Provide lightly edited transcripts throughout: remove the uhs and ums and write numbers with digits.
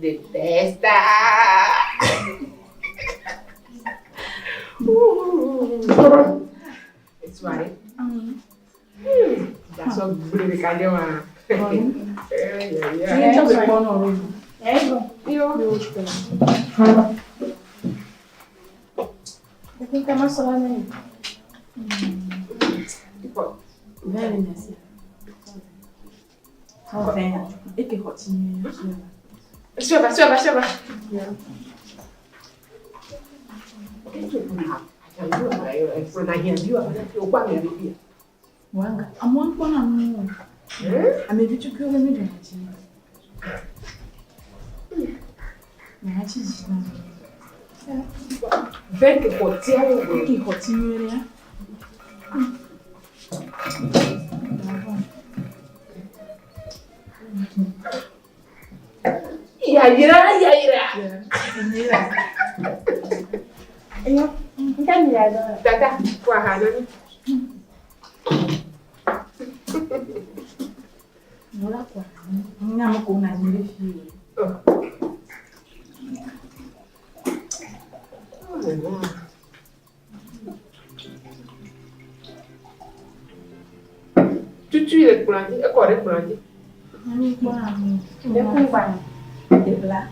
Detesta! It's right. That's what really kind of yeah. I think I'm also learning. Very nice. How fair. It can continue. Sueva. Wanga. I'm one for no. I may be too cool in the Vem que roteiro, que rotinho é? Yaira. Eu não quero me dar. Tata, com a rana. Não dá pra. Não com nada de filho. Tu es pour lundi, quoi pour lundi? Là.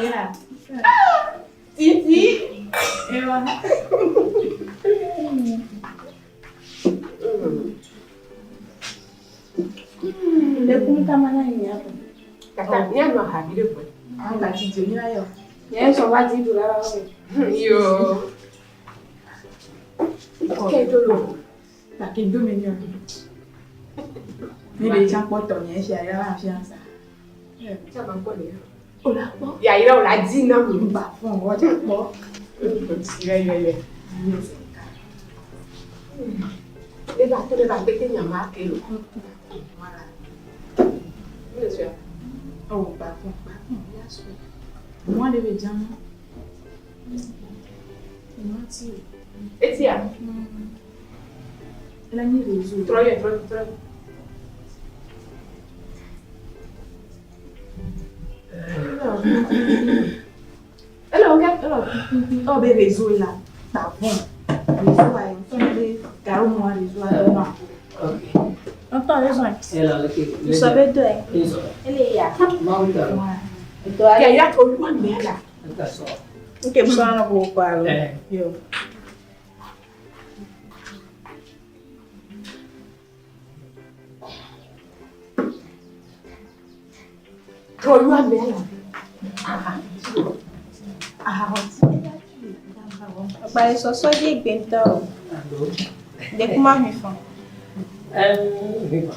Mira. Titi. Eva. Depois tá mais aí, né? Tata, minha não rabi depois. Ah, tá te dizendo aí, ó. E aí só vai dizer lá. Yo. Ok, tudo. Tá aqui do menino. Me deixa um pouco de encher aí a fiança. Já vamos poder. Olá, pô. E aí lá de não. Bafão, olha, pô. Vai. Levante que minha marca ele. Monsieur. Oh, bafão. Moi, je vais dire. Et tiens. Elle a mis les yeux. Trop. Hello, Oh, ben réseau là. Bah bon. Réseau là, on fait carreau moi réseau là. OK. Então, Leson. Ela Tu savais de elle. Isso. Ele ia. Mau então. Então, Que aí a todo mundo nela. Tá só. o que você não vou falar? É. Eu. Todo mundo nela. Apareceu só de então. Alô. De como a minha fã. Viva.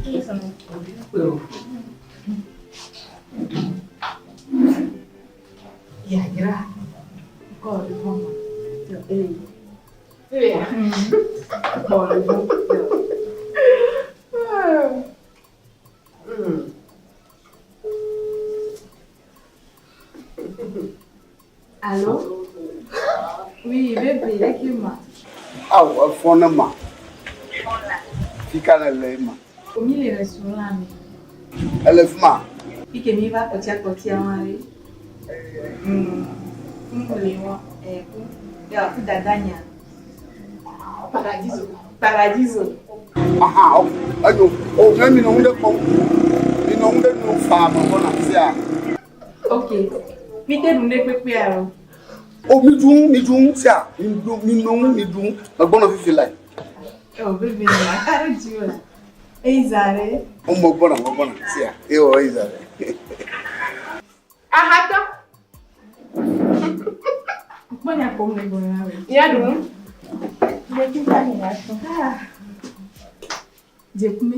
Isso não. Eu. Yaira. Corre, vamos. Ei. Vem. Corre, vamos. Allô? Oui, bébé, écoute-moi. Ah, o fone ma. Fica na lema. Au milieu du restaurant, Ela fuma. et que mi va côté à Marie. Lewa, ya ku dadanya. Paradiso. Aha, ayo. Oh, me no hunde kom. Me no hunde no farm bona sia. Ok. Mi te dunde pepe aro. Oh, mi dun sia. Mi dun. Ma bona fi like. Oh, baby, na cara de olha. Eizare. Mo bona sia. Eu eizare. Ahata. Banyak como nego na we. Ya dum. Dek tá me acho. Je kume.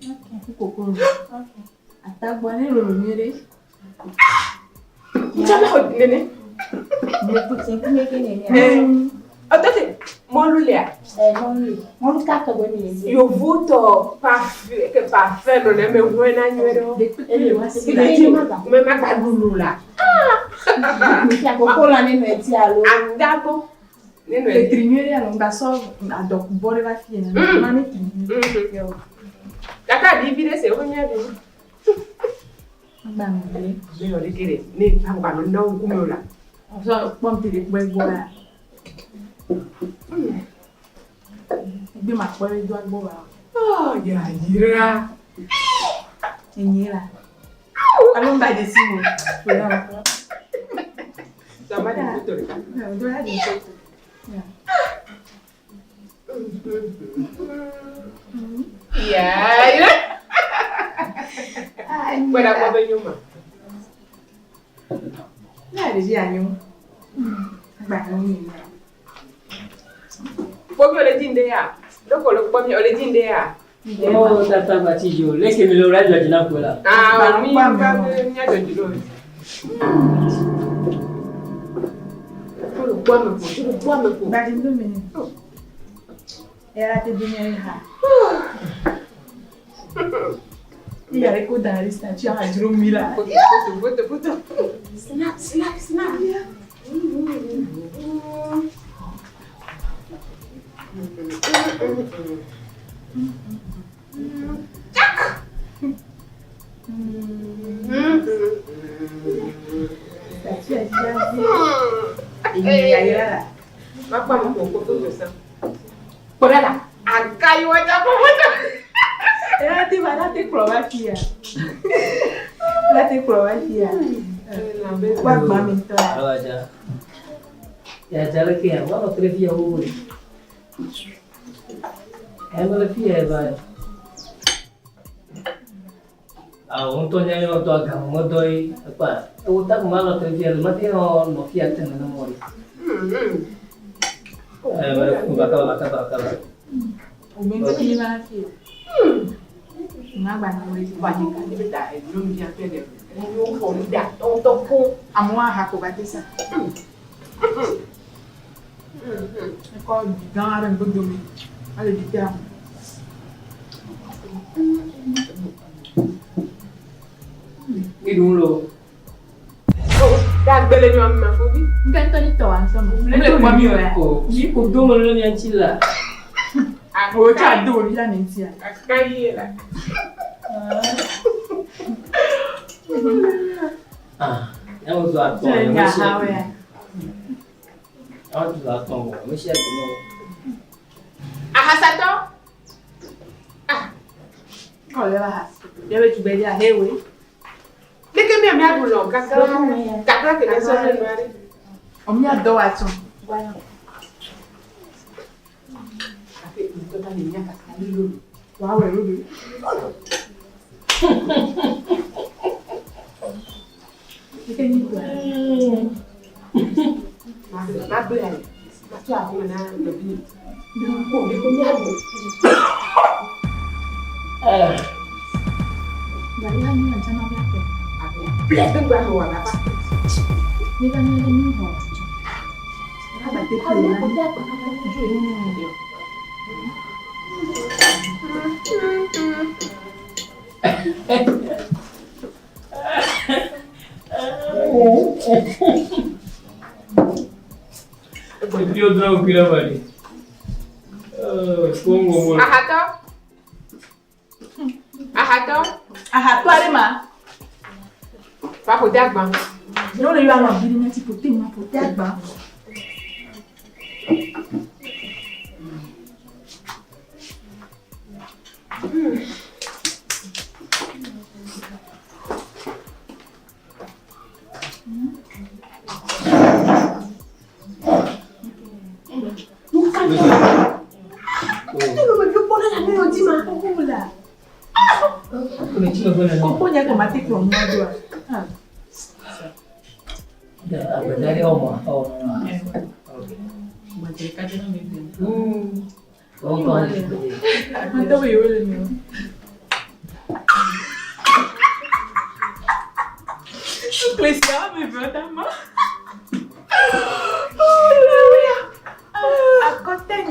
Ok. Kokoro. Ok. Atagba ni roro mere. Chama ho nene. Dek putin como é que nem. Otote molulia. Não ficar com ele. Eu voto parfait no ne me huena nyero. Ele wa se la. Me magadulula. Cocola nem é tialo. Andako. Neno Le trinere alo nga so adok bore va fie na. Mani trinere. Kaka divide se honya bi. Bangale. Me ori kire. Ni amka no na nkumola. So pom tiri gbe gbora. Bi ma pore do agbora. Oh, ya yira. Enyira. Alo mba de simo. Somebody put it. Do ya de so. Ya. Para kwa nyuma. Na de dia nyu. Gba ni ni. Pomi ole jinde ya. Loko lo pomi ole jinde ya. Oh, tata batijo. Leke mi lo radio jina kwela. Ah, mi ba nya do jilo. Tulu kwa me ko. Ba de ndo meni. Era te dunia ha. Ia reko da resta tia ajro mira. Foto. Snap. Apa mo ko foto sa. Porala. Akai waja ko foto. Era te vai dar te prova aqui. Lá te prova aqui. Kwa mami to. Awaja. Ya jala ke ya wala trefia ho. Ela fia vai. Untuk nyanyi waktu agak modoi apa? Utak malah trefia mati no fia tena no mori. Bakal. Ubengo ni na aqui. Ngaba na wezi Banyak kan dia dah belum dia pede. Yo ko nda to ko. amwa hako batisa. Ko gangara ngodomi. Ale ditam. Idunlo. Oh, dah beli ni amma fobi. Ngan to ni to ansam. Mle kwa mio ko. Ni ko domo lo nyanchila. O cha do ri ya nentia. Akai la. Yang tu ato. Ya hawe. Yang tu ato. Mesti aku mau. Ahasato. Ko le ba ha. Ya be tu be ya hewe. Deke mi ami adulo kakra ke na so le mari. Omi ado wa tun. Ake to ta ni nya kakra lu. Wa we rubi. Ike ni kwa. Ma be ai. Ma tu a ko na do bi. Ko de ko mi adu. Ya ya ni an chama ba ko. Ble te gba mo wa pa. Ni ka ni ni ho. Ra ba te ko na. Dia drau kira bari. Kongo mo. Ahato. Aha to ale ma. Pa ko dagba. No le yo àwọn biri na ti po te ma po te agba. me connais. Comprends comment tu crois moi doit. Dari Oma. Oh. Moi j'ai cadre dans mes biens. Oh, pas. Então eu olho meu. Cresceu me viu da mão. Acontece.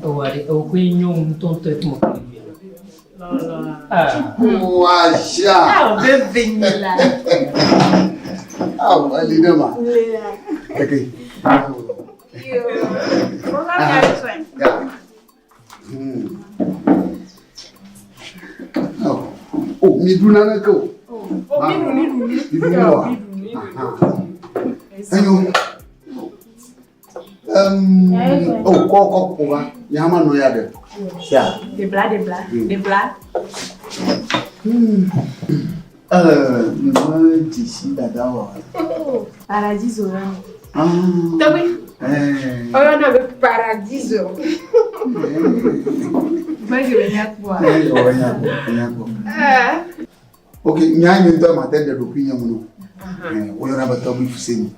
Owari, o quinhão tonto é como que Wacha. Ah, o bebê lá. Ah, ali não mais. Aqui. Oh, me do na ko. Oh, me do. Ayo. Oh, kok kuba. Yama no ya de. Ya. De bla. Não disse da dawa. Paradiso lá. Tá bem? Olha o nome, Paradiso. Vai que vem a tua. Ok, nyanyi ndo matende do pinya muno. Oyo na bato mu fuseni.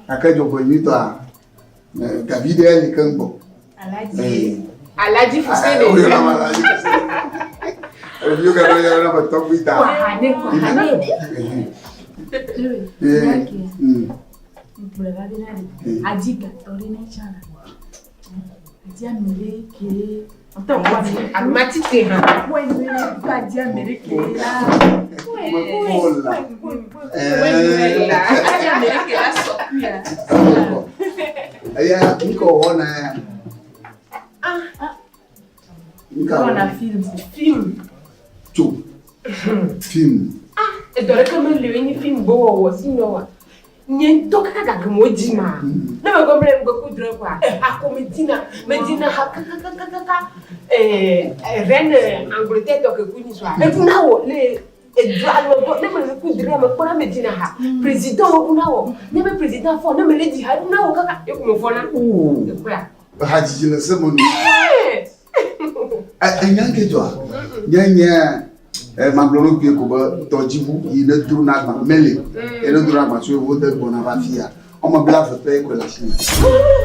Akajo ko ni to a David eli kango. Alaji Fuseni. Oyo na malaji. Oyo ga oyo na bato mu ita. Adiga, torina chana. Adia mereke. Amatite ha. Adia mereke la. Adia mereke la sopia. Aya niko ona ya. Ona film. Tu. Film. E dore kama liwenyi film bo wo sino. Nyento kaka gmojima. Na magombre ngokudro kwa. Akometina, medina kaka. Reine Angleterre donc kuni swa. Et nawo le edwalo go na me kudre me kona medina ha. Président unawo. Ne me président fo na me le di ha unawo kaka ekumo fo na. Ekura. Haji le semonu. Nyanke jwa. Nyanya Maglolo qui est comme Tojibu, il est tourné à Mele, et le tourné à Mathieu, vous êtes bon à ma fille. On m'a bien fait payer que la Chine.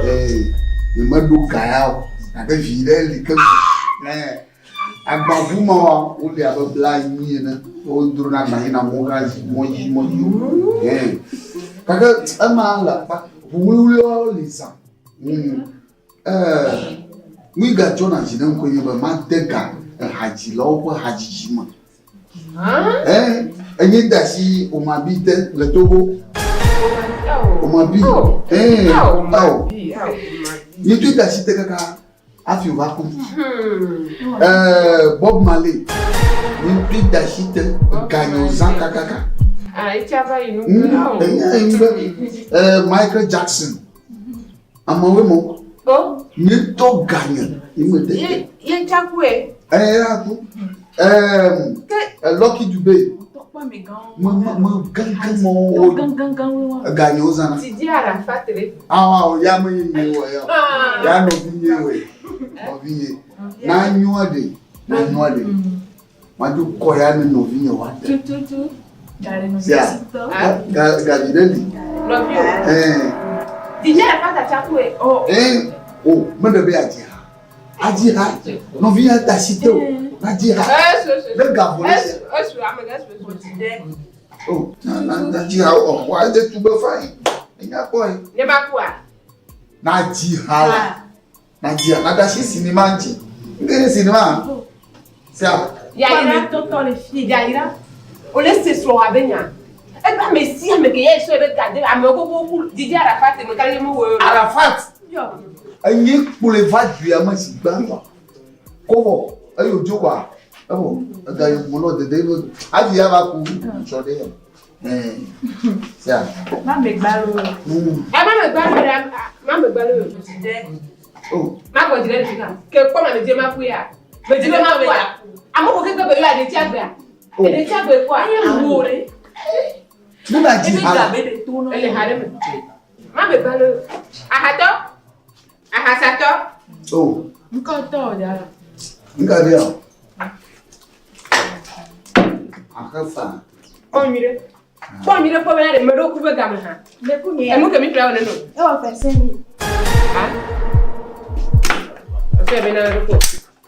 Et il m'a dit Kayao, avec Fidel, il est comme à Babouma, où il y a un blind, on tourne à Mahina Morazi, Moji. Parce que, un mal, vous voulez les gens. Oui, gâteau, je n'ai pas eu de manteca, un haji, l'eau, haji. Any dashi umabite le Togo. Umabi. Yetu dashi te kaka afi waku. Bob Marley. Yetu dashi te ganyo zanka kaka. Ichava inu. Michael Jackson. Amawe mo. Oh. Yetu ganyo. Imete. Ye chakwe. Aku. Lucky Dubé. Pourquoi mes gants? Gagné aux anas. Tu dis à la fatelle. Ah, ya me ya no vinye. Na nyuade. Madu koya no vinye wate. Tu. Gavideli. Love you. Tu dis à la fatelle chakwe. Oh, mende be Adira. No vinye ta cité. Adira. Le gavole. Oh, Adira, oh, why did you be fine? Boy. Never quoi. Nadira, nadashi cinema nti. Ngene cinema. Ça. Yaira tonton les filles, Yaira. On laisse sur Abenya. Et pas mais si me que hier soir regarder à me beaucoup Didier Arafat me carrément Arafat. Ayi pour les vagues du amasi banga. Kovo, ayo jokwa. Abo, agayo mono de David. Avi ava ku chode. Ça. Mame gbalo. Mame gbalo. Oh. Ma ko dire fika. Ke ko ma me je ma ku ya. Me je ma ku ya. Amo ko ke be la de tiagra. E de tiagra ko ayi ngore. Tu m'as dit hala. Elle hare. Mame gbalo. Ahasato. Oh. Nko to ya. Ngaria. Akafa. On mire. Bon, mire pas venir me recouvrir gamme ha. Le kunye. Et moi que mi trawa non. E o fe se ni. Ah. O se bena roko.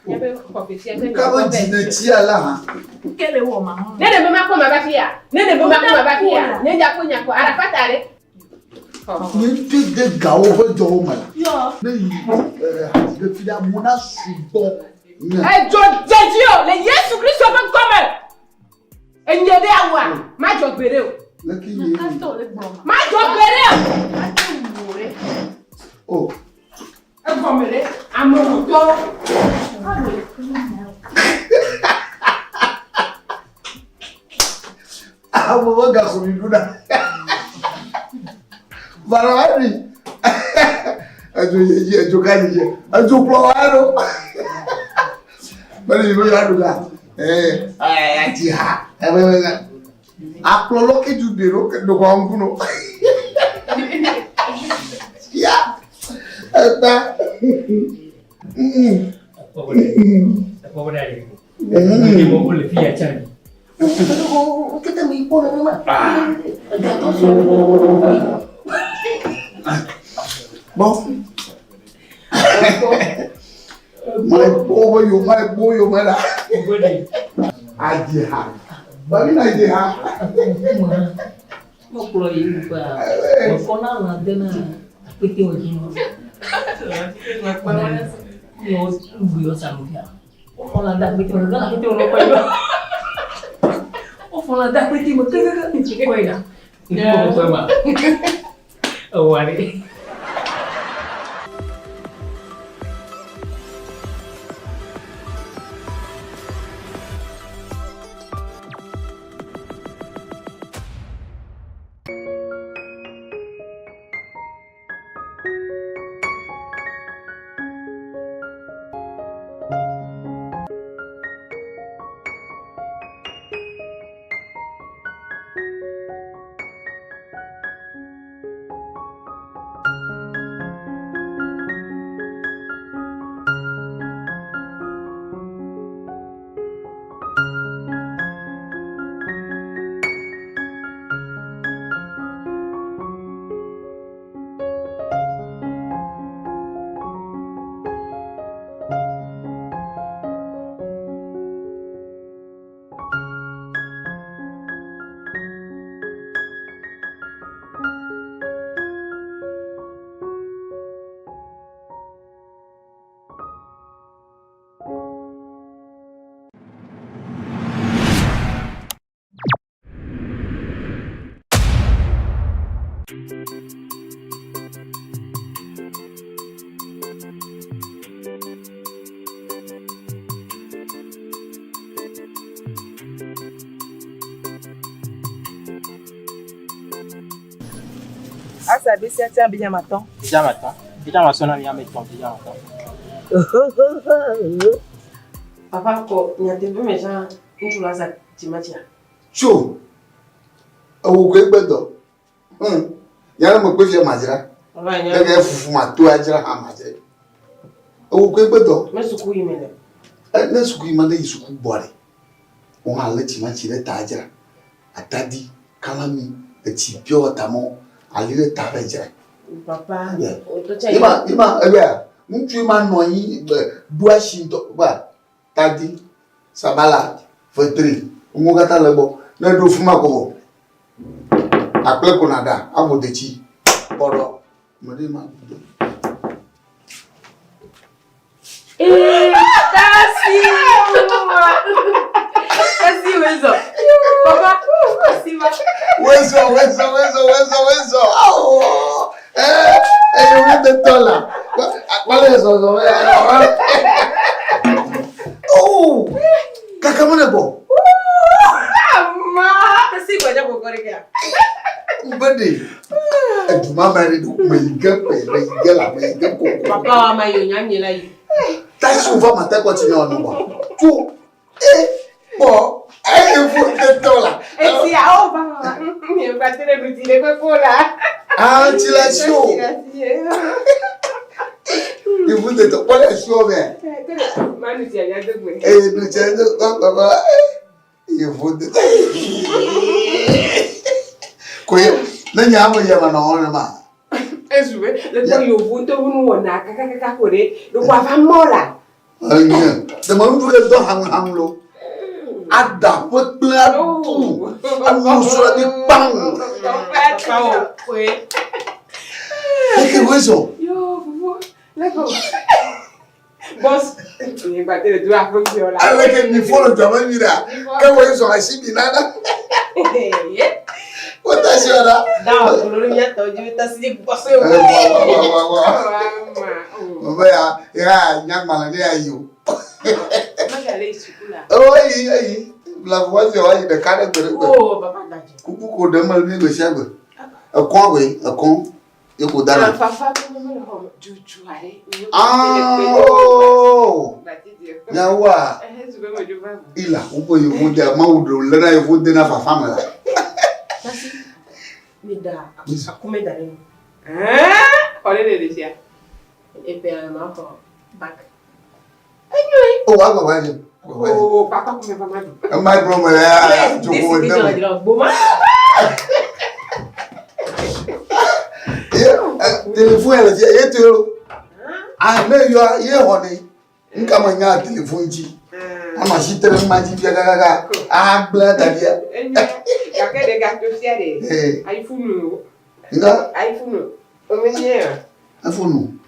Yabe ko pe si ate. Kaba dina tia la ha. Kele wo mama. Nene be ma ko ma ba fia. Nene be ma ko ma ba fia. Nja ko nya ko ara patare. Ni te de gawo ho do ma. Yo. Na yi de fida mona subo. Eh jo Jésus, le Jésus Christ va comme. Enye de awa, ma jo gbere o. Laki ni. Ma jo gbere o. Oh. E komere, amoruto. Amo wanga kumiduna. Barawani. Ajo kanije. Ajo plowano. Bali yo yaduga. Ati ha. Aplolo ke jubero ke do kwanguno. Ya. Ata. Apa boleh? Ni mau boleh via cari. Kita mi pon nama. Bom. My boy, you mala. Boleh. Ajiha. Bagi na ajiha. Mau pulau ini pak, mau kona lah dena peti wajib. Mau beliau sama dia. Oh landak peti orang kan peti orang kaya. Oh landak peti macam kan kaya. Ini mau kau mak. Awari. Asa bisi ati abija matin. Déjà matin. Déjà ma sonne vient mettre déjà matin. Papa ko nyate be me jan ntula za timatia. Cho. Awu ko egbedo. Yara mo pe fi majira. Baba nya. Gege fufu ma to ajira ha maje. Awu ko egbedo. Me suku yimele. Na suku imande isuku bore. O ma le timachi le ta ajira. Atadi kalami e ti pio tamo alire ta bejira. Papa, Ima ebe ntu ma no yi dua shinto ba tadi sabala fetri ngo gata lebo na do fuma ko aple ko nada abodechi oro mode ma Kasi wezo. Papa, kasi ma. Wezo. Oh. You need the dollar. What is Oh, kakamana bo. Ma, kasi ko ja ko kore kya. Bade. Tu ma mari do menga ko. Papa wa mayo nyamye la yi. Ta suva mata ko ti no bo. Tu bo, fu the dollar. Eti a o papa. Mi va tere bitile ko kola. Ah, tu la show. You put the top on the show, man. Manu ti aya dogbe. No chance, papa. il faut de quoi na nyama ya na ona ma Ezwe le ko yo voto nu wona kaka kore do kwa fa mola anya de mo fu ke do hang lo ada pekla tu anu sura di pang que weso yo fufu le ko boss ni ba te do afro bi ola avec ni folo jama ni da que weso asibi nada Kota siara. Dah, kalau ni ya tahu je tak sini bosan. Mama ya nyang malah dia ayu. Macam le sukula. Oh ai. La voix de ai de cara de. Oh, papa dah je. Kupu ko de mal ni go shago. A kon eu ko dara. Fafa ko me ho juju are. Oh. Nyawa. Ila upo yuko de maudo lena yuko de na fafa mala. Mida, aku me dari. Oleh dia dia. EPA mako back. Oh, agora vai. Oh, papa come va mais. Mais problema é jogo de. Boma. Telefone ela dia e tu. Ah, me yo ye hone. Nka manya telefone ji. Ama si tere maji bia gaga. Ah, bla da dia. Ya que de gato fiare. iPhone. Nga iPhone. O menye. iPhone.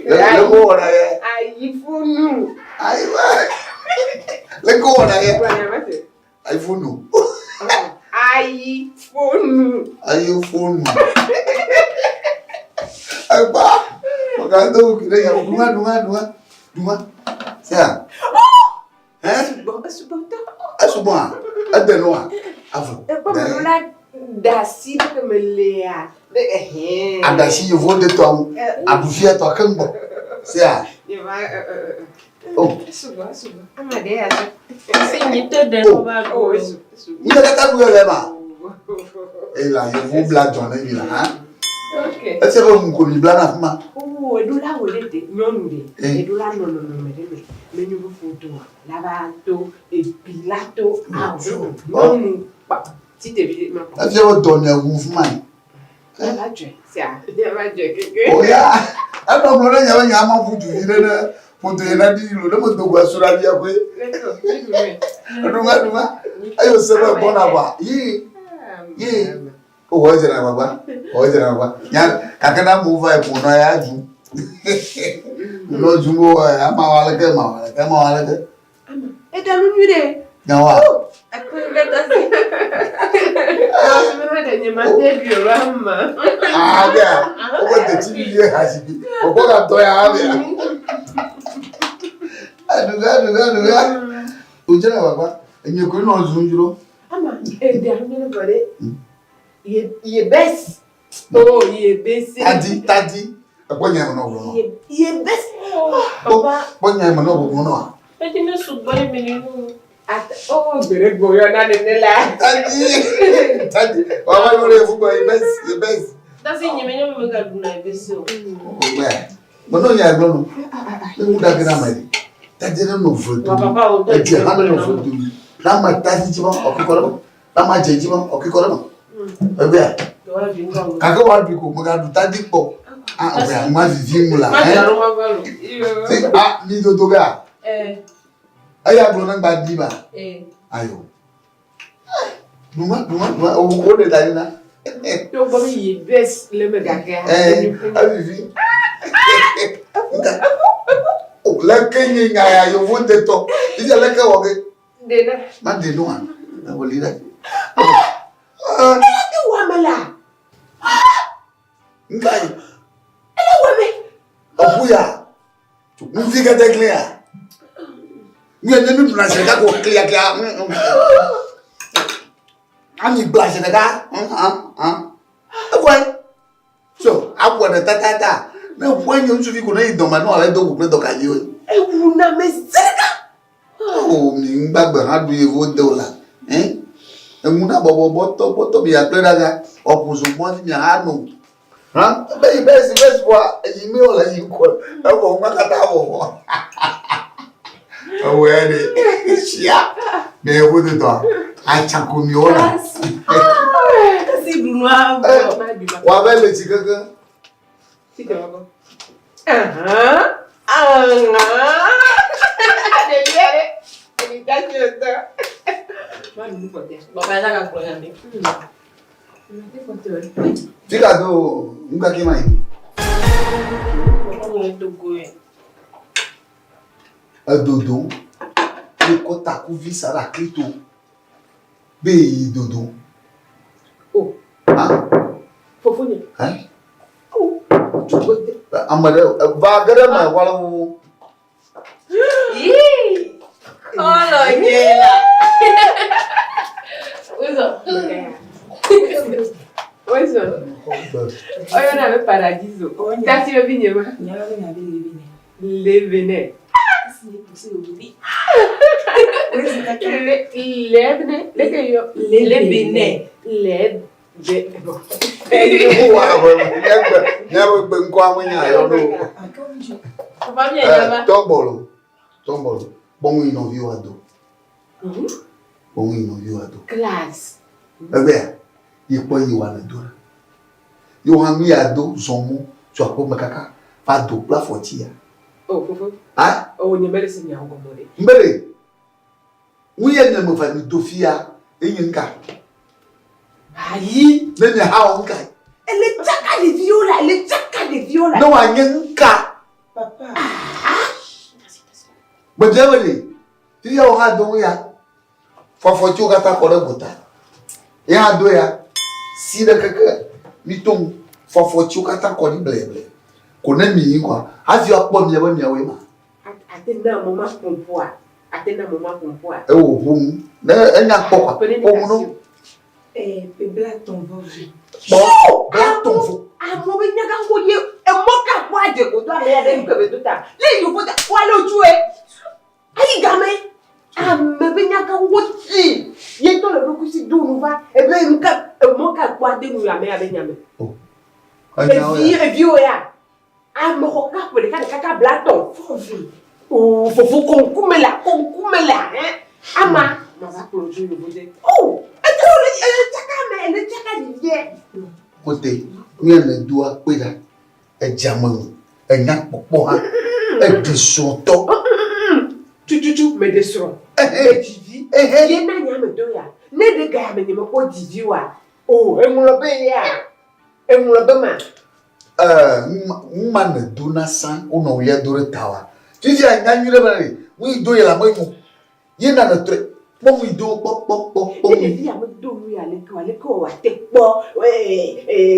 Le ko ora ye. iPhone. Ai wa. Le ko ora ye. Bwana mate. iPhone. iPhone. Ai ba. Magando kire ya dunga. Sia. Suba. Adenoa. Avo. Como lá da cida que me lea. Adashi eu vou de tua. Abufia tua cambo. Sia. Oh. Suba. Amadea. Sim, então dentro vai. Oh, isso. Ina kata buya lema. Ela eu vou bladon aí lá, hein? Ok. Esse é o ko ni blana fuma. Oh, edula wolete. Non de. Edula non me. Menu photo. Lavato, epilato. Non. Si te vi ma. Esse é o dono o fuma. Lava je. Sia. Lava je keke. Oh ya. Aba mlo nya nya ma futu ire na foto ina di lo mo to gwa sura bia kwe. Dunga. Ayo sebe bona ba. Yi. Oh, hoje na baba. Nya kakana move ai ko no ya ju. No jumbo ama wala ke. Ama. Eta lunyure. Nyawa. Aku kata sih. Sebenarnya ada nyemate biorama. Ah, ya. O te tibi ye hasibi. O ko ga to ya abi. Aduga. Ujana baba. Enye ko no zunjuro. Ama, dia lunyure bore. Ye best. Oh, ye best. Tadi. Aponya mo no. Ye best. Papa, ponya mo no bo no. Eti me subai menino. Oh, bere goyo na nela. Tadi. Baba no le fuba ye best. Dasi nyemenya me ga duna beso. Mono ya no. Le muda gina mai. Tadi no foto. Papa o to. Eti ha no foto. Na ma tadi ji mo okikoro. Na ma jeji mo okikoro. Ebe. Kaka wa bi ko mo ga du tadi po. Ah, obe ma vivi mu la. Ni do ga. Aya bro na gba di ba. Ayo. Duma o ko de dani na. To bo mi best le me ga ga. Avivi. O la kenye nga ya yo wo de to. Ija le ke wo ge. De na. Ma de no an. Na wo li da. Ti wa mala. Ngai. Ele wa me. Opuya. Tu fica de clear. Ni ene mi blanche ka ko clear. Ami blanche ka. Avoy. So, apo de tata. Na point you to fi ko na idoma na ale do ko do ka yi o. E wu na me zereka. Oh, mi gbagbe ha du evo de ola. Emu na boto bi apera ga opusu mo ni ha no. Ha? Be best wa yi mi ola yi ko. E wo ma ka ta wo. Ouais, chia. Mais au bout de toi, à Tchakoumiola. C'est noir. Ou avec le petit quelqu'un. Si tu vas Fica do. Nunca que mais. A dodo. Le kota kuvi sara klito. Be dodo. Oh. Hein? Fofone. Hein? Oh. Amade va gare ma wala wo. Yi. Oh là là. Uso. Uso. Oyo na be paradiso. Tati be binyema. Le venet. Tombolo. Bon, il n'en vit à dos. Bon, il n'en vit à dos. Classe. Eh bien, il peut y avoir le dos. Il y a mis à dos son mot. Tu as pas me caca. Pas d'eau, la fortière. Oh, Fofo. Hein? Oh, il y a belle signe en Gomoré. Mbele. Oui, il y a une famille d'Ofia et une carte. Aïe. Then you have one Elle est tchaka de viola. Elle est tchaka de viola. No, I ain't car. Papa. But generally, if you have done ya for you got a corabota. Ya do ya. See the cake. Mitung for you got a corrible. Couldn't mean quoi. Have you up on your way? Atena mama pompoa. Atena mama pompoa. Oh, boom. And that pop. Oh, Black ton vos. bon, black ton fou. Ah, mon bien, quand vous dites, et moi, quand moi, je vous dois aller avec le tout ça. Les nouveaux, quoi le tuer? Aïe, gamin. Ah, mais bien, quand vous dites, il y a tout le beaucoup si d'où nous va, et bien, il manque à quoi de nous la mère avec Yamé. Oh. Et vieux, ya. Ah, mon roca, pour les cas de caca blaton. Oh, faut qu'on coume là, hein. Ah, ma va pour le jeu, vous dites. Oh, elle est tchaka de vieille. Côté, oui, elle doit payer un diamant, un akpopo, un dessoto. Tu me descends. Et tu vis. Il y a un yam de ya. Ne de gars, mais ne me pas dit wa. Oh, et mon lobe ya. Et mon lobe ma. Man dona san, on a oublié de retawa. Tu dis à Yanni le mari, oui, do la main. Il y a notre. Bon, oui, do, pop. Il y a un do, oui, à l'école, à tes pots,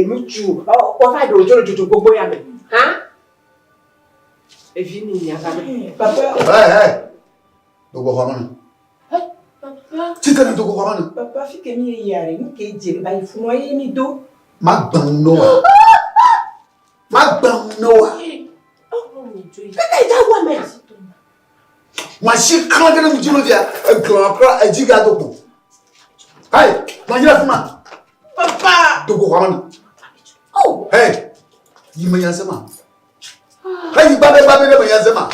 mutu. On va de l'autre, bobo ya. Hein? Et vini, il y a Papa. Hey. Dogo Hamana. Tu t'es Dogo Hamana. Papa, fi que mi yare, ni que je ba ifu no ye mi do. Magban Noah. Oh, mon Dieu. Qu'est-ce que tu Ma chère, quand elle me dit le dia, un grand gigado. Hey, Magila Fuma. Papa. Dogo Hamana. Oh. Hey, il me yazema. Hey, babe, me yazema.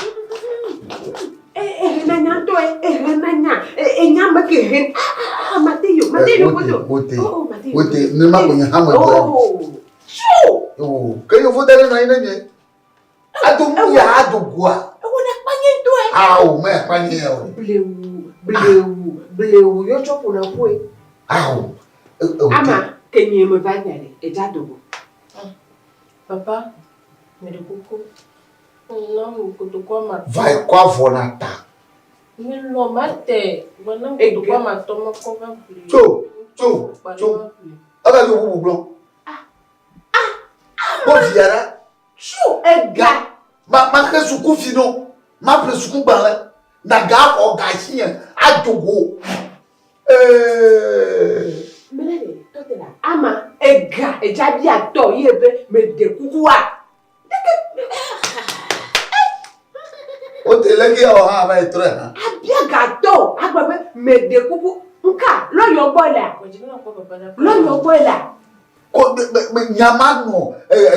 Wote, ne m'a kwenye hamu oh, kayo vote na ine adu ya adu gwa. Au, me panye yo. Bleu, yo chopo na kwe. Au. Ama, kenye me vanyale, ejadogo. Papa, mais le coco. Non, coco quoi ma. Vai kwa vonata. Mais non, ma tête. Maintenant, coco quoi ma tombe quoi plus. Cho. Aga yo bu blanc. Bon viara. Chou, ega. Ma ke suku fino. Ma pre suku bala. Na ga o ga hien adogo. Melele, toi là. Ama, ega, ejabi ato yebe me de kukuwa. O te legi o ha ba etre ha. Abia gato, agbabe me de kuku. Nka, lo yo bola. Lo yo bola. Ko me nyama no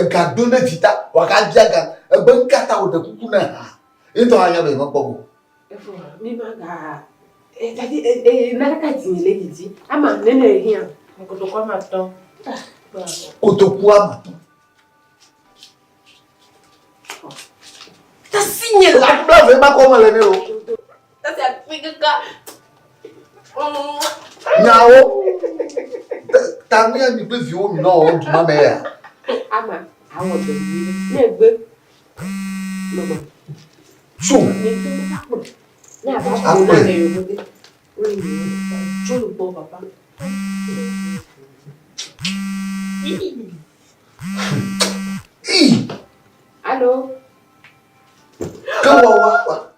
gado na vita waka diaga e ban kata o de kuku na ha. Into anya be ngoko. Mimaga. C'est-à-dire, Narakati, Lady, Ama, Nene, rien. Pourquoi maintenant? Kotokwa matin. T'as signé là. La blave pas comment le néo. Ça c'est Afrique. Nyao. Ta mère mi peut vivre non du ma mère. Ama, I want to be never. Maman. Chou. Papa. Allô? Kawawa.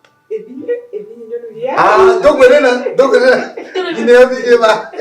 Ah, Donc voilà. Il n'est pas là.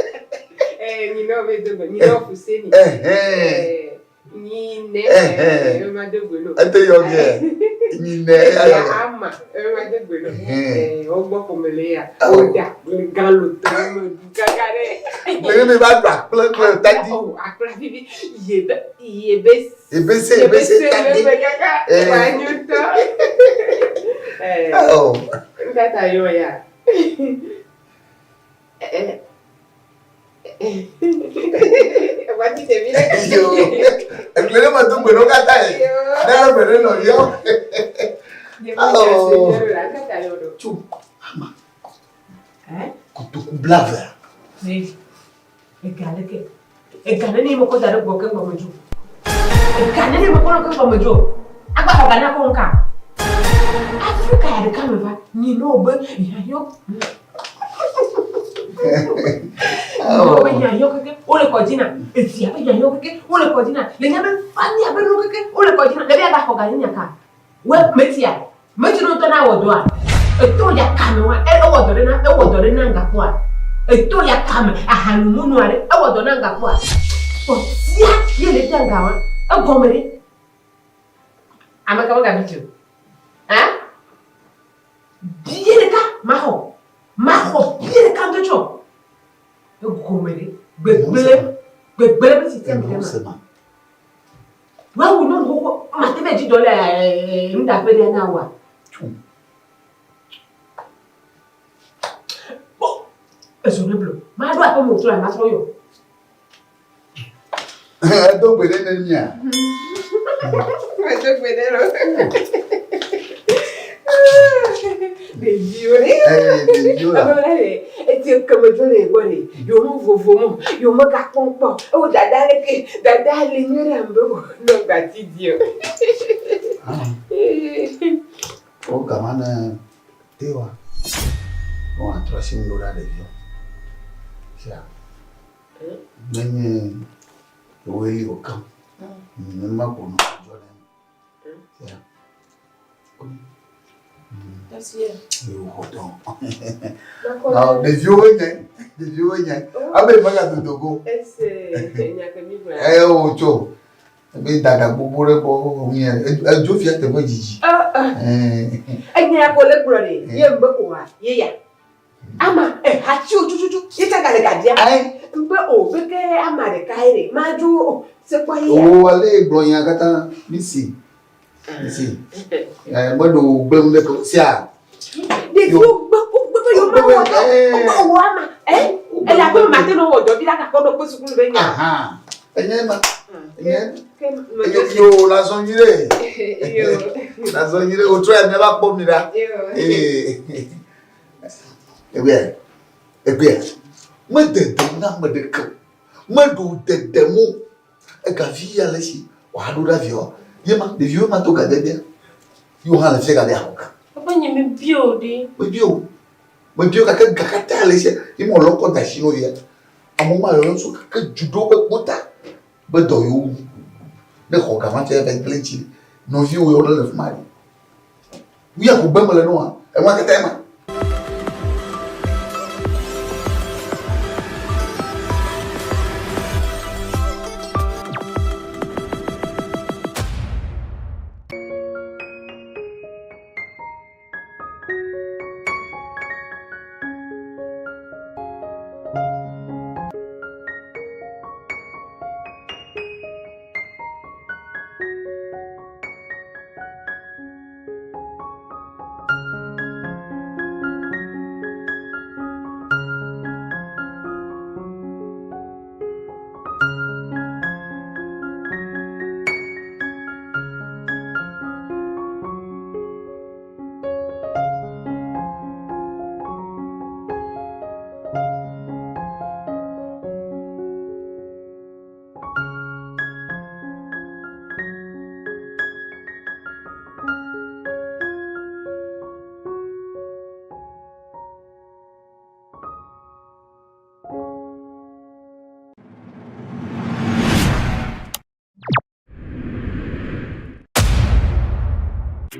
Ajo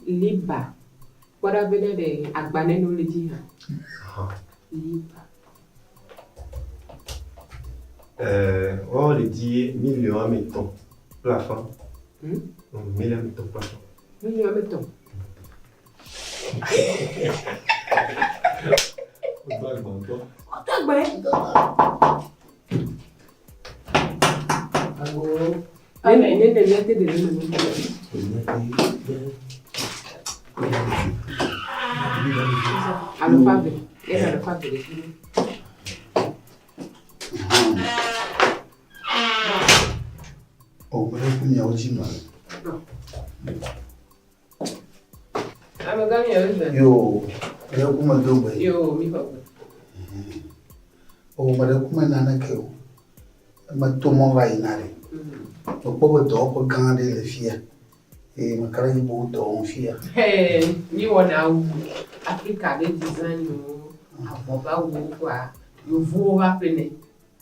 liba. Wada bene de agbane no leji ha. Liba. On le dit millions mettons plafond. Millions mettons plafond. Millions mettons. Oh, but I couldn't yell you, I'm a gun. Yo, I don't want to do it. Yo, me hope. Oh, but I couldn't anake. But to more right now. The poor dog can't really fear. A carry boat on fear. Hey, you are now Africa, they design you. You vote up in it.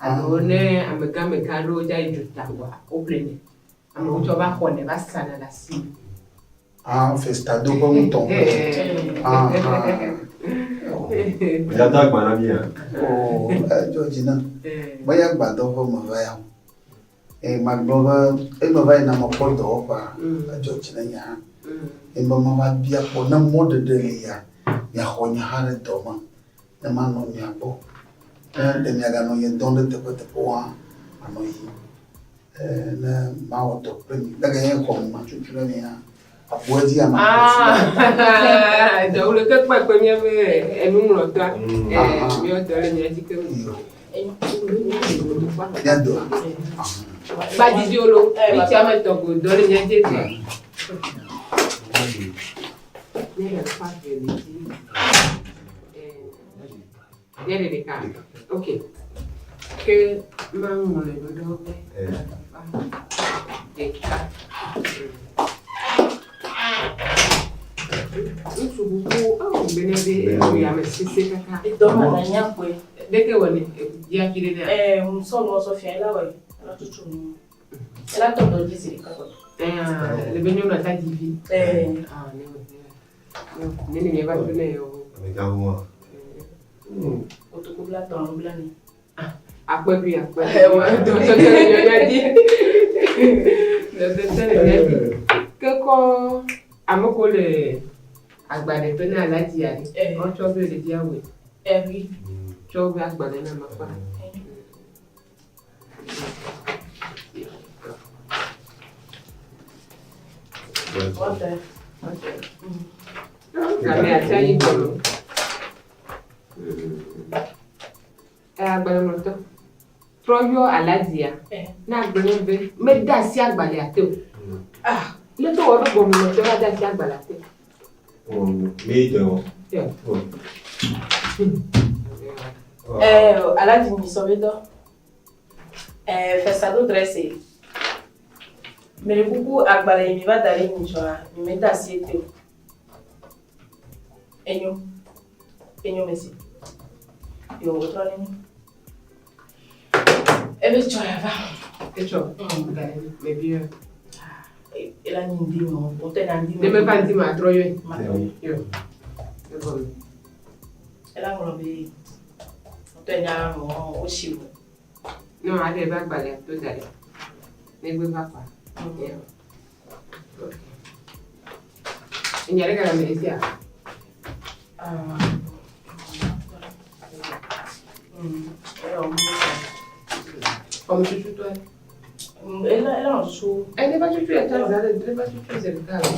I don't know, I'm a gamma caro, I just open it. I'm going to back on the last son and I see. Festa do bom tom. Já tá com a minha. Oh, Georgina. Vai agbado como vai. Maglova, ele vai na moda opa. Georgina ya. Mama bia po na moda dele ya. Ya honya hare doma. Na mano nya bo. De mi aga no ye donde te ko a ano yi. Na mawo to premi. Daga ye ko ma chuchura ni ya. Então, o que é para comer é num local. Meu Deus, é de que vai dizer o lo, me chama então o dole minha gente. Nem é fácil ele de cá. Ok. Que mamo le do agbale to na láti ya ni o cho be le diawe every cho be agbale na mapa kami atai bolo agbale mo to troyo aladia na agbale be me da si agbale ate o le to wo go mo to da si agbale ate Meio ala di mi sobedo festa do dresse me buku agbara mi va dare mi joa mi me da siete enyo mesi yo otro ni ebe choya va echo me bien ela nindi mo bote nandi me me panti ma troyo yo ela ngolobe otenya mo oshiwo no ade ba gbale to dare ne gbe papa inyare gara me sia como chuchu to ela não sou ele vai chuchu é casada ele vai chuchu ser cara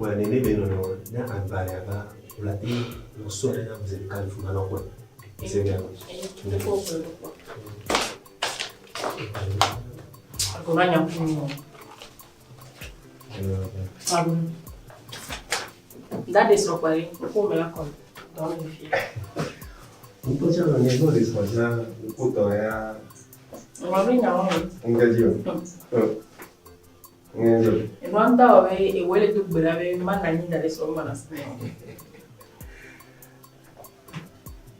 Bah, Néné, ben non, il y a un balai là-bas, on l'a dit, on sort là, vous êtes calme, vous allez en quoi. C'est bien. Tu ne peux pas le Pardon. That is not why you me la con. Don't you feel? On peut dire un niveau de soja, au toya. On va venir là. On va dire. On va dire. Et moi, on et ouais, tout brave, manani dans les somanas.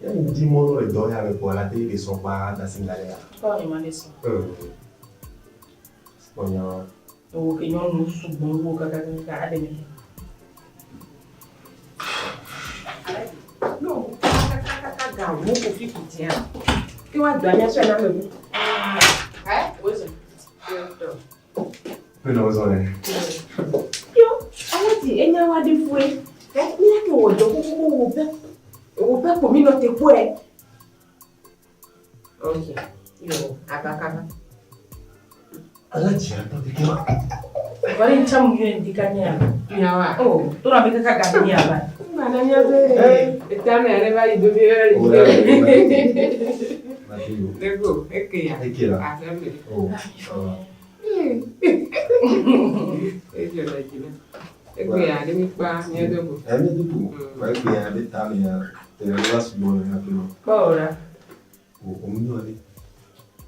Il y a une dimension de doya avec pour la télé de son pas dans Singaléa. Pas une manée ça. On y a. O que não nos subiu o cara não caga vou com fico tinha que uma danha só na meu pois é Não, Zona. eu aí enya wa de foi minha que o do o pé por mim não te foi ok eu acaba Alaji, atau bikin agora então eu indicaria nyawa oh tu nak bikin kagak ni apa mana nya be etame ale vai do ver Lego, é que é? É que lá. Ah, é Oh. É que lá aqui, né? É que é, ele me faz, minha do. É minha do. Vai ganhar detalhe, minha. Tem um negócio bom, né, filho? bora O menino ali.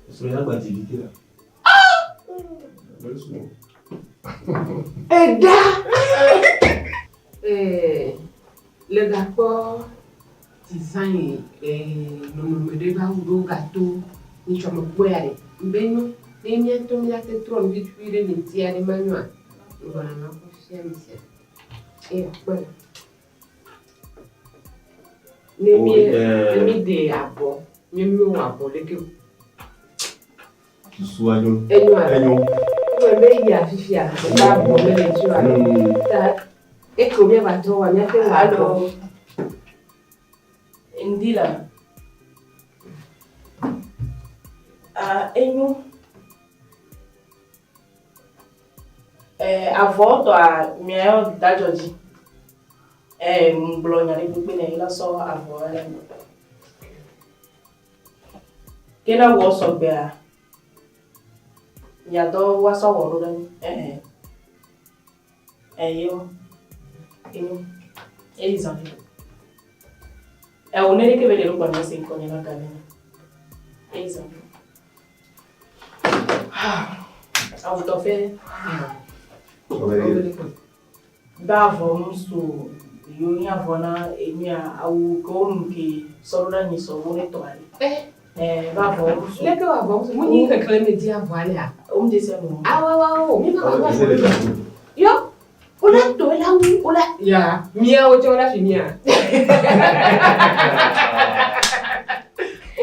Isso é água de vida. Olha isso. Eda! Le gâteau, design, no deba o gâteau, ni chama poere. Bem, nem minha tomia te tron vite vire ni tia de manua. Agora não consciência. Bueno. Nem me de abo, me meu abo, le que Suaño. Enyo. Wembe ya fifia, ba bo me le jua. Ta e ko me ba to wa me te wa do. Indila enyo a volta a minha da Jorge mblonya ni bupe na ila so avo ela kena wo so bia ya do wa so wo ro yo Elizabeth o nene que vedere quando si incontri na camera. Esatto. A avuto fede. Davo musu yo nya vona enya au ko que sorora ni so woni to ali. Bavo musu. Le que wa vamos, muni ka kleme dia voalha. Disse no. Wa, mi ba wa. Yo. Ola to la ola. Ya, mia o chola finia.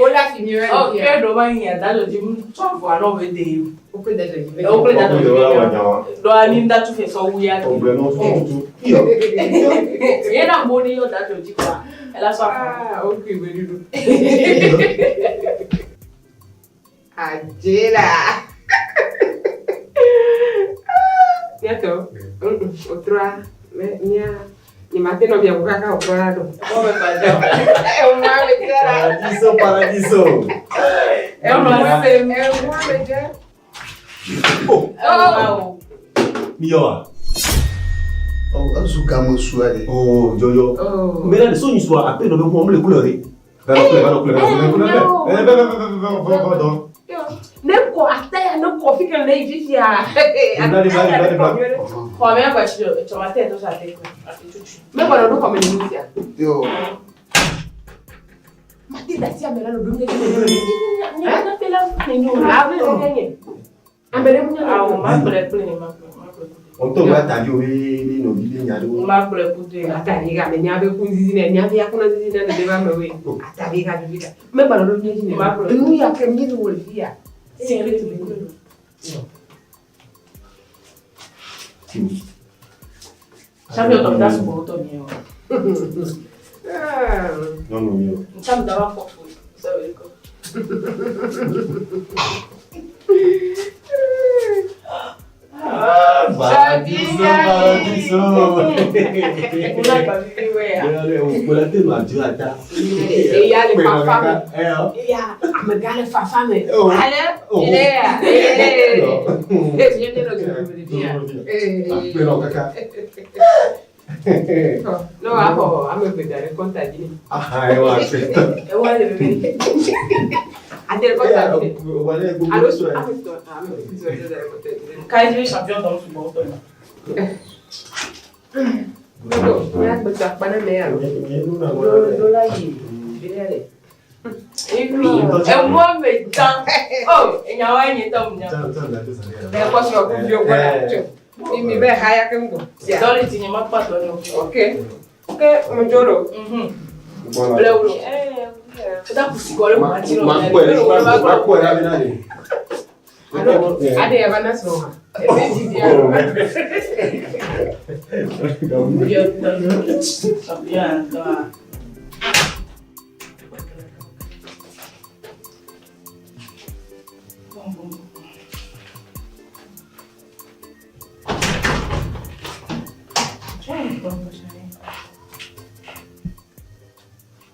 Ola finia. Oh, que do vai ia da Jorge só voar no vede. O que da Jorge. O que da Jorge. Do ani da tu fez só o ia. Problema tudo. Era boni o da Jorge qua. Ela só ok, verido. Ajela. Neto, outra, minha, ni mateno vya kukaka okorado. Como fazer? É uma medera. Paradiso. É uma medera. Oh. Mioa. Oh, azuka mosuare. Oh, Jojo. Oh. Mais là, le son, il soit à peine, on va me le couleurer. Nem ko até não ko fica nem vivia. Come a bacio, tomate to sa te. Me quando não come inizia. Yo, Ma ti da sia mela no dunga ni na pela ni no ni. Ambere mu Ah, o ma pole pole ni ma. On tombe à ta vie, nos vies, il y a de Ma pole pole. atariga me nyabe kunzizine nyabe yakuna zizine na deba mewe. Atariga bibika. Me quando não ni Ma pole. Nu ya ke mi no wolfia. Secret bi. Sabe eu tô dando boto meu. Non, non, io. Sabe dava foto. Sabe co. Paradiso, paradiso. so. Bolate no aju ada. Iya le papa. Iya, amegale papa me. Ale, ile. Yende no dia. Pero kaka. No, hapo amepedare conta dini. Ah, eu acho. Eu olho bebê. Até conta. Allo, Quand il est champion dans le football, toi. não, ya betul mana meia. Do lagi. Bile. Et puis, un mois maintenant. Oh, il y a un temps. Mais quoi sur le vieux voilà. Il me fait haya kengo. Dans le cinéma, pas toi. OK. OK, mon jolo. Voilà. Ada psikologi machiro. Ada ya bana soma.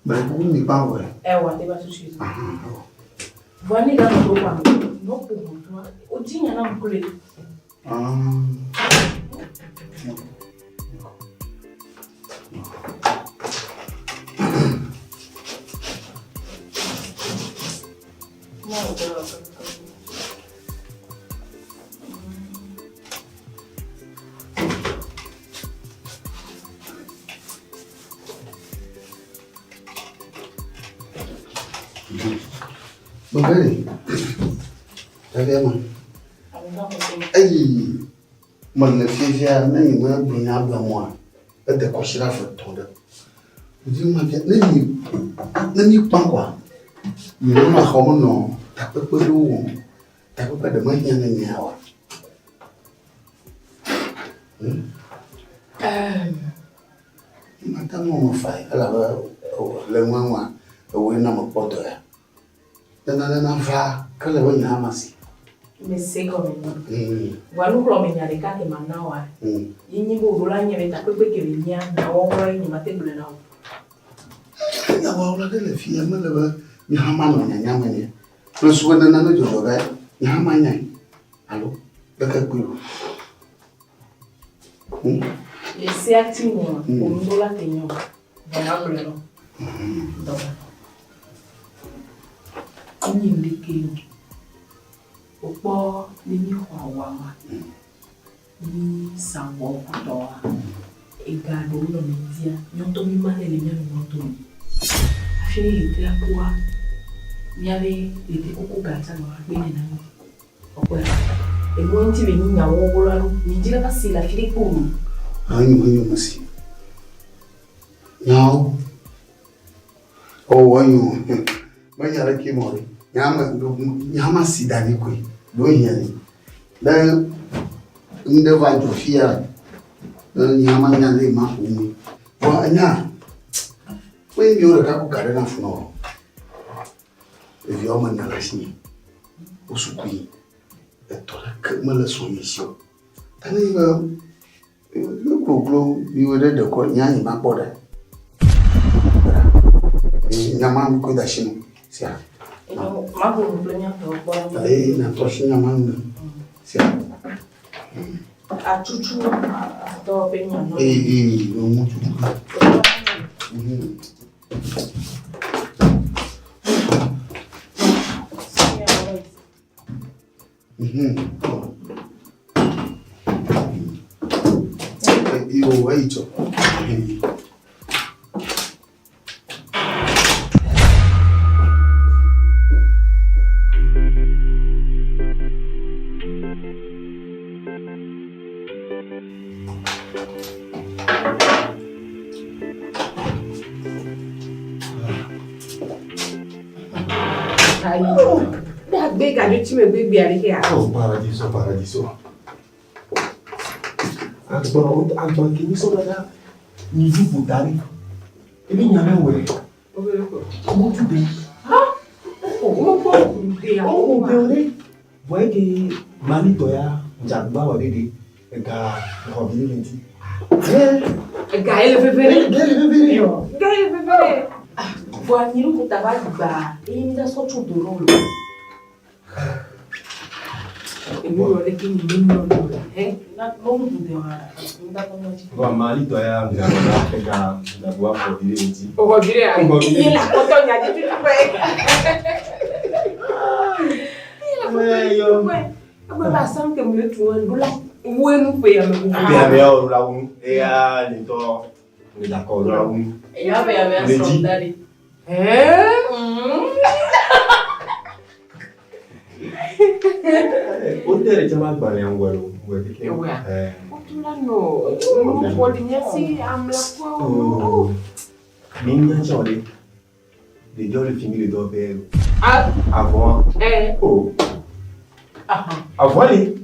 Mais vous n'y pas vrai. Ouais, t'es pas touché. Voilà, les gars, on va non pour moi. Au dîner, on a un collègue. Bagani. Tagama. Ai, man na fiya na yi ma bunya blamwa. Da ko shira fa to da. Uji ma bi na ni pankwa. Ni ma khawo no, ta pe pe do. Ta pe da ma nya na nyawa. Mata mo fai ala ba le mwa we na mo poto ya. Na fa kala wa nya masi. Mais c'est comme ça. Voilà nous l'homme n'a pas que maintenant il n'y a pas de la n'y avait pas que il y a d'avoir une matin de la. Ya wa la de la fille ma la ba ni hama no nya ma ni. Plus wa na na jo ga ni hama nya. Allo da ka ku. Les c'est activement pour nous la tenir. Voilà le nom. Donc on y indique Opo ni hwawa ni sango kutoa egado no media nyonto mi male le nyano nyonto afini lite akwa nyale lite okugata no agbene na opo e mo nti be nya wo bolalo ni jira basila filipu Anyu masi. Now wanyu manya ki mori nyama sidani kwe do yene da inde va jofia nyama nyane ma umi wa anya we mi ora ka ku kare na funo evi o man na lashini usukui etola kemala so yisio tani ba ko glo mi wede de ko nyani ma boda nyama ko da shino sia Mago problema por aí na toshinha manga sia a chuchu a to peña no no muito eu aí tio Tu me baby ali Oh, paradiso. Agba kini so dada ni ju butari. Ebi nyame we. Omo tu be. Omo be ore. Boy ke mani toya jagba wa dede ga ho bi ni ti. Gaël bébé. Gaël bébé. Voilà, il faut tabac bas. Et il a sorti de rôle. Et nous, on est qui nous hein? Bon, Mali, toi, il y a la voix pour dire ici. On va dire, il est là, quand on y a dit tout à fait. Il est là, quand on va sentir que me trouve un boulot. Où est nous payons? Bien, bien, là où et à l'étang, on est d'accord là où. Et il y avait un soldat. Hôtel est jamais balé en Guadeloupe. Ouais. Non, nous pouvons si am la fois. Mignon, j'allais. Les deux le finir les deux pères. Ah. Avant. Oh. Avant les.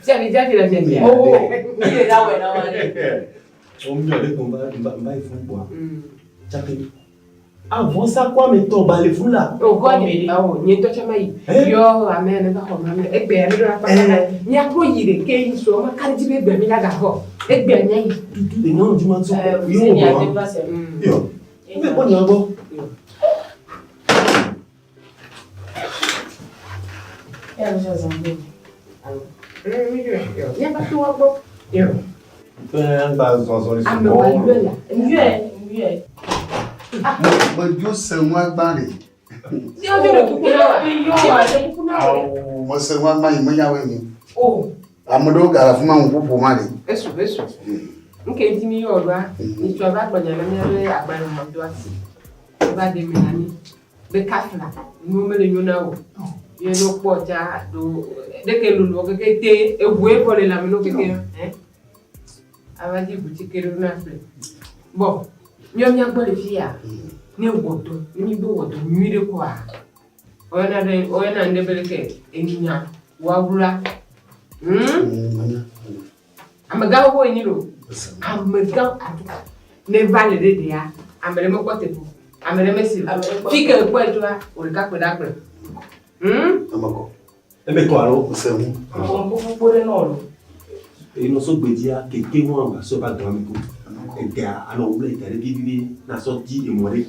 J'avais déjà fait la mienne. Oh. Il est là, ouais, là, on me dit qu'on va il faut boire. Avant ça quoi mais ton balé fou là. Oh quoi mais oh ni to chama yi. Yo amen ba ko mamen e gbe mi do la pa. Ni akro yire ke yi so ma kari ti be gbe mi la ga ho. E gbe nya yi. Et non du man so. Yo ni a dépassé. Yo. Mais bon y encore. Elle já zambou. Yo. Ni ba tu wa bo. Yo. Ben ba zo les. Ah me wa yo la. Mieux. But you say one body. Si o de ku na wa. Yo wa. Oh, mo say one man me ya we mi. Oh. Amodo gara fuma nkupu mari. Eso. Nke ti mi yo ba. Ni to ba gbanya na mi re agbara mo do ati. Ba de mi na ni. Be kafla. Mo me le nyona wo. Ye no po ja do de ke lulu o ke te e wo e pole la mi no ke Avaji boutique na fle. Bon, nyom nya gbo le fia. Ni wodo, ni bo wodo nyire kwa. Oyana ndebeleke eninya wabula. Amaga wo nyiro. Amaga atu. Ne vale de dia. Amere mo kote bu. Amere mesi. Fike ko etwa, o ka ko da kre. Amako. Ebe ko aro o se mu. On peut poser non. Et nous sommes bédia que quelqu'un va se battre avec nous. Et gars, alors on voulait qu'elle vive na sortie et mourir.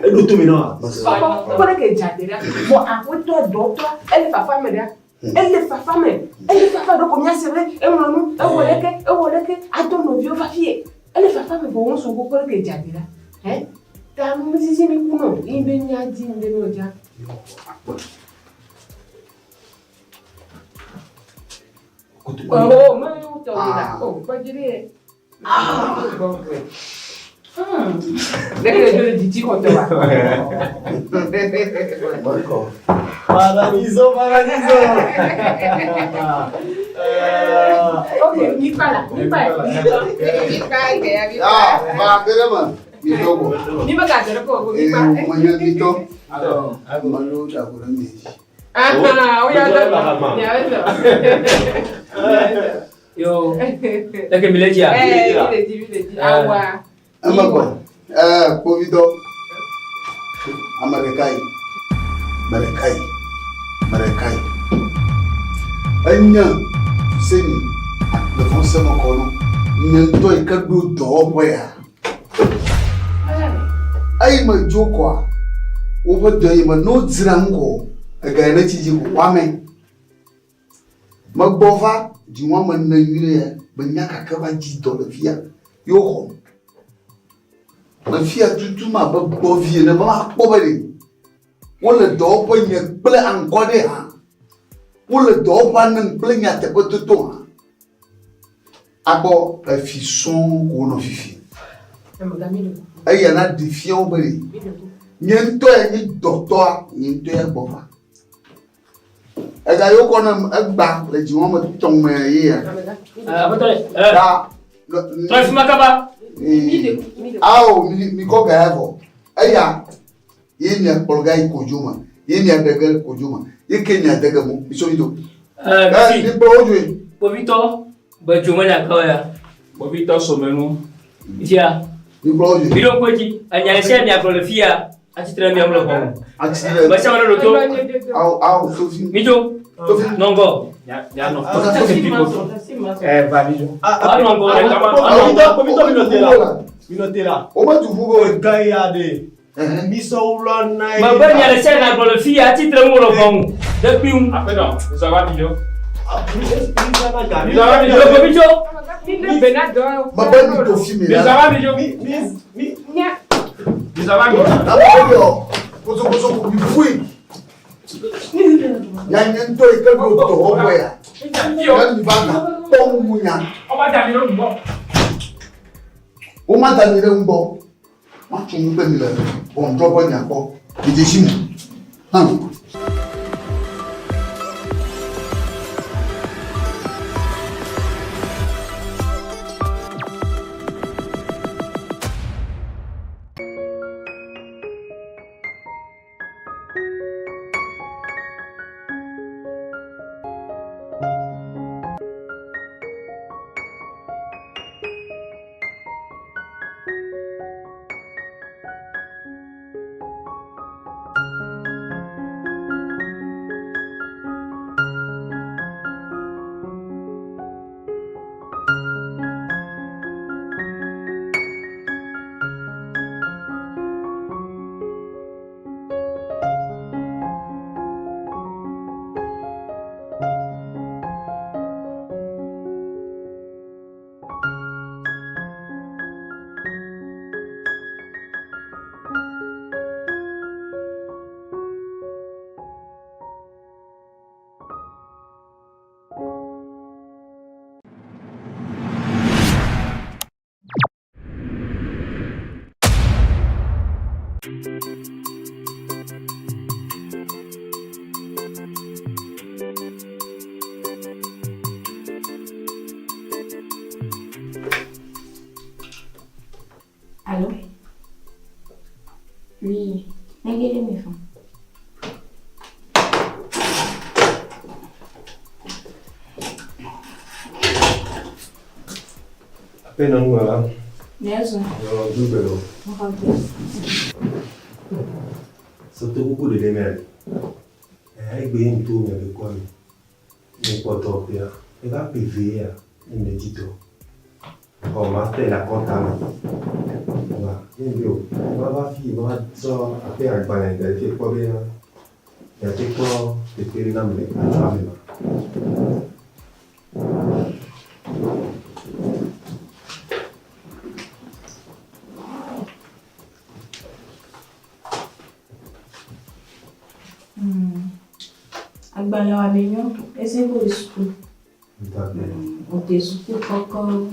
Et nous tout maintenant. Papa, comment que jadera? Bon, après toi docteur, elle fa femme là. Elle fa femme. Elle fa femme donc combien c'est vrai? Et mon nom, et woleke, attends nos vieux va fier. Elle fa femme bon on se comprend que jadera. Hein? Ta musique mi kuno, ibenya di ndeno ja. Oh, mais où t'as là? Oh, pas dire. Bon, dès que je le dis, on te va. Paradiso. Ok, ni pas là. Ah, va vraiment. Mi dogo. Ni pas cadre ko, ni pas. Manya mito. Malo da ko mi. Ah, oui, Yo, tak bileji ya. Bileji. Awa. Amako. Covido. Amerikai. Anya seni le français mo kono. Nyento e ka do do boya. Ai ma joko. Wo bo do yi ma no dzirango. Ga na ci ji kwame magbofa ji wa man na yire ban ya ka ba ji do da fiya yo ko ma fiya tutu ma ba bo fiye na ba ko bare wala do ba nya ple an ko de ha wala do ba nan ple nya te ko to ha abo la fi son ko no fifi ay ya na di fiya o bare nyento ya ni docteur nyento ya bofa ega yo kono egba le ji won mo tong me yi ya Da. Toi makaba. Mi ko ga evo eya yi ni polga ikojuma yi ni adega kojuma yi ke ni adega mo mi so mi do ni bo oju Bobito ba juma ya kawaya. Bobito somenu. Dia. Ni bo oju. Bi don koji anya se mi akrolofia ati tra mi amlo ko. Ati ba se wala roto. Au Sophie. Mijo. Nongo. Ya no. Babijou. Ah, non, bon, Minotera. O ma tu fugo. Gaïade. Misoula naï. Ma bonne, il y a le sel dans le fille à titre de mon depuis où? Après, non, ça va, Bijo. Ma bonne to filmer là. Ça va, Bijo. Ça va, Bijo. Ah bon, koso bi fui. Ya nyen to e ka go to ho boya. Ya ni ba na to munya. On va terminer le bon. O ma ta ni re ngbo. Ma tu mu pe mi le. Bon jo bo nya ko. Ije shimu. Ha. Allô? Oui, regardez mes femmes. Appena nous là. Maison. Double. On va bien. Ça te beaucoup de démerde. Avec bien tout mais avec quoi? Mais pas top là. Et va PV il me dit tout. Oh, ma tête la comptable. Voilà, bien. Va fille, va ça après avec balai, il fait quoi bien? Il y a des quoi, des périnam mais pas Agbala wa benyo, ese go school. O te school koko.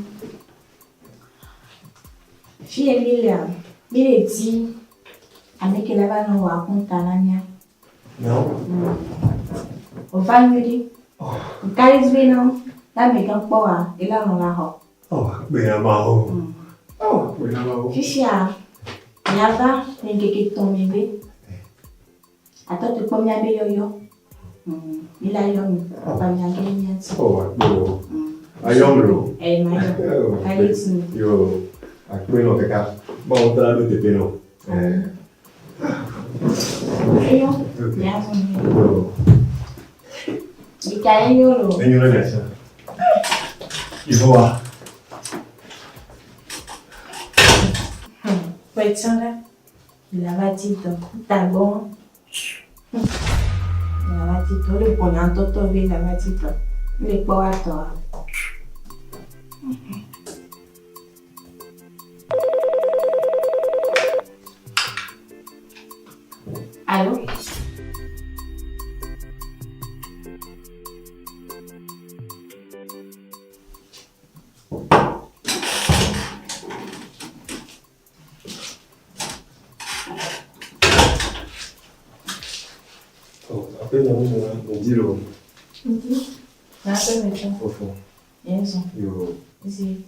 Fie Lilia, bile ti ameke lava no wa kontananya. Non. O family. O karis bino, la me kan po wa, ila no la ho. Oh, bem mal. Oh, bem mal. Fisia, yava ngeke tombe. Ato te pomya be yo. Ila yomi, papa nyangenya. Oh, bro. Ayomro. Mayo. Kaisi. Yo. Aqui no kaka. Bom, tá no TP não. Ayo. Ya son. Ikayo lo. Venho na mesa. E voa. Vai tsanga. La batito. Tá bom. La batito le ponen todo bien la batito. Le pongo a todo. Allô? Appena me dirò. Nada mesmo. Fofo. Isso. Yo. Sim.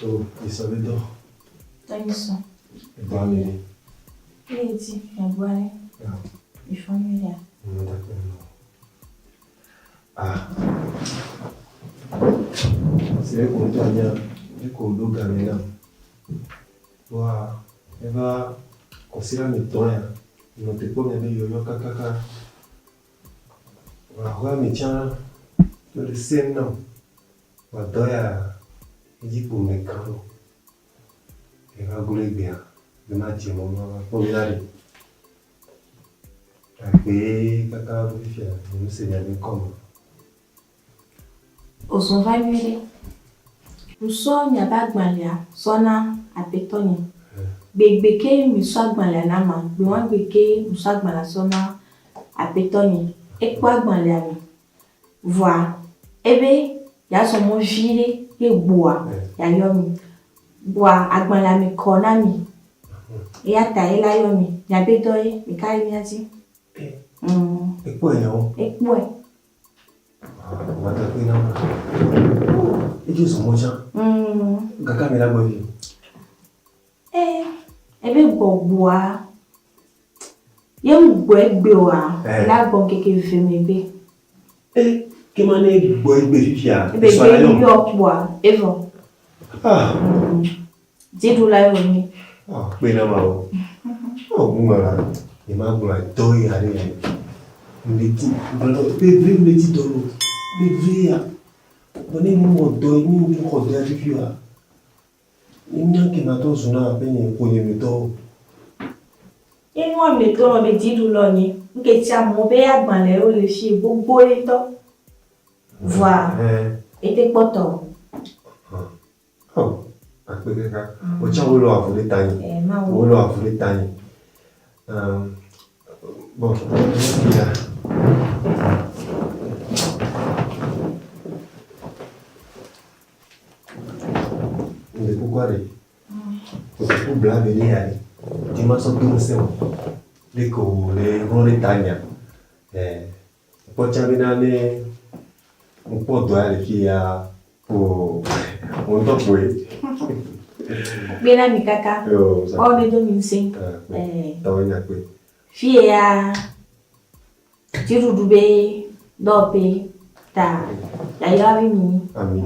Oh, isso é verdade. Tá isso. Family. Gente, agora e família. Não dá pra não. Ah. Se é com Tânia, é com o Luca mesmo. Boa, ela considera me tonha. Não te põe meio yo kakaka. Agora me tinha eu disse não. Mas doia de por mecano. Eu agulhei bem. De matinho, mamãe, povinari. Aí, cacau, filha, não sei nem como. O son vai mire. O son ya bagmalia, sona apetonya. Begbeke mi so agmalia na ma, be wan gbeke mi so agmalia sona apetonya. Ekpo agmalia mi. Voa. Ebe ya so mo jire ye boa. Ya yo mi. Boa agmalia mi kona mi. Ya ta ela yo mi. Ya bedoye mi kai mi ati. Ekpo yo. Ekpo e. Mata ko ina ma. Ejo so mo ja. Kaka mi la gbo fi. Ebe gbogboa. Ye gbo egbe wa. La gbo keke fi mi be. Kí máa ní gbọ́ ẹgbẹ́ fífi à? Ebe gbe ni ọ̀pọ̀ à, Evo. Dídú láyé omi. Pé náà máa wọ̀. Ọ̀gbun mọ̀ra, ẹ máa gbọ́n àìtọ́ ìyàrá ẹ̀. Létí, bébé létí dọ̀rọ̀, bébé à. Wọ́n ní mú ọ̀dọ́ ní ojú ọ̀dọ́ fífi à. Ní kí máa tó sùn náà bẹ́yẹn kò yẹ mi tọ́. Inú ọ̀mì tó rọ̀ mi dídú lọ ni. Nke tí a mọ̀ bẹ́ àgbàlẹ̀ ó lè ṣe gbogbo ètò. Voa. Ètè pọ̀tọ̀. Àpé kẹ́kẹ́, ó já wọ́n lọ àfúlé tani. Wọ́n lọ àfúlé tani. Bon, ìyá. Ndé pourquoi rè? Parce que bla venir à tu m'as sorti un sein. Les co, les gros Tania. Poi c'è un po' d'oeil qui a pour un top oui. Bela mi kaka. O le do mi sing. Tawanya kwe. Fie ya. Jiru dube dope ta. Ya yawi mi. Ami,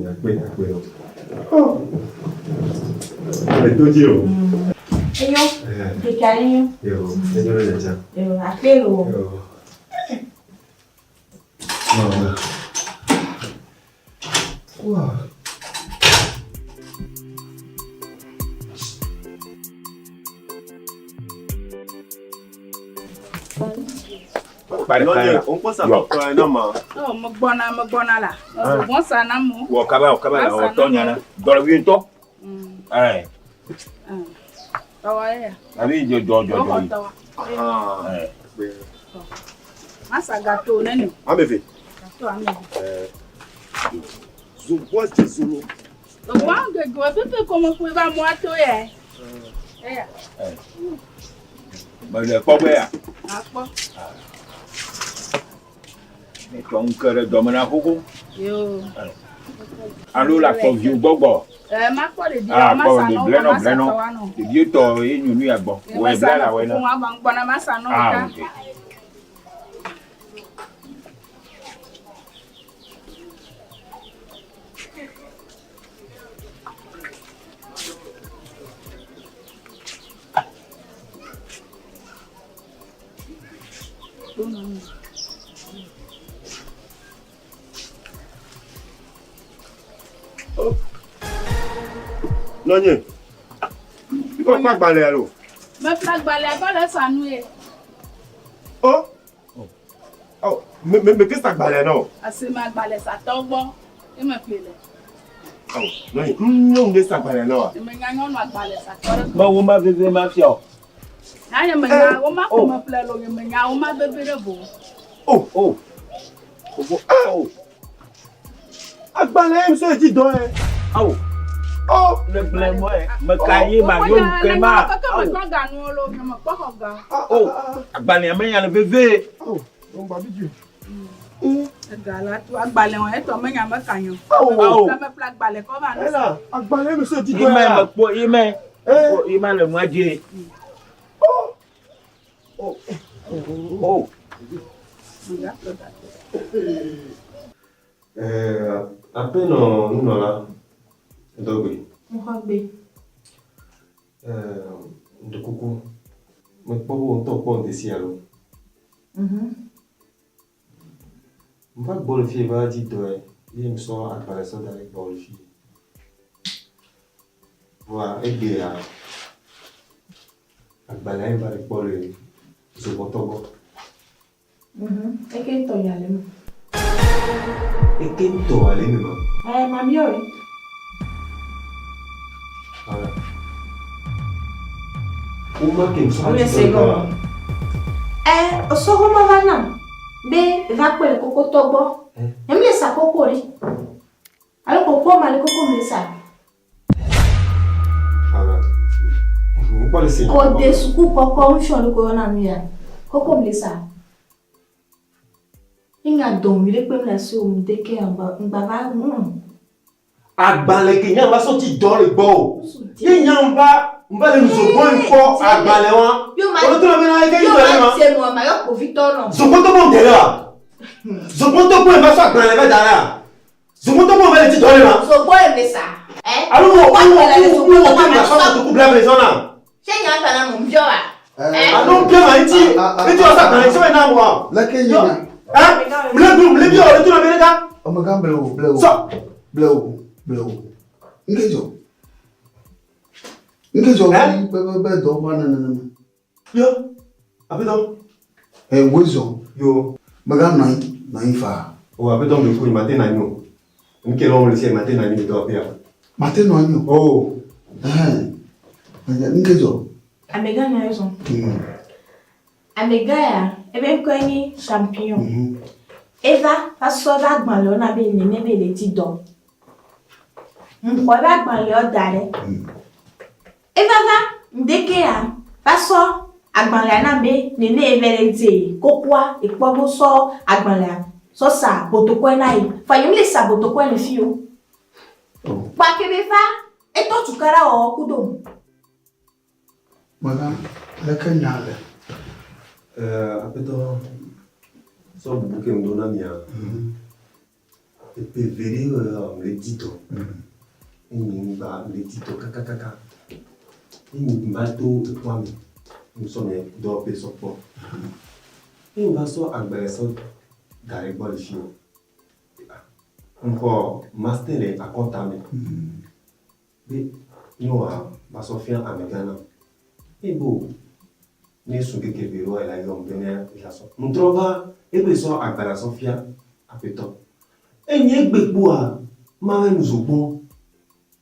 akwe. Oh. Le tojo. Eyo. De carinho. Yo, eyo le ja. Yo, apelo. Yo. No. Wow. Barikala, on peut savoir quoi non ma. Oh, mo gbona la. Bon ça na mo. Wo kaba o to nyana. Do wi nto. Tawa. Abi jo. Masa gâteau nene. Ameve. Gâteau ameve. Zubo ti zulu. Wa ngego pepe como foi ba mo ato ye. Ba le po be ya. Apo. Mais ton cœur domina beaucoup. Yo. Allô la fo vieux gogo. Ma ko le dia masa no. Bleno. Le vieux to e nyunu ya gbo. We bla la we na. Wa ba ngbona masa no ka. Nonye. Iko pa gbalẹ̀ lo. Me flag gbalẹ̀ ko le sanu e. Oh. Me que ça gbalẹ̀ no. Ase ma gbalẹ̀ sa to gbo. E me pele. Oh, nonye. Non de ça gbalẹ̀ no. E me nga no gbalẹ̀ sa to. Ma wo ma bebe ma fi o. Na ye me nga wo ma ko me pele lo ye me nga wo ma bebe re bo. Oh. Agbalẹ̀ mi so ti do e. Oh, le blé moi, me cailler ma gueule crema. Oh, agbalẹ̀ me ya le bébé. Oh, on va bidu. Agala tu agbalẹ̀ won e to me ya me kanyo. Oh, me pla agbalẹ̀ ko ba no. Ela, agbalẹ̀ mi so ti do. Ime me po ime. Po ime le mo dire. Oh. Appena non là. Dogbe. Mohagbe. De coucou. Mais pas bon temps pour d'ici alors. On va bonne fille, va dire de il me sort à travers ça avec bonne fille. Voilà, et bien, à balayer va avec Paul et ce botton. Et que toi y aller. Et que toi aller même. Mamie, oui. Voilà. Uma que me sort. Mais c'est bon. Au soir on va non. Mais va quoi le coco tobo. Même les sacs cori. Alors coco mal coco me ça. Voilà. Ko de suku coco on chon ko na mia. Coco me ça. Inga dormir pe me si o me de ke amba va. Agbalé que nyamba sorti dans le beau. Ni nyamba mba le nous bon ko agbalé wa. O to me na ke yo ma. C'est moi ma yo ko Victor non. Zo ko to bon de là. Zo ko to bon ma so agbalé ba dara. Zo ko to bon ba le ti dole ma. So boy me ça. Alors on ma so to kubla maison là. C'est nya ta na mo mbio a. Ah non bien ma ti. Et tu as ça dans les semaines na moi. La Kenya. Hein? Le bio le tu na beneka. O magam bleu. So. Bleu. Ngejo be do na. Yo. Abedo. Wezo. Yo. Magam nai fa. O abedo me ko matin na no. Nke lo le se matin na ni do apia. Matin no anyo. Oh. Ngejo. Amega na yo son. Amega ya ebe ko ni champion. Eva fa so da gban lo na be ni be le ti do. Mkwa ba gban le o dare. Eva va ndeke ya fa so agban le na be ni ne evere ti kokwa ipobo so agban le so sa botoko na yi. Fa yim le sa botoko le fi o. Pa ke be fa e to tukara o kudo. Magam la Kenya le. Abedo. So buke mdona mia. Et puis venir le dito. Il va le dito kaka. Il mato et toi nous sommes dans le support. Il va so agression d'aller voir le chien. Encore master les à comptable. Mais nous va so faire amegana. Et beau. Nessuno che vero è la yombene la so. Non trova e beso agbara Sofia apeto. Enye gbegboa ma nu zogbon.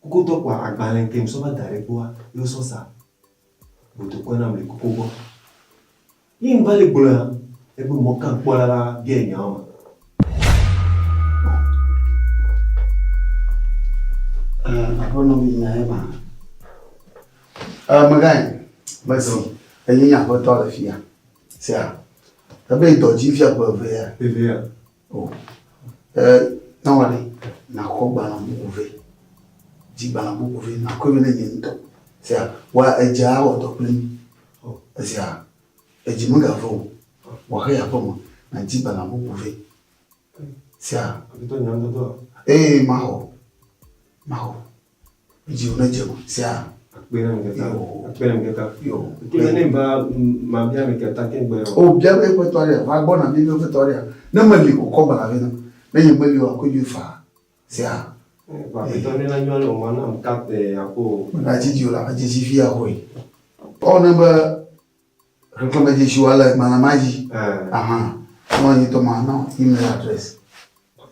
Koko to kwa agbara nke so ba dare boa yo so sa. Boto ko na mle koko bo. Yin vale gbola e bo mo kan pola la bi enya ma. Agronomy na ema. Magai. Basi. Elle n'y a pas de la fille. C'est ça. Ça veut dire que tu as pas de PVA. Oh. Non, allez. Na ko ba na mu ve. Ji ba na mu ve na ko vele ni nto. C'est ça. Wa eja o to plin. Oh. C'est ça. Eji mu ga fo. Wa ka ya pomo. Na ji ba na mu ve. C'est ça. Abito nyando to. Maho. Ji una jemo. C'est ça. Akpera mketa. Yo. Kile nemba mabia mketa kengbe. O bia be Pretoria, va bona bi be Pretoria. Na mali ko ko bala vena. Na ye mali wa ko ju fa. C'est ça. Va betone na nyo lo mana mkate apo. Na jiji la jiji fi ahoi. O na ba reclame de chuala mana maji. Aha. Mo ni to mana email address.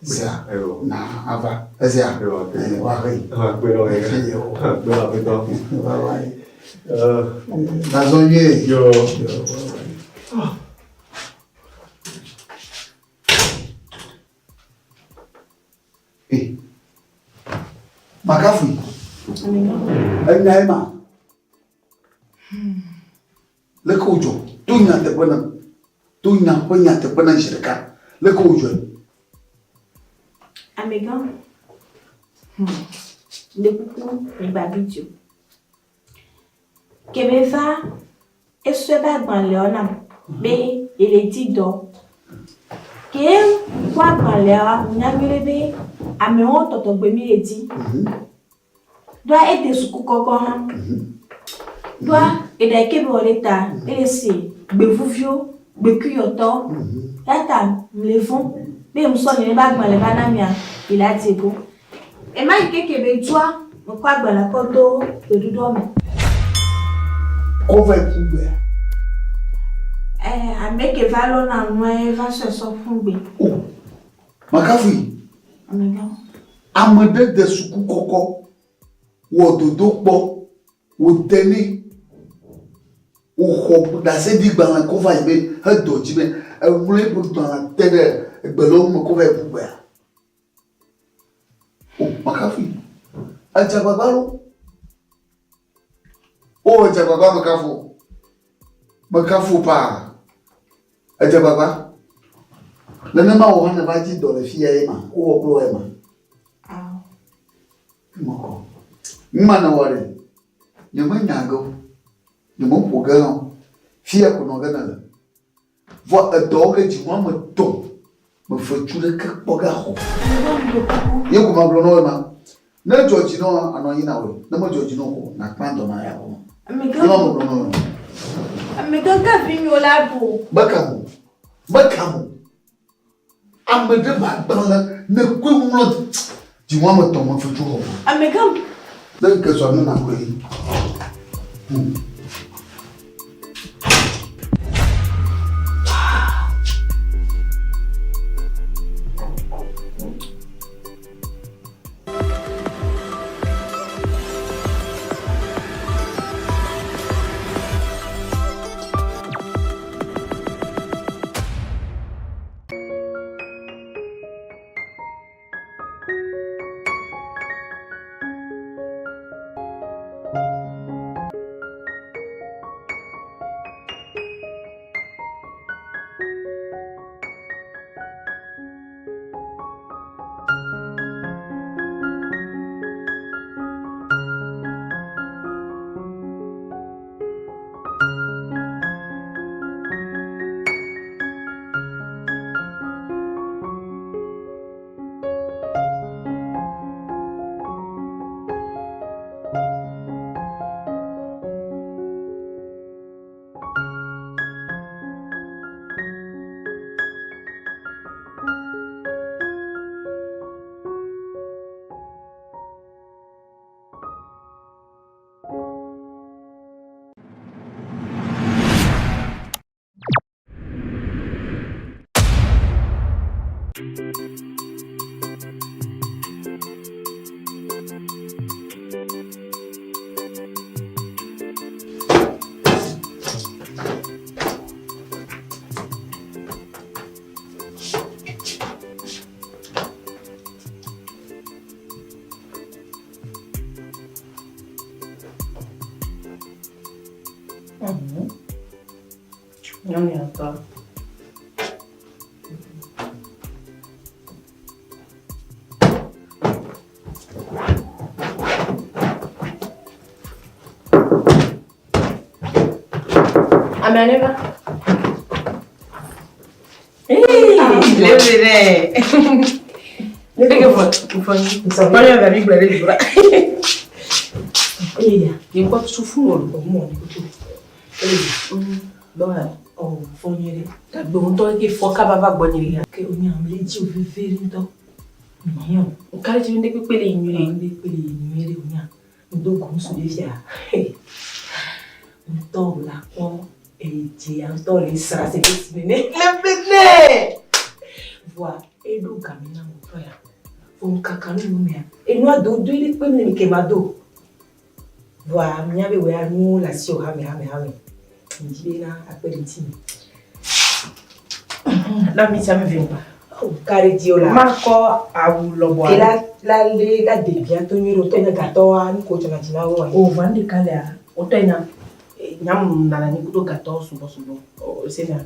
C'est ça. Na ava. C'est ça. Wa ri. Akpera beto. La zone yo. Makafi. Naima. Le kojo. Tunya te bana shirika. Le kojo. Amega. De coucou et babidjo. Kebeva et ce bag dans Léona. Bé, il est dit donc. Kem, quoi dans Léa, n'agrébe, à me honte ton bébé est dit. Doit être sous cocohan. Doit être kebo l'état, et laisser, bevuvio, becuyoto, yata, me levons, Mais me sonne les bagues les banamia. Il a dit bon. Et moi il que toi, me crois dans la photo de Doudome. Cover pour A make a valor na moi va se s'enfuir. Oh. Makafi. Amiga. Amade de suku koko. Wo dodo po. Wo teni. Wo ko da se di gba ko fa ibe he doji be. E mule bu to na tede egbelo mo ko fa bu ba. Oh, Makafi. Aja babalo. Oh, aja baba Makafu. Makafu pa. Aja baba. Lena ma wo na ba ji do le fi e ma. O wo e ma. Ah. Moko. Mana ware. Nyama nyago. Nyama poga. Fi e ko no ga na. Vo e do ga ji mo mo to. Mo fo chule ka poga ho. Ye ko ma blo no e ma. Na George no anoyi na we. Na mo George no ko na kpando na ya ko. Amiga. Mo blo no. Amiga ka fi mi ola bo. Bakamu. Amede ba bala ne ku mo di mo mo to mo futu ho. Amiga. Le que so na ko yi. Non, il y a pas. Amaneva. Levere. Levere fo. Sapanya da mi gbere jura. Ye ko sufu wo ko mo ni ko. Bora, oh, fonyere. Ta bo nto ke foka baba gboniri ya. Ke onya amleji o fefere nto. Nyo. O kare ti nde pepele nyure, nde pepele nyure onya. Ndo ko nsu de fia. Nto la ko eji an to le sra se ke ne. Le Voi, e do camina mo toya. Fon kakanu mo mea. E no ado do ile pe mi ke mado. Voi, mi ave we anu la si o ha me. Njibena aperiti. La mi ça me vient pas. Oh, carré diola. Marco a lo boa. La de bientôt ni roto na gato an ko tana tina wa. Oh, vande kala. Otena nyam na ni kuto gato subo. Oh, c'est na.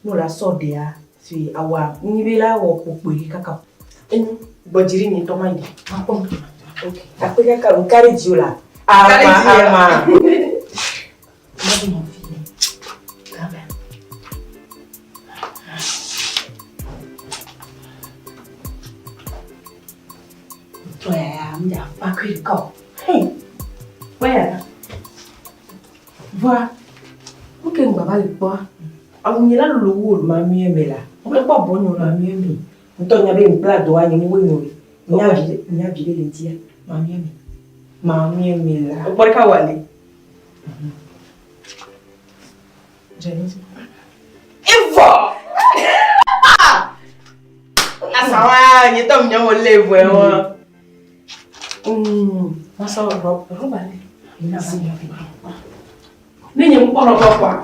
No la sodea fi awa. Ni bela wo popori kaka. Bojiri ni to mai. Okay. Apeka ka carré diola. Ama. Mja pa kweli ko. Where? Voi. O que ngba ba le po. Awunyela lo wo ma mi emela. O pe po bo nyo la mi emi. Então minha bem plado aí nem muito. Minha vida lentia. Mami lá. O porca wali. Gente. Evo. Asawa, ni to mi o levo e won. Masa roba le. Ina ba mi. Ni ni mo ro kwa.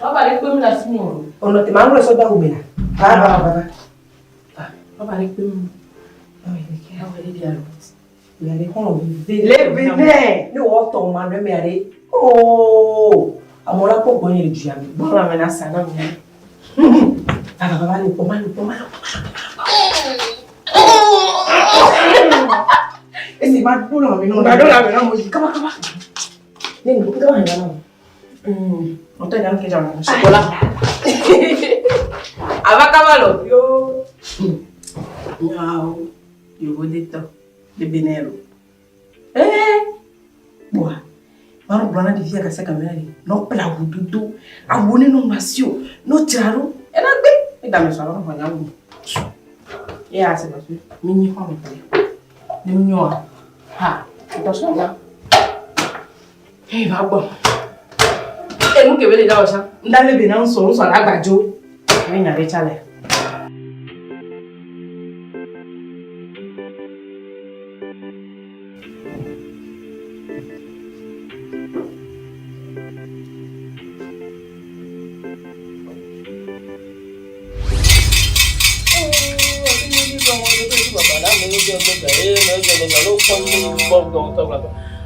Baba le pe mi la sinu o. Ono te mangro so da humina. Baba. Baba le pe mi. Mais les gens les vénères. Nous autant man mais allez. Oh, à mon la pour gagner le diable. Bon la menace na mi. Ah baba le pomal. Et c'est ma doule mais non. Ma doule mais non, Kama. Ni ndu kama hana. On t'a dit que j'en ai chocolat. Avacavalo. Yo. Wow. Yo vou deitar. De Benero. Boa. Maro blana de via kasa kamera ni. No pla hududu. Awone no masio. No tiraro. Ela gbe. E da me sala no nyawo. E a se basu. Mini ho mo pele. Ni nyo a. Ha. To so na. Hey ba gbo. E mu ke bele da o sa. Ndale be na nso lagbajo. Ni nya re chale.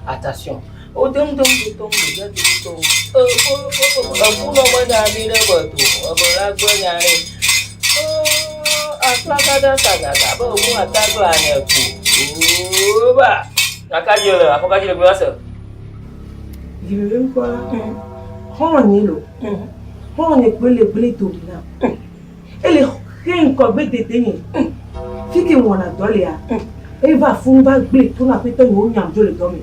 Attention. Au dum dum dum dum dum. Aku nama dari lebetu. Abang nyari. Aku ada saja. Abang ada kelannya aku. Ba. Nak kaji le. Apa kaji le biasa? Givem quoi? Honye lo. Honye pele to dina. Ele rien ko be detenye. Fiki wona dole ya. Eva fun ba gbe to na pe to yo nyam jo le do mi.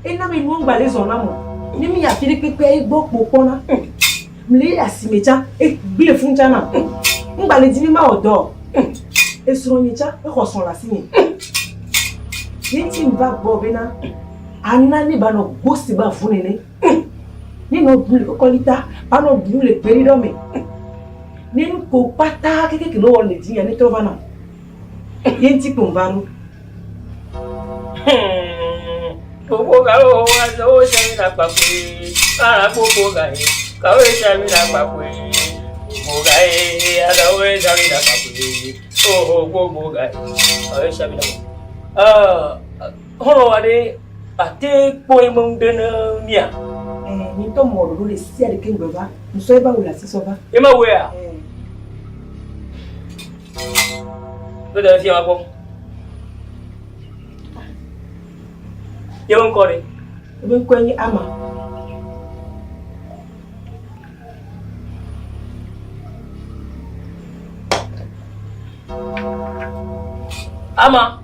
Ena mi nu ngba le zo na mo. Ni mi ya firi pepe egbo popona. Mle asimecha e gbe fun jana. Ngba le dini ma odo. E suro nyecha e ko son la sini. Yenti mba gbo be na. Ana ni ba no ghost ba fun ni. Ni no bulu kolita, ba no bulu le peri do mi. Ni ko pata keke lo le dinya ni to vana. Yenti ko mbanu. Gbogbo karo wa lo se mi na pape. Ara gbogbo ga e. Kawe se mi na pape. Gbogbo ga e, ara we se mi na pape. Oh, gbogbo ga e. Kawe se mi na. Horo wa de ate po mo ndena mia. Ni to mo lo le si ade kengbe ba. Nso e ba wo la si so ba. E ma we a. Lo de fi ma ko. Yang kau ni? Ibu kau ni ama. Ama.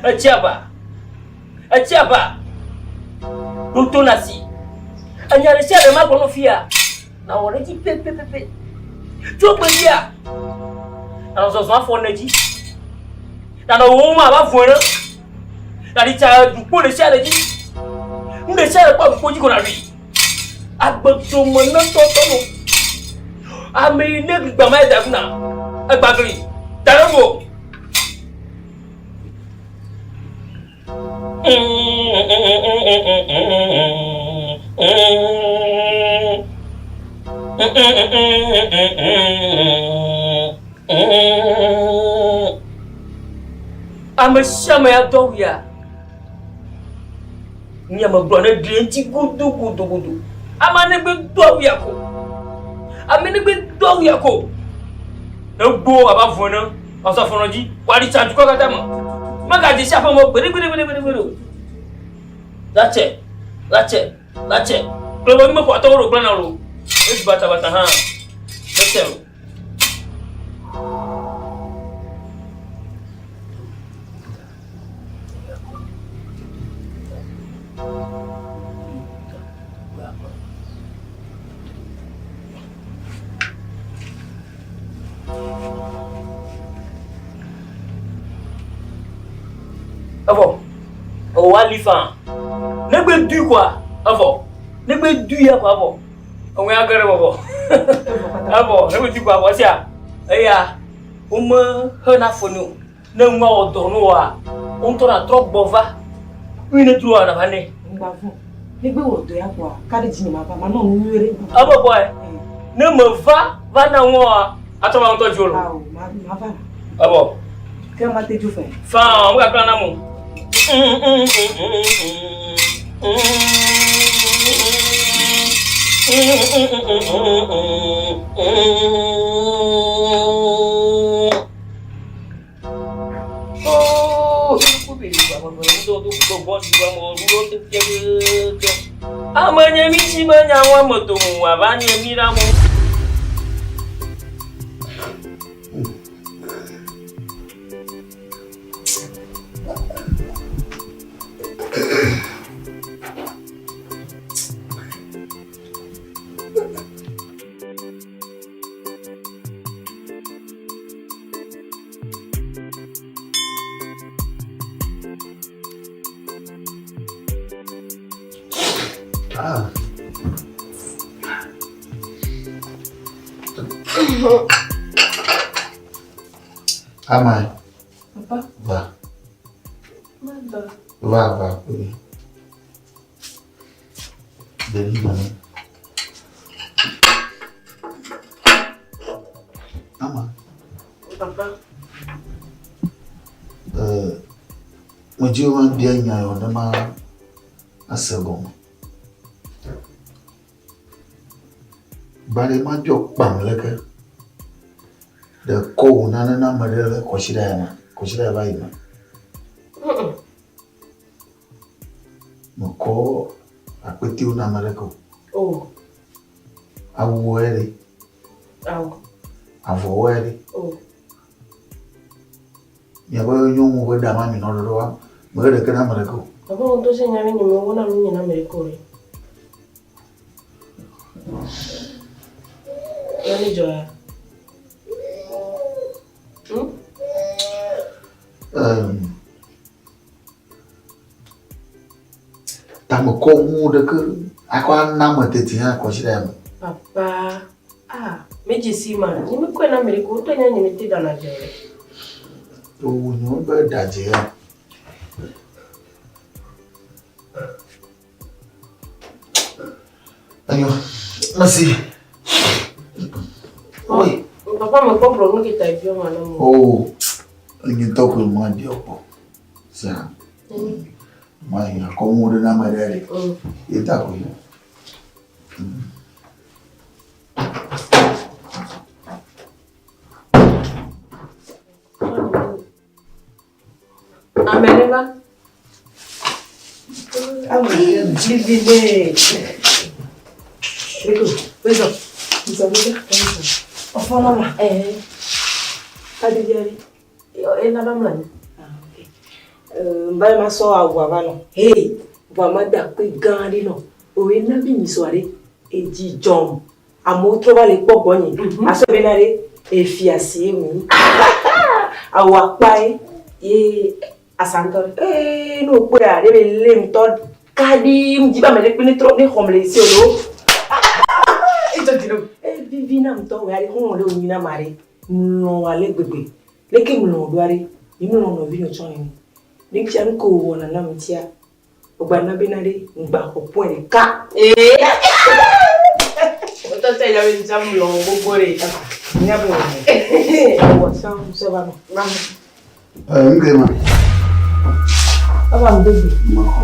Aciaba. Lutu nasi. Anyari siapa mak kono fia. Na orang ji pe. Cuba dia. Nós vamos fazer aqui. Nós vamos fazer. Nós vamos fazer aqui. Não deixar para o pôr na rua. Abato mana totono. Ame ini bama dah na. Abagli. Taruh. Ame sama ya tahu ya. Ni ama brother drenchi gudu. Amane be tahu ya ko. Amene be tahu ya ko. Ebo aba fona, asa fona ji, wali chanju ko kata ma. Maka di siapa mau beri. Lace. Kalau mau kau tahu orang mana lu? Itu bata ha. Betul. Avant. Oh, Alifan. Ne peux du quoi? Avant. Ne peux du ya quoi avant. On va agarrer avant. Avant, ne peux du quoi avant ça. Aya. On me hana fono. Ne moi au tournoi. On tourne trop bova. Une droit na bane. Ne peux au ya quoi? Car dit ma pas maintenant nous. Abo boy. Ne me va na moi. Attends on to jolo. Ah, ma va. Abo. Que m'a te fait? Fa, on va prendre amour. Amanya michi banya wa moto wa banya miramu. Amai. Papa. Va. Manda. Va, oui. Délivre. Ama. Papa. Mojiwa bia nya yo na ma asego. Bare ma jo pam leke. De ko na madele ko shida ba ina. Moko akweti una mareko. Oh. Awuere. Awo. Avowere. Oh. Ya ba yo mu we da mami no do wa. Mo de kana mareko. Papa on to se nyame nyame wona no nyina mereko re. Yani joya. Tamo ko mu de ke akwa na mateti ha ko shida mo. Papa, meji sima, nime kwa na mereko to nya nyime te dana jere. O no ba daje ya. Ayo, masih. Oi. Papa me compro no que tá bio mana mo. Oh. Ninguém toca o mão de opo. Sa. Mãe, como de na madere. E tá com ele. Ameleva. Ameleva, divine. Beso. Beso, beso. Enfin, maman. Pas de diarrhée. Et la dame là. Mbaye maso agwa no. Hey, wa mada pe gan ri no. O we na bi mi so are e ji jom. Amo tro ba le popo yin. Aso be na re e fi asie mi. Awa pa e asantor. No pe are be le mto kadi mji ba me le pe ni tro ni homle si olo. Ito dilo. Vivi na mto we are hon le oni na mare. No wale gbegbe. Leke mi no do are. Imi no vi no choni. Nik chan ko wona na mtia. Ogba na benare ngba ko point ka. O to te ya bi jam lo gbogbo re ta. Nya bo. Wo se ba mo. Ngema. Aba mbebi. Ma ko.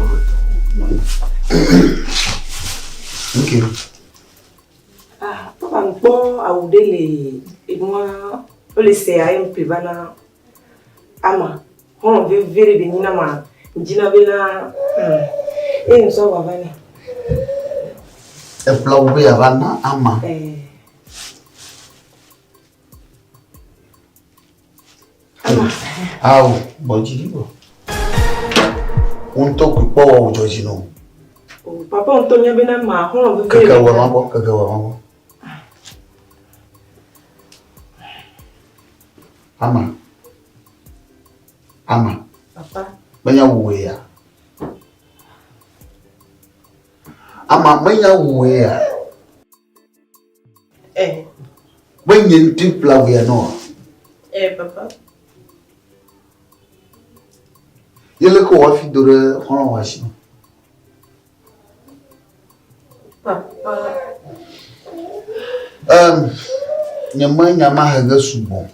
Okay. Papa ngbo awudele igwa o le se ayem privana ama. On veut vérifier benina ma njina bela nso baba ni E flow be avana ama au bojiri bo on to ku po o joji no papa on to nya bena ma on veut vérifier kaka wa mambo ama papa Manya wuya. Ama manya wuya. When you think we are no. Papa. You look what you do the horn washing. Papa. Your mind, your man has a sumo.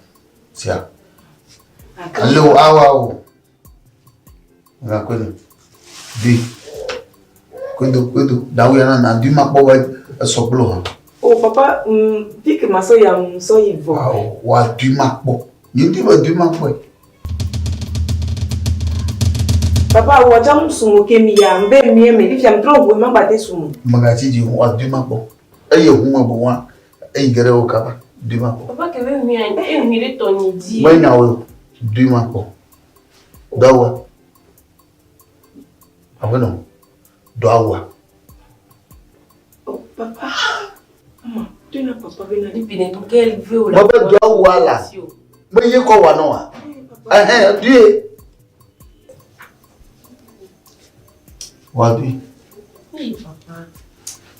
Sia. Hello, our. We are going to that we are not doing my boy a soblo. Oh, Papa, pick my so young, so you vote. What do you make boy? You never do my boy. Papa, what I'm sumo came here and bear me if I'm drunk with my body sumo. Magaji, you what do my boy? A young woman, a girl cover. Do my boy. Papa, give me an minute on you. When I will do my boy. Dawa. I will know. Dawa. Oh, Papa. Mama, do you know Papa when I did in girl view? Papa, Dawa. When you call one hour. Do you? What do you? Hey, Papa.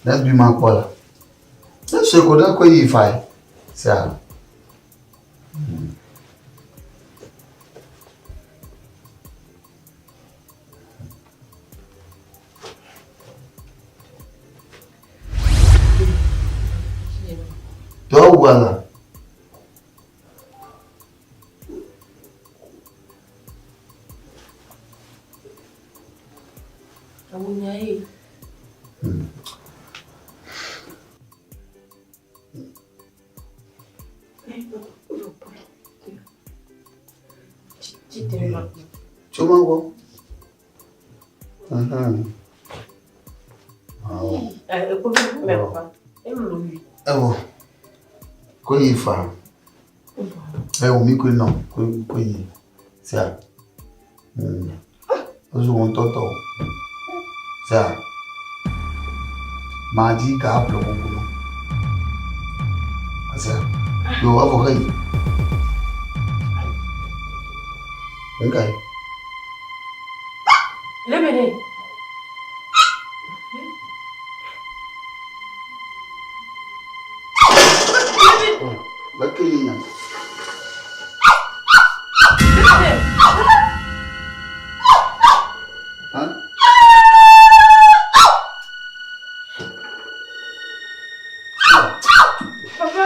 Let's be my caller. Let's say, could I call you if I say, do well. Cuma go. Ko yi fa. O mi ko no, ko yi. Sia. Ozu won toto. Sia. Maji ka aplo ko no. Sia. Yo avo kai. Okay. Lebene. Bakilinya. Hah? Papa.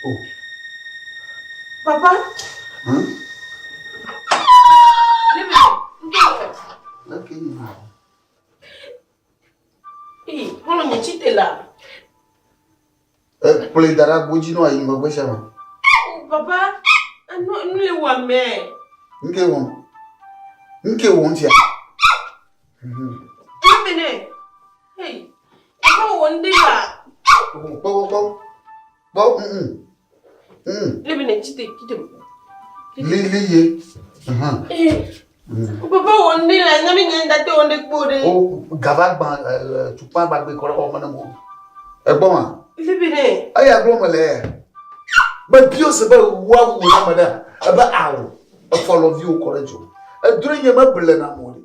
Oh. Papa. Huh? Hey, hold on, you là. Pour les darabes, vous dites non, il m'a pas chama. Papa, non, le wa mais. Nke won tia. Lebene. Hey, papa won de la. Bo. Lebene chite. Li. Papa won de la, ngami ngenda te won de kpode. Oh, gavak ba tu pa ba be ko ko mana mo. E gbon ma. Lebene. Aya gbon mo le. Ba bio se ba wa wu na mada. Ba awo. Follow you correct you. E dure nye ma bele na mo.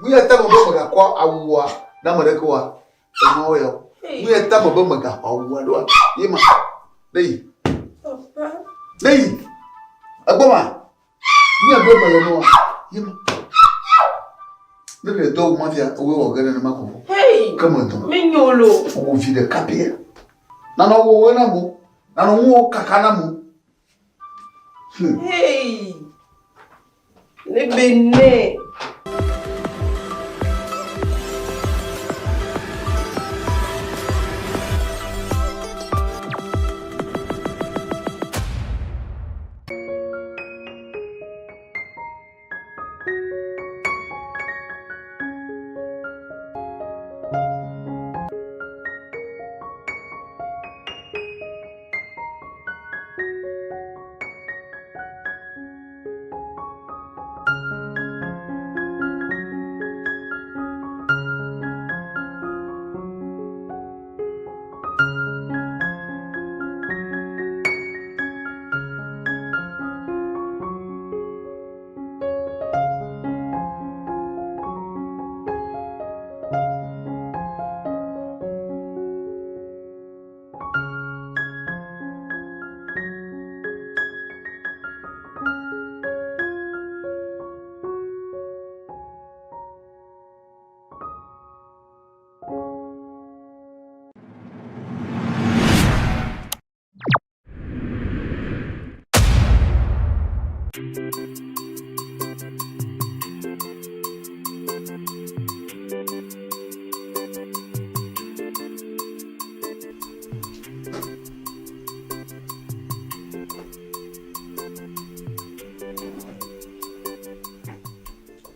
We are talking about ko awwa na mada ko wa. E mo yo. We are talking about maga awwa do. Yima. Dei. Papa. Dei. Agboma. Ni agbe mele no. Yima. Le do mafia we wo gane na mako. Hey. Come on. Minyolo. O vi de kapia. Na no wo na mo. Na no wo kakana mo. Hey. Lebene.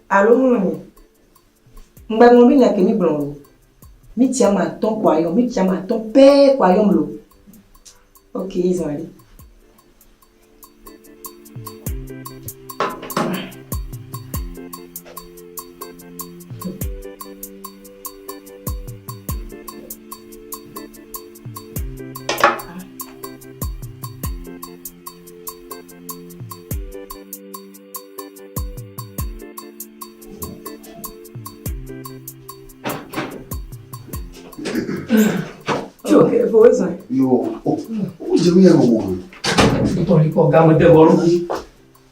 Allô, mon Mba ngombi na kemi blongo. Mi tia ma ton kwayom, mi tia ma ton pe kwayom lo. Ok, ils ont allé. Ok, faut raison. Yo, oh, je vais y aller au moins. Pour les cours, gamme de bol.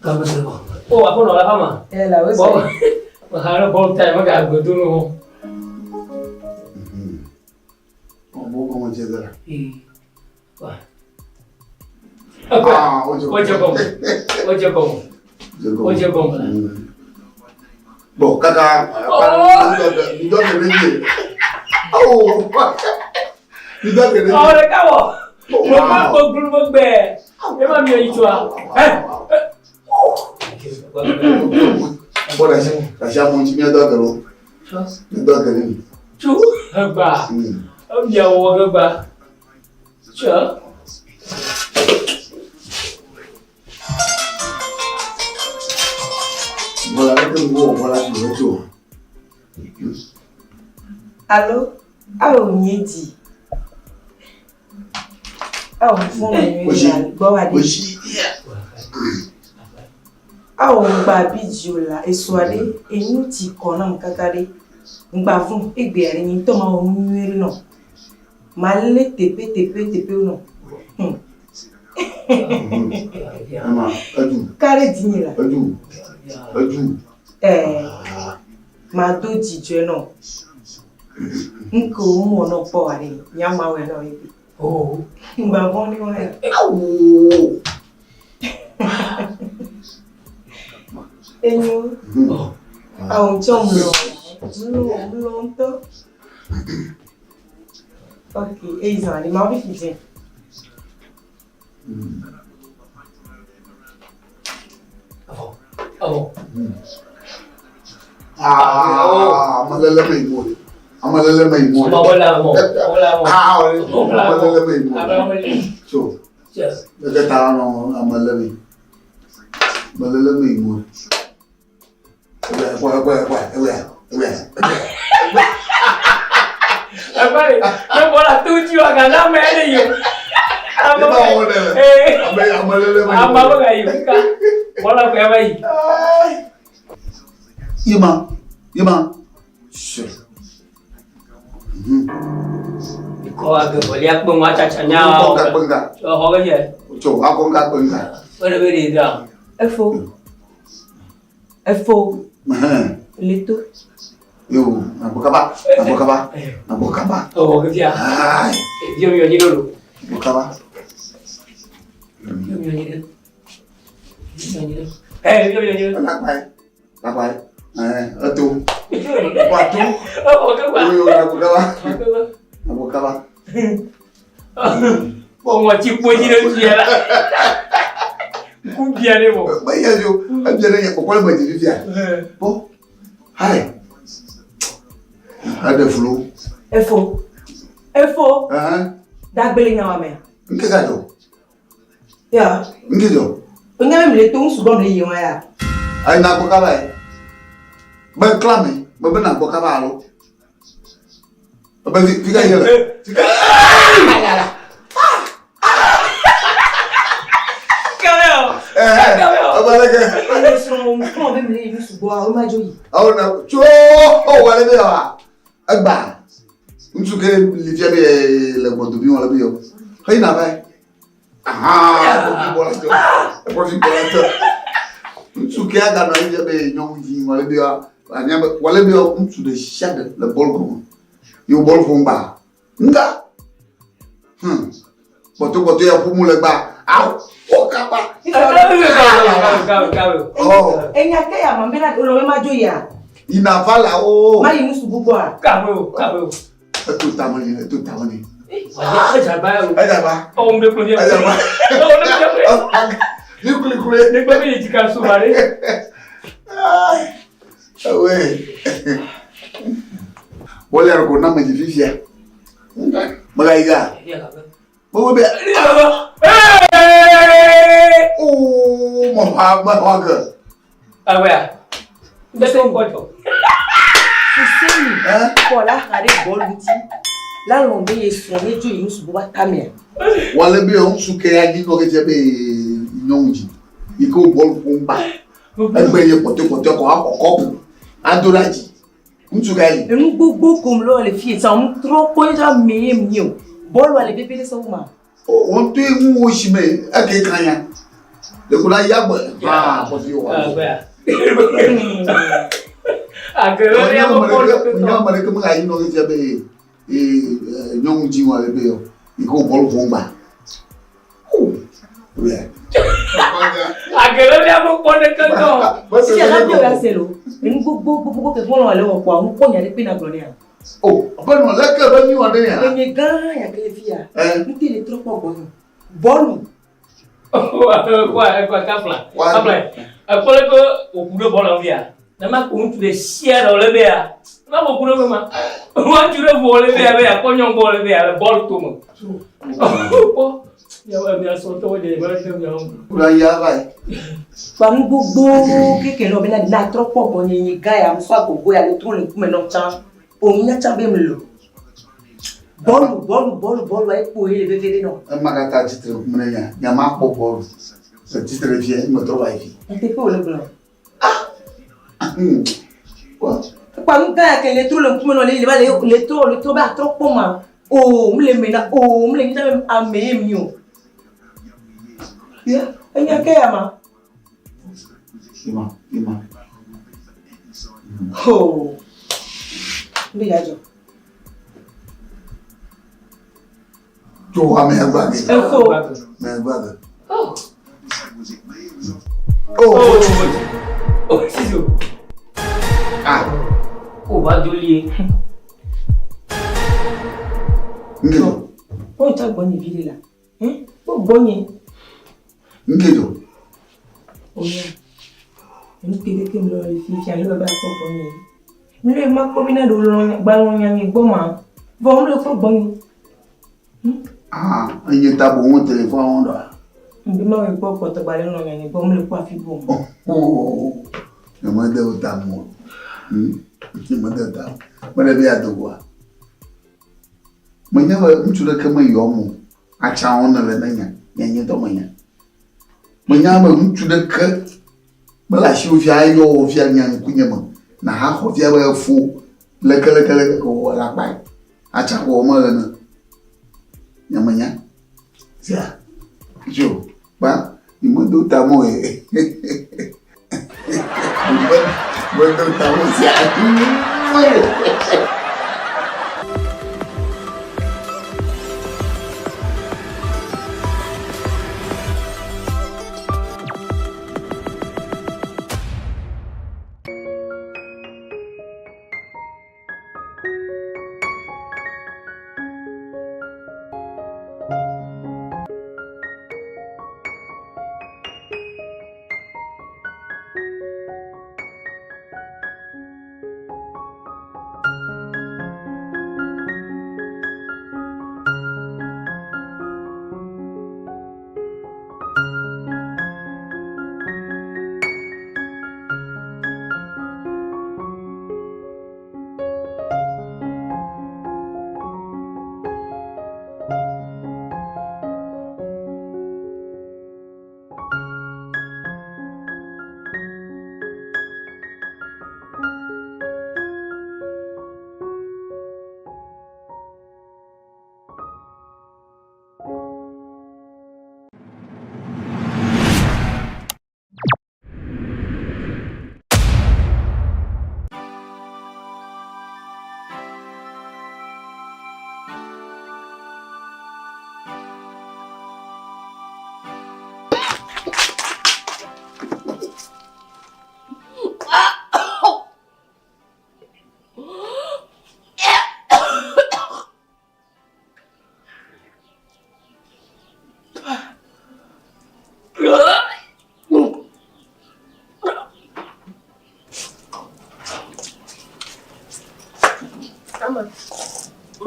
Gamme de bol. Oh, après, on a la femme. Elle a raison. Bon, on a le bon temps, on a le bon temps. Bon, comment dire ça? Ah, oje bon. Bon, kaka, il doit te venir. Oh, il doit te venir. Oh, le cabo. Mon pas be. E ma mi oyichwa. Bon, la chambre on tient d'autres. D'autres. Tu ba. On bien o ba. Tu voilà, voilà, Allô? Allô, Nyedi. Oh, mon Dieu, bon, allez. Oh, babi Diola, et soirée, et nous t'y connaissons, kakade. M'bavons, et bien, nous t'en avons mué, non. Malé, tepe, non. Maman, adou. Carré dîner là. Adou. Ma do Dieu, non. Nko mo no po ari nyama we no ibi. Oh, ngba bon ni won. Awu. Enyo. Oh. Awu chom lo to. Okay, ezali ma bi fije. Oh. Malala mai mo. Amalala mai mo. Wala mo. Amalala mai mo. So. Yes. Daga taano amalala mai. Malala mai mo. Agora, eu vou lá tudo e o ganhar merda aí. Amalala mai. Amava aí, fica. Bola com ela aí. Yema. Sure. Ko aga boleh aku macam-macamnya. Oh, apa je? Coba aku enggak enggak. Beri dah. Efo. Lito. Yo, aku kabar. Oh, kerja. Dia nyanyi dulu. Aku kabar. Dia nyanyi dulu. Dia nyanyi dulu. Nak baik. Aduh. Waktu. Apa khabar? Apa khabar? Mau wajib puji dan siapa? Kubiar ni mo. Bayar jo. Biar ni pokok baju tu dia. Oh. Hai. Ada flu. Efo. Dagbele nyawa me. Nke ka jo. Ya. Nke jo. Pengen ambil tu sudah beli yang ya. Ai nak apa khabar? Ba clame, ba bana ko kabalo. Ba fica aí. Fica. Cabelo. Agora que. Eles são como bem isso boa, uma joia. Na, cho, wala be wa. Agba. Unsu ke li fiabe le bodo bi wala bi yo. Hay na ba. Bola jo. Bola. Unsu ke aga na fiabe nyong ji wala bi yo. Wala bi yo unsu de shade le bol ko. Yo bol ko mba. Nga. Boto ya pumu le ba. Au. O kapa. Oh. Enya ke ya mambela lo ma joia. Ina fala o. Mari musu bugwa. Cabelo. Tu tamani. Aja ba. Oh, mbe ko dia. Aja ba. Ni kule. Ni ko bi jika sumare. Ouais. Wala yaro ko na ma jififia. Magaiga. Bo be. Oh, mama waga. Ah ouais. Ndese ngoto. Sisini. Kola kare boluti. La londe yesone jo yimusu bo tamia. Wala be on suke ya di no ke je be nyonji. Iko bol pomba. Egbe ye pote ko akoko. Adoraji. Mtugai. Enu gbogbo kom lo le fi ta mu tro ko ja meye mi o. Bolu ale bebe le so ma. On te mu o shime ake kanya. Le ko la yagbo. Ah, ko fi o wa. Agora ya mo polo to. Nya mare ko mga ino ke be nyonji wa le be yo. Iko bol pomba. Yeah. Agora ya mo polo to. Si ala bio ya selo. Enu gbogbo ke fon lo ale wo po àwọn ko nya le pe na gloria. Oh, bueno, la que va ni wa de ya. Enye gan ya ke fia. Nti le tro po gbonu. Bolu. Kwa kapla. Apole ko okuro bola via. Na ma ko ntu de share ole be ya. Na mo okuro ma. Wa jure vole be ya ko nyon vole be ya bol to mo. Oh. Ya wa mi aso to de ba de mi am. Ula ya vai. Pa mu gbogbo keke lo be na tro po gbonu enye gan ya so agogo ya le tro le ku me no chan. Oyin ya chan be mi lo. Bolu ai po ele bebere no. Magata titre kumenya nyama ko bolu. Ce titre vie me trouve ici. Ante ko le blanc. Quoi? Pa mu ga ke le tro le ku me no le ba le tro ba tro po ma. Oh, mu le mena, oh, mu le nta me ame mi o. Ya, enya ke ya ma. Ima. Oh. Ndi ya jo. Tu vas me regarder. Info. Me regarder. Oh. Oh, Siso. Ah. Oh, va dolier. Ngedo. O ta gbọ́ ni vile la. O gbọ́ yẹn. Ngedo. O yẹn. Emi pe ke mi lọ rí fi an lo ba ko gbọ́ yẹn. Mi le ma ko bi na do lo gba lo yan ni gbọ́ ma. Bo mo lo ko gbọ́ yẹn. Ah, enye ta bo won telephone on do. Mbi ma we gbọ́ ko to gba le lo yan ni gbọ́ mo le ko afi bo mo. Oh. Le mo de o ta mo. Mo de ta. Mo de bi adogwa. Manya ba mchura kama yomu acha ona le nanya nyenye to manya ba mchura ka bala shi ofia ayo ofia nyan kunyema na ha ofia ba fu lekele ko la pa acha ko mo le na nyamanya sia jo ba imodo ta mo Bueno, estamos ya.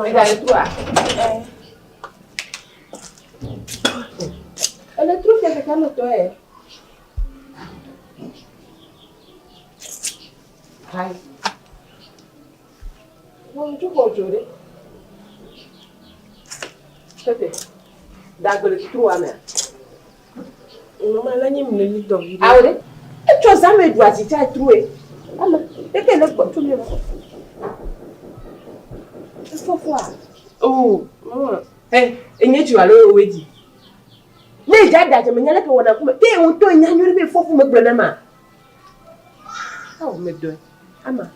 Regarde toi. Elle trouve que c'est comme toi. Hai. Non, tu peux jouer. C'est d'accord, tu vois mais. Maman là ni me li do. Ah ouais. Et tu as jamais doit si tu as trouvé. Alors, et quel est le tout mieux. Il faut voir. Oh, maman. Eh, enye tu alo wedi. Ne jada je menyala ke wona kuma te won to nyanyuri be fofu me gbana ma. Ah me do. Ama.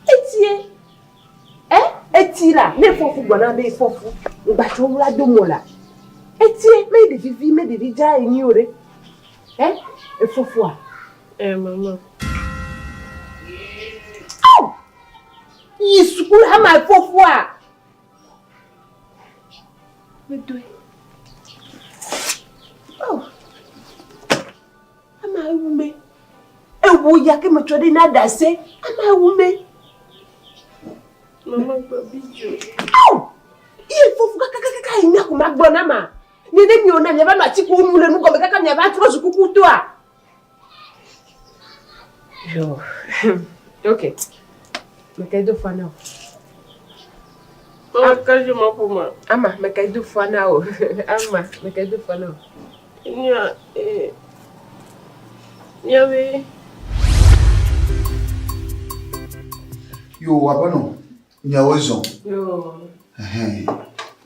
Etie. Etira, ne fofu gbana be fofu. Ngba to wura do mola. Etie, me de vivi me de vija eni ore. E fofu a. Maman. Oh! Yisukul hama fofu a. Me do. Oh. Ama wume. Ewo ya ke me chode na dase. Ama wume. Maman pas bijo. Oh! Il faut kaka ina ko magbona ma. Ni de mi ona mi ba na ti ko nu le nu ko me kaka mi ba tro su kuku to a. Yo. OK. Me kay do fana. Ah, quand je m'en pour moi. Ama, me kay do fana o. Ama, me kay do fana. Nya Nyawe. Yo, abano. Nyawe zon. Yo.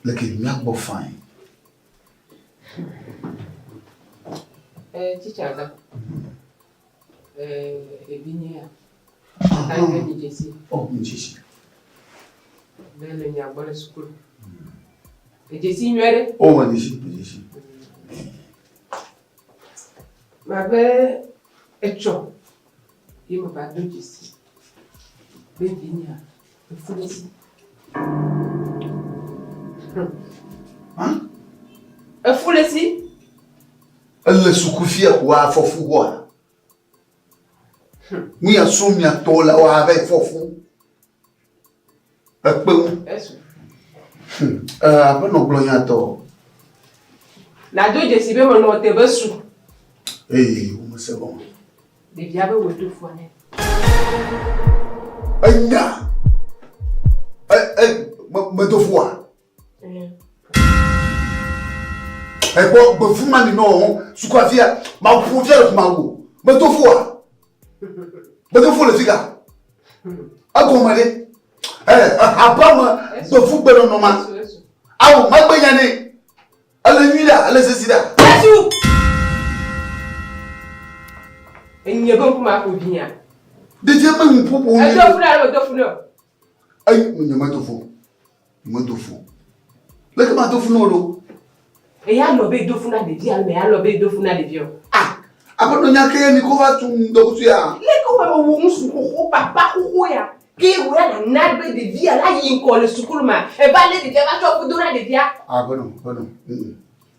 Like a bo fine. Chichaga. Ebinia. Aïe, ni Jessie. Oh, ni Jessie. Belle nya bola school. Et Jessie nuere? Oh, ni Jessie. Ma belle echo. Il me parle de Jessie. Bebinia. Il faut laisser. Hein? Il faut laisser. Elle soukufia wa fofu wa. Mi asumi atola wa avec fofu. Akpeu. Apa no blonya to. La do Jessie be mo no te besu. Eh, c'est bon. De viabe wo to fo ne. Anya. Me to fo. Bo fuma ni no soukufia ma pouvia ma wo. Me to fo. Me to fo le figa. Akomale. Abama do football no ma. Awo magbenya ni. Ale nuira, ale sesida. Yesu. Enye bon kuma ko binya. De je me mpopo. E do funa, do funa. Ay, nyama to fo. Mo to fo. Le ka ma to funa ro. E ya lo be do funa de dia, me ya lo be do funa de bio. Ah, apa no nyake ni ko va tu ndo ku ya. Le ko wo musu ko papa ko ya. Ki wo ya na be de dia la yin ko le sukulu ma. E ba le de dia ba to ko dora de dia. Ah, bono.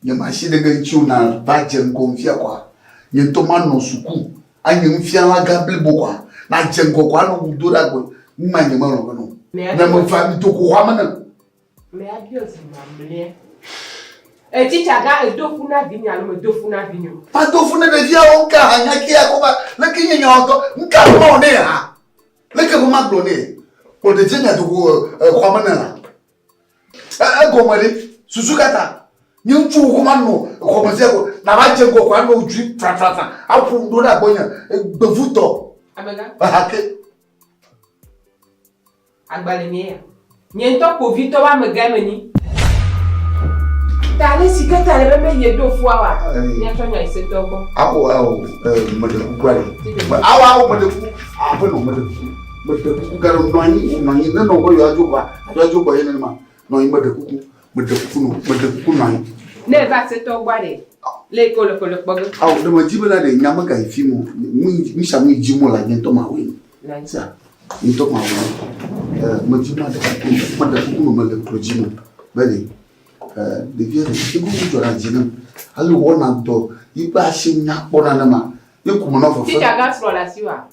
Nyama shi de ga chiu na ba jen ko mfia kwa. Nyen to ma no suku. Anyi mfia la gable bo kwa. Na jen ko kwa no dora go. Mma nyama no bono. Na mo fa mi to ko wa mana. Me adio si mamle. E Chichaga e do funa vinya lo me do funa vinyo. Pa do funa de dia o ka hanya ki akoba. Le ki nyanya onto nka mo ne ha. Le ke ma glo ne. Ko de jenya do ko kwa mana la. Go mari susukata. Nyunchu ko manu ko mo se ko na ba je ko kwa no ju tra. Apu ndo na bonya bevuto. Abega. Hake. Agbale mi ya. Nyento ko vito wa me gamani. Tale si que tale be me ye do fo wa. Nya to nya ise to gbo. Awo madeku kware. Awo madeku. Apo no madeku. Madeku garo nwanyi na no go yo ajoba ye na ma. No madeku nwanyi. Ne va se to gbare. Le ko le gbogo. Awo de ma jibela de nyama ga ifimu. Mi shamu jimo la nyento ma we. Na Sa. Nyento ma we. Ma jima de madeku no madeku jimo. Bele. Devia de go jo ra jinu ali wona do iba se nya pona na ma ye kuma na fo Ti jaga sro la siwa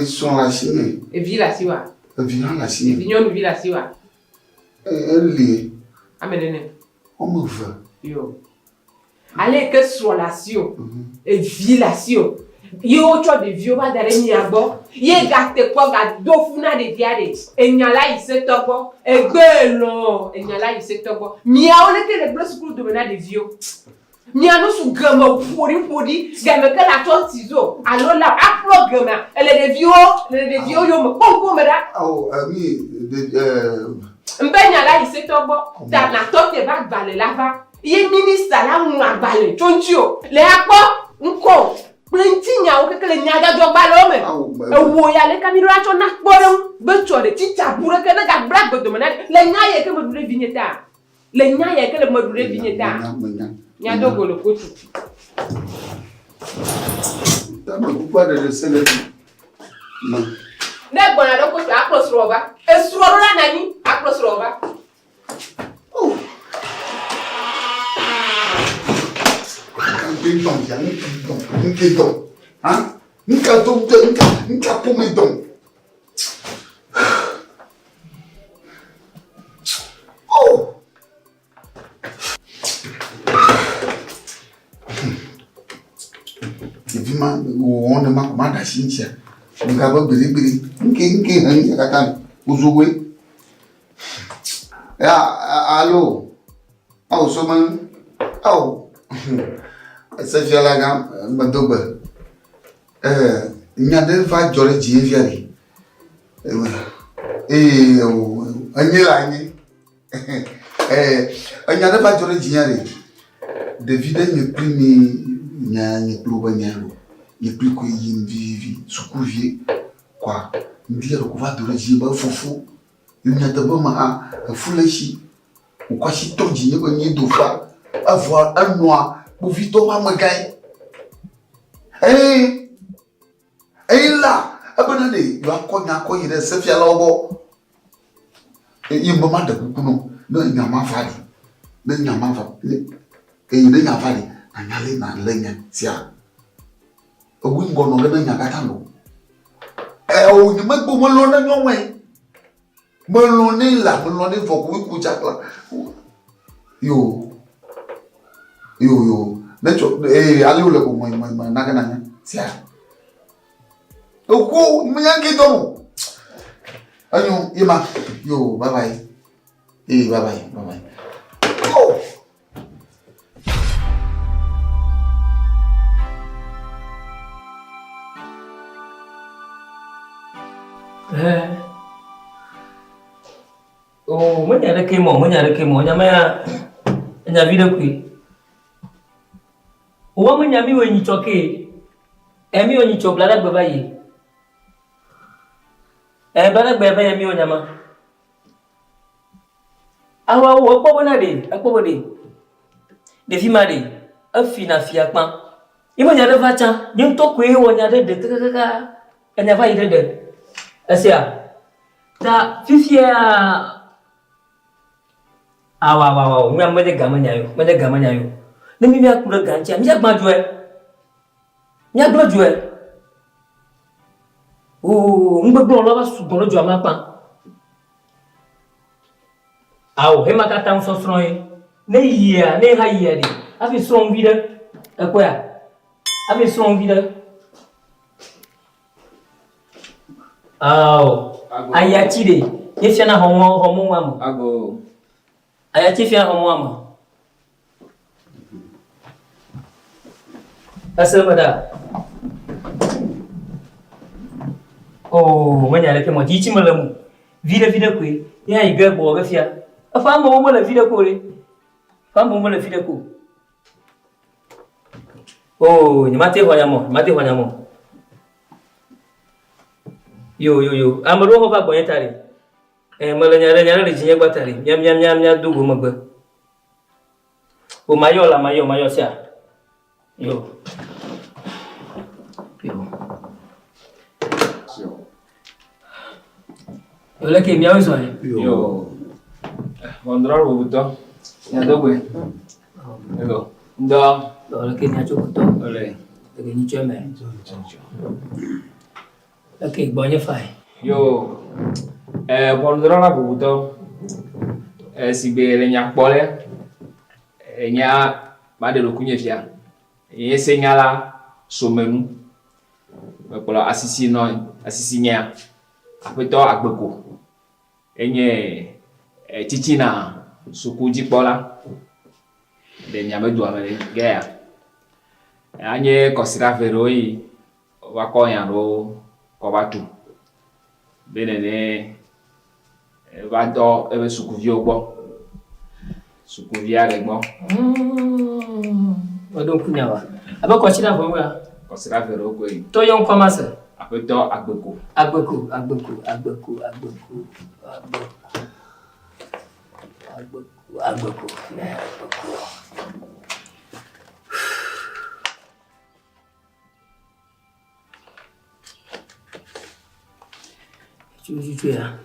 son la sine e vi la siwa e vi la sine vi nyonu vi la siwa Elle Amédéné. On me veut. Yo. Allez que sur la sio. Et vie la sio. Yo tu de vieux ba dare mi abo. Ye gate ko ga do funa de diade. Enyala ise togo. Egbelo. Enyala ise togo. Mi a on était les bleu school de mena de vieux. Mi a no su gama podi. Gama que la ton ciseau. Alors là apro gama. Elle est de vieux yo me pompo me da. Oh ami Mbenya la ise togo. Ta na tote ba balé là-bas. Ye ministre la mu abalé. Tonjo. Le akpo nko. Plentinha o que le nyaga do balome. Wo ya le kamiro acho na kporon. Be chore chicha bure ke na ga black do mena. Le nyaye ke module vigneta. Le nyaye ke le module vigneta. Nya do golo kotu. Ta ma kupa de sele. Non. Ne bona do kotu aklos roba. E suro la nani aklos roba. Hein? Oh! Évidemment, on ne m'a pas d'assurance. On va pas biri. Allô? Oh, someone. Oh. Ça fait la gamme, Madobe. Il y a des fois que j'aurais dit, et on y là, il y a des fois que j'aurais dit, de vider ne plus ni plus ni plus que y vivre, sous-couvier, quoi. Dire qu'on va te dire, foufou, il y a d'abord ma foulée, ou quoi si ton dîner, on y doit avoir un noir. Pour Vito Mamagai. Eh là, abandonné, il va quoi il est fait à l'obo. Et il me demande de couper, non, il n'y a pas fallu. Non, il n'y a pas fallu. Et il n'y a pas fallu. Il n'y a pas fallu. Sia. Oui, bon, on ne n'a pas tant. Eh, on ne m'a pas melonné, non, ouais. Melonné là, melonné, faut que vous couchiez là. Yo. Necho, allez où le coup, moi, naga. Sia. Donc, m'yangi domo. Ayo, Ima. Yo, bye bye. Bye. Oh. Oh, mo nyare ke mo nyama nya video kwi. Uwa mo nyami we nyichoke. Emi o nyicho blada baba yi. Blada baba yemi o nyama. Awa wo akpo de. De fi ma de. Afi na fi akpan. Imo nyare va chan, nyim to kwe wo nyare de kaka. Enya va yi de. Asia. Ta fifia awa mi amade gamanya yo ne mi akura gancha mi agba joe o ngbegbo lo ba sugbon lojo amapa awo he makata nso sron yi ne yia ne ha yia de afi sron vide ekoya afi sron vide awo ayachi de yefia na homo wamu ago ayachi fia homo wamu Asal oh, mana lagi mau cici malam. Vida kui, ya iga bawa gafia. Apa mau malam vida ku le? Apa mau malam vida ku? Oh, ni mati wanyamo. Yo. Amaro ho ba banyak tari. Malam nyara di sini gua tari. Nyam dugu magba. Oh, mayo sia. Yo. Yo lagi miau soalnya. Yo. Kontrol betul. Ya tahu gue. Yo. Dah. Yo lagi ni acu betul. Boleh. Lagi ni cemen. Lagi banyak fai. Yo. Kontrol aku betul. si be le nya kpole nya ba de lokunye fia ye senyala somenu kpolo asisi no asisi nya apeto agbeko enye titi na sukuji kpola de nya me do amele gaya anye kosira veroi wa ko yan ro ko batu benene va do ebe sukuvi ogbo sukuvi aregbo Odon kunyawa aba kosira vonwa kosira vero ko yi to yon komase apeto agbeko Cucu ya.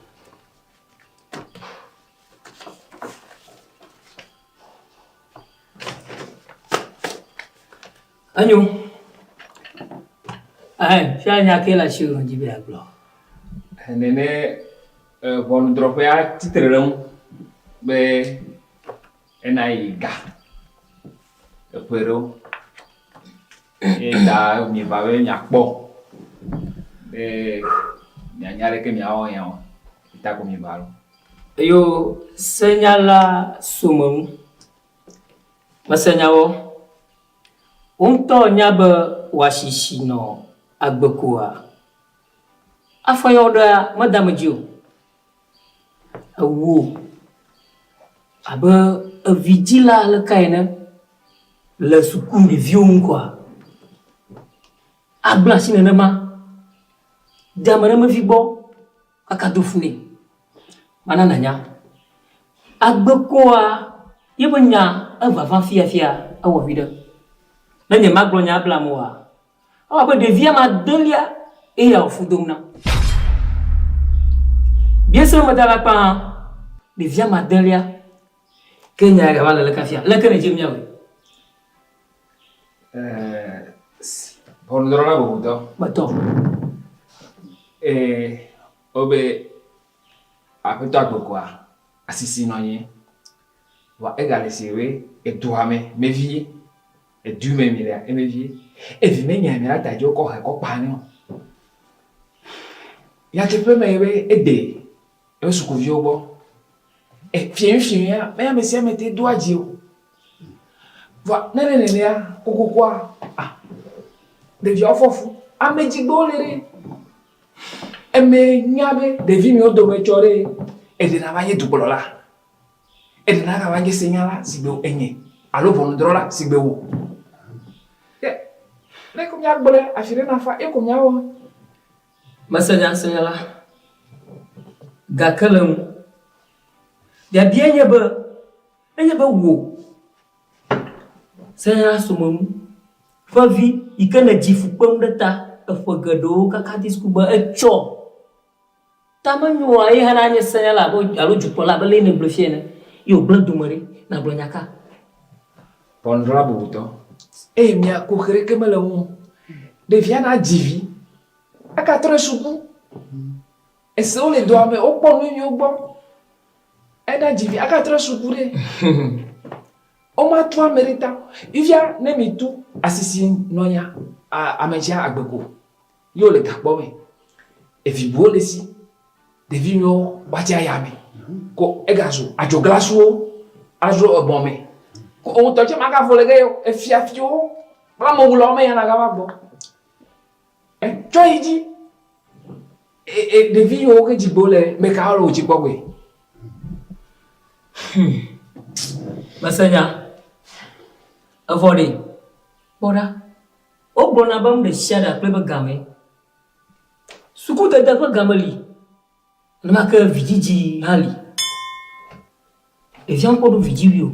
Anyo. Fianya kela shuru jibe aglo. Nene bon drope a titrelon be enai ga. Pero da mi bawe nyakpo. Nyanyare ke miao yao ita ko mi balo yo senyala sumum masenyawo unto nyaba washishino agbekua afayoda madame Dio awu aba vigila le kaina le sukumbi vium quoi agblasine nama Damana me vibo akadufuni mana nanya agbekoa yebanya avava fia awo vida nanye maglonya ablamoa awa be devia madelia e ya ofudomna bien sûr madala pa devia madelia kenya ga wala le kafia le kene jimnya we bon drona bodo bato obe apeto agbekwa asisi nonye wa egalesiwe eduame mevie edume milia emevie evi menya mi ata jo ko ha ko pani ya te pe mewe ede e sukuvi ogbo fien ya me se mete do aji o wa nene ya kokokwa devi ofofu amejigbo lere eme nyabe devi mi odo me chore edina baye dubolola edina ga baye senyala sigbe enye alo bon drola sigbe wo le ko nyak bole afire na fa e ko nyawo masanya senyala gakalem dia bienye ba wo senyala sumum fa vi ikana jifu pemdata afagado kakadis kuba echo tamanyo ai hananya senyala bo alo jupola bale ne blofiene yo bladumari na blonyaka pondra buto mia ko kere ke melamu devia na divi aka tre suku e se o le do ame o ponu mi o gbo e na divi aka tre suku re o ma to amerita ivia ne mi tu asisi nonya ameja agbeko yo le gbo me e fi bo le si devi no batia ya me ko e gazo ajo glaso ajo bon me ko on to je maka folege yo e fiafio ba mo wulo me yana ga ba bo joyiji devi yo ke jibole me ka ro ji gbogbe masanya avodi bora o bona bam de shada plebe game suku de da gamali na ka vidiji hali e vient encore do vidéo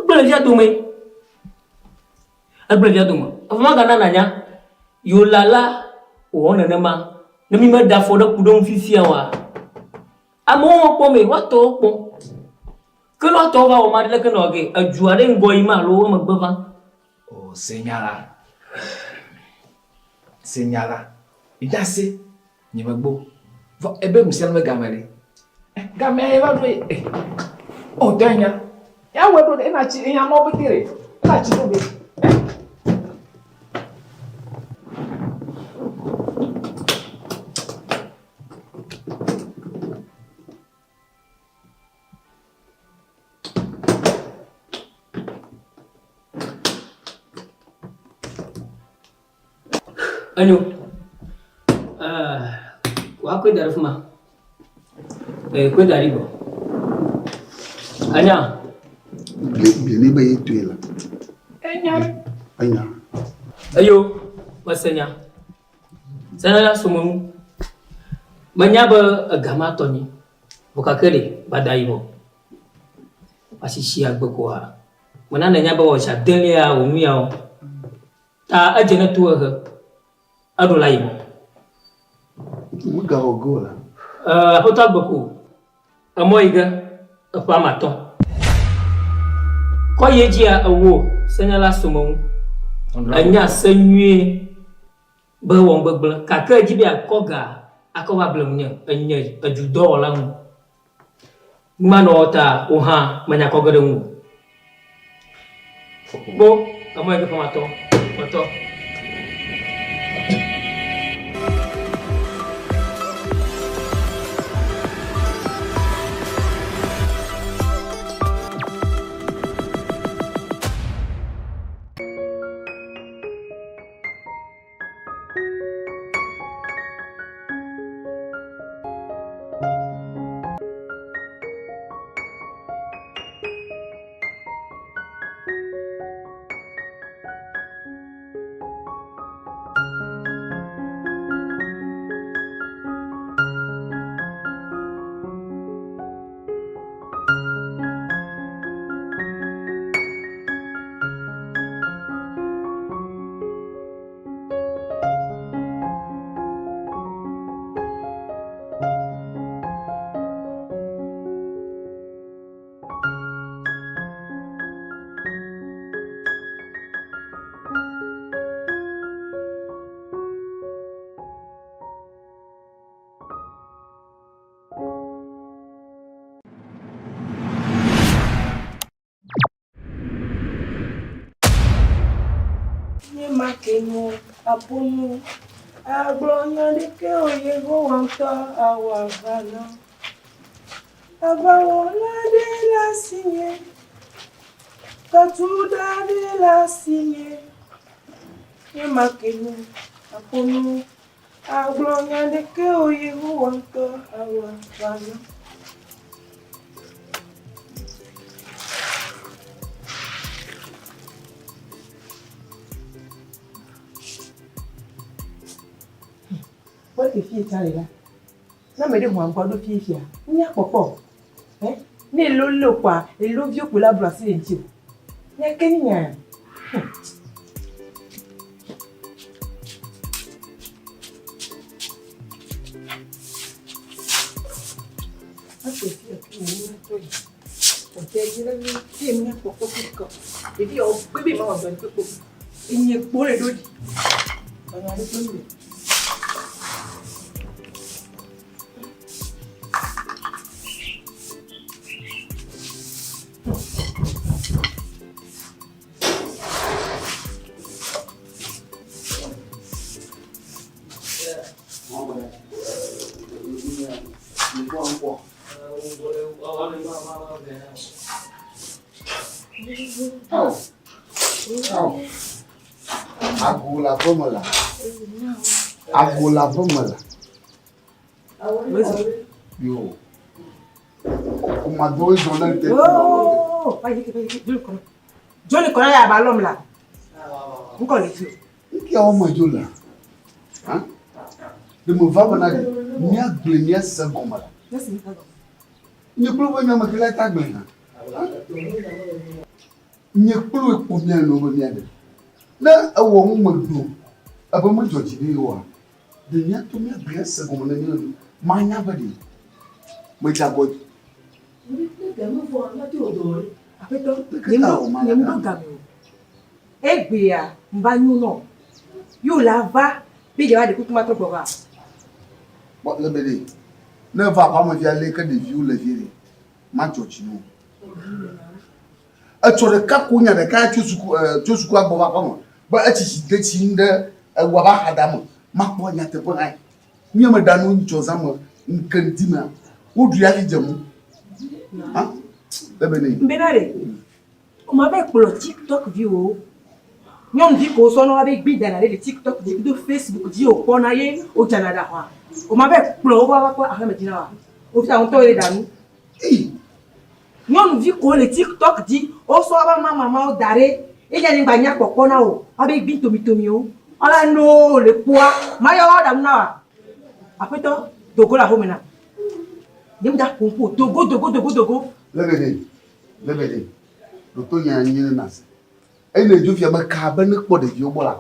bele via dome abele via dome avama gana nanya yo lala o na nema na mi ma da fo da kudon fifia wa amo ko me wato ko que lo to va o ma de que no ke ajuare ngoi ma lo ma gbava o senyala idase ni magbo ebe musel me gamale gamale va do Oh, Danya. Ya wedo de na chi ya mo bitire. Na chi no be. Anyo. Wa ko da rufuma. Ko da ribo. Anya. Bini ba yetu ela. Anya. Ayo, masanya. Sana la sumu. Manyaba agama toni. Bukakere badaibo. Asisi agboko ha. Manana nyaba wa sha dele ya unu ya. Ta ajena tuwa ha. Adolaibo. Muga ogola. Hota boku. Amoiga apamaton. Ko yejia awo senyala sumu. Anya senye ba won gbegble kaka jibi akoga akowa blemnya anya ajudo la mu. Manota oha manya kogere mu. Bo amoiga apamaton. Moto. Makenu apunu aglonya dike oye go wanta awagana abawona de la signé katuda de la signé makenu apunu aglonya dike oye go wanta awagana. What if you tell her? No, me de ho anko do fie Ni akpopo. Ni lolo kwa, e lo vi okula brasi enti. Ni kenya. Ate fie ki ni to yi. O te jira ni ti mi akpopo ko. E bi o bebe ma o do pepo. Iye po le do di. Ona le to ni. Agula pomola. Agula pomola. Yo. Kuma do zona te. Oh, vai que Johnny kona ya balom la. Nko le fi. Ki o ma jola. Hein? De mo va bana ni agle ni asa gomala. Nasi ni kago. Ni kulu bo nyama kila ta gbe na. Ni kulu ko mi no bo mi ade. Na awo mu magdu. Aba mu joji ni wa. De nya to mi agle asa gomala ni ma nya badi. Mo ta go. Ni ga mo fo na ti odo. Apeto, ni mo ga mi. Egbe ya mba nyu no. Yo la va bi je wa de ku ma to gbo ba. Bo le bele. Ne va pas me via le que de vieux le vieux. Ma joji no. tu le cap qu'on y a des cas, tu sucou à boire pas moi. Bah, tu si de waba hadam, ma moi y a te point. Ni me danou ni chose am, ni kendima. Ou du yali jamu. Hein? Benare. On m'avait pour le TikTok vidéo. Nous dit qu'on s'en avec bidana le TikTok de Facebook dit au ponaye au Canada. On m'avait pour quoi à Medina. Au fait on t'aurait danou. Nous dit qu'on le TikTok dit au soir maman d'arrêt et y a une bannière pour ponao avec bintomio. Ala no le poids maya damna. Après toi dogo la homena. Dem da pompo dogo. Lebede. Docteur y a une nas. Et le Dieu vient me cabane pour des vieux bola.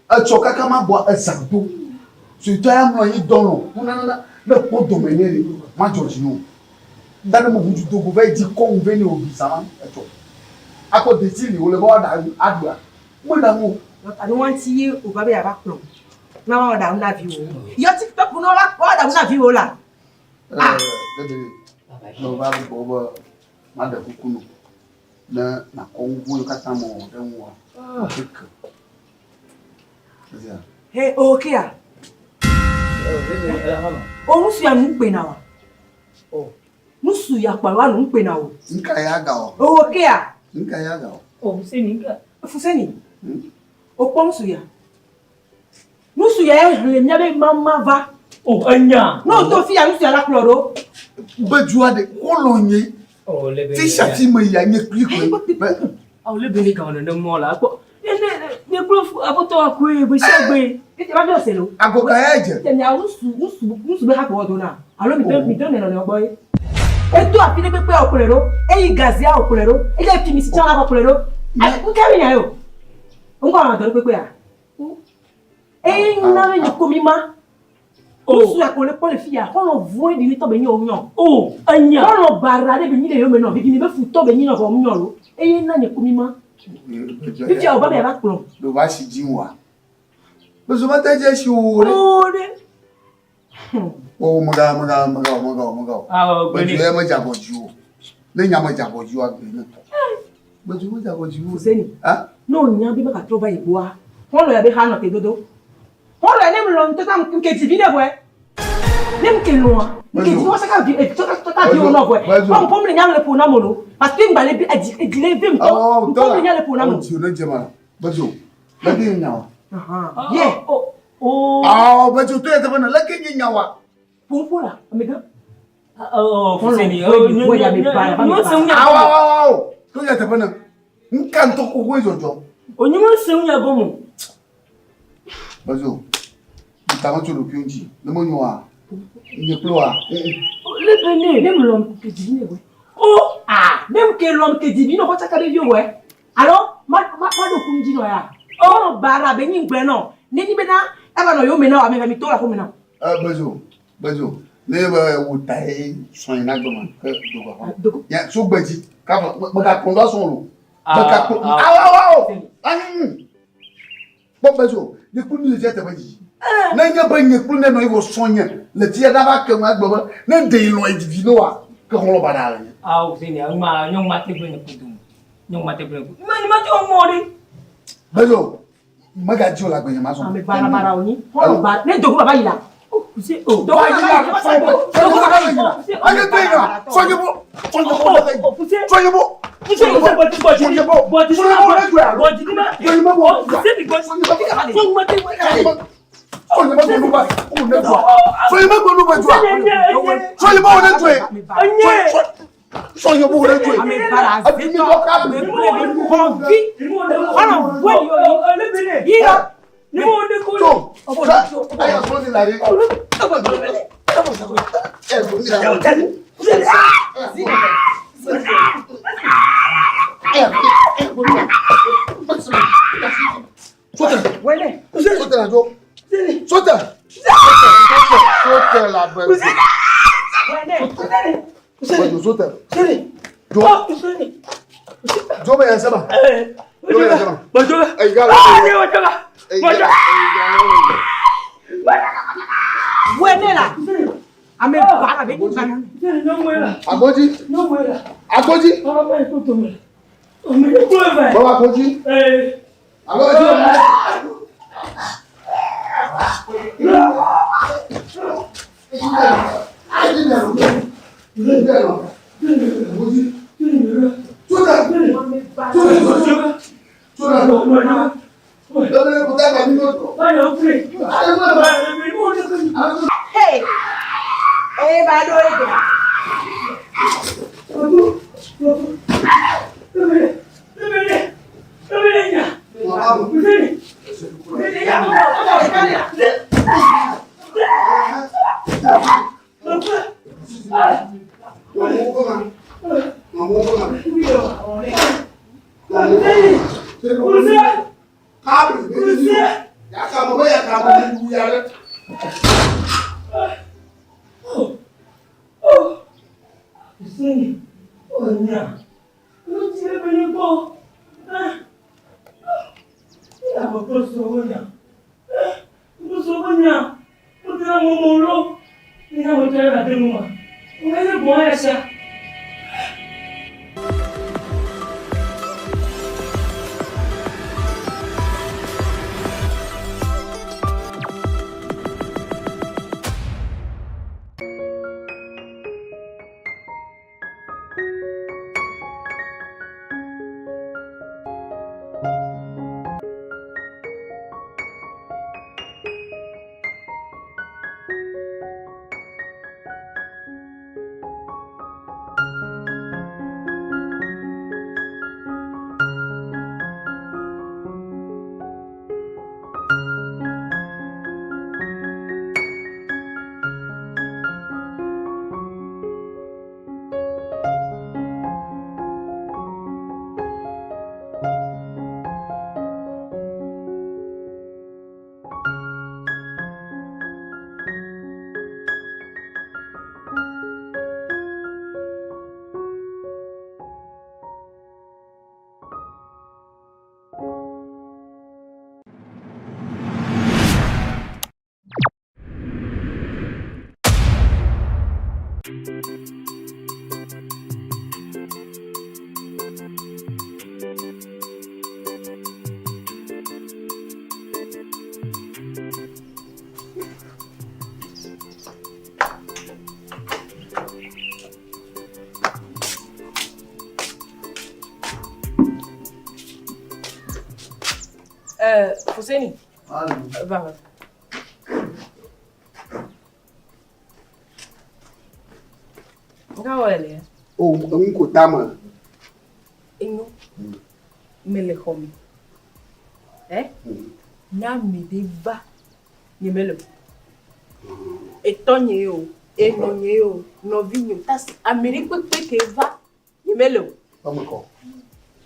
A choka kama bois un sardo. Tu t'as un moyen d'on. On a le pot dominé. Ma Georgino. Dans le moment où tu te gouverne, dit qu'on vient au Bissama. À côté de Tili, on le voit dans Adwa. Moi d'amour. I don't want to see you over there back home. Now I don't have you. Your TikTok no la quoi I don't have you la. No va bobo mada kukunu. Na kongu kata mo denwa. Hey, okay ah. O musu ya npe na wa. Musu ya pa nu npe na o. Nka ya ga o. Okay ah. Nka ya ga o. Oh, Fuseni. O po musu ya. Musu ya le nyabe mama va. Oh, anya. No to fi ya musu ya la kloro. Bejua de kolonye. Oh, le ti shati me ya nye kliko. Ah, le beni ka ona mo la. Ne prof aboto akwe be shegbe. Iti ba do selo. Agoka ya je. Temi a musu be ha ko do na. Alo mi don ne no boy. Eto afile pepe okulero, eyi gazi a okulero, ele fi mi si chala okulero. Nkari ya yo. Ngo ma do pepe a. Eyi na me komima. Musu ya ko le po le fi ya, ko lo voe di ni to be yin oyan. Oh, anya. Ko lo bara de be ni le yo me no, bi ni be fu to be yin no ko oyan lo. Eyi na ne komima. Bi ti o ba be ba kuro. Do ba si jinwa. Bezo ma te je si ore. Ore. Oh, maga. Ah, beni. Bezo ma jabo ju. Le nya ma jabo ju a be na. Bezo ma jabo ju. Fuseni. Ah? No nya bi ma ka trova iboa. Won lo ya be ha no te dodo. Won lo nem lo nto tam nke ti bi de boy. Nem ke no a. Nke ti wo saka bi to bi o no boy. Won pom le nya le po na mo no. Parce que ngba le bi edile bi mpo. Pom le nya le po na mo. Ti o na jema. Bezo. La bi nya wa. Aha. Yeah. Oh. Ah, bezo to ya te bana la ke nya wa. Pompo la, amiga. Oh, Fuseni. Oh, ya me para. Ah, to ya te bana. Nkan to ko go jojo. Onye mo se unya bomu. Bazo. Ntama to lo pionji. Le mo nwa. Nye ploa. Le bene, dem l'homme que divine we. Oh, ah, dem que l'homme que divine ko chaka be we. Alors, ma do kunji no ya. Oh, bara be nyi gbe no. Ni be na e ba no yo me na wa me to la ko me na. Bazo. Ne ba wutai so ina goma. Do ya so gbaji. Ka ba ka kondo so lo. Ba ka ko. Bazo. Ne kunu le jete baji. Na nya ba nye kunu no iwo sonya. Le ti da ba ke ma gbo na de lo divino wa. Ka ho lo ba da. Ah, Fuseni, ma nyong mate bene kudum. Nyong mate bene. Ni ma jo mori. Bazo. Maga ji o la gbe ma so. Ame bara oni. Ho lo ba. Ne dogo baba yi la. Fuseni, oh. Do ba yi la. Dogo baba yi la. Age te ya. Soyebo. Ame para be ni bana. Agboji. No way. Agboji. Baba ko to me. O me ko e ba. Baba Agboji. Agboji. Hey! Eh, bado itu. Fuseni. Va. Nga wale. Oh, unko tama. Ingo. Mele homi. Na mi de ba. Ni mele. Etonye yo, enonye yo, novinho. Tas America ke va. Ni mele. Amako.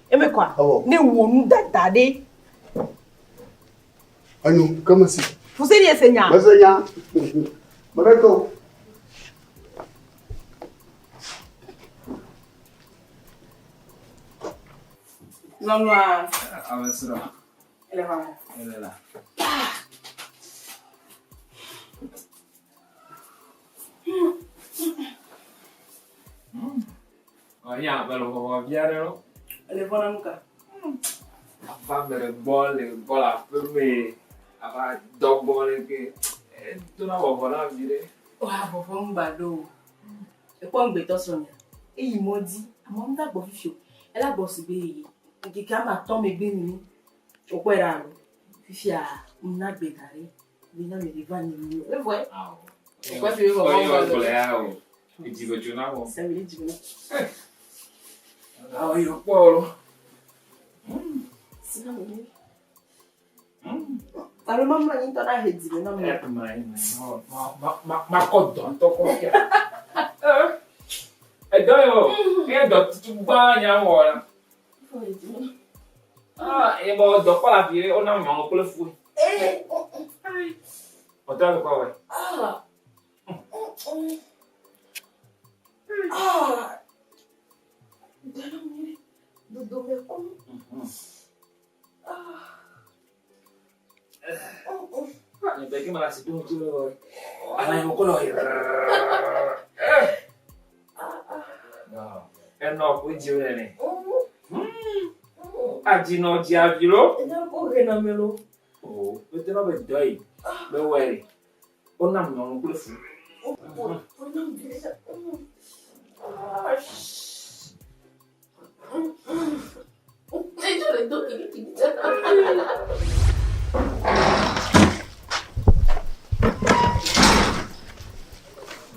Emekwa. Ne wonu dadade. Anu, como assim? Você iria ensinar? Vai ensinar. Marco. Vamos lá. Avesra. Ele vai. Ele lá. Olha, pelo como viaram. Ele vai nunca. Apa bola a filme. Apa dog bola que tu não vai falar vire. Wah, bofo ngbado. E po ngbe to so yan. Eyi mo di, amo nda gbo fifio. E la gbo si be yi. Nki ka ma ton me gbe mi. Opo era ro. Fifia na gbe dare. Bi na me di van ni. E vo e. E kwa fi wo ngbo ya o. Ijigo juna wo. Se mi jigo na. Ah, yo polo. Sina mo. Aro mama ni to na hedi me na me. Ma kodon to ko ke. Edoyo, ke do tu ba nya wo la. Ah, e mo do ko la bi o na mo ko le fu. O ta ko wa. Dana mi do me ko. Ni bagi malah situ tu. Alai mo ko lo. No, ku jiwe ni. Aji no jiavilo. Ina ko rena melo. Oh, betul apa doi? Bewari. Onam no ku fu. Onam bisa. Itu le do kini.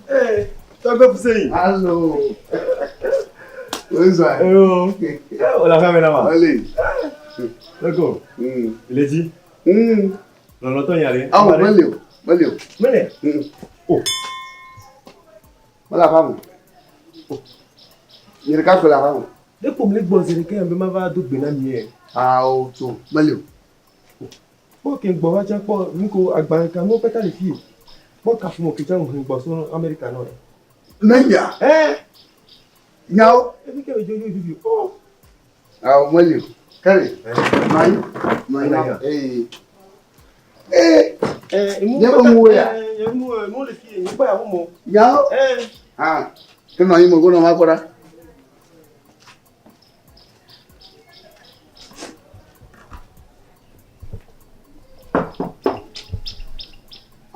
Eh, toi quoi Poussin? Allô. Oui, ça. Oh. On l'a fait maintenant. Allez. D'accord. Il est dit. Non, longtemps y aller. Ah, Malio. Mene. Oh. Voilà, femme. Il regarde que la femme. Dès pour me les bosser, les gars, me va d'autres benamiers. Ah, oh, tout. Malio. Bon, qu'un bon va tiens pas, nous qu'on a gagné quand nous pétale les filles. Bon, quand mon kitchen on bosse en américain. Nanya. Nyao. Et puis que je oh. Ah, Malio. Kare. Maï. Nous les filles, nous pas à vous. Nyao. Ah. Que non, il me go no makora.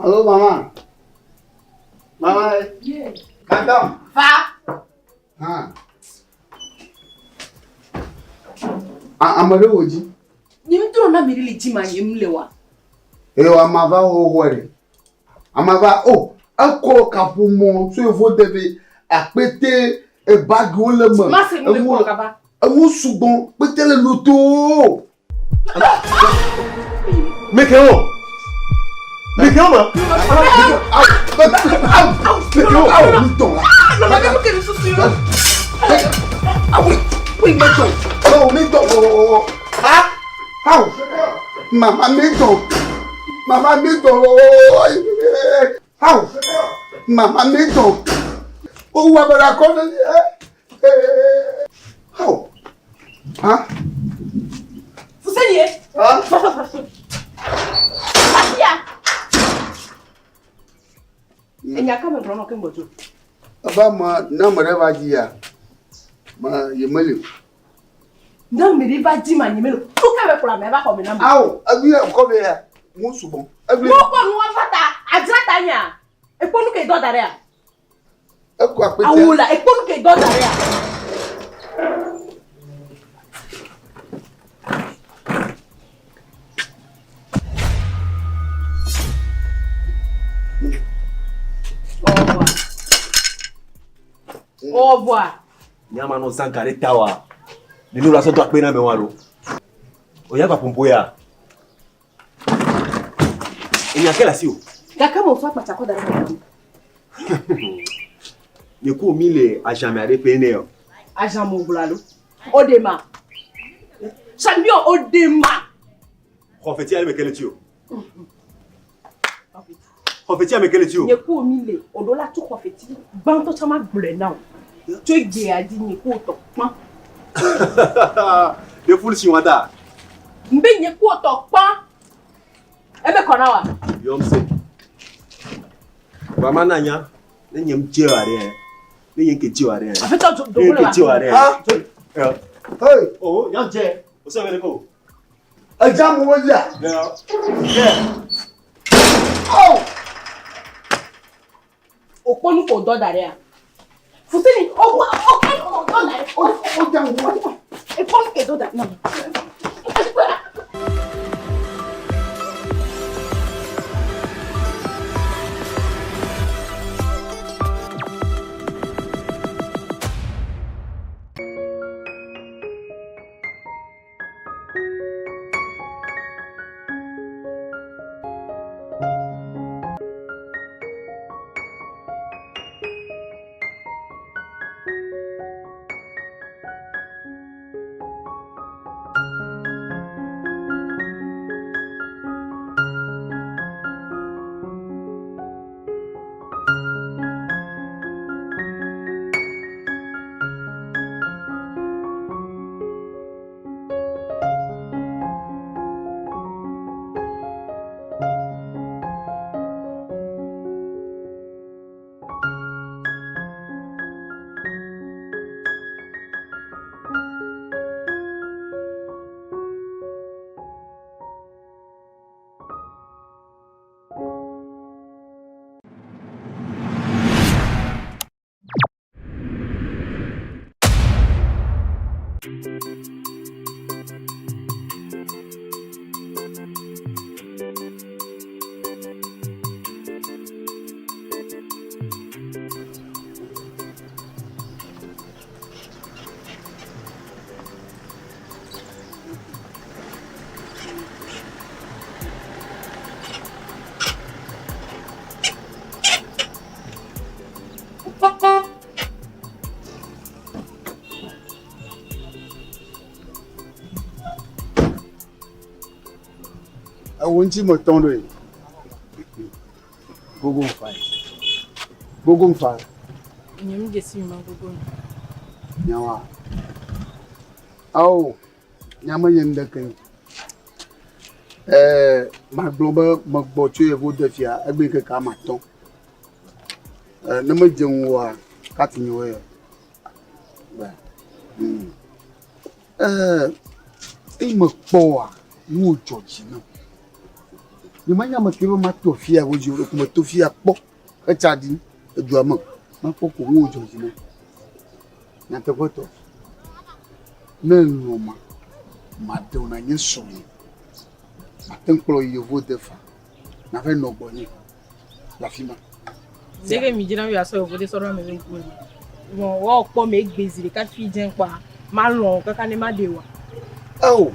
Allô, maman. Maman. Yeah. Madame. Va. Amade oji. Nimtu na mirili jima yemlewa. Ewa mava hore. Amava ako kapumo so evo debe apete e bag o le mo. Ma se mo le ko kaba. Ewo sugbon pete le loto. Mais comment? Mais comment? Mama Mito. How? Mama Mito. Oh, what about I call it? How? Huh? Vous savez? Enya kama brono kembo tu. Aba ma na mareva jiya. Ma yemele. Na miri ba ji ma nyemelo. Tu ka be kula me ba ko me na. Aw, abi ko be ya. Mo subon. Abi. Mo ko nu fata, ajata nya. E ponu ke do dare a. E ko apete. Awula, e ponu ke do dare a. Au revoir. Nyama no sankare tawa. Nino la soto akpena me walo. Oya pa pompoya. Enya kela sio. Kaka mo fa pata ko dare mo. Ye ko mile a jamais are pene yo. A jamo bulalo. Odema. Champion Odema. Confetti ale me kele tio. Confetti ale me kele tio. Ye ko mile odola tu confetti. Banto chama bule now. Tu gbe adi ni ko to pon. De full si wata. Mbe nye ko to pon. Ebe kona wa. Yo mse. Ba mananya, ne nyem jiware. Ne yenke jiware. Afeta do ko la. Jiware. Hey, oh, yan je. O se vele ko. Aja mo wala. Yeah. Oh! Oponu ko do dare a. Fusini, do dare. O ja mo. E ponu ke do dare na. Won't me tondo gogo mfa Nyam gesi ma gogo nyawa aw nyama yenda kan magloba magbocho evo defia egbe ke ka maton na ma jenwa katinyo ba mo poa mu chochi no ni manya makiba matofia woji ko matofia po e chadi eduama mapoko wo joji no na tekoto nenoma madona nyeso atenklo yevo defa na fe no boni la fima Dege mi jina wi aso yo de soro me nku ni won wo po me gbezire ka fi jen pa ma lon kaka ni ma dewa oh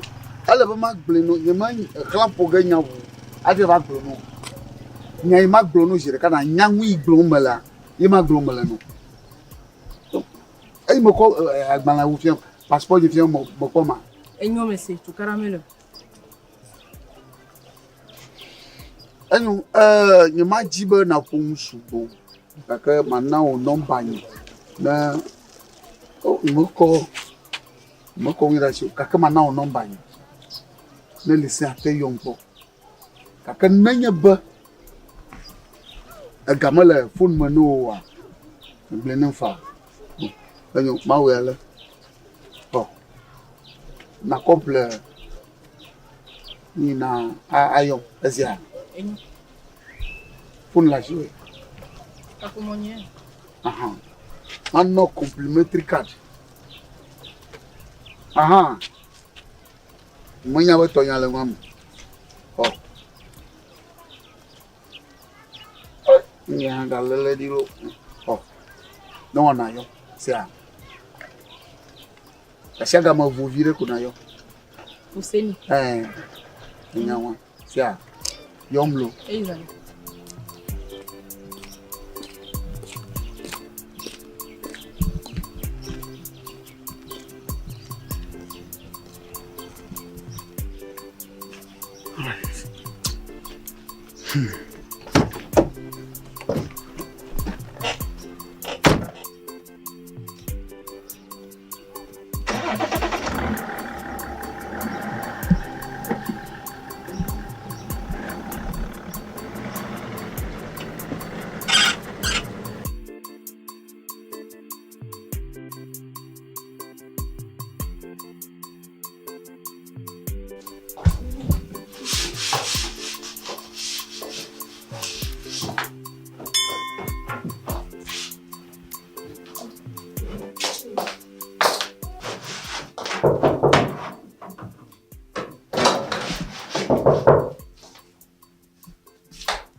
ala ba magbele no ye man klampo ganya wo ade ba gbelo no nya ma gbelo no jere kana nyanwu igbelo mala ye ma gbelo mala no ay mo ko agbana wo fiam passport je fiam mo ko ma enyo me se tu caramelo enyo ye ma jibe na pon subo kaka mana o number ni na mo ko ngira shi kaka mana o number ni ne lisi ate yonko kaka nanya ba agamala phone mano wa blenin fa enyo ma wele oh na couple ni na ayo ezia enyo phone la jouer ka ko monye aha no complimentary card aha monya ba tonya le ngam oh ya galele dilo oh no na yo sia ashaga mavuvire kuna yo useni nyawa sia yomlo exactly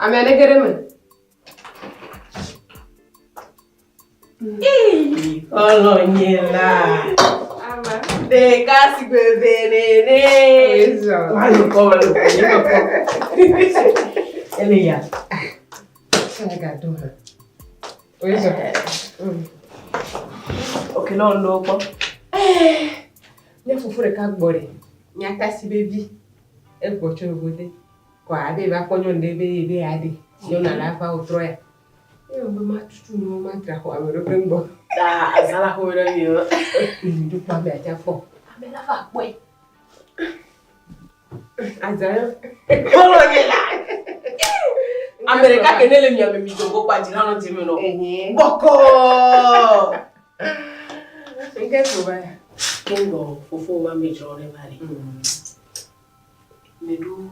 Amene geremen. Olonyela. Ama. De kasi bebenene. Eso. Maluko. Elia. Chega dura. Eso. Okay, no loco. Ne fufure ka gbore. Nyata si bebi. E gbocho obode. Kwa ade ba konyo ndebe ebe ade. Yo na lava otroya. Mbe matutu no matra ho amero pembo. Da azala ho re yo. Du pa be aja fo. Ame lava kwe. Azara. Olonyela. America kenele mi ame mi jogo pa jina no timi no. Boko. Nke ko ba. Kengo fofo ma me jore bari. Medu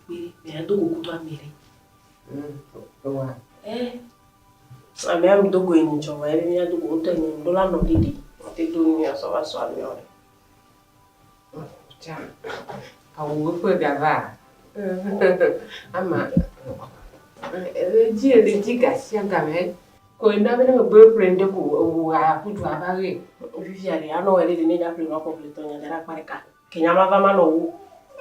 me ando ko kuba mere. Ame am dogo eni jowa ebe mi ando ko to ni dola no didi. te dunia so va so alio. Cha. Awu ko gava. Ama. Le ji gasia gamen. Ko ina bena bo prende ko wa ku dwa bare. Vivi ali ano ele ni da prima completo nya dara pareka. Kenyama va mano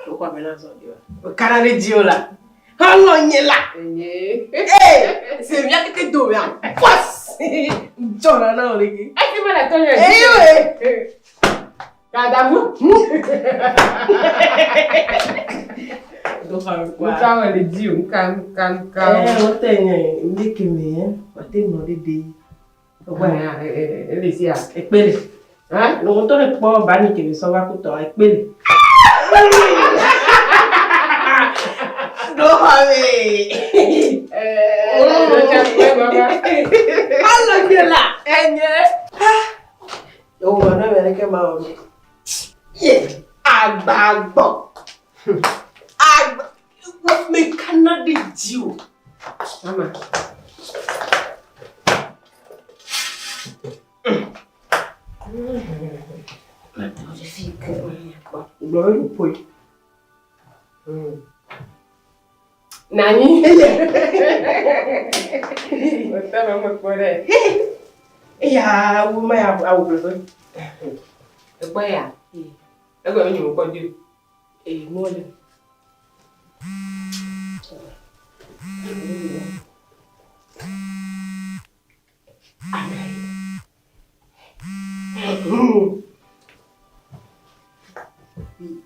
ko kwa bena so dio. Kana le diola. Halo nyela. C'est bien que tu dormes. Passe. Jona na oligi. Aki mala tonyo. Kadamu. Do fa kwa. Mutawa le dio kan. Otenye ndikime, wateno de. Wa elisia. Epele. Hein? No to le po bani ke so va kuto epele. No mami. Allo gela. Enye. Yo wana vele ke ma. Ye. Agbagbo. What me cannot do? Mama. Glory poi. Nani? Otama mapore. Ya, uma ya awu. Boya. Ego onye mo kwaju. Mole.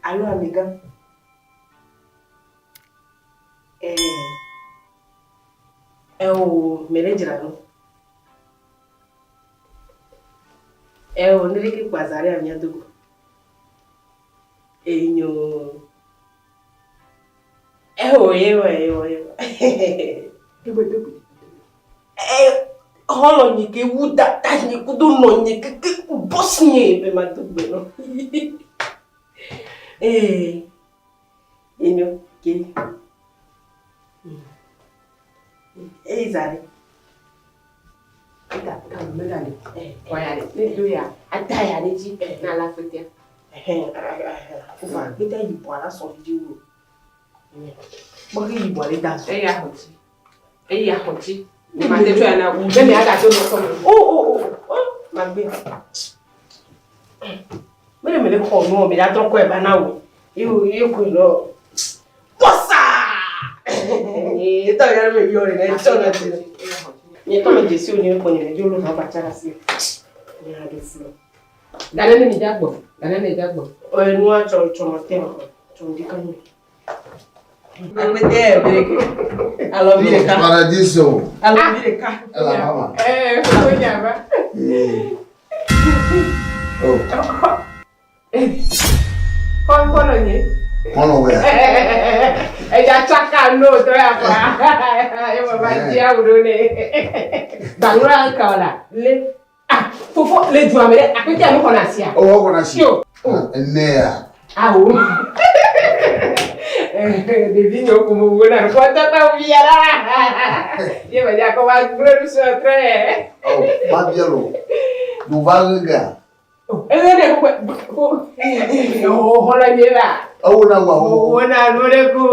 Allô amiga. O manager no. O nele que quasare a minha do. Enyo. Holo ni ke wuda tani kudu no ni ke boss ni be ma to be no. Enyo ke. Zari. Ita kamera ni. Waya ni doya. Ataya ni ji na la fetia. Ufa, beta yi boala so video. Bo yi boale da. Ya hoti. Ya hoti. Ni ma te twa na wu. Be mi aga to no so. Ma gbe. Mele ko no mi da ton ko e ba na wo. Yo ko lo. Bossa! Ni to ya me yo re na to na ti. Ni to me jesi oni ko ni jo lo na ba chara si. Ni ha do flow. Dana ni jagbo. O enu a cho motema. Cho ndikani. Agbede breke. Alo bi ka. Paradiso. Alo bi ka. Ela mama. Ko nyaba. Kono ni. Kono we. Ya chaka no to ya pa. Yo ba dia uro ne. Banura ka wala. Le fofo le du amere apete am ko na sia. O ko na sia. Nea. Awo. Devino como buena cuánta ta viera. Lleva ya como al brother so tre. Oh, ma bielo. Du valga. Ne ko. No, hola lleva. Oh na wa. Oh na no le ko.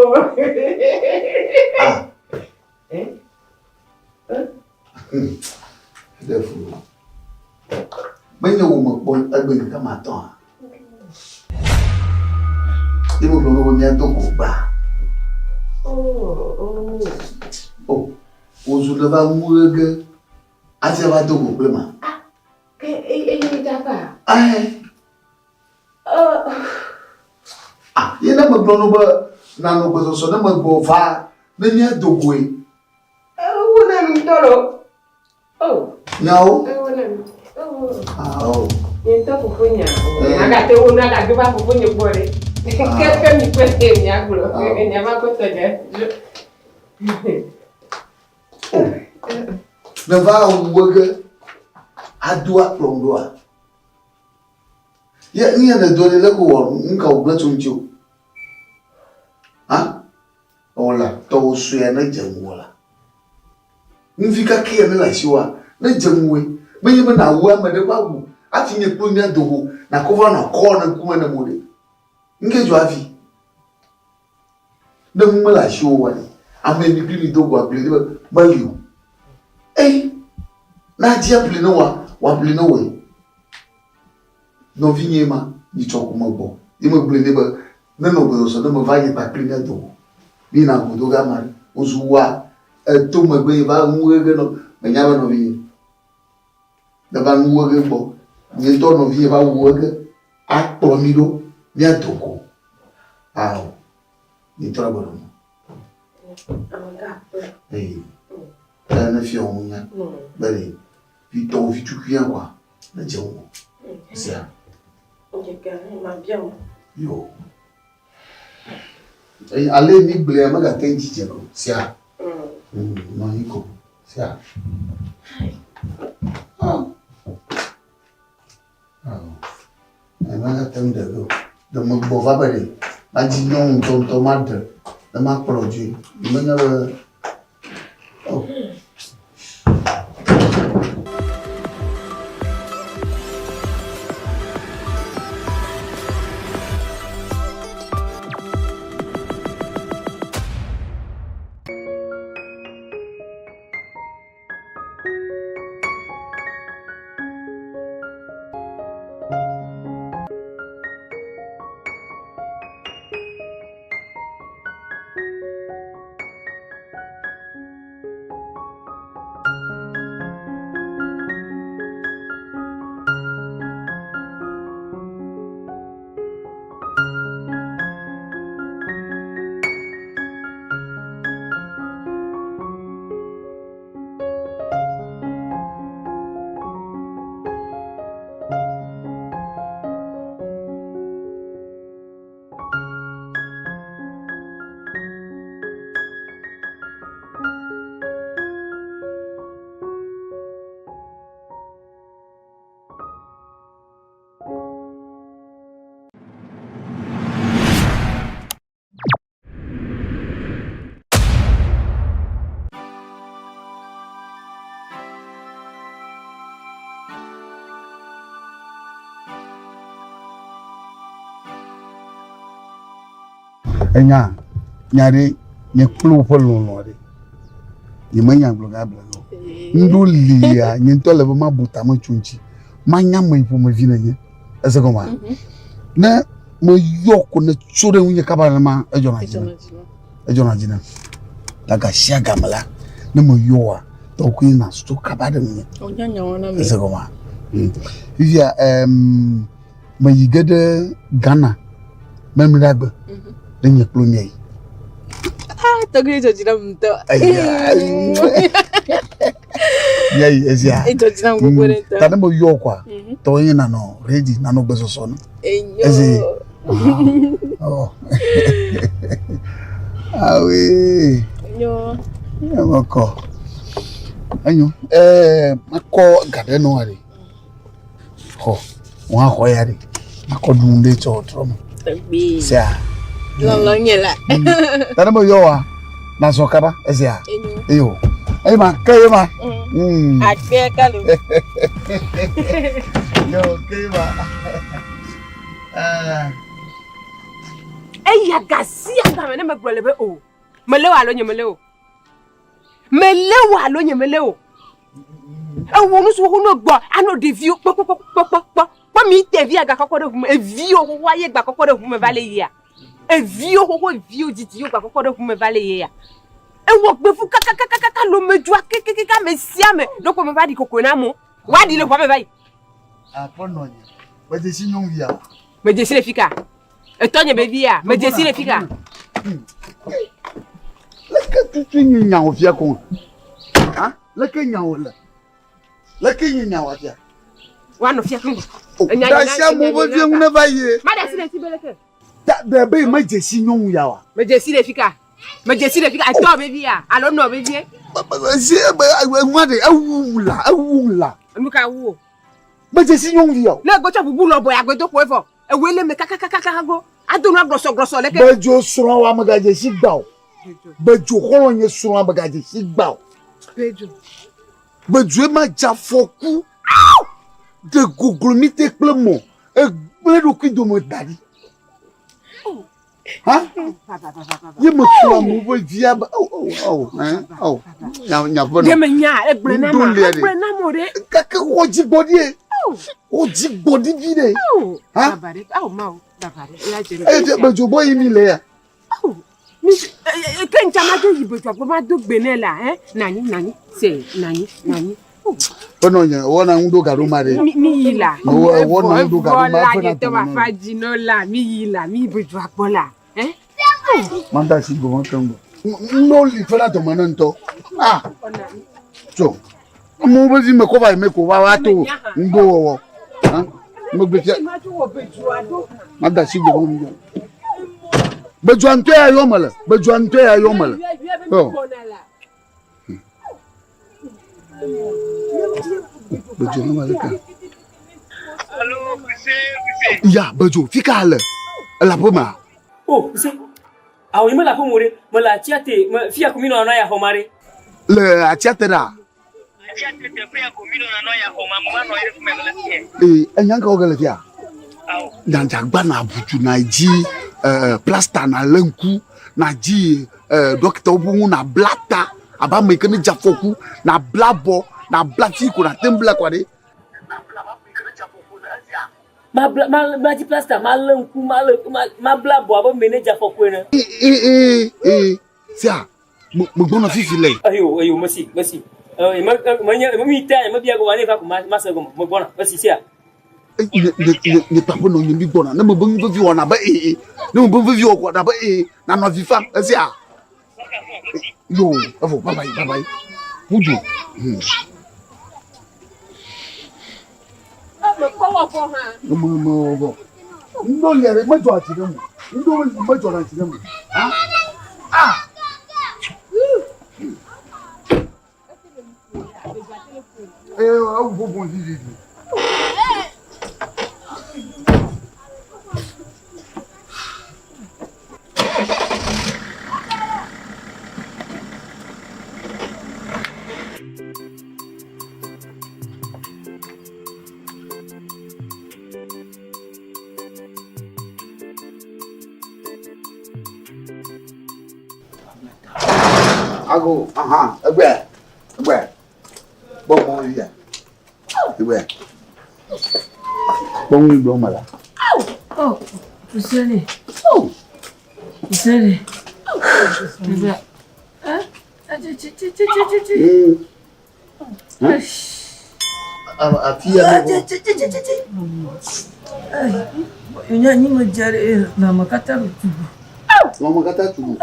Defu. Menya wo mo bon agbe ka ma ton. Ibo lo mi ato ko ba. Ozu le va mourir. Ati va to ko pe ma. Ni ta pa. Ye na mo blono ba na no ko so na mo bo fa. Me ni adogo e. Wo na mi toro. Nyao. Wo na mi. Ni to ko funya. Aga te wo na ga do ba ko funya bore. Que mi cueste mi agulo. Ni ma ko to je. Na va woga adua plondoa. Ya ni na do le ko wo nka wo gbeto njo. Ola to so ya na jamu wala. Nfika ke na la shiwa na jamuwe. Menye na wo amade ba wu. afi nye kpo nya dogo na kova na ko na kuma na mode nge jo afi de mu la show wani ame ni bi dogo abli ba yo na ji abli no wa abli no we no vinye ma ni choko mo bo ni mo bli ne ba na no go so no va ye ba pli nya dogo ni na go doga mari ozuwa to mo gbe ba mu ege no me nya ba no vi da ba mu ege bo ni to no vi ba wo ege a po mi do ni atoko ni to ba no na fi on nya bale puis ton vie tu viens quoi na jewo c'est ça OK ma bien yo allez ni blé ma ga tenji je ko c'est ça non iko c'est ça ma ga tem de mo bo va bale ma di non ton tomate de ma produit me na enya nyare nye klu polo no de yimanya bloga bloga ndo lia nye ntole bo mabuta mo chunchi manya mo ipo mo vina nye ese koma na mo yoko na chore unye kabala ma ejona jina daga shaga mala na mo yoa to ku na sto kabada nye onyanya wona me ese koma via mo yigede Ghana memragbe denye plomie tagri jojina mto yai ezia jojina ngogorenta tane mo yokwa to yin na no ready na no gbesoso no ezi awe nyo mako anyo mako gade no ari ho wa ho yari mako dunde cho trom sia la ngela tane mo yowa na sokaba ezia eyo ay ma kay ma akbe kalu yo kay ma ya gasia ngame na magrolebe o melewa alo nyemelewo melewa alo nyemelewo wonu so ho no gbo ano de view po mi te via ga kokode hu e view ho wa ye gba kokode hu me vale ya e view ho view diti yo gba kokode hu me vale ya e wo gbe fu kaka lo medua kaka me sia me doko me va di kokona mo wa di le kwa me vai pono nya ba je si nyong via me je si le fika e tonye be via me je si le fika leke tu nya o fia kon leke nya o leke nya wa fia wa no fia kon da sia mo bo vie ngune ba ye ma da si le ti beleke da be me je si nyong ya wa me je si le fika e to be via alo no be vie si ngade awula nuka wo me je si nyong via le go cho bubu lo boy agbedo ko efo e wele me kaka go adunu grosso leke bejo suro wa magaje si gba bejo horo nye suro wa magaje si gba bejo ma ja foku de gogolomite klemo e ble do ki do mo dadi ha ye mo ko mo bo via nya bono de menya e ble na mo de kaka oji body vide ha babare ma babare la je e be jo boy mi le ya Ken chama do yibo to ma do gbene la nani se nani ono nya wona ndo garo mare mi yila wona ndo garo ma fa na to ma fa jino la mi yila mi bojo apola manda si go kan no li fa na to mananto so mo be me ko wa to ndo wo mo be je manda si go mo Bejuante ya yomala. Oh. Bejuante malika. Allô, Boussé. Ya, bejo, fika ala. La poma. Oh, Boussé. Ah oui, me la pomore, me la tiate, me fia komino na ya homare. Le atiate da. Atiate te fia komino na ya homa, mama no ire kumelo le. Enyanka ogele fia. Danjagba na butu na ji plaster na lenku na ji doctor obu na blata aba mekene jafoku na blabo na blati ko na tembla kwa de ma ji plaster ma lenku ma blabo aba mene jafoku na sia mo gbona fifi le ayo merci ma mi ta ma bia go wane fa ko ma se go mo gbona merci sia ne papa no nyimbi gbona na mo bongo vi wona ba na mo bongo vi okwa ba na no vi fam sia yo avo bye bye buju me ko wo fo ha mo go ndo le me jo ati dem ndo me jo na ati dem au bon zizi Ago, egbe. Bon ya. Egbe. Bon mi do mala. Oh, Boussé. Boussé. Boussé. Afia Nya ni mo jare na makata tubu. Mama kata tubu.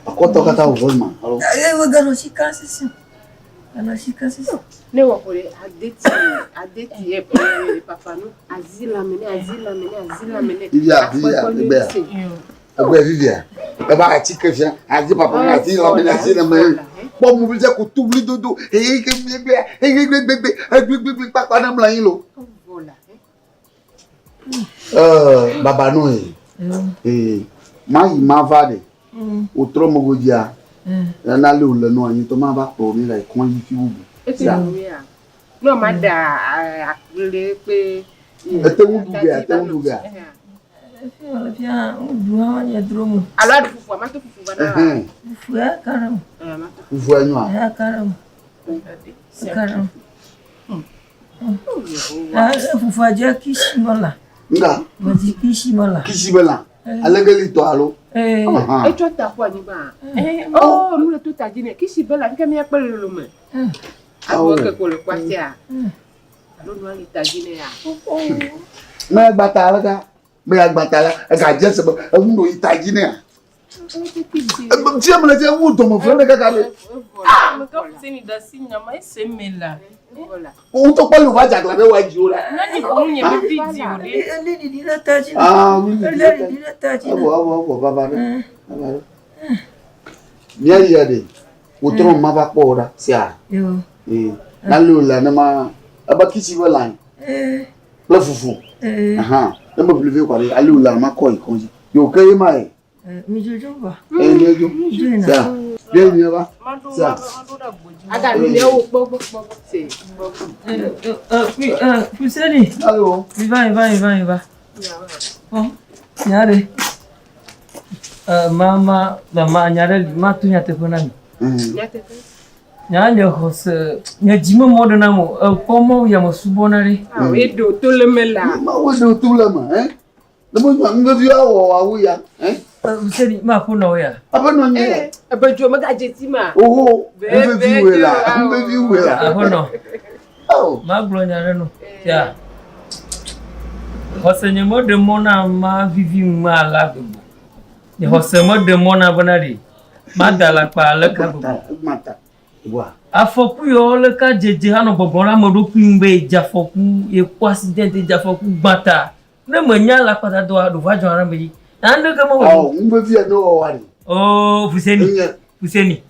Akota kata uvolma. Alo. Wo gano shika sisi. Ne wo ko adeti e papa no azila mene. Vivia. Egbe vivia. E ba atike fia, azi papa na azila mene. Bo mu bi je ko tubli dodo. Gbegbe papa na mla yin lo. Baba no ma vade. Outro mogodia. Na le o le no anyi to ma ba po mi like kon yi fi wubu. No mada akule pe ete wubu ga. Fia duwa ya dromo. Ala fufu ma to fufu bana. Fufu ya karam. Fufu anyo a. Ya karam. Fufu aja kishimola. Nga. Maji kishimola. Alegeli to alo. E to ta kwa ni ba. Oh, mu le to ta jine kishibela nke mi apere lo me. Abo ke ko le kwati a. Lo no ali ta jine ya. Me agbata la e ka je se e mu no ita jine a. Ti am le je wu to mo fo le kaka le. Me ka tini da sinya ma semela. O to pelu va jagla be wa ji o la. Nani ko nye me video le di la ta jine. Di la ta jine. Abo baba ne. Ni de. O tro ma ba po da si a. Yo. Na lu la na ma aba kisi wa line. Le fufu. Na mo bleve kwa le alu la ma ko ikonji. Yo ke ma mi jojo ba. Jojo. Bien, bien, va. Ça. Fuseni. Allô. Il va. Nyare. Mama, nyare matu nyate konani. Nyanya hose nyajima modana mo pomo ya mo subonare. Wedo to le mela. Ma wedo to le ma, Namo mbevi awo ya, Fuseni ma ko no ya. Aba no nye. Aba jo maga jetima. Oh, mbevi wela. Ahono. Oh, ma glo nyare no. Ya. Hose nyemo de mona ma vivi ma la bebo. Ni hose mo de mona banari. Ma dala pa le ka bebo. Mata. Wa. Afoku yo le ka jeje hano bobora modo kumbe jafoku e ko accident jafoku bata. Ne menya la pata do va jora mbi. Ande ka mo. Oh, mbevi no wari. Oh, Fuseni.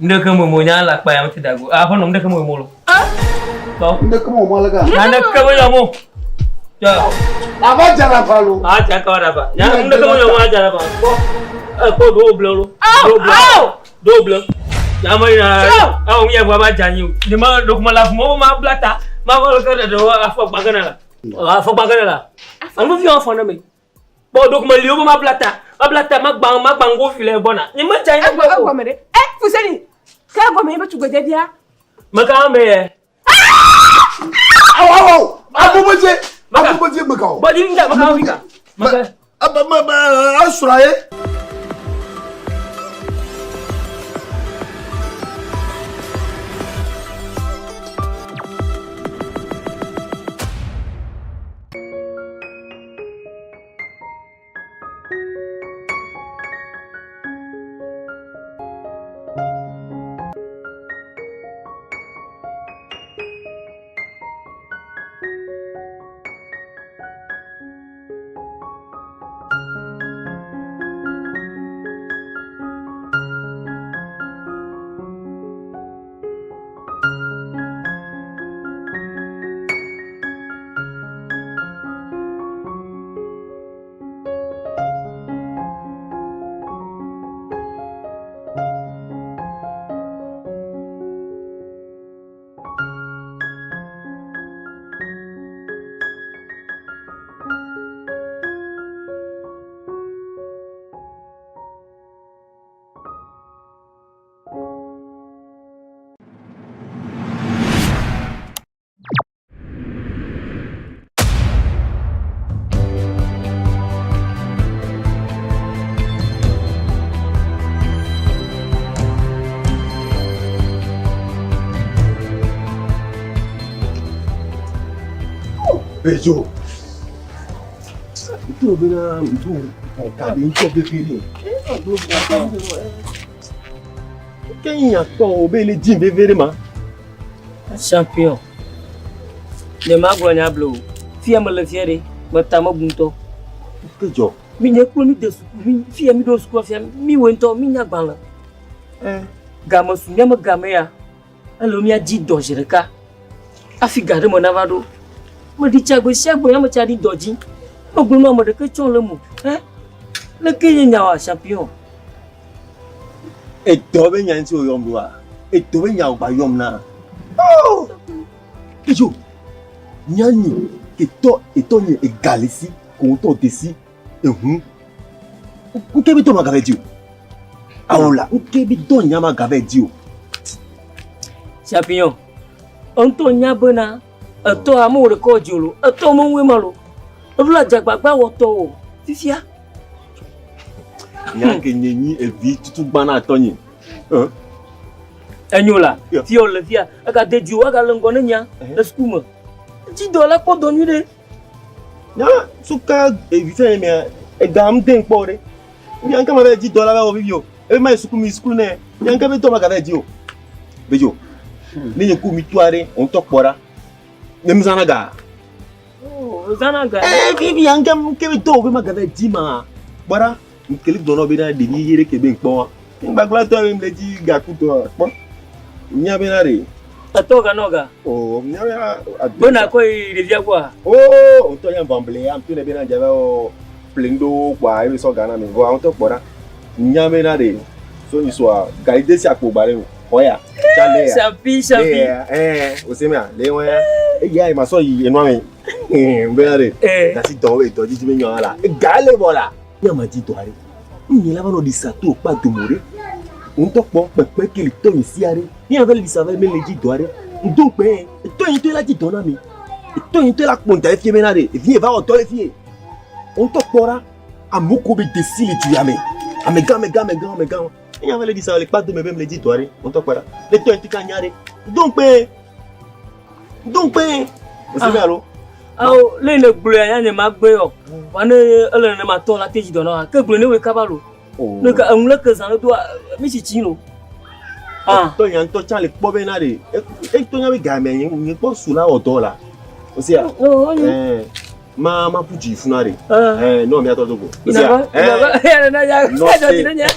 Nde ka mo nya la pa ya mtidago. Ahono nde ka mo molo. Nde ka mo malaga. Nde ka mo ya mo. Ya. Aba jara palo. Ja ka wada ba. Ya nde ka mo ya mo jara ba. Ko double. Ya mo ina. Ya baba janyu. Ni ma do kuma la mo ma blata. Ma ko ka do afọ bagana la. Afọ bagana la. An mo fi on fo na me. Bo do kuma liyo ma blata. Ma blata ma gbango file bona. Ni ma janyu ko me de. Fuseni. Ka go me ba tu goje dia. Ma ka me. Awo. Abuboje maka. Ba di nda maka Afrika. Maka. Asuraye. Bejo. Itu benar itu tak ada befiri. Quem atou bele jim befiri ma? Champion. Ne ma glo nya blo. Fia me le fiere, me tama bunto. Bejo. Mi ne ko mi de su, mi fia mi do su ko fia mi wento mi nya gban la. Gama su nya me gama ya. Alo mi aji dojireka. Afi gade mo navado. Me di chagbo siagbo ya me chadi doji. Ogbo no mo de ke chon le mo. Le ke nya wa champion. E to be nya nti o yom do a. E to be nya o ba yom na. Oh! Bejo. Nyani e to ni e galisi ko to desi. O que me toma gavedio? Aola, o que me to nya ma gavedio? Champion. Onto nya bona. Ato amore ko jolo, ato mo we malo. Odula jagbagba woto o. Fifia. Nya ke nyenyi e vi tutu gbana atonyi. Enyola, fio le fia, aga de ju aga lengone nya, le skuma. Ti dola ko donu de. Nya suka e vi fe me e gam den pore. Nya nka ma be $10 ba o vivio. E mai sukumi skulu ne. Nya nka be to ma ga vedio. Bejo. Ni nku mi tuare on to pora. Nemzanaga. Oh, Zanaga. Bibi angam kebe to be magave dima. Bara, nkeli dono be na de ni yere kebe npo. Ngbagla to be mleji gakuto. Po. Nya be na re. Atoga noga. Oh, nya bona ko revia kwa. Oh, onto nya bamble am tu ne be na java o plendo kwa e so gana me go onto pora. Nya be na re. so ni so ga ide si apo bare o ya chale ya Chapi o se me le won ya e ya ma so yi enu amen bere na si don e to ji mi yan la ga le bola ya ma ji to are ni la ba no di sato pa to more un to po pepe ke le to yin si are ni ave le savel me le ji to are ndo pe to yin to la ji to na mi to yin to la ponta e fie me na re e vie va o to le fie un to pora amoko be desi le tu ame amega e ave le di savel pa to me le ji to are un to pora le to yin ti kan yare ndo pe o se me alo awo le ne gbule ya ne ma gbe o wa ne ele ne ma to la teji do na ke gbule ne we kabalo ne ka enle ke zan do mi si chin lo to yan to chan le po be na re e to yan we ga me yin po su la odo la o se ya ma puji funa re no mi ato dogo o se ya na ya do ti nya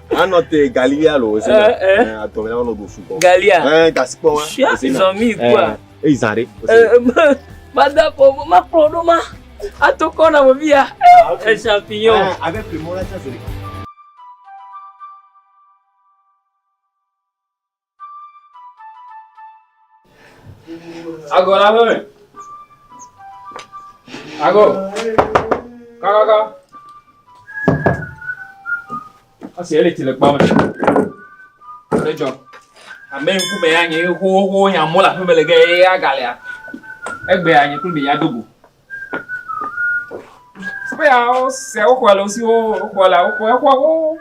anote galia lo o se ya ato me na no do fu ko galia ta si po wa o se ya mi kwa e zare mada po ma prodo ma atoko na mo via champignon avec le mot là ça c'est Agora vai. Agora. Kaga. Asi ele ti le pa me. Le jo. Amen ku me anyi ho ya mo la fe me le ge ya galia. Egbe anyi ku me ya dogo. Spe ya o se o kwa lo si o kwa la o kwa o.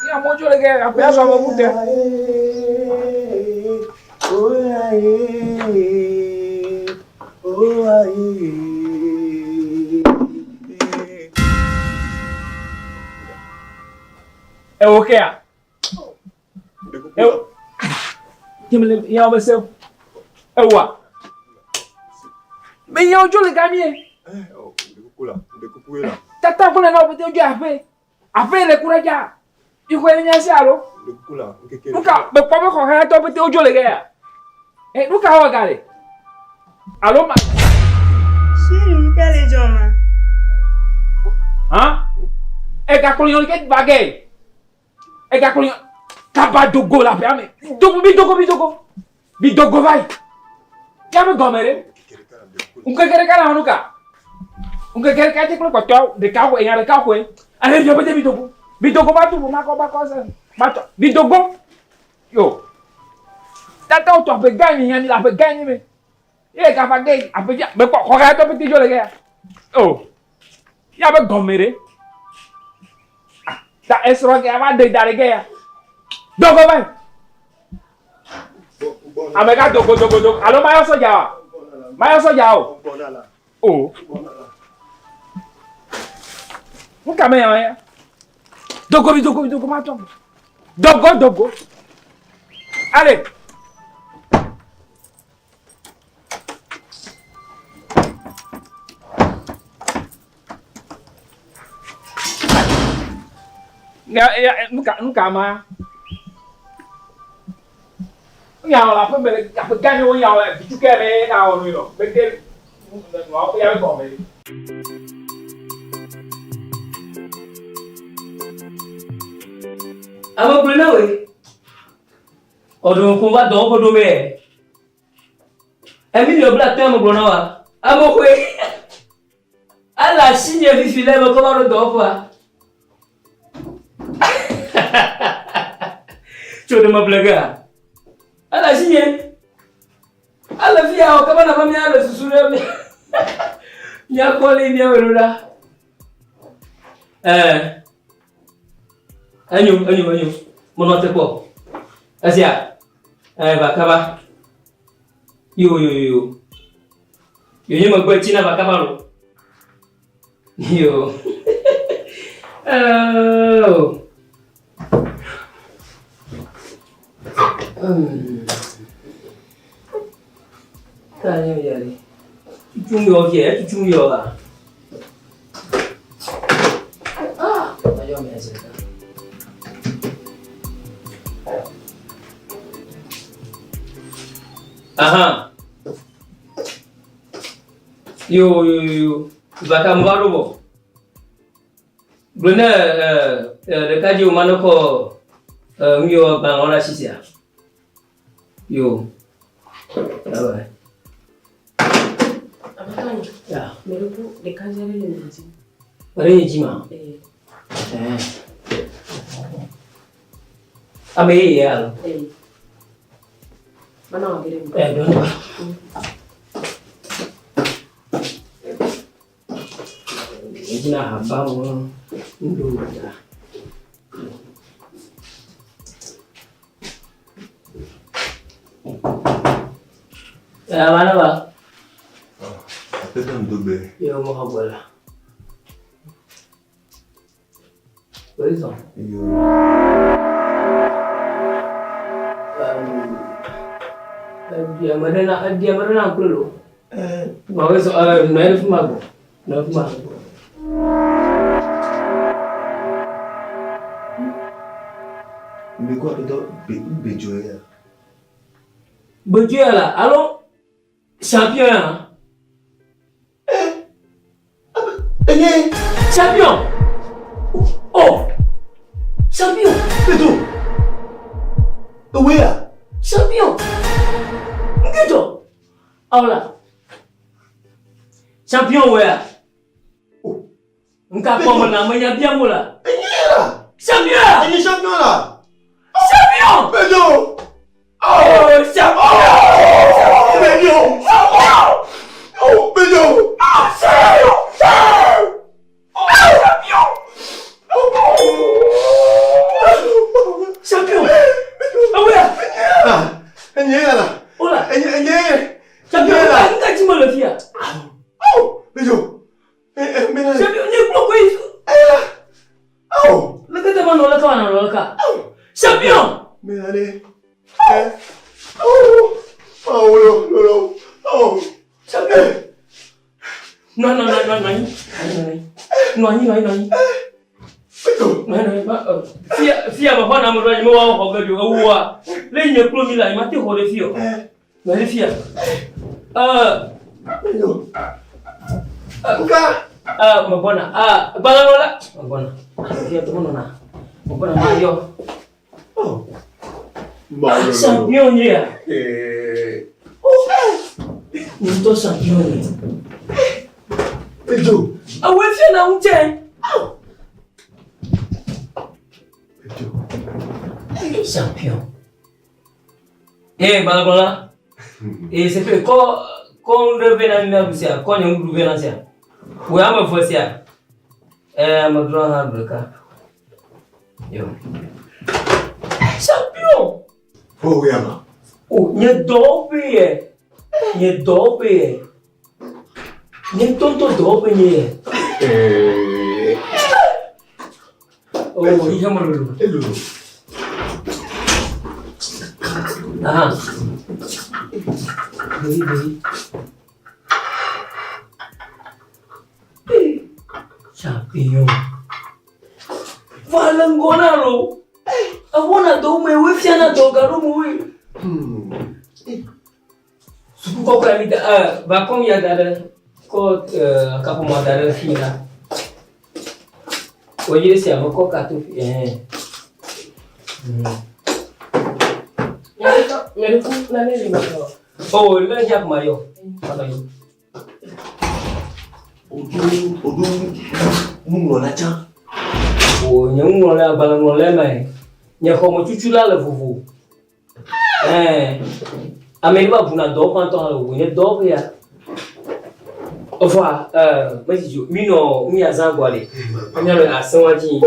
Ya mo jo le ge ape aso mo mute. É o que é? Eu me ia você é o a bem eu jo le gamie tata kuna na bote ojo afe le kura ja iko ele nya si alo nuka be po be ko ha to bote ojo le ga nuka wa gale alo ma Shiri kale joma ga ko yon ke bagay e ga ko yon kaba dogo la pe ame bidogo vai ya me gomere unka kere kala hanuka unka kere ka te ko to de ka ko en ara ka ko ale jo bete bidogo ba tu ma ko sa ma to bidogo yo tata o to be gani yani la be gani me e ka fa gay ape ja me ko ga to bete jo le ga ya be gomere ta esro ga ma de dare ga dogo vai amega dogo alo mayo soja o nunca me ya dogo ma to dogo ale nunca ma nhào là phải canh vô nhào lại chú kia này nào rồi đó bên kia nó bây giờ bỏ về ama kulina we odun ko ba do ko do me emi ni obla to mo na wa amo ko ala sinye fi file mo ko ba do fa chodo ma blaga ala sinye ala via o kama na famia ala susure nya ko le ni werura anyu mo te po asia ba kaba yo mo gbe china ba kaba lo yo Tanya yari. Cucung yo lah. Ayo mesra. Aha. Yo. Baka mbaru bo. Guna dekat je mana ko Yo bang on la chisia. Yo. Ah ouais. Ya. Mais le coup, les cas j'avais le midi. Rien jima. Ah mais ya. Mana ngere. Don't ba. Jina haba mo ndo da. Mana ba? Peut-être un double. Yo mo habola. Por isso. Dia mana aku dulu. Mau soal naik fumago. Naik fumago. Mais quoi, plutôt, Béjoya? Béjoya là, allô? Champion, hein? Champion! Oh! Champion! Betul! Where? Champion! Gitu! Aula! Champion where? Engkau apa namanya dia mula? Champion! Ini champion lah! Champion! Betul! Oh, champion! Betul! Oh, betul! Champion! Champion! Oh ya! Ini lah! Ola! Ini! Champion! Enggak cuma le dia. Oh, betul! Champion ni blok itu. Oh! Leka teman nolak kawan nolak. Champion! Melane. Oh, oh. Champion! No. Fia ba bana mo rani mo wa ko gado awwa. Le nye klo mi la ma te ho le fio. Ma le fia. Mabona. Bala nola. Mabona. Fia to nona. Mabona ma yo. Oh. Champion ya. Nito champion ni. Betul. Awe fia na unje. Champion. Bala. C'est fait quand on revient à l'université, quand on revient à l'université. Oui, on me fait ça. Me droit à bloquer. Yo. Champion. Oh, oui, ama. Oh, n'y dope. N'y tonto dope ni. Oh, il y a mal. Hello. Ah. Beri. Champion. Valangona lo. Awona do me we fiana do garu mu. Suku ko kali da ba kom ya da ko kapo ma da fina. Oye se ama ko ka tu Oh, le jak Mario. Apa ini? Odun munglola cha. Oh, nyunglola balanglola mai. Nya ko mo chuchula le fufu. Ameliba buna do panto lo, ne do ya. Ofa, mas jo, mino mi azangwale. Anya lo asanwa ji.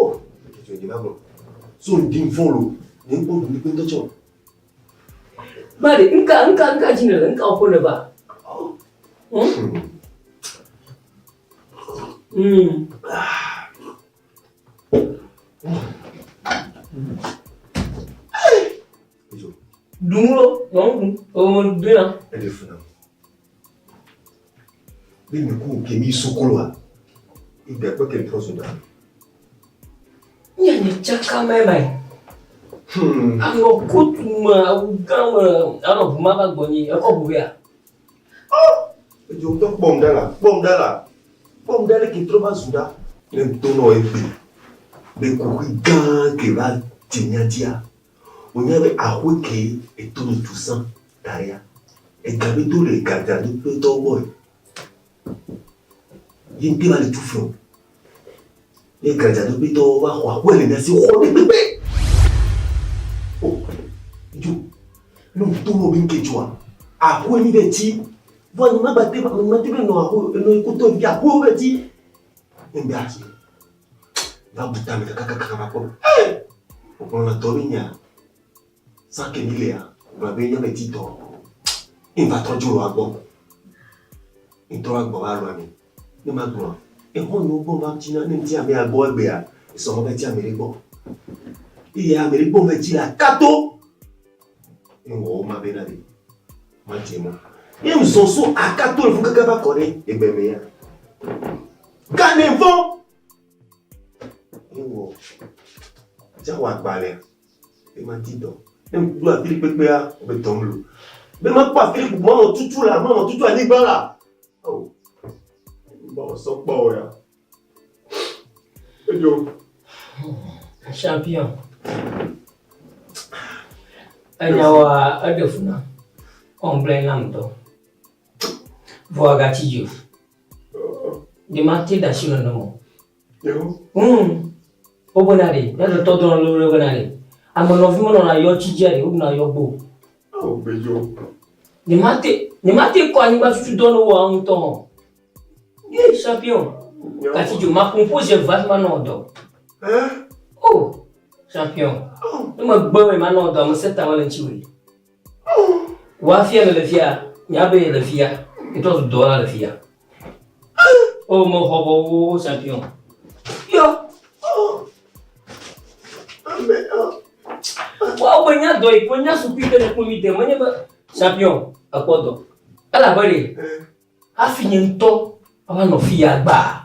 So dim follow. Ni ko ni pinto cho. Mari, engkau jingle, engkau pun apa? Dulu, ngomong dia. Ada fana. Bini ku kemi sokolwa. Ibe ko ke troso da. Nyanya cakap mai. Ano kutuma ugama ano bumaka gonyi ako buya. Jo to bom dala ki troba suda. Nem to no ebi. Be ku gan ke va tinya dia. On y avait à Wiki et tout le tout ça, derrière. Et gavé tous les gardiens de Peter Boy. Il y a une pile de tout flot. Les gardiens de Peter Boy, ouais, les nations, on est bébé. Oh, Dieu, nous, tout le monde qui joue. À quoi il est dit? Bon, il m'a battu, nous écoutons bien, à quoi il est dit? Il m'a dit, va bouter avec le caca. Pour qu'on a dormi, sans que il y a, il va venir me dire, il va trop dur à bon. Il doit avoir à l'année. Il m'a dit, et on nous bon, va dire, il dit à mes abois, ils sont remettis à mes bons. Il y a mes bons, me dit la cato. Et on m'a bien allé. Moi, je dis, ils me sont sous à cato, il faut que quelqu'un va connaître. Et bien, mais, gagnez-vous. Et on tiens, on va parler. Il m'a dit, donc, il doit faire le pépé à tomber. Mais ma pas fait pour moi, mon toutou là, mon toutou à Niba là. Oh, bon, ça pas là. Champion. Anyawa adefuna. On blame lamdo. Voaga tijo. Di mati da sino no. Yo. Obonari, ya to don lo bonari. Amo no vimo na yo tijeri, na yo bo. Oh, bejo. Ni mate kwa ni ba tutu dono wa unton. Ye champion. Kati jo ma compose vachement no do. Oh, champion. Ni ma gbe ma no do mo seta wala nchiwi. Wa fia le fia, nya be le fia. Ito do la fia. Oh mo hobo champion. Yo. Wa banya doi punya supite ne komite manya ba champion akodo ala bari afinyento aba no fia gba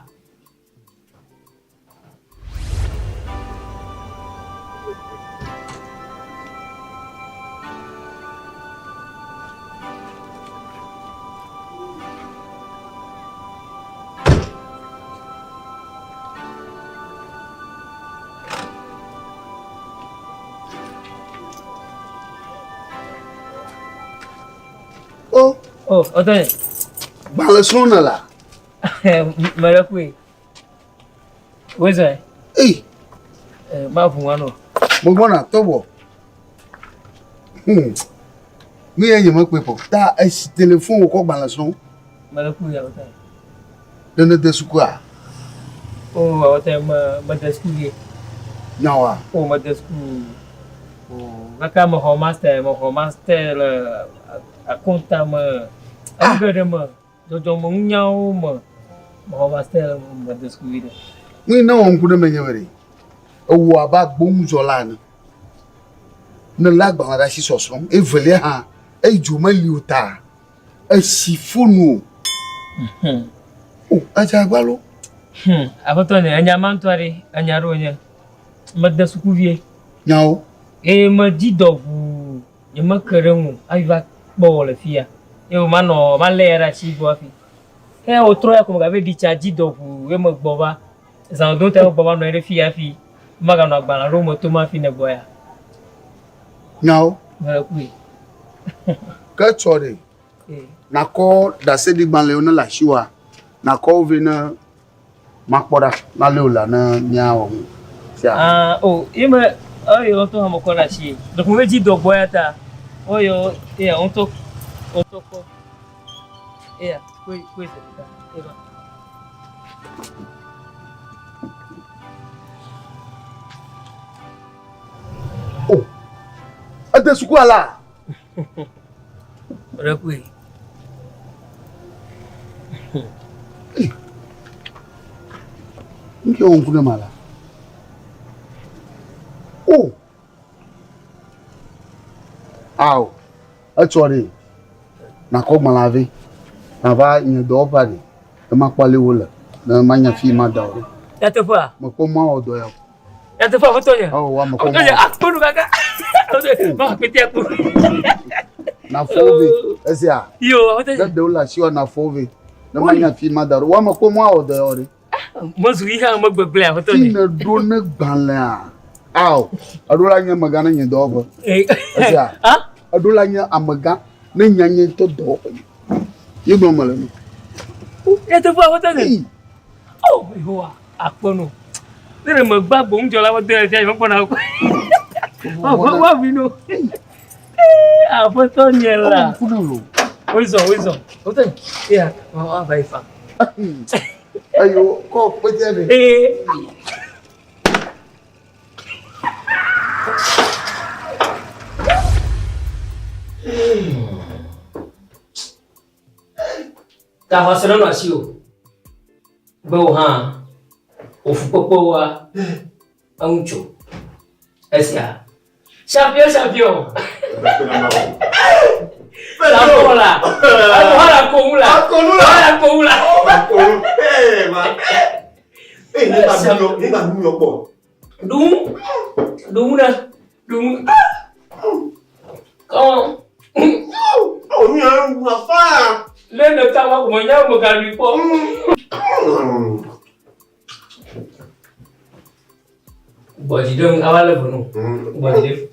Oh, otoy. Balasona là. Malakui. Weza. Eh. Mafu wano. Mbona tobo. Mi yenye makwepo. Ta esi telephone ko balason. Malakui ya otoy. Dene desukwa. Oh, otoy madaskuye. Nyawa. Oh, madasku. Oh, kaka mo master le a conta me agama jojo munnyao me mo master mo deskuire. Mi na won kuno menyewere. Owo aba gbonzola ni. Na lagba ra si soson e vele ha e juma liuta. E sifonu. Oh, aja gbalo. Akoto ne anya mantware anya ronya. Madasukuvie. Nyao. E ma didovu e ma keremu aiva bole fia. Eu mano malera chi boafi. E o troia como gabe di cha didovu e ma gboba. Za don te gboba no ere fia fi. Maga no agbala ro mo to ma fi ne boya. Nyao. Mara kui. Ka chore. Na ko da se di gban le ona la shiwa. Na ko vi na makpora na le ola na nyao. Ah, oh, ima oyo to hamokola shi. Donc on veut dire do boyata. Oyo, on to ko. Quoi c'est ça. Oh. Ate sukwa la. Rakui. Nki on kuna mala. Oh. Aw. Achori. Na ko malave. Na va in do bari. E ma kwale wola. Na manya fi ma dawo. Ya te fa. Mo ko ma odo ya. Ya te fa fotonya. Oh, wa mo ko. Fotonya akunu kaka. Ma pete aku. Na fove. Esia. Yo, fotonya. Da ola shiwa na fove. Na manya fi ma dawo. Wa mo ko ma odo ya ore. Mo zu iha mo gbegble fotonya. Ina do na gbanle a. Aw, adola nya magana nya do. Asa. Adola nya amaga na nya nya to do. Yegbo mala no. E to fa wota ni. Oh, iwa apono. Nere mo gbagbo njo la wo de ti mo pona ko. Wa vino. Apoto nyela. Oizo. Oten. Yeah, wa vai fa. Ayo, ko pete ni. Ta hoselo no asio. Bo ha. Ofupopo wa. Ancho. Esia. Champion. La bola. Ahora comula. Ma. Ni ba mi yo po. Đúng na. Con. Nhá fa. Lên được tao của mình nhau một cái bị po. Bỏ gì đâu ao là bunu. Bỏ gì đấy.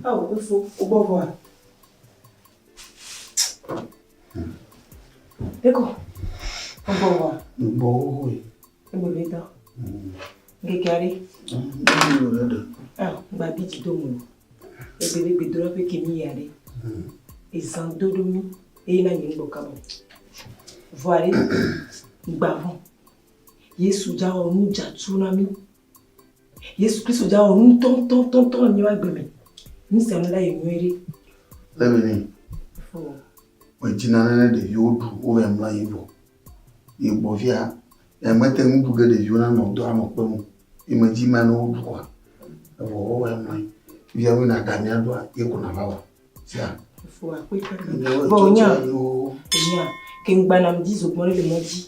Oh, il faut au voir. D'accord. On va voir. Bon, oui. On va voir. Gekari. Ah, ma bite domo. Et bébé bedora pe kemi yare. Et sans dodomi et na yingo kabo. Voire gbavon. Yesu ja onu ja tsunami. Yesu Christ ja onu ton ni wa gbemi. Ni se nla yenwere. Lebeni. Fo. O jinana de yodu o ve mla yivo. Igbo via e mete ngubuge de yona no do amopemu. Imagine no kwa. Ewo o mla. Via wina dania do ikuna bawa. Sia. Fo akweka. Bon nya. Nya. Kengba me dit au le modi.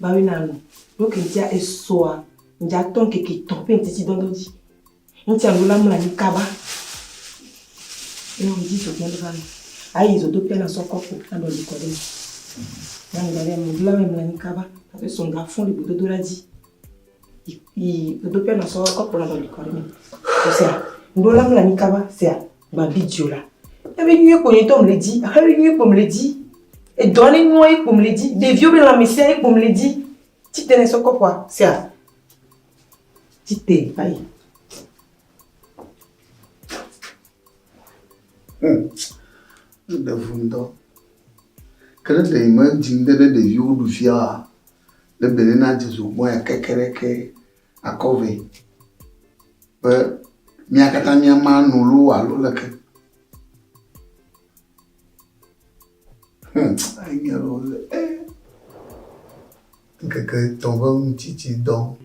Ba wina no. Donc il a esoa. Nja ton keke tope ntiti dondoji. Ntia lola mla ni kaba. Et on me dit au monde va. Aïe, ils ont deux pieds dans son corps dans le corps. Là, même la nikaba, avec son garçon, le bout de la dit. Il a deux pieds dans son corps dans le corps. C'est ça. Nous l'avons la nikaba, c'est ça. Ma bidiola. Avec lui, pour me le dit. Avec lui, pour me le dit. Et donnez-moi, pour me le dit. Des vieux, la messieurs, pour me le dit. Tu tenais son corps, quoi. C'est ça. Tu t'es, aïe. De fundo. Kada da imagine de yudu fia. De benena jesu moya kekereke akove. Pe miakata miama nulu alo leke. Ayero keke tomba un titi don.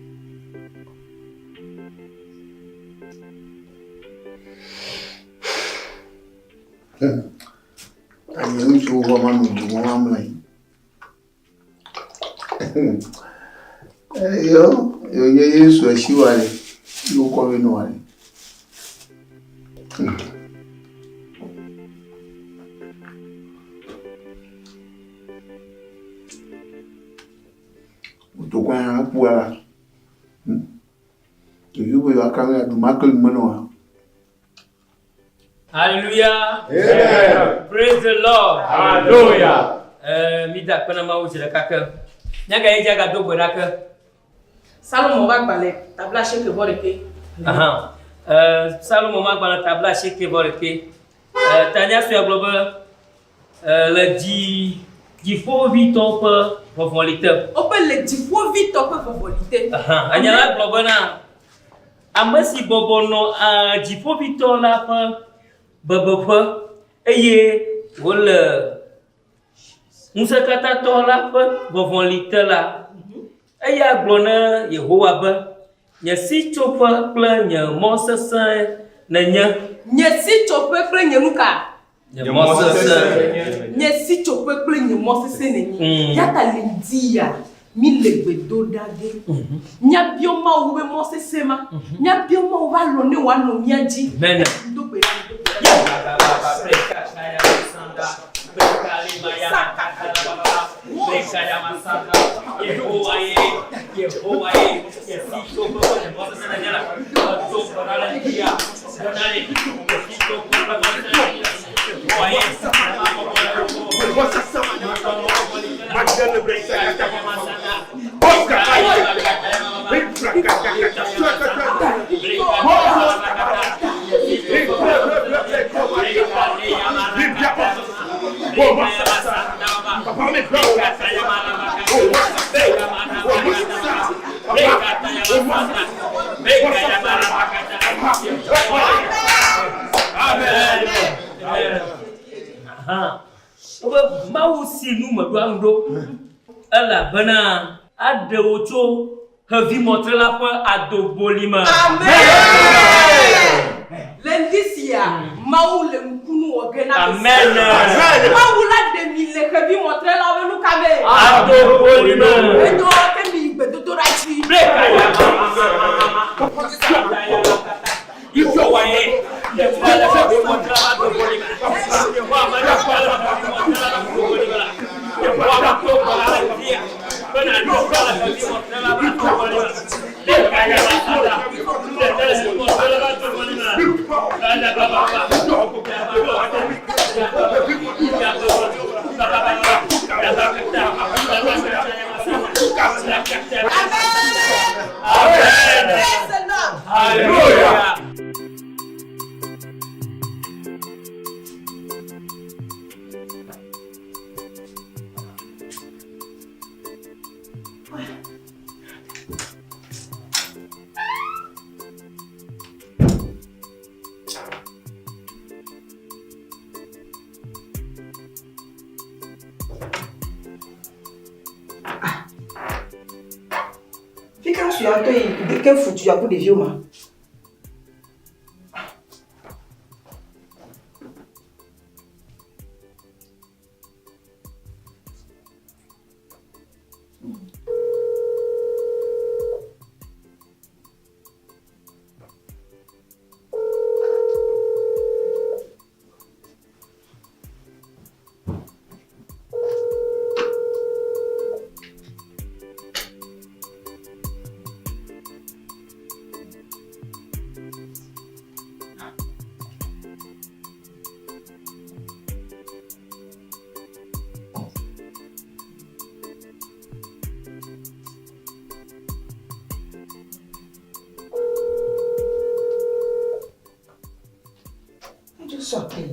Ayo tu gua manu tu gua mamlai. Yo Yesu ashiwale. Yo kwa wenu wale. Utokwa hapuala. Yuwe wakanga dumakul manoa. Hallelujah. Amen. Praise the Lord. Hallelujah. Mida kuna mauji la kaka. Nyaga eja ga dogo raka. Salomon va balé, tabla cheke boreke. Aha. Salomon ma bana tabla cheke boreke. Tanya sur global le di fo vito pe provolite. On peut le di fo vito pe provolite. Aha. Anyala global na amasi bobono di fo vito la pe baba eye wala musakata to la pe provolite la. Aya glona Yehowa ba nya si chopa kla nya mosasa na nya si chopa kla nya nuka nya mosasa nya si chopa kla nya mosasa na nya yata lindia mi legbedo dage nya bioma wo be mosasa ma nya bioma wo va lone wa no miaji mena do be Yehowa ye yesito kwa mosasa na nyala to kwa la dia donale yesito kwa mosasa Yehowa ye mosasa magdalene breka mau sinu maduando ala bana adewocho havi motre la fois adobolima amen l'indisia mau le mkunu ogena amen mau la demi le havi motre la venu kame adobolima edo kemi bedodo rachi breka ya Ifo wae ya pala havi motre la adobolima ya mama ya pala havi motre la adobolima ya mama to pala dia bana do pala havi motre la adobolima breka ya mama Et quand je suis en train de quel foutu à coup de vieux, ma. Sortez.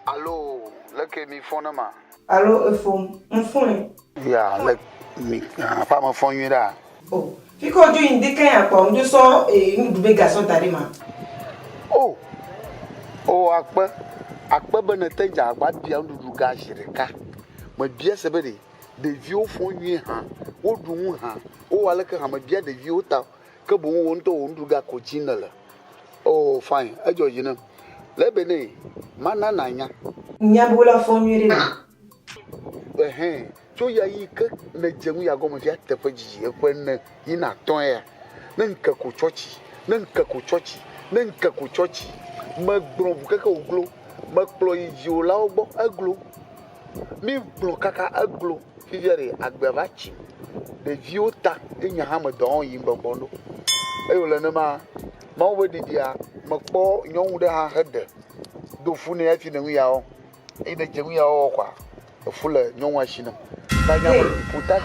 Allô, là que mi phone ma. Allô, phone, mon phone. Ya, là mi pas mon phone là. Oh, fico du indique un peu, on so et une double garçon t'arrive. Oh, akpa benete ja akpa bia ndudu ga shirika. Ma bia sebede, de vieux phone yi ha, o du ha, o wala ka ma bia de vieux ta, ka bon won to ndudu ga coaching la. Oh, fine, ajo yina. Lebene, mana nanya. Nyabola phone yi re. So ya yi ka na jemu ya go mo fia tefa jiji e kwen yi na ton ya. Na nka ko chochi, na nka ko chochi, na nka ko chochi. Ma gbron bu kaka oglo, ma kplo yi jola ogbo aglo. Mi gbron kaka aglo, fiviere agbavachi. De viota e nya ha ma don yi gbogbondo. E yo le na ma wo di dia, ma kpo nyon de ha hede. Do fu ne afi na wi ya o. E de jemu ya o kwa. Fule nyon wa shina. Putain,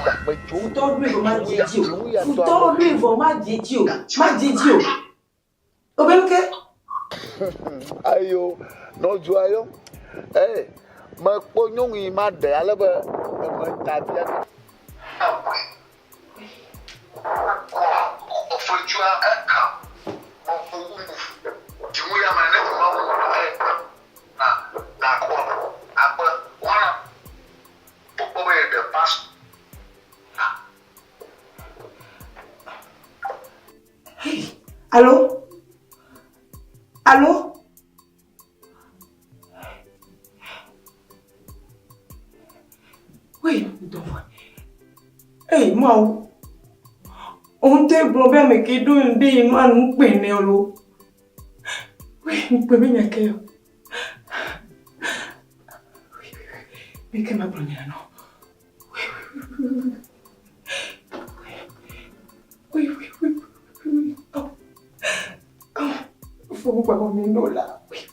lui, il m'a dit, Putain, lui, il m'a dit, ayo, no joyo. Ma ponyon yi ma de alaba ma tabia. Allô? Allô? Oui, hey, moi, on te problème qui donne des mains nous peine. Oui, nous pouvons bien accueillir. Oui. Mais que ma première non? Oui. Faut vous voir mon là. Oui.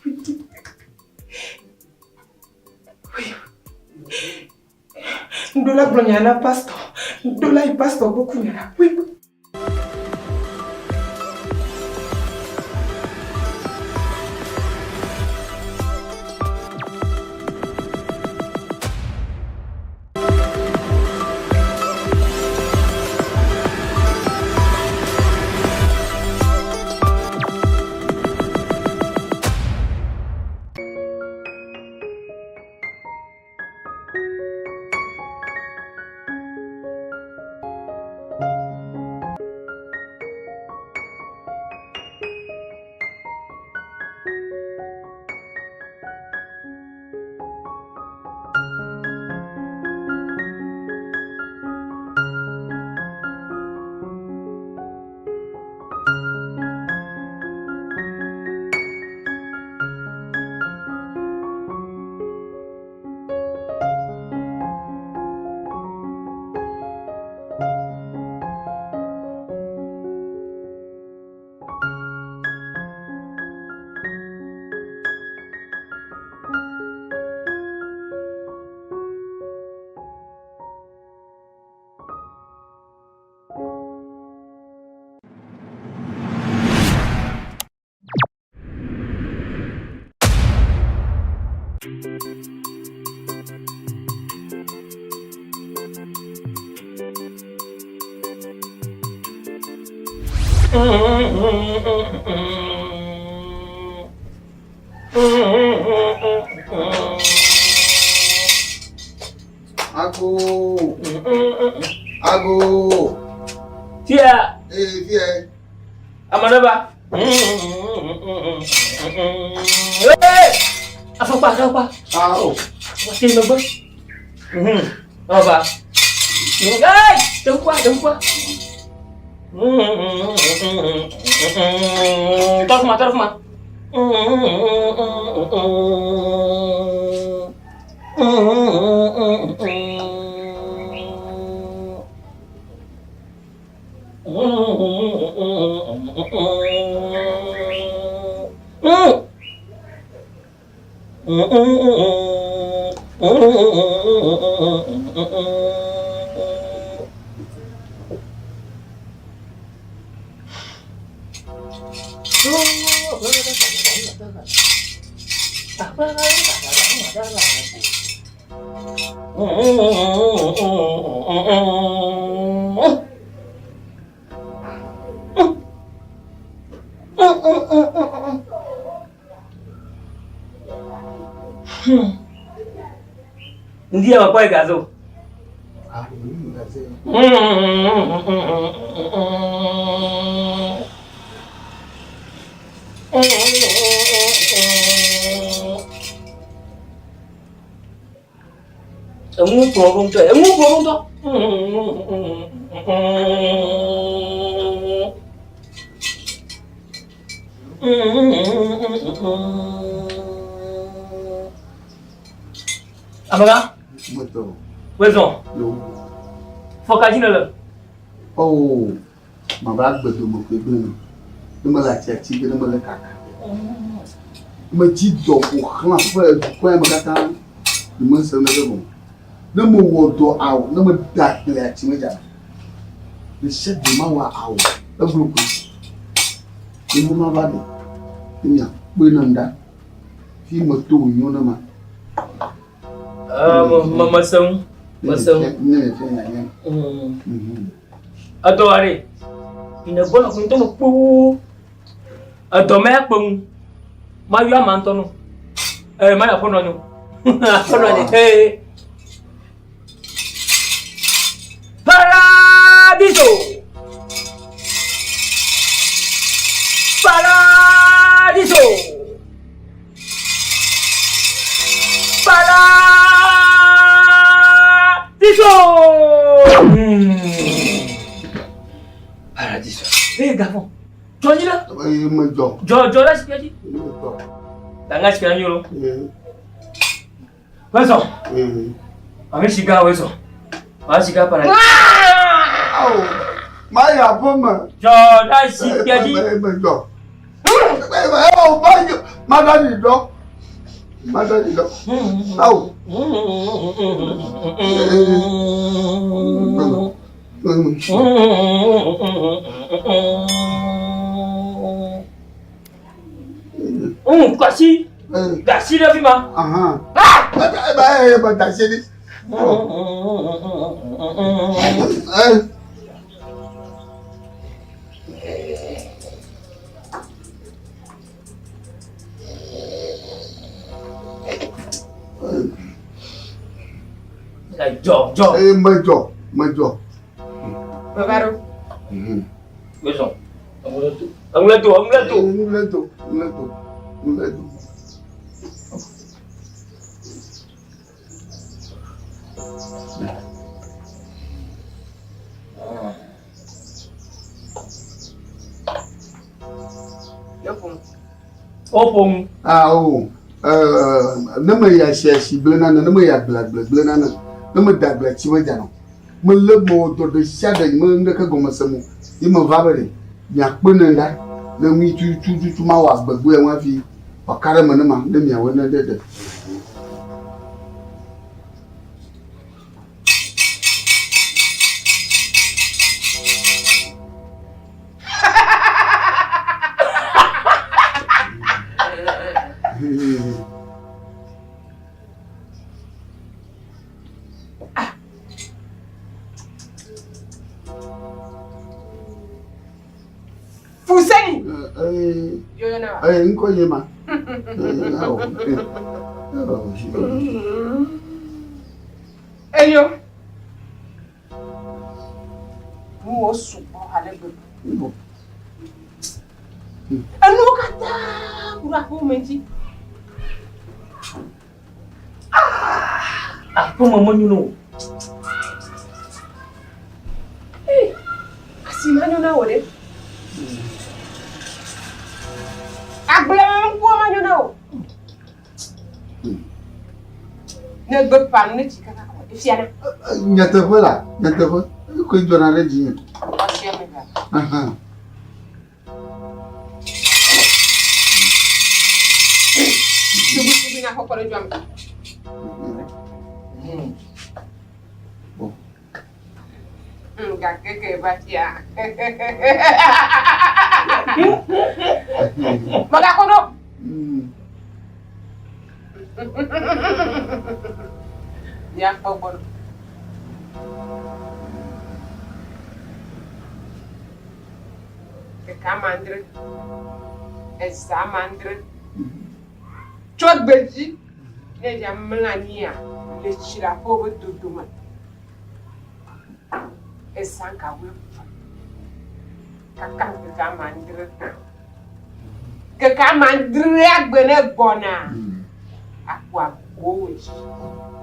Dola blonyana pastor. Dola il pastor beaucoup là. Oui. Ago. Tia. Tia. Amanaba. Apa? Masih nunggu. Apa? Tunggu. Taruh rumah. Ndia wakwai gazo. Emu problem to. Apa? Betul. Betul. Fokaji nala. Oh, mabrak betul mukbel. Nama laki cik, nama lekak. Majid do bukan apa yang berkata, nama sebenarnya nama wado aw, nama dak laki macam. Bisa dimawa aw, lagu kus. Ini mana balik? Ini ya, benanda. Fi matu nama. Masang. Atau hari ini boleh aku itu mau atau mepung mayu amantono mana pun anu paradiso Paradiso. Gavon. Johnny là? Jo là c'est dit. Tanga c'est bien yolo. Weso. Avec chiga weso. Ma chiga paradiso. Oh. Maya poma. Jo là c'est bien dit. Oh, banyo. Madani do. Au. Kasih dah Fima. Kasih ni. Jo. Majo. Baru. Besok. Anglet tu. Opung. Nama ya si belana, nama ya belana. Nama dak belak cima jano. Melebo to de shada mende ka goma samu. Ima vabere. Nyak benenda. Na mi tu ma wa gbagbo e wan fi. Okare mo na ma na mi awon dede. Yo na. Nko yema. Eyo. Mo supo halebe. Anu kata kura ko menji. Aku mama nyuno. Asimanyo na wole. Agbela ko manyo na o. Ne gbe pan ne chika na ko. Ifiana. Nyata vola, nyata vola. Ko jona le ji. Aha. Subi na ko ko jam. Enggak ke batia. Maka kono. Ya ko bon. Ke kamandre. Esa mandre. Chot belji. Ne jam mlania. Le chira po duduma. Esanka we kakam ke kamandre agbene gbona akwa gowe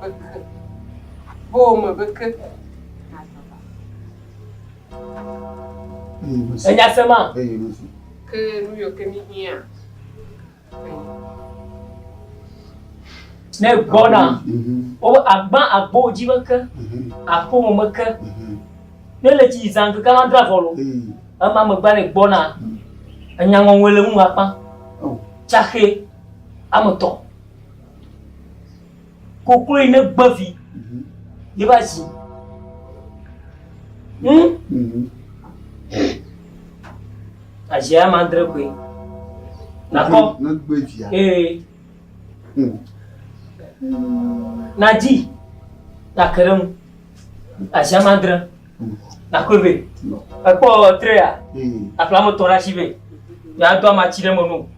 beke boma beke Enya sema ke nu yo ke mi hia ne gbona o agba agbo jibaka apo mo maka ne le ti zang ka mandra volo ama mo gba ne gbona anya ngon wele mu apa chahe amoto kokuri ne gbavi ye ba si Aja mandre kwe nako na gbavi ya Naji nakerem aja mandre nakobe apo trea aflamo tora shibe ya do ma chire monu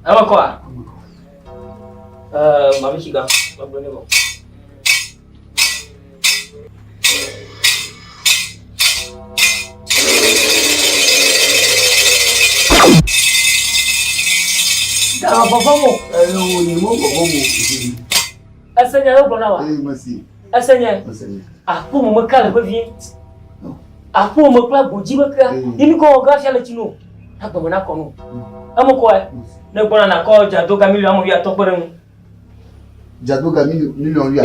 awako mami shiga mabone bo da bobomo ni mo bobomo asanya yo bona wa masi asanya apo mo makala ba vie apo mo kla boji baka ini ko ga fiala chino akpo mo na kono amoko ne bona na ko jado gamili amu ya to pere mu jado gamili million ya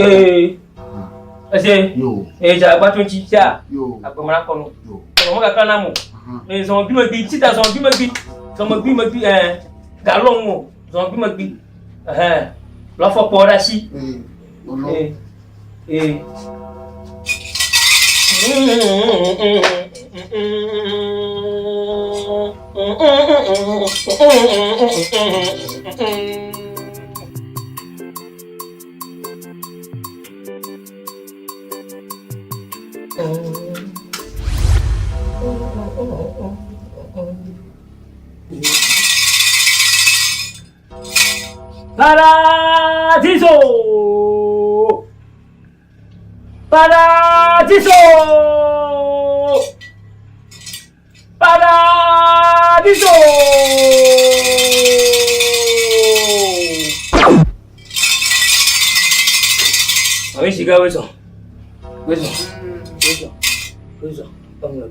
ase yo ja gba 20 ja yo akpo mo na kono yo mo ga kana mu so bi mo bi tita so bi mo bi galon mo so bi mo bi lo fo po ra si Paradiso! Paradiso! Paradiso! Mami siga weso. Vamos lá.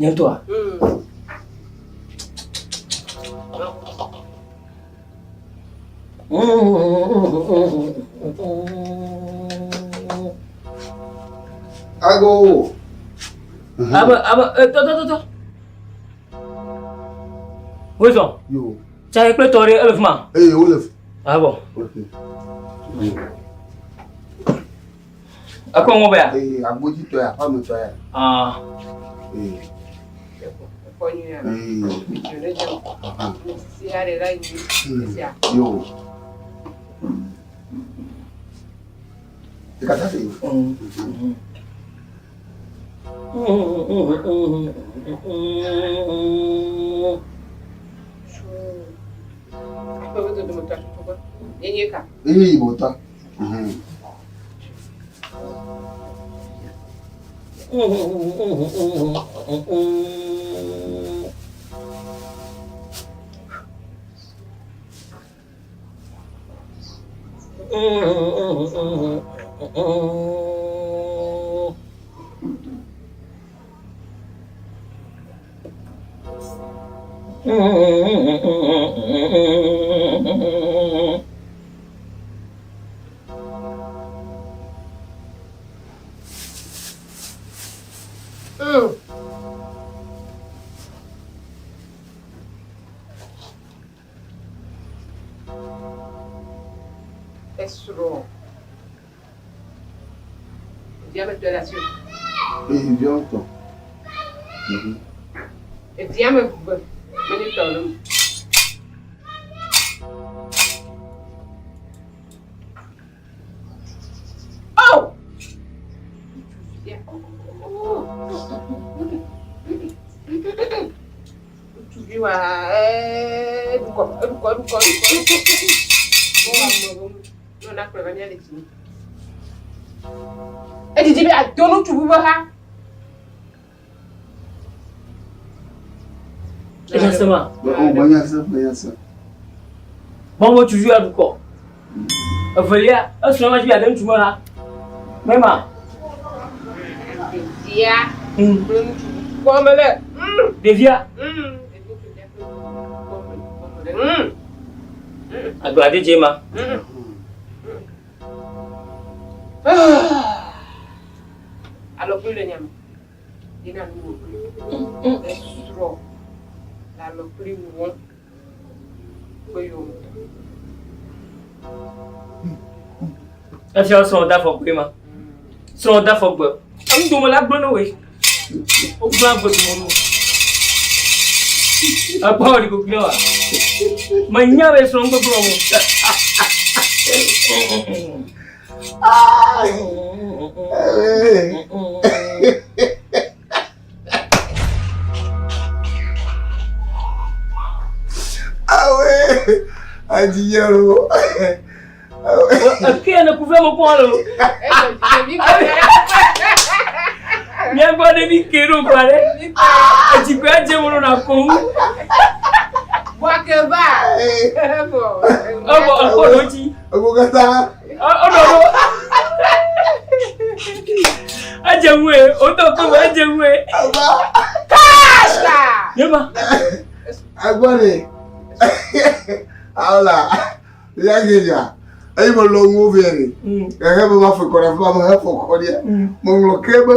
Yang tua. Ago. Tuh. Weso. Yo. Cai kletori elef ma. Olef. Bon. Okay. Aku mau bayar. Agboji to ya, pa mo to ya. Ponha. Se arera aí. Yo. Fica assim. Ih, botar. Esro. Diamètre de la suite. Et bientôt. Et diamètre de oh! Tu viens à non, n'a pas venir les filles. Et tu dis, mais attends, tu vois, Exactement. Bon, moi, tu joues à du corps. Voilà, un soir, je vais aller tu vois. Maman. Dia. Comme le. Devia. Aglade Jema. Alors, plus le nyam. Il a nous. Esro. Alors, plus nous. Est-ce que son dafo prima? Son dafo bo. Am do mala gbono we. O gba bo mo no. Apa ri ko kilo. Manya we son go bro mo. Ah ouais. Adiyero. Aqui na kuve mo ko lo. Minha guarda me queiro, cara. A gente vai dizer o na com. Boa que vai. Oh, noite. Eu vou cantar. Oh, não. A jamwe, o to ko a jamwe. Casca. Yema. Agora. Olha. Já que já. Aí mo lo ngo vere. É que ma foi cora, ma foi cora. Mo lo keba.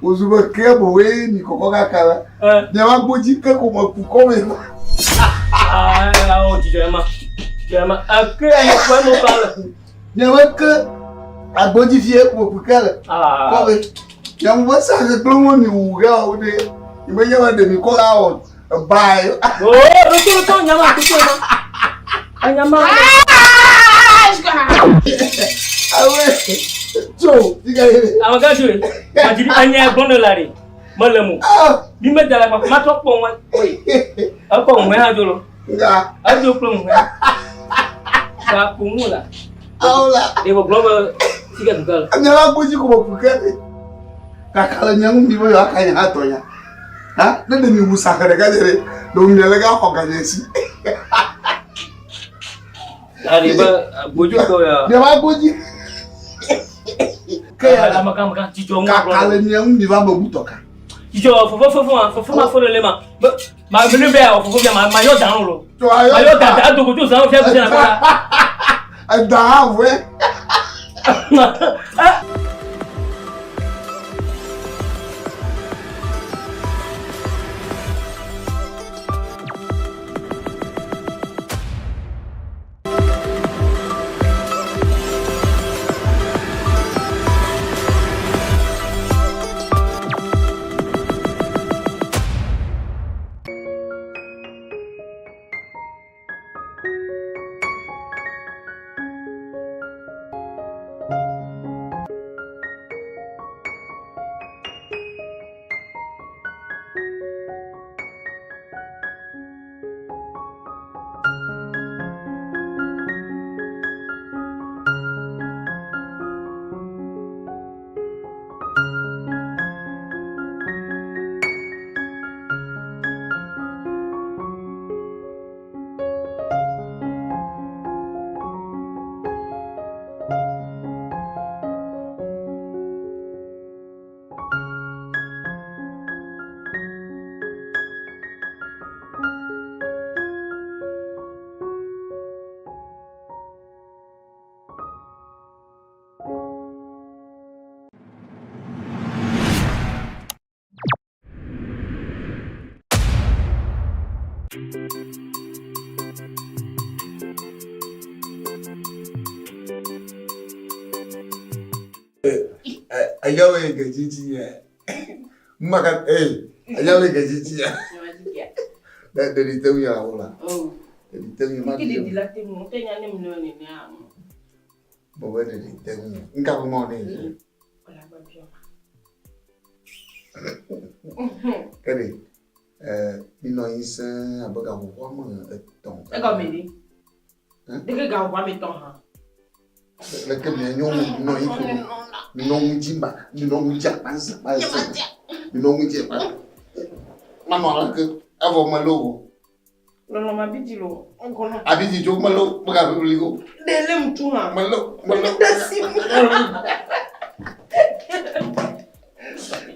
Uzuba keba we ni kokoga kala. Nyama boji ke ko mo ku ko me. Ah, o Jema. Jema, aqui é foi mo kala. Nyama ke agboji fie ko ku kala. Ko we. Nyama bo sa ke klomo ni uga o de. Ibe nyama de mi ko la o. Bye. Oh, tu nyama tu nyama. Anyama. Ah ouais. Joe, diga ele. Amaga Joe. Majiri anya bono lari. Malamu. Bi me dala pa ma to pon wa. Oi. Apa mo ha jolo. Nga. Ajo plum. Ka kumula. Aula. Devo global siga dugal. Nyala boji ko mo pukete. Kakala nyangu mi bo akanya hatonya. Ha? Nende mi musakare ka dere. Do mi lega ko ganesi. Arriba bojo ko ya. Nyala boji. Kaya makan cico ngwa bro. Kakala nyangu mi ba butoka. Cico fofo ma folo lema. Ma mele be o fofo ma yo dan lo. Ma yo dan do ko to san o fe ko na ba. Da we. Ayawe gajiji ya. Maka ayawe gajiji ya. Dari tahu ya wala. Oh. Dari tahu ya. Iki dilati mu tenya ne mnoni ne amu. Bawa dari tahu. Engkau mau ni. Ola babio. Kare. Nino isa abaga kwa mo ton. E go medi. Dike ga kwa mi ton ha. Le que me nyong no ifu. Minong jimba, minong japansa, minong jimba. Mama ke avo malo. Lolo mabijilo. Onkono. Abiji jo malo, baga biliko. Dele mtuna. Malo.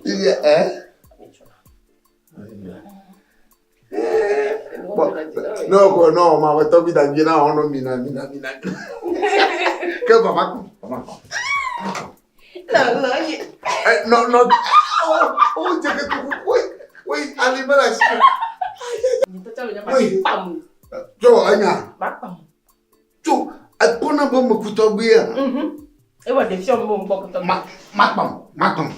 Iya No, ma va tobi da gina ono mina. Que papa. No. Oh, jangan tu. Woi, ali balas. Kita cakap jangan pam. Jo, anya. Pam. Jo, apona bom kutobuya. Ewa defio bom kutobuya. Matam.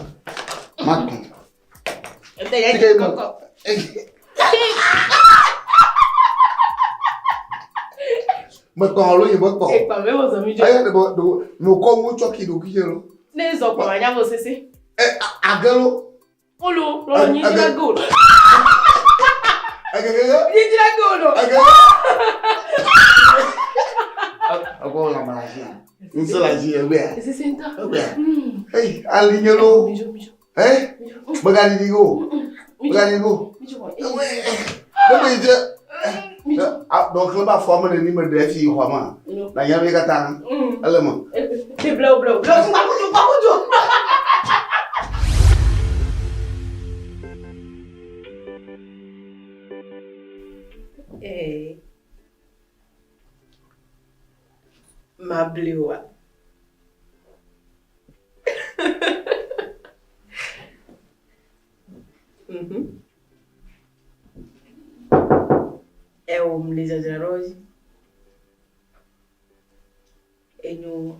Ente ya koko. Makalo ye bako. E pa mewo zo mi jo. Aya no ko mu choki do kiyelo. Ne zo pa manya bo sese. Agalo. Olo, lo ni dira gol. Agalo. Ni dira gol. Agalo. Ako la malasia. Nsela ji ewe. Sese nta. Hey, alinyelo. Bagani digo. Bebe je. Donc le ba forme de numéro de fille homa. La yabe kata. Alema. De blau. Bakujo. Ma blewa. É o mleza de arroz. E no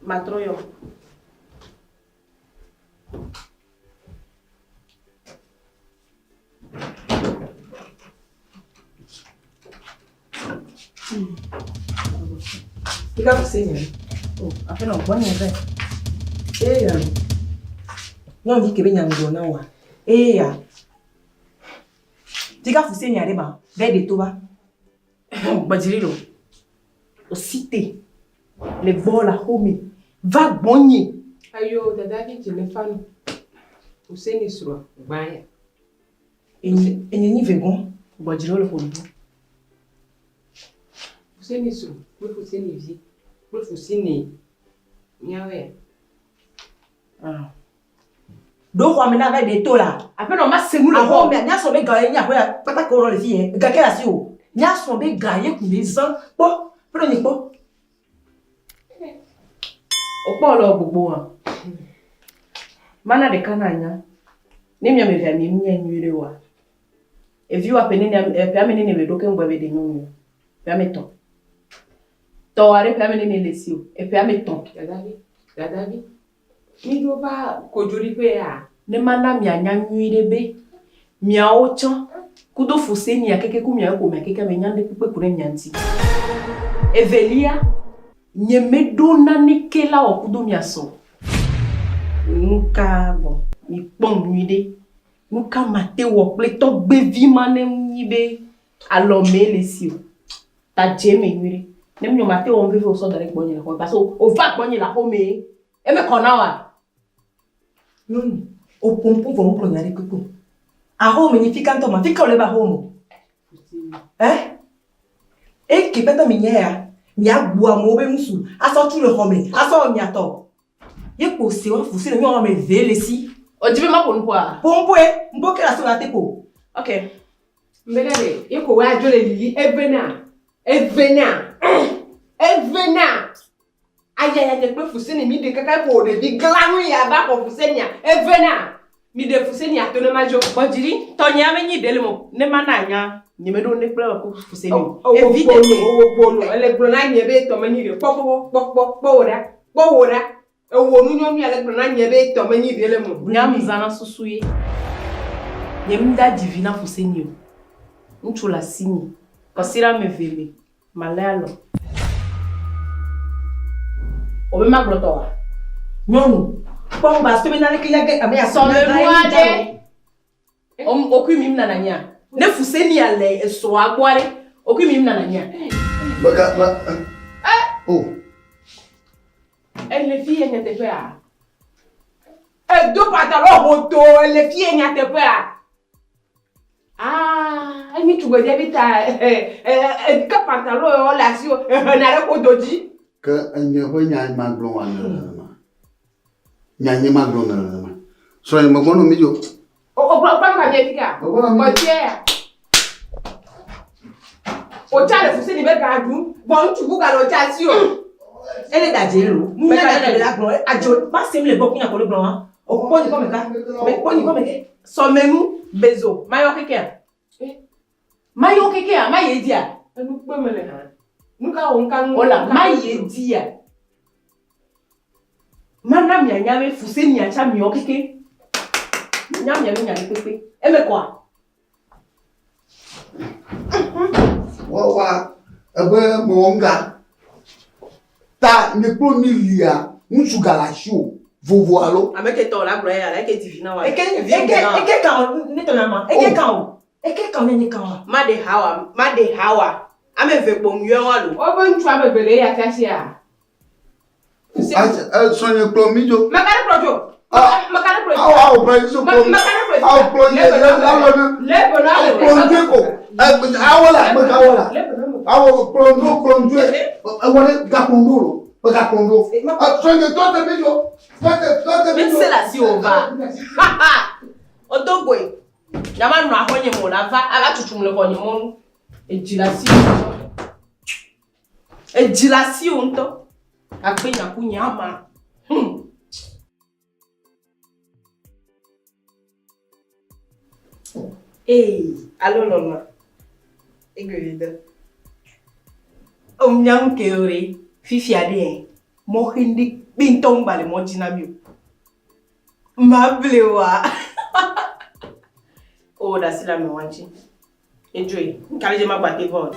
matroyo. Fica você, né? Apenas bom, né? Non di che veniamo dona wa. Ya. Tika fuse ni areba. Be de toba. Bajirilo. O cité. Les bols à homi. Va bonye. Ayo, dadaki telefano. Useni sura. Baya. Enye ni vegon. Bajirilo ko ndu. Useni sura. Useni vi. Useni nyawe. Do ko amena avec des taux là. Après on m'a semu le bon mais nya so be gagne nya ko pata ko le fi ga ke la si o. Nya so be gagne ku les ans. Po, pero ni po. Opo lo gbogbo wan. Mana de kananya. Ni mi me via mi nyure wa. E vi wa penini e pe amene ne be do ke ngwa be de nyumu. Pe ameton. To are pe amene ne lesi o. E pe ameton. Dadabi. Mi do ba kojuri pe ya. Ne mana mi anya nyure be. Mi a ochan. Kudo fuseni ya keke ku mi a ko me keke me nyande pipe kure nyanti. Evelia nyeme dona nikela o kudo mi aso. Nuka bon. Mi pom nuide. Nuka mate wo ple to gbe vi mane nyibe. Alo me lesi o. Ta jeme nyure. Nem nyo mate o nvefe o so dare gbonye la ko parce o va gbonye la ko me. E me kona wa. Non. O pompo vont prendre les coco. A home ni fika ntoma, fika ole ba home. E ke peta minya mi agbu amo be musu. Aso tu le home, aso mi ato. Ye ko se wa fusi le mi o me vele si. O jibe ma pon kwa. Pompo e, mboke la so la tepo. Okay. Mbelele, ye ko wa jole lili evena. Aya ya de pe fusi ni mi de kaka ko de bi glanu ya ba ko fusi ni evena. Mi de fuseni atone majo. Bojiri, Tonya menyi delemo. Ne mananya. Nyemedo ne play ko fuseni. Evite owo bolo. Ele brona nyebe to menyi de. Ora. Owo nu nyomi ele brona nyebe to menyi delemo. Nyam zana susuye. Nyemda divina fuseni. Nchula sini. Kosira mevele. Malalo. Obe maglotowa. Nyonu. Pon ba sto menale ke yage ame ya so le muade. Okwi mim na nanya. Ne fuseni ale eso agbore. Okwi mim na nanya. Oh. Elle fille n'était pas. Et deux pantalons moto, elle fille n'était pas. Ah, elle me trouve bien vite. Que pantalon là sur n'allait pas doji. Que n'y a pas n'y maglon à n'y maglon à so il m'a bon au milieu. Oh, pas quand il y a oh tiens. Oh tiens, le fusée libère gardou. Bon, tu vous galop sur. Elle est d'adjelo. Mais elle est là blanc. Adjo, pas sim le bokina pour le blanc. O poni comme ça. Mais poni comme ça. Somenu bezo. Mayo keke. Mayo keke a maye dia. Nous peut me le han. Nous ka on kan. Ola maye dia. Mana mi anyame fuse ni acha mi o keke. Nyam nyame nyame pepe. E me kwa. Wa ebe monga. Ta ne pro milia, unchu galasho, vovo alo. Ameke to la gloire la ke divina wa. Eke ka ni to na ma. Eke ka ni ka. Ma de hawa. Ame ve bom yo wa lo. O bon tu ame bele ya tasia. Sonye pro mijo. Makare projo. Allô Lona. Egoïde. Nyam keore. Fifi ade. Mo hindi bintong bale mo jinabio. Mablewa. Oh, da sila me wanchi. Enjoy. Kaleje magbate vol.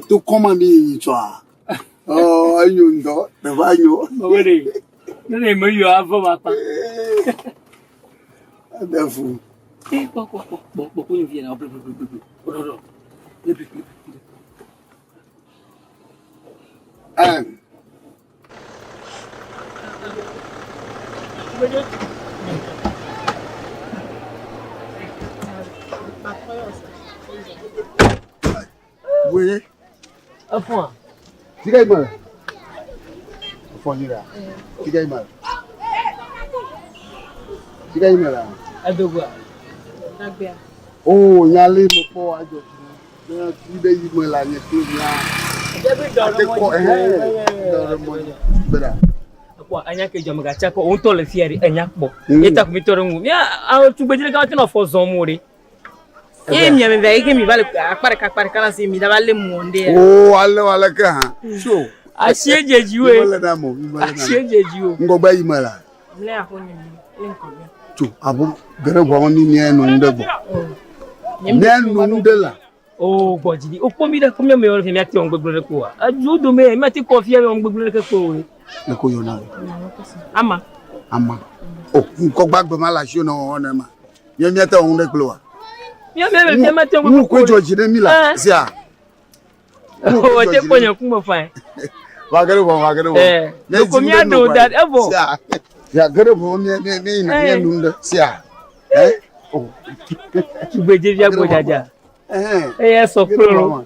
Tu comandi toi. Oh, ayundo, te baño. Ogere. Nene mo yo avo papa. Adefu. Bo ni viena. Oui. Afwan. Diga aí, mano. fonira. Tiga imal. Tiga imal. Adogwa. Nagbia. Oh, nyale mo po ajo. Na tiga imal la nye tu nya. Debi doro mo. Beda. Kwa anya ke jom ga chako on to le fieri anya kbo. Eta ku mitoro ngu. Ya a tu gbejire ka tina fo zon mo re. Mi ame ve ke mi vale akpare kala si mi da vale monde. Oh, ale ka. So. Asiejeji we. Mole na mo, mole na. Asiejeji o. Ngogba imala. Mle ahoni mi. Lenko bi. Tu abu gere bo ni ni enu ndebo. Ni enu ndela. Oh, bojidi. O pomi da komia me o fe mi ati on gbegble ko wa. Aju do me mi ati ko fi on gbegble ke ko we. Le ko yo na. Ama. Oh, nko gbagbe ma la shi na won ma. Ye mi ata on de klo wa. Mi mi ati on gbegble ko George de mi la. Sia. Oh, te ponyo kuma fine. Wagere bo. Le komia do that evo. Ya gere bo mi nunda. Sia. Oh. Tu beje via go jaja. So pro.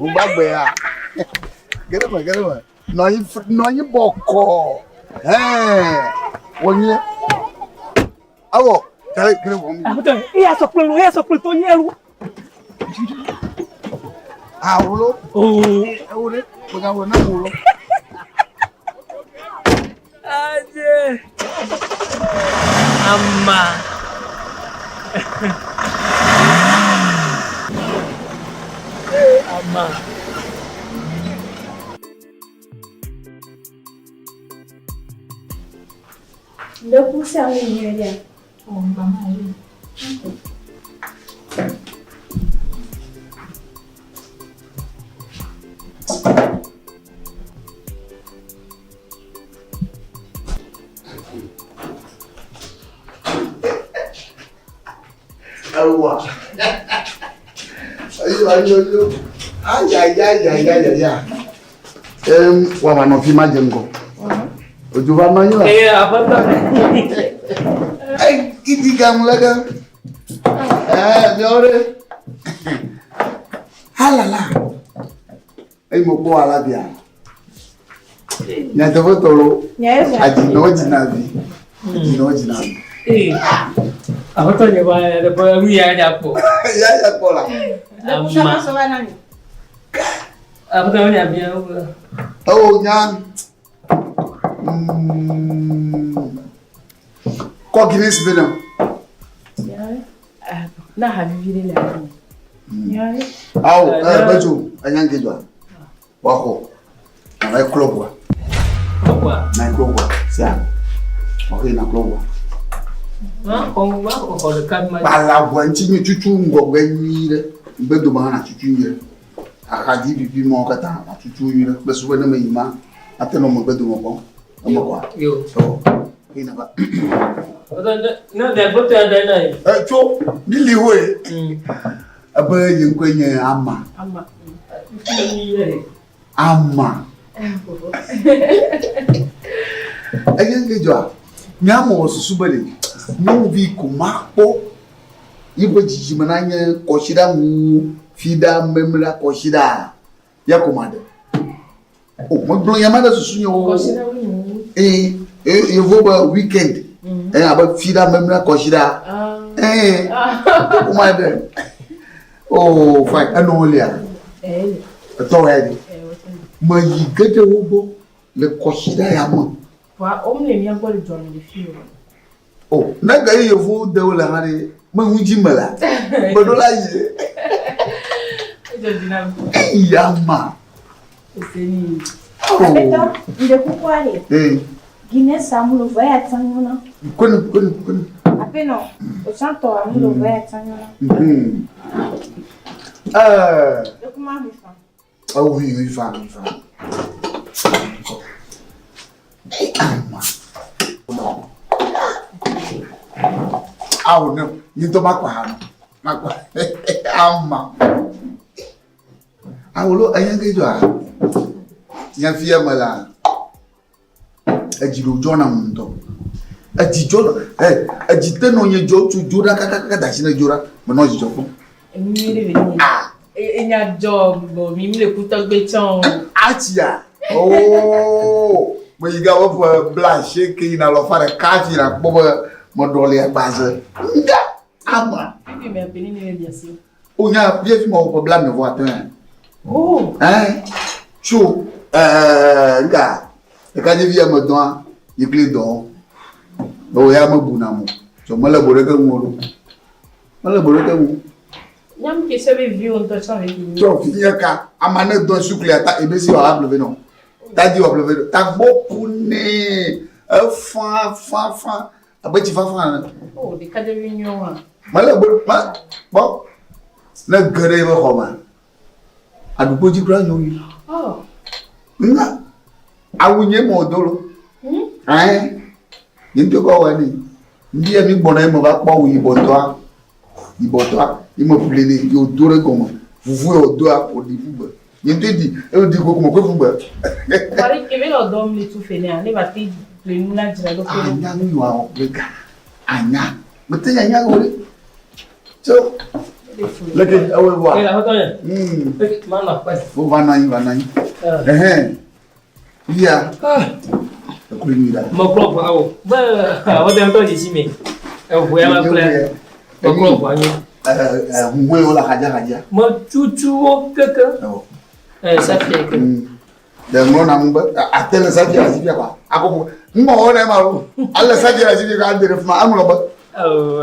O bagbe ya. Gere bo. No yi boko. Wonye. Awo, gere bo mi. So pro to nyelu. Aulo. Oh. Aure, bukan warna ulo. Aje. Amma. Amma. Ndio kusa mwenyewe. Oh, mama. Awa. Ayo. Ay. Wa ma no fi ma jengo. Ojo ba ma yo. Abata. Ay, kiti gam laga. Mi ore. Halala. Ay mo ko ala bia. Nya te fotolo. Aji no jinabi. Abata ni ba de ba wi ya japo. Ya japo la. Sama sama nani? Abata ni abia. Oh, nyan. Ko Guinness bena. Na habibi la. Yare. Au, bajo, anyange jwa. Wako. Na club wa. Na club wa. Sia. Okay, na club wa. Ko le kadma. Bala wanchi ni chuchu ngogwe nyire. Mbedo mana chuchu nyire. Akadi bibi mo kata chuchu nyire. Besuwe na meima. Ateno mo bedo mo ko. Mo kwa. Yo. So. Ina ba. No, de bote ada na. Cho, bili we. Aba yenkwenye ama. Ayenge jwa. Nyamo osusu bale. No vi kumapo. Ibo jijimana nye koshida mu fida memra koshida. Ya komade. Oh, mo blo yamada susu nyo. Koshida mu. Evo ba weekend. Aba fida memra koshida. Komade. Oh, fine. Anolia. Tawadi. Ma yigede wobo le koshida ya mo. Wa omle mi agbo le jono le fi o. Oh, na ga yevo de wala hare ma hunji mala. Bodola yi. Yama. Eseni. Apeto, nde kukwale. Guinness amulo vaya tanyona. Kuni. Apeno, o santo amulo vaya tanyona. Dokuma mi fa. Oh, oui, fa. Ah, no, ni to makwa. Amma. Awolo ayenge jwa. Nya fiya mala. Ajiro jona ndo. Ajijona, ajite no ye jo tu jura kaka dashina jura, mono jijo ko. Emi le veni. Enya job bo mi le kuto gbe chan. Atia. Oh, mais il y a un blanche qui n'a pas de café là pour me donner la base. Ah moi. Oui, mais bien sûr. On a bien vu mon problème de voiture. Oh. Hein? Chou. Gars. Et quand je viens me donner, il clé d'or. Oh, il y a un bon amour. Je me l'ai volé comme moi. Je me l'ai volé comme moi. Nyam qui se vieux on te change avec lui. Donc, il y a qu'à amener dans le sucre et bien si on va lever non. T'as dit on va lever. T'as beaucoup né. Fan. Après tu vas fan. Oh, des cas de réunion. Bon. Le gré va comment? A du petit grand yogi. Oh. Nga. A wunye mo dolo. Hein? N'importe quoi wani. Ndi ami bona mo va pa wi botoa. Di botoa. Il m'a plaît, il odore comment. Vous voyez odore au début. Il te dit, il dit comment vous voyez. Pareil que veut l'odore les tout fait là, ne va te le nous la dire donc. Ah, nya nous y a le gars. Anya. Mais tu nya oui. So. Lequel on va voir. La photo là. Mana pas. Vous va naï. Il y a. Le coup là. Mon propre ah. Bah, on est en train d'ici mais. Vous voyez ma couleur. Mon propre Mwe ola kaja. Mo chuchu keke. Ça fait que. De ngona mba atele sa dia sibia kwa. Akoko mmo ona ma alla sa dia sibia ka ndere fuma amulo ba.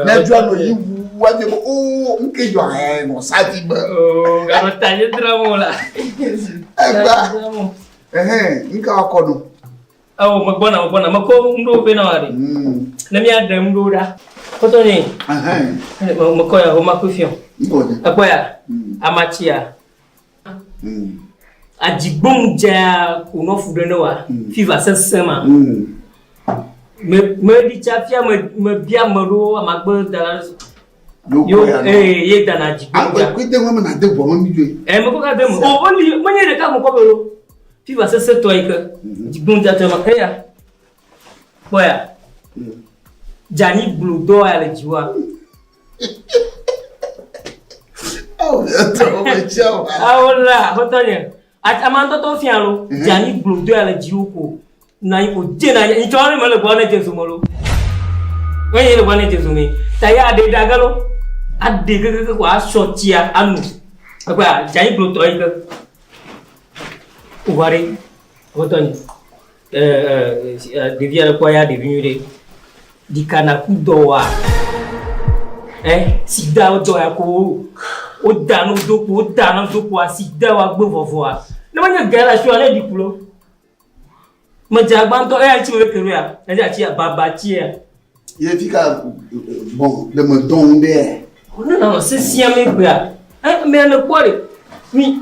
Na jwa no yi waje mo o nke jwa no sa ti ba. Oh, garota je dramo la. Nka akono. Oh, magbona mako ndo be na wari. Na mi adem ndo da. Koto ni. Makoya ho makufion. Akoya amachia. Ajigbonja kuno fudene wa. Fiva sesema. Me di chafia me bia maro amagbo dala. Yo ye dana jigbonja. Kwete ngwa na de bo mami jwe. Me ko ka de mo. O oli manye de ka mo ko belo. Fiva sese to ika. Jigbonja to makaya. Boya. Jani bludo ya lejiwa. Oh, to mechawa. Aola, hotonya. Amanto to fialo. Jani bludo ya lejiwa ko. Na iko jena ni chore mele bwana Jesu molo. Wewe le bwana Jesu mi. Taya ade dagalo. Ade gege ko asotia anu. Akwa jani bludo ika. Uwari hotonya. Devia kwa ya devinude. Dikana kudoa sida odoya ko o danu dopo sida wa gbe fofo a na manya gala so ale dikulo maja gbanto ti we kere ya ja ti baba ti e ye fika bon le monton de non c'est si me bra mais na kwore mi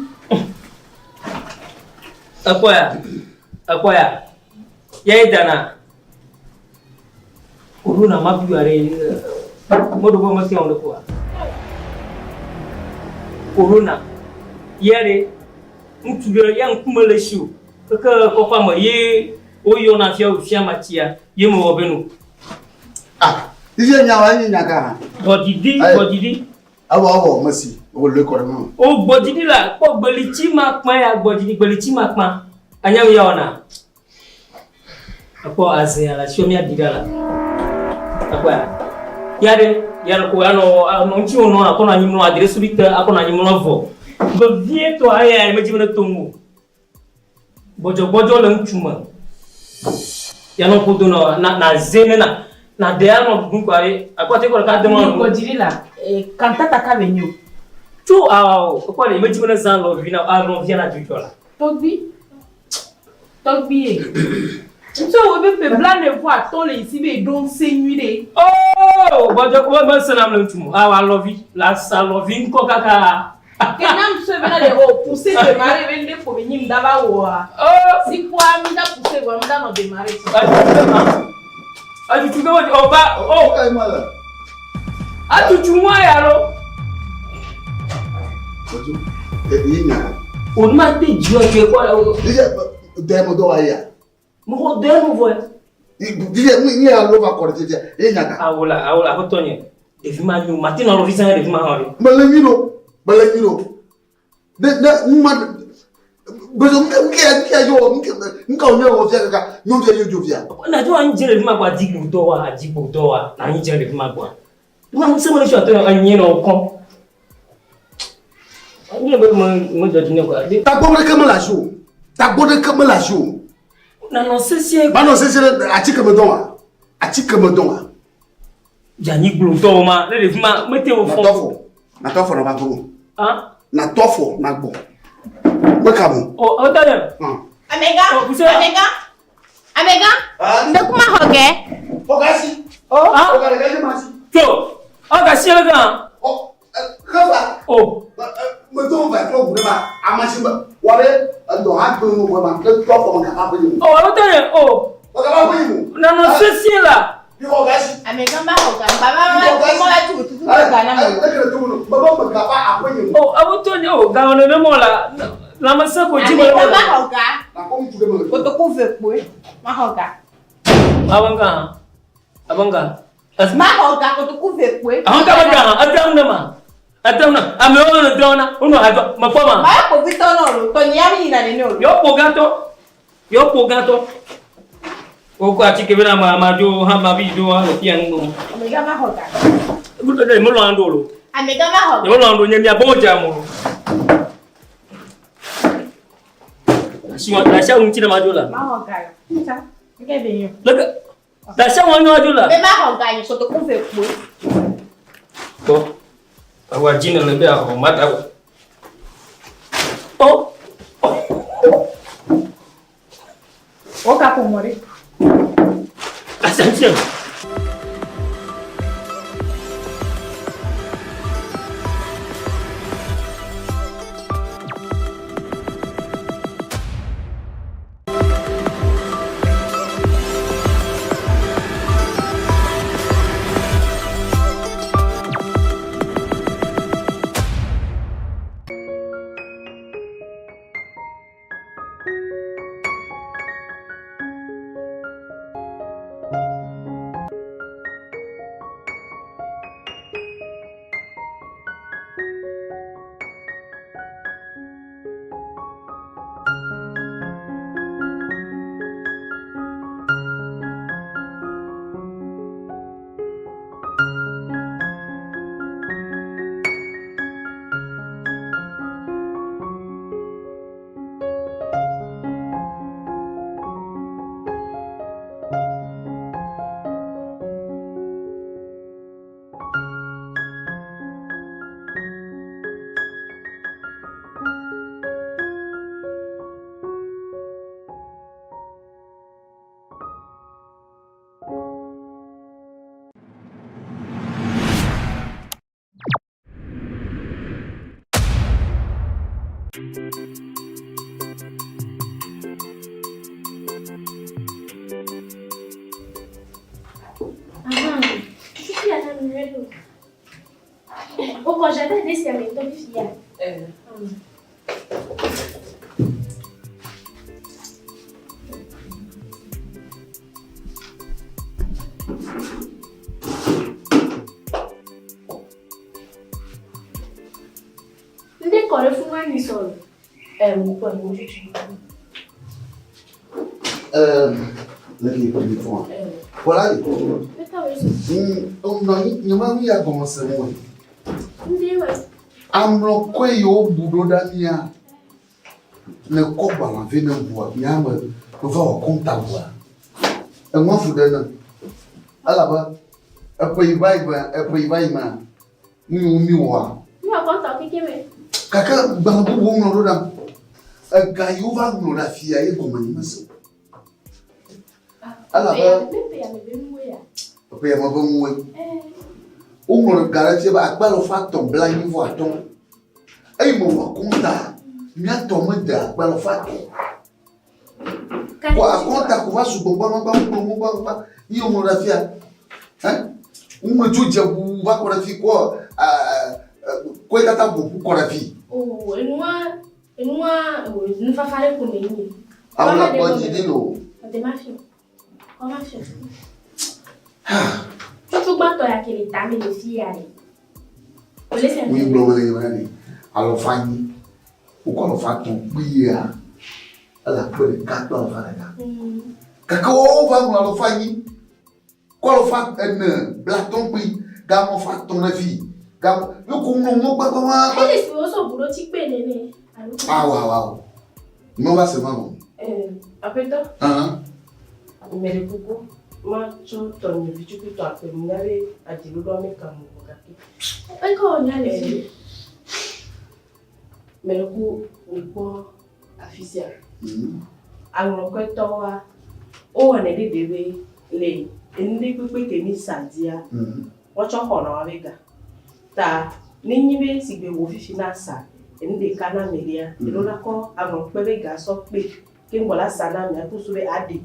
akoya ye dana Corona mabiare modo bo masi on ko Corona yere mutube yang kumele shu ka ko fama ye oyo na fia matia ye mo obenu ije nyawa ni nyaka bodidi awo masi o le ko mo o bodidi la ko gbelichi ma pan ya gbelichi ma pan anyam ya ona apo azia la shomi adigala akwa yare ko ano nchi ono akona nyimno adresu bita akona nyimno vo bo vie to aya me jibna tongu bojo le nchuma yano kudono na zene na de ano gunkware akwa te ko ka de mo ko dirila kantata ka benyo tu ko le me jibna zan lo vina aron vina jujola togbi so we be plan de voir ton les ici be don senyuire oh bojo ko ba sanam le ntumu awa lovi la sa lovi ko kaka que nam se vena de pousser de marrer vende ko benyim daba wo si kwa mi da pousser wa mi da no de marrer aju tuga o ba kai mala aju chumwa yaro bojo yinya on ma te jiwa ke ko de mo do aya mo demo voe dije ni alo va korte je nyaka awula hotonye efima nyu matina ro visa efima hori balangiro de ma besoin nka onye wo fia kaka no fia yo fia na jo an jere ma gba digbo do wa na yin jere ma gba ma se mo so to anyin no kon ni be mo do tin ko ta gbode kama la show na no sesi ba no sesi a ti kama don wa ja ni gbo do ma le de ma mete wo fon na tofo na ba gbo ah na tofo na gbo Makamu. Oh, Daniel. Amega. Ndekuma hoge. Ogasi. Ogasi masi. To. Ogasi lega. Oh, kaba. Oh. Meto va pro gurema. Amasi wale ndo hapo no kwa le tofo na ka bani. Oh, Daniel. Oh. Ogaba bani. Na no sesi la. Ogasi. Amega ma hoga. Baba mo la tu ga na mo. Baba magaba akwani. Oh, abutonye oh, ga ono ne mo la. La massa ko jima yo. Ma hoga. Na ko mtu gemo. Ko to ko ve po. Ma hoga. Abanga. Ma hoga ko to ko ve po. Abanga. Adamna. Ame ono dona. Uno hava mapoma. Ma ko vitono lo. To nyami ina ne no. Yo pogato. Oko atike bena majo hama bido ha piango. Amega ma hoga. Gudo de mo lo andolo. Amega ma hoga. Yo lo ando nyami aboja mo. La sha unchi na majola. Ma hoga. Cha. Ke benyo. Lega. La sha wanyo majola. Be ma hoga ni so to ko ve po. Ko. Awa jina lebe a o mata. Oh. O ka po mori. Attention. Pourquoi j'avais dit c'est mes deux filles. Ndé ko le fún wa ni so. Mo ko mo tutu. Lagi pergi tuan. Voilà. Non, il m'a mis à commencer moi. Amlo kwe yo budo dania. Ne ko bala vena boa, nyama, no va o conta boa. E mo fudana. Alaba. E po vai ma. Mi wa. Mi wa conta o que me. Kaka bambu bo no da. E ga yo va no da fia e ko mani maso. Alaba. Pe ya mo bo mo. Umro garantie ba akpalo fa ton bla ni vo aton. Ei mo wa conta. Mi aton mo da akpalo fa ton. Ko akonta ko va su gbogbo ba. Ni o mo ra fia. Hein? Umro juja bu ba ko ra fi ko ko e kata bu ko ra fi. Oh, enua não fa fare com ele. Ela pode ir no. Até mafio. Como mafio? Tu bato aquele tame de fiare. Oui, blowing money. Alo fani. O ko lo fa ton bia. ala pele kato ala fara kaka o va mo ala fanyi ko ala fa en blaton pi ga mo fa ton na fi ga yo ko mo pa pa ele se o so buro ti pe nene wow mo va se mamo apeta mere kuku ma cho ton ni bichu to ape mnare adilu do me kan mo kaki e ko nyale mere ku nipo afisia àwọn ko to wa o wa ne dewe le ndi pepe ke mi sadia wo cho ko na wa vega ta ninyi be sigbe wo fifi na sa ndi kana meria lo na ko àwọn pe vega so pe ke mbola sana mi akusu be ade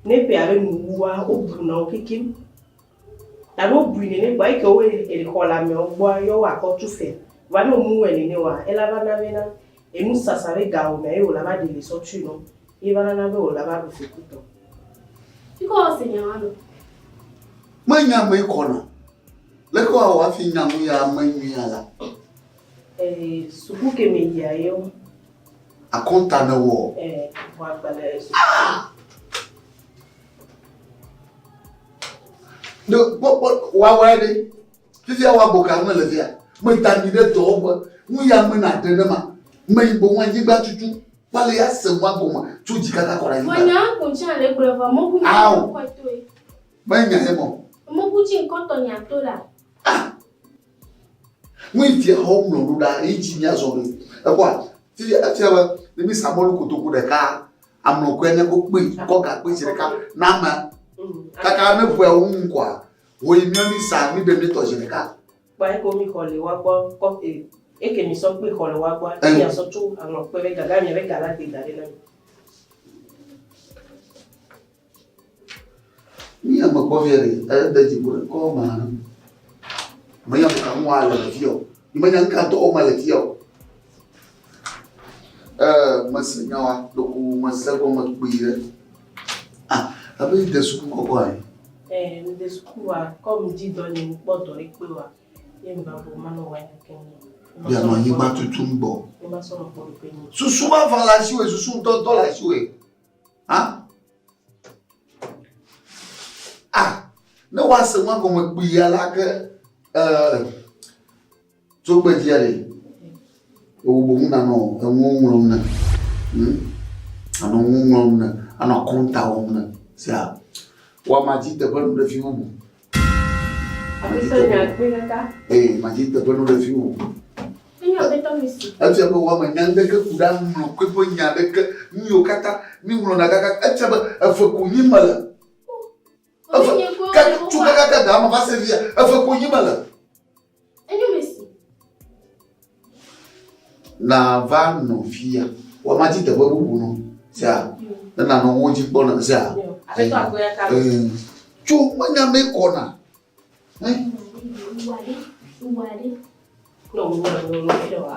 ne pe ave mu wa obu na okikim ta no bu ni ne gba ike o e ko la me ogbo yo wa ko tu fe wa no mu we ni wa ela ba na vena e mu sasare ga o me e o la ba de le so tu no e ba na be o la ba bu fikuto iko se nyalo manya me kona le ko wa fi nyamu ya manya ala suku ke me ya yo akonta na wo wa gbale no wa de fifi wa boka mo le via mo tani de to bo mu ya mo na de ma mo ibo wan ji gba tutu wale ya se wa bo ma tuji kaka kora yi wanya ko cha le greva mo ku Au. ko to e manya he mo ku ji nkan to ni atola mo ifi ho mo ru da iji nya so mi e kwa fifi afia ba ni mi samolu kotoku de ka amno ko ene ko pe ko ga pe sire ka na ma kaka me pu e un kwa wo imi oni sa mi be mi to sire ka pa e ko mi ko le wa gbo ko e ke mi so pe ko le wa gbo ya so tu àwọn pe vega ga mi vega la de dare na mi ama ko vere da ji bure ko ma ma ya ka mo ala le fio ni ma nyan ka to o ma le fio masanya wa doku masako makbire abe de suku ko ko ai de suku wa comme dit don ni poto ri pe wa ye mba bo ma no wa ken ya no yi ba tutum bo e ma so no po pe ni susu ba fa la siwe susu to la siwe no wa se wa ko makbi ala ke to gbe ti ale o bo mu na no enwo na ano nwo na ana konta wo na sia wa maji te panu de fi ubu apesa nya pe kaka maji te panu de fi ubu ni o beto mi si afia bo wa ma nyande ke kuda no ko bo nyande ke nyo kata ni wo na kaka acha ba afa ko nyimala afa ka tu kaka da ma fa servia afa ko nyimala enyo mi si na va no fia wa maji te bo bubu no sia na no wo ji po na sia abeto agoya ka chu manya me kona uwade no wa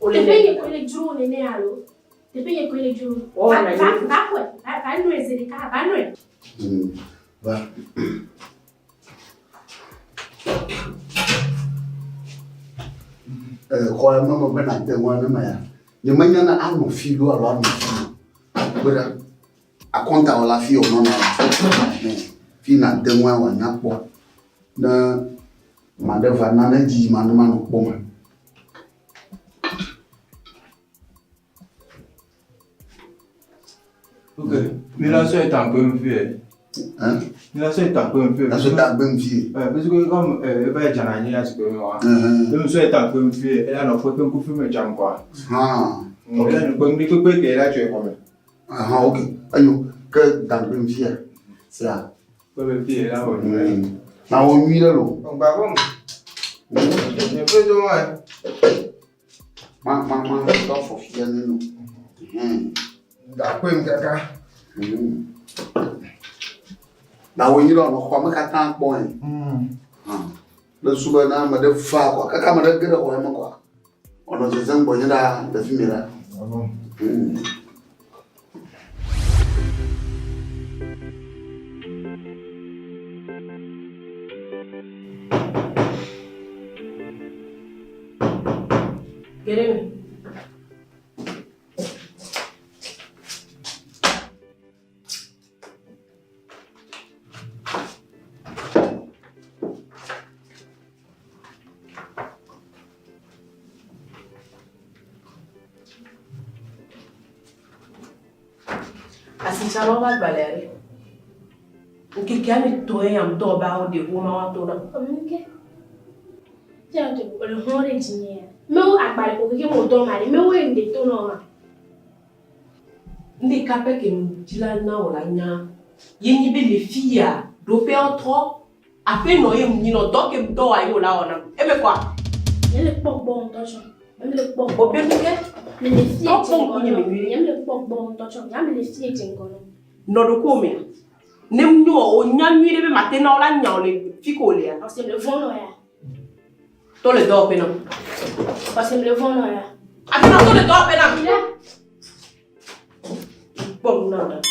o le penye ko le juro ne ne alo te penye ko le juro va ko va no ezeli ka va no va ko ya mama bana te wana ma ya ni manya na anu filo alo anu bora akonta wala fi ono na fi na te wa na po na madeva na na ji ma no po ma ok mais la soeur est un peu me fait la soeur est un peu me fait la soeur est un peu me fait parce que comme elle va être en là c'est que moi la soeur est un peu me fait elle a non faut qu'on coupe me jam quoi elle a une bonne équipe que là tu es comme ok ayo que dans le fier c'est là le fier là on na on mi lo on ba bon je peux de moi ma to fo fier no da ko kaka na wo yiro no ko ma ka tan po le suba na ma de fa ko kaka ma de gere ko ma ko ono je zan bo yira da fi mira Geremi Asichalo va balere. Nke kiami toe am to ba o de wo ma wa to na. Omunke. Ja to o le hore engineer. Me o agbale ko ke mo to mari, me o ende to no ma. Ndi kape ke mjila na wala nya. Yenyi be le fia, do pe entro. Ape no ye mnino do ke mdo wa yo la ona. Ebe kwa. Le pok bon to so. Même le pok. O be nke. Me le fie. Pok bon kunye me. Yam le pok bon to so. Yam le fie jengono. No do ko me. Nem nyo o nyamwi de be matena ola nya ole fiko le ya. Parce que le vent no ya. To le do pe na. Parce que le vent no ya. Akina to le do pe na. Bon nada.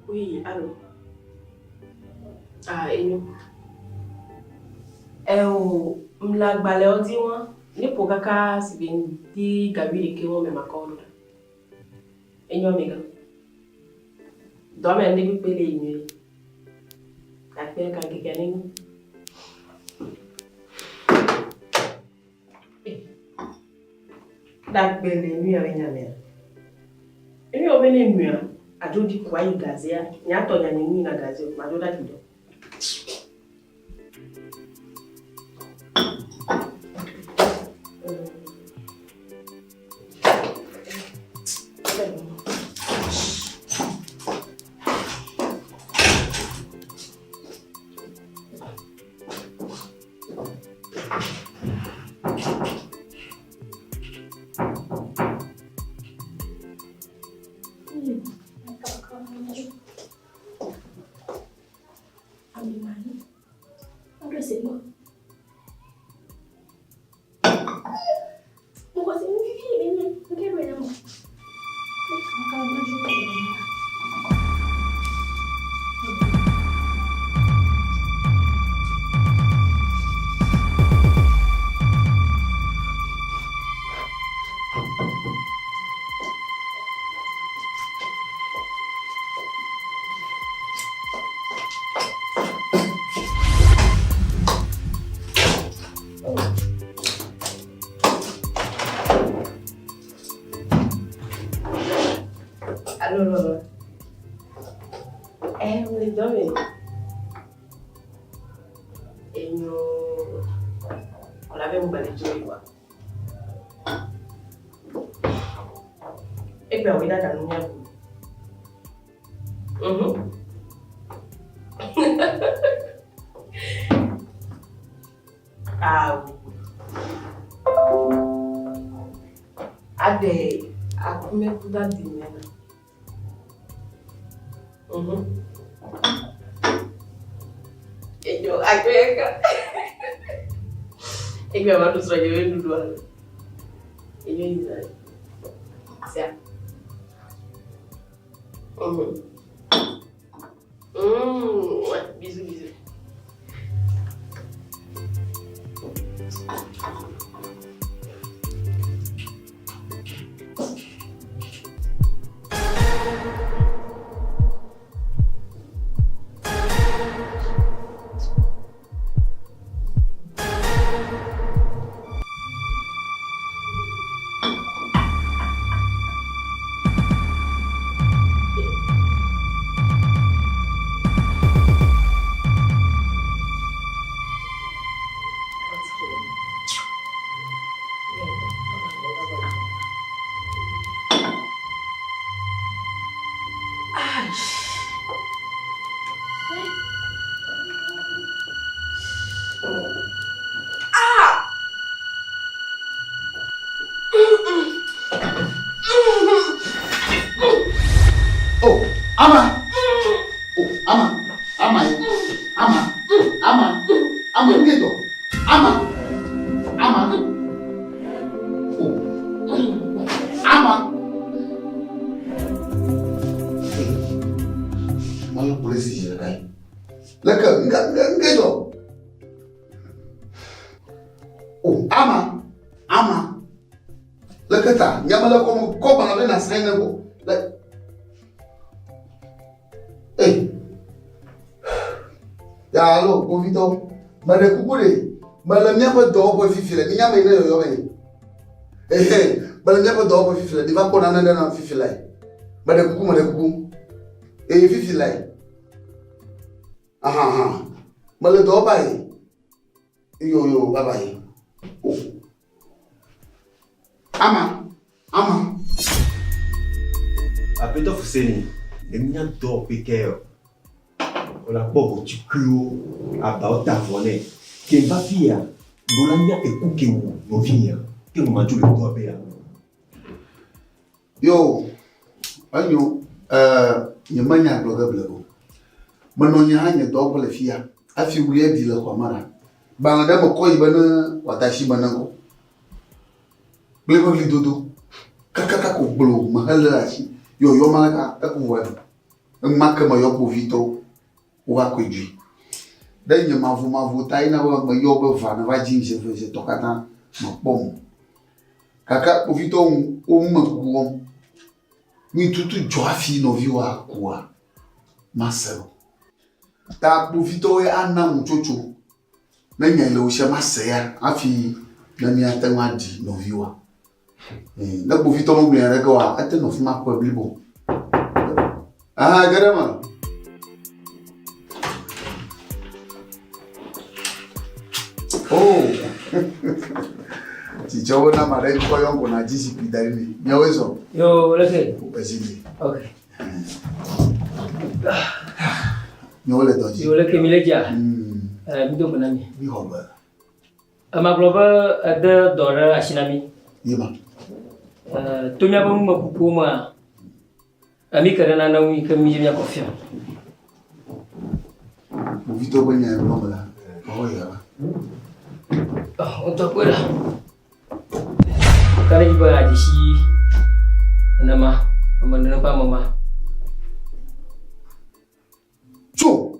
Oui, allô. Ah, Enyo. Mla gbale odi won. Ni po kaka si ben di gabi ke won me makolo. Enyo mega. Do me ndi bi pele Enyo. Ka pe ka ke keni. Da gbele Enyo anya me. Enyo be ne Enyo. Ajodi kwa yi gazia. Nyato nya ni na gazia. Majoda kido. Allora. Un dove? L'avevo balleggio qua. E poi ho guidato a mia. Ade akume kuda dinena. Enyo akweka. Enyo abantu siraje wendudu wale. Enyo izali. Sia. Bisous bisous. Nengo. Eh. Ya allo, Bovito. Mare kukure. Mala miapa do po fifile. Ni nyama ine yo me. Eh, mala miapa do po fifile. Di va ko na fifile. Mare kuku. Eh fifile. Aha. Mala do bai. Yo bye. Oh. Ama. Apeta fuseni. Eminya do pekeo. Ola pogo chikuo about tavone. Kemba fia. Dolanya ekuke mu novinya. Kemu majule do bea. Yo. Anyo nyemanya blogo. Manonya hanya do pole fia. Afi wuye di le kwa mara. Bangada mo ko ibana watashi manango. Blego lidodo. Kaka ko blo mahala shi. Yo malaka akuwa. Maka ma yo Bovito wa kwedwi. Dan nya mavu taina wa ma yo be va na va jinje fe tokata ma pom. Kaka Bovito o makuwo. Ni tutu joafi no viwa kwa. Masero. Ta Bovito e ana muchocho. Na nya le o she masea afi na mi atanwadi no viwa. Na Bovito mo mi arega wa ate no fuma kwa blibo. Ah, garama. Oh. Chicho na mare ko yongo na jisi pidari. Nyawezo. Yo, leke. Upezini. Okay. Nyole doji. Yo, leke mileja. Bido kunami. Bi hoba. Ama globa ada dora asinami. Yema. Tumia ba mu kupuma. Ami karena na wi kan mi ya kofia. Bovito banya ngomala. Oh ya. Untuk apa dah? Kalau juga ada si nama apa mama. Cho.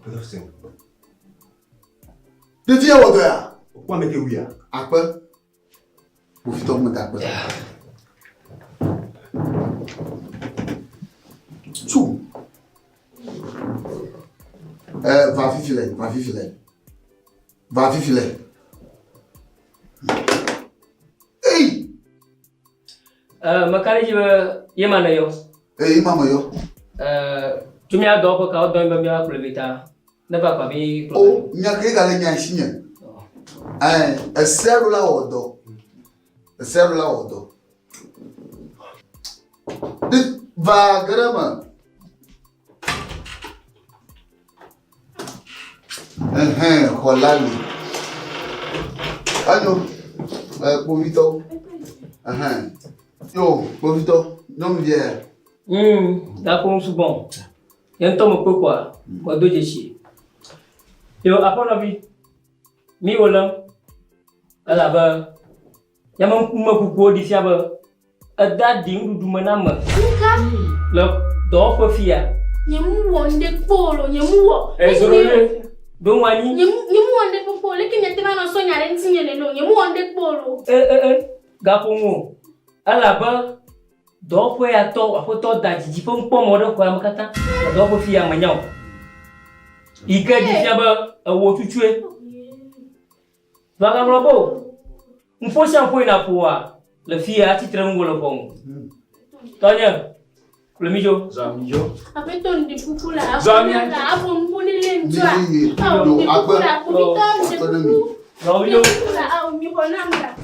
Perfect. Devia o doya. Kwa meke uya. Apa? Bovito mo da apa. Cho. Va fifile. Hey! Makanya juga ye mana yo? Mama yo. Cuma ada apa kau doang bamia kulebita. Napa kami? Oh, nyake gale nyashinya. Serula odo. Va grama. Holali. Ano, Bovito. Yo, Bovito, não vier. Dá com bom. Então me pouco, quando disse. Eu apa nabi? Mi olam. Alaba. Yang mempunyai di siapa? Ada ding du manama. Lo do ko fia. Nyemu wonde polo, nyemu wo. Zoro. Don't wani. Nyemu wonde polo, lekin yatema no so nyare ntinye no. Nyemu wonde polo. Gapongo. Alaba. Do ko ya to, apo to da jiji pom modo ko amakata. Do ko fia manyao. Ika di siapa wo tuchue. Vaga robo. Mfosha foi na poa. Le fia ati trangolo pong. Tanya. Kulemijo. Zamijo. Apeton di pupula. Zamia. Apo mponi lenjwa. No, Pupula kupita msepu. Zamijo. Au mibonanga.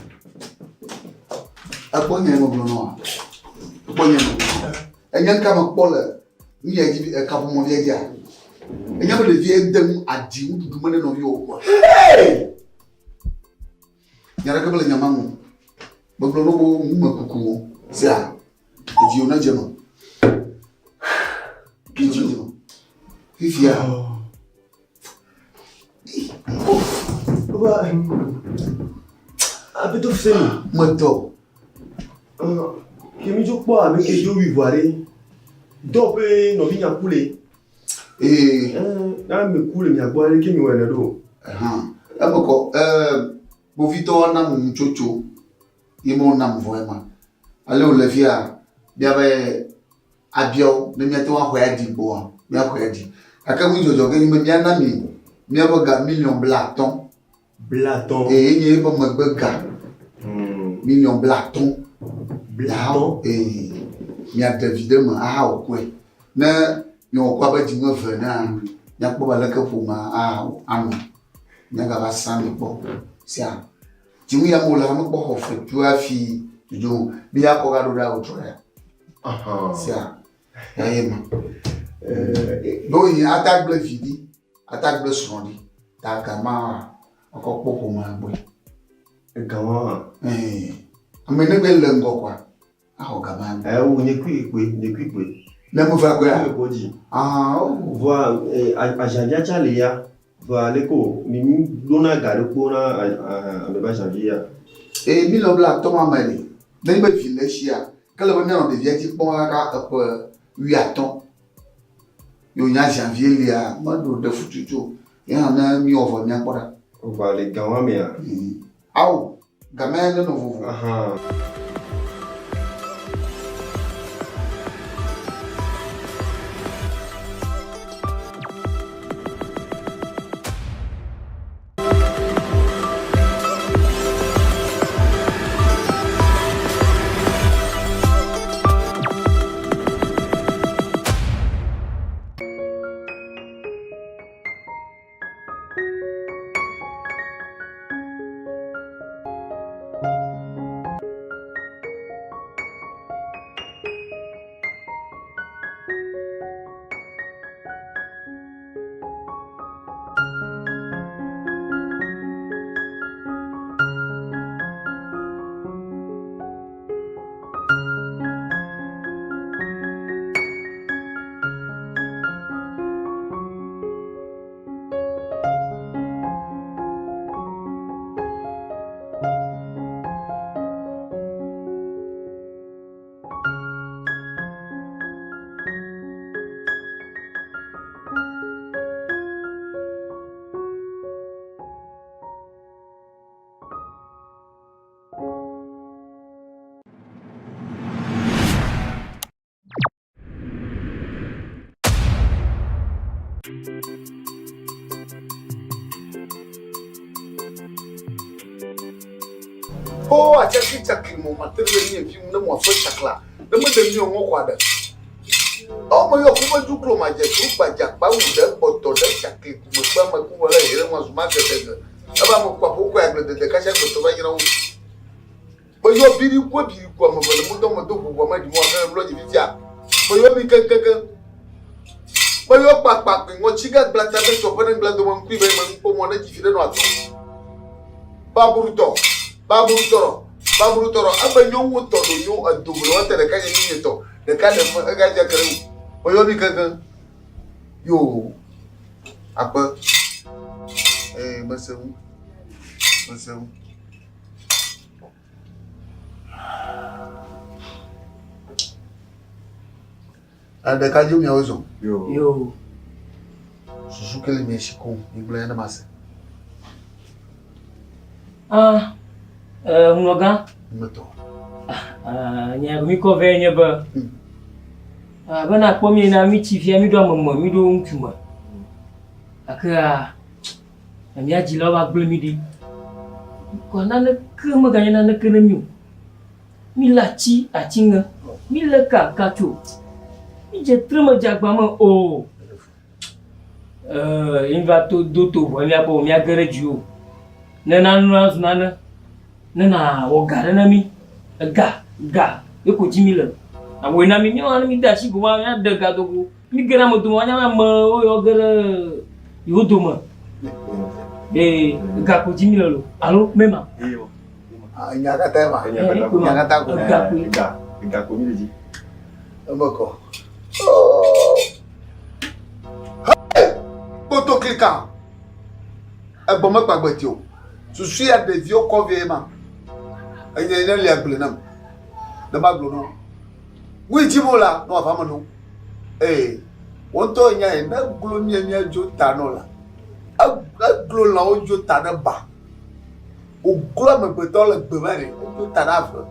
Aponya mo blono. Enyan kama pola. Ni ya gibi kapo mo via dia. Enyan mo le vie dem adi du mane no yo. Hey! Nyara kabla nyamangu. Baglono bo makuku. Sia. Eji ona jeno. Kijo. Fifia. Ba. Abeto fseni. Moto. Kemi jo po avec yo ivoiré. Dope no vinya kule. Eh. Na me kule mi agbo ale kemi wena do. Amoko bovito na mchocho imo na mvoema. Ale o lefia bia be abio ne miato wa hoadi boa. Mi hoadi. Aka mu jojo ke ni me bia na mi aboga million blaton. Blaton. Nye bo magbaga. Million blaton. Blaton. Mi a David ma a okwe. Na nyo kwa ba jingo fena. Nya ko ba laka fuma anu. Nya ga ba sami bo. Sia. Jimu ya mola ma bo hofe tu afi jo bi ya ko ga do da otro ya. Sia. Ya yema. Do yi attaque ble fidi, attaque ble sondi. Ta kama encore poko ma boy. Gawa. Amene be lengo kwa. Ah o kama. O ne kwi. Le mo fa kwa. Voa ajandia chalia. Voa leko mi dona gare ko na me ba jandia. Mi lo bla to ma mali. Ne be file chia. Kala ba na de vieti pon ka 8 ans. Yo nya janvier lia ma do de futujo ya na mi ovo nya kora o va le gawa me ya au gamen no vovo Oh, a chaki mo matere ni fi mo mo so chakla. De mo de mi o mo kwada. O mo yo ko ju klo ma je tu gbaja pa wu de poto de chaki mo pa ma ku wala ire mo so ma de de. Aba mo kwa po kwa de ka sha to ba yira wo. Mo yo biri ko mo bele mo do bo ma di mo na lo ji bi ja. Mo yo mi kan. Mo yo pa pe mo chiga blata be to pa ngla do mo ku be mo ko mo na ji fi de no ato. Baburu toro aba nyonwo to do nyo adubro wa tere ka nyi to de ka de ga ja kare o yo bi kankan yo apa masewu ade ka ju mi ozo yo susu kele mi shiko igble na mase Mnoga? Mto. Nya mi ko ve nya ba. Bana ko mi na mi chifia mi do ammo mi do ntuma. Aka mi aji lo ba gbe mi di. Ko na ne ke ma ga na ne ke na mi. Mi la chi a chinga. Mi le ka cho. Mi je trema jagba ma o. In va to do to bo mi abo mi agere ju. Nena nu azuna na ogara na mi ga eko jimile awo na mi nyo mi da shi go wa ya de ga dogo mi gera mo do wa nya ma o yo gera yo do ma ga ko jimile lo alo mema nya ka ta ma nya ka ta ko ga ko mi ji mboko poto klika ebo ma pagbeti o susu ya de vio ko vie ma enye ne le agblena de maglo no wi jimola no afama no won to nya e na glo mi ajo ta no la aglo la ojo ta na ba o glo me pe to le gbe mare ojo ta na fa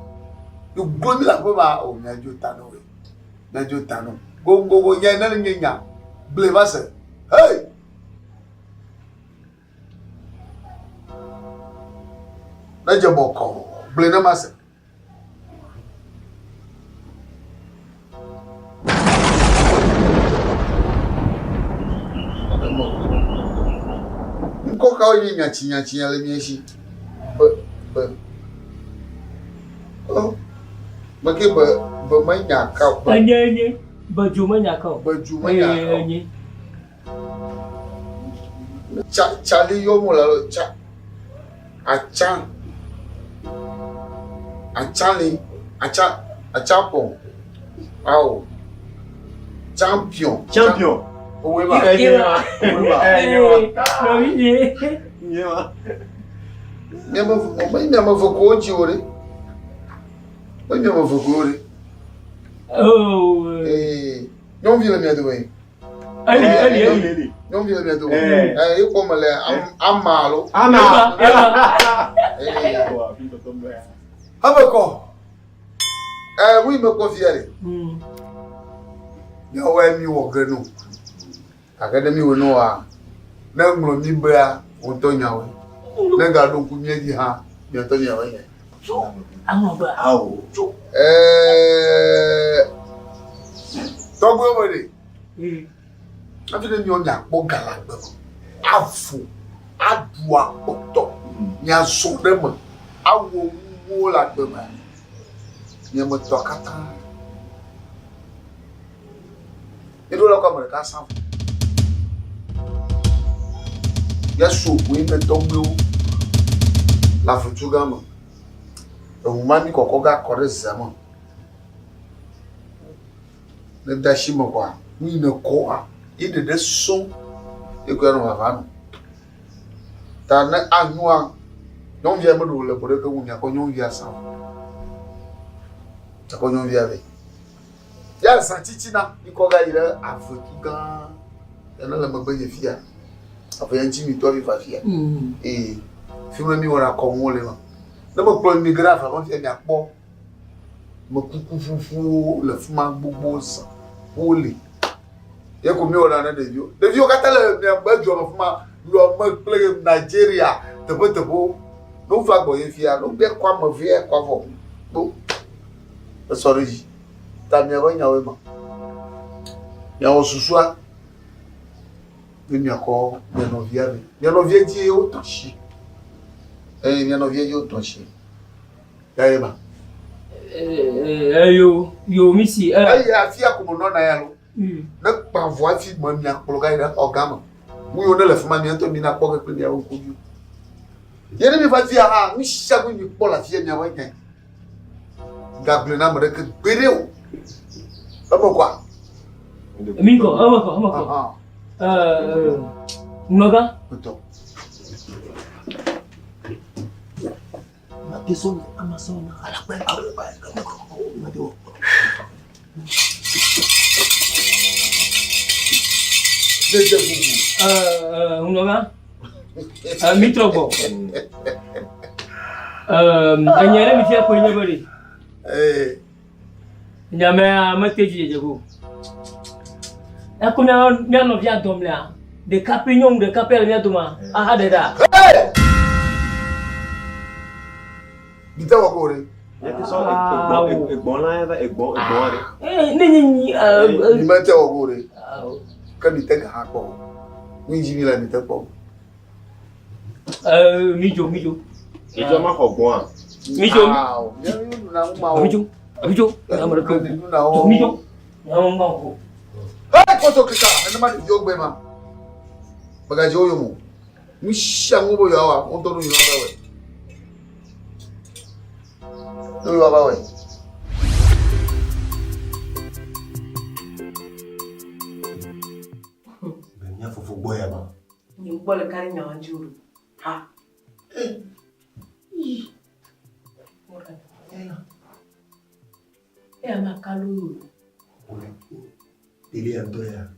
o glo mi la pe ba o nya jo ta no we na jo ta no go nya na nya ble ba se hey na je boko ble na ma se ko ka o nya chinya le mi shi oh ba ke ba ma nya ka ba nye ba ju ma nya ka nye Charlie yo mo la lo cha Achapon au champion owe ba Nyama foko ji ore. Nyama foko ore. Oh. Non vi la mia dove. Ali. Non vi la mia dove. Io come le amalo. Abako. Oui me confiere. Ya wa mi wo ganu. Academy wo no a. Na nglo mi bra wo to nyawe. Nega do ku mieji ha mi to nyawe ye. Amoba. Awo. Togbo mode. Afide mi onya po galagbe. Afu adua oto. Nya so dem. Awo wo la gbe ma. Nya mo to kata. Ido lo ko mo ka san. Yesu we me tomlo la futuga mo o mami kokko ga kore zama ne dashi mo kwa ni ne ko a ide de so e ko no va no ta na anua non via mo do le pore ko nya ko nyon via sa ta ko nyon via ve ya sa chichina ni ko ga ire afutuga ena le mo be fia afanyanti mi to vi fafia filme mi wona ko wole ma na mo pro mi grafa won fi mi apo mo kuku fufu le fuma gbogbo san wole ye ko mi wona na devio katale mi agbajo mo fuma lo mo play Nigeria tebo no fa gbo ye fia no be kwa mo vie kwa fo bo sorry ta mi aba nyawe ma ya osusua mi ako me novia di eu toshi minha novia di eu toshi aí ba yo misi aí afia como não na yalo na pa voix fi mo mi akologa ira ogama mu yo na le fuma mi anto mi na po ke mi awo koju yene mi fa fia ha mi shagu mi po la fia mi awo nyen gable na mo de ke bereu abo kwa Amigo, amako. Unaga? Betul. Mati son Amazon alak ba mati. Deja vu. Unaga? Mitrobo. Anyere mi fia ko nyebari. Nyame amateji jego. Aku mia no via domla de capignon de capel mia duma aha de da Bita wa gore yati so egbon la ya egbon re ni mate wa gore ka bita ga ha ko ni jimi la bita ko mijo ijo ma ko gbon a mijo amara ko mijo na ko koto kika ene ma di ogbe ma bagaje oyo mo mi shango bo yawa on to no yo ba we no yo ba we benya fufu boya ba ni bole kari nya wanjuru ha makalu Dili anto ya.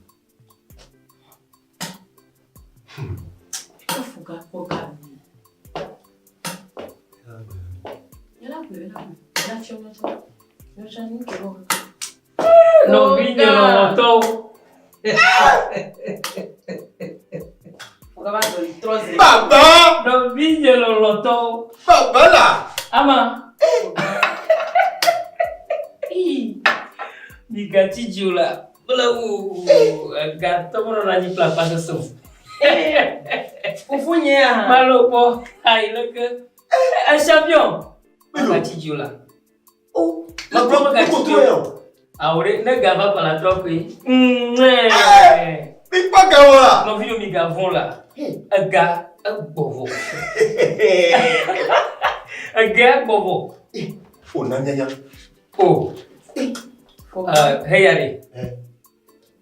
No vinho no loto. Baba! No vinho no loto. Baba là! Ama. Mica Tigiola. Gato mo na ni plapa sa so. Ufunya. Malopo. Ai leke. Un champion. Mica Tigiola. Oh, la prova Tigiola. Aure ne gava para trope. Pipa gaola. No vinho miga von lá. Aga bovo. Aga bovo. Oh nanya. Oh. Hey ari.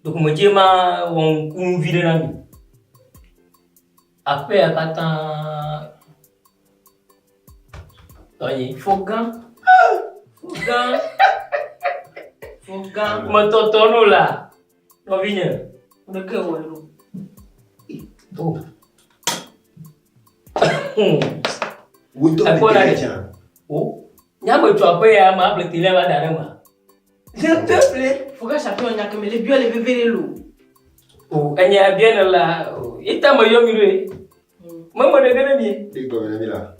Donc mo jema won kun vide na mi. Ape akata Tony fogan. Fogan. Mo totono la. No vinho. De que bueno. Oh. Winto Oh. Nyama tu apa ya ma bletile ba dare ma. S'il te plaît, faut que champion nya que me le bio le bébé lo. Oh, anya bien la. Ita ma yomi Mama de gane mi. Digo na mi la.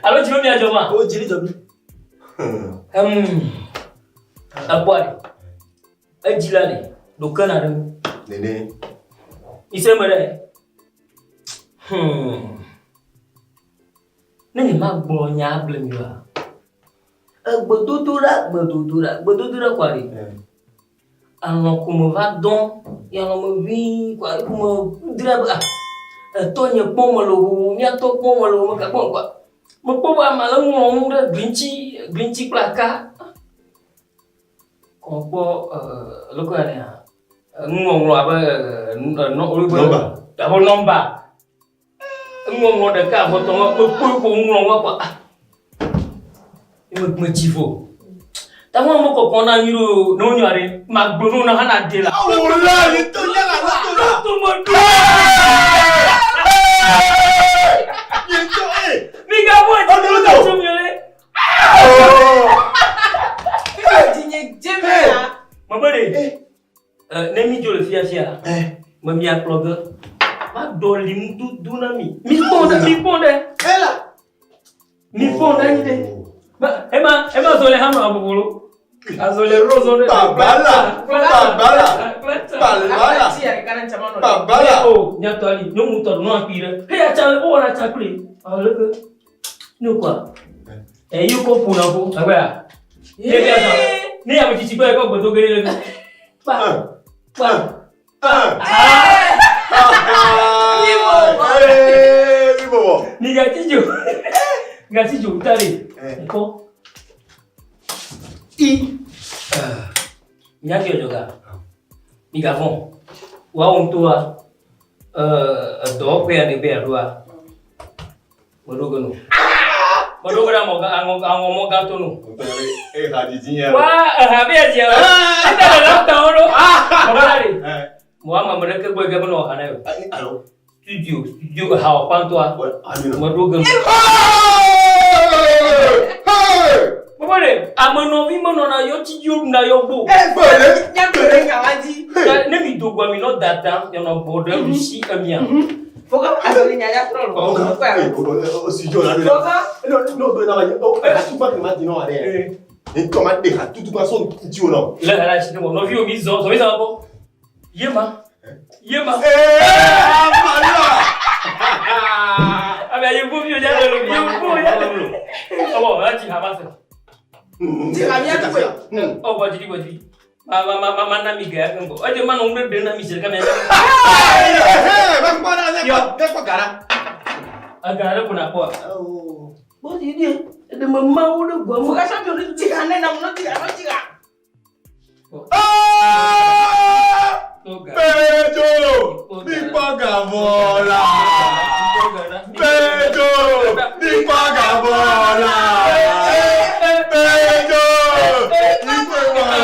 Alo jilo mi ajoma. Oh, jili jomi. Abwari. Ajilale. Dokana ran. Nene. Ise mere. Nani ma gbo nya blem yo. Gbododura kwari. Alors como va don, e ela me vi, como draba. Tonha pomalo, minha to pomalo, me capon qua. Me poba malão da glinchi pra cá. Como logo ali. Ngong lo apa no nomba. Ngong da ka botong ko ngong apa. Me chivo. Tamo mo ko kona nyiro no nyare magbono na hana dela. Ola ni to nyala la to mo do. Ni to mi ga mo ti to chumyole. Dinhe jemena. Mabare. Ne mi jole fia. Ma mi aploga. Ma do lim du na mi. Mi ponde. Ela. Mi ponde ni de. Ema zole hano abugulu. Azole rozo de Babala. Oh, nyato ali, no mutor no apira. Hey, achale o na chakuli. Aleke. No kwa. Yuko puna po. Agba. Ye ya sa. Ni ya mchichi kwa ko bodo gere le. Pa. Vivo. Ni gatijo utale. Ko. Nyaki joga. Migavon. Wa untua do pe ani be adua. Modogono. Modogora mo gato no. Radidinha. Wa habe atia. Ita la ta oro. Modari. Moama modake boy gabano hanayo. Alo. Studio hawa pantoa. Modogono. Mabare, amanovi monona yo tiyo na yo bo. Bale, nyambere ngawaji. Ne mi dogwa mi no data, yo no border rushi amia. Foka asali nyanya trolo. O si jo la. Foka no do na ya. O tu ba ma di no ale. Ni to ma de ha tutu ma so ti o no. La shi no vi o mi zo, so mi sa bo. Yema. Abi ayo bo mi o ja lo, Abo, aji hamasa. Tiramia kwe. Oh, bodi. Mama na mi ga kan bo. Aje man umre de na mi se kamera. Ba para ne ko gara. Agara kuna po. Oh. Bodi dia. De mama udah gua Foka champion ni tiga ne na no tiga. Bejo! Mi paga bola! Bejo! Mi paga bola! Bejo! Mi paga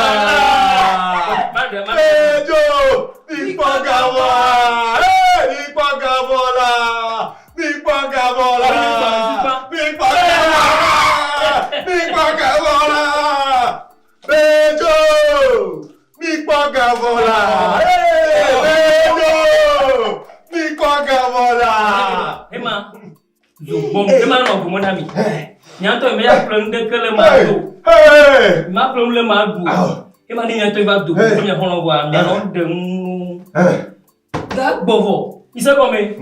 bola! Bejo! Mi paga bola! Mi paga bola! Mi paga bola! Mi paga bola! Bon, demain non, mon ami. Nyanto me ya plan de que le mado. Ma plan le mado. E ma ni nyanto va do, ko nya hono wa, na no de da bovo. Isa ko me.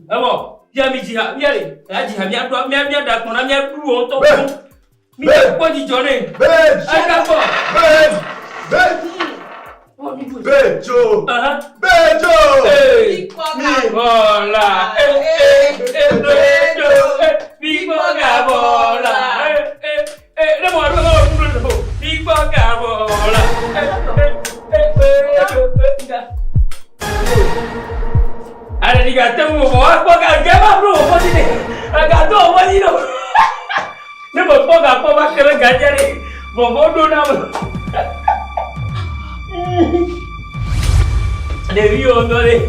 Abo, ya mi ji ha, ya le. Ya ji ha mi ado, mi da ko na mi adu o to. Mi ko di jone. Ai ka ko. Bejo! Bejo! Bola! Bejo! Pipoca bola! Pipoca bola! Ada di kata mu, apa kagak bro? Apa sini? Agak tu apa sini? Ni bapak apa bakal gajar ni? Bapak tu nama. Devi ondole.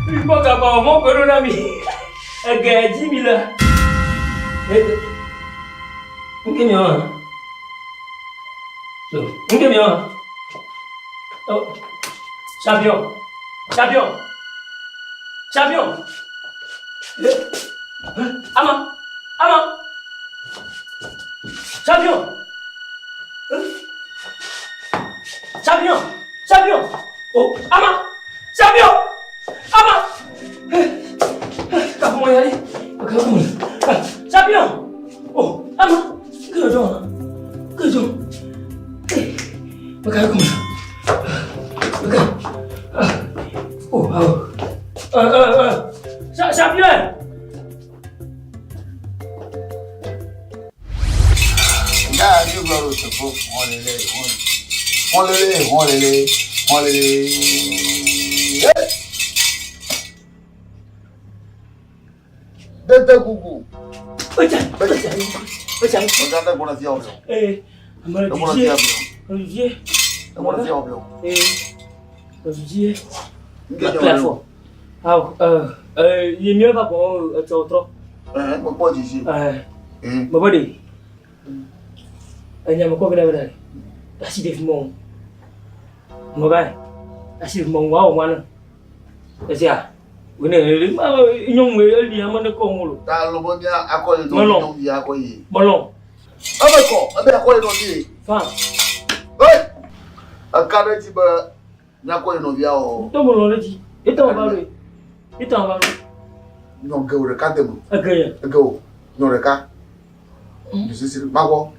Ripoka ba mo corona mi. Agaji mila. Mungkin ya. So, mungkin ya. Oh. Champion. Champion. Champion. Ama. Ama. Champion. Champion. Champion. Oh, Ama. Champion. Ama. Kamu mau nyari? Kamu. Champion. Oh, Ama. Kerja. Kerja. Makan aku. Makan. Oh, Champion. Ya, you go to book on the Dete kuku. Baca. Bagaimana guna siapa? Amara Olivier. Amara siapa? Olivier. Plafond. Il est mieux pas pour trop. Pas d'ici. Maman dit. Anya mako benar-benar. Kasih Dev mong. Magai. Kasih mong wow mana? Kasih. Benar, nyong me dia mana kau mulu. Kalau punya aku itu nyong dia aku ini. Belum. Apa kau? Apa aku itu ni? Faham. Hei. Akada ciba nyako itu dia oh. Itu belum lagi. Itu apa baru? Nyong kau dekat demu. Agaknya. Kau nyong dekat. Jadi mago.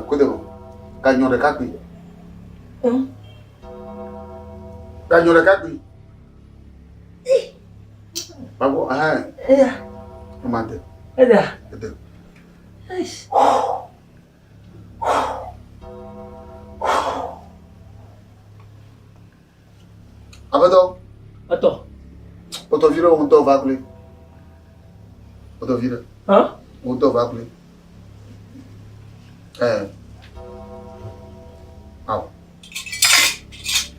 Kudemo. Kan nyong dekat ni. Kan nyong dekat ni. Mago, Iya. Mantap. Ada. Betul. Nice. Apa tu? Atau. Auto vira ou auto va appeler? Auto vira. Hã? Auto va appeler.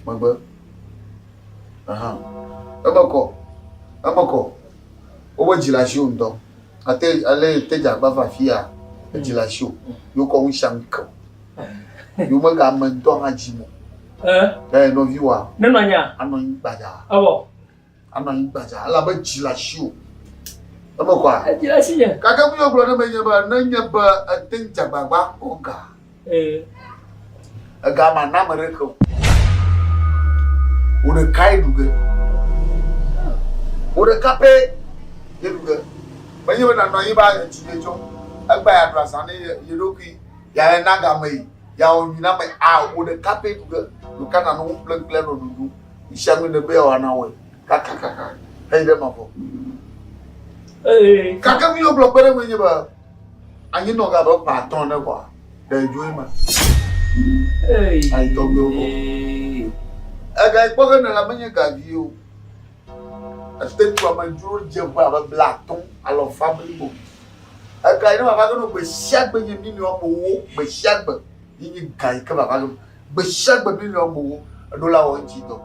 Magba. Amako. Owo jilasho ndo. Ate ale teja bava fia. Jilasho. Yo ko un shanko. Yo maga manto ajimo. No viwa. Nenanya. Ano imbaja. Abo. Ano imbaja. Ala ba jilasho. Amako. Jilashinya. Kaka mu yo blo na menyaba na nyaba atenja bagba oga. Agama na mareko. Ure kai duge. Ure kape yeduge. Banyi na no yiba chinejo. Agba ya drasane yedoki ya na gamai. Ya onyina mai ure kape duge. Lukana no plan no dudu. Ishangu ne be wa na we. Kaka. Hey dem afọ. Kaka mi yo block bere menye ba. Anyi no ga ba paton na kwa. De joima. Ai to go. Aga ipoga na la menye ga view. Até tu a manjuro je va ba blaton a lo family bo. Aga ina ba no be shag be ni ni o mo be shag be ni ga ka ba no be shag be ni o mo do la o jito.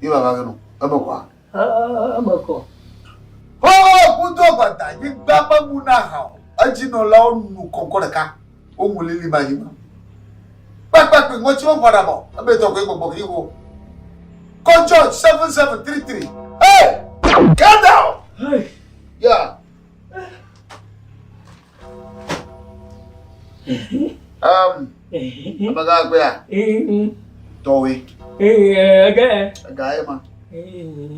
Iba ba no amako. Amako. Puto bata ni gba pa mu na ha. Ajino la o nu kokore ka. O mu lili ba ni ma. Papa pe ngo ti won pada mo. Abe to ko gbogbo ki wo. Control 7733. Hey! Calm down! Hey! Yeah. Abaga gbe ya. Towe. Aga ma.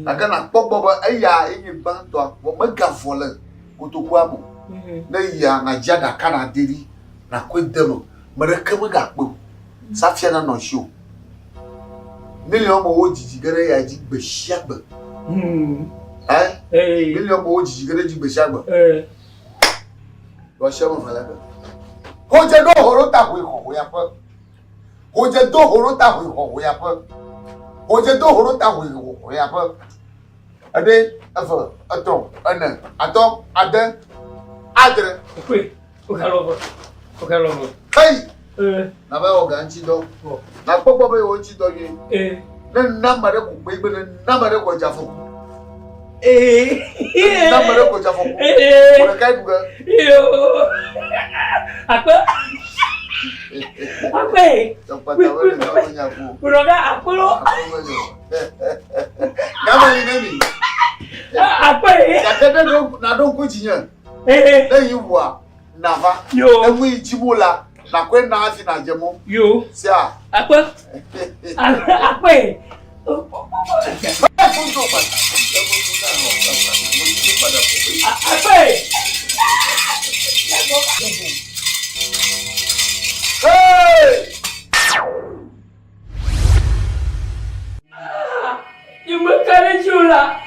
Aga na popo ba eya enyi ban to wo mega vole kotoku abo. Na ya na jada kana deri na kwedemo. Mere kemu ga po. Safia na no show. Million mo ojiji gere ya ji gbe shiagbe. Million mo ojiji gere ji gbe shiagbe. Lo se mo fala be. Ho je do horo ta ko ho ya po. Ho je do horo ta ko ho ya po. Ho je do horo ta ko ho ya po. Ade afa ato ana ato ade adre. O kalobo. O kalobo. Kai. Na ba o ga nchi do. Na popo be o nchi do ye. Na mare ku gbe na mare ko jafo. Na mare ko jafo. O kai ku ga. Yo. Apa? Kuroga akulo. Kama ni nani? Apa? Yakede na don ko jiyan. Na yiwa nava. Yo. Emu ijimola na kwe na afi na jemo. Yo. Sia. Apa? Apa? Hey! You make a jula.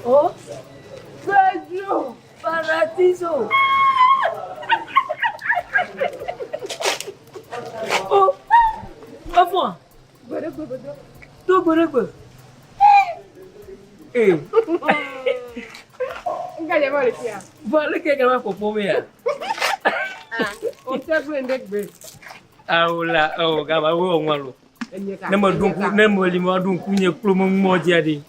Oh, Pedro, Paradiso. Oh, avant. Tu berapa? Enggak ya balik ya. Balik ke kamar popo ya. Otak blended bed. Aula, oh, kamar wo ngwalu. Nemo limo dunku nye plomo moja di.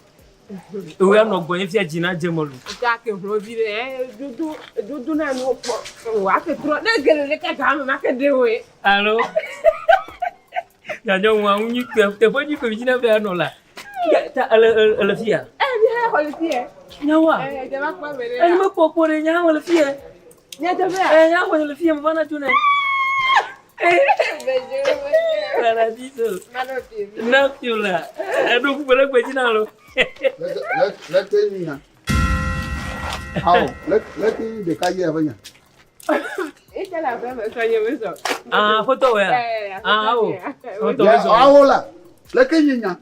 Uwe no gbo fi ajina jemolu. Ka ke rovire dudu na no po. Wa ke tro na gelele ka ga ma ke dewe. Allo. Ya jo wa unyi te fo ji ko jina fe no la. Ta ala fia. Bi ha ko le fie. Nyawa. Je ma pa bele. Ma popo re nyawa le fie. Nya te fe. Nyawa le fie mo bana tune. Paradiso. Nakula. Aduh, boleh baca nalo. Let me na. How? Let me de calle abanya. Esta la vemos soñé eso. Ah, foto ya. Oh. Foto eso. Ah, hola. Let me nya.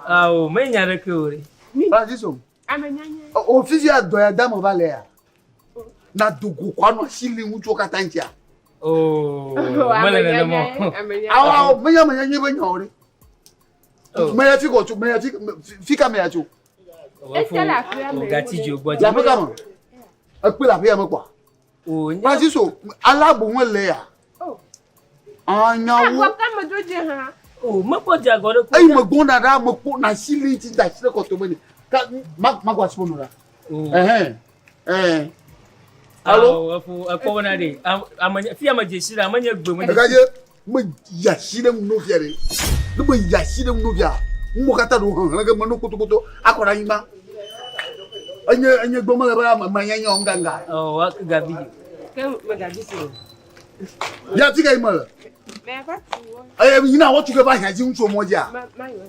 Ah, o me nya de kuri. Paradiso. Amanyanya. Ofisi ado ya damo vale ya. Na dugu kwano shili mucho katancha. Oh, mana na mo. Awa, menya nyebe nyori. Meya fiko tu, meya fika meya tu. Esta la fia me. Gati jo gbo. La fika mo. E pe la fia mo kwa. Francisco, alabo won le ya. Anyawo. Oh, ma po jagoro ko. Ai mo gbona da mo ko na sili ti da sile ko to me ni. Ma gwa spono da. Allo, ako na de. Amanya fi amaje shira amanya gbe mo. Gaje mo ya shire mu no fiare. No mo ya shire mu no bia. Mo kata do han ga mo no kutukutu akora yima. Anya gbo mo ba ma yanya nganga. Oh, wa gabi. Kan magabi so. Ya ti ga imo. Me ba ti wo. You know what you ba han ji nso mo ja. Ma yo.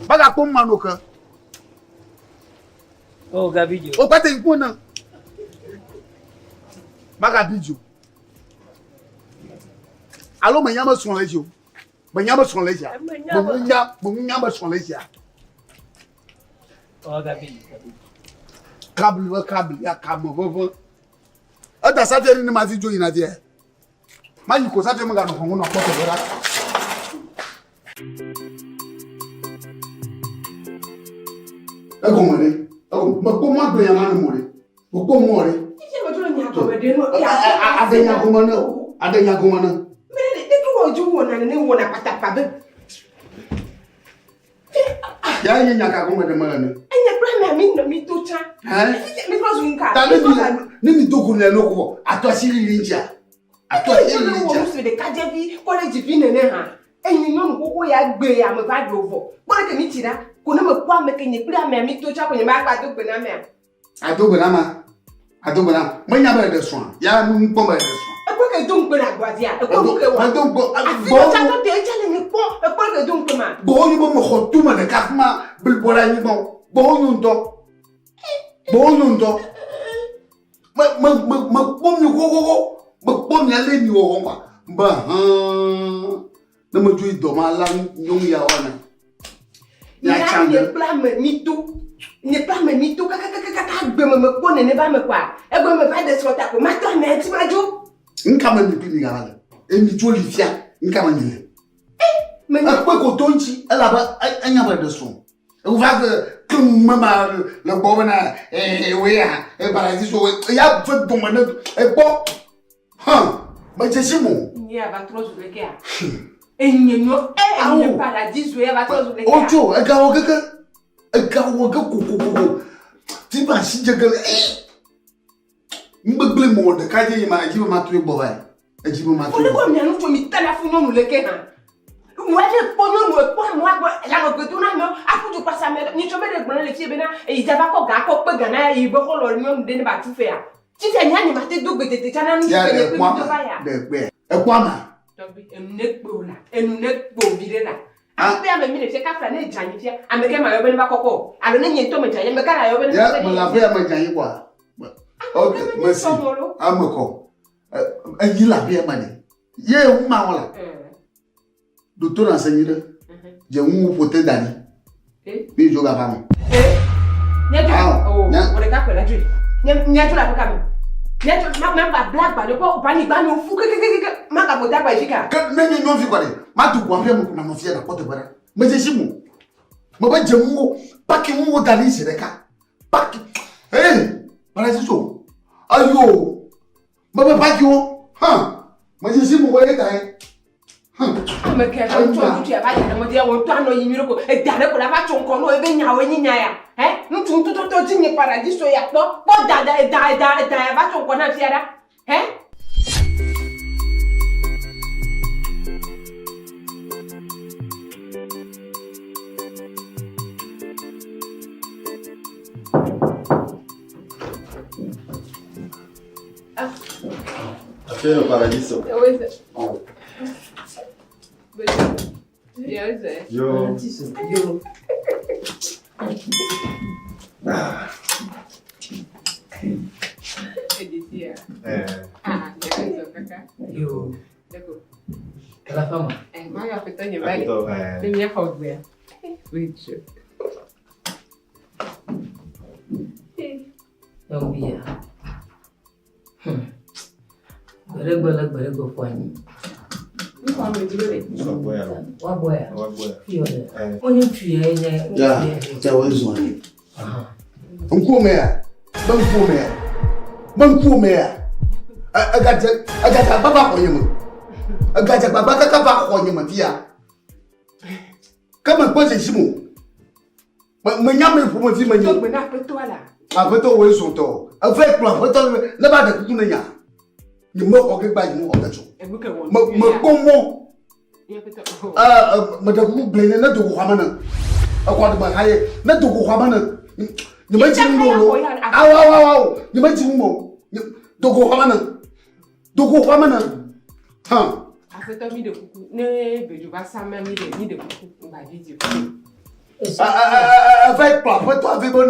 Baga ko manu kan. Oh, Gabijo. O pate nko na. Gabijo. Alo manyama son lejo. Manyama son leja. Manyama son leja. Oh, Gabijo. Câble ya kamo vovo. Ata sa teri ni ma ti joyin na die. Ma yi ko sa te mo ga no ko na poto bora. Egomore. Oh, ma ko ma gbe yan ma mo re. O ko mo re. Ije mo tolo nya to be de no. Adenya ko mo na. Me de ko oju wo na ne wo na patapa be. Ya nya ka ko mo de ma na. Enya pra me no mi to cha. Mi ko zu nka. Ta ni mi to ko le no ko. Ato asiri rinja. Ato asiri rinja. Wo se de kaje bi college bi ne ha. Enyi no ko ya gbe ya me ba do fo. Bo de ke mi tira. Ko na me kwa me ke ni pra me mi to cha ko ni ba gba to gbe na me. Adogbe na. Mo nya ba de so. Ya mu npo ba de so. E ko ke dun gbe na gwadi a. E ko ke wa. Adogbo. Afi cha to de cha le ni po. E ko ke dun gbe ma. Bo ni bo mo ko tu ma de ka ma bil bora ni bo. Bo nu ndo. Ma pom ni go. Ma pom ya le ni o ma. Ba na mo ju do ma la nyong ya wana. Ya cha ni pla me ni tu. Ni pla me ni tu ka gbe me po ne ba me kwa. E gbe me ba de so ta ko ma to na ti ma jo. Nka ma ni pini ga la. E mi jo li fia. Nka ma ni le. Me na ko ko tonchi e la ba anya ba de so. E u va que mama le bo na we ya e paradiso ya fe bo ma na e bo. Ma je simo. Ni aba tro zu le ke a. Enyenyo enye paradiso ya ba tro zu le ke a. Ojo e ga wo ko. Ti ba si je gele. Mbegle mo de ka je ma ji ma tu bo vai. E ji ma tu. O le ko mi anu to mi telephone no le ke na. Mo le po no mo agbo la mo gbe na mo afuju pasa me ni cho me de gbon le ti be na e ja ba ko ga ko pe gan na e bo ko lo ni mo de ni ba tu fe a. Ti te nya ni ma te do gbe tete chana ni pe ni pe do ba ya. De kwa ma. Tobi enu ne gbo bi de na. Ape a me mi le se ka fra na jani fia. A me ke ma yo be ni ba kokko. A lo ne yin to me jani me ka na yo be ni. Ya mo la fe ma jani kwa. Okay, merci. Amoko. Ayi la be ma ni. Ye hu ma wala. Docteur enseigneur. Je hu pote dani. Bi jo ga famo. Nya o le ka pe la ju. Nya ju la ka me. Nya ju ma black ba le ko ba ni ba no fu ke ma ka bota ba fika. Ke me ni no fi kwa de. Ma tu kwa fe mo na mo fi na pote bara. Me je simu. Mo ba je mu paki mu dani se de ka. Paki. Paradiso. Ayo. Baba paki o. Ma je simu ko le ta e. Me ke ka to tu ya ba ya mo dia won to ano yimiro ko e dare ko la ba chon ko no e be nya we nya ya ntu to ti ni paradiso ya po da ba chon ko na fiara Appena paradiso. Yo. Yo. Kala fama. Ma ga petonye bali. De mi hogbe. Wait. Yombia. Gbere go fani. Nko me dibere. Wa boya. Fiore. Onye tuye nye. Ja, wezo. Nko me ya. Agaja baba ko yemu. Agaja baba ka ba ko yemu tia. Kama ko se simu. Me nyame fu mo fi me nyi. Me na peto ala. A peto we so to. A fe plan peto na ba de ku na nya. Ni mo ko ke ba ni mo ko cho. Me ko mo. Me da ku blene na do ko amana. Akwa de ba haye na do ko amana. Ni ma ji mo. Aw. Ni ma ji mo. Do ko amana. Do ko amana. Ha. Afeto mi de kuku ne beju ba sa ma mi de kuku ba didi. Avec quoi? Avec toi, avec bon.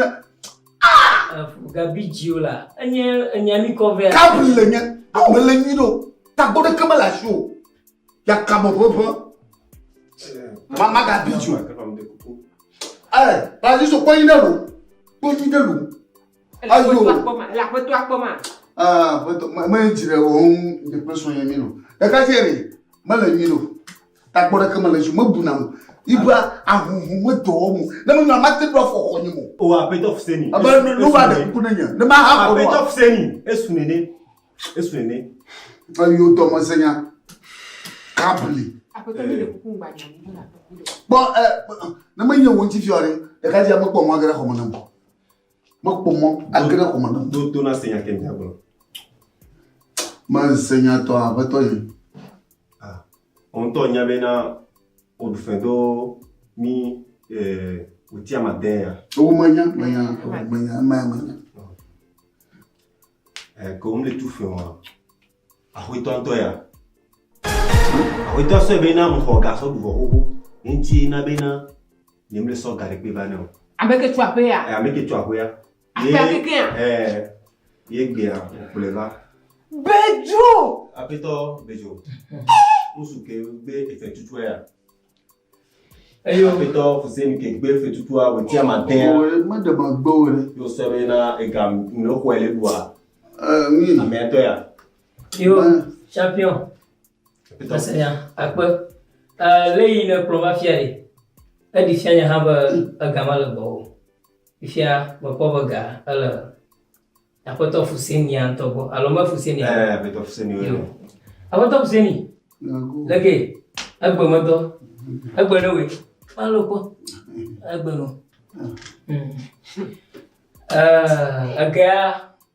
Gabi Giola. Anya mi cover. Kabli le nya. Me le nido. Ta bode kama la show. Ya kama popo. Mama Gabi Giola. Vas-y, so quoi inelo? Quoi inelo? Ayo. La peto akoma. Peto ma dire on de person yemino. Da ka jere. Ma le nido. Ta bode kama la show. Ma bunam. Iba ahuhu domo na me na mate do fo konyi mo o apeto fseni aba no ba da kunanya na ma ha ko apeto fseni esunene ayo to mo senya kabli apeto mi de kuku ngba nya na bo na ma nyewo nti fiore e ka dia mo po mo agere ko mo na mo po mo agere ko mo na do na senya ke ndiago ma senya to apeto yi on to nya be na Odufendo mi utia madeia. O manhã. Como le tu fais moi. Arroito Antoia. Arroito so bena mo hoga so du ho. Nti na bena nimle so gare pe ba no. Ameke tu ape ya. Ameke tu ape ya. Ye gbe a pleva. Bejo. Apeto bejo. Musuke be effectu ya. Ayo apeto fuseni ke gbe fetutu a we tia matin ma de ma gbo re yo sebe na egam no kwele bua mi ameto ya yo champion pasanya akpa lei na prova fiare adi fianya haba agama le bo ifia ba pobaga ala apeto fuseni antobo aloma fuseni apeto fuseni yo apeto fuseni lege agba moto agba no we Aloko. Agbeno. Aga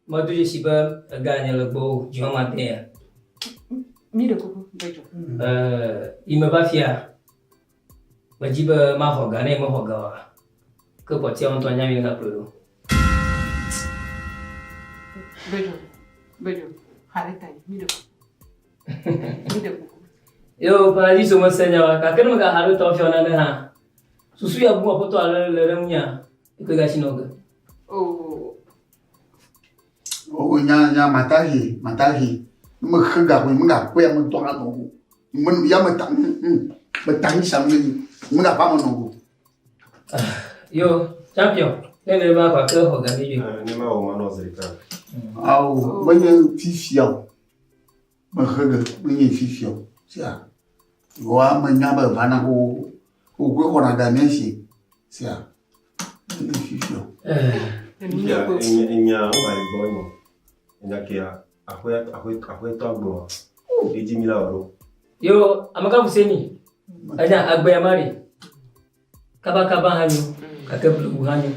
madu je siba aga nya lebo jo matin. Mi de kuku bejo. Ima ba fia. Bajiba ma hoga ne ma hoga. Ke potia on to nya mi na pro. Bejo. Hareta mi de kuku. Yo paradiso masanya ka kenu ga haru to fiona na ha. Susu ya bunga poto ala leremnya iko gashi noga. Nya matahi. Mo khaga ko mo ga ko ya mo to ha no. Mo ya mo tang. Mo tang samni. Mo ga pa mo no. Yo, champion. Nene ma kwa ko hoga ni yo. Ni ma o ma no zrika. Au, mo ye fifia. Mo khaga, mo ye fifia. Sia. Wa mo nya ba bana ko Ugo kona dameshi. Sia. Fifio. Enya wali boy. Enya kia akwet to agbo. Eji mila oro. Yo, amaka buseni. Anya agbe amari. Kaba hanyu, kakeblu hanyu.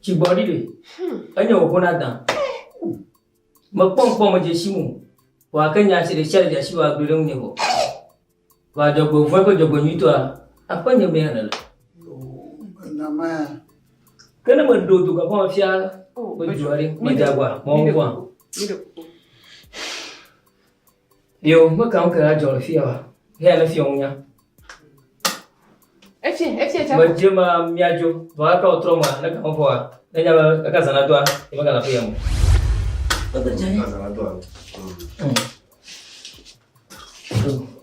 Chibodi de. Anya okona dan. Mapong mo je shimu. Wa kanya sire share ja shiwa agbe le nyego. Wa jogo fo ko jogo nyito a. Apa nya me hanala? Nama. Kana mando to ka pa fia bejuari majagwa mongwa. Yo makam ka jol fia wa. He na fionya. Efi cha. Majema miajo, wa ka otroma na ka mfo. Na nya ka sana doa, imaka na pia mo. Baba jani. Sana doa.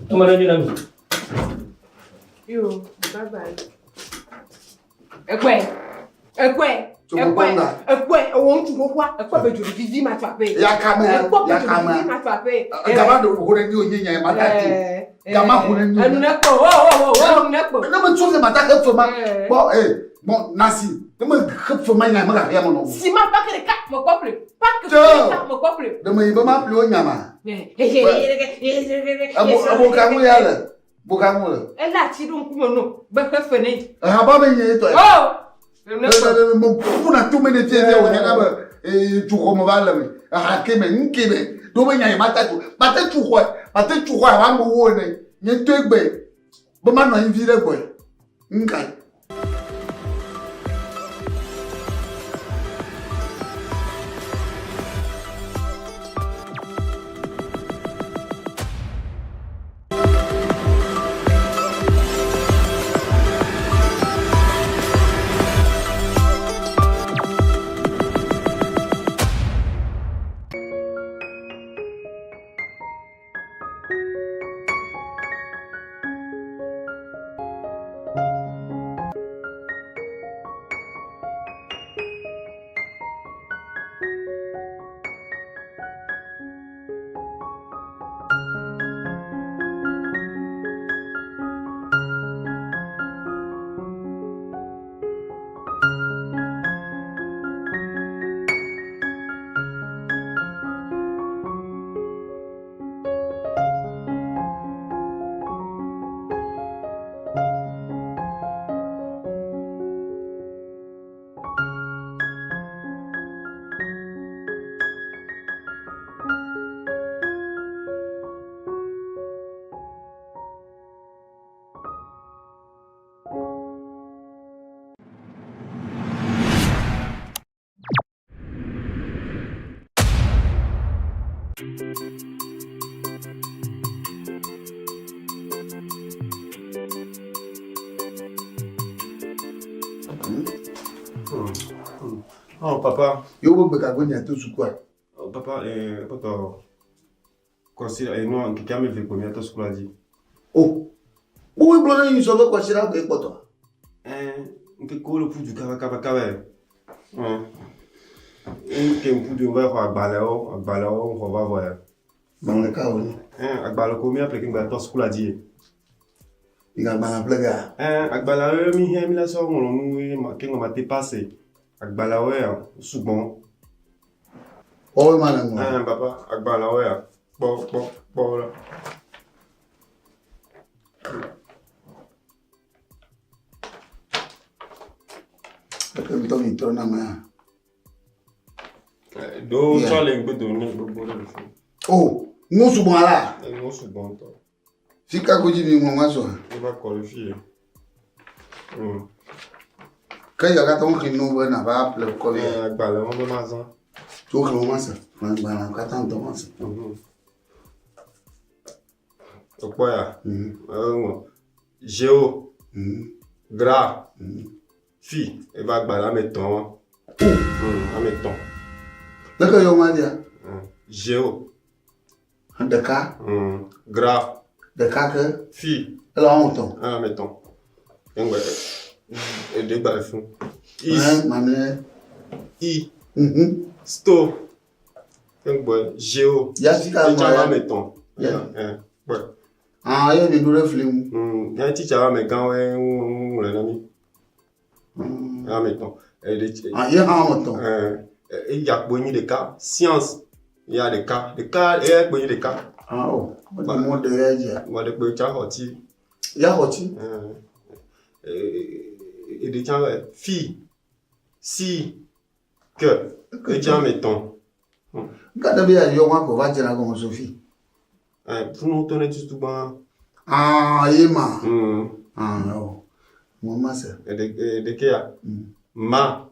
Tumara ni nami. Yo, bye. Ekwe. Won't you go what? A puppet to the my pape. Yakama. Gama do ko re ni onye nya matati. Gama ko re ni. Anu na ko. Oh. Na ma tun le matati fo ma. Bon bon nasi. Dama khep fo manya ma ya mo. Si ma pas que les cas me couple. Pas que les cas me couple. Dama yi ba ma plo nyama. Abo ka mu ya la. Bo ka mu la. Elle a tiré un coup non. Ba fa fene. Ah ba be nye to. Oh. Mo kuna tu me ne tie o na ba tu ko mo ba la me. Ah ke me nkebe. Do be nya ma ta tu. Ba ta tu ko. Ba ta tu ko wa mo wo ne. Nye to egbe. Ba ma no invite boy. Nkai. Oh, papa. Yo be ka gonya to su quoi? Oh, papa, poto. Considère, non, quelqu'un me fait combien de temps dit? Oh. Où est blonde, il sauve quoi, c'est là, que poto? On peut coller le pouls du cava. Un pouls de verre à balao, on va voir. Dans le cas, oui. À balao, combien après qu'il va temps school dit? Il a mal à plaga. À balao, mi la sort, on m'a dépassé. Akbala ouais, souvent. Oh, man, papa, Akbala ouais. Bon, là. Comme toi, il tourne à main. Donc, tu as les bouts de nous. Oh, nous sommes là. Nous sommes bons, toi. Si tu as dit, moi, je vais qualifier. Quand il y a un temps qui nous voit, on va appeler le collègue. On va ça. Tu vois comment ça? On va attendre ça. Pourquoi? Géo, gras, fille, et va bala mettons. Mettons. D'accord, yo m'a dit. Géo. De cas. Gras. De cas que. Fille. Alors on tombe. Mettons. Et deux balles fond. I. Sto. Géo. Y'a mettons. Ah, il y a des douleurs flimmes. Il y a un petit chava, mais quand on l'a mis. Mettons. Ah, il y a un mettons. Il y a beaucoup de cas. Science. Il y a des cas. Des cas, il y a beaucoup de cas. Ah, oh. Moi, moi, de réagir. Moi, de beaucoup de cas, hoti. Il y a hoti. Et des gens, fille, si, que gens mettons. Quand tu as dit, on va dire comme Sophie. Pour nous tourner tout bas. Ah, Yéma. Ah, non. Moi, c'est. Et de qui a? Ma.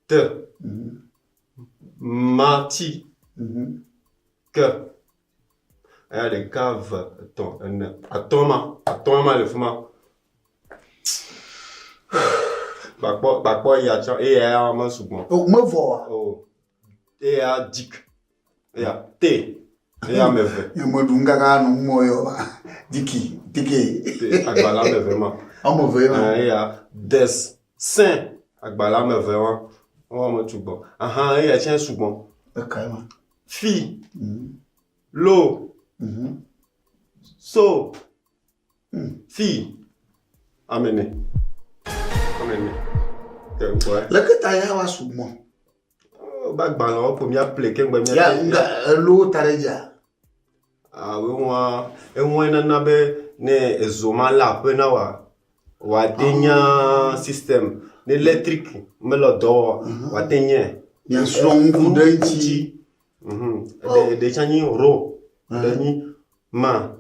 Te. Mati. Que. Il y a des caves. Attends, le fuma. Bakwa il y a tiens et a ma souvent. Oh me voit. Oh. Et a dik. Et a t. Et a me fait. Il me dunga ka no moyo. Diki. Agbala me vraiment. On me veut. Et a des saint agbala me vraiment. On me tout bon. Ah et a tiens souvent. OK. Fi. L'eau. So. Fi. Amenez. Le que tu as eu sous moi. Ballon pour m'y appeler. Il y a l'eau, tu as déjà. Ah oui, moi, et moi, il n'a ne zoma la penawa. Wa denya système. L'électrique, mais le dos, wa denya. Il y a son coup d'œil. Des chani ro. Des ma.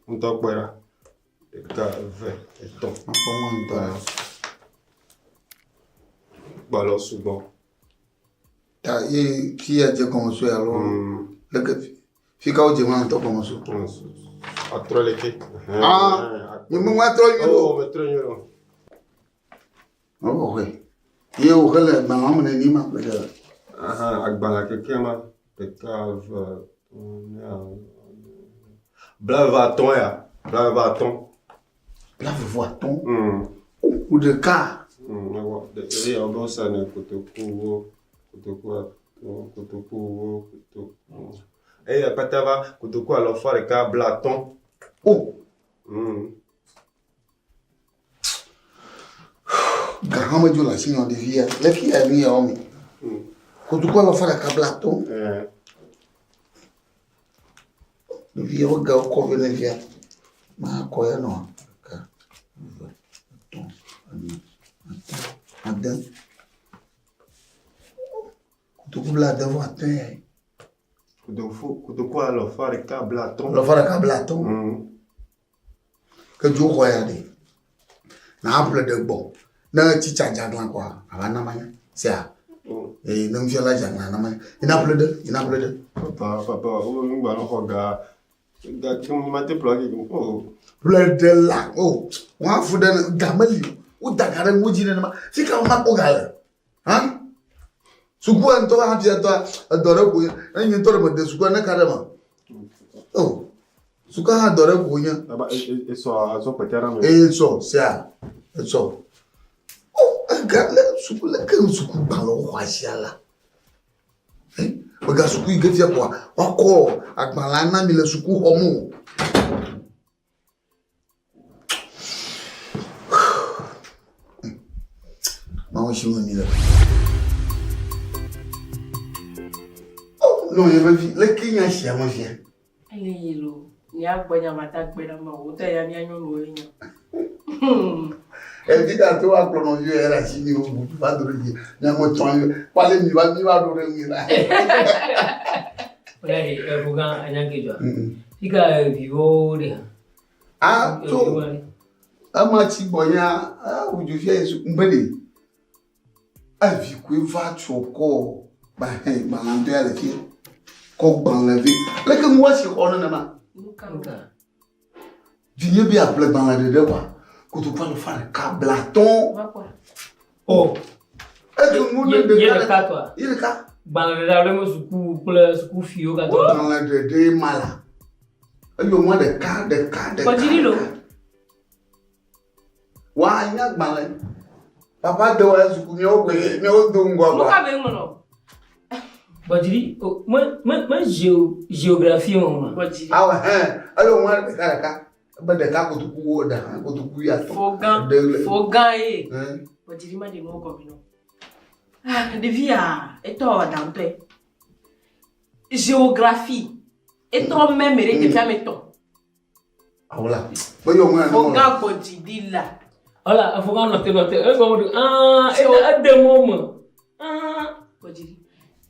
On t'a quoi? Et ton. Alors souvent. Qui a déjà commencé alors? Fica o demande to commencé. A trop les quais. Ah, mais moi trop oh, mais trop euro. Oh oui. Et au relais, ma maman n'est ni ma plage. Ah, akbala quelqu'un ma cave. Blavaton ya. Blavaton. Blavaton. Ou de cas. Et en gros, ça n'est Kotoko. Et après, tu vas Kotoko alors faire le cas Blaton. Oh! Gahama de la signal de vie, la fille a mis à homme. Kotoko alors faire le cas Blaton. Le vieux gars au convenu vient. Ma quoi non? Adam. Kotoko la devant terre. Kotoko alors faire le cas Blaton. Le faire le cas Blaton. Que Dieu regarde. Na appel de bon. Na chicha jaglan quoi. Avant na c'est ça. Et non viola jaglan na maya. Il appel de. Papa, on va non regarder. Comme m'a déployé oh. Plein de là. Oh, on fout dans gameli. Ou Dakar ou Jinema. C'est quand on a pogale. Hein? Suku en toi en toi adore ko. En toi me de suku na carrément. Oh. Suku adore ko nya. Aba et so peut-être et so ça. Et so. Oh, regarde suku le que suku ballon royal. Hein? Regarde suku il fait quoi? Encore akbalana mi le suku homo. Oh non, il y a le qui a chien, mon chien. Allez, lo, ni a bonya matak bena ma ota ya ni anyo lo nya. Elle dit à toi que l'on veut la chine au bout pas de dire. N'a mo ton pas les mi va do re là. Ouais, bukan anyange jo. Fika vivo de. Ah, to. Ama chi bonya, uju fie su mbele. Avi ku va choko ba lando ya le fi ko ban la vi le que moi si on na ma viens bien appeler ban la de quoi que tu peux le faire cablaton oh et que nous de cas toi il cas ban la de mo suku pour suku fio ka to ban la de mala ayo moi de cas ko dirilo wa nya ban la papa de wa suku mi o do ngwa ba be ngono Bajiri moi géographie on Bajiri ah ouais alors moi de ka ba de ka ko tu ku da ko tu ku ya to fogan e Bajiri ma de no ko bino ah de via et to dans toi géographie et to même mérite de faire meton ah voilà ba yo moi fogan Bajiri là voilà fogan noter et de moment Bajiri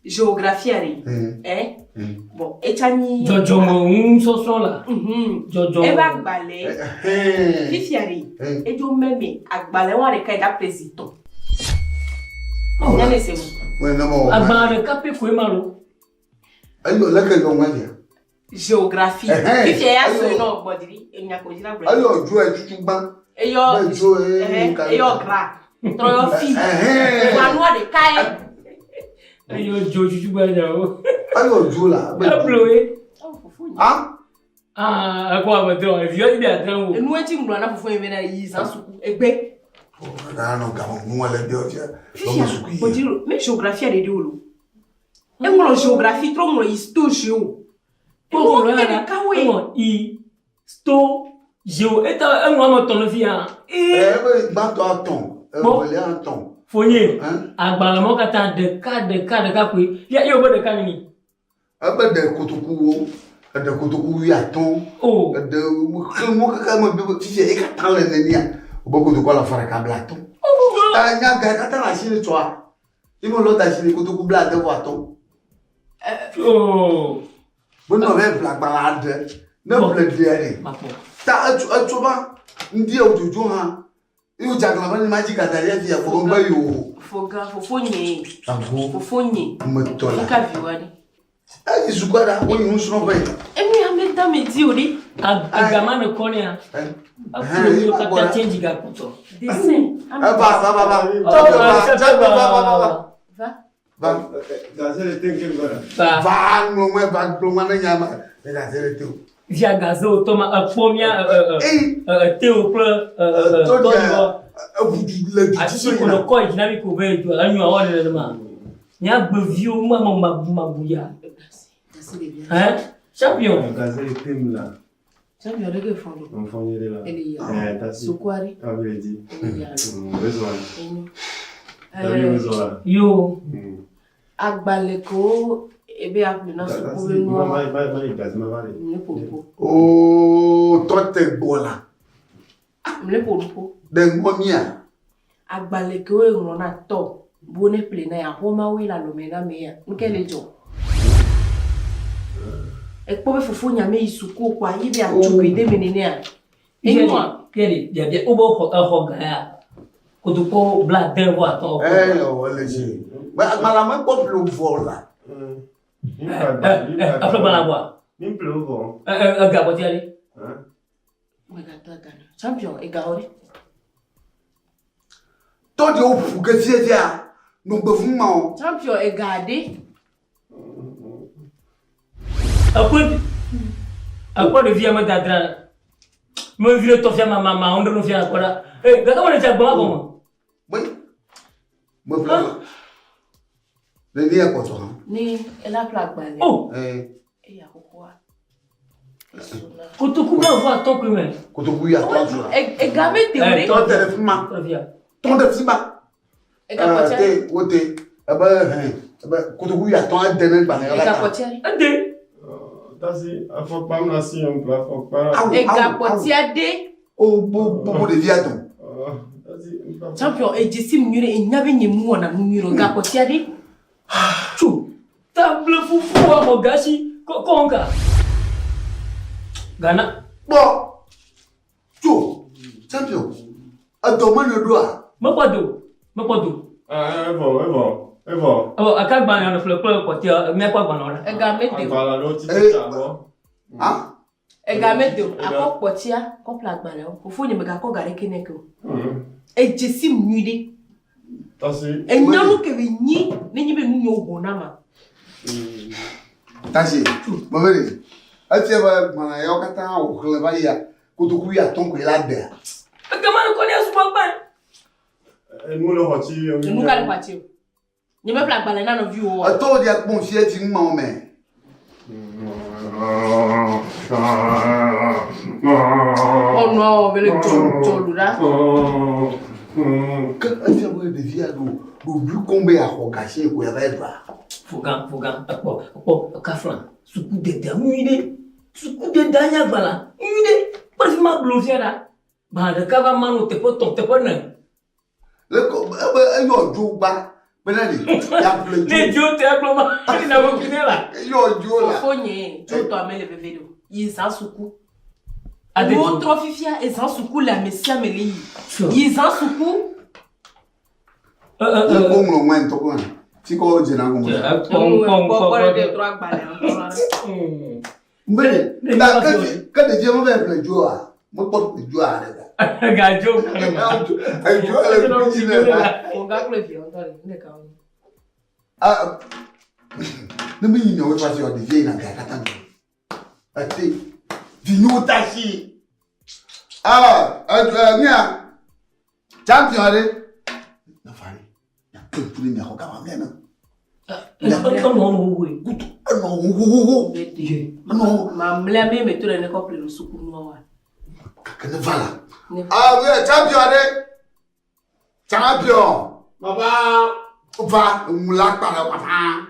géographie bon et tani jojo mo so là jojo e ba gbalé fifiari e jo meme agbale wa re kai da président nyane se mo ouais non mo agbale capé ko malo ayo la ka yo ngania géographie fifiari so no bodiri e nya ko jira bro ayo jo e tutuban e yo gra tro yo fi wa no de kai ayo joju ba jawo ayo jola aploé ah quoi mais toi vieux bien atran wo enu eti ngro na fofo ebe na yi san suku egbe na no ga mo wala de ofia no suku yi bodiro me géographie de diolo e ngro géographie tro ngro histoire o ngro na kawe sto géo eta ngro mo ton via ba to aton Bon, il y a un temps. Foyer. Agbalamo kata de cas quoi. Il y a de cas ni. De kotoku ya ton. Oh. De mo kaka mo be ti e ka tan le nenia. Obo kotoku la fara ka blaton. Ah nya ga kata la chine toi. Il mo lo ta chine kotoku bla de wa ton. Oh. Bon no be black balade. Ne ble diere. Ta atu ba ndi ojojo ha. Iyo jagla ba ni magic ataria fi afo ngba yo. Foga fofonye. Ago. Fofonye. Motola. Ika viwani. Ai zukwada wo yun suno bai. Emi ameta metiori. Agama no konia. Afu yo kata change ga kuto. Dessin. Ba. Va. Gazelle tem que agora. Va, não é va, não é nyama. É gazelle teu. Via gazo toma a pomia teu pro todo. Assim quando coi dinâmico veio, a minha hora de ma. Nya bevio uma buia. Hein? Champion. Gazelle tem lá. Champion de que fundo? Um fundo de lá. Ele tá assim. Sukwari. Ah, beleza. Besoin. Yo. Agbaleko ebe apena suku be no. Oh, tote bola. Mle popo. Den ngomia. Agbaleko e ngona to. Bone plena ya homa we la lomena meya. Nkele jo. Ekpo be fufu nyame isuku kwa yibe achukide menene a. Enwa, Pierre, ya obo ho ga ya. Koduko bla den wa to. Wale ji. Ba malama ko plo vola. Afro balagwa. Nim plo vo. Ga botiari. Champion e gaori. To de o fu ga dia no gbe fun ma o. Champion e gade. Après de via madadra. Me vire to via mama, on no via agora. Ga ka wona jagba como? Mo fla. Le dia ko to. Ni ela plaque bale. Oh. E ya kokwa. Kotoku ba vo aton ko men. Kotoku ya to ju. E game teori. To téléphone ma. Ton de fiba. E ka potia. Te wote. Aba kotoku ya to an denen ba. E ka potia. Ande. Tasi afo pam na si on pla fo pa. E ka potia de. O bo de dia ton. Champion e jisi mnyure e nyabe nyemu wana mnyuro ga potia de. Chu. Table fufu wa mogashi konga. Gana. Bo. Chu. Champion. Adomano doa. Mapado. Evo. Oh, akagba na flo potia, me kwa gbanora. E ga meteo. Fala no ti ta bo. E ga meteo. Akọ potia, ko plaque bale. Fufu ni me ga ko gare keneke o. E jisi mnyude. Tasi. E nyamu ke bi nyi, ni nyi be nu ogo na ma. Tasi. Mo vere. Atia ba mana yo kata o kle ba ya. Kotoku ya ton ko la de. Kama ko ni asu papa. Mo lo hoti o. Mo ka le pati o. Ni me plaque bale na no view o. Ato dia bon fie ti ma o me. Oh no, vele tolura. Que atia bo de via do bu kombe ya ho ga she ko ya ba ba. Fogan, akpo, kafran. Suku de damuide. Suku de danya bala. Ide, pas ma blofiera. Ba de kava manu te po na. Le ko yo ju ba. Benani, ya ple. Le jo te akloma. Ina mo kinela. Yo jo la. Fonye, jo to amele bebedo. Yi san suku. Outro fifia e san suku la mesia meli. Yi san suku. Ko mo mo to ko. Ti ko je na ko mo. Ko de tro agbale. Mbele, na ka de je mo be ple jo a. Mo po jo a re. Gajo. Ai jo le ko na. O ga ple vi on tole, ne ka on. Ah. Ne me yinyo we pasi o de je na ga kata no. Ati. Di no tashi. Mia. Champion re. Na fari. Ya tu ni mi ko ka ma mena. No, ma mle me mettre ne couple no suku no wa. Que ne vala. Ah oui, champion re. Champion. Papa. Va, moulak par papa.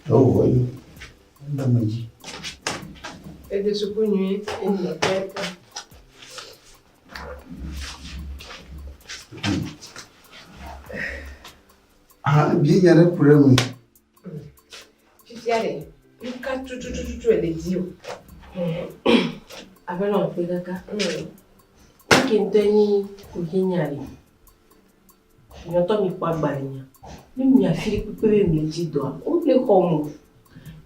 Oh, oui. Ndamaji. Et de ce coup, nuit, il n'a pas. Ah, bien, il y a un problème. Tu sais, allez, le cas, tu es dit. Avec l'enfant, d'accord. Qui est tenu pour gagner. Il y a un temps, il faut balayer. Nous, il y a Philippe qui peut me dire, on peut comme.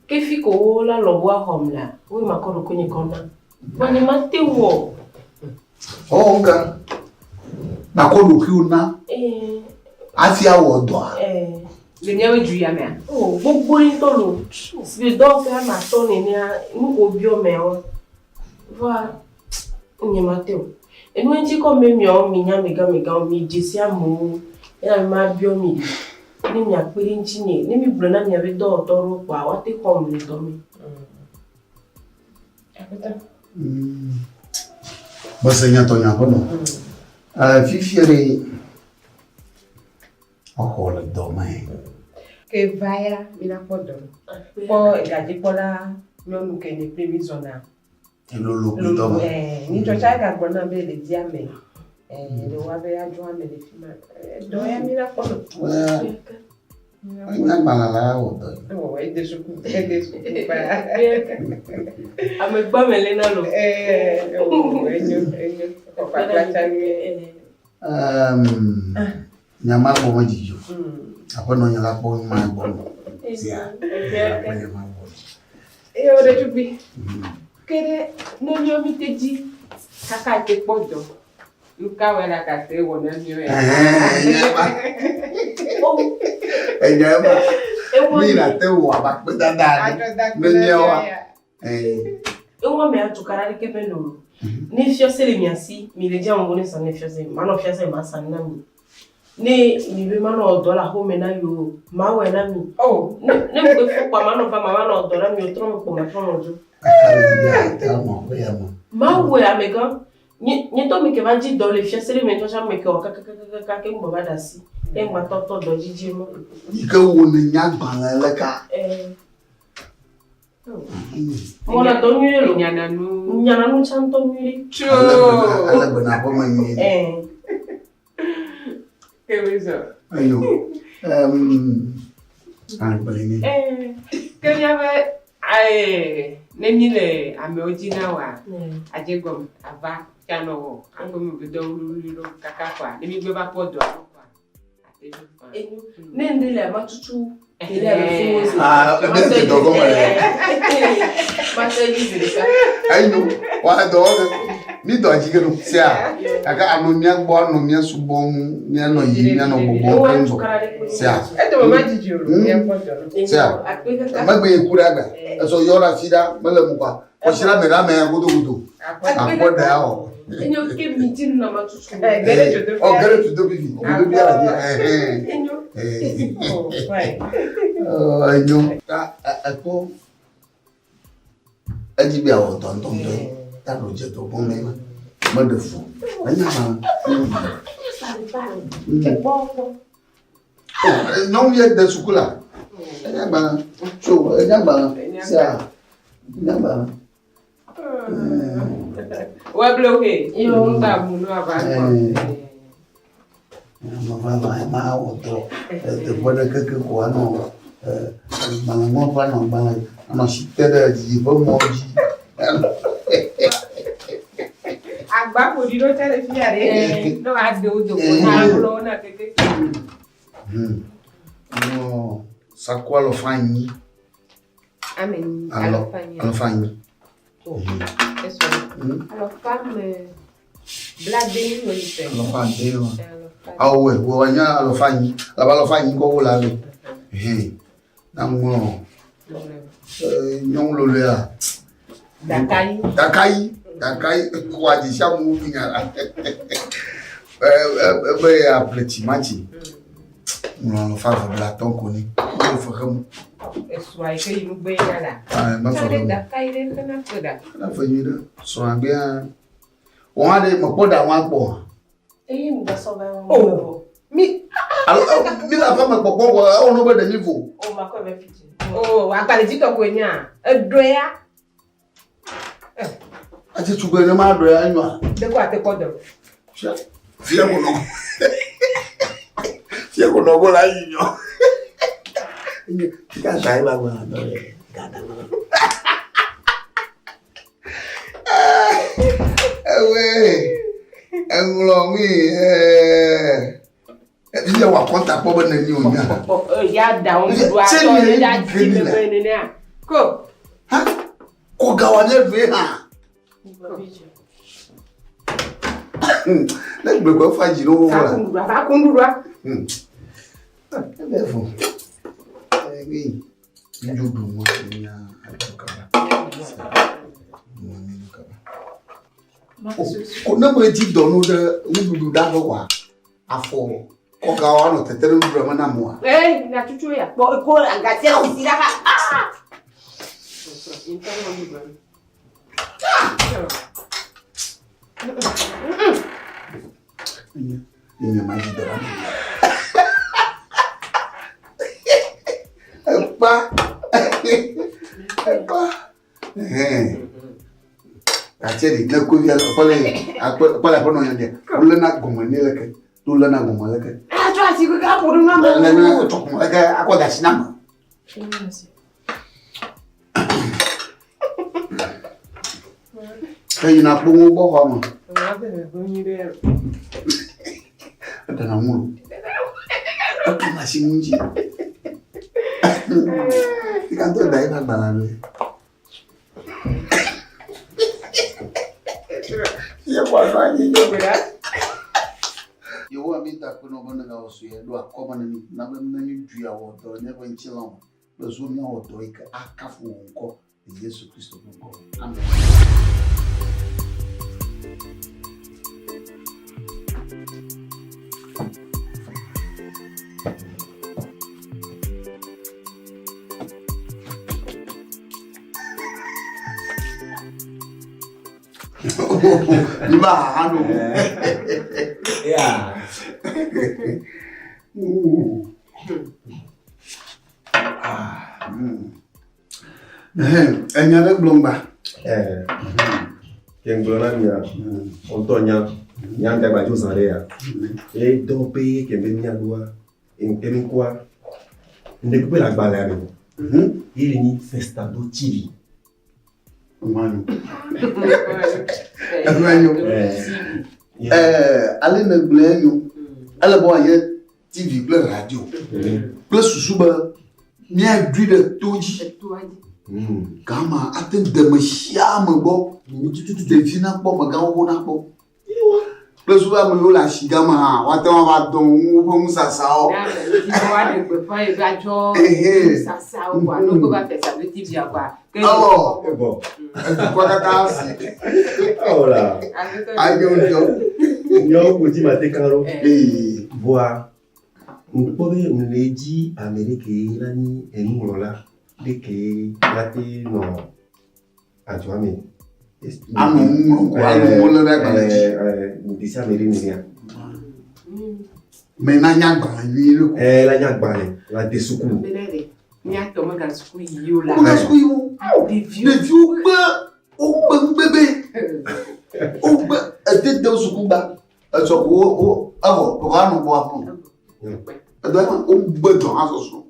Que fit que la loi comme là, oui, ma corde connaît qu'on a. On est maté ou. Oh, gars. Na corde qui on a. Asia ou doigt. Le niawe du yamé. Oh, beaucoup de temps. Si le dos fait ma tonne et nous au biomé. Voilà. On est maté ou. Et nous, on dit comme mieux, minya, méga, mi disait à mou. Et la ma biomé. Ni mi akpiri nchini, ni mi blona mi ave do toro kwa wate kom le domi. Basa nya kono. Fifiere o le domain. Que vaya mina podo. Po gaji pola nyonu ke ni previsona. Lolo domain. Ni chocha ga gbona be le diame. Le wa be ajo ame le fima. Do ya mina kono. Ina malala o do. Oh, e de suku pa. Ame gba mele na lo. Enyo. O pa placha ni. Nyama ko mo jijo. Apo no nyala ko ma bo. Sia. E o de tubi. Kere no nyo mi te ji. Kaka te podo. Luka wala ka te wona nyo e. Enyama. Mira te wo abakpe dada. Menyewa. Ewa me atukara ke benoro. Ni fiose le miasi, mi le dia ngone sa ne fiose, mano fiose ma sanna mi. Ne mi be mano dola ho me na yo, ma we na mi. Oh, ne ko fu kwa mano fa mano dola mi otro mo ko ma fo mojo. Ma we amega. Ni to mi ke va ji dole fiose le mi to sha me ke o ka ke mbo ba dasi. E ma toto do jiji mo. Ike wo ne nya gban le ka. Mona to nyure lo nyana nu chanto nyure. Cho. Ala bana ko manye. Que wizo. Ayo. An balini. Que yawe nemile ame ojina wa. Ajegom ava kano angomi bido lulu kaka kwa. Nemi gbe ba podo kwa. Nende le matutu. Beste dogo male. Mate gizi. Ayo, wa do. Ni to jigero sia. Aka anomia gbo anomia subo mi no yi mi no bobo kenzo. Sia. E to mama jijiro e podo. Sia. Magbe ekura ga. So yora fida mele mu kwa. O shira me ga me gudu. Apoda ya o. Enyo ke meeting na matutu. Gere to do. Oh, gere to do bibi. O do bi ala dia. Enyo. Oh, right. Oh, enyo. Ako ajibi awo ton. Ta lo je to bon me ma de fou. Anya ma. Non viens de sukula. Anya ba. So, anya ba. Sia. Anya ba. Wa bloqué. Yo ta mu no aba. Ma otro. Te puede que cuando malamo pa no ba no sitere di bo moji. Agba ko di lo tele fi are. No ade o joko na lo na keke. No, sa quoi lo fagni? Amen. Alo fagni. Alors, femme, bladé, on le fait. Alo fagni. Ah ouais, wanya alo fagni. La ba lo fagni ko la le. Na mo. Nyong lo le a. Dakai kwa di sha mu ngala. Be apleti machi. Non fa bla ton koni. Ko fa kam. Soit que il nous bénisse là. Ah, ma fa. Dakai le kana foda. Na fa yira. So bien. On a des mo poda wan po. Et nous va sauver. Oh. Mi alors mi la femme ko ko on no be de niveau. Oh ma ko be fiti. Oh, akale ti to ko nya. Edoya. Ati tugo ni ma do ya nwa. De ko ate ko do. Fia ko no. Fia ko no go la yinyo. Kika sai ba go na do. Engulo mi ile wa konta po be na ni onya. Ya da on do aso le da ti be be ni na. Ko. Ha? Ko gawane ve ha. Le gbe ko fa jiro wo la. Ba kundura. Le fo. Egi. Njudu mo nya atoka. Ko na mo ti donu de njudu da go wa. Afo. Ko gawa no tetere njudu ma na mo. Na chuchu ya. Ko angatia usira ka. Ini maji dalam. Apa? Kaceri na kuya pale pono yande. Ulana gomani leke. Ulana gomani leke. Ah, tu asi ko ka podo na mo. Na tok mo leke ako da sinama. Kayi na bungu bo ho mo. Ada na mulu. Apa masih munji? Ikan tu dah ikan balane. Ya kwa ni jo beda. Yo wa minta kuno bana ga osu ya do akoma na ni na ni dua wo do ne ko nchilon. Lo zo mi wo do ika akafu nko Yesu Kristo nko. Amen. Iba anu. Ya. Enya de blomba. Yang bulan ya. Ontonya yang tak baju sare ya. Dope que venia dua em kwa. Ndek pe la gbala ya. Ele ni festa do TV. Mano. Ale na glenyo. Ale bo aye TV ble radio. Ble susuba mia dwi de toji. Gama ate demeshia mbo. De vina po maga wona po. Plus wa mo la shigama wa te wa don wo mu sasao. Ti wa de pe fa e ba jo sasao wa no ko ba fe sa be ti bia kwa. Oh, bon. Kwa kata si. Oh là. Ayo yo. Yo ko di mate karo. Boa. Mpobe mleji Amerike lani enu la de ke lati no ajuami. Anu ko anu le da ba. Disa meri ni ya. Mais na nyagba ni le ko. La nyagba la de suku. Benere. Ni atoma ga suku yi la. Ga suku yi. De vieux ba o bébé. O ba ate de suku ba. So ko avo ko anu ko apo. Adama o beton asoso.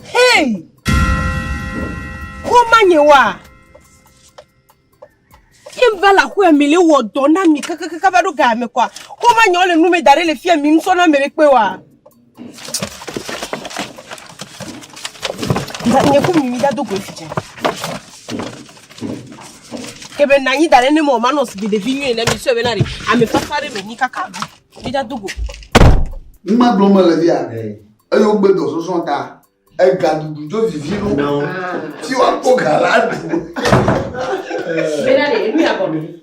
Hey! Komanye wa. Imvala ku emile wo dona mi kaka bado ga me kwa. Komanye ole nu me dare le fia mi nso na me pe wa. Ndanye ku mi da do go fije. Kebe nanyi dare ne mo manos bi de vinyo na mi so be na re. Ame fasare me ni kaka. Bi da do go. Nma bloma le dia. Ayo gbedo so so ta. E ga dudu jo vivino. Non. Ti wa ko galado. Benere mi abo mi.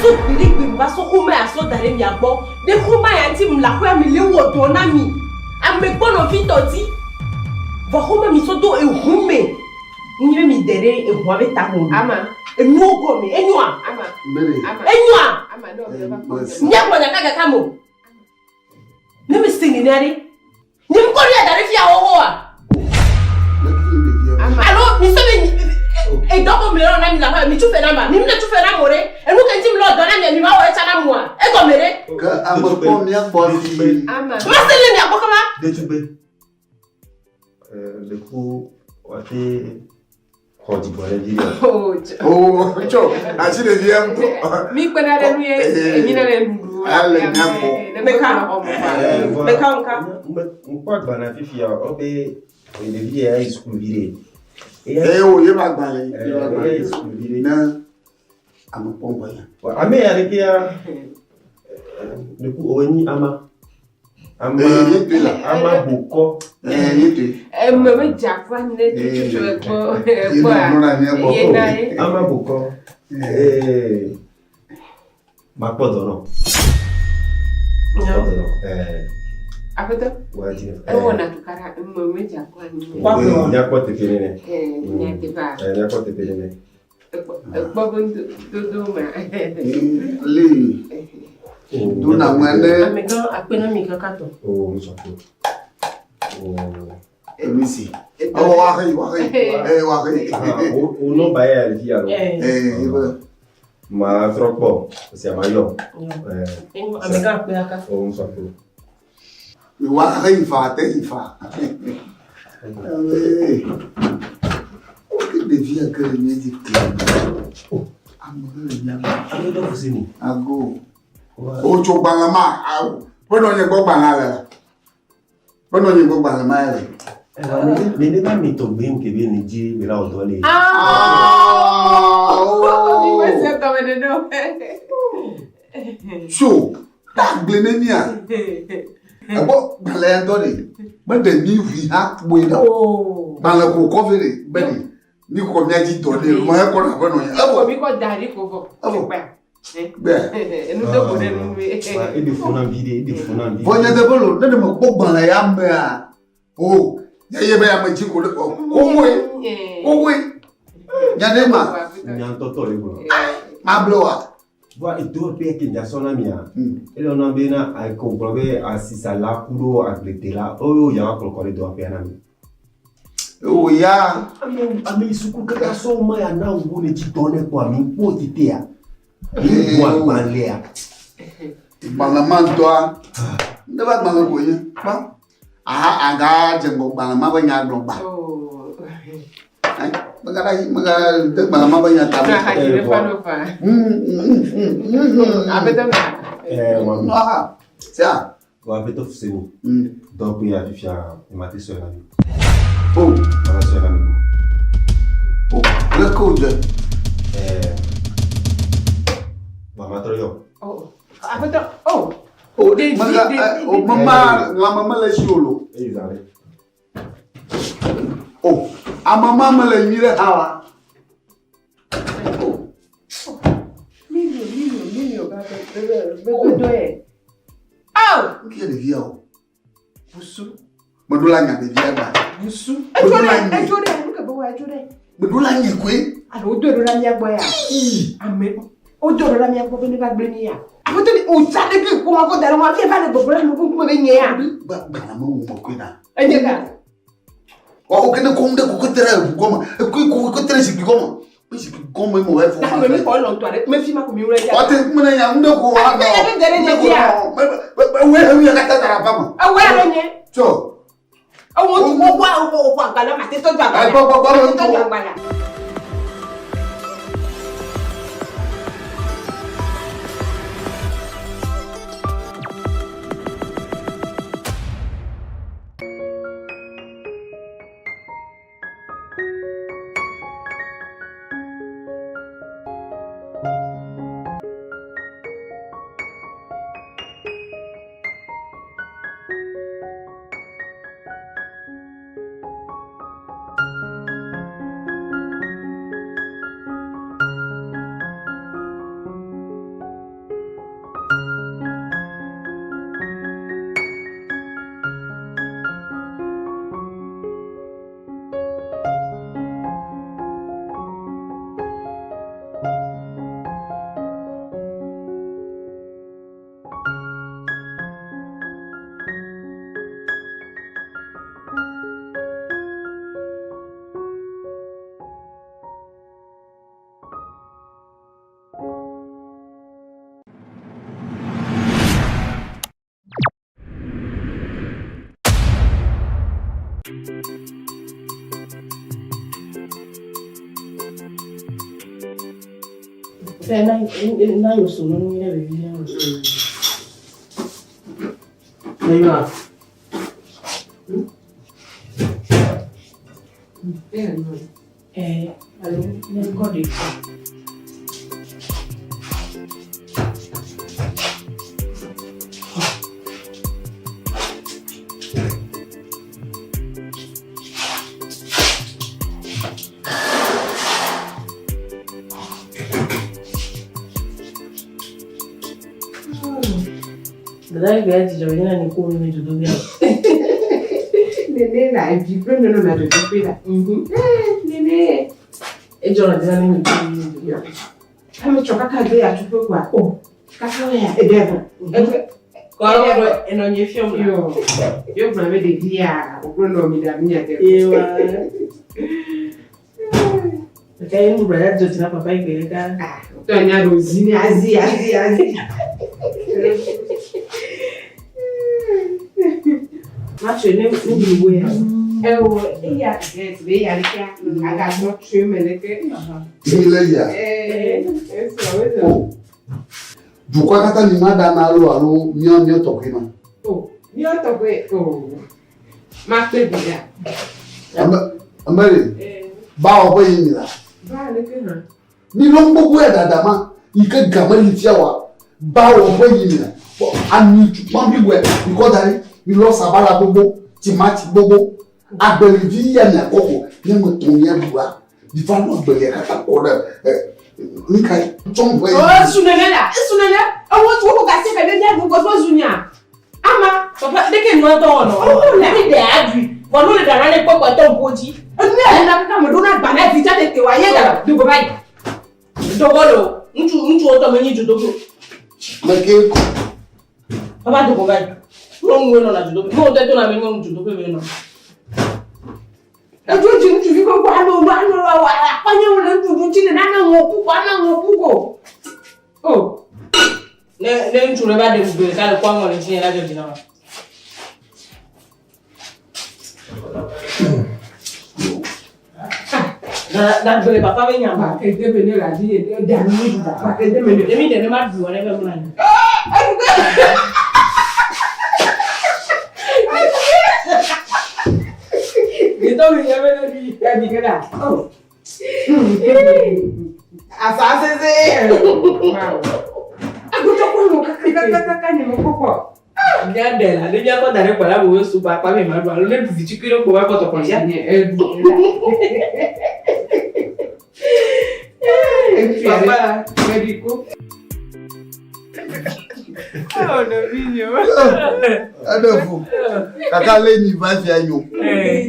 So bili gbe ba so ko ma aso dare mi agbo. De ko ma ya ti mla ko mi le wo do na mi. Ame gbono fi toti. Va ko ma mi so do e hume. Ni mi dere e ho be ta no. Ama. E no go mi enwa. Ama. Ama. Enwa. Ama no be ba ko. Nya ko nya kaga kamo. Ne mi sing ni ari. Ni mko ri dare fi awo wa. Allo mi so be e dobo mi ro na mi la mi tu fe na ma. Mi tu fe na more. E nu kan ti mi lo do na mi ma wo e cha na mo a. E go mere. Ka amo ko mi akpo fi. Ama. Ma se le mi akpo kama. De tu be. Le coup wate Kodi bole di. Oh, cho. Asi de bien. Mi ko na re nu ye, mi na re ndu. Ale nyako. Mekanka. Mpo gba na fifi ya obe de vie high school vire. O ye ma gba le. High school vire. Na amo pombo ya. Ame ya le kia. Le coup oni ama. Ama boko. Yete. Me jakwa ni le chuchu ekpo. Ama boko. Ma podo no. Apeto? Wadi. Wona tukara me jakwa ni. Nya ko te pelene. Nya te ba. Nya ko te pelene. Ekpo do ma. Le. Duna mane. Amega apena mi kakato. Oh, mi soko. Emisi. Oh, wa ri. O no ba ya li ya lo. Ma tropo, se amayo. Amega apena. Oh, mi soko. Wa ri fa te fa. O que devia que me dit que. Amore nyama. Ame do fusini. Ago. O cho balama awo bono ye gbo banala bono ye gbo balama re le ne ba mi to gbe nke bi ni ji mi la odo le Ni we se to me no so ta gble ne ni a abo bale ndo le ba de mi wi ha bo ina bale ko ko fere be ni ko mi aji to le mo e ko na bono ye abo mi ko dari ko bo abo Beh, nous devons nous et des fonds en vide, des fonds en vide. Bon, il y a des bolos, ne me coupe pas la yambe. Oh, il y a bien un petit coup de oh, oui. Il y a des mains. Il y a un toto les bolos. Ma bloa. Voilà, et tout le pays qui est son ami. Et on a bien à comprober à si ça l'a coulé à l'été là. Oh, il y a un colcore de un ami. Oh, il y a. Ami, ce coup que ça, moi, il y a un ou les titonnés pour ami, pour titer. Moi, Maléa. Balaman, toi. Ne va pas me connaître. Ah, aga, je me balaman, il y a un blog. Magara tek mama ba ya tabu. Ah, ça. Wa beto fuseni. Donc ya fifia emate so na. Oh, mama so na ni. Oh, le code. Mama troyo. Oh, abeto. Oh. Oh, mama, la mama la shiolo. Exactly. Oh, a mama la mire hawa. Milio, bebe. Ah! Qui est de vieux? Busu. Medula nya de vieux ba. Busu. Ejore, nunca bo ejore. Medula nya kwe. Alo odoro la mi agbo ya. Ame. Odoro la mi agbo be ni ba gbe ni ya. Afoto ni o cha de bi ko ma ko dare ma fi ba le gbogbo le mo be nye ya. Ba na mo mo kwe na. Ejeka. O kene ko nde ko tere ko ma. Ko tere si ko ma. Bisi ko mo mo e fo. Me mi ko lo to are. Me fi ma ko mi ure ya. O te mo na ya nde ko wa ga. E dere ni ya. We ya ka ta ba ma. We lo nye. So. O mo ko agala ma te to agala. Ai ba agala. Na yo so no ni re bi ya. Neyma. Alo, ne ko de. Dai viaggi giovane ni ko ni judo bia. Nene na bi prendo no na judo bia. Nene. E jona dina ni judo bia. Kama choka ka de ya chupo kwa. Oh. Kaka ya e bia. Ko ro eno nye fiom la. Yo bra me de dia, o prendo mi da minha de. Ewa. Kaya mu bra ya jotina papa igeka. Ah, to nya do zini azi. Macho ne ubiwe ya. Ewo, iya get be ya likia. Aga no trim eleke. Ile ya. Eso wewe. Jukwa kata ni mada na alo mio tokina. Oh, mio tokwe. Oh. Ma pe bia. Amari. Ba obo yin la. Ba leke na. Ni lo ngbogbò e dada ma. Ike gamali tiawa. Ba obo yin la. Ani tupon bi we. Iko dari. Mi lọ sabala gbogbo timati gbogbo agbẹ̀rẹ̀ vi ya na koko ni mo ton ya bua di fa no agbẹ̀rẹ̀ ka ta ko da ni kai ton boy oh sunene awo tu ko ka se ka de ya go so zunya ama papa de ke no to no oh na mi de adri bo no le da na le popo to boji ni na ka mo do na ba na ti ja de te wa ye da do go bai do go lo nchu o to me ni judo go ma ke ko papa do go bai no no na judo no de to na me no judo pe me no ejo ji nchu fi ko kwa no wa apanye wo le judo chi na na wo ku ko oh ne nchu le ba de bu ka le kwa mo le chi na de na Na dole papa be nyamba ke de be la di e da ni da pa ke de me de mi de ma du wala be mo na. Gitu ya be di ya di kada. Oh. Asase se. Aku to ko ka ni mo ko. Nyandela le bia ko dare kwa la bo su ba pa me ma do lo le du chikiro ko ba ko to ko ya ni papa médico. Oh no vinho. Adofo. Kaka le ni va fi ayo.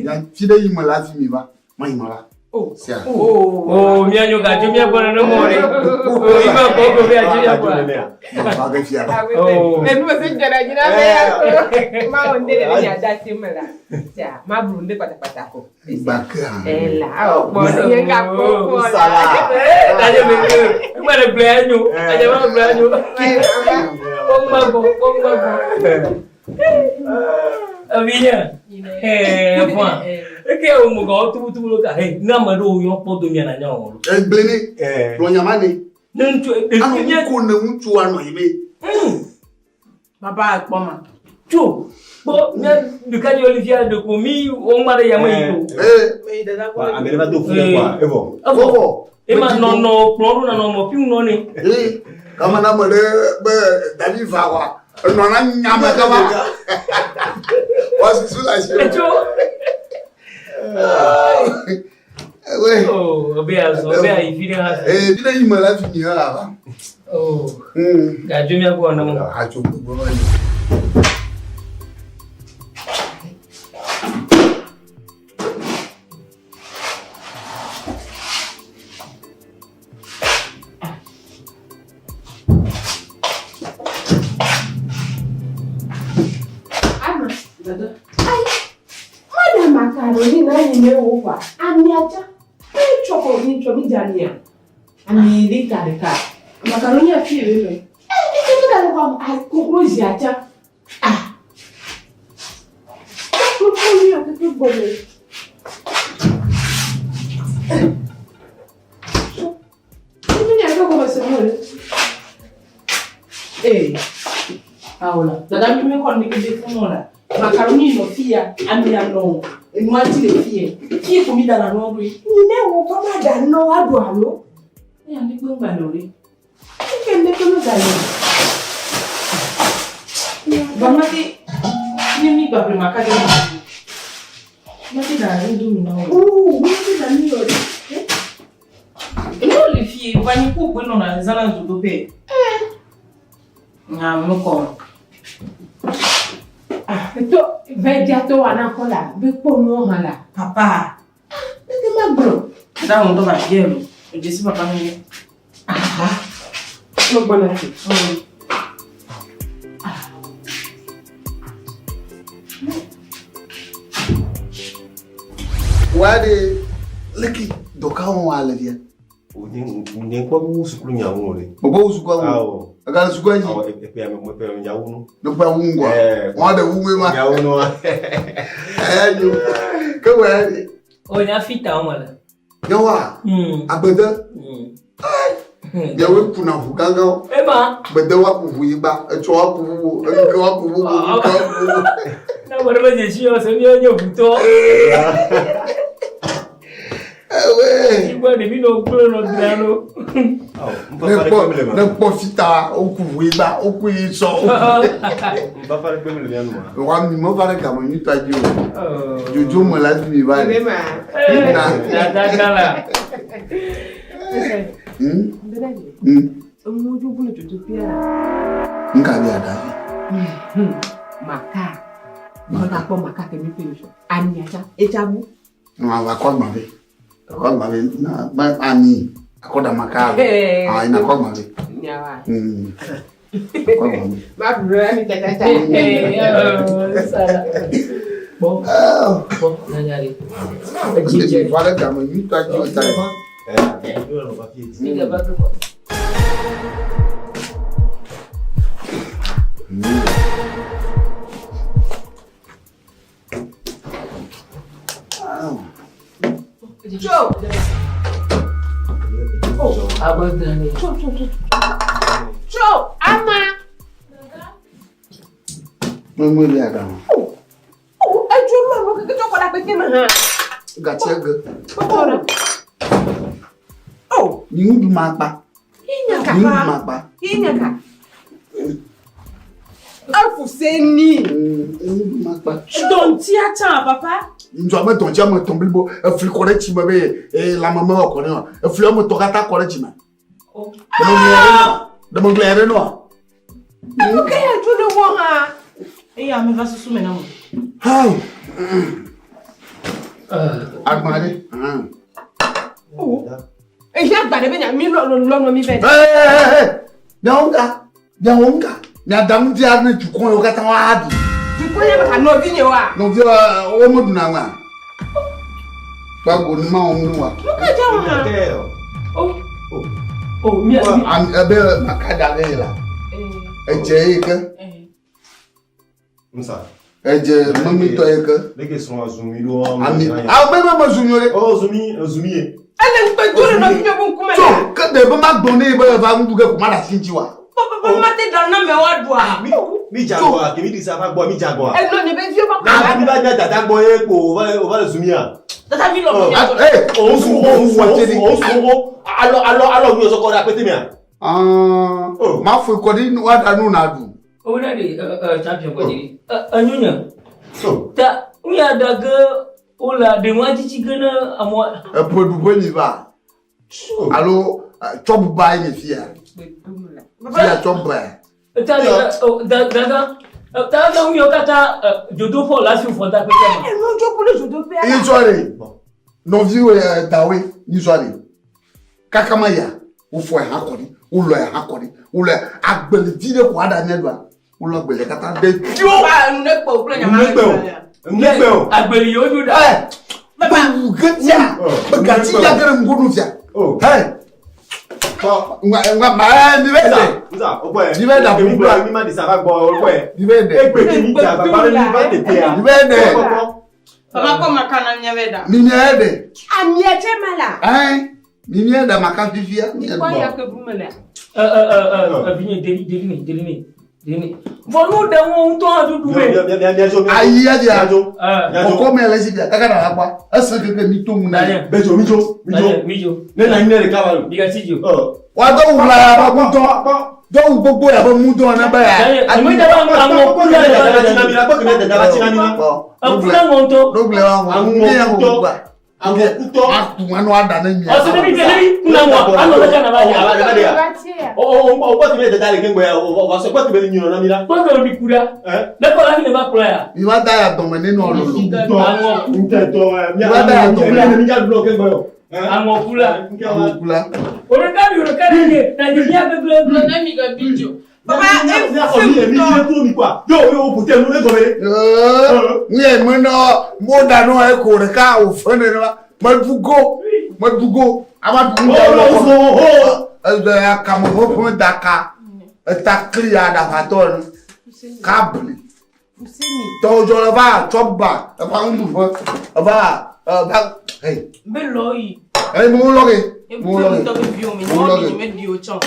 Ya fi de yi mala fi mi ba. Ma yi mala. Oh, sia. Oh, mi anyo ga jo mi agora no more. Oh, iba ko be ajo ya kwa. Ba ga fi ara. Oh. Me bi se jara jina be. Ma onde le ni ada ti mala. Sia, ma brunde pata ko. Baka. Ela, bo ni ga ko sala. Aja me. Ma de blanyo. Aja ma blanyo. Pomba bo. Avinya. Apa? Eke o mo go tu lo ka he na ma do yo po do mi na nya o. Bleni. Lo nya ma ni. Ntu anya ko na ntu ano yime. Baba po ma. Tu. Bo na du ka ni Olivia de ko mi o ma de ya ma yi. Me da da ko. Amele ba do fu kwa. Evo. Evo. E ma no ploro na no mo pi no ni. Kama na mo de be David va wa. No na nyama ka ba. Was sula shi. Ouais. Oh, bien, il finit à ça. Eh, tu l'as eu mal à finir là. Oh. Ga Dieu m'a quoi non. Ah, tu peux pas. Macaroni na ni over. Ami aja. Choko ni chomi jania. Ami lika. Macaroni a fi we. Ni na ko a kokroji aja. Ah. Kokroji a ke bole. Ni ni a ko se mo. Aola. Dada mi ko ni ke de fun la. Macaroni no fia amia no enu ati le fie ki ko mi dala no ri Ni ne wo ko ma da no adu alo. Ya ni gbe ngba lori Ke ne ko no da yo. Bamati ni mi gba pre makade Mati da ndu mi na o. Oh, mi da ni yo. Enu le fie wa ni ko gbe no na zala nzu do pe. Na mo ko. To vedia to wana kola be po no hala. Papa. Nge ma bro. Da mo do ba yelo. E je si papa mi. Aha. No bona ti. Wade leki doka won wa levia. Ni kwa bu sukulu nya won re. Bobo sukulu. Awo. Aga sukulu ji. Awo epe me nya wonu. No pa wungwa. Won de wume ma. Nya wonu. Ayo. Ko wade. O nya fita o mala. Yawa. Abeda. Ya we puna fuganga. Ema. Beda wa kuvu yiba. Echo wa kuvu. Enke wa kuvu. Na bora ba je shi o se ni onyo buto. Ouais. Ibo de mi no kuro no grano. Ne profita o kuvu yiba, o ku yi so. Ba fare pe me le yanu ma. Wa mi mo fare ka mo ni taji o. Jojo mo la mi ba. Da la. Omo ju bulu jojo pia. Nka bi ada. Maka. Ona po maka ke mi pe so. Ani aja. Ejabu. Ma wa kwa ma be. Kwa ma be na ba ani. Akoda maka. Ah ina kwa ma be. Nyawa. Kwa ma be. Ma bro mi tata. Sala. Bon. Bon, nanyari. Jije fare ka mo ni taji o taji. Ni ba ko. Joe. Abadani. Cho, ama. Mama le aga. Oh, ajo mama ko to ko la pe ma ha. Gachega. Oh, ni ndu mapa. Inyaka. Ni ndu mapa. Inyaka. Alfuseni. Ndu mapa. Don tiata papa. Njo ma ton jam ton bilbo e fli correct ma be e la mama ko ne e fli mo to kata correct ma. Oh. De mon glere no. Ok, tu no wonga. Ya me va susu mena mo. Hai. Agmade. Oh. E ya gba de be nya mi lo mi be. Nyonga. Nya dam di arne tu kon yo kata wa adi. Tu ko ya ka no vi ni wa. No vi o mo duna wa. Ba go ni ma o mu wa. Mo ka ja wa. Oh, mi am ebe makada la. Eje ike. Musa. Eje mami to ike. Leke so azumi do Ami. Ah, me ma zumi ore. Oh, zumi. Ele npe dure no fi ogun kuma. So, ka de be ma gbon ni be va ndu ke kuma da sinji wa. Papa ma te dan na me wa do a. Mi jagwa, ke mi di sa fa gbo mi jagwa. E no ni be fi o ba Na mi ba na dada gbo e ko o va zumi a. Tata mi lo mo ya. O su alo mi o so ko da pete mi a. Ma fo ko di wa da nu na du. O na de champion ko di. Anyunya. Ta uya daga ola de mo ajichi gana amo. E podu boni ba. Alo chop ba ni fia. Fia chop ba. Ta uyo kata jodo fo la si fo da pete ma. E no jo polo jodo pe ala. Ni sore. No vi dawe ni sore. Kakama ya. Wo fo ha kori. Wo lo ha kori. Wo lo agbele dire ko ada ne do. Wo lo agbele kata de jo. Ba nu ne po kula nya ma. o. Agbele yo do da. Baba gatia. Bagati ya gere ngunu fia. Hey. Nga ma ni be de. Musa, o boy. Ni be da mi gbo mi ma di sa fa gbo o boy. Ni be de. E pe ki mi ja baba ni ba de pe a. Ni be de. Papa ko makana nya veda. Ni ni de. Ami e che mala. Ni ni da maka fifia. Ni ko ya ke bu mala. Binye deli. Vonu de won to adudu be. Ayi ya dia. Ko me le sibia kaka na akwa. Asa ke mi to mu na. Bejo. Ne na ni le ka ba lo. Biga sijo. Wa do wula ba mu to. Do gbogbo ya ba mu do na ba ya. Ami da ba mo ku da na mi la ko ne da ba ti na mi na. Akuna ngonto. Do gle wa mo. Ni ya ko ba. Amo kuto. Anu ada na mi. O se ni kuna mo. Ano le kana ba ya. O ko ti me da le kengo ya. O so ko ti be ni na mi na. Ko do bi kura. Le ko la ni ba kura ya. Mi wa da ya do me ni no lo. Amo kuto. Mi wa da ya do me ni ja block kengo yo. Amo kula. Kula. Ore ka ni na ni ya be ble. Na mi ga bijo. Papa, mi quoi. Yo, pour te nous gomé. Ni e mo no mo da no e ko re ka o fene na. Madugo. Amadu mo. Ya ka mo ho daka. Ta clear da faton. Kabli. To jo la ba choba. Ba ndu fo. Ba hey. Beloi. Hey mo lo ke. Mo lo ke. Me di o chan.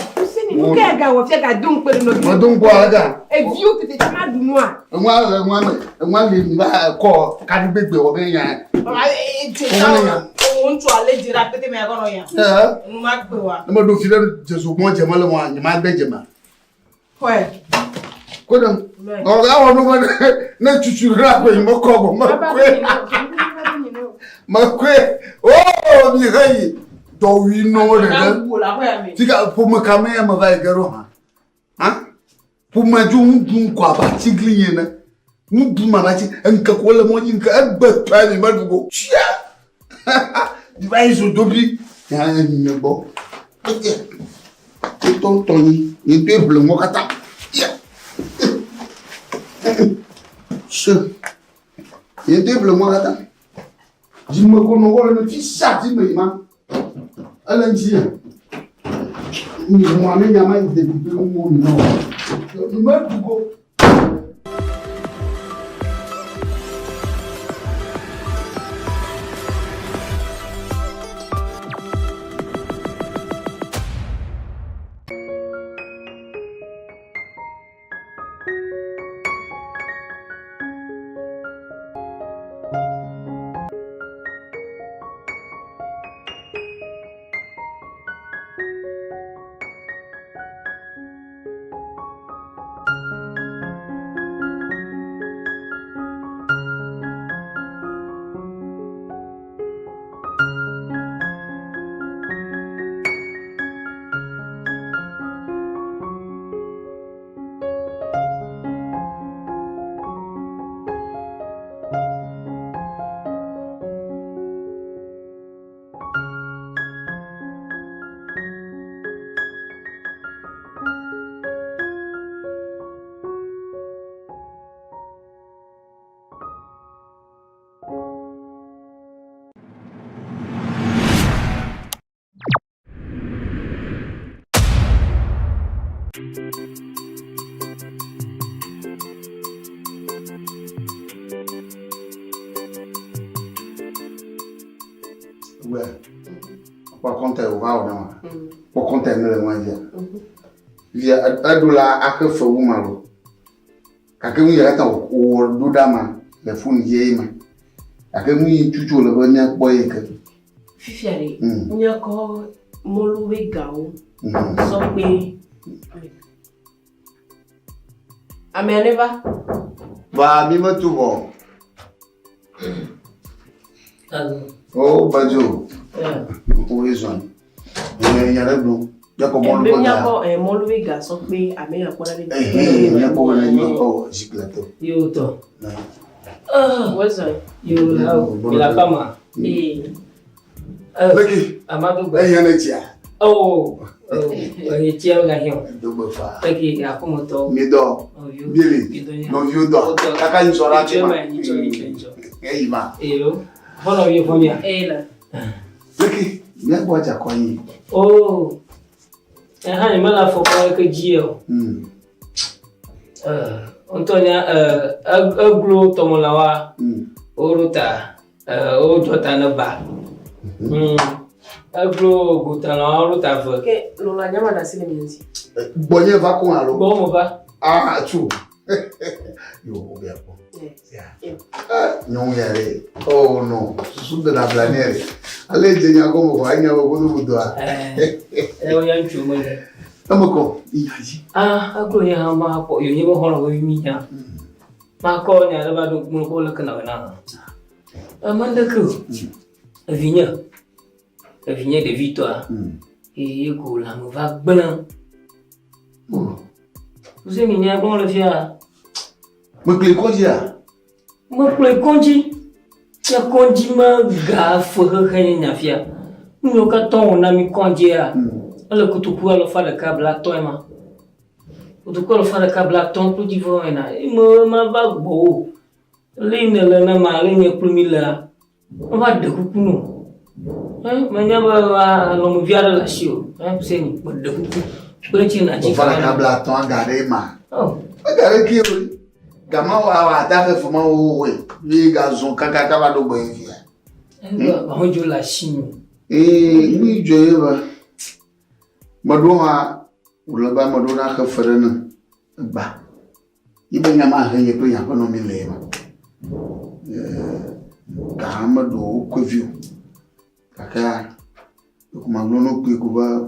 Mo ke ga wo fe ga dun pe no. Mo dun kwa ga. E view tete ma dun wa. Nwa le mi ba ko ka di gbegbe wo be yan. Baba e je ta o ntu ale jira pete me agono ya. Nu ma gbe wa. Mo do fi le Jesu mo je mo le mo ni ma gbe je ma. Kwe. Ko dem. O ga wo no na chuchu ra pe mo ko bo mo kwe. Ma kwe. Oh mi gai. Do wi no le de. Tika pour me camer ma va garo ha. Hein? Pour ma ju un kwa ba tigli yena. Mu bu ma ba ti enka ko le mo yin ka agba pa ni ma dugo. Chia. Di ba iso dobi. Ya ni bo. Tonton ni table mo kata. Ya. Che. Ni table mo kata. Di mo ko no ko le ti sa ti me ma. Alanji. Ni mo ame nyama de bi mo no. Ni ma dugo. Ouais. Par contre, on va au pour contenir le moyen. Via Adula Akafa Wumalo. Kakami Yata or Dudama, the Fun Yema. Akami Chuchu Lavonia Boy. Fifiari, Nyako Moluwe Gao, Sobe. Ameneva? Va, Mima Tubo. Oh, Bajo. Who is one? Yaradu. Nyako Moluwe Ga, Sobe, Amea Pona. Oh, Ziclato. You to. What's that? You have Milakama. Amado Bayanetia. Oh, Chia Gahion. Double fire. Peggy Akumoto. Mido. Billy. No, you don't. I can't show that. Hey, ma. Hello. Follow you from here. Ela. Lucky, you watch a coin. Oh, and honey, mother for Gio. Antonia, a glow Tomolawa, Oruta, Ojotana Ba. A glow Gutana, Ruta. Okay, Lola Yamada Silementi. Bonnie Vacualo. Bomova. Ah, true. You will be up. Yeah. No, oh no, Sudan a planere. A legge ya come vai a Gudua. Young Chumel. Amako, a go ya Marco, you never hold with me. Marco, never do Mukola Canavana. Amanda Crew. A vigna de Victoire. Et go la Mouvac Blanc. Vous aimez bien bon le fier. Mokle Kondia. Mokle Konji. Ya Konji ma gafo kanye nyafia. Nyoka ton na mi Kondia. Ale kutuku alo fa de kabla toima. Kutuku alo fa de kabla ton pour divona. Mo ma va bo. Line le na ma line plumila. On va de kukuno. Manya ba lo mo via la shio. Seni bo de kuku. Brenchi na ji. Fa de kabla ton gare ma. Oh. Gare ki o. Gama wa ta fe fuma wo we gazon kaka ka ba do gbo yin ya. Ba jo la shin. Ni jo ba. Madoma ulaba madona ka farana ba. Ibe nyama hanye to ya kono mi lema. Gama do ko view. Kaka ko maglono ko ba.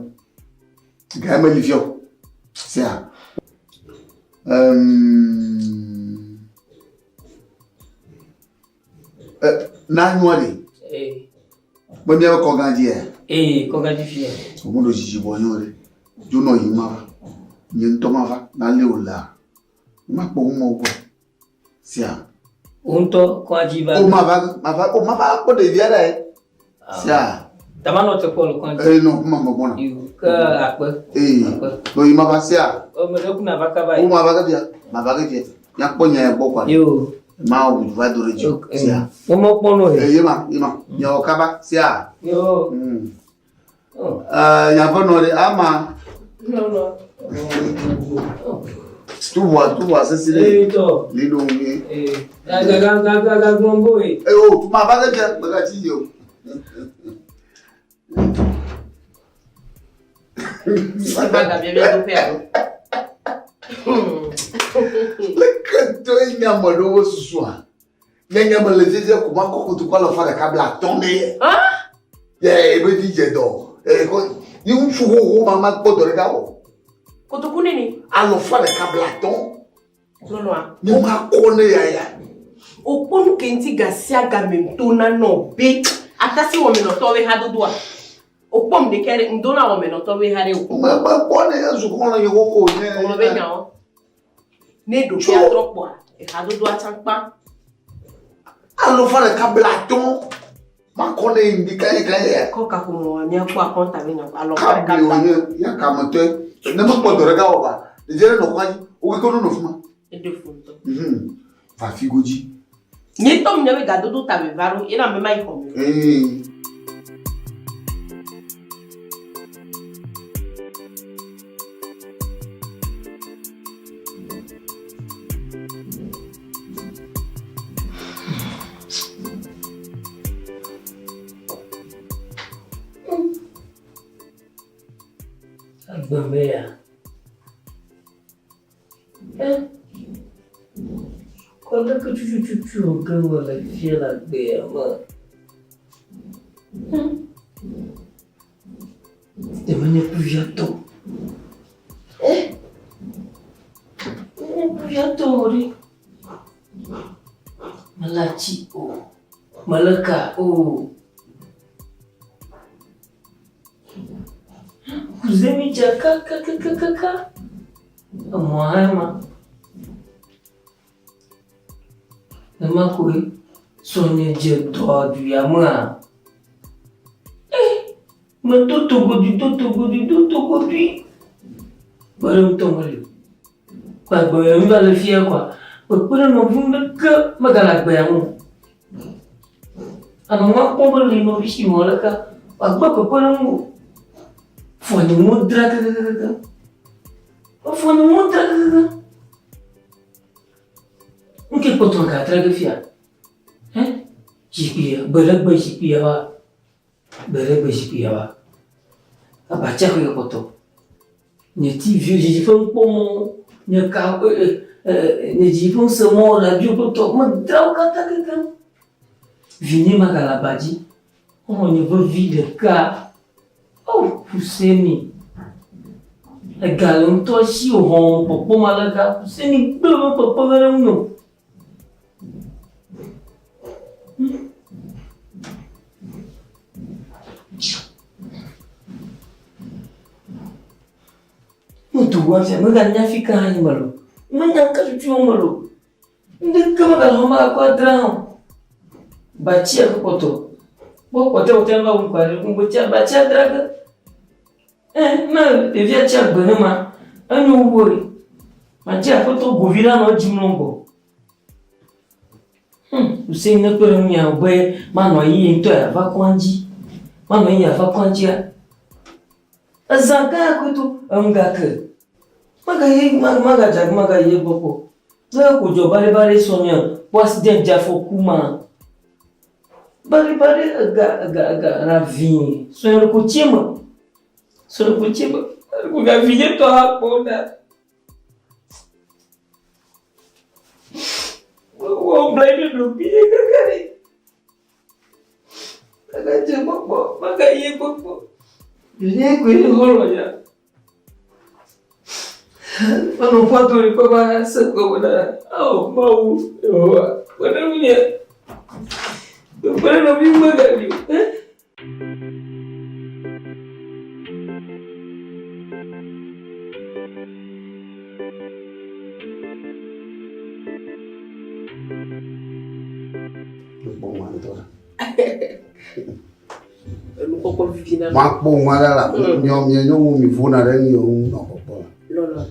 Gama livio. Sia. Nanuari. Bon dia ko gandier. Ko gandi fie. O mundo jiji bonore. Juno yima. Nyin to ma na le ola. Ma po mo ko. Sia. Unto ko ajiba. O ma va ko de viara e. Sia. Tamano te ko ko. No, ma bona. Ka akwe. No yima va sia. O me ku na va ka ba. O ma va ka bia. Ma va ka bia. Ya ko nya e bo kwa. Yo. Ma o va do rejo. Sia. Mo pono e. Yima. Ya o kaba sia. Yo. Ya pono de ama. No. Tu vois, c'est c'est les longues. Gaga gombo e. Oh, tu m'as pas dit bagati yo. Vai pagar minha do pé. Le canto ina modo susua. Nyanya malejeje kuma ko tu kwala fa da kabla tombe. Ah? Eh, be DJ do. Ko ni un chugo mama ko do rega o. Kutuku nini? Alo fa da kabla ton. Nonoa. Ni ma ko ne ya. O ponu kenti gasia gamentona no be. Atasi wo me no to we hadu doa. O pom de kere ndona wo me no to we hare o. Ma pone azu ko na yo ko ne. O be nya o. Ne do ya tropo a. E hadu doa champa. Alo fa da kabla ton. Ma ko ne indika ya. Ko ka ko mo nya ko akonta me nya alo fa da kabla. Ya ka mo te. Ne mo ko do rega o ba. De jere no kwani. O ko no fuma. E de funto. Va figoji. Ni tom nyawe gadodo tabe varo ina me mai ko. Agbambea. Quando é que tu ganhou a filha dela? De manhã projeto. Projeto, Malachi, Malaka, Kuzemi jaka kaka. Amoama. Nama koi sonye je to du yama. Me toto godi. Baru tongoli. Kwa boyo mba le fia kwa. Kwa no vumbe ke magala gbeamu. Ano ma pombo le no bishi molaka. Agba kwa no Fone mudra kaka. Fone mudra kaka. Nke poto ka traga fia. Jipia, beragba jipia wa. Abacha ko poto. Ne ti vieux jifon pomo, ne ka ne jifon semo la bio poto, ma drau kata kaka. Vini magalabaji. On ne veut vide ka. Oh, Puseni. A galão to si o rom, popo malaga, Puseni, belo popo galão no. Muito bom, você não ganha ficar aí, malu. Não ganha caso malu. Não cama galão quadrão. Batia com poto. Bom, o tempo quadrão, batia draga. Não, devia te aguentar, mas não vou. Mas já foi todo governo no Jimlongo. Você não pode me abrir, mas não aí então é vacuante. Mas não é vacuante. A zanca coito angaka. Magaye bopo. Lá o jogo bari sonha, o acidente já foi kuma. Bari aga ravine. Sonho com tima. Solo kuchimba, kugavinye to hapo na. Wo blade do biye kakari. Agaje bobo, magaye bobo. Yeye kweli holo ya. Ano fato ri kwa sako na. Mau. Wana mnya. Bwana bimba gani? Makpo ngala nyom nyom mi funa re nyom no popo. Lolo.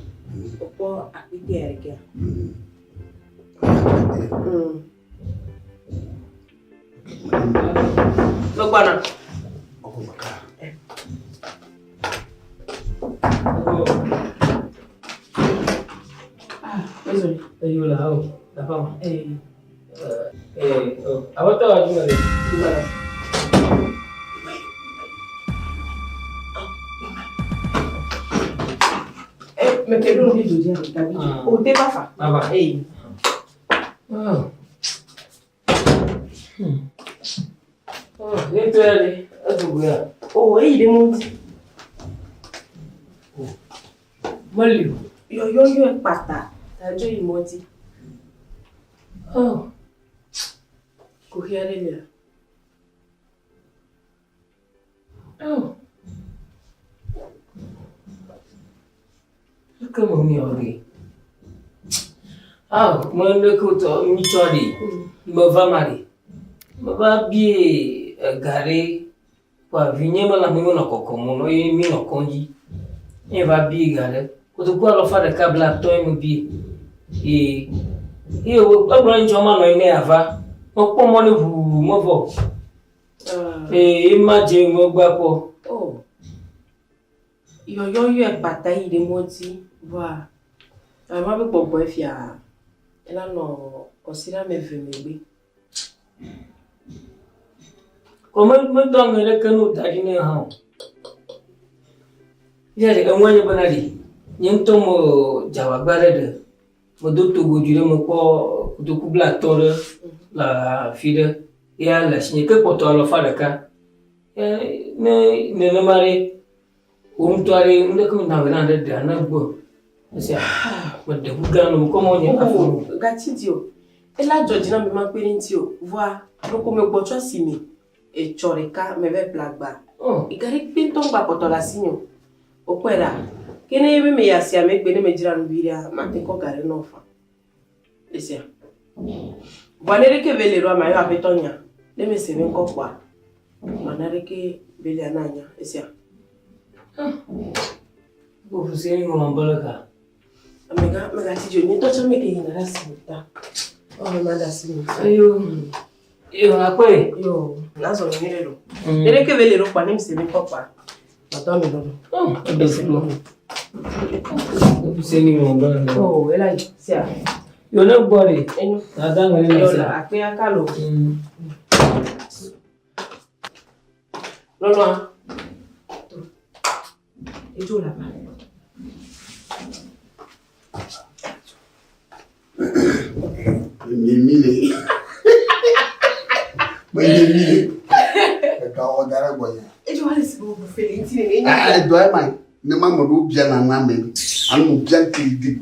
Popo akike erike. Lo bana. Opo maka. Désolé. Ayo la hao. La femme. Awata wa juma le. Me quedo no vídeo dia tá vídeo. O te bafa. Aba. Ei. Dentro ali, aduga. Ei, de monte. Malio. Yo é pata. Tá de monte. Corria nele. Kamu ni ori. Mana ko to mi chori. Mava mari. Mava bi gare kwa vinye mala mi no kokomo no mi no konji. E va bi gare. Ko to kwa lo fa de kabla to mi bi. O abro njoma no ine ava. O po mo ni vu mo vo. Imagine mo gbapo. Yo é pata aí de monte. Voilà. Ama be popo efia. Ela no considera me vemebe. Como me donga le kanu ta ni ha. Ya de amwa ya banadi. Nyento mo Jawa barade. Mo doto gojure mo ko do kubla tore la fide. Ya la sinye ke poto alo falaka. Ne mare umtuare unde ko na bana de anagbo. Ese mo de bugano mo ko mo nya afu. Gatidio. Et là Georgina me ma perintio. Voir donc me bocho simi e choreka me ve blagba. Igari pinton ba poto la sinyo. Okwera. Kene yebe me yasia me gbe ne me jira no biria ma te ko gare no fa. Ese. Bonere ke velero ama yo apetonya. Le me se ven ko kwa. Manare ke bele ananya. Ese. Bo fuseni mo mbalaka. Mega tijo ni to chame ke ina rasimita. Oh manda simita. Yo akwe. Yo, nazo nirero. Dere ke velero kwa ne me se ven ko kwa. Madame Dodo. Ebesimo. Fuseni mo mbalaka. Oh, ela sia. Yo na body. Adanga ni Yo sa. la akwe akalo. Lolo. Ejo la ba. Mimile. Mimile. Ka o dara boya. Ejo wale si bo fele ntine ne. Ah, do ai mai. Ne ma mo do bia na na me. Anu mo bia di.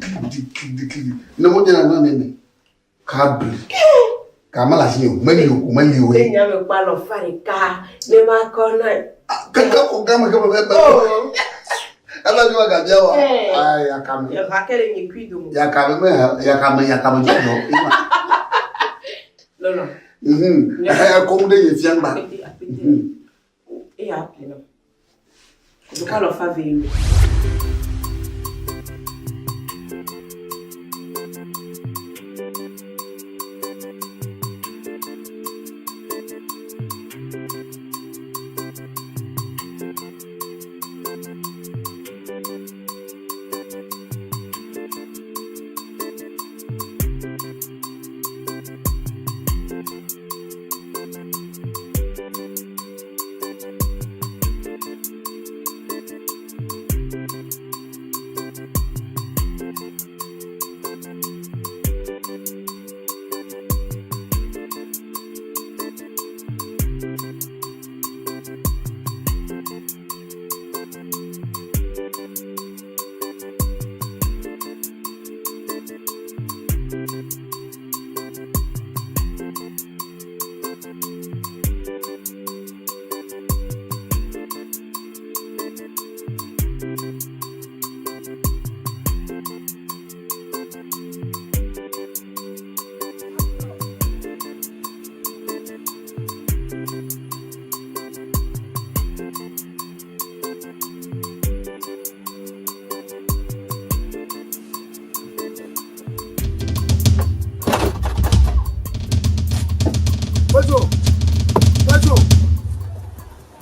Ne mo de na na me. Ka bri. Ka mala si o, mali o. Ne nya me pa lo fare ka. Ne ma kona. Ka o ga ma ba. Oh. Ela jua gadia wa. Ai, akame. Ya hakele ni kwido mo. Yakame jodo. Lolo. Comme de fiamba. Et après non. Je crois leur faire veiller.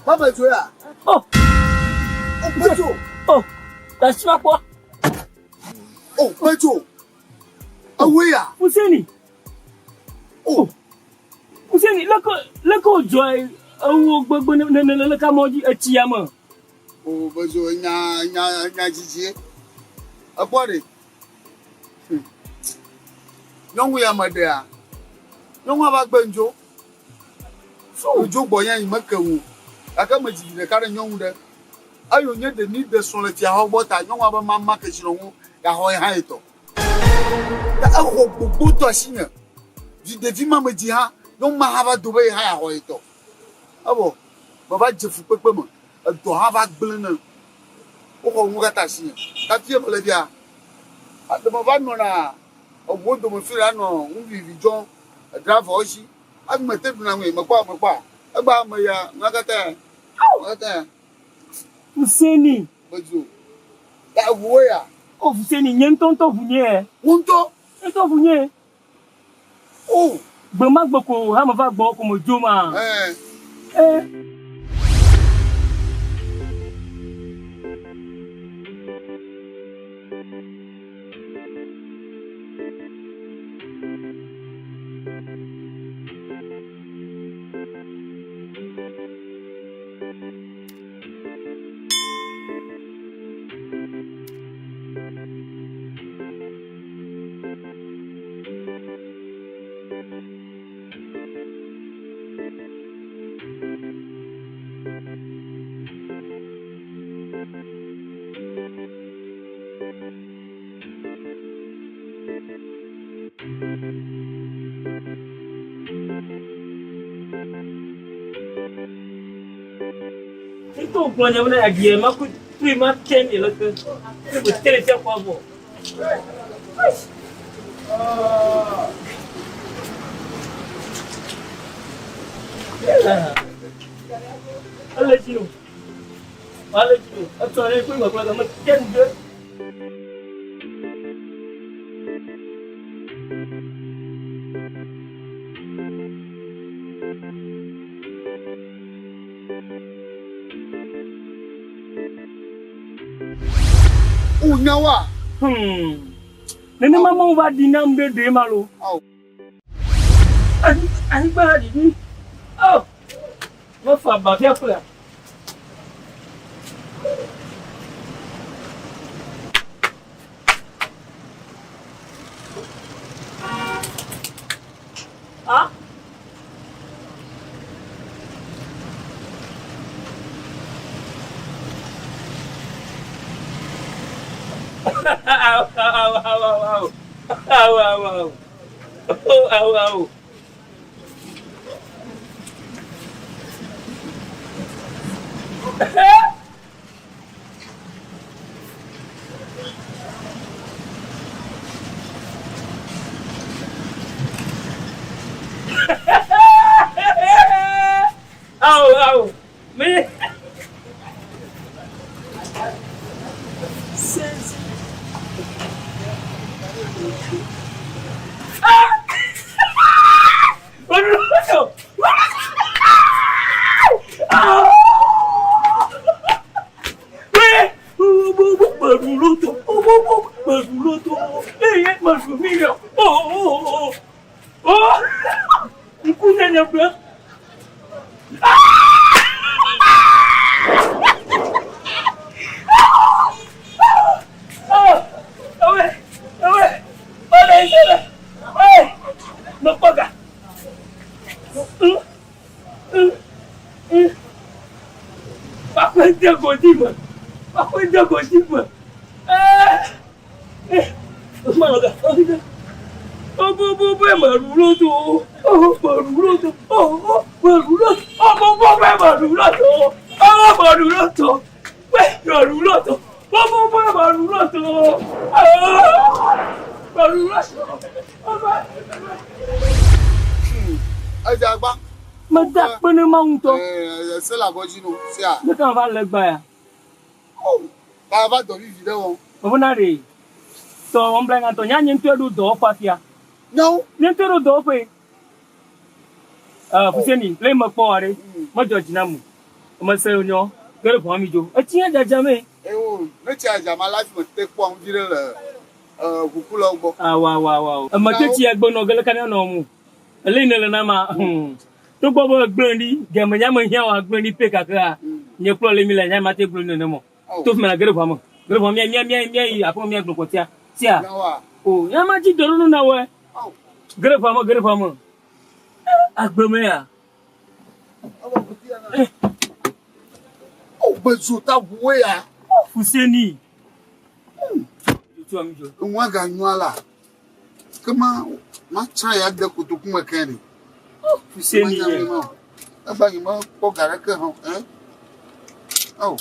Papa tu là. Oh. Pecho. Oh. That's not what. Oh, Pecho. Awaya. Useni. Oh. Useni, lako joy. Oh, gbogbo na ka moji etiama. Oh, Pecho nya jiji. Abore. Nongu ya madea. Nongu abagbenjo. So ojo boyan imakawu. Aka majiji ne kare nyongu de. Ayo nye de ni de son le tia ho bota nyongu aba mama ke chirongu ya ho ha ito. Ta ako gbogbo to asinya. Ji de fi mama ji ha, no ma ha ba do be ha ya ho ito. Abo baba jefu pepe mo. Do ha ba gbele na. O ko mu kata asinya. Ta fi e mo le dia. Ade mo ba no na owo do mo fi ra no, un vi jo drive oshi. Abi mete du na nwe mo pa. Agba mo ya ngakata. Ngakata. Useni. Bojo. Ya wo ya. Oh, Useni nyentonto vunye. Wonto? Ento vunye. Oh. Gbema gboko ha ma va gbo ko mo joma. Itu punya mana lagi? Aku terima ken ni lah tu. Betul siapa apa? Allah cinu. Aku ada pun aku ada macam je. Nyawa. Nenek mama ubat dinam de malu. Ani bari ni. Oh. Mafa ba dia pula. Ah? Au. Au. Me. Aku jago tiba. Mana dah? Ajagba. Madak bener mau tu. C'est la gojino, c'est à. Ne kan va le baya. Oh, ça va dormir vidéo. Onare. So on blanc to nya nyen tu do fatia. Non, nyen tu do fe. Fuseni, le ma po are. Ma jo jinamu. Ma se onyo, gele po mi jo. E tian jajame. Eh oh, ne tia jama life me te po envire le kukula ogbo. Wow. Ma te ti egbo no gele kan no mu. Le ne le na ma. To gbo gbandi, ge ma nya ma hia wa gbandi pe kakra. Nye pro le mi le nya ma te gblo ne mo. To me la gele po mo. Gele po mi apo mi gblo ko tia. Tia. Oh, ya ma ji do no na we. Gele po mo. Agbeme ya. Oh, bezuta boué ya. Fuseni. Mwa ganywala. Comment ma cha ya de kutuku mekeni. Fuseni. Aba ni ma ko garaka ho, hein? Oh.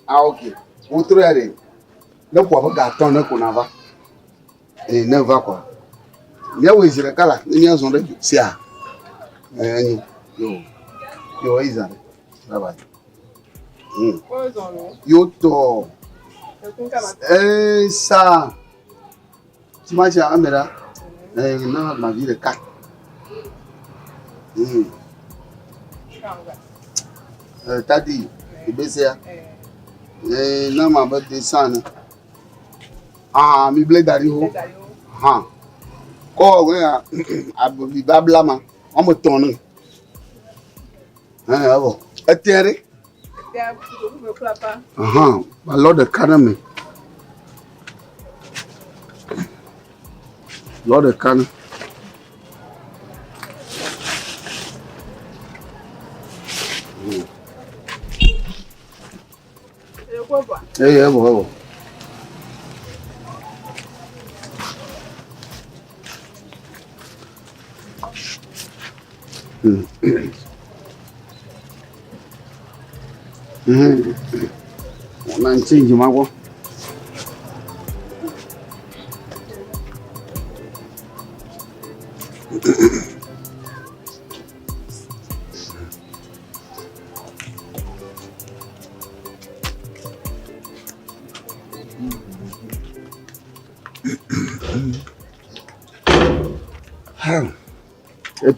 Ah, ok. Vous trouvez ne pouvez pas attendre qu'on en va. Et ne va quoi. Bien, oui, c'est le cas là. Il y a un sondage. C'est à. Yo, Isa. Bye bye. Yo, to. Ça. Tu m'as dit à Amera. Non, ma vie de 4. T'as dit, BCA. Non, ma bête descend. Ah, mi blé d'ario. Ah. Quoi, ouais, à Bibablama. On me tourne. Ah, bon. Et terre. Ah, alors de canne. Lord de canne. Bon. On a un change, ma voix.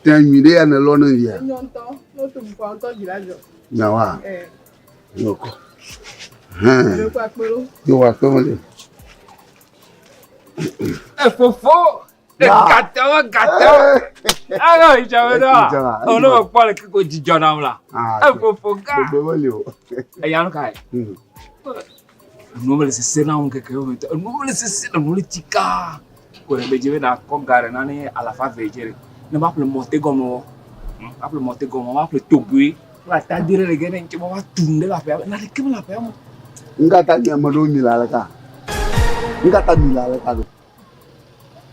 Et un millier à ne l'on ne vient. Nawa. Yoko. Yo wa comment dire? Fofo. Gâteau. Ah non, il j'avais là. On ne va pas le coup de John là. Fofo ga. Et yann kai. Nous me laisser c'est là on quelque chose. Nous me laisser c'est là nous le tika. Ko be jebe na ko gare na ni ala fa vejere. Ne va plus monter comme va plus monter comme va plus toguer. Va ta dire le gars qui va tourner la paix. Na le kim la paix mo. Ngata nyamado milalaka. Ngata milalaka do.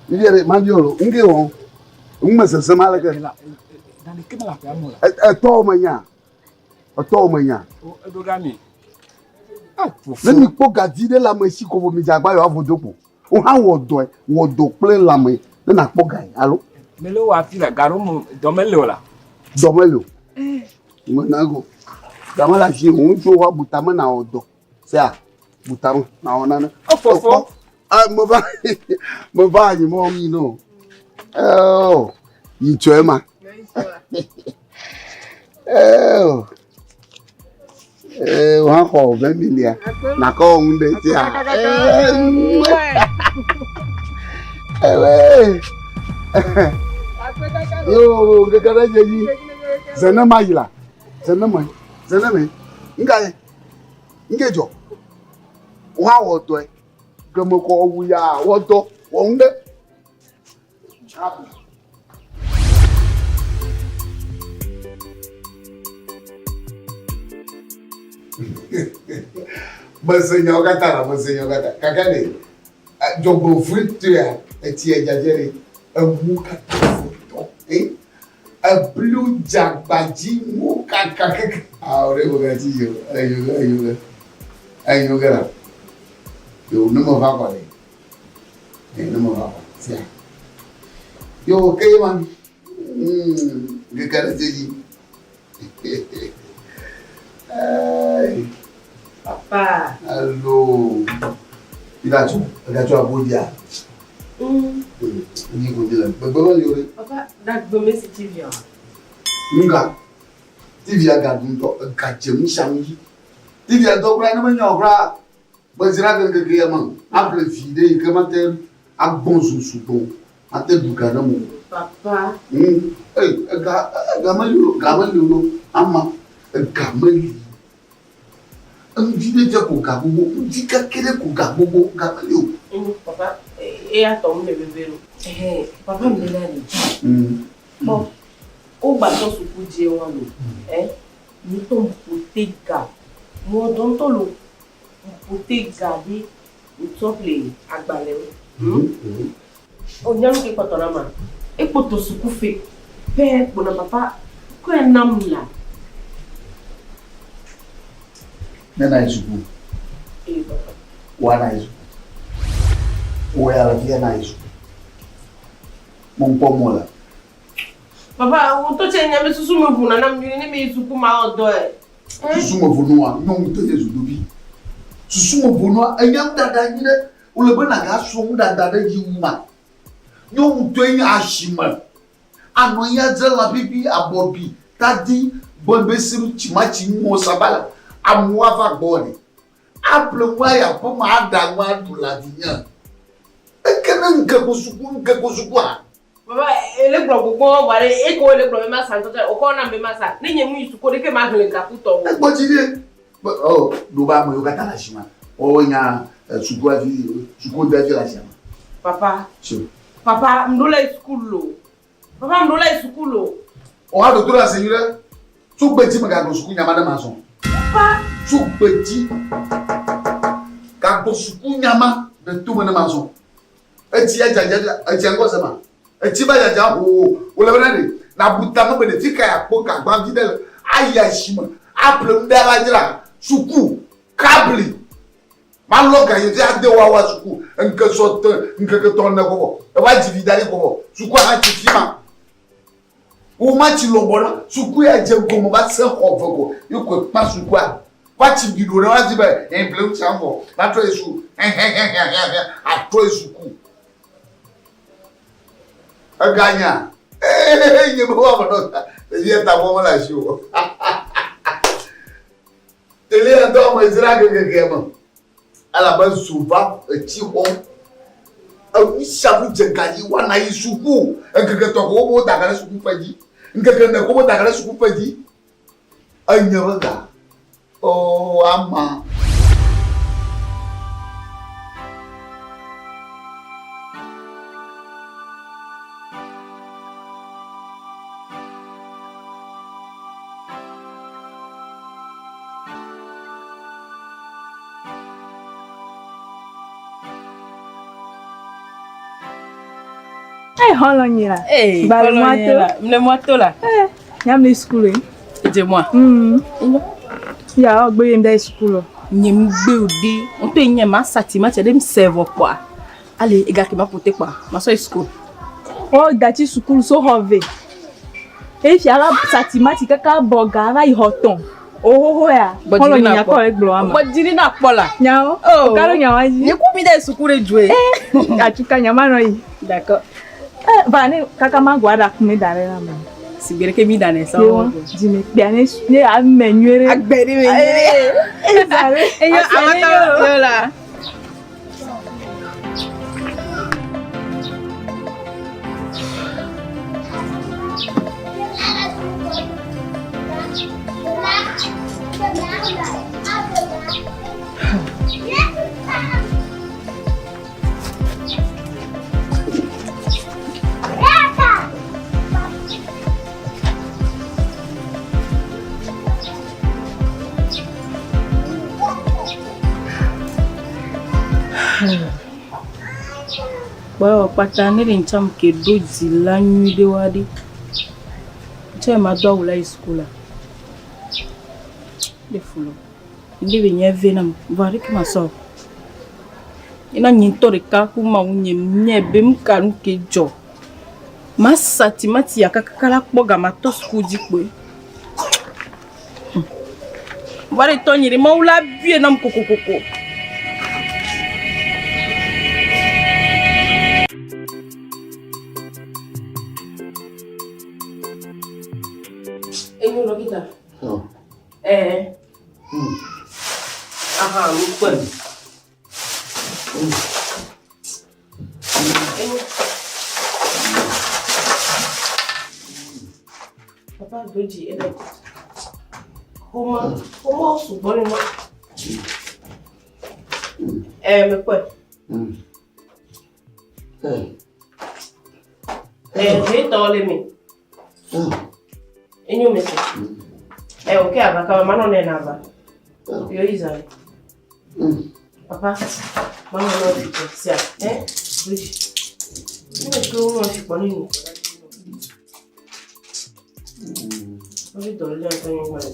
Ile mandiolo ngeo. Umese semalaka. Na le kim la paix mo. To manya. To manya. O edogami. Nemi po gadi de la meshi ko bo mi jagba yo avodopo. O ha wodo plein la me na po gai. Allo? Melo wa fi la garo mo domelo la. Domelo. Monago. Damala ji un jo wa butama na odo. Se a butama na onana. Fofo. Ah mo ba ni mo mi no. Oh. Yi choema. Oh. Wa ko 20 million. Na ko unde ti a. Yo, que cara de allí. Zena maila. Zena mai. Zena me. Ngejo. Wa wodo e. Gemo ko owu ya wodo. Wonde. Monsenhor Gatara. Kakane. Jogo friture eti ejajere. Muka foto. A blue jagbaji muka kaka. Ah, ore mo gati yo. Ayo gara. Yo no mo va kwale. No mo va. Sia. Yo ke man. Ge kara teji. Ai. Papa. Allô. Il a tout à Boudia. Papa, d'accord, c'est Tivia. Nga. Tivia gadunto kachemu shangi. Tivia dobra na manyobra. Bazira ke yaman. Apple fide kamatel abonzu supo. Ate dukana mo. Papa. Gamali ama gamali. Vide dia ko gabobo, dika kere ko gabobo, gabalio. Papa, e atom me bebelo. Papa me lani. Bon. O bato suku je wano. Ni ton potega. Mo don to lo potega di utople agbale. O nyam ke patona ma. E poto suku fe. Pe bona papa ko enamla. Nena isuku. Wana hizo. Oya la via na hizo. Mon pomola. Papa, o to chenye me susu me vuna na mjuni ni me suku ma odo e. Susu me vunua, non to Yesu dobi. Susu me vunua, enyam dada nyine, ulebe na ga so dada de yiwuma. Nyom to enya ashima. Ano ya zela bibi abobi, tadi bombe siru chimachi mo sabala. Amuava body. Apple waya poma ada wa dula dinya. Ekene nke kosuku a. Baba, ele gbogbo ware e ko ele gbogbo ma san to o ko na be ma sa. Ni nyemu isuko de ke ma hlen ka puto. Egbo jide. Oh, do ba mo yo kata la shima. O nya suku avi, suku de la shima. Papa. Sure. Papa, mdola school lo. Papa mdola school lo. O ha do to la senyure. Tu gbeji me ga go suku nyama de mason. Papa, tu gbeji ga go suku nyama de tu me de mason. Eti ya jaja, eti ngo sama. Eti ba jaja o le benade na buta mo benefika ya po ka gba videl aya shima. Apple ndara jira suku kabli. Maloga yezi ade wa suku nke sote nke ke ton na ko. E wa dividali ko. Suku ha tifima. O ma ti lo bona suku ya je ko mo ba se ho foko. Yiko pa suku a. Wa ti bido na wa ti be en bleu chambo. Na to esu. A to esuku. Aganya. Nye mo wa no. Ye ta mo la show. Ele ando mo izira gege mo. Ala ba suva ti ho. Awu shabu jengaji wana isuku. Ngeke to ko mo dagara suku faji. Ngeke na ko mo dagara suku faji. Anya baga. Oh ama. Holonyela. Eh, Holonyela. Mle moto la. Eh, nyam le school eh. Dis-moi. Ya, ogbe yem da school. Nyem gbe odi. On te nyem ma satima ti dem serve kwa. Allez, ega ki ma pote kwa. Ma so school. Oh, dati school so hove. E fi ala satima ti kaka boga ra ihoton. Oh ya. Holonyela ko e glo ama. Bodiri na pola. Nyao. Oh, karo nyawa ji. Ni ku mi da school e jwe. Atuka nyama no yi. D'accord. Vane kaka magwada kume dare na ma. Sigere ke mi dane sa. Jime biane ne amenyere. Agberi menyere. Ezare. Eyo amata la. Well, patane rincham ke do zila nyude wadi. Che ma do wala iskula. De fulo. Ndi benye venam, vari ki maso. Ina nyintore ka ku ma unye nyebe mkanu ke jo. Masati mati ya kakala kboga mato skuji kwe. Vari to nyiri ma ula bie nam kokokoko. Kita. Oh. Aha, lupa. Papa doji ele. Como supone no. Me poi. Je tole mi. Enyo mese. Okay, abaka mama no naba. Yo izali. Papa, mama no sia. Please. Ni ko mo si poni ni. Obi do le anto yin ma se.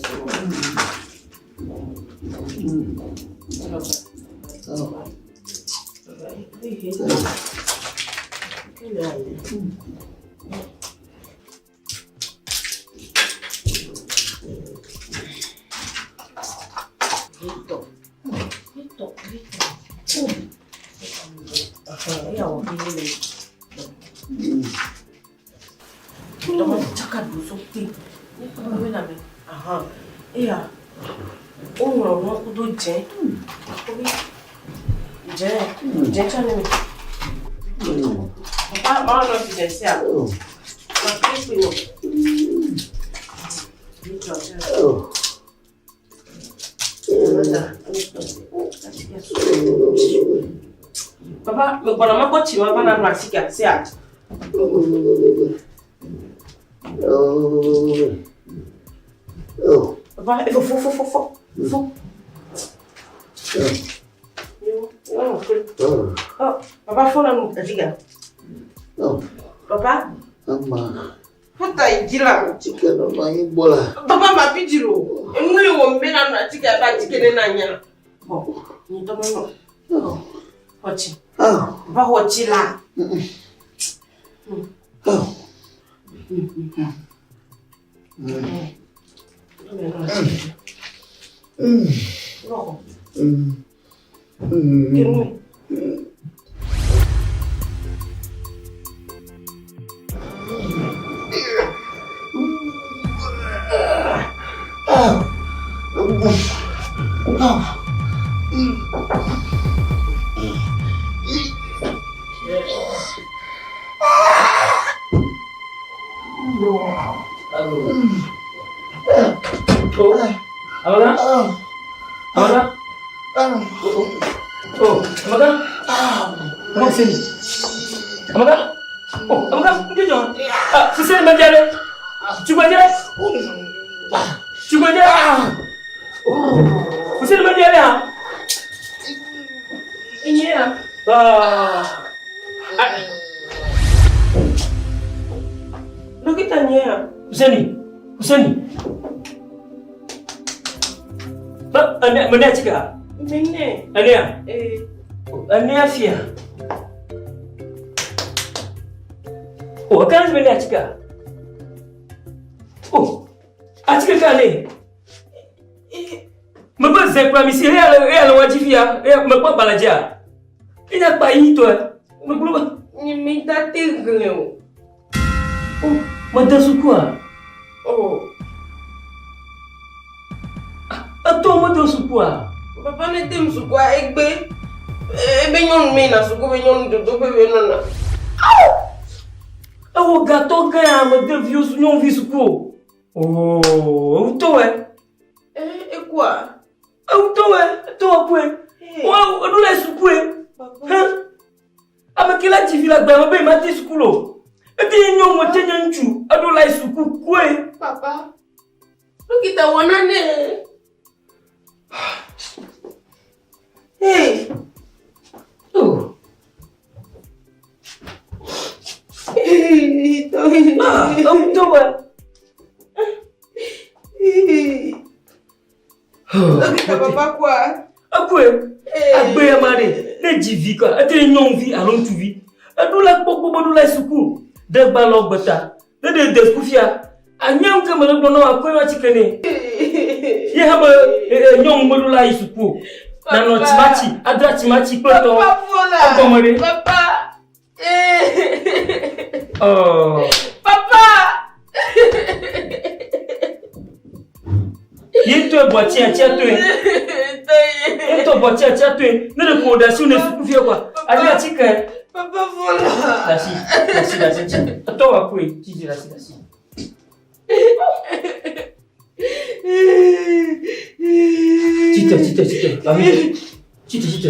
Papa, me bona ma kochi ma bana na sika sia. Papa, il faut. Papa, faut la nous diga. Papa? Ama. Hata ijila. Chike no mai bola. Papa ma pijiro. Emule wo mbena na chika ba chike na nya. Bo, ni to mo. Hochi. Ba hochi la. Mana cika? Mene. Ania? Ania fia. Oh, kan mana cika? Oh, acika kane. Maba zek pra misi real wajifia, maba balaja. Ina pa itu. Maba ni minta tigre. Oh, mada sukua. Oh. Ato mada sukua. Papa ne tem sukua egbe. Ebe nyon me na suku be nyon dodo be nona. O gato ganha mada viu nyon vi suku. Oh, to E quoi? To kwe. Wa odula suku Hein? Amakila tivila gba mabe mati sukulo. Eti nyon mo tenya nchu, odula suku kwe. Papa. Lokita wonane. Hey. Oh. Lokita papa quoi? Akwe. Agbe amade. Ne jivi quoi. Eti nyon vi alon tu vi. Odula pokpo odula suku. De balog bata. De kufia. Anyam ke mele gbono akwe ma chikene. Ye haba nyon modula isuku. Na no timachi, adra timachi poto. Papa. Papa. Oh. Papa. Yento boatia tue. Yento boatia tue. Ne de fondation ne suku vie quoi. Ali atika. Papa vola. Lasi. Ato akwe, tiji lasi. Cita. Amin. Cita.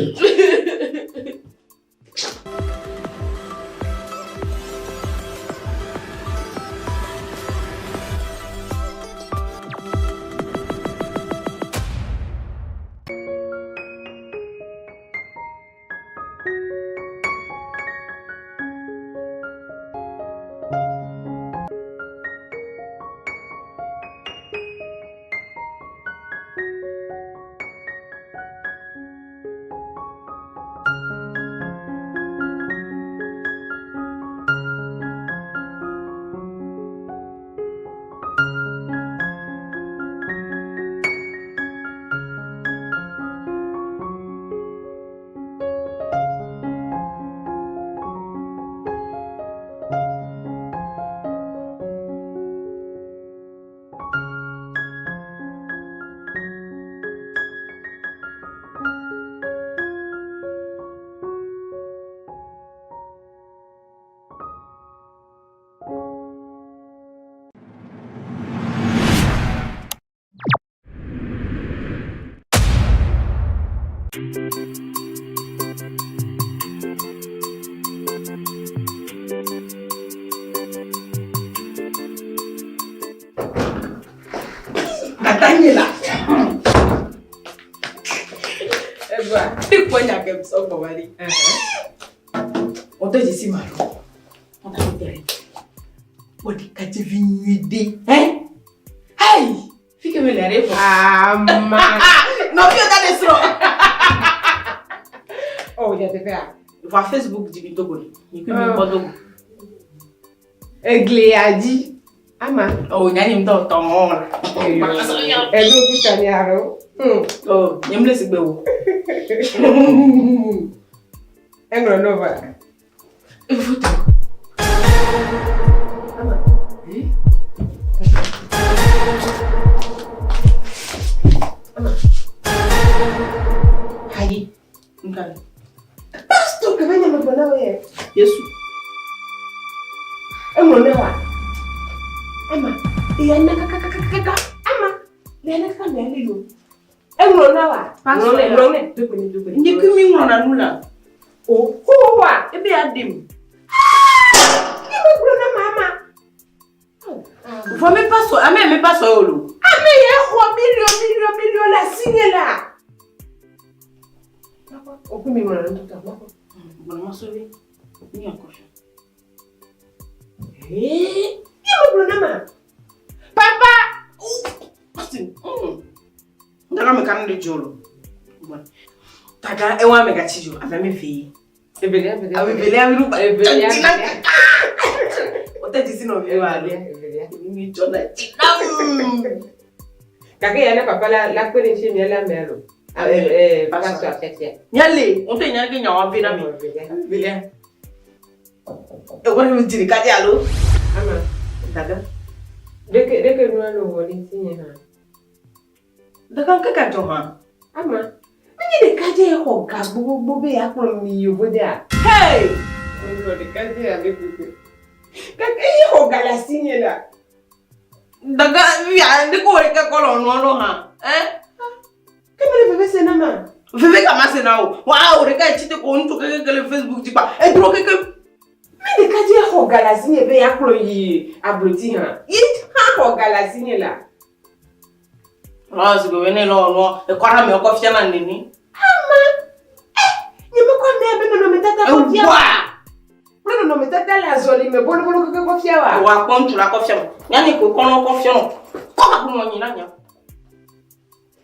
Daniela. Quoi n'a qu'à ça pour aller. On te dit si mal. On t'a dit. On dit qu'à te venir hein? Hey! Fique me la réponse. Ah man. Non, tu as des slow. Oh, il y a des gars. Va Facebook dit bito boni. Ni que me podo. Egle a dit. Ama. Oh, nyani mto tomo. Edo kutani aro. Oh, nyemle sigbewo. Engro nova. Ifuto. Ama. Ama. Hai. Ngai. Pastor kafanya mambo nao yeye. Yesu. Engro nova. Ama. Yana kaka. Ama. Yana kaka ndio. Engro nawa. Ngone. Dukuni. Ndikumi ngona nula. Oh, wa, ebe adim. Ibe kuna mama. Faut même pas so, ame même pas so yolo. Ame ye ho million la signe là. Papa, okumi ngona ntuka bako. Bona masobi. Ni akosha. Ibe kuna mama. Papa. Austin. Ndaga me kan de jolo. Bon. Taga ewa me gachijo, ave me fi. Ebelia. Ave belia mi rupa. Ebelia. Ota disi no vi wa Ebelia. Ni jona tinam. Kaka yana papa la kwere nchi mi la melo. Papa so afetia. Nyale, on te nyake nyawa bi na mi. Ebelia. Ewa mi tiri kati alo. Ama. Taga. Deke no lo woni tinye ha. Daga kaka to ha. Ama. Ni de kaje ho ga gbogbo be ya kuro mi yobo dia. Hey! Ni de kaje ya be pipe. Kaka ho ga la sinye la. Daga ya de ko re ka kolo no ha. Kemele bebe se na ma. Bebe ka ma se na o. Wa o re ka chite ko ntu ke Facebook ti pa. E dro ke mi de kaje ho ga la sinye be ya kuro yi abroti ha. Yi ha ho ga la sinye la. Razi go wene no e kwara me ko fia na nini. Ama. Nyime kwa me no metata ko fia wa. No metata la zoli me bolo ko fia wa. Wa kontu la ko fia. Nyani ko kono ko fia no. Ko ma ko nyina nya.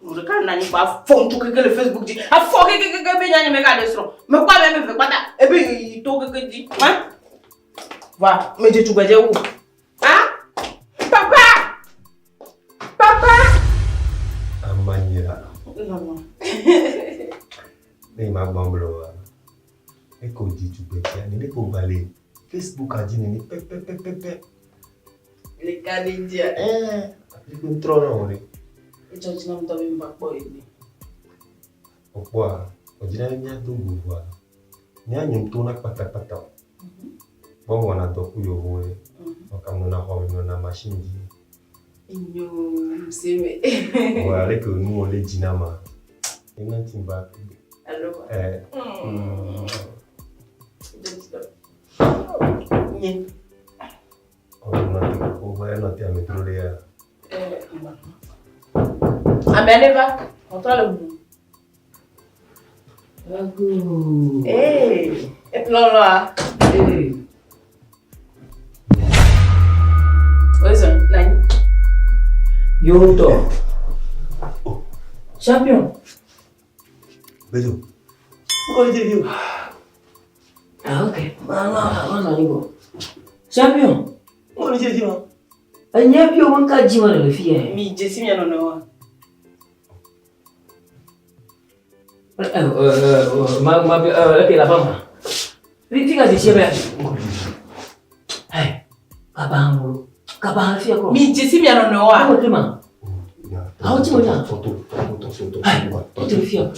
Mo ka na ni ba phone tu ke le Facebook di. A fo ke be nyani me ka desro. Me kwa me fe kwata e be to ke di. Ha? Va, me je tu gbaje wo. Amanyira. Ni magbamblo. Eko di tu betia ni ko balé. Facebook a dit ni pe. Le Canadien. Li contrôle on ri. E cho ti na mto be mba po ni. Okwa, ojina ni atungu wa. Ni anyum to na pata. Bon wana to ku yo hoe. Okamuna ho na machine di. Inyo mseme. Voilà que nous on les dynama. Et non timba. Alors. Ni. On va noter à métro là. Ameneva, contrôle vous. Lagu. Et là. Oizo, nani? Yoto. Champion. Bejo. What did you? Okay. Mana ibo. Champion. What did you? Anya pio manka jima le fie. Mi jesi mi no wa. La femme. Fica de chebe. Hey. Kabang fie ko. Mi jesi mi no wa. Ko tema. How do you know? Foto. Tu fia.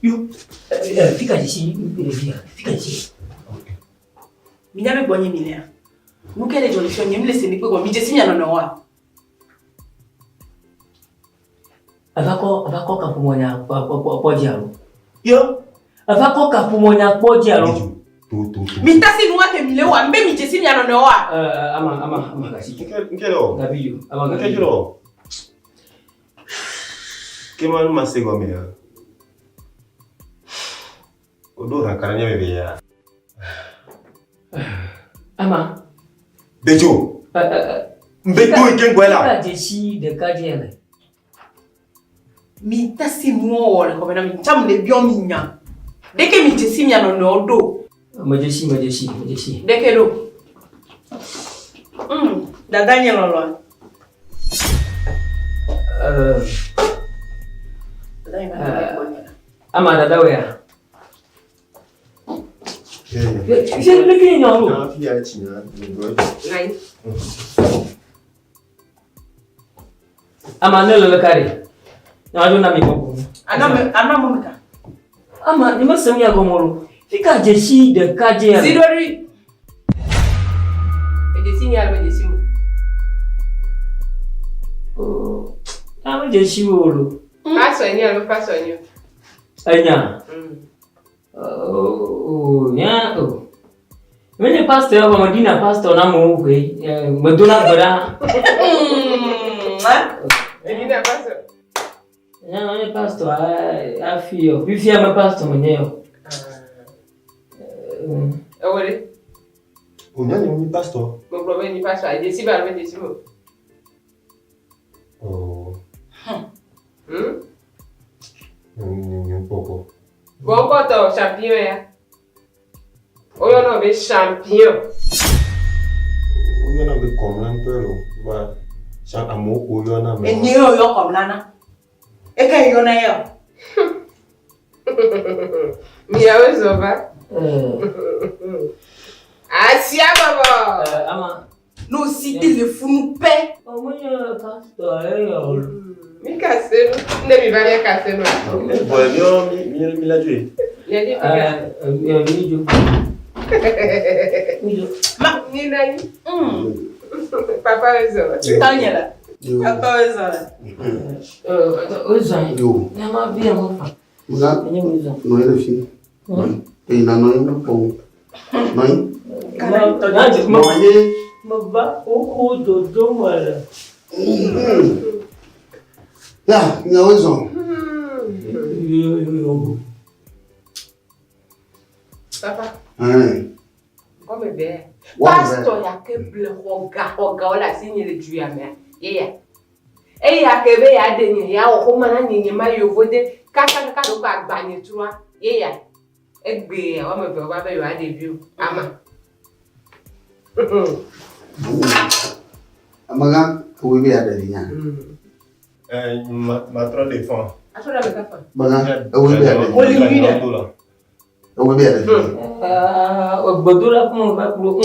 Yo. Fica de chebe. Fica de chebe. Mi na be bonye mi le. Mu kele joli fio nyem le se ni pe ko mi jesi mi no wa. Avako kapumonya pojalo. Yo. Avako kapumonya pojalo. Mi tasi nuwa ke mi le wa mbe mi jesi mi no wa. Ama kasi. Nkelo. Gabiyo. Ama Nkelo. Kema numa sego me. Odora karanya bebe ya. Ama. Dejo. Mbeto ikengwela. Ka jeshi de kadiele. Mi tasi mo wole ko na mi cham le bio mi nya. Deke mi jeshi mi ano no do. Majeshi. Deke do. Dadanya lolo. Ama dadawe ya. Je le fais non. Na fi ya chinya. Ngai. Ama ne le kare. Na jo na mi ko. Ana mo mika. Ama ni masemi ya gomoro. Fika jeshi de kadiele. Zidori. Jeshi ni alba jeshi mo. Ama jeshi wolo. Paso ni alba paso ni. Anya. Yeah. Mene pastor wa Madina pastor na mo kwe. Madonna bara. Madina pastor. Yeah, mene pastor afio. Bifia ma pastor mwenyewe. Ewele. Unyani ni pastor. Mo problem ni pastor. Jeshi ba alba jeshi mo. Un poco. Bon koto champion ya. Oyo no be champion. Uyo na be komlan pero va cha amo uyo na me. Enyi yo komlana. Eke yo na yo. Mi awezo ba. Asia baba. Ama no si telefone pe. Omoyo pastor yo. Mi cassé, ne mi va bien casser non. Bueno, mi la joué. Ma ni nai. Papa wezo. Tanyela. Papa wezo. Yo. Nyama bia mo fa. Muga. No ele fi. E na no ina po. Noi. Maba o do mala. Ya, minha razão. Papa. Come bem. Pastor ya keble hoga ola sinye le juya me. Yeah. Ya kebe ya denye ya o ma na nyenye ma yovode kaka do ka agbanye tuwa. Yeah. Egbe ya wa me be ba be yo ade bi ama. Amaga ko be ya dalinya. Ma trop de fond. Asura be kafa. Baga, o be ya dalinya. O be ya dalinya. Ogbodura ko ba kuro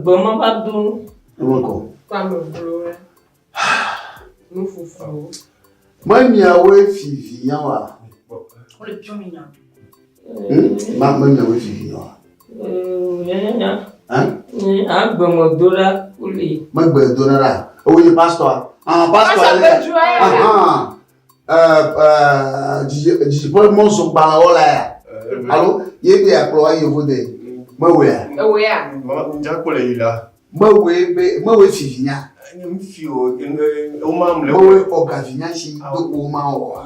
gboma ba dun. Wonko. Kwa mo bro. No fufu. Mami awe fifi yawa. O le piomi na. Mami awe fifi yawa. Nya. Agbomodura kuli. Magbodura ra. O ye pastor. Pastor. Je peux mon so ba ola ya. Allo, ye be akro ayo vode. Mawe ya. Ewe ya. Nja ko le ila. Mawe fifinya. Mfio o mamle. Mawe okafinya shi do o ma o.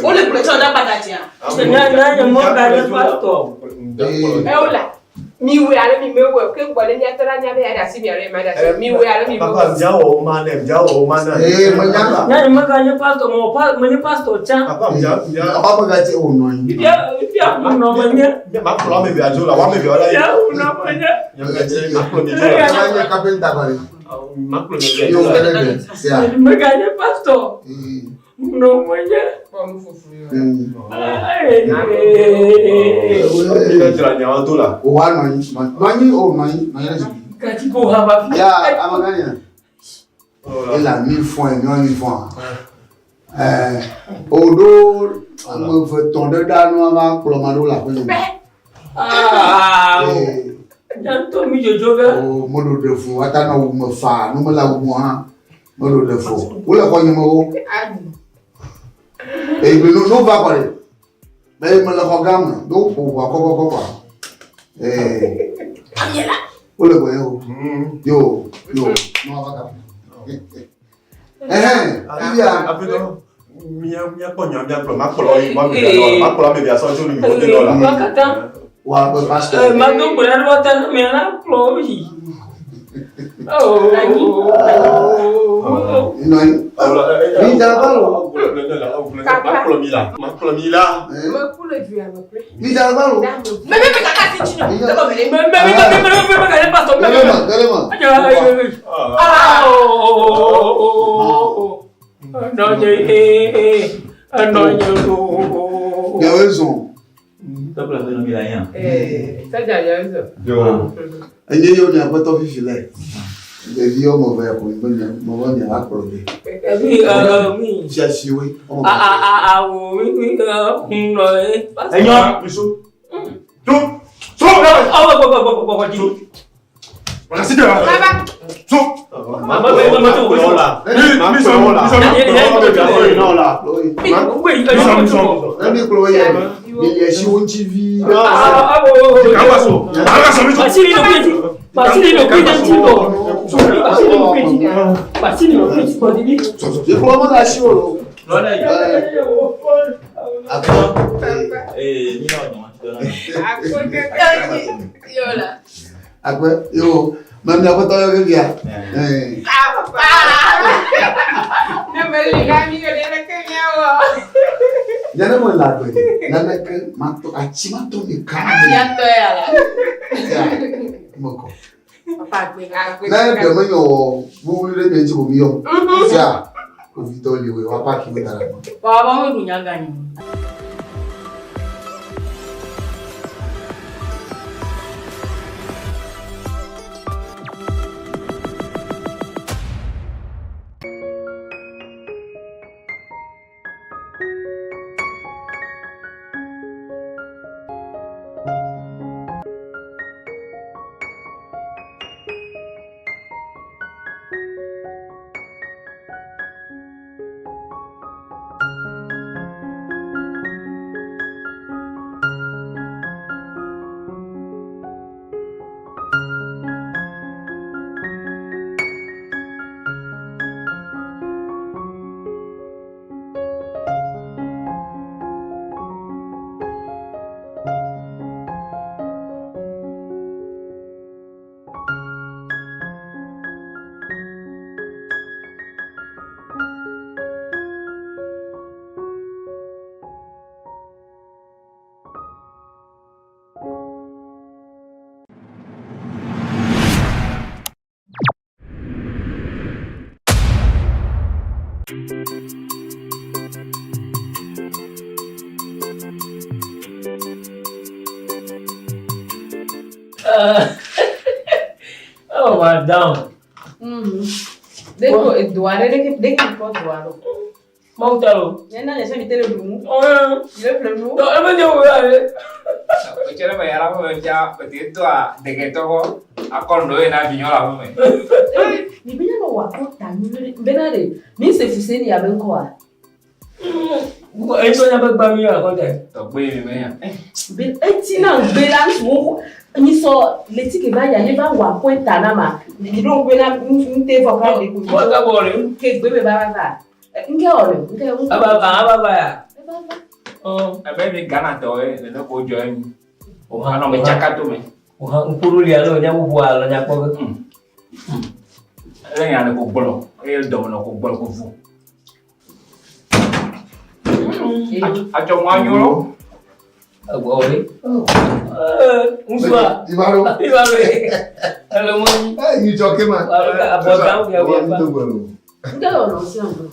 O le precho da patatia. Nya mo ga le pastor. Eola. Mi we ale mi mewe ke gbole ni atara nya be ya da si mi are ma da si mi we ale mi mewe. Papa mjawo ma na. Manyanga. Nya mo ga le pastor mo pastor cha. Papa mjawo. Papa ga ti o no yin. Bia no manya. Ma pro me be ajola, wa me be ola. Ya no manya. Ya ga je ma pro ni jola. Ya kapenta bari. Ma pro ni Yo gele de. Sia. Mo ga le pastor. No manya. Bon fufu yo. O wa no yin. Mani o no yin. Na yele. Kati bo ha ba fi. Ya amaganya. Ela mi fon e mi fon. Odo mo fe ton de da no ma plomado la pe. Janto mi jojo ga. O mo do de fun ata na wo mo fa no mo la wo mo ha. Mo do de fun. O le ko yin mo. E bi no va pare. Me mo la ko gam do ko wa ko. Tanyela. O le ko yo. No va ka. Iya. Mia ponya mia pro makolo me via so ni mo de dola. Wakata. Wa ba pastor. Mando benar watan me na ployi. Oh. Ini jabalo. Makolo mila. Makolo via makolo. Ni jabalo. Meme kaka tinchino. Mami apa tahu ke dia? Apa? Nama lagi ni nak kenyawa. Jangan malah tu. Nana ke matu aci matu ni kan. Ya tu ya lah. Ya. Moko. Apa aku? Na dia menyo bulu le benci ko biyo. Ya. Ko vitoli we apa ki betara. Baba mo dunya gani. Oh, madam. Deko Eduardo, deko pode Eduardo. Montalo. Yana ya sami tele dumu. Oh, ile plenu. No, no me dio ya. Quiero me era como ya petito a de que todo a condo na binyola mo me. Ni binya no wa kota ni benare. Mi se fuseni ya benko a. Eso ya bagba mi a kota. To gbe mi me ya. Ben etina balance wo ni so leti ke ba ya le ba wa pointa na ma. Ni don gbe na nte voka de ku. Wa ka bo re. Ke gbe me ba ba. Nke ore, nke aba ya. Oh, abe mi Ghana to le no ko join. O ha no me chakato me. O ha nkuru li alo nya bu alo nya ko. Le ya ne ko bolo. E do no ko bolo ko fu. A cho wa nyoro. Agora oi. Unsua. Ibaro. Hello mo. You joke man. Abotão ya wa. Nke ore si ando.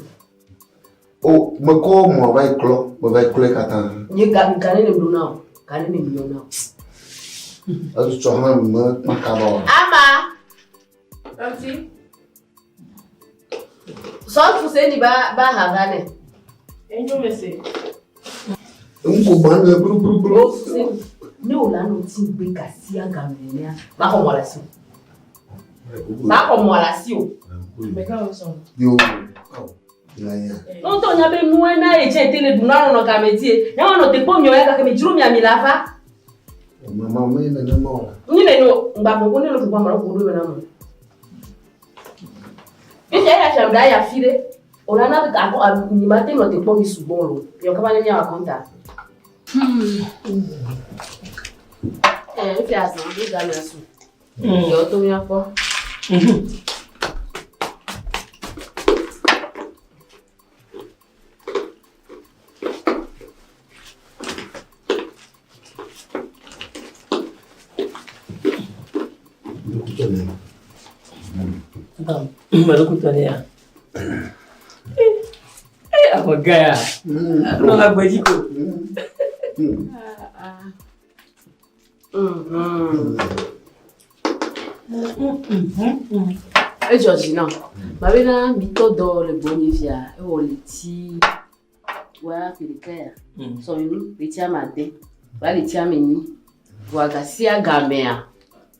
O mako mo vai klo katan. Ni kan ni mduna. Kan ni mduna. Azu choma mo makaba. Ama. Anti. Só fuseni ba hangane. Enjo mese. Unko ban bru. Ni ola no tin gbe kasi agamenia. Ma ko mo la si. Ma ko mo la si o. Me ka o so. Yo. Non to nya be nu na e je tele dunaro no ka metie. Na wono te pomyo ya ka me juru mi amilava. Mama me na mo. Ni le no ngba mo ni lo fu pa mo ko do be na mo. E je ya shamda ya fire. On a ni matin no te pomi subon lo. Yo ka ba ni a conta. Fi asan do ga na su. Yo to mi apo. Malukutania. Apa gaya? Nolak bajiko. Georgina, ma bena mito do le bonifia e o leti wa pirikaya. So you leti amade, ba leti ameni. Wa gasia gamea.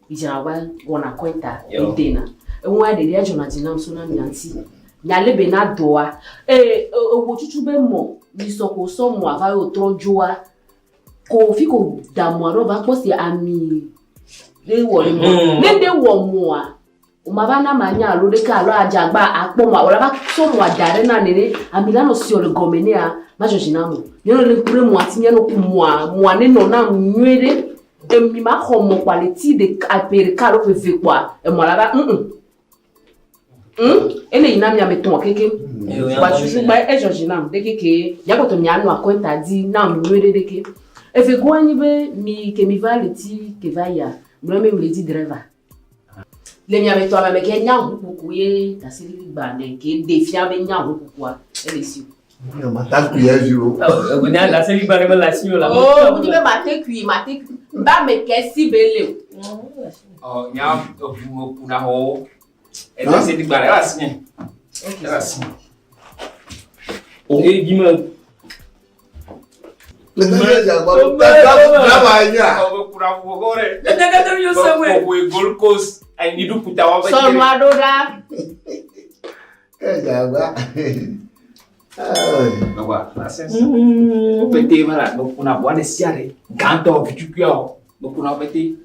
Ijawa wana kwenta itena. Enwa de dia Jonathan so na mianti. Nyale be na doa. Wo chuchu be mo, mi so ko so mo ava o trojoa. Ko fi ko damu ro ba posi ami. Le wo le mo. Le de wo mo a. O ma ba na manya lo de ka lo ajagba apo mo ora ba so mo adare na nene amilano si o le gomene a ma Georgina mo. Ni no le kure mo ati nyano ku mo ane no na nwere. Mi ma homo quality de aperica lo fe quoi e mo la ba ene ina mi ameton keke ba chuchu ba e Georgina de keke ya ko to mi anu akonta di na mi nwere de ke e fe go anyi be mi ke mi valeti ke va ya mo me mi di driver le mi ameton ma me ke nya hukuku ye ta siri gba ne ke defia be nya hukuku a e le si non ma ta ku ye juro o nya la siri gba ne la si o la oh ni be ma te ba me ke si bele oh nya o puna ho e da se di gba la si la si o e gima le me ja ba ba nya o puna ho gore le ga to yo somewhere o we Gold Coast I need to put our so no adora ja ba Agora, licença. PT mara, no kuna bwana siare. Ganto vichukio, no kuna PT.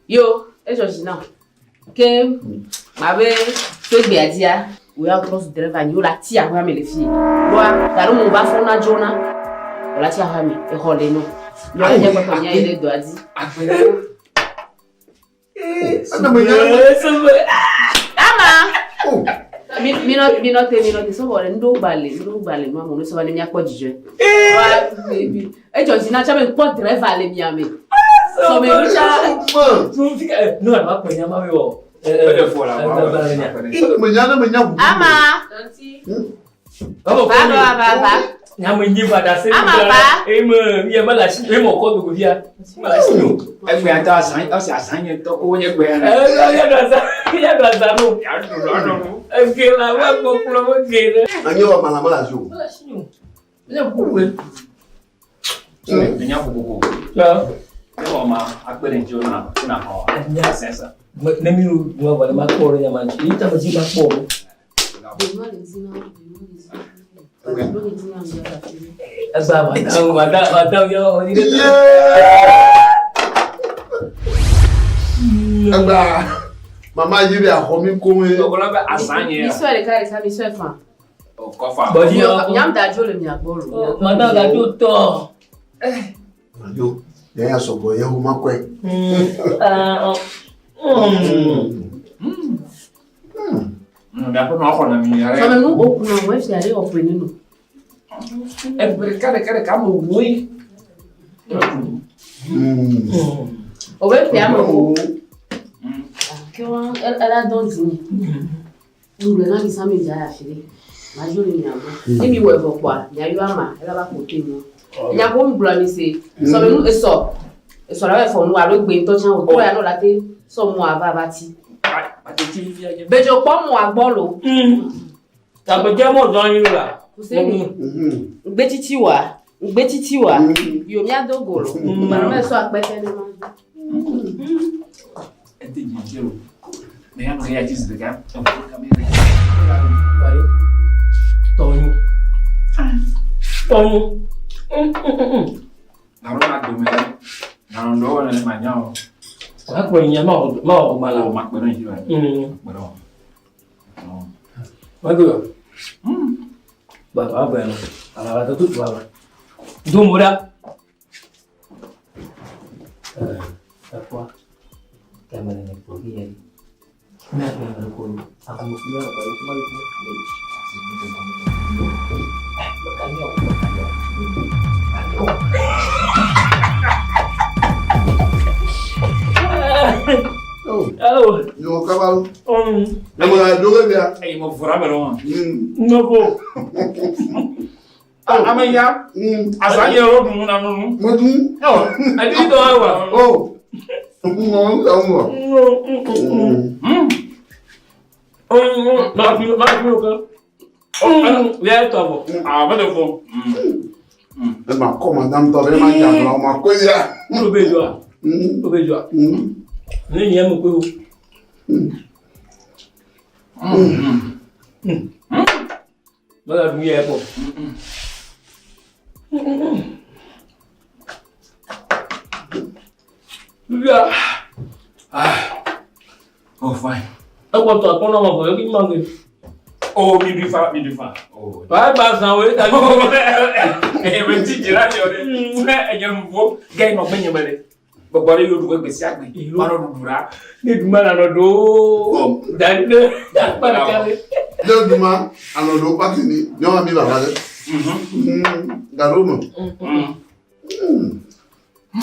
Yo, Georgina. Que ma be to gbe adia, we are cross driver ni o la ti ahwa me le fi. Wa, daru mo ba fo na jona. O la ti ahwa me e hole no. Yo je ko to nya ile do adi. Ana mo nya. Minote so wole ndo gbale no mo so wale mi apo jije. Wa baby. E Georgina cha me po driver le mi ame. So me richa no na pa nya ma we wo. Ama. Ba. Nya mo nyi ba da se e mo mi e ma la si e mo ko do via. Ma la si no. E gbe ata asan, o se asan yen to ko nye gbe ana. Ya do za no. Ya do. E ke la wa ko pro mo ke. Anyo wa mala jo. Ma la si no. Le ku we. Nya ko. Ya. E o ma akpere njo na ho. Nya sensa. Na mi no wa ma ko re nya man. Ita ba ji ba ko. Madam, yo, Mama yiri ahomi kowe. Ogolobe asanye. Mi so le kare sa mi so e fan. O kofa. Bodi yo. Nyam da jo le mi agboro. Madam da jo to. Yo, ya so bo ye ho makwe. Da ko no ko na mi yare. So me nu o kuna we fi are o pe ninu. E per kare ka mo wui. O we fi amo. Que ela don't me. Ngle na bi sami ja ya fire. Ma jo le mi amo. Ni mi we bo kwa, ya yo ama, ela ba ko te mo. Ya ko mi bula mi se. So me nu eso. Eso la we fo nu alo gbe to chan o to ya no la te so mu ava bati. Bejo po mo agbolo. Ta be je mo dan yin la. Gbe titi wa. Yo mi adogolo. Mara me so apete ni mo. Ente jijero. Me ya no ya jiz de ga. Tonho. Na ro na do me. Na ro ndo na manyao. Aku punya mau malam. Mak benar juga. Benar. Bagus. Bagus apa yang? Ala tu tu apa? Tu muda. Apa? Kamera ni pergi ya. Nak yang aku punya apa itu malu. Makanya Oh, yo cavalo. Namora jogo dia. Ei, mo fura bero. No go. Amanhã, asanya ro dun na nu. Modun. Oh, adi do awa. Oh. Não, não. Viens toi. Ah, va de fond. Ma commandante t'aurait mangé ma coisa. Não beijo. Não beijo. Nem é meu cu. Mala dunia apa? Ya. Oh, fine. Aku tak tahu nama apa lagi manggil. Oh, mi difa. Oh. Vai basar we tadi. Menti jiran yo de. Enyo mvo, gay no menye bale. Babare yo duwe besi agbe. Mano dudura. Ni duma na no do. Dan para kale. Le duma ano do patini. Nyo ami baba de. Garomo.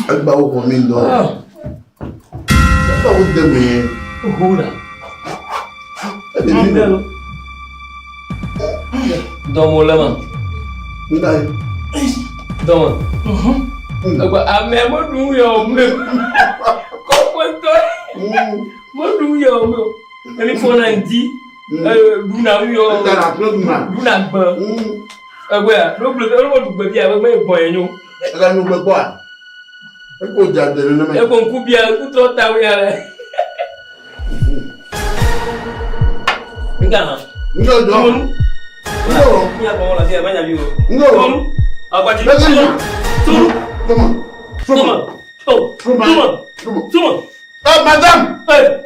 Agba o ko mi do. Agba o de me. Hula. Ndelo. Domo lama. Ndai. Domo. Agba ame mo dun yo me. Ko kwento. Mo dun yo me. Ele fona ndi. Duna yo. Duna gba. Agba lo blo lo mo dugbe bi a me bon enyo. Ela no gbe kwa. E ko jade le na me. E ko nku bi a ku to ta wi ale. Ngana. Ngodo. Ngodo. Ni apa wala dia banyak biu. Ngodo. Agba ji. Turu. Come on. Oh. Come on. Oh, madame. Hey.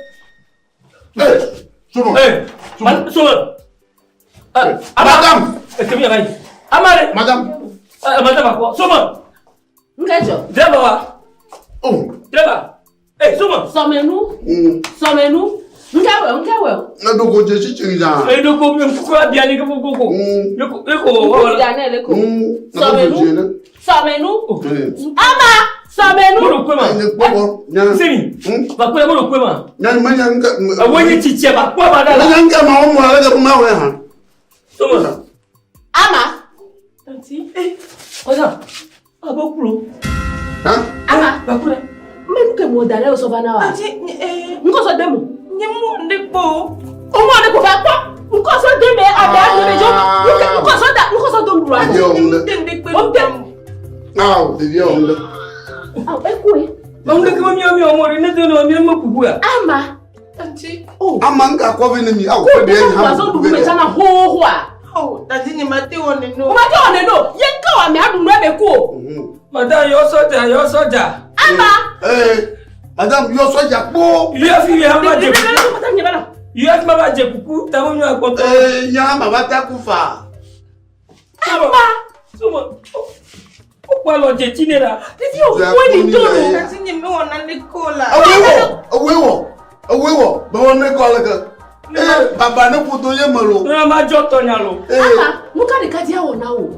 Come on. Hey. Madame. Kemi apa ni? Amare. Madame. Madame apa? Soma. Ngejo. Driver wa. Oh. Driver. Eh, soma. Somenu. Ngewe. Na do ko je si chinja. Eh, do ko ko bia ni ko. Eko. Bia na leko. Somenu. Ama. Somenu. Mo kwema. Ni popo. Nya. Sini. Ba kwema mo kwema. Nya ni manya nga. Awonye chiche ba kwa ba dala. Nya nga ma o mo ala ga ma we ha. Soma. Ama. Tanti. Oza. Abokulo. Ha? Ama. Bakule. Menu ke mo dale o so bana wa. Tanti, nko so demo. Nyemu ndekpo. O mo ne ko ba kwa. Nko so deme ada ne jo. Nko so do lura. Ndekpo. Ah, devia onda. Ah, ekwe. Mangde kama mi mo ne de no mi mo kubu ya. Ama. Tanti. Oh. Ama nga kwa vile mi au ko de ha. So du me chana ho a. Oh, tanti ni mate one no. Mate one no. Ye ka wa me adu no be ko. Madam yo soja. Ama. Madame yo soja po. Ile afi ya ma je. Iyo afi ma je kuku ta mo nyu akoto. Nya ma ba ta kufa. Ama. Soma. O pa lo je chinera. Titi o ko ni do no. Tanti ni me wona ndikola. Awewo. Ba wona ko ala ka. Baba ne puto ye malo. Na ma joto nyalo. Ama, nuka de kadia wona wo.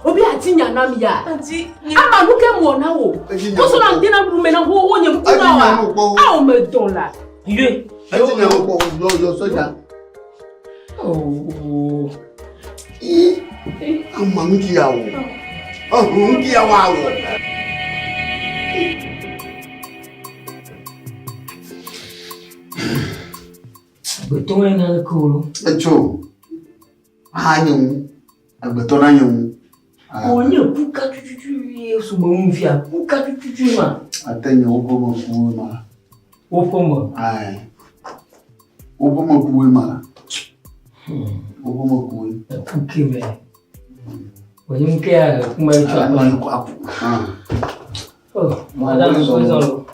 Obi atinya na mi ya. Tanti. Ama nuke mo na wo. Ko so na ndina rume na ho nye mkuna wa. A o me don la. Ye. Atinya wo yo soja. Oh. Ama nki ya wo. Nki ya wa wo. Betul yang nak kau. Echo. Hanyum. Betul hanyum. Onye buka cucu semua mufia. Buka cucu mah. Atenya obo ku ma. Opo mah. Ai. Obo mo ku ma. Obo mo ku. Kukiwe. Onye mkia kumaichwa. Aku. Oh, madam soizolo.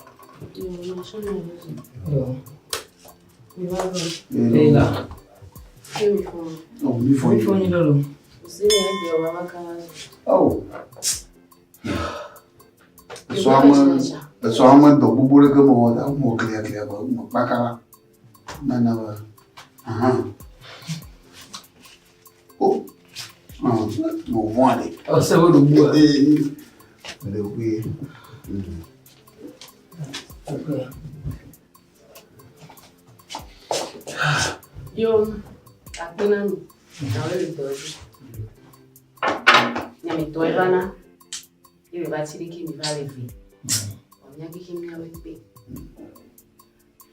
Someone to bubble come over, more clear, Baccara. Nana. Oh, no one. Oh, so the way. Okay. Yo, apenas na hora de hoje. Minha mitoevana, eu vai tirar que me vai levar. Minha que me vai levar.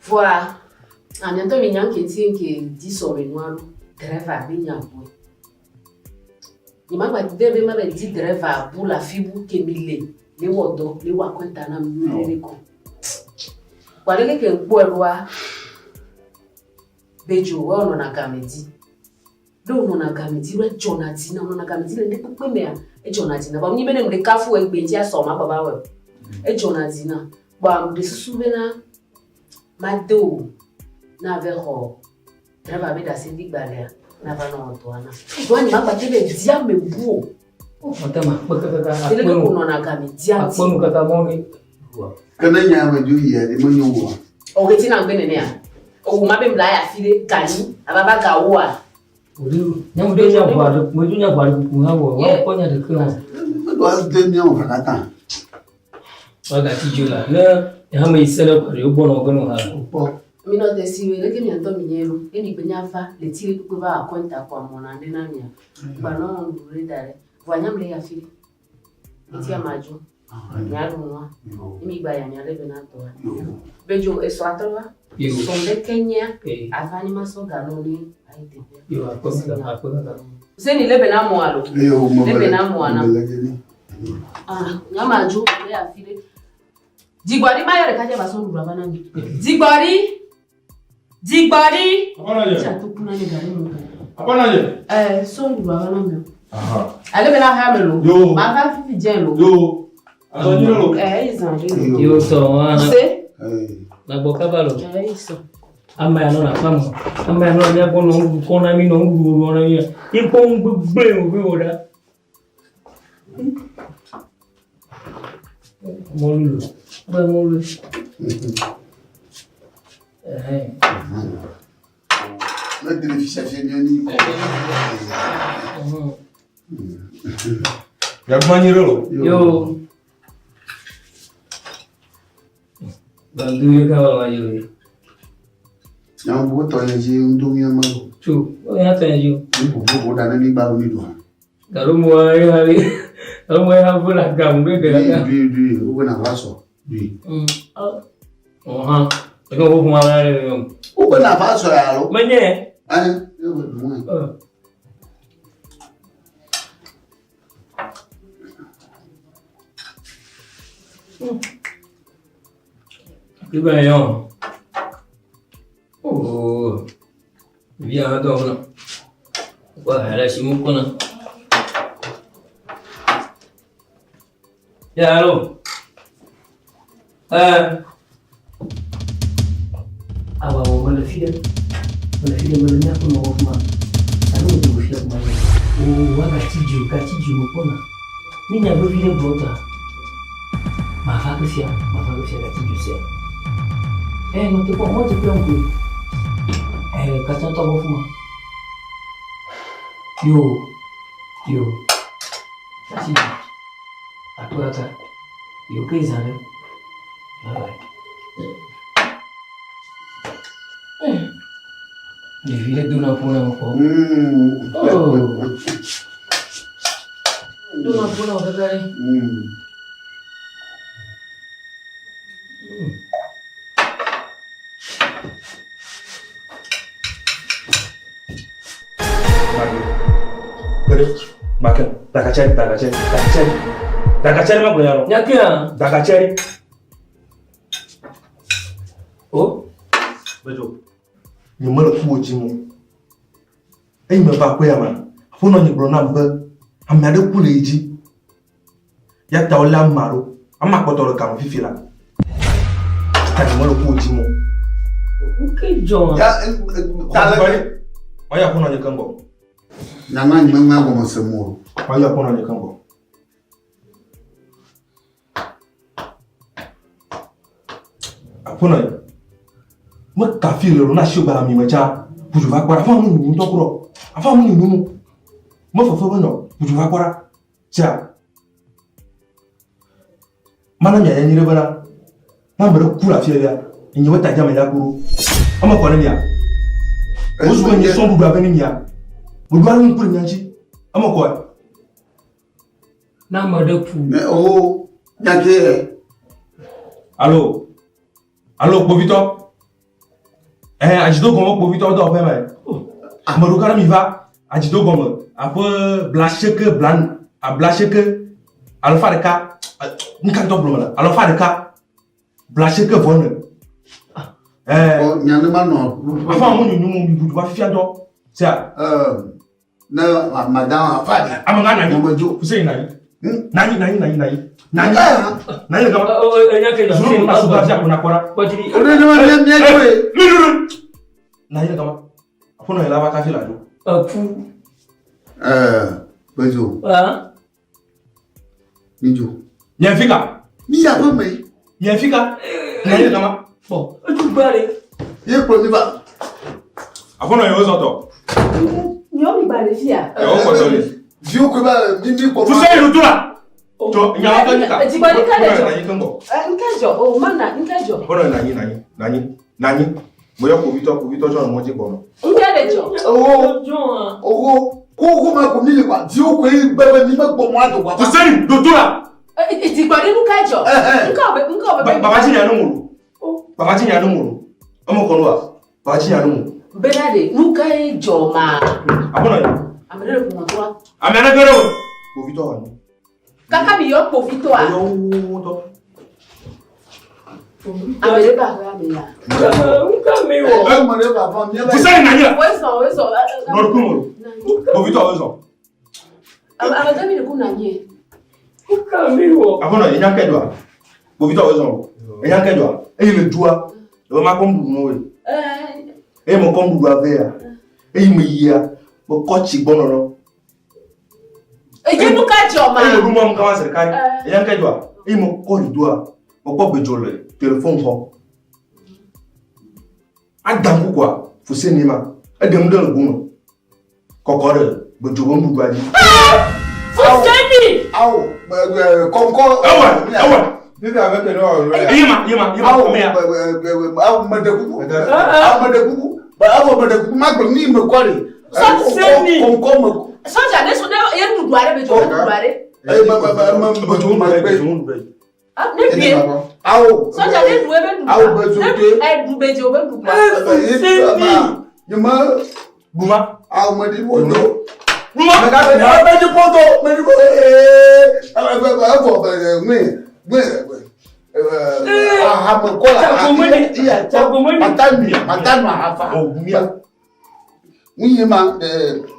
Voilà. A minha também não quer dizer que diz sobre nós driver bem a boa. E mais vai deve mais vai dizer driver pour la fibu que me le wodo le wa conta na me ko. Wale ke nkuelwa bejo wa ono na kamedi. Do ono na kamedi we Jonathan ono na kamedi le pepe me e Jonathan ba mnyi bene mde kafu e gbenji asoma baba we. E Jonathan ba mde susubena mado na vero. Trava be da sendi balea na ba no toana. Wani maba tebe dia me buo. Matama bakaka. Ile ko ono na kamedi anti. Akonu kata mongi. Kana nyama juu ya ni munyu. Ogeti na ngene ne ya. O ma be mla ya file gani ababa ga wa. Uri nyamu de nya kwa muju nya kwa ku hawo wa konya de kwa. Wa de nyamu kakata. Wa ga tijula na ya me isela kwa yo bono gono ha. Mi no de siwe le ke mi anto minyero e mi gbenya fa le tire ku ba akonta kwa mona de na mia. Ba no ndure dare. Wa nyamle ya file. Iti amajo. Nyarunwa. Imi gba ya nyale benato. Bejo eswatwa. Sonde Kenya. Afani masoga no ni aite. Yo akosa. Seni lebe na mwalo. Lebe na mwana. Nyama jo le afile. Digbari mayore kaje baso ndura banani. Digbari. Apana je. Cha tukuna ni gari mo. Apana je. So ndura banani. Aha. Alebe na hamelo. Yo. Maka fifi jelo. Yo. Azonjilo. Izanjilo. Yo so wana. Se? Na boka balo. Isso. Ama ya no na famo. Ama ya no nya bono kona mi no nguru na mi. Ipo ngbe o oda. Molu. Ba molu. Na delícia geniani. Ya kumanyiro. Yo. Bandu ka wa yo. Ya bu to ya ji ndumi ma. Chu, ya ta yo. Bu da ni ba mi do. Kalau mo ay hari. Kalau mo ay bula gambe ga. Bi u na vaso. Bi. Ha. Ko ko ma na yo. U na vaso ya lo. Menye. Yo bu. Iba yo. Oh. Via dona. Wah, ada simu kona. Ya, halo. Awa wala fida. Wala fida wala na kuna wafuma. Ano ndio fida kwa hiyo. Oh, wala tiju mo kona. Mimi na vile brota. Mafaka fia tiju sia. Não tem como onde plantar. Kacang tahu apa? Yo. Sini. Aku kata. Yo ke sana. Bye. Ni vile duna puna mko. Oh. Duna puna udah kali. Makan, takacari mah punya lo. Nyakia. Takacari. Oh, betul. Nyumel kuojimu. Me ba ko ya man. Fono ni bro na mbe. Amade kuleji. Ya tawla maro. Ama kotoro kam fifila. Kati mo lo ku ojimo. Nke John. Ya tala. Oya kuna nye kango. Nyama ni mama go mosemo. Oya kuna nye kango. Apona. Mo ka fi le na shi ba mi mecha. Buju va kwara fa mu ni to kuro. Afa mu ni mu. Mo fo fo no. Buju va kwara. Tia. Mana nya ya nyire bana. Na mbere kula fi ya. Nyi wata jama ya kuro. Ama kwa nani ya? Ozu ko nyi son bubu abeni mi ya. Bubu ara mu kuro nyanchi. Ama kwa. Na made pu. Oh, nyake. Allo. Allo Povito. Ajido gomo Povito do pe mai. Amaru kara mi va. Ajido gomo. Apo blasheke blan, a blasheke alfa de ka. Nkan to blomala. Alfa de ka. Blasheke vonne. Nyane ma no. Afa mo ni numu bi budu ba fia do. Tia. Na madam afa. Amanga na ni mo jo. Kusei na ni. Nani. Nani kama nyake jo. Zuru na suba ja kuna kora. Botiri. Nani kama. Afono ela ba ka fila jo. Pu. Bejo. Nijo. Nyafika. Mi ya po me. Nyafika. Nani kama. Bo. Tu bare. Ye pro mi ba. Afono yo zoto. Nyomi bare fia. E o ko dole. Viu ko ba mi ko. Tu sei lutura. Jo, nya ka nika. Ti bare ka de jo. Nani kango. Nkejo, oh mana, nkejo. Afono nani. Mo yo Povito jo mo je bo. Nkejo. Ko ma ko mi kwa. Viu ko e bebe ni ma ko mo ado kwa. Tu sei lutura. Ti bare nkejo. Nko be. Baba ji ya no mu. Baba ji ya no mu. Omo ko lo. Baba ji ya no mu. Benade, nkejo ma. Afono yo. Amere ko mo to. Amere gero. Povito wa. Kaka mi yo Povito a. Yo to. Amere ba ra mi ya. Nka mi wo. Amere ba fa mi ba. Tu sei nani ya? Weso. No kumo. Povito weso. Amere mi ko na nye. Nka mi wo. Afono enya kedwa. Povito weso. Enya kedwa. E le dua. O ma ko mbu no we. E mo ko mbu ave ya. E mi ya. Mo ko chi gbono no. Eje nkejo ma. E lu mo mka wa serikali. Enya kedwa. E mo ko dua. Mo ko bejole. Telephone ho. Adam kwa fuseni ma. Adam do nguno. Kokore bejobo mbu aji. Fuseni. Aw, konko. Awa. Bibi avec no. Yima. Aw madakuku. Ba awo madakuku ma gbo ni me kwari. Fuseni. Konko mo. Soja ne so ne ye nu duare bejo duare. Bejobo mbu. Ne bien. Aw. Soja ne duwe be du. Aw bejote. Du bejo be du. Fuseni. Yima. Buma. Aw madi wodo. Buma. Me di poto. Matanu afa. Oui, ma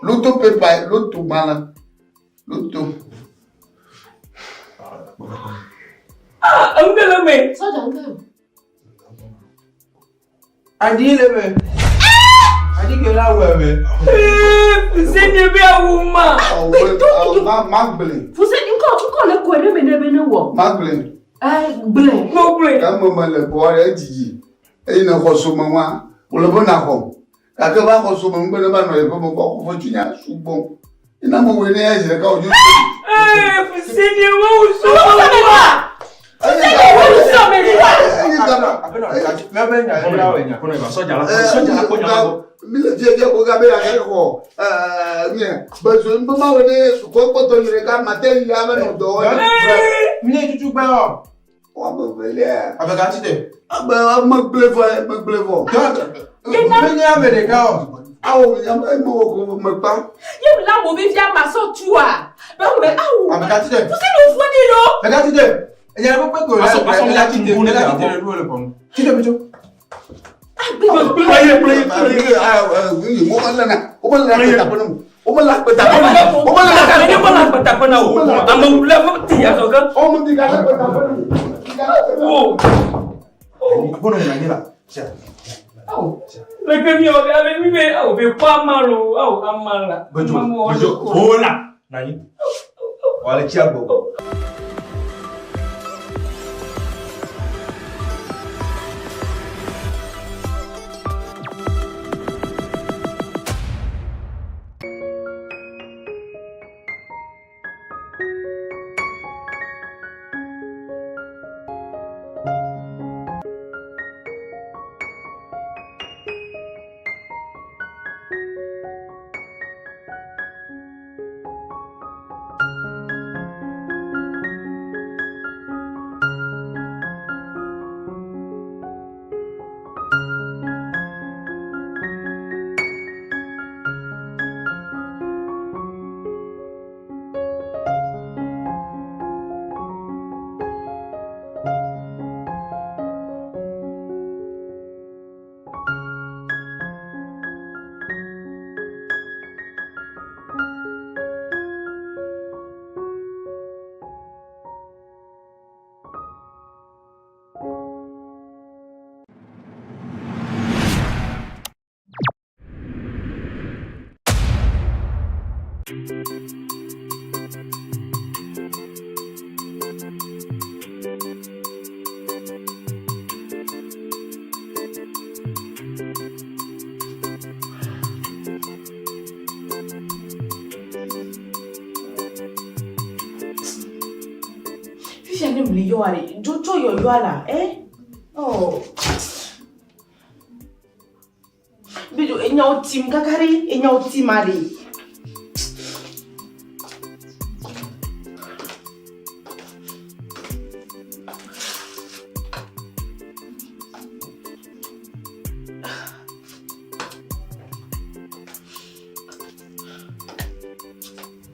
l'auto pepa, l'auto mala. L'auto. Ngele me. Soja ngele. Adi le me. Adi ke la we me. Fuseni be awuma. Magble. Fuseni nko le ko ne be ne wo. Magble. Ble. No ble. Ka mo male bo re jiji. E na ko so mo wa. O lo bo na ko. Ka ke ba ko so mo ngbe ba no e bo mo ko fo tunya sugbon. Ina mo we ni e je ka oju. Fuseni wo so wa. Fuseni wo so me ni wa. Me be nya e la we nya. Kono ba soja la ko nya go. Mi le je ko ga be ya ke ko. Ni ba so mbo ma we ni ko to ni re ka matel ya me no do. Mi ne tutu gbe o. Wa bo bele. Avec attitude. Ba ma blevo. Me nya America o. Awo ya mo ko mo pa. Ye mi la mo bi fia ma so tu a. Ba mo awu. Avec attitude. Fuseni o fo ni lo. Avec attitude. E ya ko pe ko la. La attitude le lo pon. Ti de bejo. Play. Mo la na. O mo la ta pon. O mo la ta pon. O mo la ta pon. Ama la mo ti ya so ga. O mo di ga la ta pon. Wo. Bon, on a dit là. Tiens. Oh, le camion avec lui, mais oh, mais pas mal, oh, pas mal là. Bonjour, oh là, Nani. Voilà, tiens, bon. Jojo yo là, eh? Oh. Bidu enya otim kakari, enya otim ali.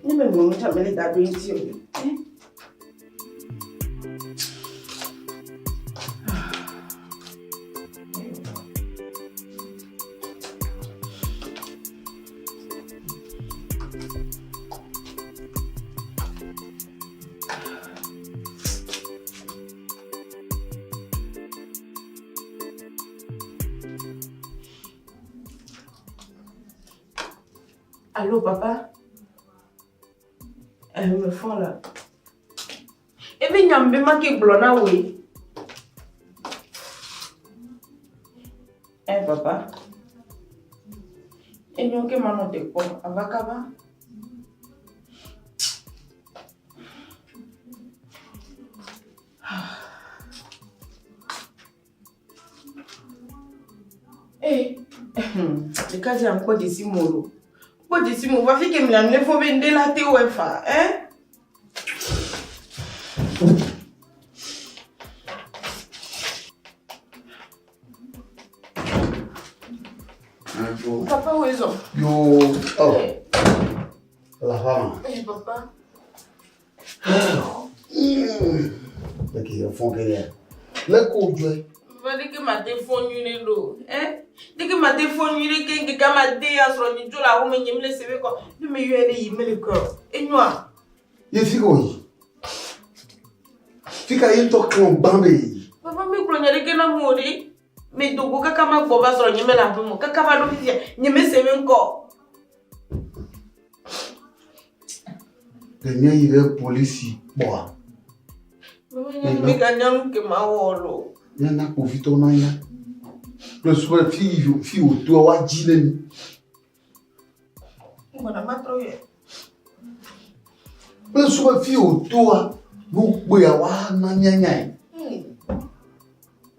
Ni me mo nta mele da do iti o. Allô, papa? Elle me fond là. Et bien, il y a un peu de blona, oui. Eh, papa? Et nous, que maman te quoi? Avakaba? Eh, le cas, j'ai encore des simolo. Pourquoi tu dis, mon va faire que me l'amener faut vendre la thé ou fa, hein? Papa, où est-ce? Yo, oh. La femme. Eh, papa. Ok, au fond, qu'elle est. Le coup, Dieu. Va dire que ma téléphone est l'eau, hein? Dès que ma téléphone est que ma dé a sur le dos là où me laisse quoi. Ne me y me le corps. Et moi. Il fait quoi? Fica aí tocando bambi. Papa me plonger que na mori. Me dogo kaka ma boba sur le la pomo. Kaka va do fia. Ne me seve encore. Ganha ir polícia, boa. Me ganham que ma wolo. Yana ko fito na ina. Le soir fi o to wa jine. Ngona matroye. Le soir fi o to a bu gbe ya wa na nyanya.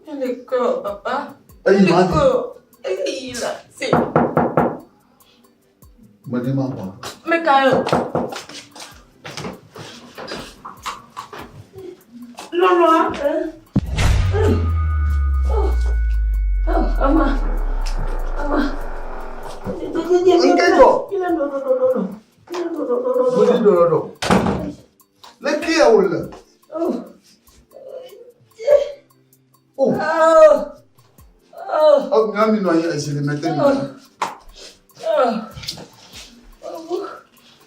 Le corps, papa. Aïe, le corps. Aïe, là, c'est. Madame pas. Mais quand Lolo, Ama. Oh, ngami no ya ese le meten.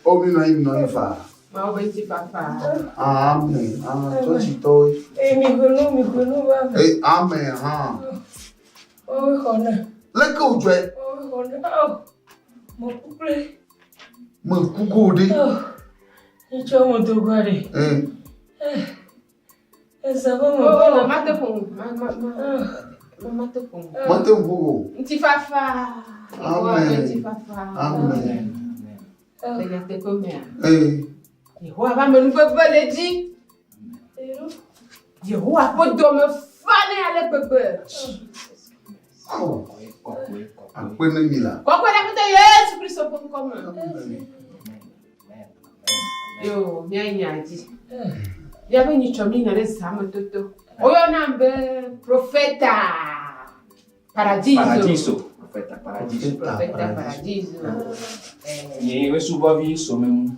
Oh, mi no fa. Ma va ti papa. Amen. Ah, toi tu toi. Mi gono va. Amen. Ah. Oh, hona. Le ko jwe. Oh, hona. Mo couple. Mo kuku de. Ni cho mo to gware. Ça va mon bon. Maman te pon. Maman te pon. Maman te pon. Ti fafa. Amen. Ti fafa. Amen. Regardez combien. Yehowa me nufe vele di. Yehowa po do me fane ale pepe. Akwe na mila. Kokwe na kute Yesu Kristo po nkome. Yo, nyanyaji. Yabe nyichomi na resa matoto. Oyo nambe profeta. Paradiso. Profeta Paradiso. Profeta Paradiso. Ye suba vi somem.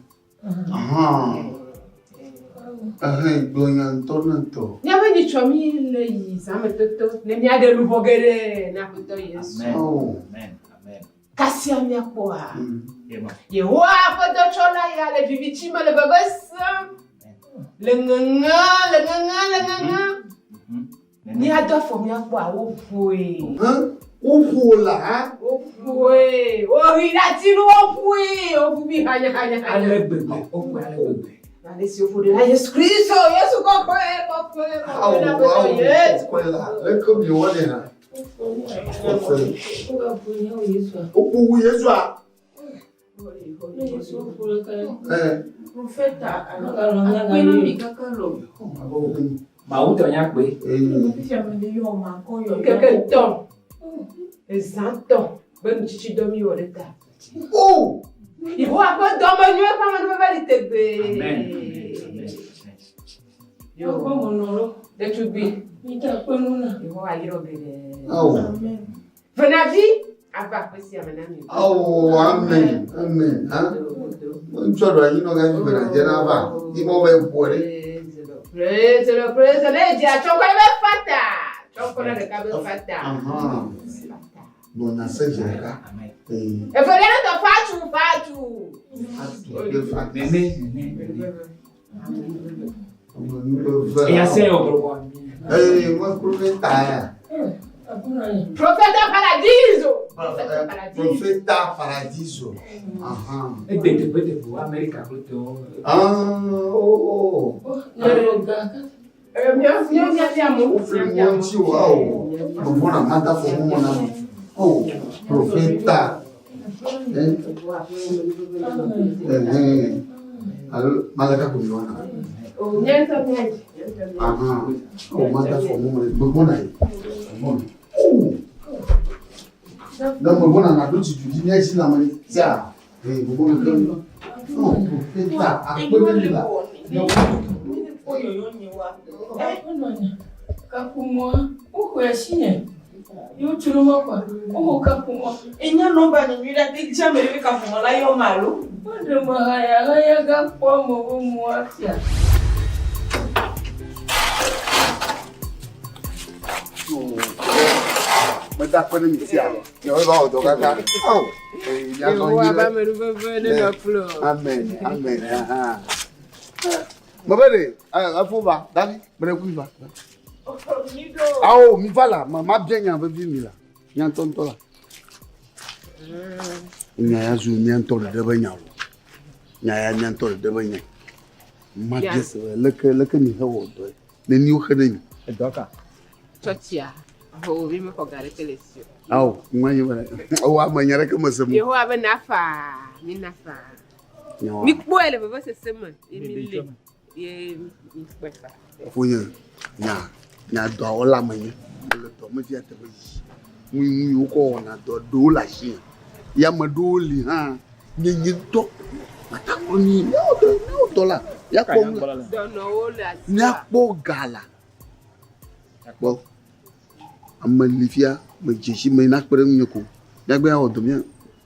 Gloria Antonio. Yabe nyichomi le yi samatoto. Ne mi ade lubogere na kuto Yesu. Amen. Kasi amia kwa. Yehowa po do chola ya le vivichima le babasa. Le nganga. Ni ado fo mi akwa wo fue. Wo la. Wo fue. O ri lati lu wo fue. O fu bi hanya. Ale bebe. O fue ale bebe. Ale si o fu de la Yesu Kristo. Yesu ko fue. Yesu ko la. Le ko mi wo de na. Opu Yesu a. Profeta Mauta nyakwe. Quelques temps. Exactement. Ben chichi domi oreta. Oh! Il faut avoir dormi mieux quand on va aller te Amen. Yo, como no. That should be. Mita konuna. Il faut aller au bébé. Oh. Amen. Venavi, ava kwesi amanami. Oh, amen. Hein? Nchoro yino ga ni bena jena ba. Imo be pore. Praise le dia chokole be fata. Chokole de ka be fata. Aha. Bona sejeka. E fere to fatu. E assim o bro. Mo profeta. Profeta Paradiso. Profeta Paradiso. Aha. E bete bu America pluto. Oh. Mbona mata fo mona. Oh, profeta. Malaka kuliona. Oh, nyenta nyaji. Aha. Oh, mata fo mona. Mbona mbona. Donc mbona na do titudi ni esi na mani. Tia. Mbona ko. Oh, profeta. Akwebela. Oyo yonyiwa. Kakumwa. Uko yashine. Yuchuluma kwa. Uko kakumwa. Enya nomba ni nyira tikcha meriwe kakumwa la yo malu. Wande mahaya ga kwa mu afya. Mata kwene misia. Yo ba o doka ka. Oh. Amen. Aha. Mabere, afuba, Davi, bere kuiva. Ah, mi vala, ma bien nya ba bi mi la. Nya tonto la. Nya ya zu nya tonto de ba nya lo. Nya tonto de ba nya. Ma des le que ni hawo do. Ne ni o khane ni. Doka. Chotia. Ho vi me fogare telesio. Au, mwanyi bana. Au amanyara kama semu. Yeho abe nafa, mi nafa. Mi kwele baba se sema. Emile. Ye mi kwefa. Funya. Nya do ola manye. Le to me dia te yi. Mu ko na do la shi. Ya ma do li ha. Nyi to. Mata ko ni no do la. Ya ko. Do no ola. Nya po gala. Bo. Amalifia me jeshi me na kpere nyoko. Ya gbe o do mi.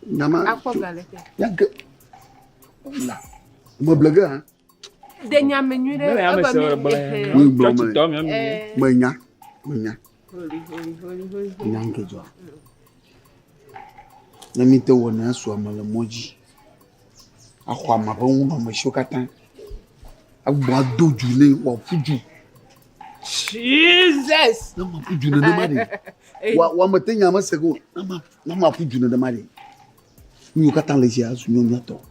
Nyama. Akpo galete. Ya ge. La. Mo blague ha. De nyame nyure menya. Holi. Nyange jo. Na mi te wona so amala moji. Akwa ma ba wu ma shokatan. Agba dojule wa fuju. Jesus. Na ma fuju na mari. Wa matenya ma sego. Na ma fuju na mari. Ni ka tan le sia su nyo nyato.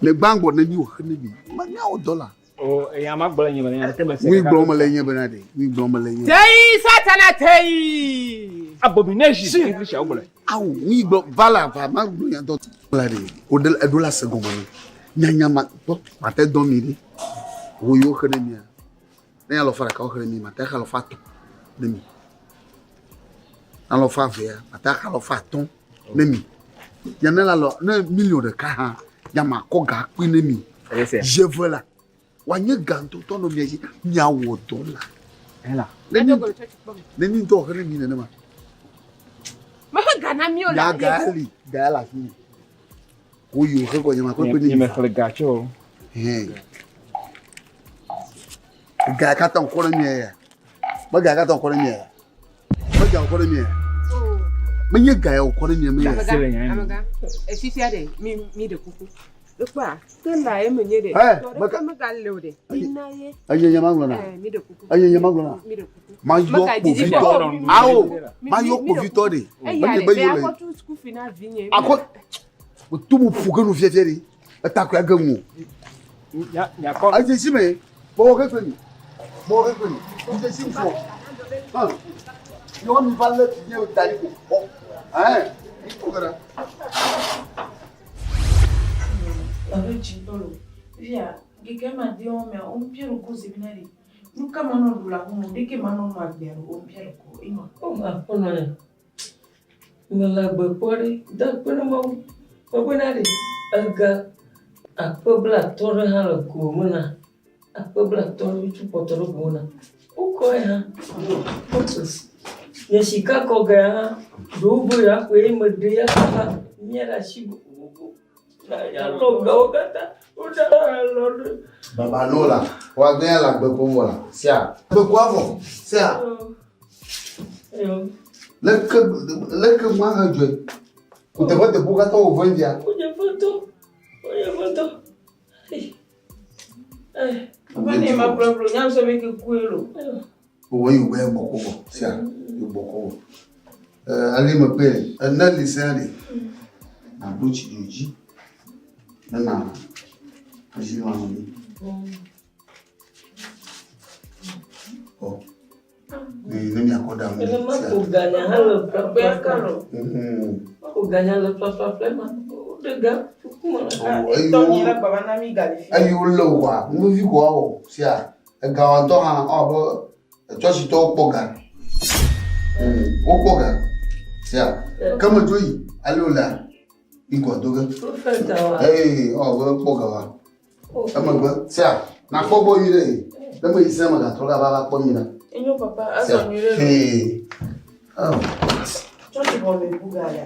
Le bangbo na ni o khne bi. Ma nya o dollar. Oh, ya ma gbolo yin ba ya te me se. We gbolo ma le yin ba na de. We gbolo ma le yin. Tei satana tei. Abomination English ya gbolo. Aw, we gbolo vala va ma gbolo yan to. La de. O de edola sego ma ni. Nya ma to ma te don mi de. Wo yo khne mi. Na ya lo fara ka o khne mi ma te ka lo fa to. De mi. Na lo fa ve ma te ka lo fa ton. De mi. Ya na la lo na million de ka ha. Ya ma ko ga pin de mi. Je veux là. Wanye ganto to no miezi nya wo dola. Ela. Neni to khre mi na ma. Ma gana mi o la. Ya gali, gala fi. Ko yo khe ko nyama ko pe ni. Ni me khale gacho. Ga ka ton ko mi ya. Ba ga ka ton ko mi ya. Ba ga ko mi ya. Ma ye ga ya ko mi ya. Amaga. E fi ade mi de kuku. Kwa tela e menye de to ma galle de inaye aye nyama ngona mi de kuku aye nyama ngona ma yo ko victor awo ma yo ko victor de ba de ba yo le ko school fina vinye akọ tu mu fuke no fiefie de ta ko aga mu ya ko aje si me bo ke feni je si fo yo mi valle ti o tari ko ko gara Avechi tolo. Via, geke ma di on me on piero ko seminari. Nuka mano dula humo deke mano no agbero on piero ko ima. Oh ma kono. Mala bepore da kono mo. Obonare aga akobla tore hala ko mona. Akobla tore tu potoro mona. Uko ha. Otus. Yeshika ko ga dubu ya ko e mede ya ka nyara shibu. Baba Lola, wa gbe la gbe ko wala. Sia. Gbe ko avon. Sia. Leke ma ha jwe. Ku te bote buka to o vendia. Oye foto. Abane ma problem nyam so me ke kuelo. O yu be boko. Sia. Yu boko. Ali me pe. Na lisari. Na buchi yuji. Nana, je vais m'amener. Oh. Mais il n'y a pas d'amour. Il m'a pour gagner le papa. Pour gagner le papa, le gars. Ayo lo wa, mo vi ko o, sia. E ga wan to han obo, to si to poga. O poga. Sia. Kama joyi, alo la. Iko doga. Poga wa. Ama ba, sia. Na ko bo yire. Da mo ise ma ga to ga baba ko mi na. Enyo papa aso nyire. Oh. Chochi bo me buga ya.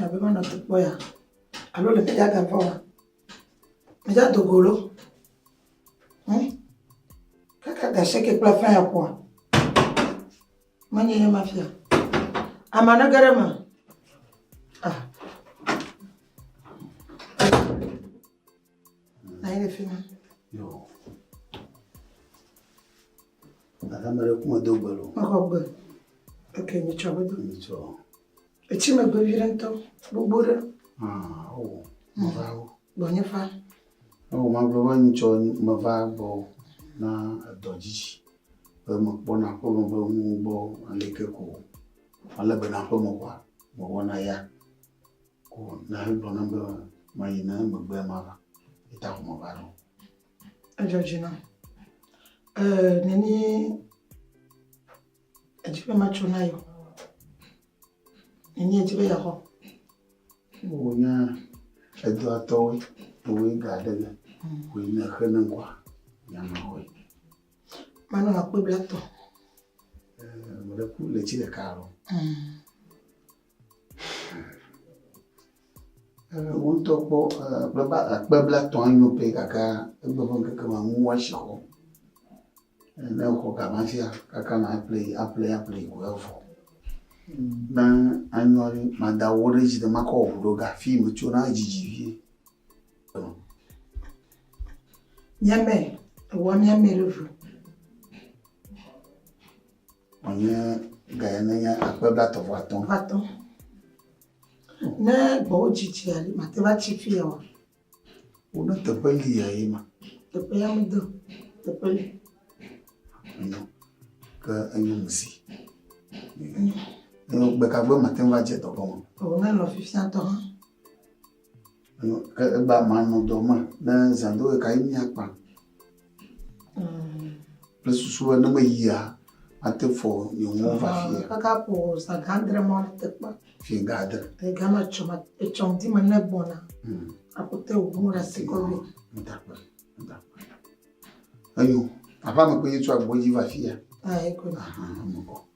ya be mana to boya alo le meja ga fawa meja dogolo Kaka gashe ke plafin ya kwa. Manye ya mafia. Amana garama. Na ile fina. Yo. Nada mare kuma dogbalo. Akogbe. Okay, ni chabodo. Ni cho. Eti me gbe virento. Bobora. Oh. Mavao. Bonyefa. Oh, magloba ni cho mavao na doji. Mo bona ko mo bo aleke ko. Ala bana ko mo kwa. Mo wona ya. Ko na bona ba mayina mo gbe mava. Ita ko mo baro. Georgina. Nini ajibe macho nayo. Nini ajibe yako. Onya edo ato we gadele. We na khana kwa. Nyama hoy. Mano na kwe blato. Mo le ku le chile caro. Un topo babla tonyo pe kaka babon kaka mamu washiko. Na ko kama fia kaka na play ko elfo. Na anyori manda wore jide mako oburoga film chuna jijivie. Nyame, wa nyame revu. Onye gayana ya akpebla to vaton. Vaton. Na bo jiji ali mateba chifi yawa. Una tepeli ya ima. Tepeli amdo. Tepeli. No. Ka anyu musi. No beka gbe matin va je to komo. Ona lo fifi ato. No ka ba manu do ma na zando ka imi akpa. Plus suwa na mayiya ate fo ni mo va fie. Kaka po sa gandre mo tekpa. Fie gadre. E gama choma e chomdi manne bona. Apote ogumura sikobi. Ndakwa. Ayo, papa me koyi tu agboji va fie. Eko. Moko.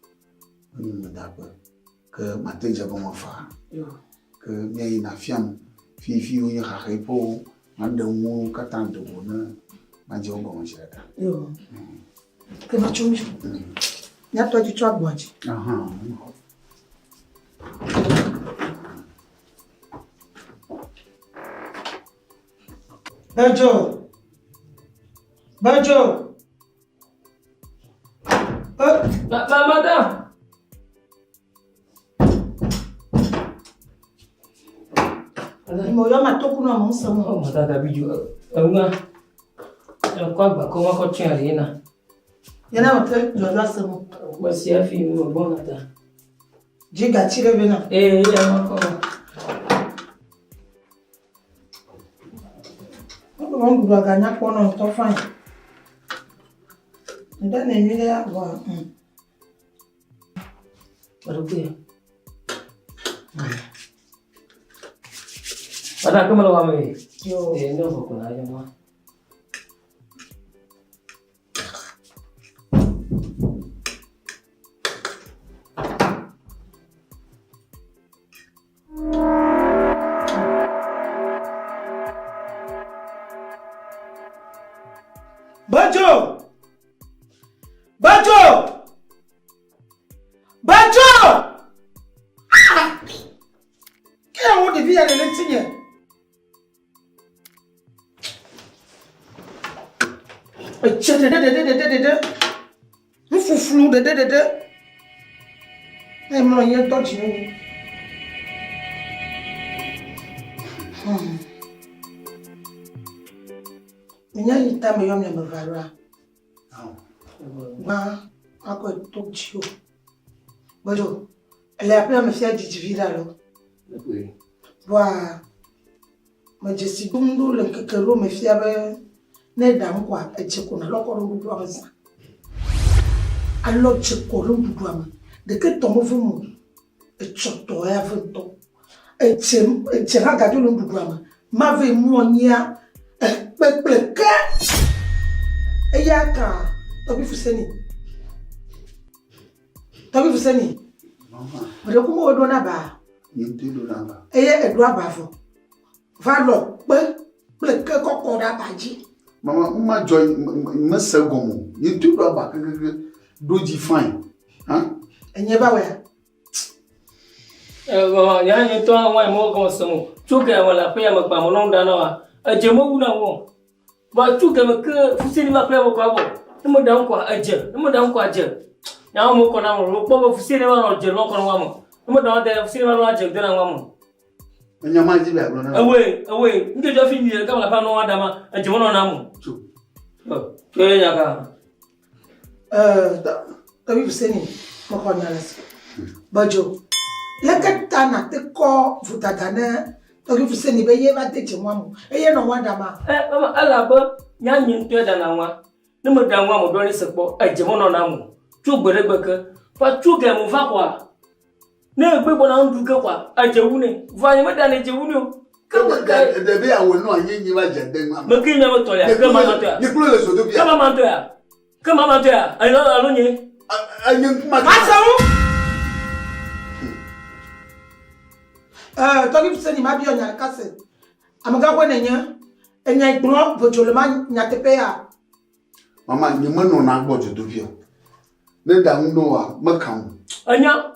Ayo ndakwa. Que mateja bon fa. Yo. Que mi na fiam fi onye ha repo mande mu katando bona. Manje obo nshaka. Yo. Que ma chumi. Nya to ji tu agboji. Bajo. Madame. Mo yo ma to kuno mo nso mo. Oh, madame biju. Una. Kwa gba ko ma ko tun ale na. Yana mo te jo la se mo. Mo si afi mo bon ata. Ji ga ti rebe na. Ya ma ko. Ko ngo ga nya ko no to fine. Nda na mi ya wa. Baruke. Ada kemana kami? Yo. Ini apa kuna aja mah? Kaya wo de via le tinye. Fufulu de. Mo yen touch ni. Minya yita me yom le mvarwa. Ba ako touch yo. Bojo, elle a appelé à me faire du vira alors. Oui. Voilà. Mais je suis comme nous le que l'eau me fait avec ne dame quoi et je connais l'encore du doigt ça. Alors je connais du doigt de que ton mouvement et tu t'en as fait ton et tu regardes le du doigt ma vie monia que et ya ka to bi fuseni mais comment on donne ba Yimti do namba. Eye edu abafo. Va lo pe que kokora baji. Maman, ma joy, ma segomo. You do rubber, do you fine? Huh? And you bawa. Ya to wa mo ko somo. Chuka wala pe ma pa mo long dana wa. Aje mo una wo. Ba chuka ma ke fusini ma pe mo kwa bo. Mo dan kwa aje. Mo dan kwa aje. Ya mo ko na mo po fusini ma no je lo ko wa mo. Mo dan de fusini ma no aje de na wa mo. Nyama ji ba na. Away. Nje jo fi ni ka la pa no adama. Aje mo no na mo. Ke ya ka. Tabi fusini mo ko na las. Bajo. Lekatana te ko futagana to gi fuseni be ye ba te chimwamu eye no wanda ma mama ala ba nya nyin to da na wa ne mo da wa mo do ni sepo aje mo no na mo tu gbere gbeke fa tu ge mo fa kwa ne gbe bo na ndu ke kwa aje wu ne va ye me da ne je wu ne o ke de be awo no anyi nyi ba je den ma me ki nya mo to ya ke mama to ya ni kulo le so do bia ke mama to ya ke mama to ya ayi lo nyi anyi kuma asawu togi fuseni ma biyo nya kase amaga kwa nenya enya igbo bojolo ma nya tepe ya mama ni mo no na gbo jodo bia ne da no wa makan anya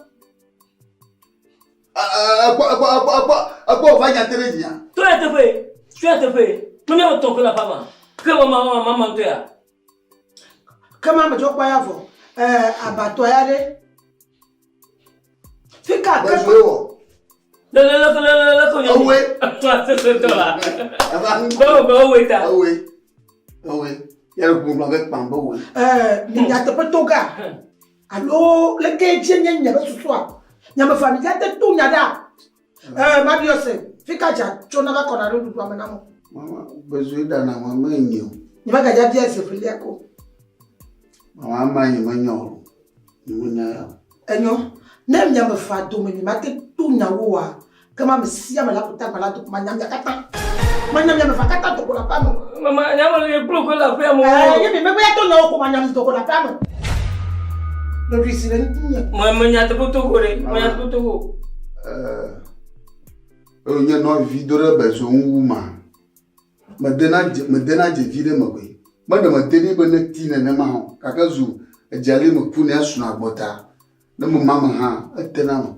akwa va nya tere nya to ya tepe to ne mo to ko la pama ke mama to ya kama ma jo kwa ya vo abato ya de fika ka Le ko yo. Owe. To la. Go ta. Owe. Ya ko mo ga pambo we. Ni ya to petoga. Allo le ke jenye nya ba susua. Nya ma fami ya te tu nya da. Ma bi ose. Fika ja chona ba kona ru du amana mo. Mama, bezu da na mama nyo. Ni ba ga ja bia se fili ako. Mama ma nyi manyo. Ni munya ya. Enyo. Nem nya me fa do me ma te tu nya wo wa kama me sia me la puta bala to ma nya kata ma nya me fa kata to ko la pa mo mama nya mo le pro ko la pa mo ye me ba to nya ko ma nya to ko la pa mo do bi si len nya mo nya to ko re mo nya to ko nya no vidore be so nwuma madena je vide magwe madama teni be na tina na ma ho kakazu ajali mo kuni asuna gbota na mo mama ha atena mo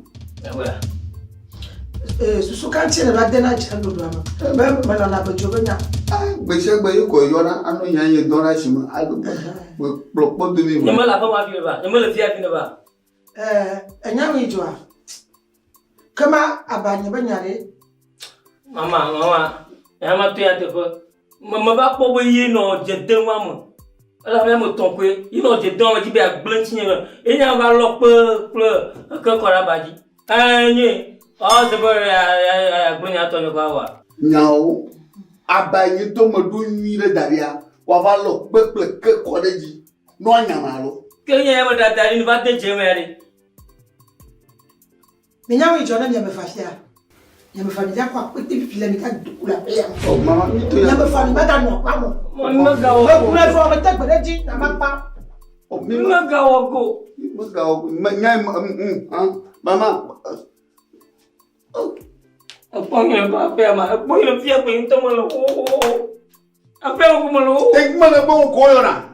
susu kan chine ba dena chando do ama ba ma na ba jogo nya gbe se gbe ko yora anu yan ye dora shi mo adu we propo do mi ni mo la ba ma fi ba ni mo le fi afi ba enya mi joa kama abanye ba nyare mama ya ma to ya te ko mama ba po bo yi no je den wa mo ala me mo ton pe yi no je den wa ji be agblan ti yen e nya ba lo pe ko ra ba ji anyi o se bo ya agblan ya to ni ko wa nyao abanye to mo do nyi le daria wa va lo pe ke ko de ji no nya ma lo ke nya ma da dari ni ba de je me ri mi nya wi jona nya me fa fia nya me fa ni ja kwa pe ti fi le mi ka dukula pe ya o mama mi to ya nya me fa ni ba da no pa mo mo ga o ko le fo me te gbere ji na ma pa o mi mo ga o go nya mama Apanya ba pe ma apanya fia pe into mo lo apa ko mo lo tek mana bo ko yona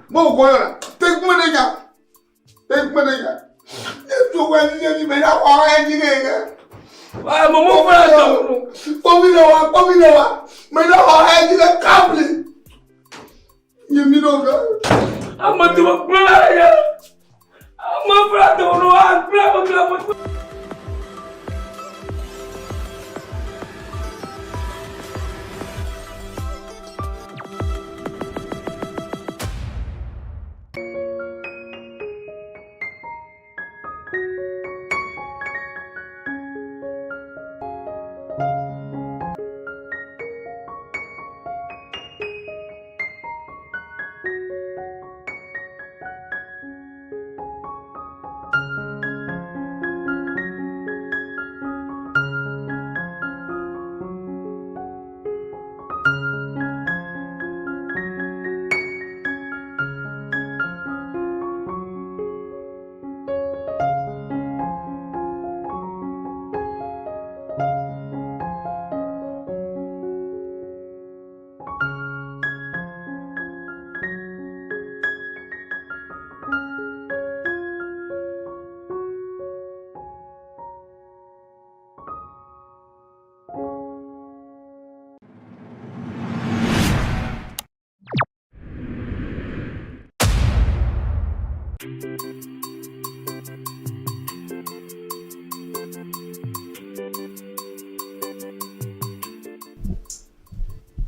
tek mana nya to wa ni me na wa ni ne wa mo mo fa to ko mi na wa me na wa ni ne kable ni mi no ga ama tu pula ya ama pula to no a pula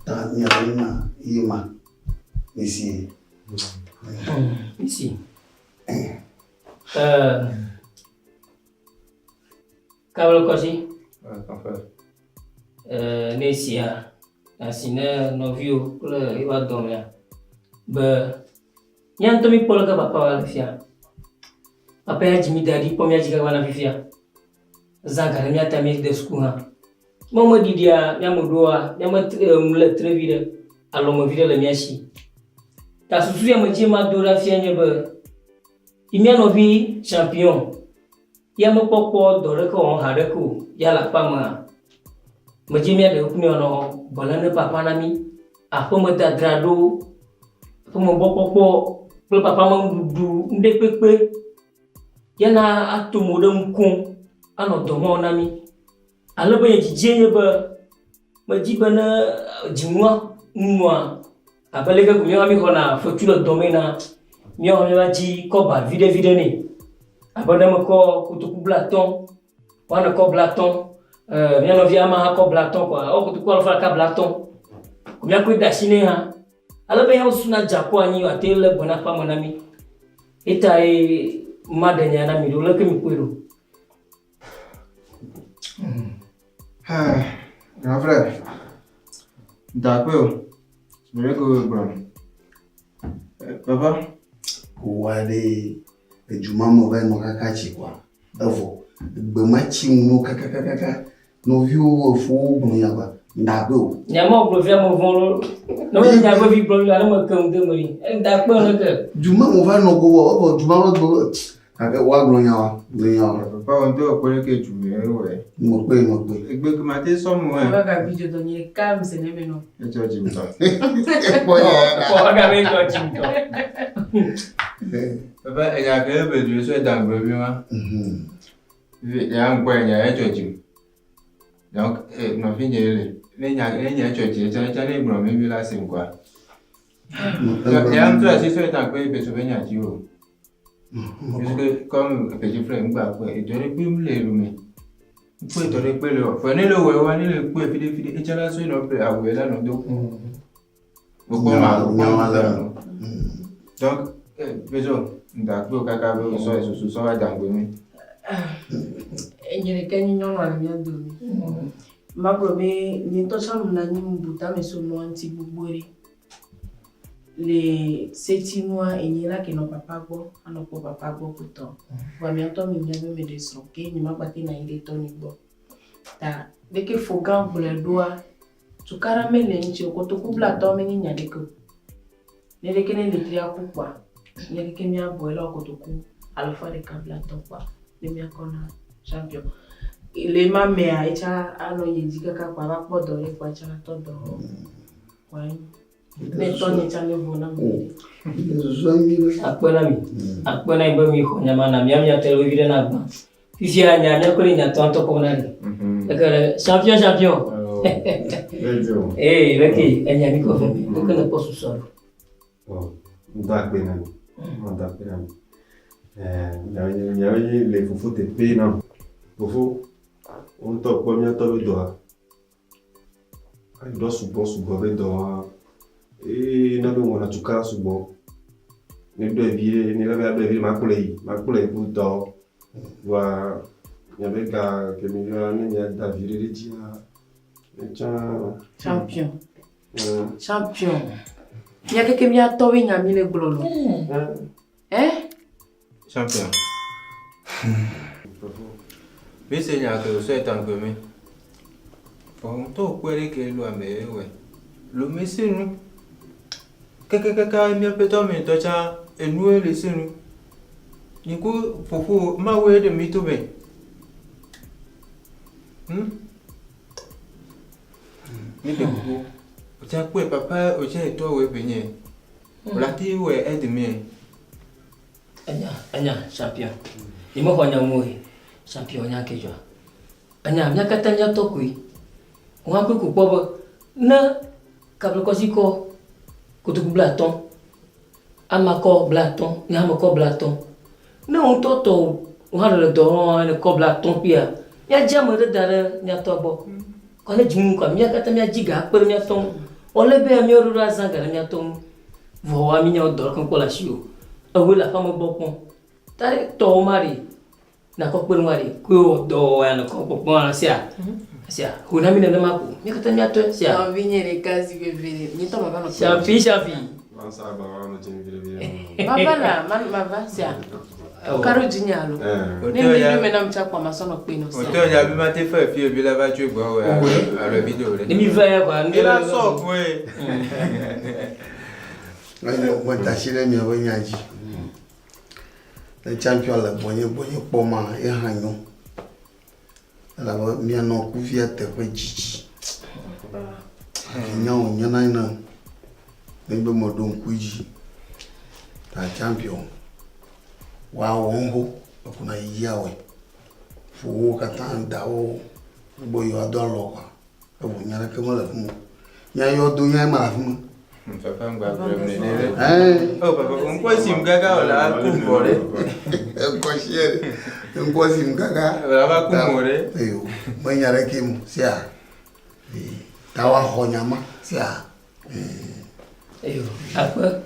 Ta nyarina yima. Ici. Ici. Kabel kosi. Nesia. Asina novio le iwa domya. Be nyanto mi polo ka papa wala fia. Papa ya jimi dadi pom ya jiga wala fia. Zagara mi atami de skuna. Mama didia nyamu doa nyama mule trevide alomo vide le miashi. Ta susu ya mjima dora fia nyebe. Imia novi champion. Ya mo popo dore ko on hareku ya la pama. Mjimia de ukuni ono bolane papa nami. Apo mo dadrado. Apo mo popo pe papa mo dudu nde pepe. Ya na atomo de mkun ano domo nami. Alors ben j'ai me dit ben dis-moi moi après que mi ami kona faut le domaine mi on va dire ko ba vide ne après dem ko kutuku blaton wana ko blaton mi on vient ma ko blaton quoi o kutuku alfa ka blaton ko mi ko dashine ha alors ben on suna japo anyi atele bona pa monami eta e madanya na mi do le ke mi kwero. Grand frère, d'accord. Je vais que bon. Papa, wale ejuma mo va no kakachi kwa. Evo, bemachi no kakakaka. No viu fo bunu yaba. Ndabo. Nyama o via mo volo. No me nyama vi blo ala mo kan de mori. Ndabo no ke. Juma mo va no go, juma mo go. Kaka wa glo nyawa. Papa on doit connaître que tu es ouais. Mo pe. Egbe que maté somme ouais. Papa ga video donner calme c'est ne meno. Et tu dis ça. Papa ga ben to chimto. Papa, il y a que le souhait dans le bien. Il y a un point, il y a un judging. Donc, ma fille, il y a un judging, il y a un bon, même là, c'est quoi. Il y a un truc, c'est souhait dans le bien, souvenir à Dieu. Parce que, comme petit frère, il doit plus les lumer. Il faut te réparer le. Prenez le oué, le coup, et puis, il y a la souhait, non plus, à oué, là, non, donc. Beaucoup mal. Donc, besoin d'accord kaka be so wa dangomi enyere kenyi nyonwa mi adomi mabro me ni to cham na ni mbuta me so no anti bugbore le 7 mois enyela ke no papa gbo ano po papa gbo kuto wa mi anto mi nyabe me de so ke ni mabati na ile to ni gbo ta de ke fogan bule doa tu caramel nchi okoto kubla to me ni nyadeko ne de ke ne le tria kupwa ne ke mi aboela okotoku alfa de kabla to kwa le mi akona champion le mame a echa ano yejika ka kwa bapo do le kwa cha to do kwa ne to ni cha le bona mi akpena imba mi ko nyama na mi atelo vide na ba fifi anya nya ko ni nya to ko na ni ekere champion leki enya mi ko fe ko na posso solo Ndakpena ni. Nyawe le fufu te pe na. Fufu on to kwa mi to be doa. Ai do subo be doa. Na do wona tukara subo. Ni do vie ni la be vie makule bu do. Wa nyabe ka ke mi yo ni ya da vie de dia. Champion. Ya que mi a tobi nya mi le glolo. Champion. Mais c'est nya que souhait en commun. On to kwere ke lo ame we. Lo mesinu. Kaka mi apeto mi to cha enu le sinu. Ni ku fufu ma we de mi to be. Ni de ku. Ocha kwe papa ocha eto we benye. Olati we edmi. Anya champion. Imo ko nya moi. Champion nya kejo. Anya nya katanya to kui. Wa ku pobo na kablo ko siko kutuku blaton. Amako blaton, nya amako blaton. Na on toto wa le do ne ko blaton pia. Ya jamu de dare nya to bo. Ko ne jimu ko nya katanya jiga per nya ton Ole be mi oru azan ga mi atom. Vo wa mi nyo dor kan ko la shio. Awe la famo bokon. Tare to mari. Na ko pelu mari. Ko do ya no ko bokon sia. Sia, huna mi na mako. Mi ka tami ato sia. Non vignere casi che vedi. Ni to ma va no. Shafi. Non sa ba no tin vile. Ma va la, ma va sia. Karo jinyalo. Ni mi me na mcha kwa masono pe no sia. Oto ya bi ma te fa fi bi la ba ju gbo wa. La video le. Ni mi va ya kwa. Ni la so ko e. Mo ta shire mi o nyaji. Le champion la bonye poma e hanyo. La mi no ku fi ate ko jiji. Nyawo nyana ina. Nembe mo don kuji. Ta champion. Wa wongo kuna yawe. Fu katanda o boyo adolo kwa. Ebo nyara kemala fu. Nya yo do nya mala fu. Papa ngba problem ne. Oh papa, on ko sim gaga wala ku more. Ko shiere. On ko sim gaga. Wala ku more. Eyo, manyara kim sia. Tawa honyama sia. Eyo, apa?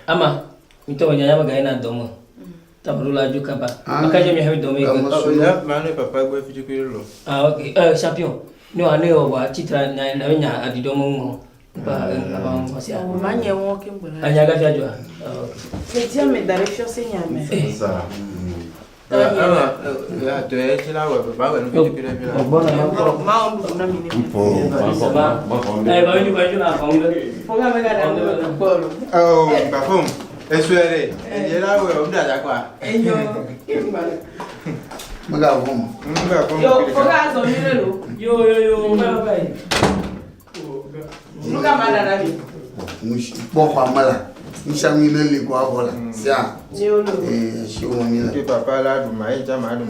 Ama, mito nyanya magaina domo. Tabrula juga ba. Makaje mi habi domo. Ya, mane papa gwe fichikiro. Ah, okay. Champion. No ane wa chitra na nya adidomo mo. Ba abang masia. Manye wo kimbula. Anyaga fiajwa. Okay. Tia me direction se nyame. Ça. Ama, ya to e chila wa papa wa no fichikiro bila. Bona ma on na mini. Ba ba ni ba juna fa ngale. Foga me ga da polo. Oh, papa. Esuere. Yera we o da kwa. Enyo. Kimbala. Maga vom. Maga vom. Yo, foga zo mirelo. Yo, ma ba. Nuka mala na bi. Bo kwa mala. Nshami le le kwa bola. Sia. Niolo. Shi o mi la. Ke papa la du mai ja ma du.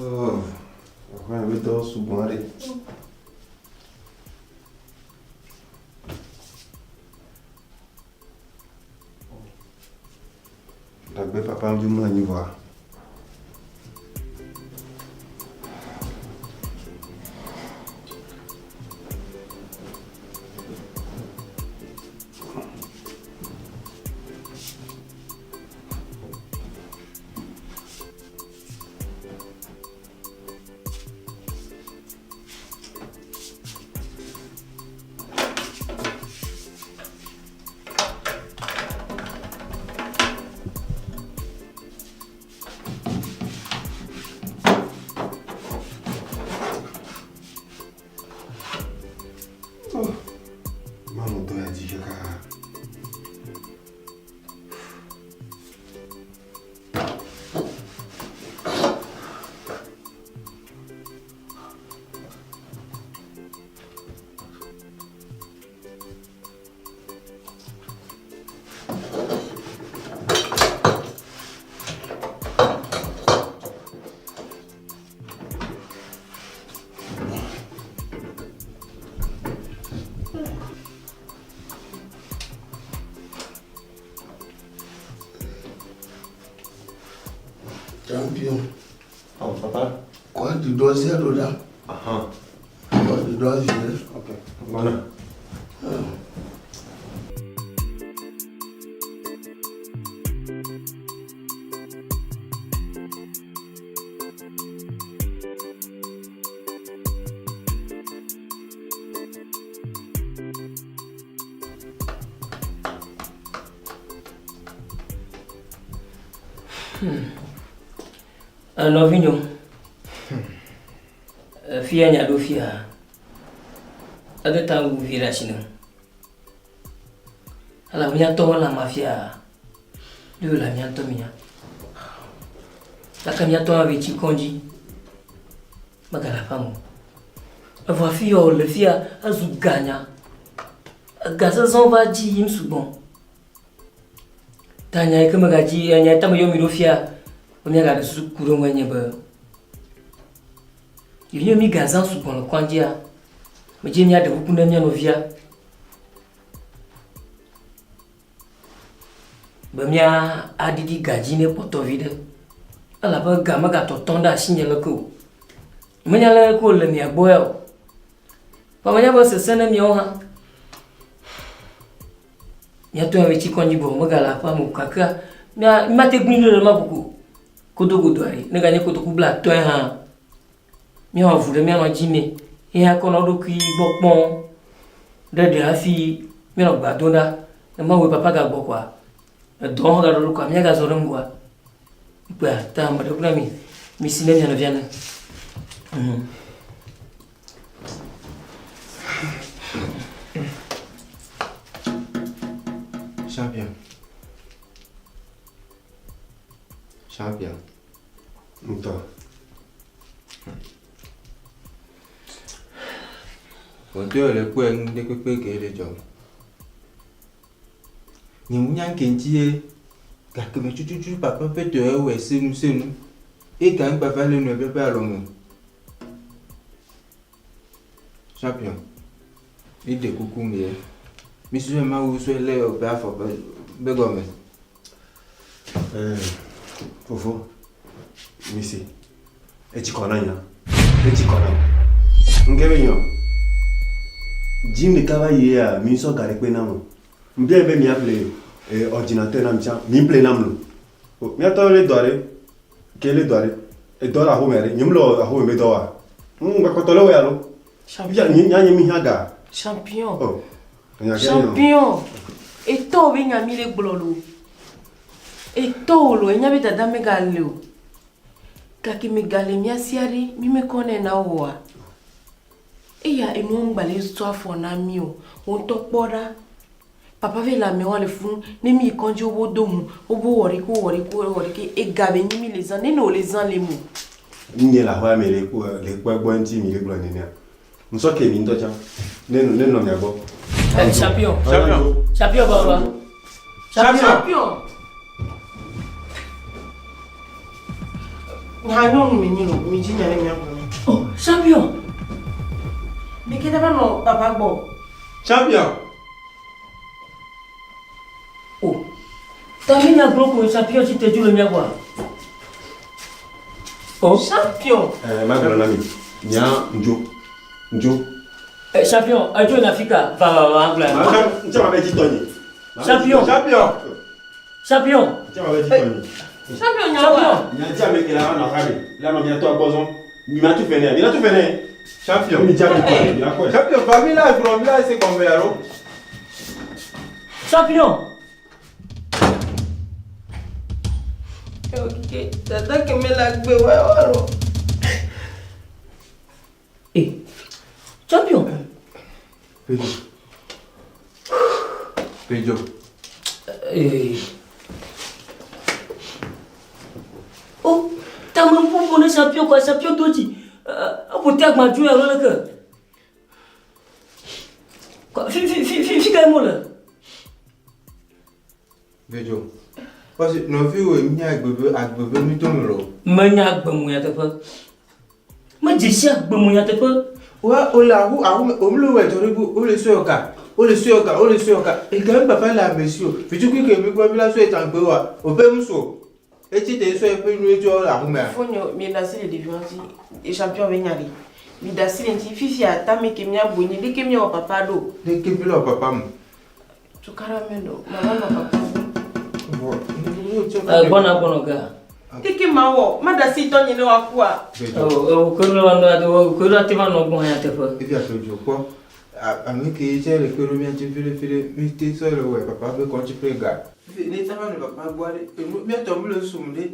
Oh, agora eu tô subindo. Dagbe papa mju mla ni wa. Mano, tô é de jogar. Champion. Oh, papa. Quoi, tu dois ser là? Quoi, tu dois ser. Ok. Voilà. Novinho. Fia nya do fia. Ada tangu vira sini. Ala punya to la mafia. Dulu la nya to minya. La kanya to ave chi konji. Magala famu. Ava fio le fia azuganya. Gaza zonva ji im subon. Tanya ke magaji nya tamu yo mi do fia. Omi aga su kuro ngwenye ba. Yinyo mi gazan su kono kwanjia. Meje mi ade hukuna mi no via. Bemia adidi gajine poto vide. Ala ba gama ga totonda signele ko. Menyale ko le mi agboya. Pa manya ba sesene mi oha. Ya to ave chi konji bo magala pa mu kaka. Mia mate gbinu le mabuku. Kodo ari. Ne ganye koto kubla to ha. Mi o vure mi no jime. E ha kono do ki gbopon. De afi mi no gbadona. E ma we papa ga gbokwa. Don ga do kwa mi ga zoro ngwa. Ipa ta ma do kula mi sinenya no viana. Champion. Então. Quando eu le kwen de pepe ke le jom. Ni munya kentie ka ke me chuchu papa pe to e we senu. E kan papa le no pepe alomo. Champion. Ide kuku mi. Mi se ma wo so le o ba fo be gome. Fofo. Misi. Eti konanya. Eti konanya. Ngebe nyo. Jim de travailler à mi so gare pe namo. Mbia be mi appelé ordinateur na mcha mi play namlo. Mi atole dore. Kele dore. E dora ho mere. Nyumlo ho me doa. Ngba kotolo we alo. Champion nya mi haga. Champion. Oh. Champion. E to we nya mi le glolo. E to lo nya be dada me galeo. Kaki me gale mi asiari mi me kone na owa. Eya enu ngbale so afo na mi o won to pora papa ve la me won le fun ni mi kanji owo domu obo wori ki e gabe ni mi les ans ni no les ans les mu Ni la ho me le kwa gbo nti mi le gbo ni na nso ke mi ndo cha neno mi agbo Champion baba champion na no mi ni no mi ji nya le mi agbo oh champion. Mais qu'est-ce que non, papa bon? Champion. Oh. T'as mis un gros pour champion si tu joues le mien quoi? Oh. Champion. Ma grande amie. Nya njo. Champion, un jour en Afrique, va anglais. Tu m'avais dit Tony. Champion. Tu m'avais dit Tony. Champion, nya. Nya dit avec la na rabi. Là non bientôt à boson. Il m'a tout fait. Champion. Champion, famille là, c'est comme alors. Champion. Ok, tata que me la gbe wa oro. Champion. Pedro. Oh, t'as même pas pour champion quoi, champion d'Oji. Pour te ma jouer alors que. Quoi, fica moi là. Pedro. Parce que nos filles mi agbebe mi to lo. Manya agbemu ya te fa. Ma jisi agbemu ya te fa. Wa olahu omlo we tori bu o le so oka. E ga papa la monsieur. Fitu ki ke mi gbo mi la so etan gbe wa. O be mu so. E ti te so e pe nu ejo la hu me. Fonyo mi na se le devianti e champion be nyari. Mi da silenti fifi ata me ke mi abonye de ke mi o papa do. De ke bi lo papa mu. Tu caramelo, mama no papa. Bona ga. Tiki mawo, mada si tonye no akwa. Oh, kono wando ko ati ma no gbon ya te fa. Ibi atojo ko. Ami ke je le ko mi anti file mi te so le we papa be kon ti prega. Ni tama no papa gbare. Mi to mi lo sumde.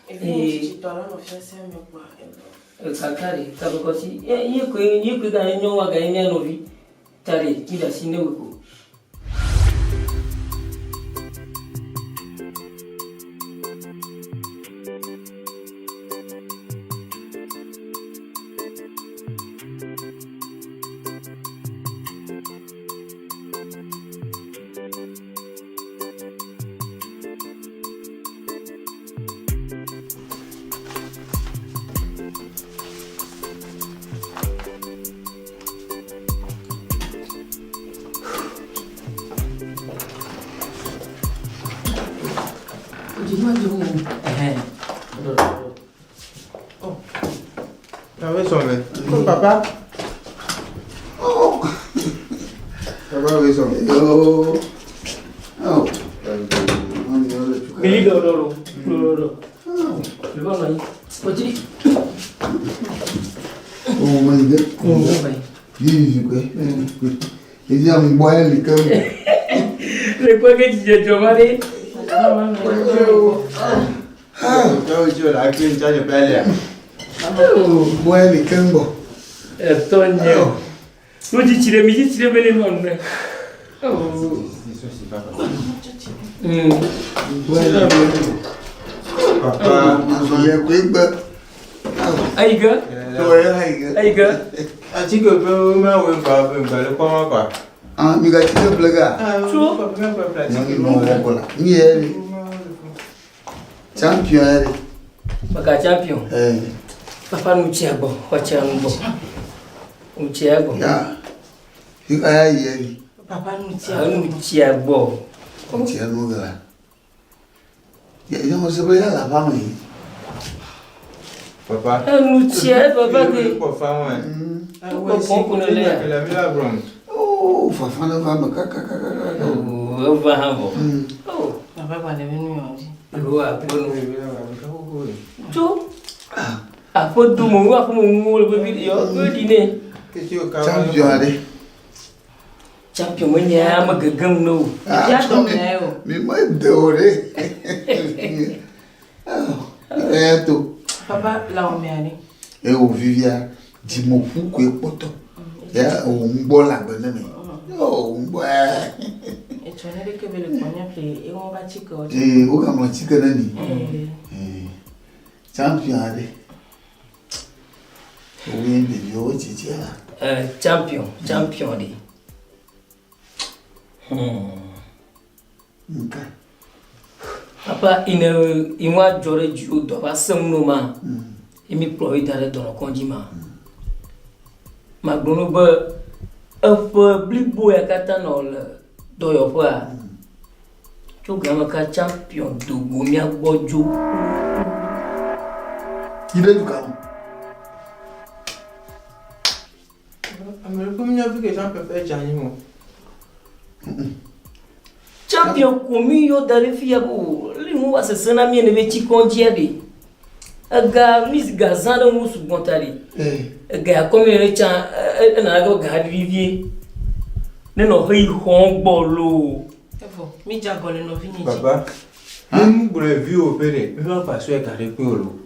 Ti to la no fiase me kwa. Kakari, kabako si ye ko ga nyo wa ga ni no vi. Tare, kida sine we ko. Papa. Oh. Papa, oui, son. Oh. Oh. Beli dulu. Lepas lagi. Pociri. Oh my God. Oh baik. Vive quoi. Il y a un bois les comme. Lepas que dia coba deh. Bois les comme bon. Tonyo. Tu dicire bene non. Papa, je vais quoi. Aiga. Aiga. Aci que peu ma we pa le quoi. Ah, mi ga ti ke blaga. Tu? Non, voilà. Ni elle. Champion elle. Baka champion. Papa nu chiabo, wacha ngo. Uchiabo. Ya. Fika ya yeli. Papa nu chiabo. Chiabo ga. Ya, yo no se ve la fama ahí. Papa. Nu chiabo, papa que. Papa, Oh, Fafana va me caca. Oh, va hambo. Oh, papa va lever nous aujourd'hui. Lua, pelo. Tu? Apa tu mau aku mau lebih yo dine. Champion allez. Champion menya magagam no. Ya domina yo. Mi mai dore. Tu. Papa la on me aller. E o vivia di mo fu ko poto. Ya o mbo la gbele mi. Oh, mbo. Et tu n'as que le cognac et on va chico. O ka mo chika na ni. Champion allez. Oui, mais yo chichi la. Champion di. Okay. Papa inwa jore ju do ba sem no ma. Imi ploy dare do ko jima. Ma gbono ba afa blibo ya kata no le do yo fa. Tu gama ka champion do gomi agbojo. Il est du calme. Mais comme il a vu que les gens peuvent faire Janimo. Champion komi yo dare fiya bo limu wa sesena mi ne be chi konjia de. Aga mis gazana mu su gontari. Aga komi re cha na go ga vivie. Ne no hei hongbo lo. Efo, mi jagole no vini. Papa. Même pour le vieux opéré, il va pas se garder polo.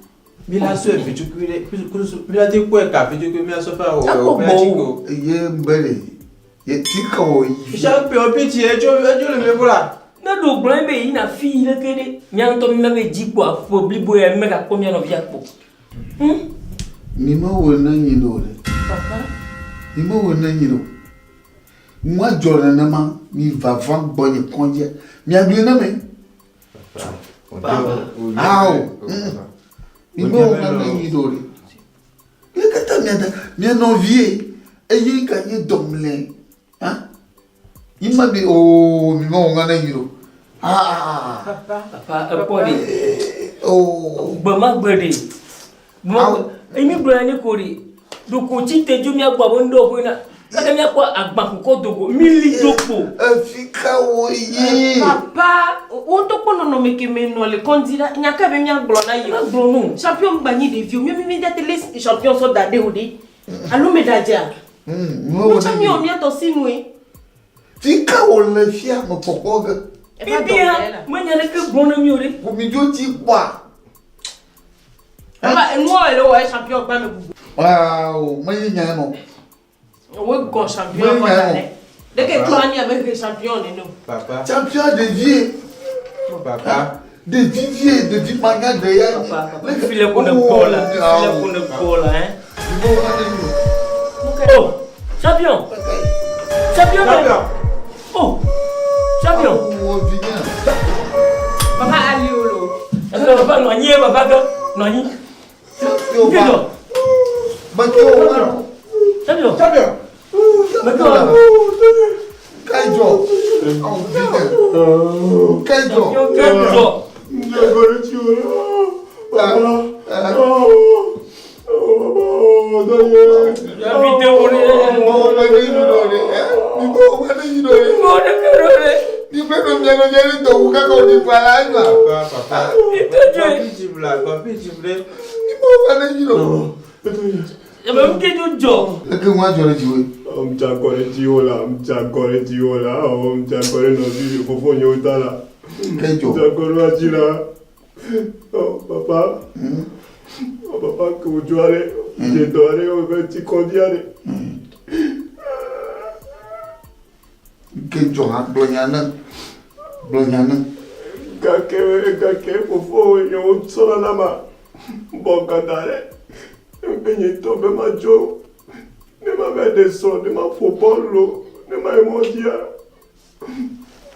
Bila so e fitu kire, bila te ko e ka fitu ko mi aso fa o me chico. Ye mbele. Ye tika o yi. Champion piti ejo le me vola. Na do bran be ina fi le kede. Nyang to mi me jipo afo blibo e me ka komi no via po. Mi ma wo na yin do le. Papa. Mi ma wo na yin do. Moi jora na ma mi va van boye konje. Mi agli na me. Papa. Mi ma wo na yin do le. Le kata mi no vie. E yin ka ni domle. Hein? Il m'a dit, oh, mi ma wo na yin do. Papa, podi. Oh, bama gbede. Imi brani kori. Do ko ti teju mi agba bo ndo ko na. Aka mi akwa agba ko dogo mili dogo. Fika wo yi. Papa, on to ko no me ke me no le kondira nyaka be mi aglo na yi. Aglo no. Champion gbani de vieux, mi date les champion so dade odi. Allo medaja. Mo chami o mi to sinwe. Fika wo le fia mo pokoga. Bibia, manya le ke bono mi ore. Ko mi jo ti kwa. Papa, moi le wa champion gba me bubu. Wow, manya nya no. We go champion ko dale. De que tu ani avec les champions de nous. Papa. Champion de vie. Papa. De vivier, de vie manga de ya. Papa, file ko ne bola. File ko ne bola, hein. Oh, champion. Champion. Oh. Champion. Oh, viens. Papa ali olo. Papa no nye papa ko no nyi. Champion. Champion. Champion. Champion. Kaijo. Oh, viens. Kaijo. Kaijo. Papa, papa, que vous jouez, je dois aller au petit condiare. Que tu as blonyana, blonyana. Kake, fofo, yo, solanama, bon candare. Que tombe ma jo, ne m'a fait des sons, ne m'a fait pas l'eau, ne m'a émodia.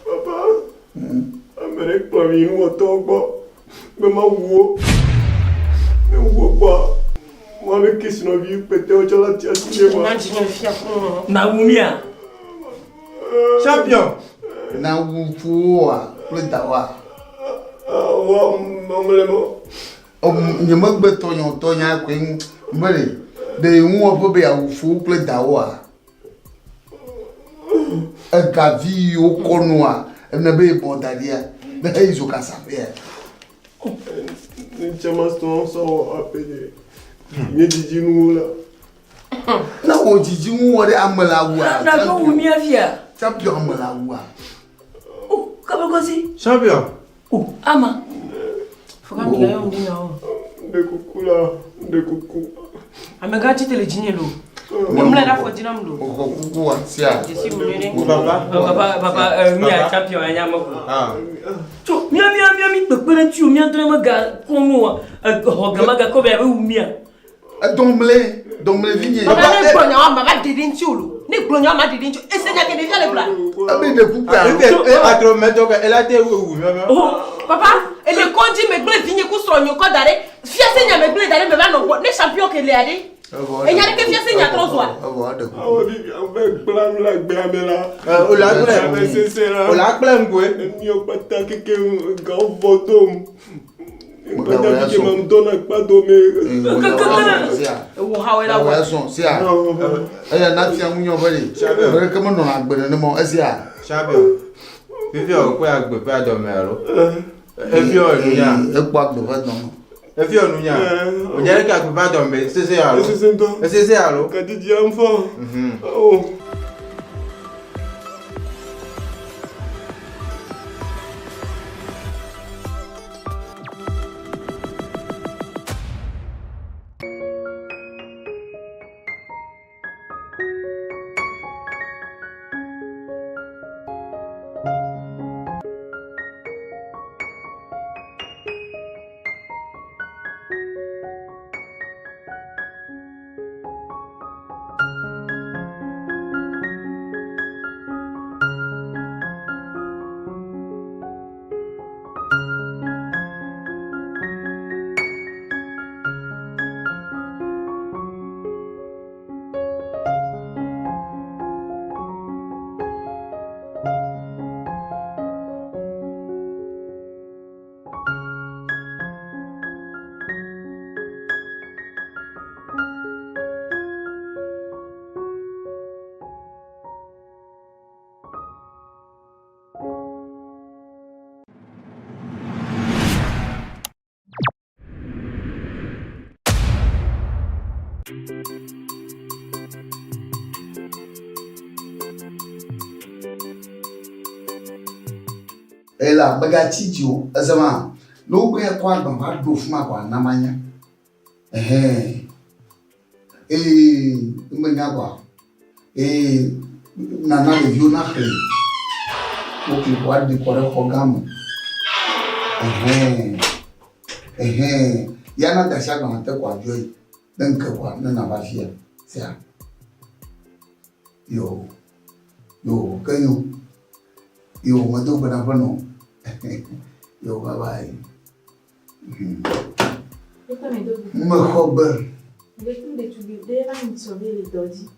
Papa, Amérique, pour nous, au tombeau. Mais ma wo quoi moi avec qui sinon vie pété au chala tia cinéma na wumia champion na wufuwa pledawa wa mamlemo nyama beto nyotonya kwen mbele de nwo bo be awufu pledawa agavi okonwa na be bondalia na hizo kasapia Chamaston so apelé. Ni didi nous là. Na o didi mu wore amala wa. Na ko wumi afia. Champion amala wa. Oh, kabagosi. Champion. Oh, ama. Foka mi gayo ndi na o. De kukula, de kuku. Amega chite le jinyelo. Mumla da fo dinam lo. Kuku wa sia. Papa, mi a champion anya mako. Ah. Tu, mi pepere tu mi entre maga kono hogamaga ko be umia. Domble vigné. Papa ne gbonyo ma ba didin tiulu. Ni gbonyo ma didin tiulu. Enseigne que déjà le bras. Abi de kuka. Atro meto que elle a été où. Papa, et le condi me ble vigné ku so nyo ko dare. Fia seigne me ble dare me ba no ne champion que le ade. Et il y a des qui viennent à 3 soirs. Efi onunya. O jere ka gba dombe, sese alo. Sese alo. Ka didi enfant. Oh. Ela bagatijo azama logo ya kwa bamba do fuma kwa namanya menya kwa nana le viu na re o que pode decorar o gamo yana da shaga mata kwa joy dan ka kwa na bafiya sai yo kanyo yo mado bana bano yo bye bye me khober de tout de tout de va me sauver les dodi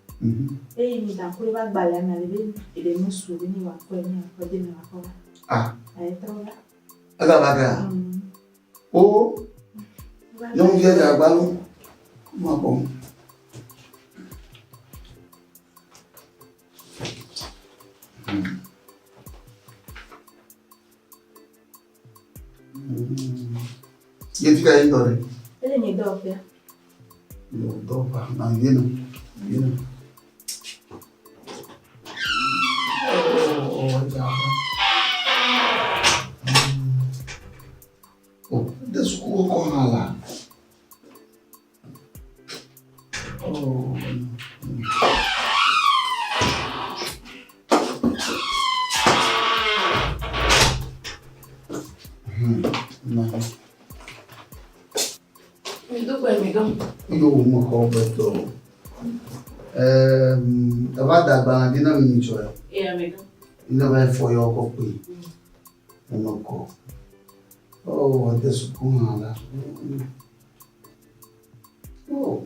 et il m'a pour va baler na lebe et de me sauver ni wa ko ni ko de na ko ah ay trola aga baga Oh, non, viens à ballon. Moi, bon. Il y a une dorée. Elle n'est pas là. Non, dors pas. Non, viens. Viens. Oh, das coco lá. Oh. Yo mo ko beto. Aba da ba di na mi cho. Ina ba fo yo ko pe. Mo ko. Oh, adesso con la. Oh.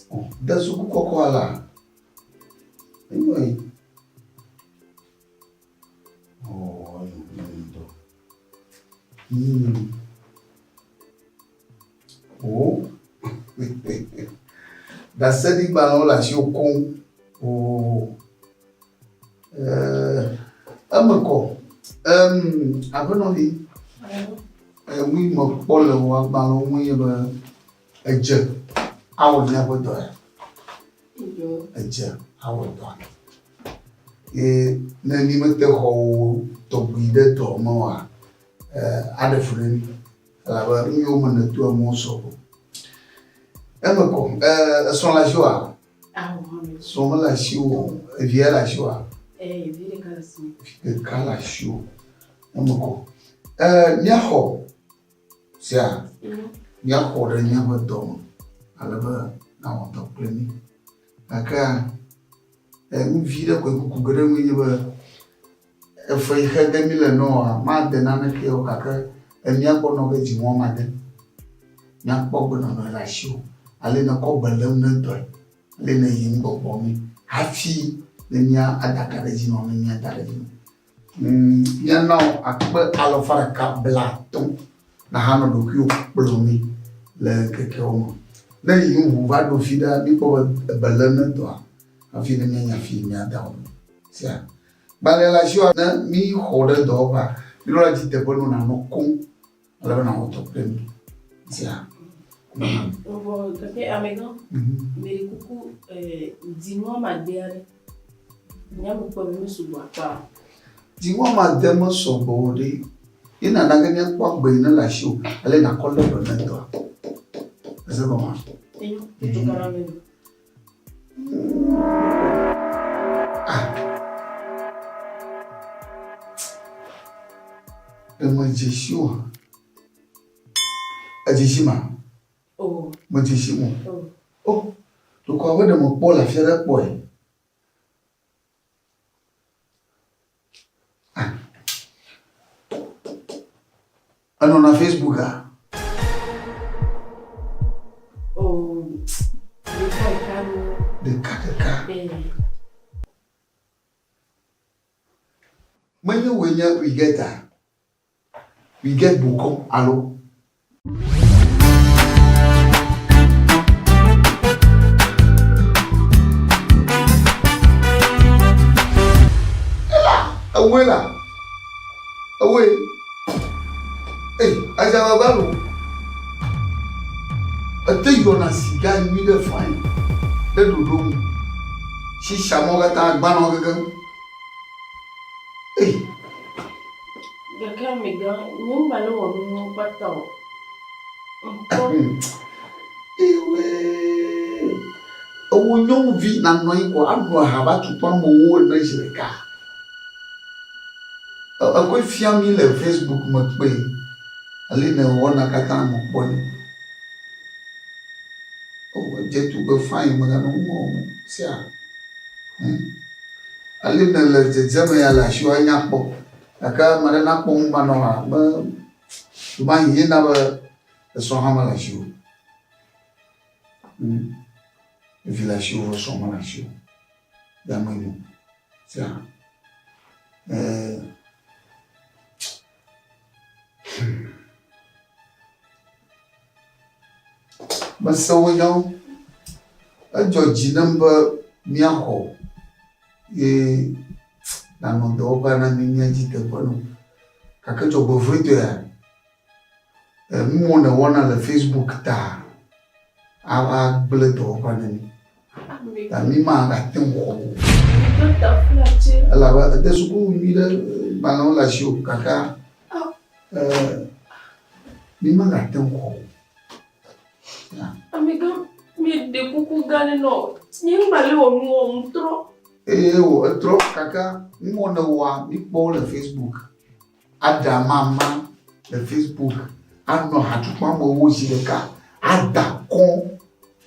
Oh, adesso con qua là. Anyway. Oh, oh. Da sedi ba la si o con. Oh. Amako. Abonoli. We mo polo wa ba lo mu ye ba eje. Awo ni abodo. Eje, awo do. Na ni mete ho to guide to mo wa. Ade furen. La ba mi o mo na tu mo so. Amako, son la joie. Ah, son la joie, via la joie. Vire calasi. Kala show. Amako. Nyaho. Sia. Nyaho de nyama dom. Alaba na won to pleni. Aka vire ko kugere mu yiba. Fa ihe de mile no ma de na na ke o kaka enya ko no ge ji mo ma de. Nya po go no la show. Ale na ko balam na to. Ale na yin bo bo mi. Hafi Nya adakara jino nya dara jino. Ya now akbe alofara ka blaton na hano do kyo blomi le keke omo. Na yi hu va do fida bi ko balana to afi na nya fi nya da o. Sia. Bale la shwa na mi hode do ba. Bi lo la jite bono na no kon ala na auto premi. Sia. Kake amega. Meri kuku dino madere. Nyamu kwa mimi subwa pa. Diwa ma demo so bodi. Ina na ganya kwa gbe ina la show. Ale na kolle do na to. Ese ko ma. Tu kana me. Mo je show. Ajishima. Oh. Mo je shimo. Oh. To ko wa de mo po la fiere po e. Ano na Facebook ah. Oh. De ka. When we get that. We get Bukom allo. Away. Hey, ajawa balu. Ate yona siga mi de fine. De dodo. Si shamoga ta gbano gaga. Hey. Gaka mega, nyumba lo wono pata o. Ewe. Owo nyom vi na noi ko anu haba tu pon mo wo na jireka. Ako fiami le Facebook mo pe. Ali na wona kata mo poni. Oh, je tu be fine mo na no mo. Sia. Ali na le jeme ya la shwa nya po. Aka mara na po ma no ha. Ba yi na ba so ha ma la shwa. Village so ma la shwa. Da mo. Sia. Mas são então a Georgina minha avó e na mandou para na minha dita quando kakak coba foto ya mona wana la Facebook ta ava bledo para ni ta mi manga tempo ela vai até suku mira balão la show kakak mi manga tempo amiga me de kuku gane no nyeng bale o mu tro o tro kaka mi mona wa mi po le Facebook ada mama le Facebook ano hatu kwa mo wo si le ka ada kon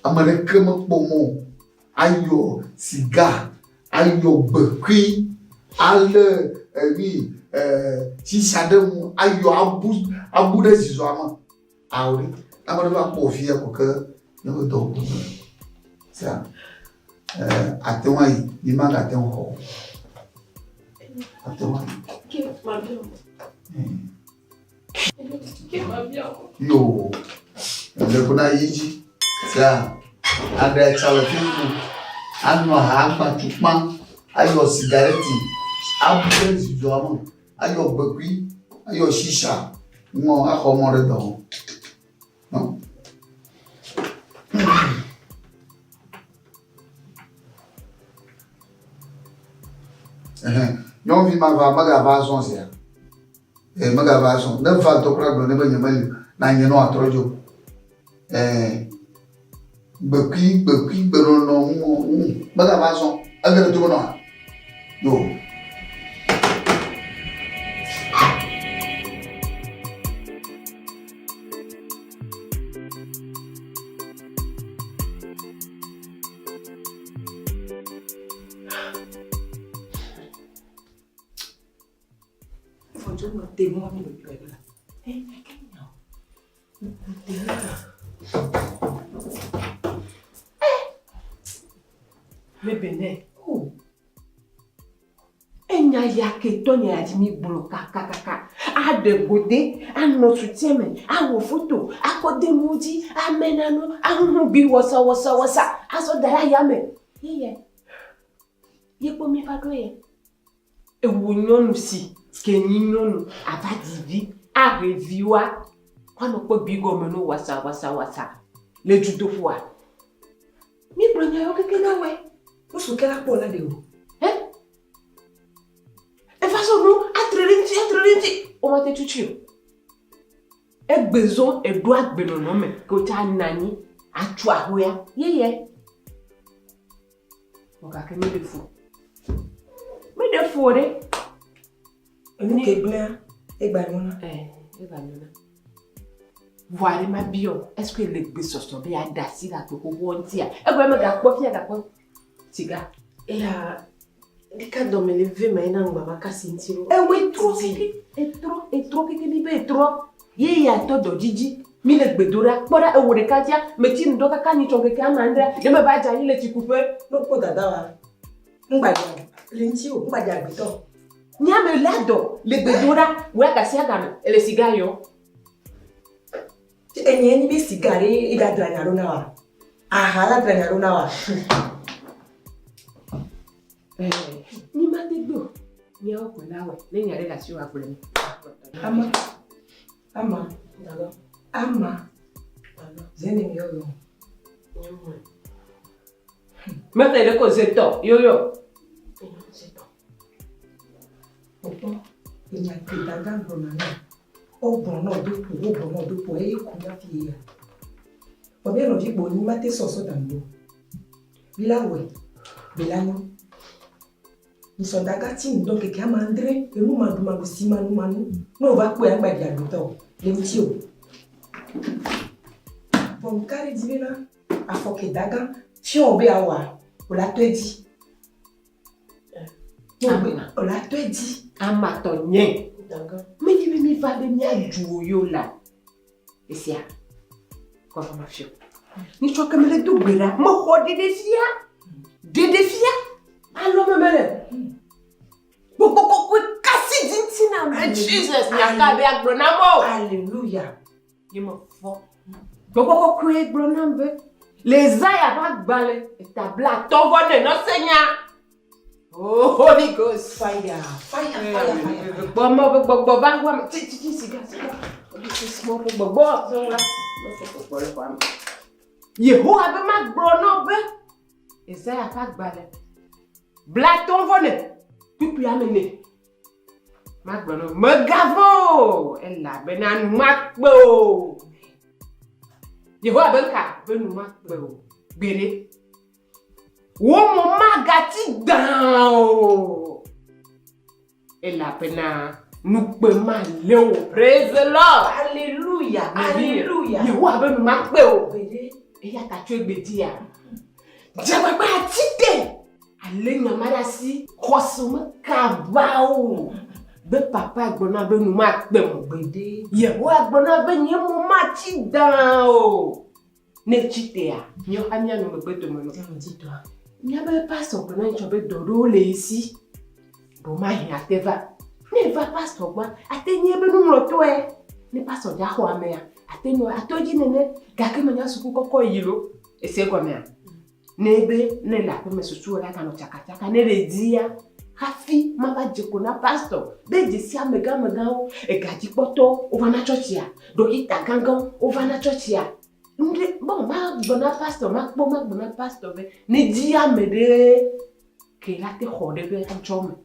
amareke mo pomo ayo siga ayo bekwi ale wi si sademu ayo abu de zizo ama awri amara ba po fia ko ka no do ko sa atewai ni manga atenho atewai que mabio que mabio yo le kuna yiji sa ada chala Facebook anu ha tukman ayo cigarette abu zizo ama ayo bekwi ayo shisha mo akomore do no. Non vi ma va magavason sia. Magavason. Ne fa to pra ne ba nyamali na nyeno atrojo. Beki berono magavason. Agara to no. Yo. Bene. Enya ya ke tonya ya mi bulu kaka. A de bode, a no soutien me, a wo photo, a ko de moji, a menano, a hu bi wasa. A so dara ya me. Ye. Ye po mi fa do ye. E wo nyonu si, ke nyonu aba divi, a reviwa. Kwano po bigo me no wasa. Le judo fwa. Mi bronya yo keke na we. Musu kela pola de o. E façon nous atrelinti o mate tutu. E besoin e doit benono me ko ta nani atu ahoya. Ye. O ka ke me de fou. Me de fou de. Emi ke bla e gba nona. E gba nona. Voir ma bio. Est-ce que le besoin be adasi la ko wontia. E gba me ga po fia ga po. Tiga. E a dika do me lever mais na ngba ka sentiro. Oui, trop. Et trop que ni be trop. Ye ya to do jiji. Mi le gbedora. Bora e wore katia, me ti ndo ka ni chonge ka mandra. De me ba ja ni le ti couper. No po dada wa. Ngba ja. Lenti o, ngba ja gbito. Nya me lado, le gbedora, we ka sia ga le cigario. Enye ni be cigare e ga dranyaro na wa. Aha la dranyaro na wa. Ni ma de do. Ni o ko lawe, le nya relation akure mi. Ama. Dago. Ama. Zene mi yo. Mete le ko zeto, yo. Opo, enya ke daga ngona. O bono do e ku na fi ya. Obi no ji bo ni mate soso dando. Bilawe. Bilano. Nous daga ti ndo ke ka mandre, e mu madu si manu. No va ku ya gba dia do le mtio. Bon kare divina afoke daga ti o be awa. O la to edi. O la to edi. Amatonye. Daga. Me di mi va be mi aju yo la. Esia. Ko ma fio. Ni cho kamele do gbera. Mo ho de fia. Allo me mele. Kasi dintina. Jesus, nyaka be agbronambo. Alléluia. Je me fous. Boko kwe agbronambe. Les aya ba gbale. Etabla tonvone no seigneur. Oh, Holy Ghost. Fire. Bobo bangwa. Siga. Bobo. Yehowa be ma gbronambe. Isaiah pas gbale. Blaton vone. Puis amener. Ma gbronambe. Me gavo. Elle la benan makbo. Yehowa benka benu makbo. Bere. Wo mo magati down. Elle la pena nous peut maleo. Praise the Lord. Alléluia. Alléluia. Yehowa benu makbo. Bere. Et ya ta tué bedia. Jababa tite. Ale nyamara si kosuma kabao. Be papa gbona be nu ma pe mo gbede. Yehowa gbona be nye mo ma ti dan o. Ne chite a. Nyo amia no me beto mo no. Dis-toi. Nya be pastor gbona ncho be dodo le isi. Bo ma hin ateva. Ne va pastor gba. Ate nye be nu mlo to e. Ne pastor ja ho amea. Ate no atoji nene gake manya suku koko yilo. Ese kwa mea. Nebe ne la pe me susu la kano chaka ne le dia. Hafi mama jeko na pastor. Be jesi amega o e gaji poto over na church ya. Do ita gangan over na church ya. Nde bon ma bona pastor ma bona pastor be ne dia mede ke la te khode be kan chome.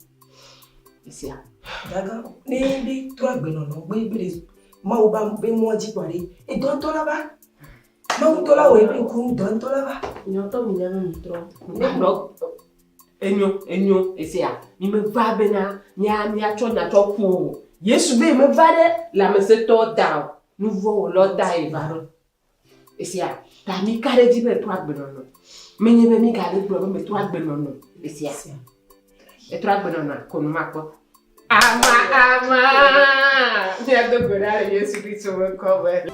Isia. Daga ne ndi to agbeno no gbe ibere ma o ba be mo ji pare. E don to la ba. Ma o to la o e be ku don to la ba. Nyoto mi nyame mitro. Ne blog enyo isia. Mi me va bena nya cho na to ku. Yesu be me va de la me se to down. Nous voulons l'autre d'ailleurs baron. Isia. Ta mi kare di be to agbeno no. Me nye be mi kare bro me to agbeno no. Isia. E to agbeno na ko no mako. Ama. Mi ha do gorare Yesu Cristo me cover.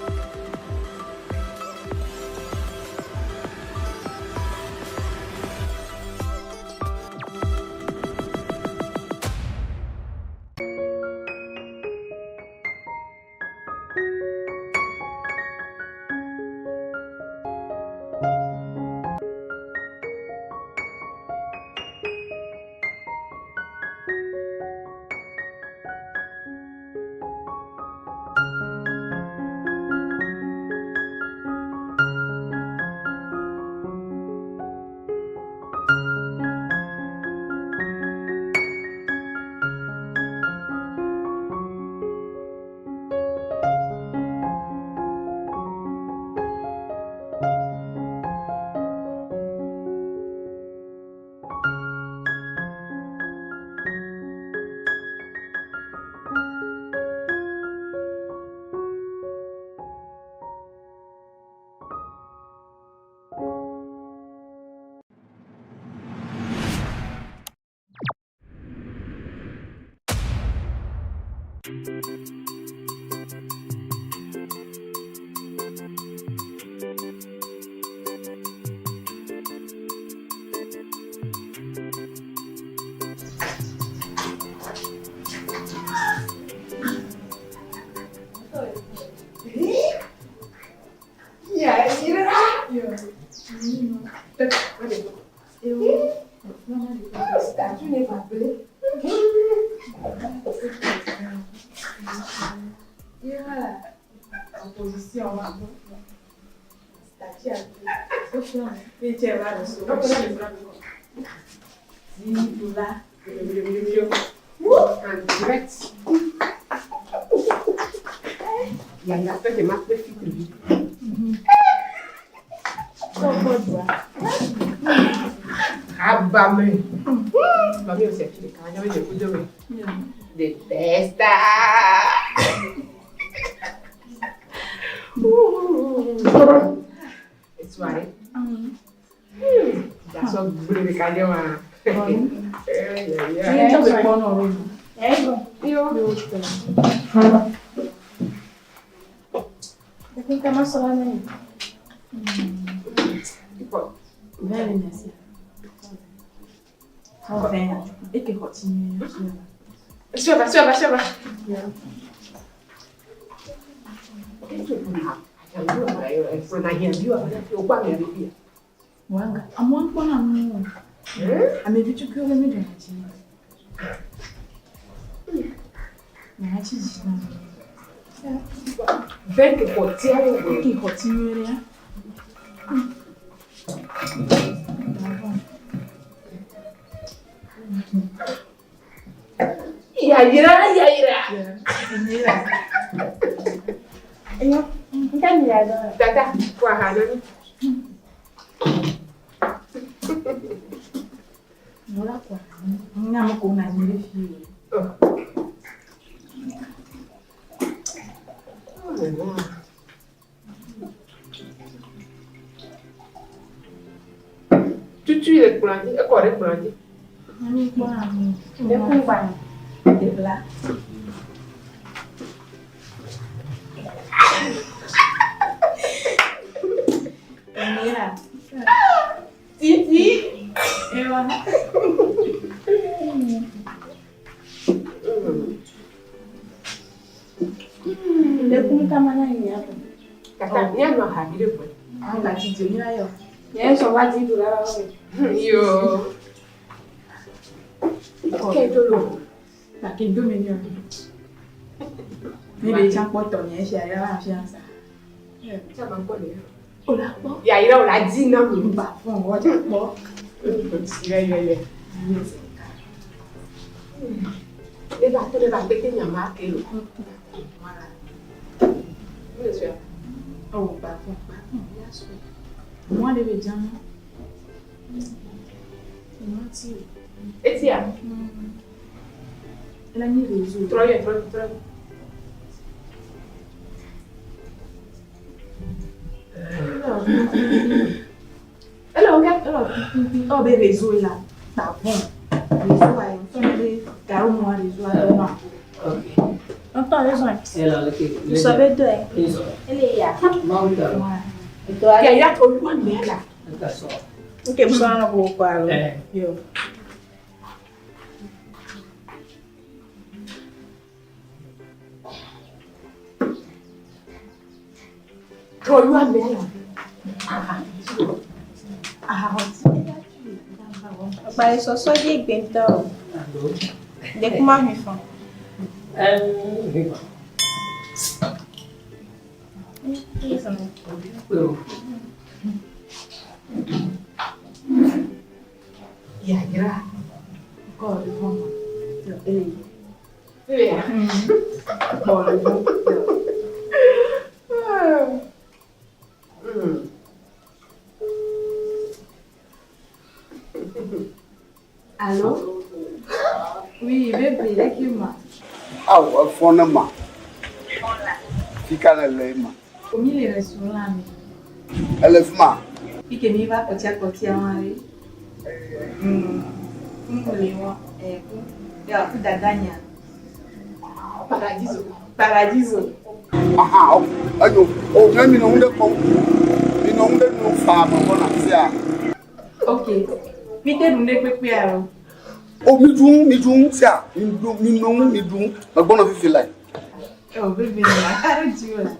Detesta! It's right. Já só brilha, cadê uma? Tem que mais só né? Vem, Nessia. Vem. E que rotinha. Sueva. Wanga, amwan kwa na mu. Amevitu kwa mimi ndio nachi. Nachi jina. Vem que roteiro, que roteiro, né? Yaira. Ayo, kita mirada. Tata, kwa hano. Nora kwa. Ngamo kuna nyele fi. Cucu le planti, agora planti. Nami kwa ami. Depois vai. Debla. Mira. Titi. Ela. Depois kama nani hapo. Kata nyama habile kwa. Anga tijoni yo. Yeso waji dulala wewe. Yo. Okay, dolo. Na kindo menyo. Ni be chan poto ni e ya la fianza. Chama ngole. Ola po. Ya ira ola dina mu ba fun o ja po. Ye. Le va te nyama kelo. Monsieur. Oh, ba fun. Ya so. Moi de be jan. Mati. Etia. Ela ni réseau. Troye. Hello, oh, be réseau là. Tá bom. Réseau aí, então ele caiu uma réseau aí não. Ok. Então, réseau. Ela aqui. Vous savez deux. Isso. Ele ia. Não, então. Então, aí já tô com ela. Tá só. O que você não vou falar? Eu. Troyo amela. Mas só de então. De como a minha fã. Isso não. Yaira. Agora, vamos. Ele. Bora. Allô? Oui, bébé, laisse-moi. Ah, fonema. Fica lema. Comi les restaurants. Elefma. E que me vai cotia mari. Lewa, ya kudadanya. Paradiso. Aha, ayo, o memi no hunde ko. Mi no hunde no fa ma bona sia. Okay. Mi te dunde pepe aro. O mi dun sia. Mi dun. Ma bona fi like. Oh, baby, na cara de hoje.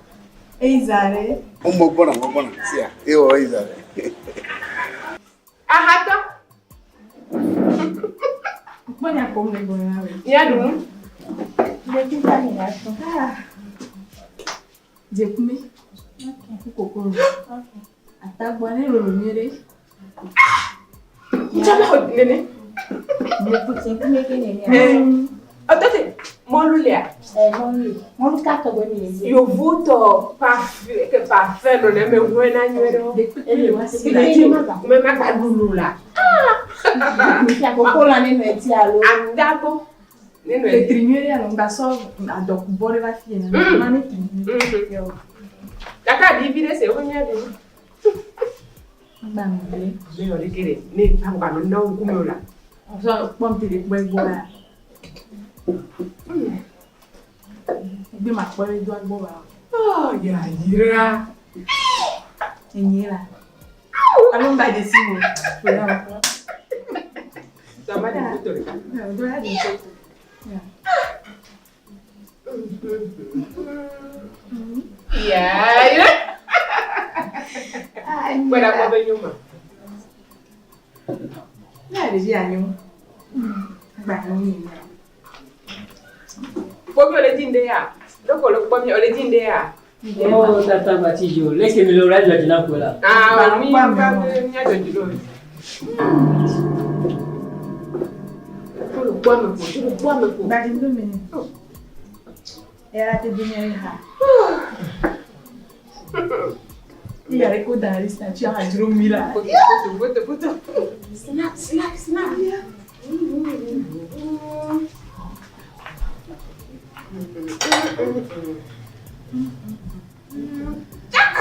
Eizare. O mo bona sia. Eu eizare. Ahata. Põe a como de boa. E a dum? De que tá ligado? De comer. Ok. Kokoro. Ok. Ata bone lo mere. Chama nene. De putin comer que nene. Atate, molulia. Molu kaka bone. Eu vuto parfait no me buena nyero. Ele wa se me maka dulula. Kokola neno eti alo. Andabo. Neno eti. Trimere alo ngaso adok bore va fie na mane trimere. Yo. Kaka divide se onya bi. Bangale. Me ole kire. Ni panga no na ukumola. So pompe de gbegboa. Gbe ma pore do agbowa. Oh, ya yira. Enyira. Alo mba de simo. Somebody put it. No, do I need to? Ya. Buena kwa benyuma. Na de dia nyu. Ba ni. Pomi ole dinde ya. Loko lo pomi ole dinde ya. Oh, tata batijo. Leke mi lo radio jina kola. Ah, mi ba nya do jilo. Tulo kwa me ko. Ba di ndo meni. Era te dunia ha. Ia reko dari sta ci ha juro mila. Foto. Snap. Ya. Cak.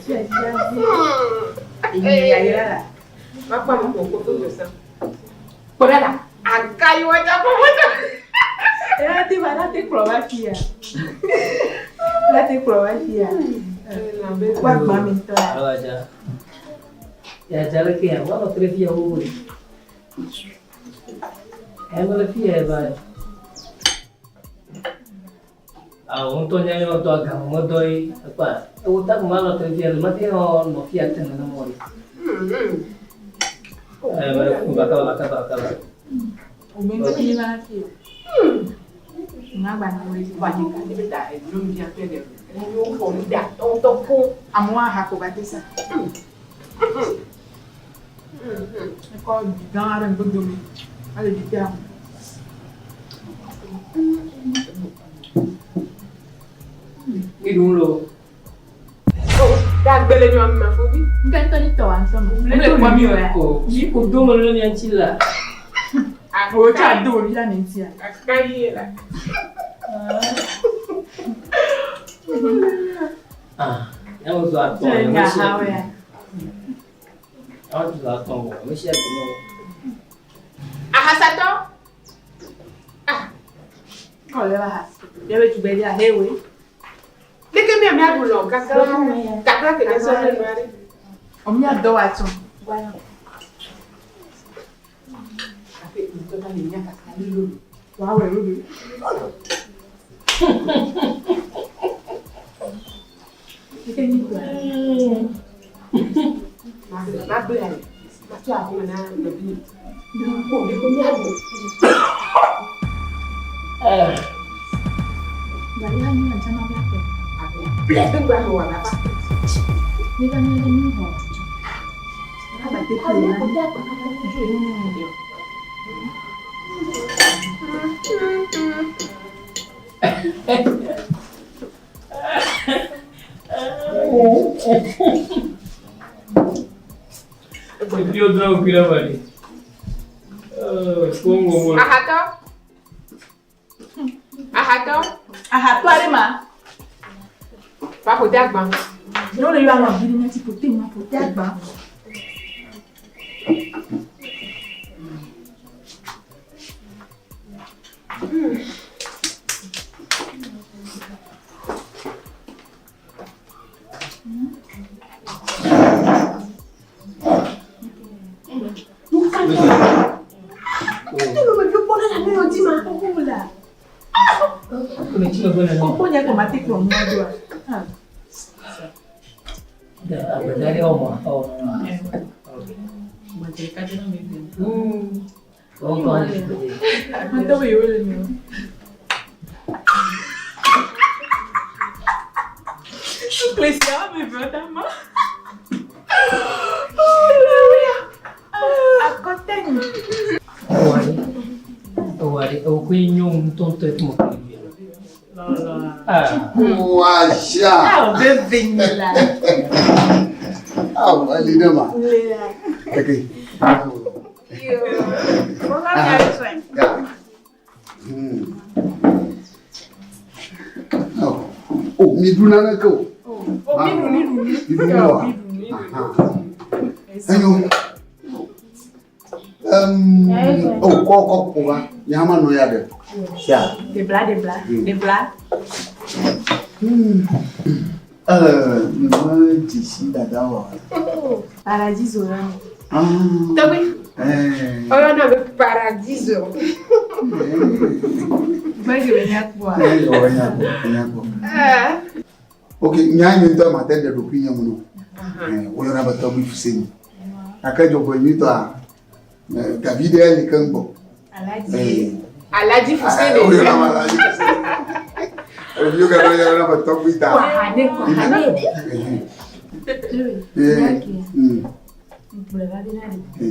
Ci ha già. Ini ya. Apa mo ko foto sa. Porala, akai wata ko wata. Era te va la te prova kia. La te prova kia. Kwa mami to. Awaja. Ya jala ke ya, wala trefia hoje. Ela fia vai. Untuk nyanyi waktu agak ngedoi apa? Utak malah trefia mati no fia tengah nomor. Bakal. Umento ni lagi. Ngaba ni banyak kan benda belum dia pede. Ni ko nda to ko amwa ha ko batisa. Ko gangara ngodomi. Ale ditam. Idulo. Oh, dah beli ni amma fobi. Ngan to ni to ansama. Le kwa mi ko. Yi ko do mo lo ni antila. O cha do ri la nentia. Akai la. Yang uzo ato. Ya hawe ya. Uzo ato mo. Mesi ato mo. Ahasato? Ko le ba. Ya be tu be ya hewe. Leke mi ami adulo kakra ke so le mari. Omi ado ato. Bwana. Ape to ta ni nya kakra lulu. Wa we lulu. Ike ni kwa. Ma bla. Ma tu a ko na na bi. Ko ni ko ni ado. Bali hani anchama black. Black tu gua ho na pa. Ni kan ni ni ho. Ada te ko na. Dia drau kira balik. Kongo. Ahato arima. Pa ko dagba. No le yo ana biri na ti pote ma pote agba. Kuponya ko mati ko mo do. Dari oma. Mati ka dina me. Oh, kan. Manda we yo le no. Plesia me vota ma. Akoten. Owari, o kuinyong tonto mo. Waja. Ah, bebê lá. Ah, ali não mais. Aqui. Vou lá ver isso aí. Oh, me do nada que eu. Oh, me do. Oh, kok pula. Nyaman no ya deh. Ya. De bla. Mama disi dada wa. Paradis orano. T'as vu? Oh, on avait paradis. Moi, je vais à quoi? Ok, nyanya ndo matende do pinya muno. Oyo na batabu fuseni. Akajo ko ni to a David ele kambo. Alaji fuseni. Oyo na malaji fuseni. Oyo ga oyo na batabu ita.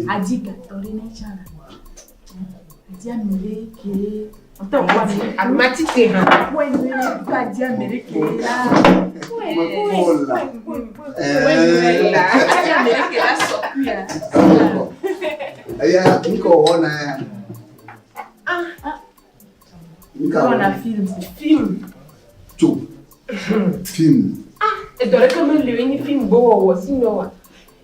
Adiga torina chana. Adia mereke. Matite ha. Bueno, adia mereke la. Adia mereke la sopia. Aya niko ona ya. Ona film. Chu. Film. E dore kama liweni film bo wo sino.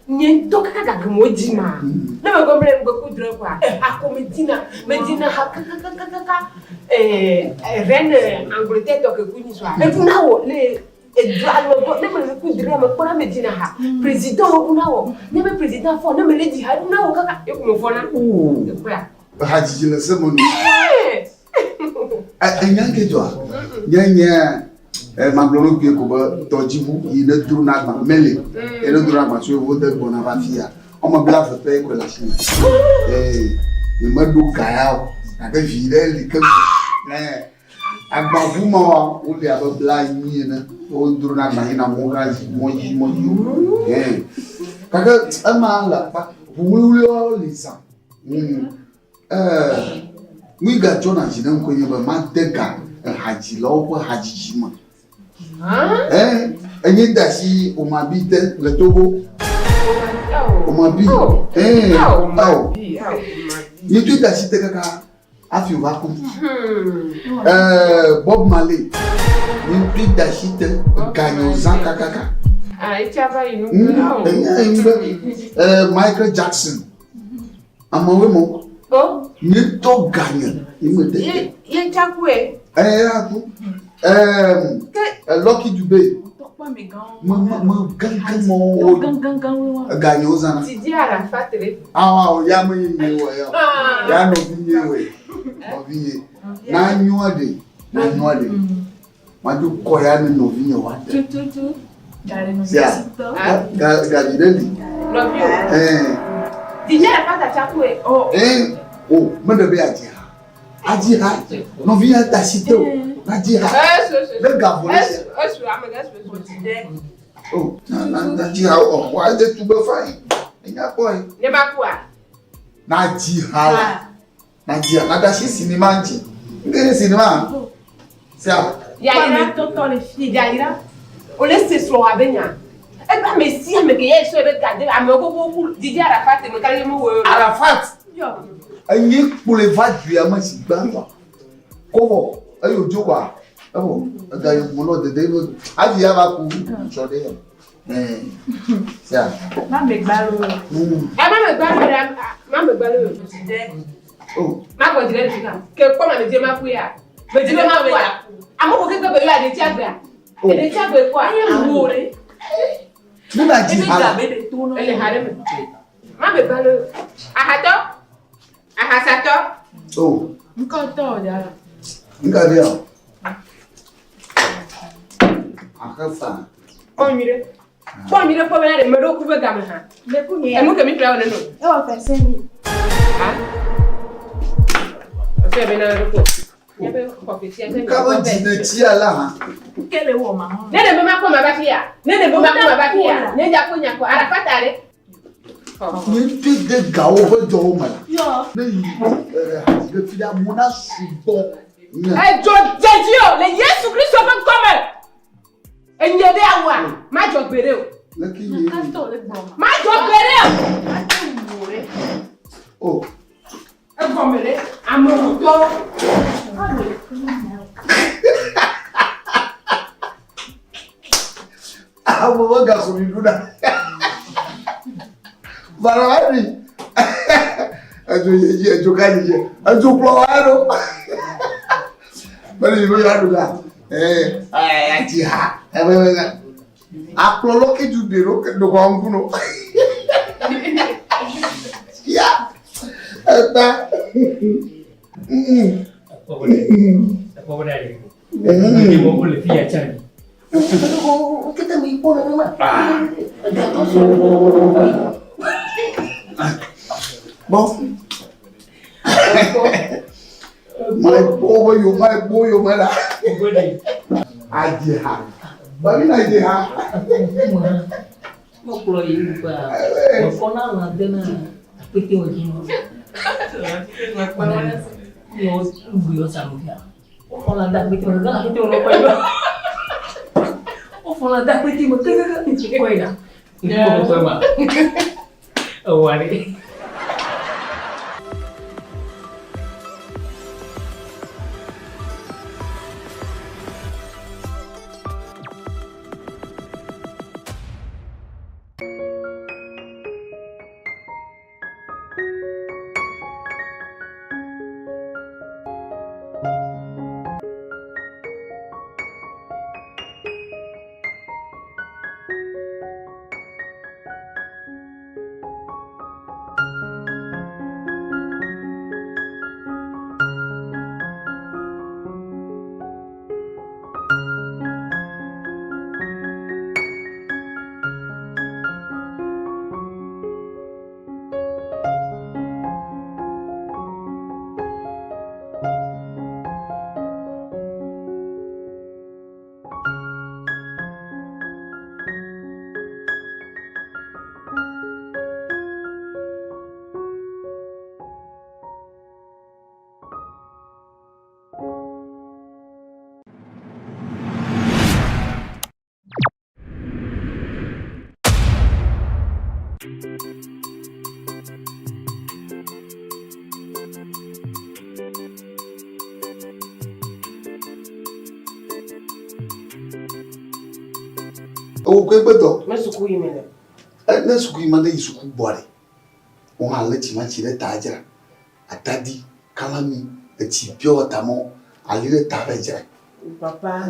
Nye toka kaka gmojima. Na magombre ngokudre kwa. Akometina, medina hakaka. Reine Angleterre to ke kuni swa. E punawo le edwalo to ne me kudre ma kona medina ha. President punawo. Ne me president fo ne me lady ha punawo kaka e kumo fo na. E kwa. Haji na semonu. Nyange jwa. Nyanya Maglono qui est comme Tojibu, il est tourné à Mele, et le tourné à Mathieu, vous êtes bon à Vafia. On m'a blâme fait que la Chine. Et il m'a dit Kayao, avec Fidel, comme à Babouma, où il y a un blâme, on tourne à Mahina Mourazi, Moji. Quand un mal là, vous voulez les gens. Oui, gâteau n'a jamais connu, mais Mateka, Haji Lopo, Haji Jima. Enye dashi omabite le Togo. Omabi. Ni tu dashi te kaka afi wa ku. Bob Marley. Ni tu dashi te ganyo zan kaka. Ichava inu. Michael Jackson. Amawe mo. Ni to ganyo. Imete. Ye chakwe. Aku. Lucky Dubé. Gagné aux années. Tu dis à la fatelle. Ah, il y a mis il y a no vigné. Na nyuade. Madu koya ni no vigné wa. Tu. Gagné. Tu dis à la fatelle chakwe. Oh, me be Adira. No vigné ta cité. Nadira. Le gars oh, Nadira, oh, why did you go fine? Boy. Never quoi. Nadira. Nadashi cinéma. Quel cinéma? C'est ça. Yaira, tonton les filles. Yaira. On laisse ce soir à Benya. Eh ben, mais si, mais qu'il y ait ce regardé, à me beaucoup, Didier Arafat et me carrément. Arafat? Aïe, pour les vagues, tu as mis blanc. Comment? Ayo jowa aga mono de devo avi ava ku chode ça mame gbalo mame gbalo oh ma ko dire fika ke ko ma je ma ku ya me dire ma ku ya amoko ke be ya de tiagba e de tiagba ko aye wore ni na ji hala ele hare me mame gbalo ahasato oh nko to ya Nka dia. Akafa. Onire. Onire ko bele me do ku be gam ha. Le ku ni. E mo ke mi tra wona no. E o fe se ni. Ha? O se be na ro ko. Ya be ko fi ti e Nka bo jine ti ala ha. Kele wo ma ho. Nene be ma ko ma ba fi ya. Nene be ma ko ma ba fi ya. Ne ja ko nya ko ara fatare. Ni tu de gawo ho jo ma. Yo. Ne yi de fi da mona subo. Ejo Jedio, le Yesu Kristo fa come. Enyede awa, ma jo gbere o. Lucky ni. Ma jo gbere o. Oh. E gomele, amoto. Amo ga so mi duna. Barawani. Ajo kanije. Ajo plowaro. Bali mi ya duga. Ati ha. Aplolo ke judero ke do ko anguno. Kita me pon na. Bom. My boy, you mother. Adiha. Bagi na adiha. Mo pulo ini ba. Mo kona na dena piti wajin. Yo buyo samia. Ola dak piti mo na piti mo pa iba. Ola dak piti mo kaga ko ina. Ini ko ma. Awari. O que beto? Mas suku imene. Na suku imane isuku bore. O halle ti ma chire taja. Atadi kalami eti pure tamo alire tabeja. Papa,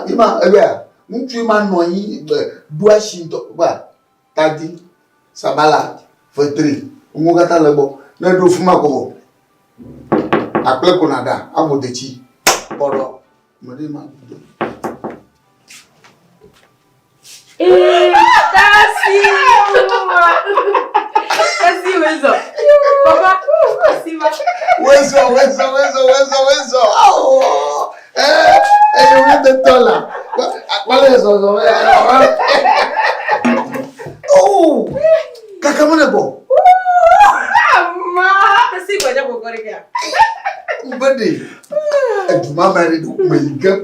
Ima ebe ntu ma no yi dua shinto ba tadi sabala fetri ngo gata lebo na do fuma ko aple ko nada abodechi boro mode ma Kasi wezo. Papa, kasi ma. Wezo. Oh. You de tola. ¿Cuál es eso? Oh. Kakamone bo. Ma, kasi baja ko koreka. Bade. Tuma mari du meiga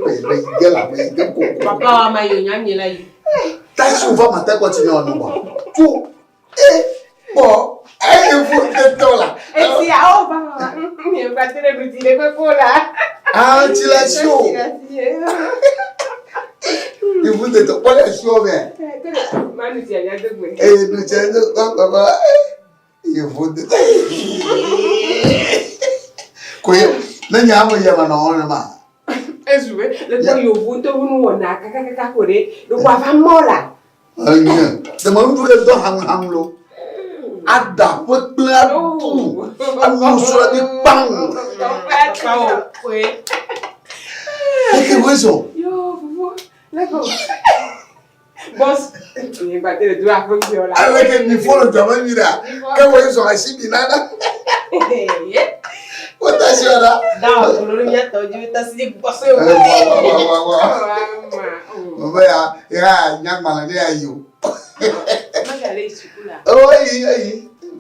la ko. Papa wa mayo nyamye la yi. Tashi uva mata kwa chini ono bo. Tu. Bo. Fu de tola. Esi a o papa. Mi battere rutine ko kola. Ah, tu la show. Il vous de toi la show bien. Manu ti anya de gbe. Nous tiens papa. Il vous de. Koyo, na nyamo ya mana ma. Ezuwe, le ko yo vunto vunu wona kaka kore, do kwa fa mola. Anya, de mo bu ke do hamlo. Ada pekla tu. Anu sura di bang. Pao, we. Que weso? Yo, fufu. Lego. Boss, ni battere du a funziola. Avec ni folo jama mira. Que weso asibi nada. Kota shora. Da, kululu nya toju tasidi bosso yo. Mama ya nyamala ni ayo. Magale sukula. Oh,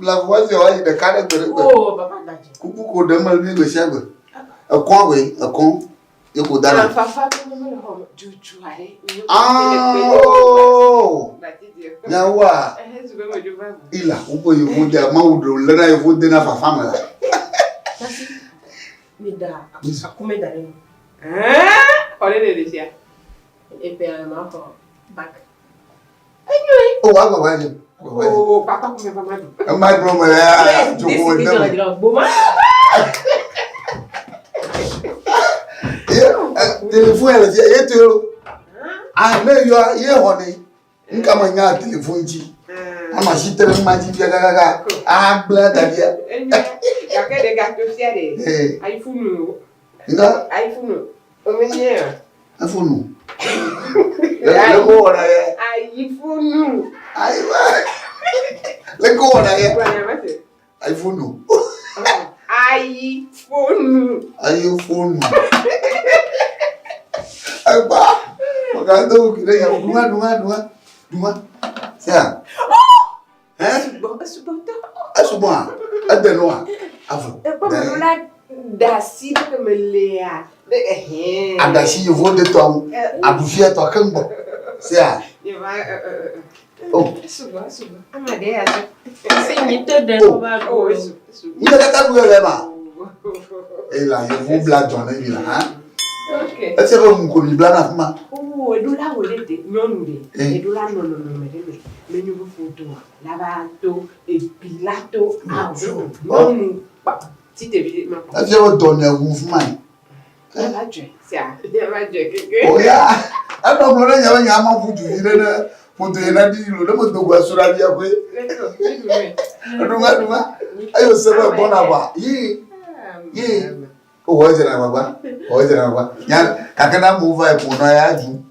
la voix de cara de. Oh, papa daji. Kuku ko demal ni be shago. Akon yo ko dara. Fafa ko mo ho juju are. Oh. Nyawa. Ila upo yuvude maudo lena yuvude na fafa mala. Tasi. Mida. Akume dare. Ole de desia. Epe ma ko back. Oh, agora vai. Oh, papa come va madu. My brother ya joko ndem. Telefone ela dia yeto. Ah, me yo ye hone. Nkama nya telephone ji. Ama shi tere maji bia gaga. Ah bla dadia. Ya ke de gato fiare. iPhone. Nga iPhone. Omenye. iPhone. Le ko ora ye. iPhone. Aiwa. Le ko ora ye. iPhone. iPhone. Aiba. Magando kire ya duma. Sia. Asubon. Adenoa. Avo. Dasi que me lea. Adashi vou de tom. Abufia to kambo. Sia. Oh. Suba. Amadea. Senhor de novo. Ida kata buele ma. Ela eu vou bla John aí lá, hein? OK. Esse é um comi bla na fuma. Oh, edula wolete. Non de. Edula non me. Menu photo. Lavato e pilato. Non. Si te vide ma. Esse é o dono do fuma. Ela je. Sia. Ela je keke. Oh ya. Ado mo na nyawa nyama futu ire na foto ena di lo mo to gwa sura bia kwe. Aduma. Ayo sebe bona ba. Yi. Oh, hoje na baba. Nya kakana move e po na ya ju.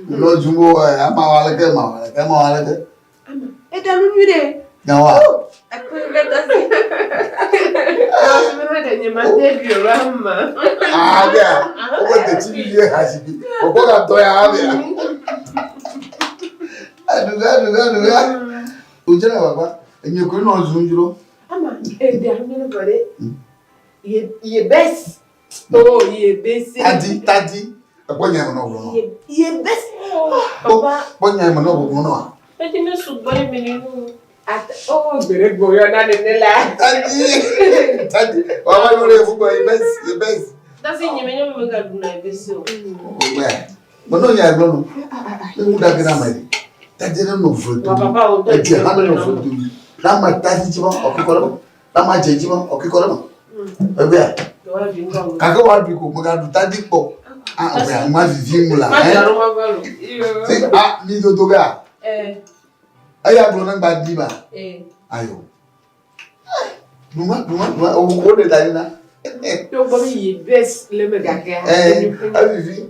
No jumo ama wala ke. E da lu de. Nyawa. Akungata si. Mama de nyama de biorama. Ah, ya. O te chibi ye hasibi. O ko ga to ya abi. Aduga. Ujira baba. Enye ko no zunjuro. Ama, e da lu de bore. Ye best. Oh, ye best. Tadi. Aponya mo no wo. Ye best. Papa. Ponya mo no wo no. E ti me sugbon mi nínú. Oh, gbere gboyo na ni la. Tadi. Wa ma lo re fu gbo ye best. That's in you me ga do na best o. Mo no ya gbo no. E mu da gina mai. Tadi no foto. Papa o do. E ti ha no foto. La ma tadi ti mo okikoro. La ma jeji mo okikoro. Ebe kaka wa bi ko mo ga du tadi po obe ma vivi mu la mi do ga aya bro na gba di ba ayo duma o ko de dani na to bo mi ye best le me ga ga vivi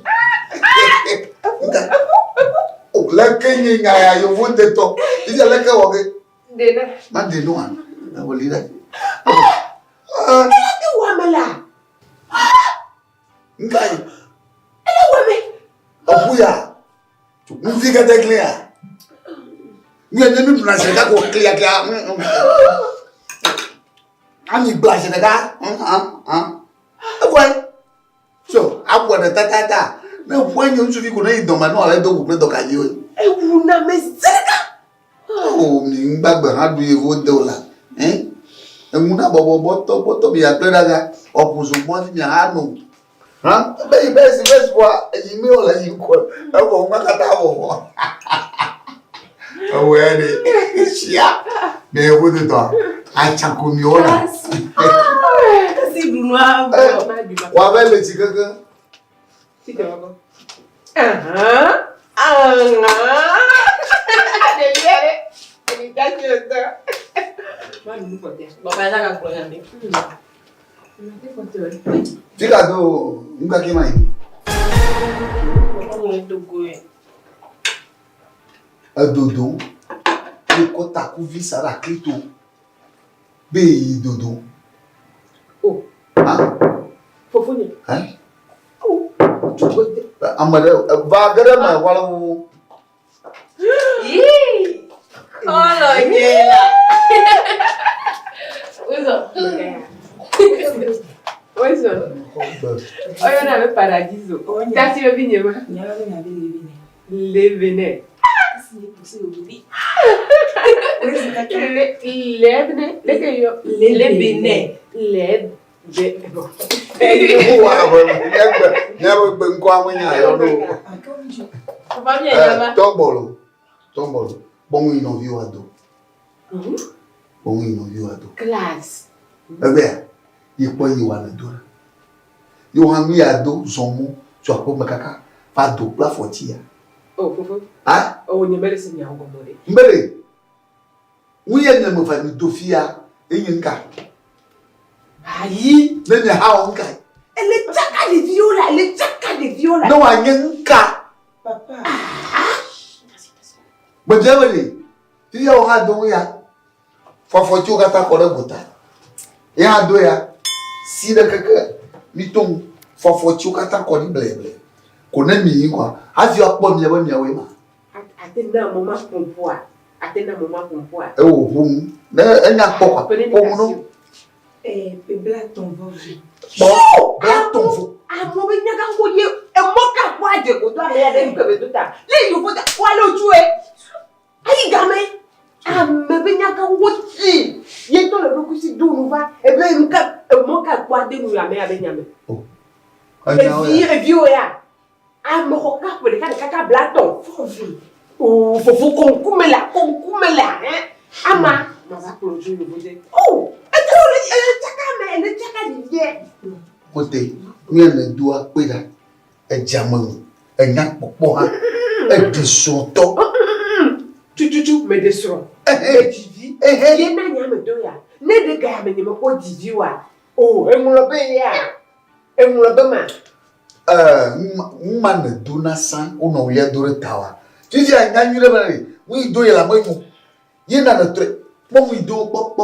o la kenye nga ya yo wo de to ija le ke wo ge de na ma de no an na wo li da Wamela. Ngai. Ele wame. Opuya. Mfika te clear. Mwe nemi tunashaka ko clear. Ami blash daga. Afwan. So, akwa da tata. Na fwanyo nsufi ko na idoma no ala do ko do ka yi o. Ewu na meseka. Oh, mi ngbagba ha du evo dola. Emuna boto bi atleraga opuso mo ti anu ha be best wa yi mi ola yi ko e bo ma kata wo o we ni sia be wo de to a chako mi ola si dunu abo wa be le ti gangan ti de baba de liere ni ta chota. Baba ya ga klo ya mi. Diga do nunca que mais. Como é do goe. A dodo. E kota ku visa la klito. Be dodo. Oh. Ah. Fofoni. Hein? Oh. Amade va gare ma wala wo. Yi. Olo nyela. Uzo. Oyo na me paradiso. Tati yo binye ma. Nyala na be Le vene. Si ni pousse obi. Le bene. Le Tombolo. Bom e não viu a dor. Bom e não viu a dor. Classe. Bebê, e põe o anador. E o amiado, zomo, sua pomba caca, faz dupla fotia. Oh, Fufu. Ah? Oh, ni mbele si nyango mole. Mbele. Uye ne mo fa ni dofia enyinka. Ayi. Ne ne ha onka. Elle est tchaka de viola, elle est tchaka de viola. No wa nyenka. Papa. Bajabali. Ti ya ha do ya. Fofo ti o gata ko re buta. Ya do ya. Si de keke miton fofo ti o gata ko ni bleble. Ko na mi kwa. Afi opo mi e ba mi awe ma. Atenda mama pompoa. Atenda mama pompoa. E o hum. Na enya pokwa. Pomu no. Pebla ton vovi. Bla ton vo. Amo be nyaga ko ye e moka kwa de ko do ame de ko be do ta. Le yo fota wala oju e. Ayi game. Ame be nyaga wo ti. Ye to le ko si do nu va. E be nka e moka kwa de nu ame abe nyame. Oh. E vi o ya. Amo ko ka ko de ka bla ton vovi. Oh, fofu konkumela hein. Ama, ma va produire le modèle. Oh, elle tchaka de vie. Côté, mi ne doit pas là. E jamu, e nyak popo ha. E desonto. Tu me desron. E divi. Ye na nya me do ya. Ne de ga me ni me ko divi wa. Oh, e mu lo be ya. E mu lo be ma. Ma ne do na san, o no ya do re tawa. Tu dis à Nyanyure Bari, oui, do la moyo. Ye na na tre. Bon oui do pop.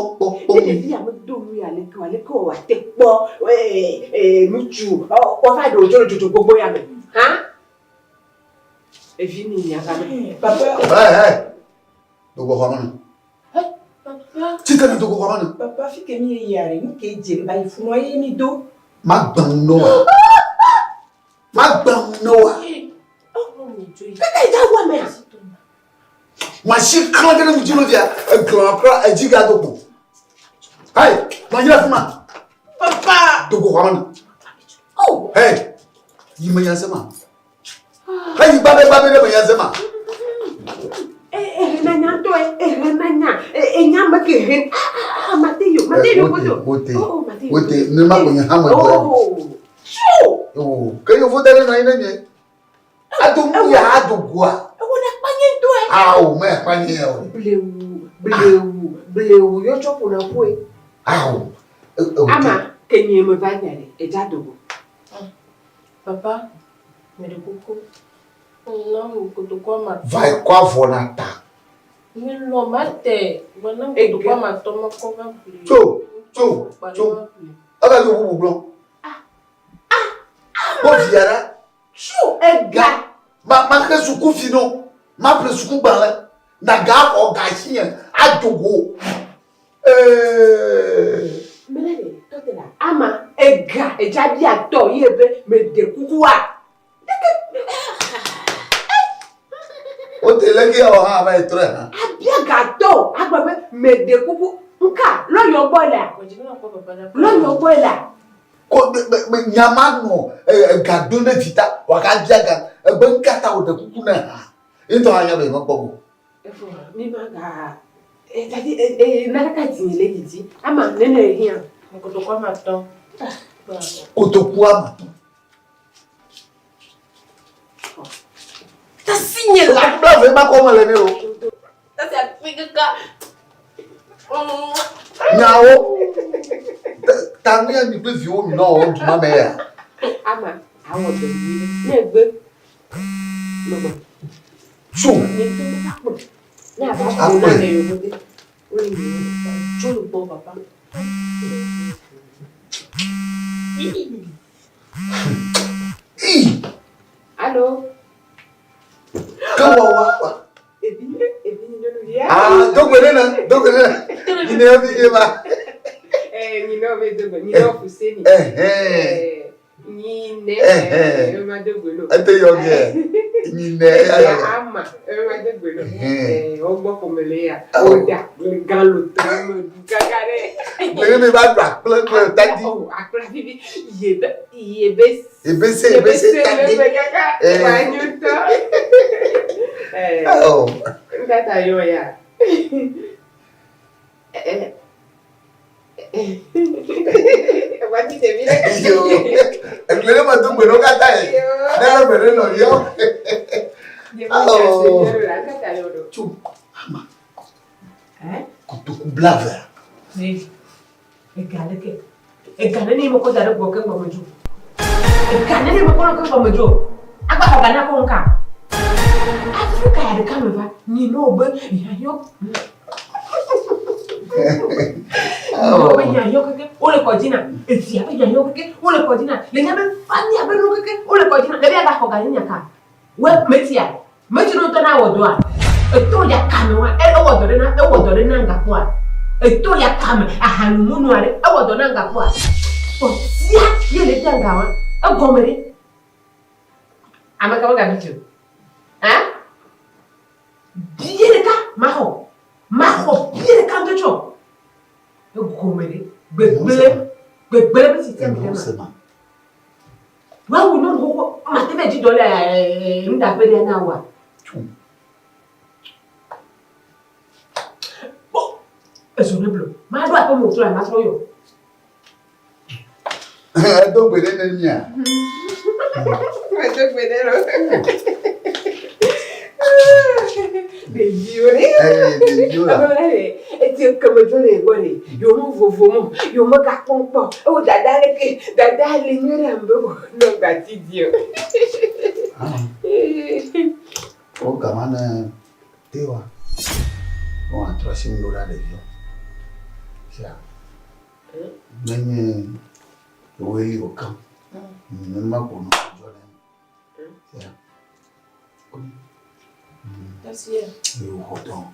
Et puis à me do lui à l'école à te po muchu. O fa do jojo gogo ya me. Hein? E vini nya ga me. Papa. Do go hamana. Papa. Tu connais do go hamana? Papa fi ke mi yare, ni ke je ba ifu no ye ni do. Ma gban no. Ma gban no. Kaka ija wa me. Machi kala mu jino dia e kra e jiga do ko. Hai, ma jira fuma. Papa. Do ko hamana. Oh. Hey. Yi ma yasema. Hai babe de ma yasema. Nanya to nanya. Nya ma ke hen. Mateo kodo. Wote, ne ma ko nya hamo do. Oh, kayo vo dare na ina nye. Adu ya adu gua. Au, me panye o. Bleu, yo chopo na kwe. Au. Ama, kenye me vanyale, e jadogo. Papa, me de koko. Non, koto kwa ma. Vai kwa vonata. Me lo mate, wana koto kwa ma toma kwa bleu. Cho. Aga yo bubu blanc. Bo viara. Cho, ega. Ma ke suku fino. Ma pre suku bala. Na ga o ga hien adogo. Melele, totela. Ama, ega, ejabi ato yebe me de kukuwa. O te legi o ha ba etre ha. Abia gato, agbabe me de kuku. Nka, lo yo bola. Lo yo bola. Ko me nyama no gado na vita waka diaga e ban kata o de kuku na ha. Into anya be mo pogo. Efo, mi maga. Tadi naka tinyele gidi. Ama nene hian. Koto kwa ma ton. Kotokua maton. Ta signé la. Bla ve ma ko le nero. Ta se apika. Nyao. Tania ni pe vi o mi na o du ma me ya. Ama, awo de ni. Negbe. Lobo. Chu. Ni to na ko. Na ba ko na le yo de. Oui, je le bon papa. Allô? Kawawa. Ebi no ya. Ah, dogonena. Ni ne abi e ba. Ni no be dogo, ni no fuseni. Ni ne ma dogo. Ate yo ge. Ni ne ya ama, ma dogo. O gbo pomele ya. O da, gan lo tamo gagare. Le ba bra, plan tadi. Oh, akra bibi yebe se tadi. Wanyuto. Oh. Ngata yo ya. Wati te mira. Yo. El pleno mató bueno gata. Nada pero no yo. Oh. Kutuku blave. Si. Egane ke. Egane ni mo ko dare go ke ngbomojo. Egane ni mo ko ke ngbomojo. Agba ko gana ko nka. Africa ya de kameva. Ni no be ya yo. Oh, ya yo ke ole ko dina. Eti ya yo ke ole ko dina. Le nya be fani abe no ke ole ko dina. Le bi agba ko gani nyaka. We metia. Meti no to na wodo a. Eto ya kame wa e wodo na ngapo a. Eto ya kame ahanumunu are e wodo na ngapo a. So tia ye le tanga wa. E gomere. Amaka wa gabitu. Ha? Biere ka maho. Maho biere ka ndocho. E gomere. Begbele bi system tema. Wa wo no ho ma te meji dole nda pe de na wa. Eso no blo. Ma do apo mo tura ma so yo. Do gbede na nia. Me do gbede ro. Bejiore. Bejiore. Agora e ti como jole gole. Yo mo vovo mo. Yo mo ka pompo. O dada le ke dada le nyere ambo no gati dio. O kamana tewa. O atrosi ndora de yo. Sia. Nenye we o kam. Nma ko no jole. Sia. Merci. Yo hoton.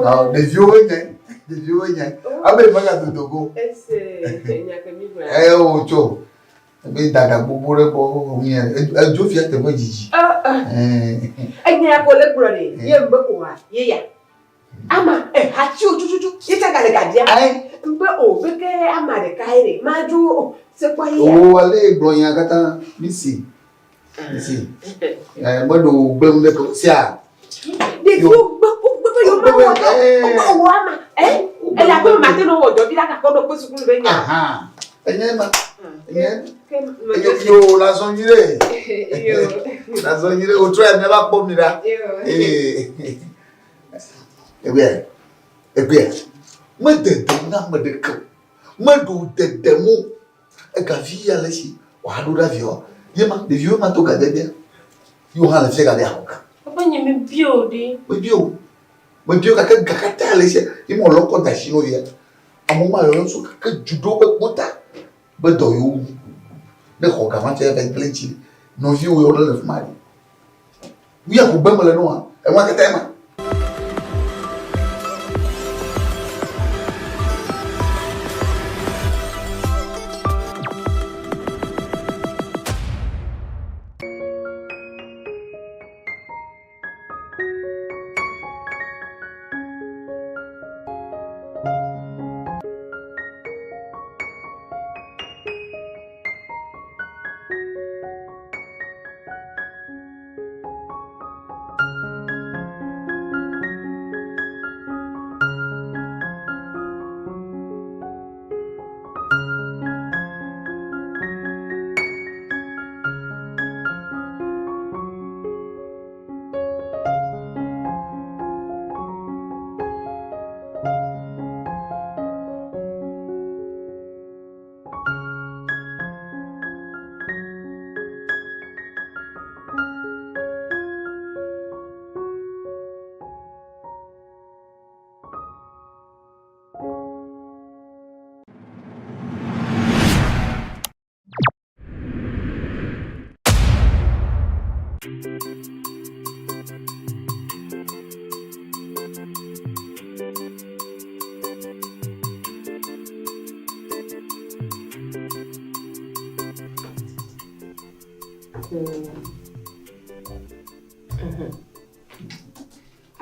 Ah, de vieux nya. Abe maga dogo. Ese nya ke mi gba. O cho. Be dada bubure bo mi e jo fi ate mo jiji. Enya ko le brode. Ye mbe ko wa. Ye ya. Ama hachi ojujuju. Ita gale gadia. Mbe o be ke ama de kaire. Maju se kwa ye. O wale gbroyan kata misi. Misi. Modo gbem le ko sia. De yo yo ma wo ama. E la ko ma te no wo do bi la ka ko do pe sukulu be nya. Aha. Enye ma. Yo la sonire. La sonire o try never pop me da. Ebe. Me de na me de ko. Me do de mo. E ka fi ya le si. Wa do da vio. Ye ma de vio ma to ka de bien. Yo ha le fe ka de ahoka. Papa nye me bio de. Me bio. Me bio ka ka ta le si. Ye mo lo ko da shi no ye. Amo ma yo so ka judo be kota. Be do yo. Ne ko ka ma che be plenty. No vi o yo le fmari. Wi a ko be mo le no a. E wa ka tema.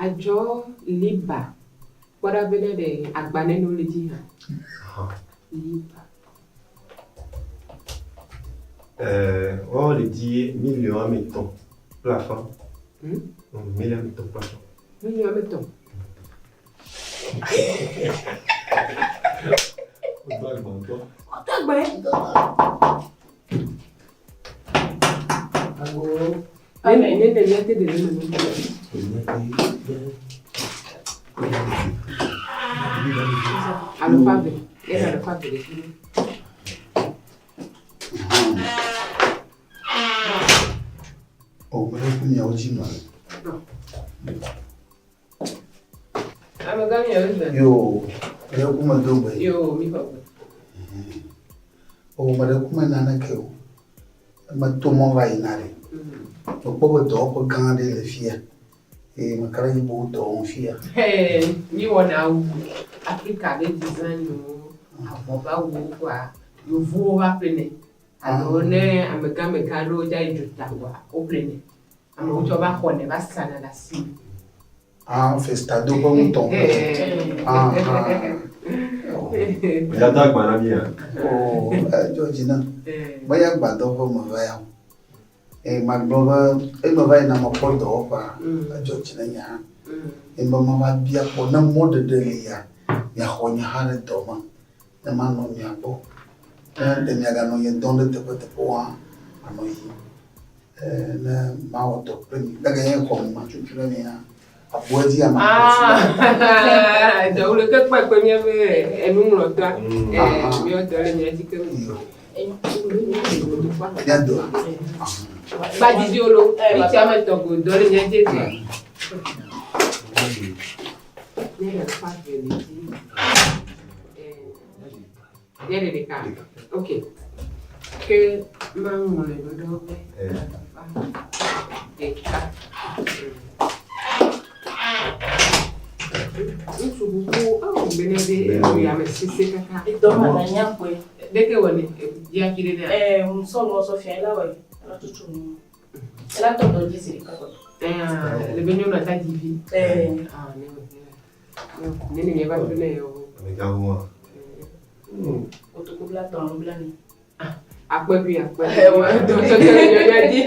Ajo liba. Wada bene de agbane no le di ha. Liba. On le dit million mettons plafond. Million mettons plafond. Million mettons. Oh, mais il y a aussi mal. Yo, eu kuma dobe. Yo, mi fa. Oh, mas eu kuma nana keu. Mas tu mo vai nare. Eu povo do ko gande le fia. E makara yi bo do fia. Ni wona u Africa de design no. Aboba wo kwa. Yo vo wa plene. Alone amega ro ja ijuta wa o plene. Amo to ba khone ba sana la si. Ah, festado com tom. Ah. Já tá com a minha. Oh, Georgina. Vai agbado como vai. Maglova, ele vai na moda opa. Georgina ya. Mama va bia ko na mode de ya. Ya honya hare doma. Na mano mi abo. De mi aga no ye donde te pote poa. Ano yi. Na mawo to premi. Daga ye ko ma chuchura ni ya. Aboji ama. Ah, do le ke pa ko mi e enu lo ta. Mi o dole mi ti ke mi. Ya do. Ba di diolo, mi ti ama to go dole mi ti ti. Ne la fa ke ni ti. Viene di casa. Ok. Che mangole dove? Isso buku benede ya mesisi kaka. Idoma na nyakwe. Deke woni ya kirene. Msolo Sofia ela we. Ela tutu. Ela to do dizili kako. Le benyo na ta divi. Ne. Ne va tune yo. Amegamo. Otokubla ton blani. Apwe puis apwe. Donc ça je dit.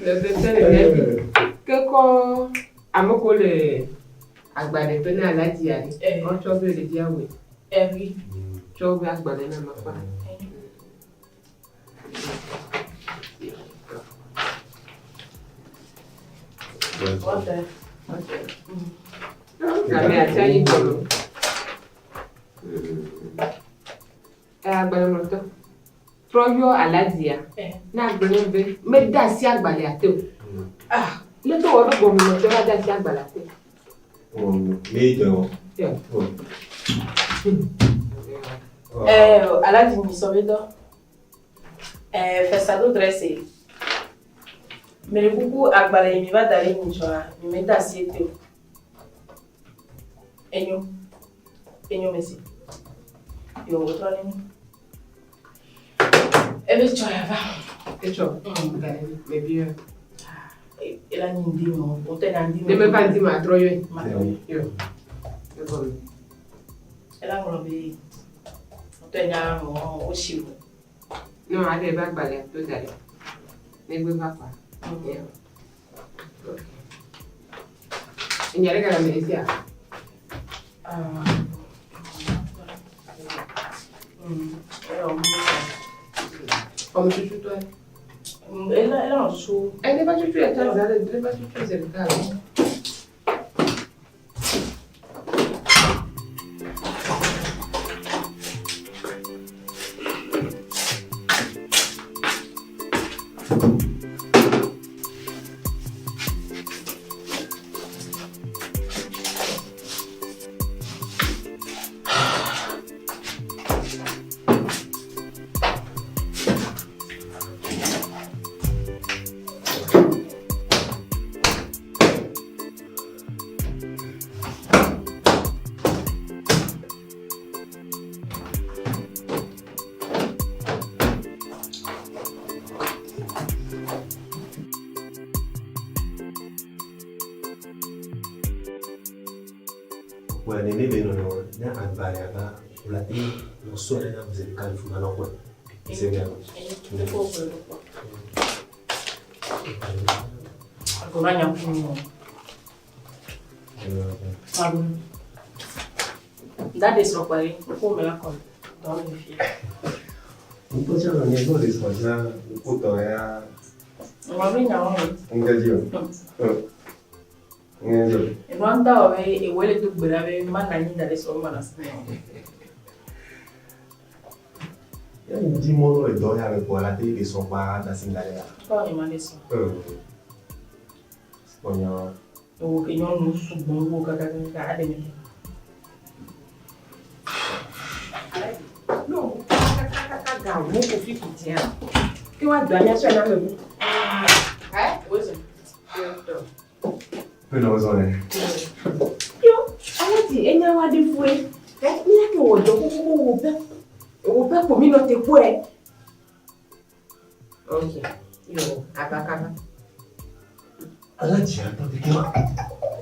Le docteur que ko amoko le agbade to na lati ari. On chobe le dia we. Oui. Chobe agbade na mafa. Kami acha yi bolo. Agbale moto. Troyo aladia. Na agbale be me da si agbale ate o. Ah, le to wo go mo to da si agbale ate. Me to. Aladi mi sobedo. Festado dressé. Mais beaucoup agbale mi va dale mi joa, mi me da si ete o. Enyo mesi. Yo otro ni. Ebe choya va. Echo. Me bien. Ela ni ndimo, otena ndimo. De me pa ndimo atroyo. Yo. Ela ngolobe. Otena mo oshiwo. No, ade ba gbale to dale. Ne gbe ba pa. Inyare kala me sia. Como chuchu tu é? Ela não chuchu. Ele vai chuchu é casada, ele vai chuchu é cara. Well, nene be no na agbare aba ulati no so na mzikali fuma no kwa. Isebe yako. Ndiko kwa ndo. Akoranya kuno. That is not why ko me la kon. Don't me fear. Un po' c'è un nego di sfoggia un po' ya Dis-moi le don avec pour la télé de son pas dans cette galère. Pas vraiment de son. C'est pas bien. O que não nos subom o que cada dia. Não, caga, vou ficar dia. Que uma dona só na meu. É? Hoje. Não, olha. Eu, aí enya wa de foi. Minha que o do o pé por mim não te foi. Ok. Eu, acaba. Ala dianta de kema.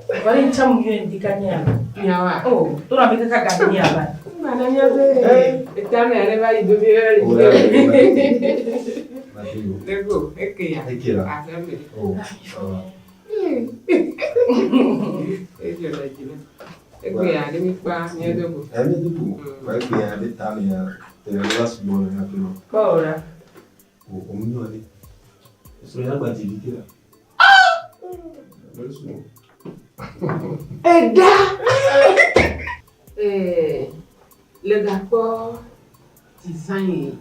Agora então eu indicania. Nyawa. Oh, tu na bika kaga ni aba. Mana nyabe. Etame ale vai do ver. Lego, ekia. Ekia. Asembe. Oh. Ejo la jina. Ekia, ni mi pa ni edogo. Emi dubu. Vai que é de tamia. Tem negócio bom na pelo. Bora. O menino ali. Isso é água de vida. Eda! Le gâteau design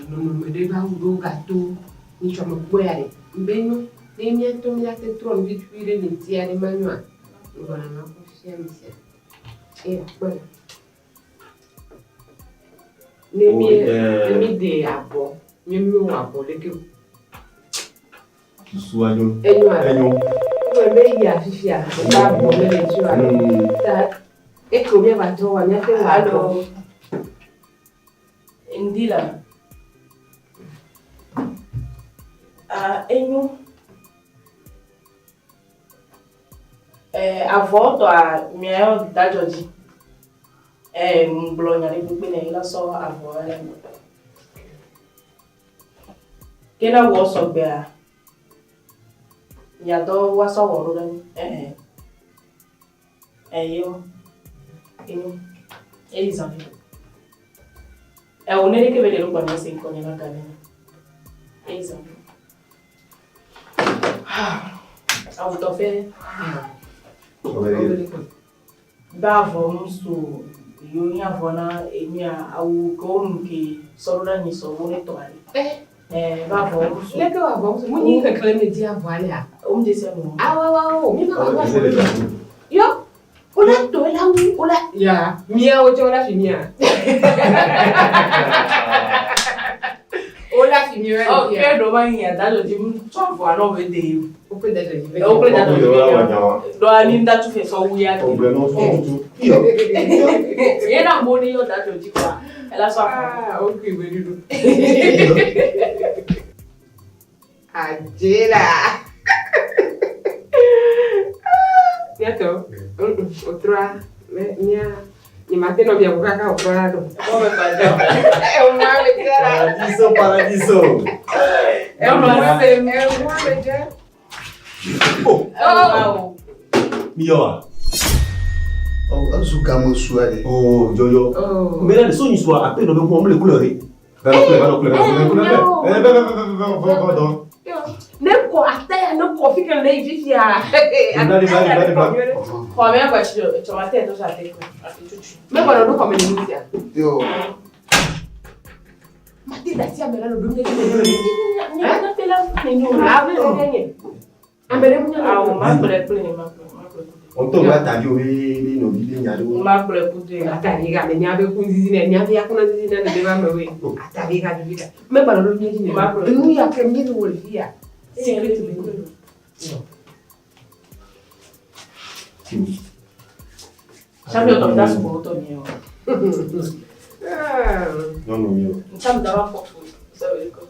no deba o gâteau ni chama boyare mbenyo ni miento mi ate tron vituire ni tiare manwa ngona na consciência voilà mi de abo mi abo le que Suanyo. Enyo. Wembe ya fifia. Babu le jua. Ta eko mi abato wa mi ate wa lo. Indila. Enyo. Avó a minha da Jordi. Mblonya le gbegbe na ila so avó ela. Kena wo so gbe a. Yàtọ̀ wá sọ̀rọ̀ lórí ẹ̀yọ́ inú ẹ̀yìzàn ẹ̀wọ̀n ní kébé lè ló gbọ́n sí nǹkan ní lága ní ẹ̀yìzàn àwùjọ fẹ́ báàvọ̀ ń so yóò ní àvọ̀ náà èmi àwùjọ òmùkè sọ̀rọ̀ náà ní sọ̀rọ̀ ní tọ̀wálé. Báàvọ̀ ń so lẹ́kẹ̀ wà bọ̀ mo ní kankan lè di àbọ̀ alẹ́ à. Om dese mo. Awa, mi ba wa fo. Yo, ola to la wu, ola. Ya, mia o jo la fi mia. Ola fi mia. Oh, ke do ma yin da lo di so fo ano we de. O pe da je. O pe da je. Do ani da tu fe so wu ya. O bre no so tutu. Yo. Ye na mo ni yo da lo di kwa. Ela so fa. Ah, okay, we do. Ajela. Yato, outra, minha mate no via bucaca o prado. Como fazer? É uma medera. Paradiso. É uma medera. Oh. Mio. Oh, azuka mo suare. Oh, Joyo. Oh. Mais là, le son histoire après no me le couleur. Nem com até não confia que nem vivia. Come a bacio, c'ho a te já te. Mas quando não come nem vivia. Yo. Mas te dá sia melhor no domingo. Não tem lá nenhum. Ah, não tem. A melhor mulher. Ah, o mais preto nem mais. On tombe à ta vie, no vide nyado. Ma bule pude. Atariga me nyabe kunzizine, nyabe yakuna zizine na deba mewe. Atariga duvika. Me bana no nyeji ne. Ma bule. Nu ya premier no wolfia. Secret be no. Sabe eu tô das foto mio. Non non mio. Sabe dava foto. Sabe co.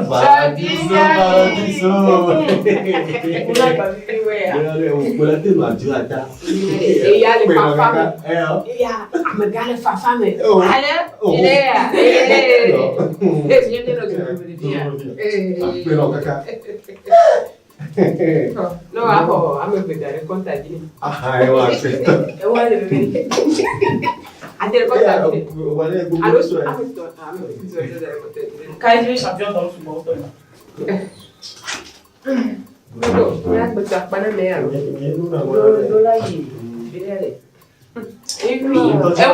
Paradiso. Una baby wea. Quella te lo aggiunta. E ya le fafa. Ya, magale fafa me. Ale, idea. Eh, io ne lo so. Però caca. No, a me vedere contadini. Ah, eu aspetta. Eu olho bebê. Quand champion dans le football. Et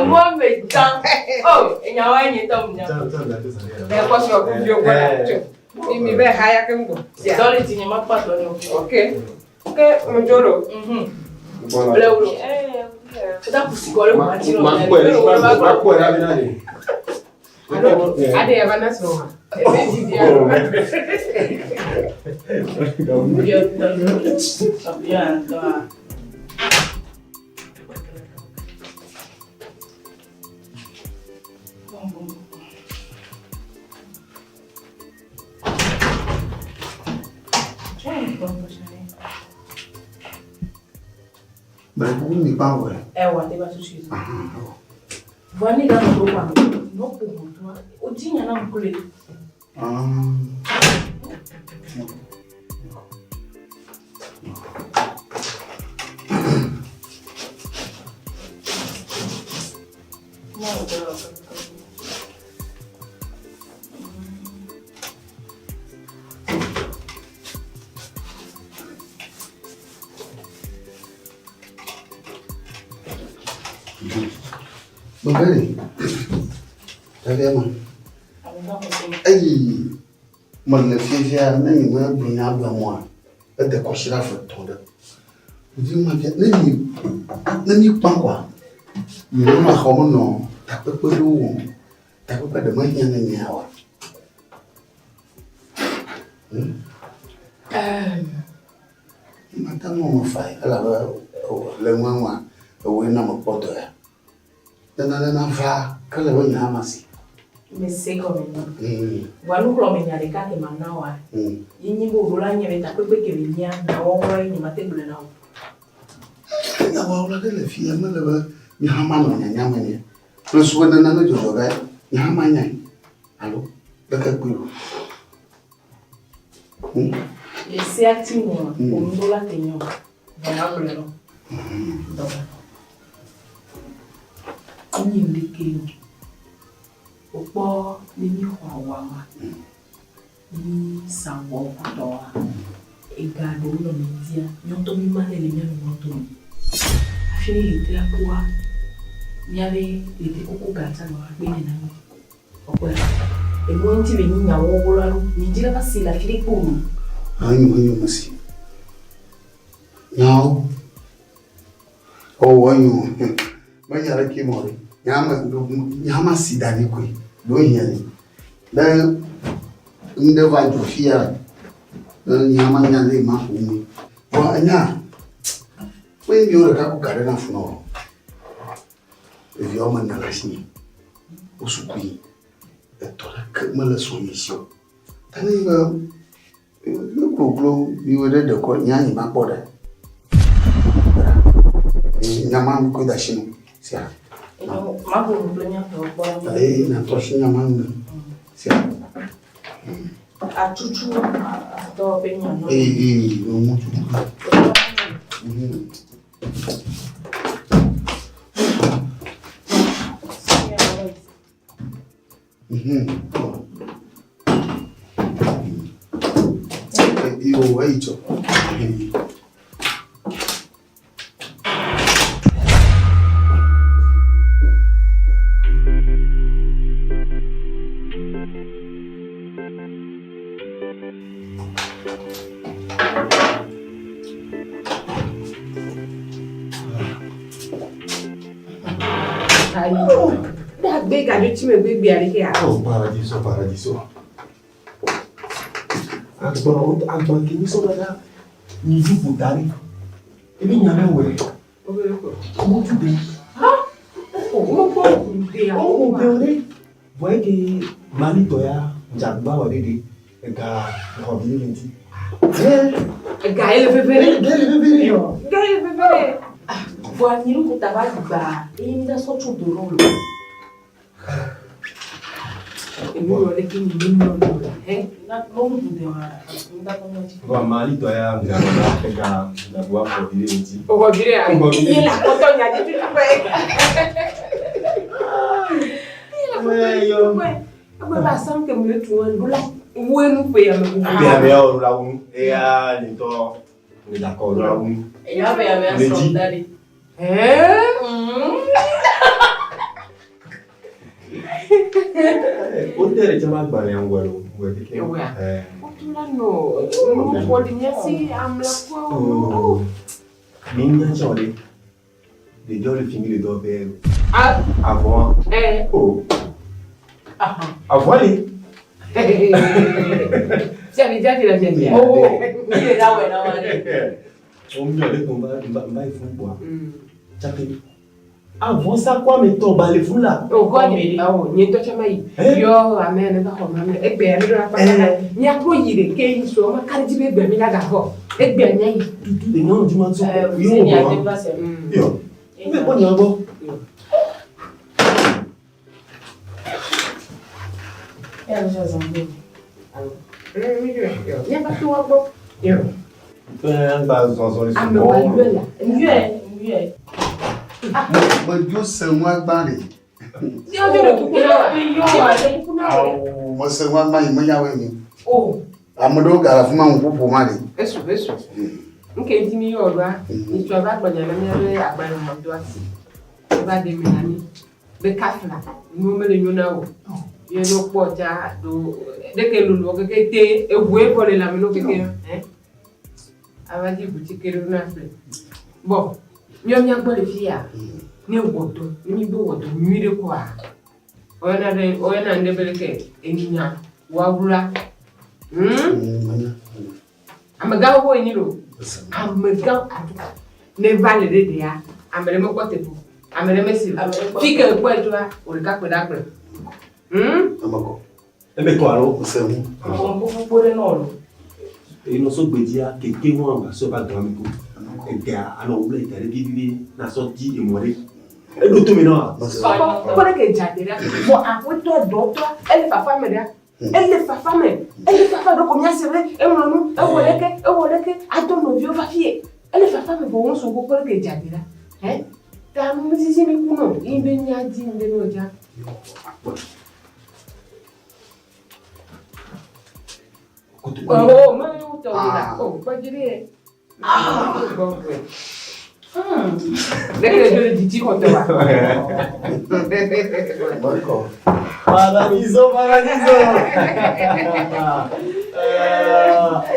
moi, mais tant. Oh, il y a un temps. Mais quoi, sur le vieux, voilà. Il me fait haya comme vous. Dans les cinémas, pas de ok. Ok, mon jolo. Voilà. C'est un peu psychologue. Allez, Avanas, non. Mais vous n'êtes pas vrai. Eh ouais, t'es pas touché. Voilà, dans le programme. Non, pour moi, au dit, il y en a un collègue. Magari. Tadema. Ai, man fifia na ni ma bunya bla mo a de ko shira fa to da. Di ma bi na ni kwa. Ni ma ho no, ta pe pe lu. Ta pe de ma nya na nya wa. Ma ta mo fai, ala le mwa o na mo poto ya. Na fa kala wa nya masi. Mais c'est comme ça. Voilà où l'on a des cas qui maintenant, il n'y a pas de n'y a pas de qui vient, d'avoir une matin de l'an. Il y a pas de fille, mais le Yaman, il y a mania. Le soin de l'anneau de Joga, Yamania. Allô, le capou. Et c'est actif, pour nous la tenir. Voilà le nom. Donc, on y est Opo ni mi kwa wama ni sanwo kutoa egado ulo nizia nyonto mi mane le nyano nyonto mi afini lite akua nyave lite koko gata no agbene na mi opo ya emo nti le nya wo bolalo ni jira basila fili kuru anyu masi now anyu manyara kimori nyama sidani kwe do yele da inde va jofia nyama nyale ma umi wa anya we mi ora ka ku kare na funo evio man na lashni usukui etora kemala so mission tani ba le goglo mi wede de ko nyani ma boda nyama ko da shinu sia Mago planya kwa na toshinya manga. Sia. Achuchu to penya no. No mucho. Io hecho. Paradiso. Agba kini so dada ni ju putari. Ebi nya me we. Omo tu be. Omo be ore. Boy ke mani to ya jagba wa dede. Ega ho bi ni ti. Ega ele bebere. Voa ni lu kutaba gba. E mi da so tu do rolo. Mali to ya ngana na bua for dile nti. O bire a. Ye la koto nya di tu pe. mais yo. Agora vai são que me tu ando lá. O eno foi a meu. Bien là où et à l'éto. On est d'accord là où. Et là ben sondari. Hotel chama bale ngwalo. No, não pode nem assim, amla Oh. Minha jolly. Les gens le finissent les deux verres. Avant. Oh. Avant les. Tiens, déjà tu l'as bien dit. Oh, il est là, ouais, là. On me dit qu'on va il faut boire. Avant ça quoi mais ton balé fou là. Oh quoi mais oh ni to chama yi. Yo amen ba ko mamme e gbe mi do na pa. Ni akro yire ke yi so ma karji be gbe mi la ga ho. E gbe nya yi dudu. De non du manso. Yo ni a dépassé. Yo. Mais bon y a bon. Elle já zambou. Yo. Ni ba tu wa bo. Yo. Ben ba zo les. Ah mais wa yo la. Mieux. But you say one body. Si on veut le couper là. Moi c'est one man manya we. Oh. Amado gara fuma nkupo mali. Eso. Nke ntimi yo ra. Ni so ba gbanya na me agbara mo do asi. Ba de mi nani. Be kafla. Mo me le nyona o. Ye no po ja do de ke lulu o ke te ewu e pole la mi no ke Avadi boutique na fle. Bon. Nyom nya gbole fia. Ni wodo, ni bo wodo nwire kwa. Oyana ndebeleke eninya wabula. Amaga wo eniro. Amaga atu. Ne vale de dia. Amere mo kotepu. Amere mesi. Fika ko etwa, o ka ko da kre. Amako. Ebe ko aro o se mu. On peut poser non. Et nous sommes bédia que quelqu'un va se battre dans le coup. Et gars, alors on est allé vivre na sortie et mourir. Et l'autre maintenant. Papa, pourquoi que jadera? Bon, après toi docteur, elle fa femme là. Elle fa femme. Elle fa femme combien c'est vrai? Et mon nom, et woleke, attends nos vieux va fier. Elle fa femme pour on se pourquoi que jadera? Hein? Ta mu sisi mi kuno, ibe nya di ndeno ja. Oh, mais où t'as là? Oh, pas dire. Bon. Dès que je le dis, on te va. Paradiso.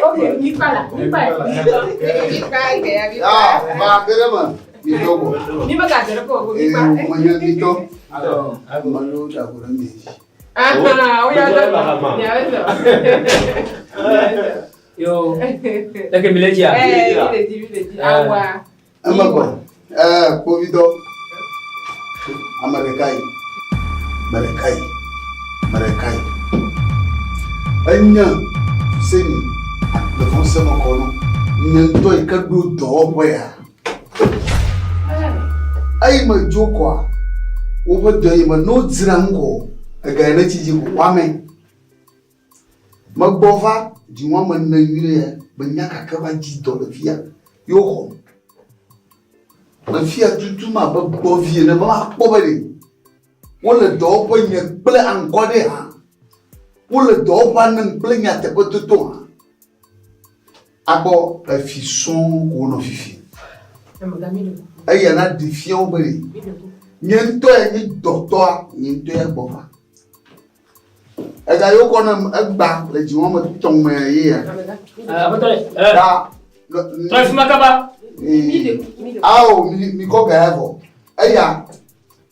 Ok, il pas là. Ah, va caramba. Mitogo. Ni ba ka tere ko Eh, manya mito. Alors, malo da kurami. Ah, oya da. Yo. Take village ya. Village. Awa. Amako. Covid. Amerikai. Anya seni le français mon kono. Nyanto ikadu do boya. Ai ma jokwa. Obo do yima no dzirango. Aga na chiji ko kwame. Magbova di won man na yire banya kakaba ji do le fia. Yo ho. Ma fia tutu ma ba bovie na ba kpobere. Wole do po nye ple angode ha. Wole do pa nan ple nya te pototo ha. Abo la fison ko no fifi. Aya na defia obere. Nyento e ni docteur, nyento e bova. Ega yo ko na egba le ji won mo tong me ye ya. Abatole. Da. Trans makaba. Aw mi ko ga evo. Aya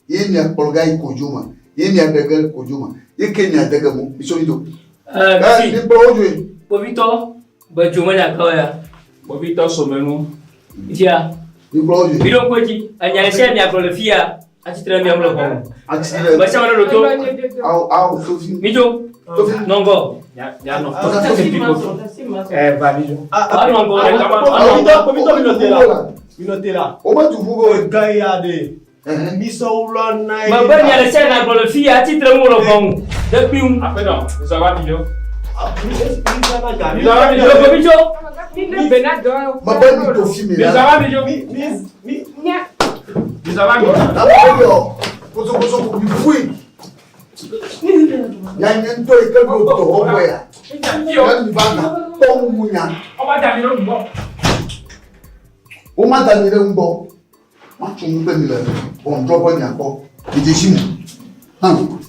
ye ni akpolga ikojuma. Ye ni adega kojuma. Ye ke ni adega mo biso ido. Ni bo ojo. Bovito, ba juma ya kawaya. Bovito somenu. Tia. Ni bo ojo. Bidon koji, anya se mi akro le fia. Atitra mi amlo ko. Atitra. Ba sama lo to. Aw sofi. Mito. Nongo. Ya no. Va bijo. Nongo le kama. Bovito minotela. O ma tu fugo gaya de. Miso ulo na. Ba ba nya le se na akro le fia atitra mo lo ko. Depuis après non, ça va bijo. Ni benado. Ma ba ni to filmer. Ça va bijo. Nya. Ça va bijo. Abo yo. Koso ko mi fui. Nyanyen to ikego to oboya. Yan banga to munya. Oba dami lo ngbo. O ma dami le ngbo. Ma tun gbe mi le. On do bo nya ko. Ije shimu. Han.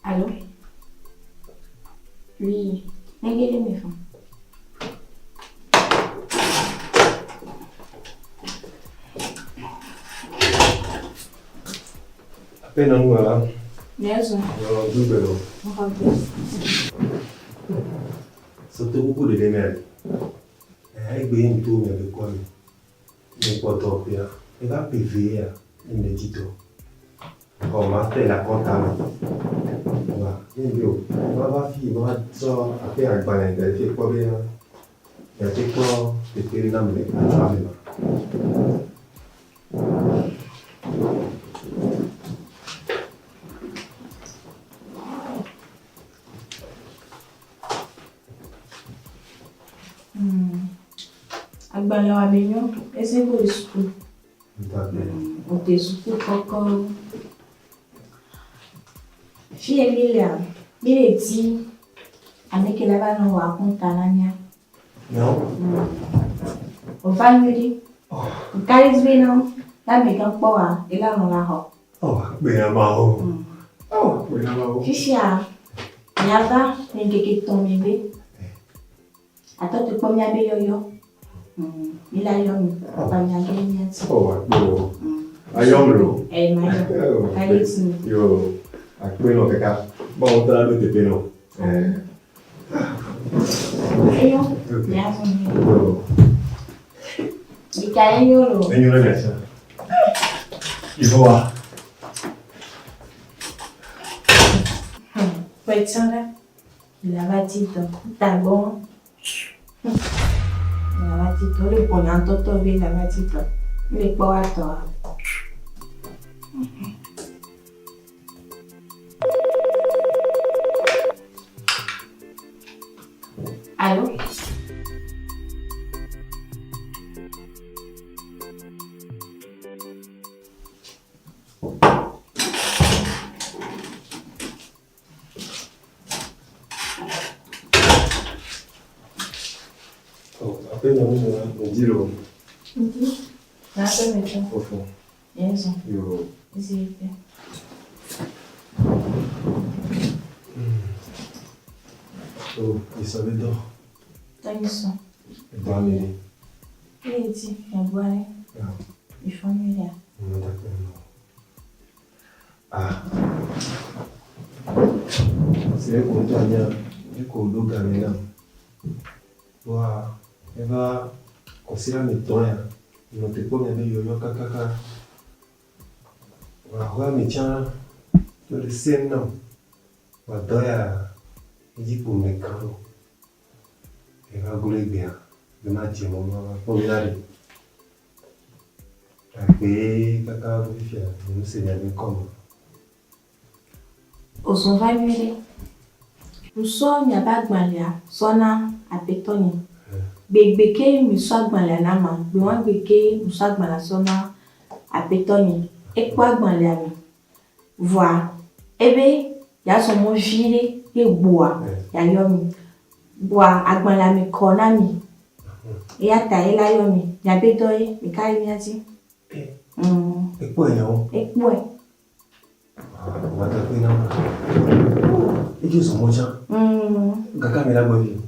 Allô? Oui, regardez mes femmes. Appena nuova. Adesso? No, dubito. Non fa più. Sotto cucù di merda. Ben tu mi avevi qua. Mi porto via. E va per via. In medito. Oh, ma te la contano. Va, io. Va fino, so, appena il banente, che qua via. E che qua, che per il nome, aveva. Agbala wa benyo, ese ko school. O te school koko. Fi Emilia, bile ti ameke la ba no wa kunta nanya. No. O family. O guys we now, la me kan po wa, ila no la ho. Oh, bene ma. Oh, bene ma. Fishia. Nyaba, ngeke tombe. Ato te pomia be yo. Il a young, papa m'a gagné. Oh, no. A young, yo, a quello che ca. Bon, tra due te peno. Io, ya son. Di cariño. Vengo la messa. Il va. Pensare, il lavatito, tá bom. Lavatito, le poniamo tutto via lavatito. Le porto. Allô? Appena un giro. Nada mesmo. Fofo. Isso. Io. Esiste. Oh, di solito. Isso. Family. Vedi, è buono. Di famiglia. Non da quello. Ah. Se conto anya, ecco luga mena. Wa, eva considera mi toya. Non te come me yo kakaka. Wa mi cha. Yo le senno. Wa doya. Iji pour me caro. E va gole bien. Le match mo popolari. Pe kaka vifia, non se ne come. O son famille. O sonho abagbalha, sona a petonha. Beke miswagbanle nama, biwan beke miswagbanle sona apetoni. Ekwa gbanle ami. Voa. Ebe ya somo vire ye boa ya yomi. Boa agbanle ami konami. Ya ta ela yomi. Ya betoye mikari miati. Ekpo yo. Ekpo. Mata ko ina. Ejo somo ja. Kaka mi la gbo bi.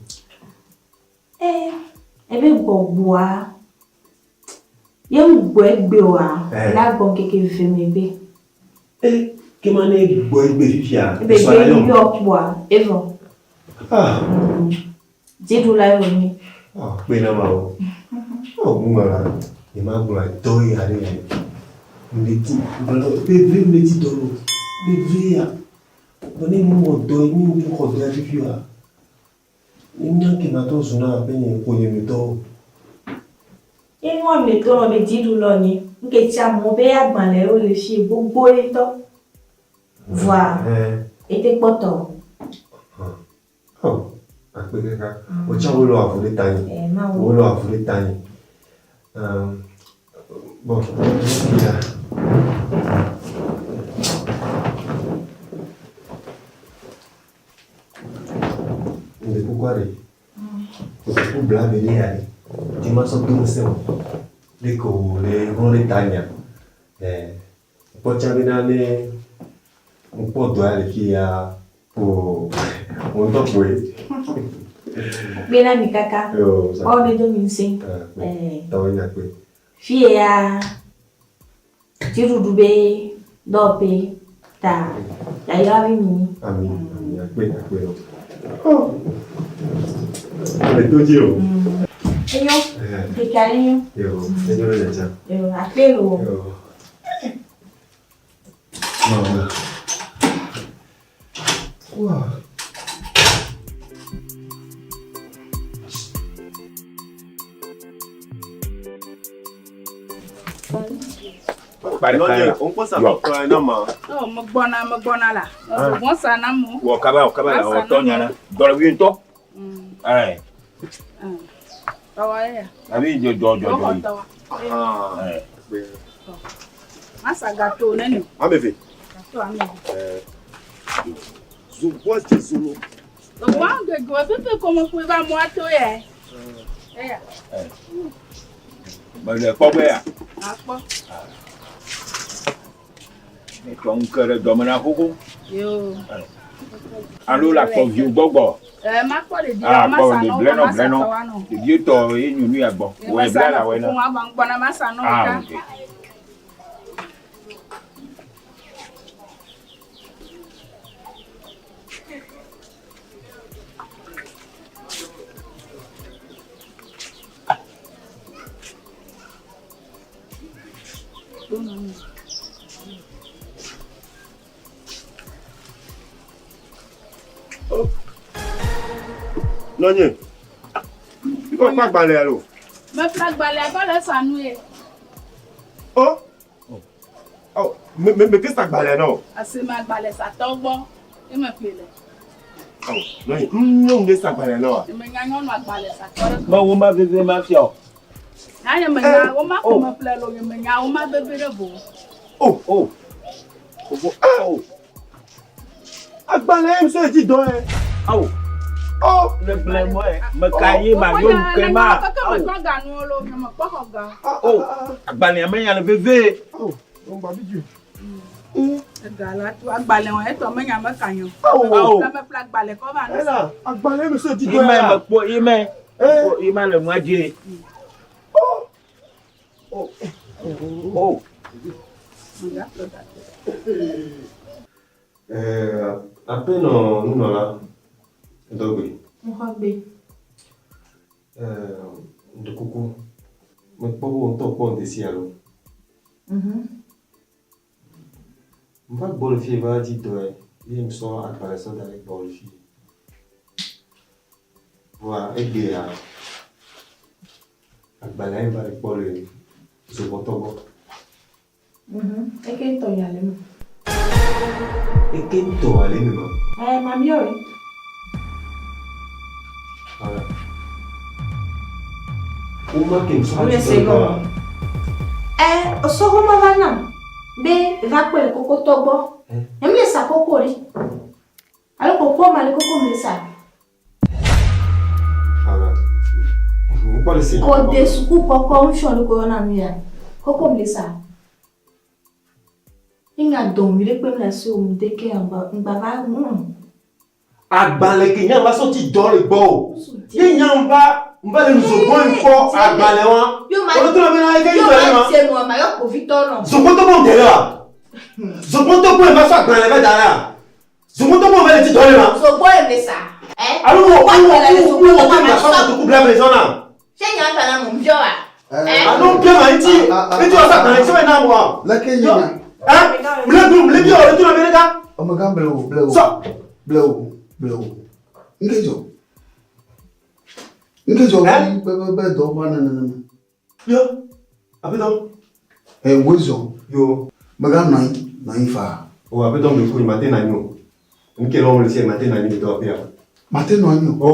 Ebe gbogboa. Ye gbo egbe wa. La gbo keke femebe. Ke mane gbo egbe fifia. Ebe gbe okwa evo. Jidu la yo ni. Pe na ma o. Mu mara. E ma gbo do ya re. Ndeti. Bebe ndeti do. Bebe ya. Bone mu do ni mu ko do fifia. Ina ki na to suna pe ni ko ye mi to. Inú mi tó ro be jidu lo ni. Nke ti amo be agbanle o le fi gbogbo e to. Voilà. Ete poto. Akpe kaka. O cha wo lo afure tani. Wo lo afure tani. Bon. Nde kukware. Ko bla bele ali. Ti ma so tu se. De ko le rore tania. Po cha bina ne un po' duale chi ha un dopo Bena mi kaka. O le do mi sin. Tawanya kwe. Fie ya jirudube dope ta ya yawi mi. Amin. Akwe. Le tojo. Eyo. De carinho. Yo, señor de cha. Yo, apelo. No. Wow. On pense à toi, non, ma. Oh, me là. Bon, ça n'a mot. Ou kaba, o tonya na. Dole wi to. Eh. Ouais. Abi jo. Masa gâteau, nene. Ameve. Gâteau, ameve. Zubois de Zulu. Le bon de go, peut comment vous va moi to ye. Ba le po be ya. Akpo. E ton kere domana koko. Yo. Alo la po viu gogo. Ma ko le dia masa no. Bleno. De die to e nyunu ya gbo. We bla la we na. Ko wa bang masa no ka. Nonye. Ko pa gbalẹ lo. Me flag gbalẹ ko le sanu e. Oh. Me ke sa gbalẹ no. Ase ma gbalẹ sa to gbo. E me pele. Oh, nonye. No nge sa gbalẹ no. E me nga no gbalẹ sa to. Ma wo ma bebe ma fio. Na ye me nga wo ma ko me pele lo ye me nga wo ma bebe re bo. Oh. Agbalẹ em se ji do e. Oh, le blé moi, me cailler ma gueule crema. Oh, agbalé a meia le bébé. Oh, on va bidu. Gala tu agbalé on eto meia me kanyo. Oh, ça me plaque balé ko va. Ela, agbalé me se di do. Me po ime. Po ime le moi dire. Oh. Appena uno là. Dogbe. Mokbe. De coucou. Me pobo to pon desse alo. Mva bol fi va di doe. Im so attraverso dalle bol fi. Voilà, e dia. Agbalai va le bol so botogo. E che to yale mo. E che to ale mo. Mami oi. Voilà. Uma quem só Mais c'est bon. O sogo ma vana. Be va kwele koko tobo. Yamle sa koko ri. Alo koko ma le koko me sa. Pode ser. Ko de suku koko nshon ko na mi ya. Koko me sa. Inga dom ile pe la si o mu de ke amba va Agbalẹ̀ kì yàn bá sọ ti dọ́ lè gbọ́ o. Yíyan bá lè nùsọ̀gbọ́n ìkọ́ agbalẹ̀ wọn. Olùtọ́lọ́ bí náà ẹgbẹ́ ìgbẹ̀lẹ̀ wọn. Yóò máa ṣe nù ọmọ yóò kò fi tọ́nà. Zògbọ́n tó bọ̀ ń tẹ̀lé wa. Zògbọ́n tó bọ̀ ń bá sọ agbalẹ̀ bẹ́ẹ̀ dára. Zògbọ́n tó bọ̀ ń bẹ́ẹ̀ ti dọ́ lè wa. Zògbọ́n èmi sà. Alúwo kú ìgbà sọ́nà tó kú bílẹ̀ bẹ̀rẹ̀ sọ́nà. Ṣé ìyá àgbà náà mò ń jọ wa? Àlọ́ ń bí ọmọ yìí tí ọ̀sà kan ṣé wọ́n náà mọ̀. Lẹ́kẹ̀ yìí náà. Mìlẹ́bí ọ̀rẹ́ tó lọ bí níta. Ọmọ kan bẹ̀rẹ̀ o. Nkejo bẹ́ẹ̀ dọ̀ wá nánà. Yo, abidjan. Wézọ̀. Yo. Maga nàí fa. O abidjan mi kú ìmàtẹ́ nàí nù. Nke lọ́wọ́ lè ṣe ìmàtẹ́ nàí mi tọ́ bí a. Màtẹ́ nàí nù. O.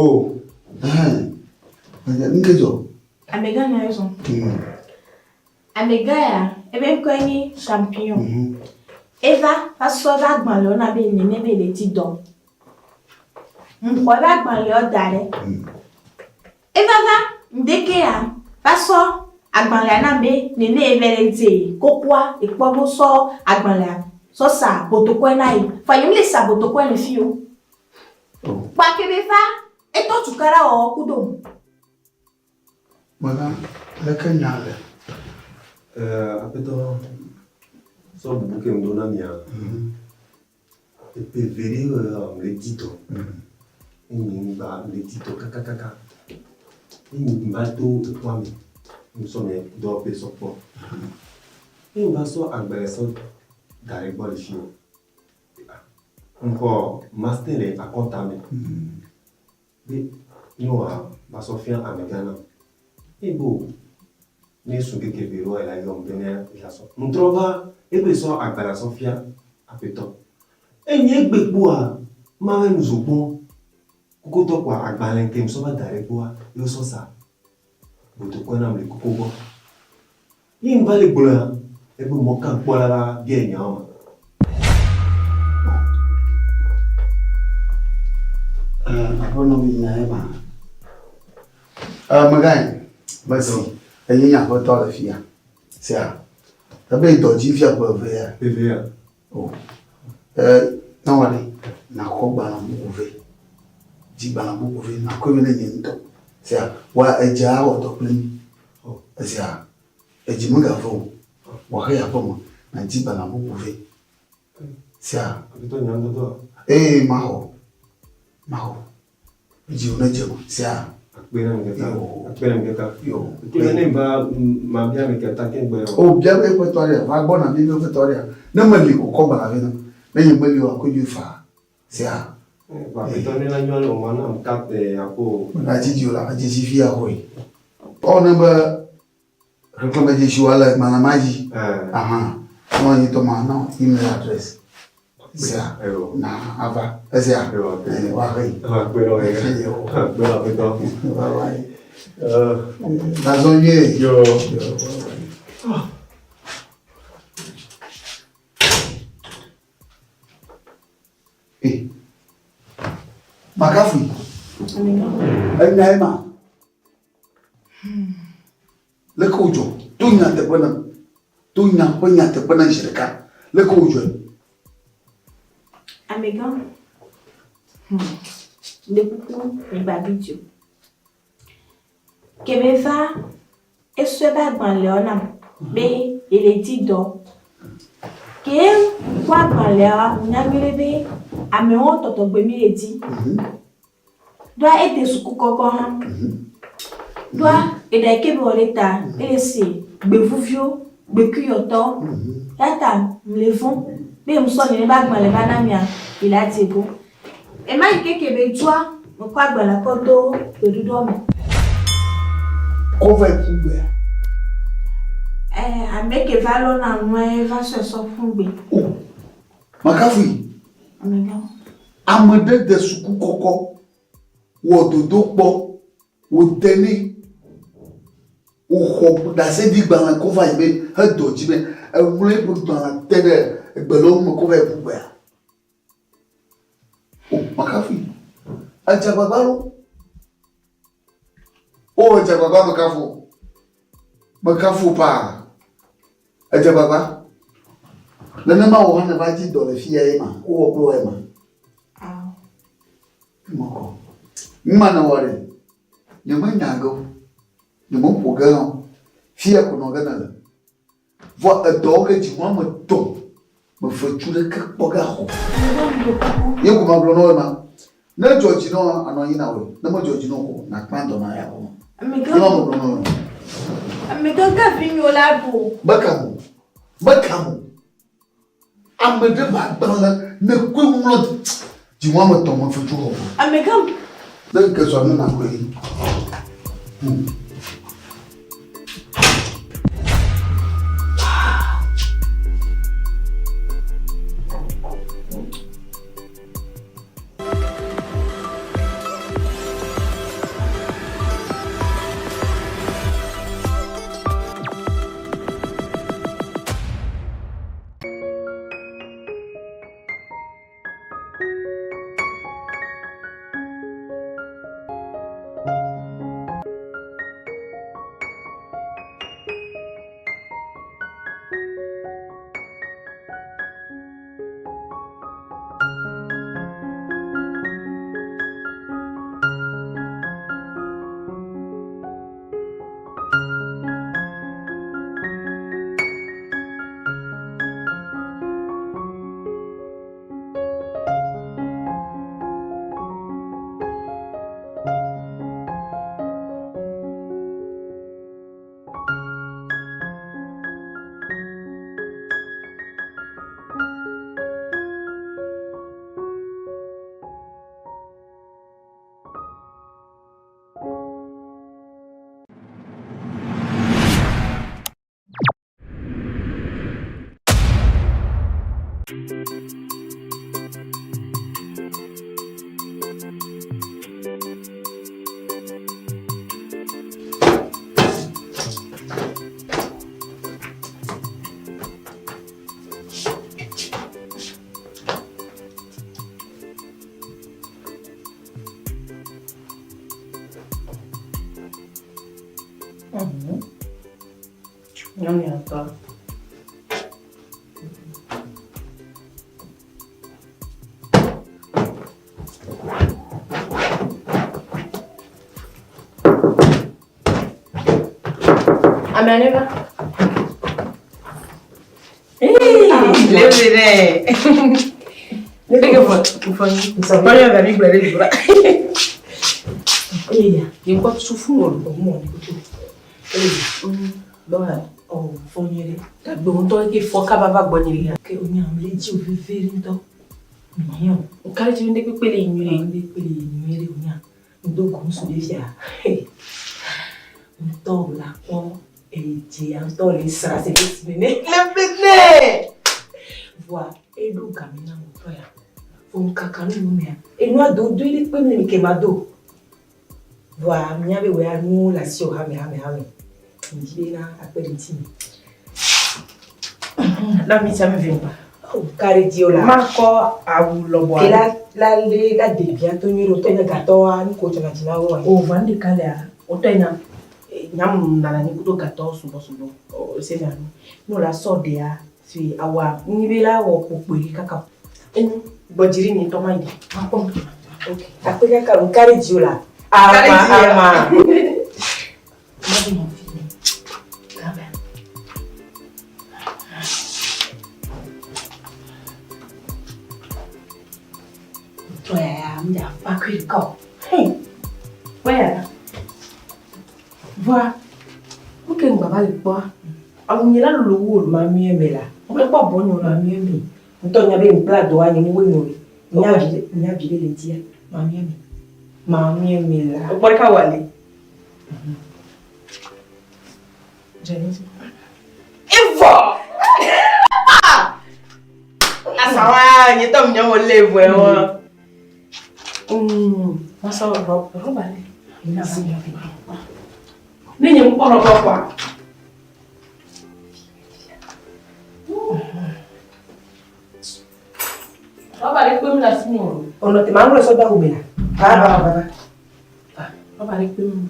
Nkejo. Amega na raison. Amega ya ebe nkwenye champion. Eva fasoda gbanlo na be nene be le ti don. Mkwa gbanlo odare. Eva va ndeke ya faso agbanlo na be nene everente kokwa ikpobo so agbanlo so sa botokwe na yi. Fa yimle sa botokwe le fio. Pa kebe fa eto tukara o kudo. Maga lẹ́kẹ̀ nyàlẹ̀. Abidjan sọ buke mdona mia. Epe veri le dito. Ini ba le dito kakakaka. Ini ba to kwami. Musome do pe sopo. Ini ba so agbere so dare bol shi. Nko master le akonta me. Bi no ba so fian amegana. Ebo ne su ke biro ela yom bene ya so. Ntrova ebe so agbara Sofia apeto. Enye gbegbo a ma we nzogbon. Koko to kwa agbalen kem so ba dare bo a yo so sa. Boto ko na mle koko bo. Yin ba le gbola ebe mo kan pola la bi enya o. Abono mi na e ba. Magai. Basi, ẹ̀yin yàn fọ́ tọ́ rẹ̀ fìyà. Sí à, tàbí ìdọ̀jí fìyà pọ̀ ọ̀fẹ́ yà. Ẹ̀fẹ́ yà. Náà wà ní, nàkọ́ gbàlà mbùkúfẹ́. Jí gbàlà mbùkúfẹ́, nàkọ́ ìwé lẹ́yìn ntọ́. Sí à, wà ẹ̀jẹ̀ àwọ̀ tọ́ pé mi. Sí à, ẹ̀jẹ̀ mú gà fún wà kẹ́ yà fọ́ mọ́, nà jí gbàlà mbùkúfẹ́. Sí à. Àbítọ́ nyà ń dọ́dọ́. Máa họ̀. Ẹ̀jẹ̀ ò náà jẹ̀ mọ́, sí à. Akpera mkeka. Kile ne ba mabia mketa kengbe. O bia be Pretoria, va bona bi be Pretoria. Na mali ko ko ba na. Na yin mali wa ko ju fa. Sia. Ba Pretoria na nyo lo mana mkate apo. Na jiji ola, jiji fi ahoi. O na ba reclame de wala mana maji. Aha. No ni to ma na email address. Sia. Na ava. Sia. Wa ri. Akpera Akpera. Nazonye. Yo. Makafi. Naima. Leko ujo. Tunya te bana shirika. Leko ujo. Amegan. De coucou, il va vite. Kebeva, et ce bag dans Léona, bé, il est dit donc. Kem, quoi dans Léa, n'a vu à me honte, ton bébé est dit. Doit être sous cocohan. Doit, et d'ailleurs, que l'état, et laisser, bevouvio, becuyoto, yata, me levons, mais me sonne les bagues dans les banamia, il a dit bon. Et moi, je suis mon quoi dans la côte de Dudome. Comment est-ce avec les valons en moins, va se s'offrir. Makafi. Amade de suku koko. Ou dodo po. Ou teni. o da se di gba ko va ibe ha do ji be e mule bu gba te de gbelo mo ko ve bu gba o makafi aja babalo o aja baba makafu pa aja baba nana ma wo na ba ji do le fi e ma o wo pro e ma moko mana wore nyama nyago nyama pogal fia ko no gana vo a doga de mama tom me fatura que poga ho eu ko mablo no ma na George no anoyi na we na mo George no ko na kwando na ya ko amiga ka vinho lá bo bakamu amede ba bala na kwumlo de mama tom me fatura ho amiga dan que só na ko yi Non, il y a pas. Amaneva. Levere. Lege fo. Banya da mi gbere jura. Ye kwa sufu mo mo ni. Bora. Oh, fonyere. Ta gbo nto ke fo ka baba gbonyere ya. Ke omi am leji o fefere nto. Miyan. O kare ti nde pepele nyure. Nde pepele nyure onya. Ndo ko nsu de fia. Nto la ko eji an to le sra se besmene. Le bene. Voilà, et donc camina mon frère. On kakanu mumia. Et nous ado do ile pe mi ke mado. Voilà, mi ave we anu la si o ha me. Ndile na apeliti. La mi ça me vient pas. Oh, carré diola. Marco a ou lobo. Et la de bientôt ni rote na gato an ko tana tina wo. O vande kala. O tena nyam na ni kuto gato subo. O se na. No la sodea. Si awa nibela wo popori kaka bojiri ni toma ide akon okay apeka ka nkari jiola ama madi mo fini kabe toi mja pa kwiko where va oke ngba le po awunyela lowo ma mi emela o pe po bonyo na mi emi nto nya be impla do anyi ni wenyo nya bi le dia ma mi emela o por ka wale Jenny Evo asawa ni to mi o levu e won wọ́n sọ roba le ina si Ni nyem kono kwa. Baba le pem la sino. Ono te mango so da ubena. Baba. Baba le pem.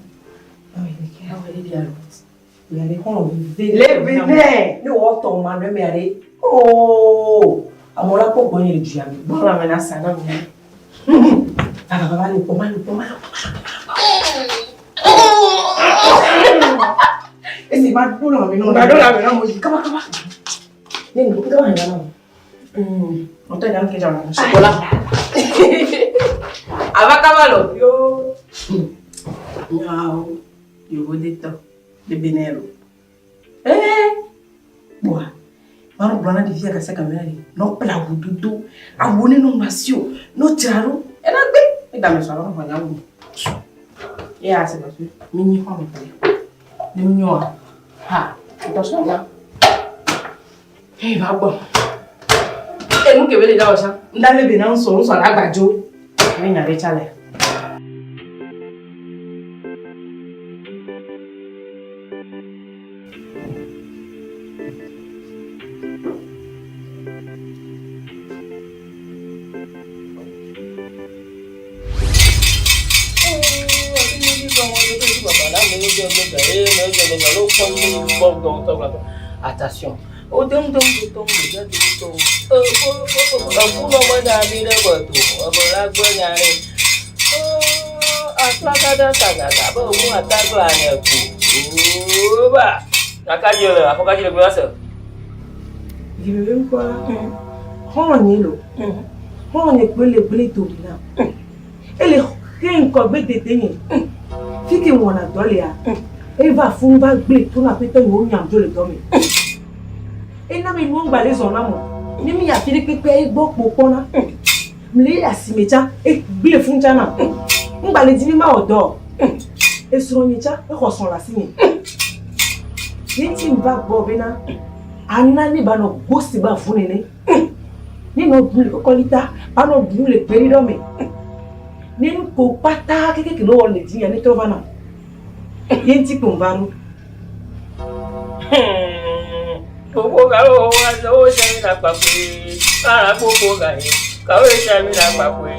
Les vénères, nous autres man me aller. Oh, à mon la pour gagner le diable. Bon la menace ça non. Ah va aller pour mal. Et c'est pas tout là mais non. Pas là mais non, moi comment. Ni nous comment là non. On t'a dit que j'en ai chocolat. Ava cavalo. Yo. Wow. Yo vou deitar. De Benelo. Boa. Mano blana de via casa câmera ali. No plago dudu. A bone no macio. No tiraro. Ela bem. E dá me só não vai não. E a se você. Mini home ali. De minho. Ha. Então só lá. Ei, vai bom. E nunca vele da ocha. Ndale benan so so la gbajo. Ni nya de chale. Attention. Au dum dum dum dum dum. Aku mau jadi batu. Abang bernyari. Asal kada sangat. Abang mau atas belanya aku. Bah. Nak kaji le. Apa kaji le biasa? Gimana quoi? Honye lo. Honye bele to dina. Ele ken ko be tetenye. Fiki wona dole ya. Eva fun ba gbe to na pe to yo nyam jo le do mi. Ina mi mo gba le so na mo. Ni mi ya fi pepe gbo popona. Mle ya simecha e gbe fun jana. Ngba le di mi ma odo. E so nyecha e ko son la si mi. Ni ti mba gbo be na. Ana ni ba no gosi ba fun ni. Ni no bule kokolita, ba no bule peri do mi. Ni ko pata keke lo le di ya ni to bana. Yenti kumbaru. Gbogbo karo o se mi na pape. Ara gbogbo ga yi. Kawe se mi na pape.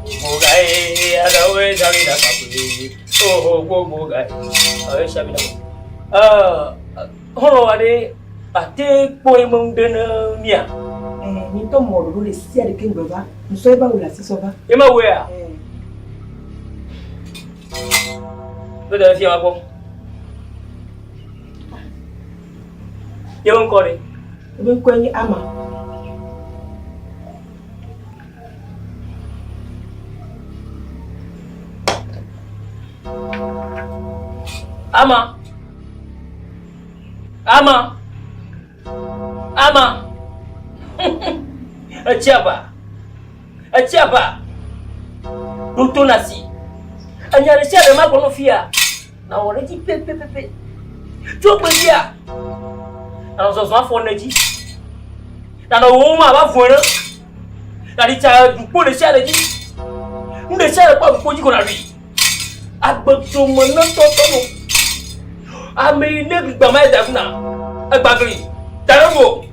Gbogbo ga yi. Ara o se mi na pape. Gbogbo ga yi. Kawe se mi na pape. Hono ade ate po imon dena mia. Ni to mo ro le si ade ke ngba. Nso e ba wo la si so ba. E ma we a. Sudah siap aku. Yang kau ni? Ibu kau ni ama. Ama. Aciapa. Tutu nasi. Anyari siapa mak kono fia. Na wore ji pepe. Chokwe dia. Na so so afọ neji. Na no wo ma ba fun na. Na di cha du po le sia le ji. Nde sia pa ko ji ko na ri. Agboto mo na to no. Ame ne gba ma da funa. Agbagri. Tarobo.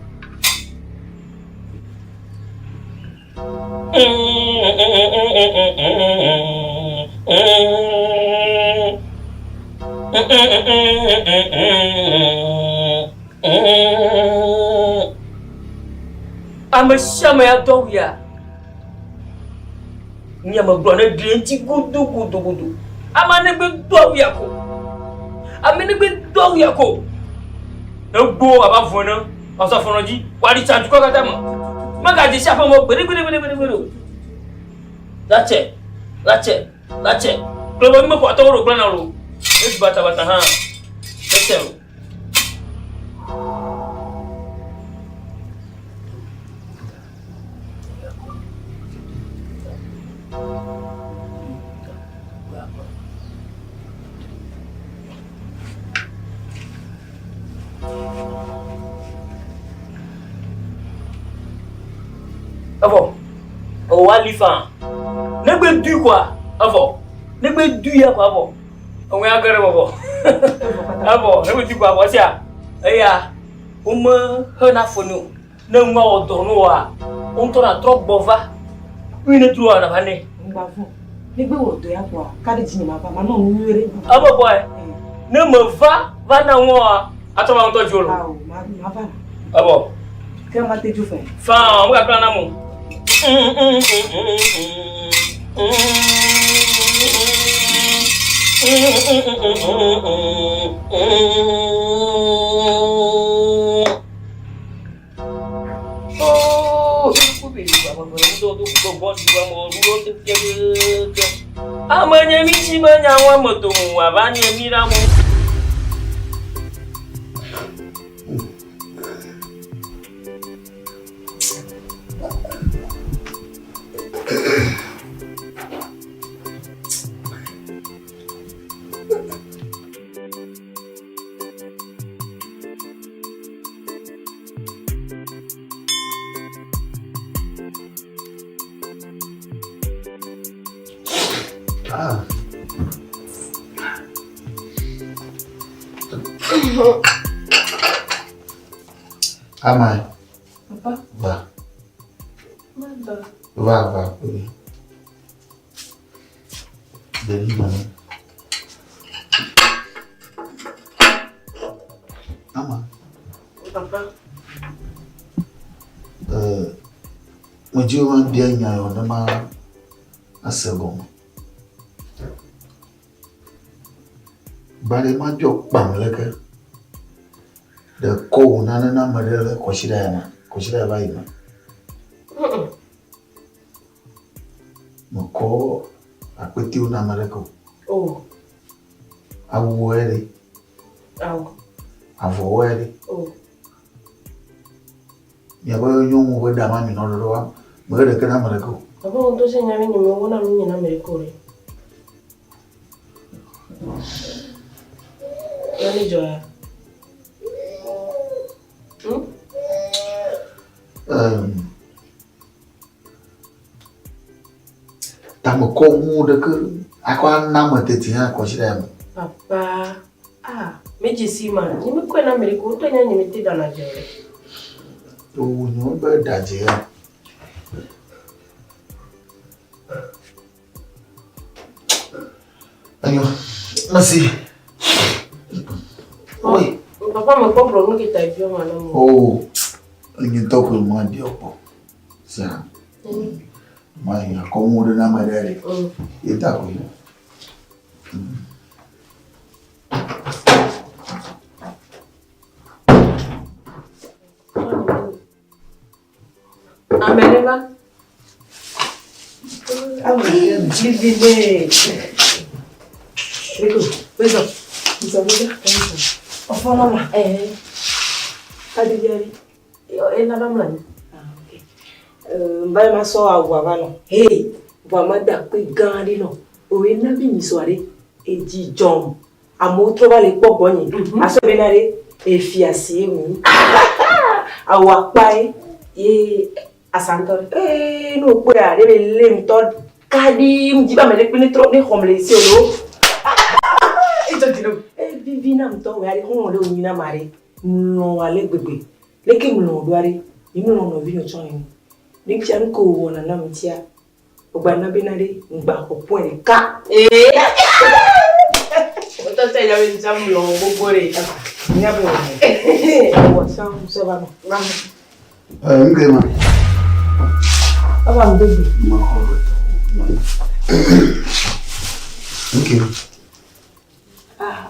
I'm a shaman at all, yeah. Yamabrone drinky good. I'm a neighbor dog yako. I'm a neighbor dog yako. No go above one, as of Fonoji, what is that? Magaji Shapamo, very. That's it. Probably for Toro Granaro. It's Batabata. Let's tell. Avant, on va lui faire. Ne me dis quoi avant. Ne me dis quoi avant. On va regarder avant. Abo, ne buti kwa bosia. Eya, uma hana fonu. Ne ngwa odono wa. Onto na trop bova. Wine tuwa na bane. Mbavu. Nigbe wodo ya kwa. Kadi jini mapa. Mama nwere. Abo boy. Ne me va na ngwa. Atoma onto jolo. Mava. Abo. Ke ma te ju fe. Fa, mo ka plana mo. Oh, amanya michi manya wa moto mu abanye miramu. Amai. Papa. Va. Manda. Va, oui. Deli mami. Ama. Papa. Mujua dia nyayo nama asebom. Bale ma jok bang leke. De ko na madele koshida ba ina. Moko akweti una mareko. Oh. Abuwere. Awo. Avowere. Oh. Yabo nyumu weda mami no dowa. Mwere kana mareko. Papa onto se nyame nyume wona minye na merekore. Yani joya. Tamo komu de ke akwa nama teti ha koshira mo. Papa, meji sima. Ni me kwena Amerika, to nya nyime te da na jere. O nyo be daje ya. Ayo, masih. Oi. Papa me compro no que tá viu mana mo. Oh. Ninguém toca o mano de opo. Sia. Mãe, a comida na madere. E tá com ele. Amelema. Amelema. Divine. Rico, beso. Beso, beso. Ofa mama. Adi jari. Yo ena namlani. Mbale maso agwa bano. Hey, wa mada pe gan ri no. O ena bi mi soare eji jom. Amo tro ba le popo yin. Aso be na re e fi asie mi. Awa pa e asantor. No pe are be le mi to kadi mi ba me le pe tro ni xomle si o. Ito dilo. Vivi na mto we are ho le oni na mare. No ale gbegbe. Leke mi no do are. Imi no vi no chon yin. Nik chan ko wona na mtia. Ogba na be na re ngba opo e ka. Oto se ya be jam lo gbogbo re. Nya be wona. Wo so ba no. Mama. Ngema. Aba mbebe. Ma ho. Okay.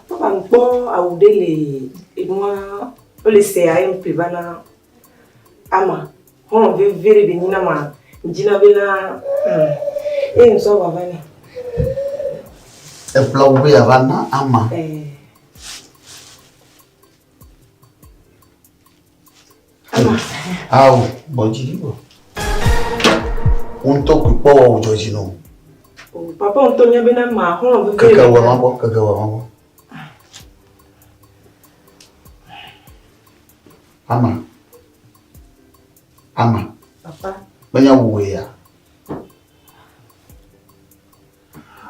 Papa ngbo awudele enwa o le se ayi privana ama ho vere be nina ma njina be na nso baba ni E plug be avana ama au bojiribo un to ku po o jojino papa on to nya be na ma ho vere kaka wa mambo ama papa banya wuwe ya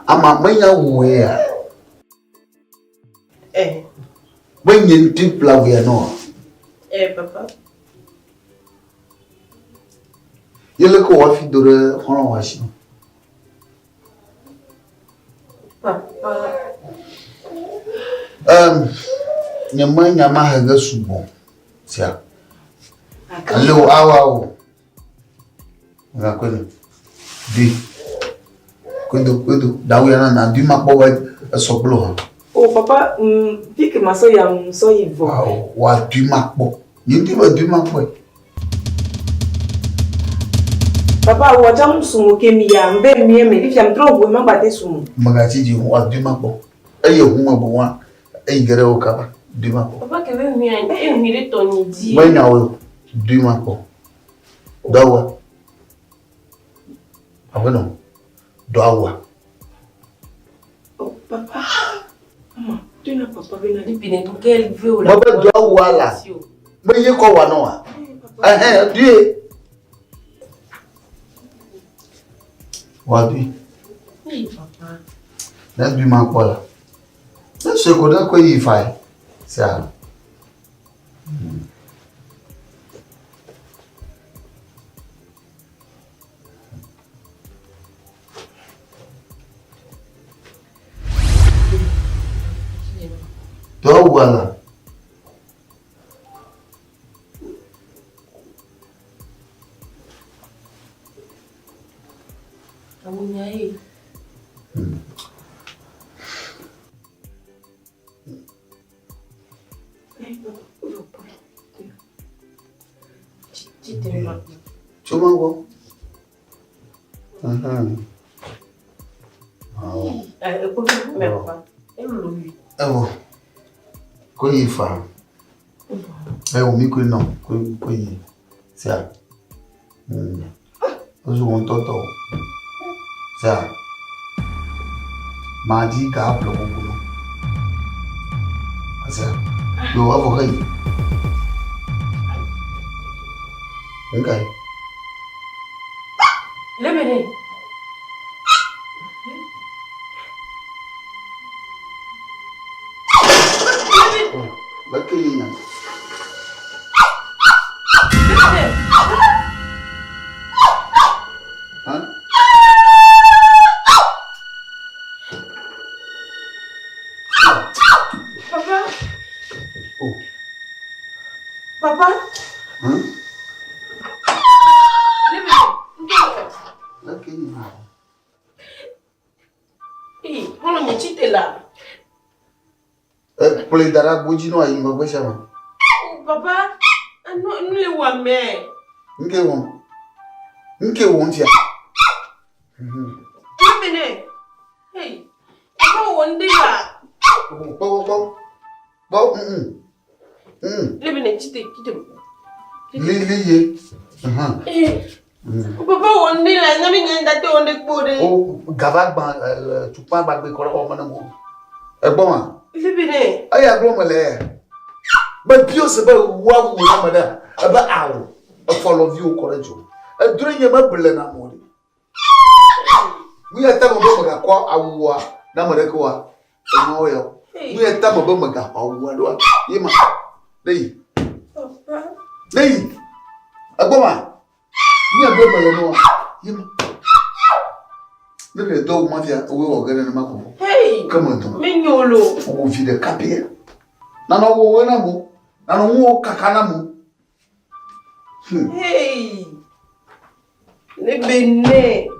ama banya wuwe ya When you think la we no. Papa. You look what fi dore hono washi. Papa. Nyama haga subo. Sia. Allo awa. Nga kwenu. Di. Kwendo dawo yana na di makpo wa soblo ha. Oh papa, pique maso ya so ivo. Wa di makpo. Yindi ba di makpo. Papa wa jam sumo ke mi ya mbe mi me di fiam tro bo ma gbate sumo. Magachi di wa di makpo. Eye hu ma bo wa. Eye gere o kaba di makpo. Papa ke be mi an e mi re to ni di. When now di makpo. Dawa. Abano. Dawa. Oh papa. Mama, tu na papa bina di pine to quel veut la. Baba dawa la. Me ye ko wa no wa. Die. Wadi. Oui, papa. Let's be my caller. Let's go that way if I say. Do wala. Amunyae. Cuma go. Ko yi fa. O mi ko no, ko yi. Sia. Ozu won toto. Sia. Ma di ka blo ko no. Sia. Yo avo kai. Okay. Lebene. Bakayım. Ha? Papa. Oh. Papa. Hein? Hola muchitela. Pole dara boji no ayi ngbe sama. Papa, no le wa me. Nke won tia. Mene. Hey. Papa wonde la. Bo. Le bene chite kite. Liye. Papa wonde la na mi ngenda te wonde kpore. Oh, gava ba tupa ba gbe ko o mo na mo. Egbon wa. Libine. Aya glo mele. Ba bio se ba wa wo na mada. Aba awo. A follow you courage. E dure nye ma bele na mo. Mu ya ta mo ba ga kwa awuwa na mada ko wa. E mo yo. Mu ya ta mo ba ga awuwa do. Yema. Dei. Papa. Dei. Agboma. Mu ya ba mele no. Yema. Nele do mafia owe ogere na makofo. Hey. Come on. Minyolo. O fi de kapie. Na no wo na mo. Na no wo kaka na mo. Hey. Le bene.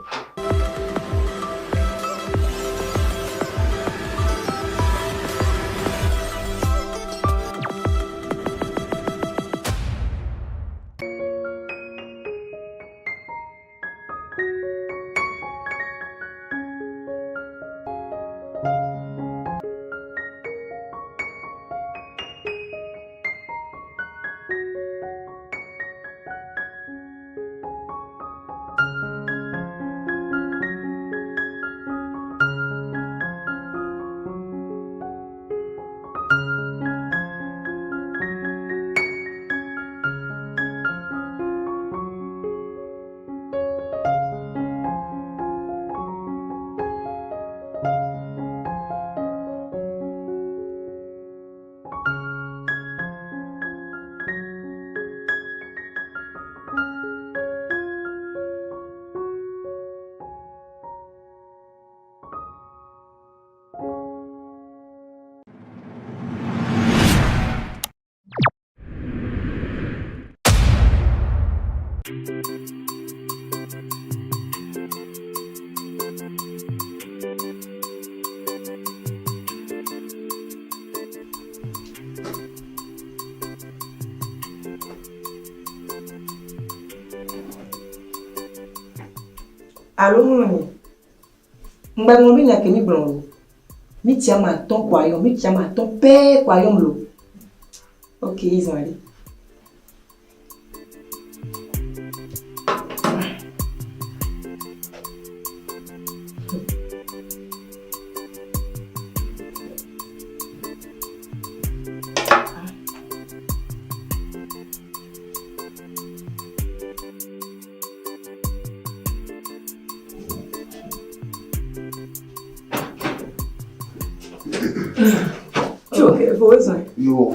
Allô, mon Mbang mi na kemi blon. Mi tia ma ton kwayon, mi tia ma ton pe kwayon lo. OK, ils ont allé. Yo,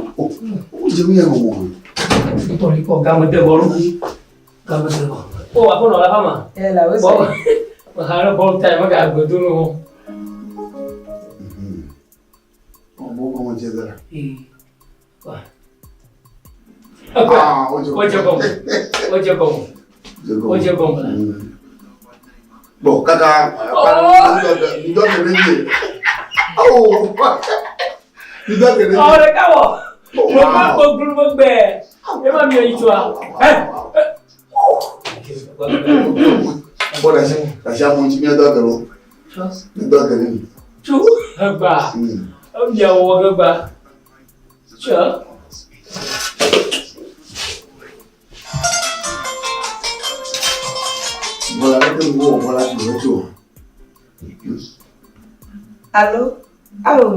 jemi ya ngomong. Itu liko gamu de bolu. Gamu de bolu. Oh, aku nolak sama. Lah, wes. Mahalo bol time agak gudu no. Bo como jedara. Wah. Ojo kom. Bo kakak. Ndo nini. Oh, kamu. Belum be. Emang dia itu Boleh sih, kasih aku cimia dulu. Dulu. Apa? Jauh apa? Bola itu bola itu. Allô,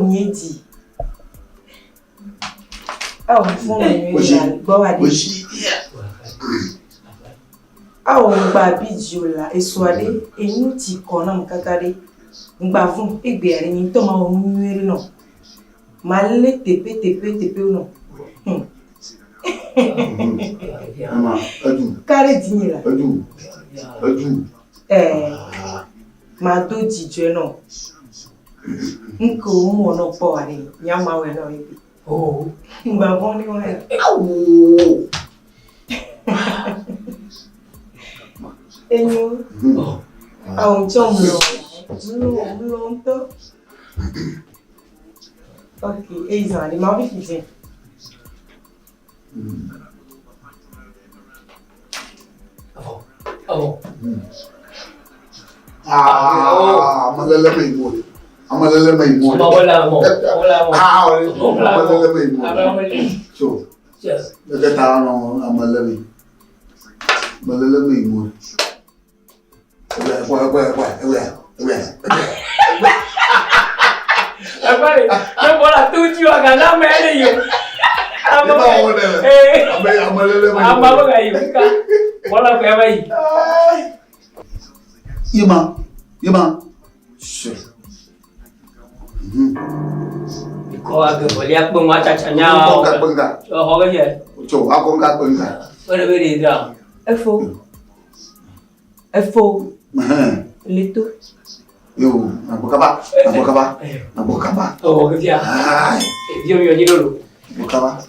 Nyedi. Ah, fond Babidiola et soirée et nous t'y connaissons kakade. M'bavons et béari ni toma o mueri non. Malé tepe non. Maman, adu. Carré dîner là. Adu. Ma do di non. Nko mo no po ari. Nyama we no ibi. Oh. M'bavons ni wa. Enyo. On chomlo. Longtemps. OK, et ils ont allé m'enlever qui vient. Malala may mo. Malala may mo. Wala mo. Malala may mo. So, nagkataon ng malala. Malala may mo. Apa bola tujuh agak nama ada yuk. Apa enggak yuk? Bola berapa yuk? Yuma. Kau agak boleh aku macam-macamnya. Kau enggak bengkak. Oh, apa je? Coba aku enggak bengkak. Beri dah. Efo. Lito. Yo, apa kabar? Oh, kerja. Dia ni dulu. Apa kabar?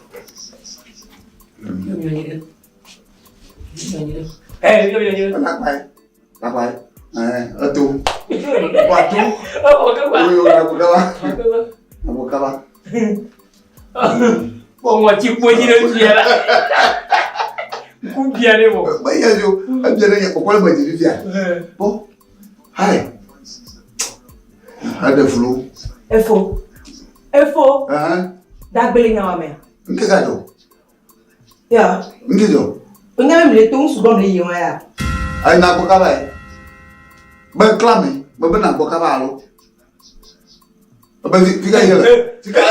Dia ni dulu. Apa? Tu. Apa kabar? Apa kabar? Bong wajib puji dia lah. Kubiar ni bo. Bayar jo, biar yang pokok baca dia. Bo, hai. Ada flu. Efo. Dah beli nyawa me. Enggak kado. Ya. Enggak jo. Enggak beli tu sudah beli yang ya. Ai nak apa kabar? Berklame, bebenang apa kabar lo? Apa tiga ya? Tiga.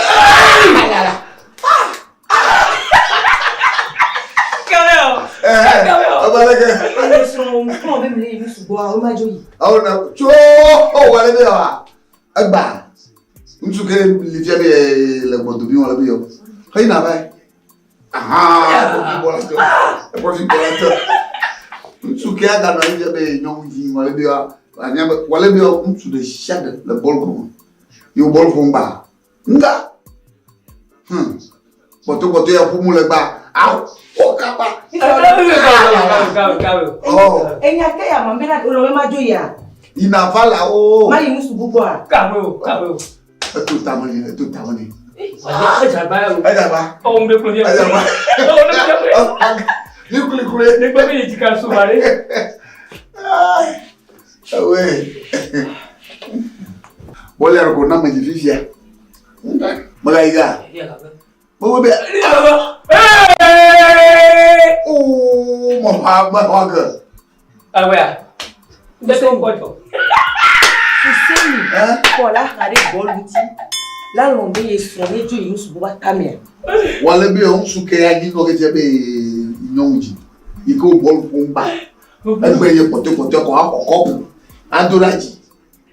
Apa lagi? Ini semua beli ini sebuah rumah joyi. Oh nak, wala dia. Agba. Unsu ke livia be le bodo bi wala bi yo. Hay na bay. Bola to. Unsu ke aga na livia be nyong ji wala bi yo. Anya wala bi yo unsu de shade le bol ko. Yo bol ko mba. Nga. Boto ya fumu le ba. Au. O kapa. Oh. Enya ke ya mambena ulo majo ya. Ina vala o. Mari nusu bugwa. Kawe. Tout tamani. Ajaba. Oh, mbe kule. Ajaba. Nikule. Ne babe yika sumare. Ouais. Boleh aku nak menjadi Malaiga. Mau be. Oh, mahal ke? Awak. Betul kau. Sisemi. Kola hari bol buti. La lombe yesone jo yusu buba kamera. Wale be on suke ya ni no ke be nyonji. Iko bol pumba. Egbe ye pote ko akoko. Adoraji.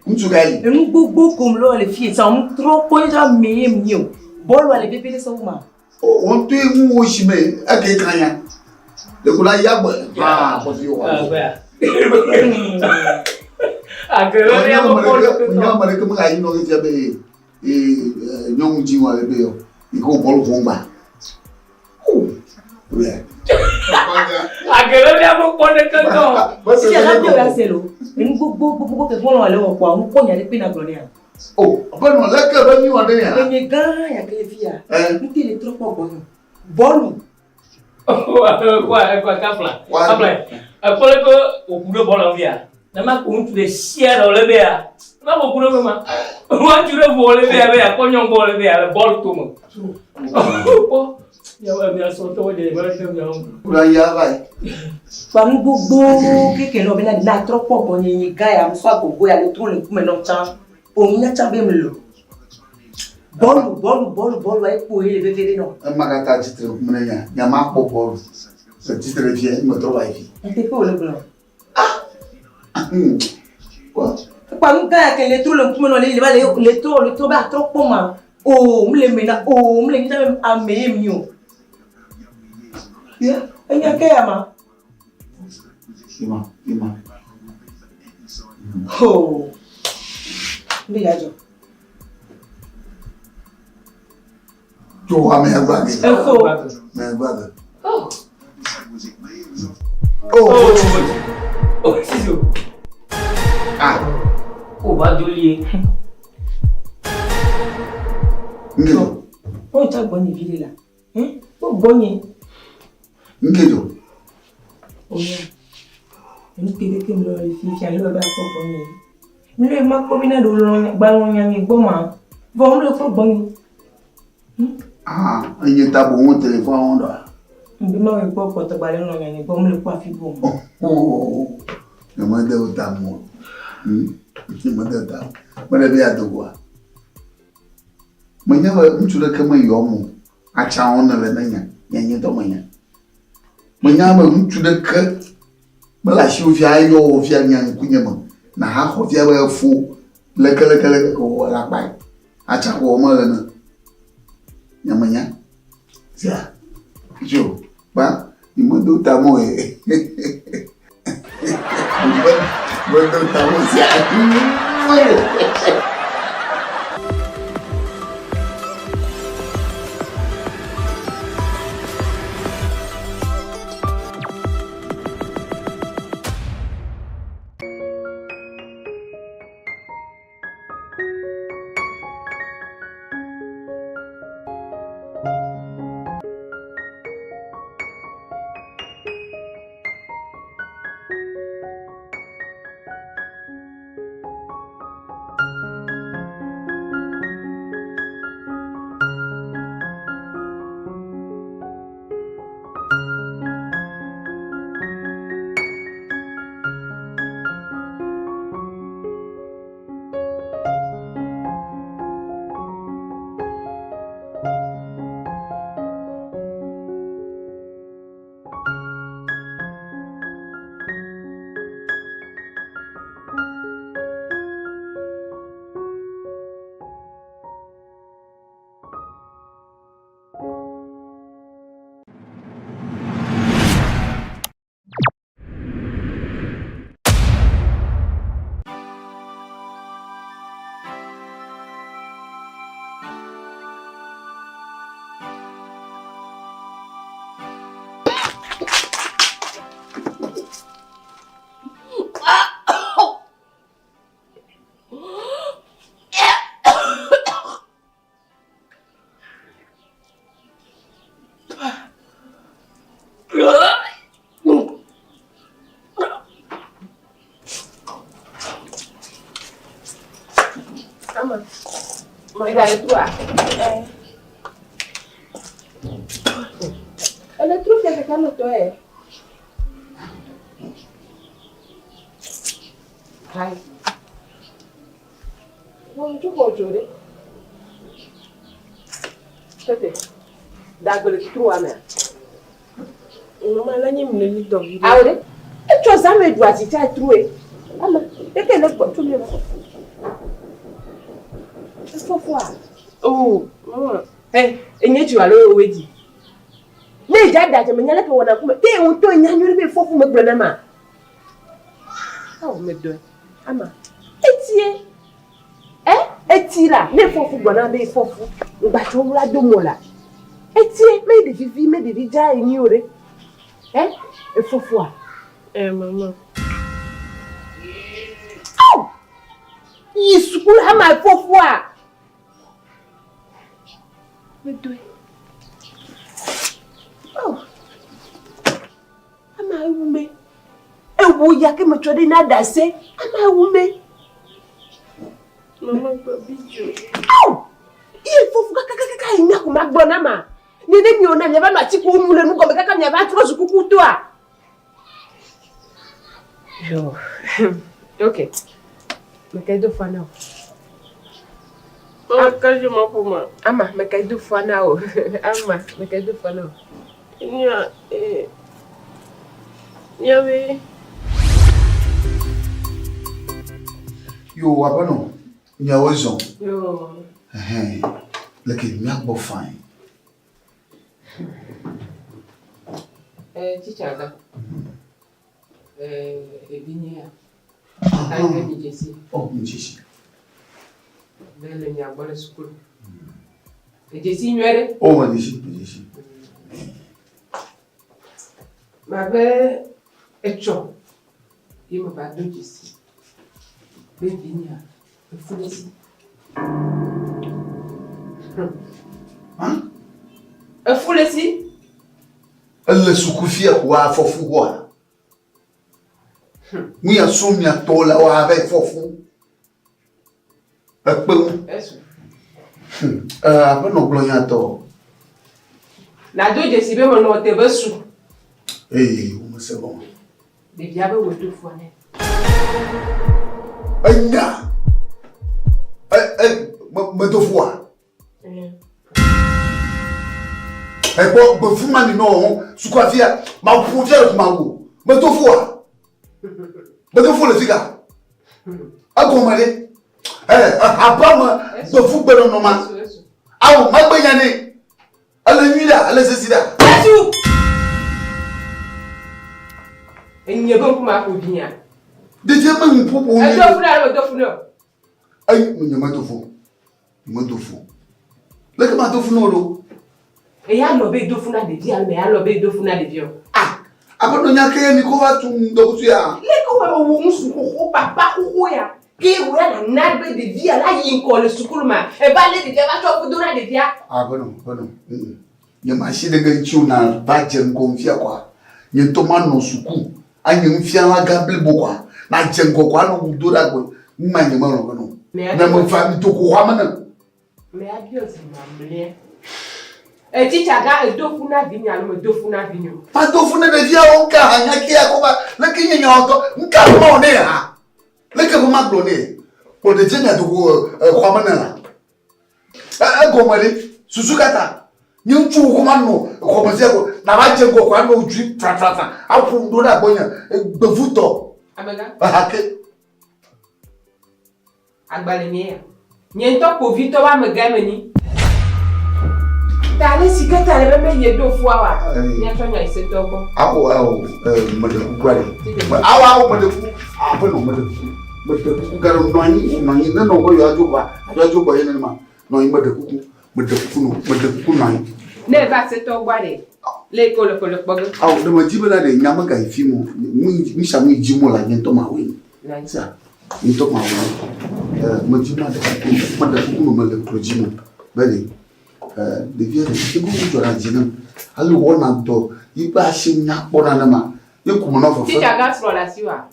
Mtugai. Enu gbogbo kom lo le fie sa on trop ko ja meye mio. Bol wale bebe de sauma. On te mu o shime ake kanya. Le kula yagbo. Ah, ko si o. Agora eu vou pôr. Não, mas como aí não quer be nyonji wale be yo. Iko bol pumba. Agora eu vou pôr de canto. Si ala bi o selo. Enu gbogbo ke fon lo ale wo kwa mu ko nya de pina gloria. Oh, apa no la ke ba ni wa de ya. Enye gan ya ke fia. Nti le trop bon. Bolu. Quoi kapla. Apole ko okudo bola via. Na ma ko ntu de share ole be ya. Na ko kudo ma. Wa jure bo ole be ya ko nyong bo ole be ya bol to mo. Oh. Ya wa mi aso to de ba te mi on. Kula ya vai. Pam gbogbo keke lo be na trop bon ni ga ya so agogo ya le tun le kuma no chan. Òun yá chábé mi lò. Bọ́ọ̀lù ẹ̀ pò ilé bẹ́fẹ́rẹ́ náà. Ẹ máa ká títẹ̀rẹ̀ kúmọ̀ náà yà máa pọ̀ bọ́ọ̀lù. Ṣé títẹ̀rẹ̀ fi ẹ̀ ń gbọ́dọ̀ wáyé fi? Ẹ ti pé ológun náà. Pàmò gáyà kẹ́ lè tó lè kúmọ̀ náà lè tó bá tó pọ̀ mà. Òun lè mìíràn òun lè ní sábẹ́ àmẹ́yẹ mi o. Ẹ yẹ kẹ́ yà má. Ìmọ̀. Bí ìyájọ́. Tó wà mẹ́gbàgbé. Ẹ fò. Mẹ́gbàgbé. Oh, Siso. Ah. O ba joli. Ngejo. O ta gbọ́ ní vile la. O gbọ́ yẹn. Ngejo. Oya. Ẹni kéde kí n lọ rí fi àlọ́ bá fọ́ gbọ́ yẹn. Nle ma ko bina do lo gba won yan ni gbo ma bo nle fo gbo ni Iye tabo won telephone won do. Mbi ma we gbo ko to gba le no yan ni gbo nle ko afi bo mo. E mo de o ta mo. Mo de ta. Mo de be adogwa. Mo nya wa mchura kama yo mo. Acha won na le na nya. Nya to mo nya. Mo nya ma mchura ka. Mala shi o fi ayo o fi anya kunya mo. Na ha ho fi ba fu leke ko la pai acha ko mo le na nyamanya sia jo ba ni mo do ta mo mo do ta mo sia Ama. Regarde toi. Elle trouve que c'est comme toi. Hai. Non, tu peux jouer. Tete. D'agole trop à mer. Maman, là, il me dit donc. Ah ouais? Et tu as jamais droit si tu as trouvé. Ama, et quel est tout le monde? Il faut voir. Oh, maman. Hey, et tu vas le wedding. Mais j'ai dit, mais il y a que on a comme. T'es un peu il y a une fois pour me prendre ma. Oh, me donne. Ama. Etier. Etier là, mais faut pour bonheur, mais faut pour. On va trouver la domola. Etier, mais des vies, mais des vies déjà ignorées. Il faut voir. Maman. Oh! Il se coule à ma faut voir. Me donne. Oh. Ama ume. Ewo ya ke me chode na dase. Ama ume. Maman, baby, oh! Il faut kaka ina ko magbona ma. Ni de mi ona nyaba na ti ko mu le nu ko me kaka nyaba tro su kuku to a. Yo. OK. Me kay do fana. Oh, quand je m'en fous, moi. Ama, me kay do fana o. Ama, me kay do fana. Yo, wapano. Nyawezon. Yo. Lakini miako fine. Chichaga. Ebinia. Aïe, Jesse. Oh, Jesse. Belle nyabole school. Jesse nyere? Oh, Jesse. Ma belle echo. Il me va de Jesse. Bebinia. Le fou ici. Hein? Un fou ici? Elle se confie à quoi fofu quoi? Oui, à son mia tola ou avec fofu. Après non gloriato. La deux de si bien mon nom te besu. Eh, c'est bon. Des diables ou deux fois net. Aïna. Me deux fois. Eh bon, me fuma ni non, su quoi via, ma pouvière de mango. Me deux fois. Me deux fois le figa. A gommé. Après moi, de fou ben non ma. Ah, ma bayane. Elle nuit là, elle est cécida. Et n'y a pas pour ma bien. Déjà même pour vous. Elle doit faire. Aïe, il y a ma tofu. Ma tofu. Là que ma tofu non. Et ya lobe do funa de dia, mais ya lobe do funa de bio. Ah, après non ya ke ni ko va tu ndo tu ya. Le ko wa wo nsu ko papa ko ya. Ke wo ya na nabe de dia la yin ko le sukulma. E ba le de dia ba to ku dura de dia. Ah bon. Ya ma shi de gan chiu na ba jen konfia kwa. Yen to man no suku. Anyi mfia la gable bo kwa. Na jen ko kwa no dura ko. Ma ni ma no no. Na mo fa mi to ko wa mana. Mais adios mamle. Et Chichaga est deux funa vignes, alors deux funa vignes. Pas deux funa de vie, on a un qui a comme le qui n'y a encore un calme, le que vous m'appelez pour des gens à tout Kwamana. Un gommé, Susukata, nous tu commandons, comme ça, n'a pas de quoi, nous tu trata, à fond de la bonne, de fouto. Amega? Ah, Agbalenia. Niento pour Vito va me gagner. T'as les cigarettes à la même deux fois. Il y a un peu de temps. Ah, madame, quoi? Ah, madame, ah, non, madame. Madame, garon, non, non, you are Juba, non, il m'a de coucou, madame, Never set up body. L'école pour le bug. Ah, de ma jibela de Yamaka, if you miss a me Jimola, and Tomawin. Lanza, in Tomawin. Majima, madame, Projimo, very. Devia de go to Rajina. Hello, one and door. You pass in Naponama. You come off of Chichaga sur la siwa.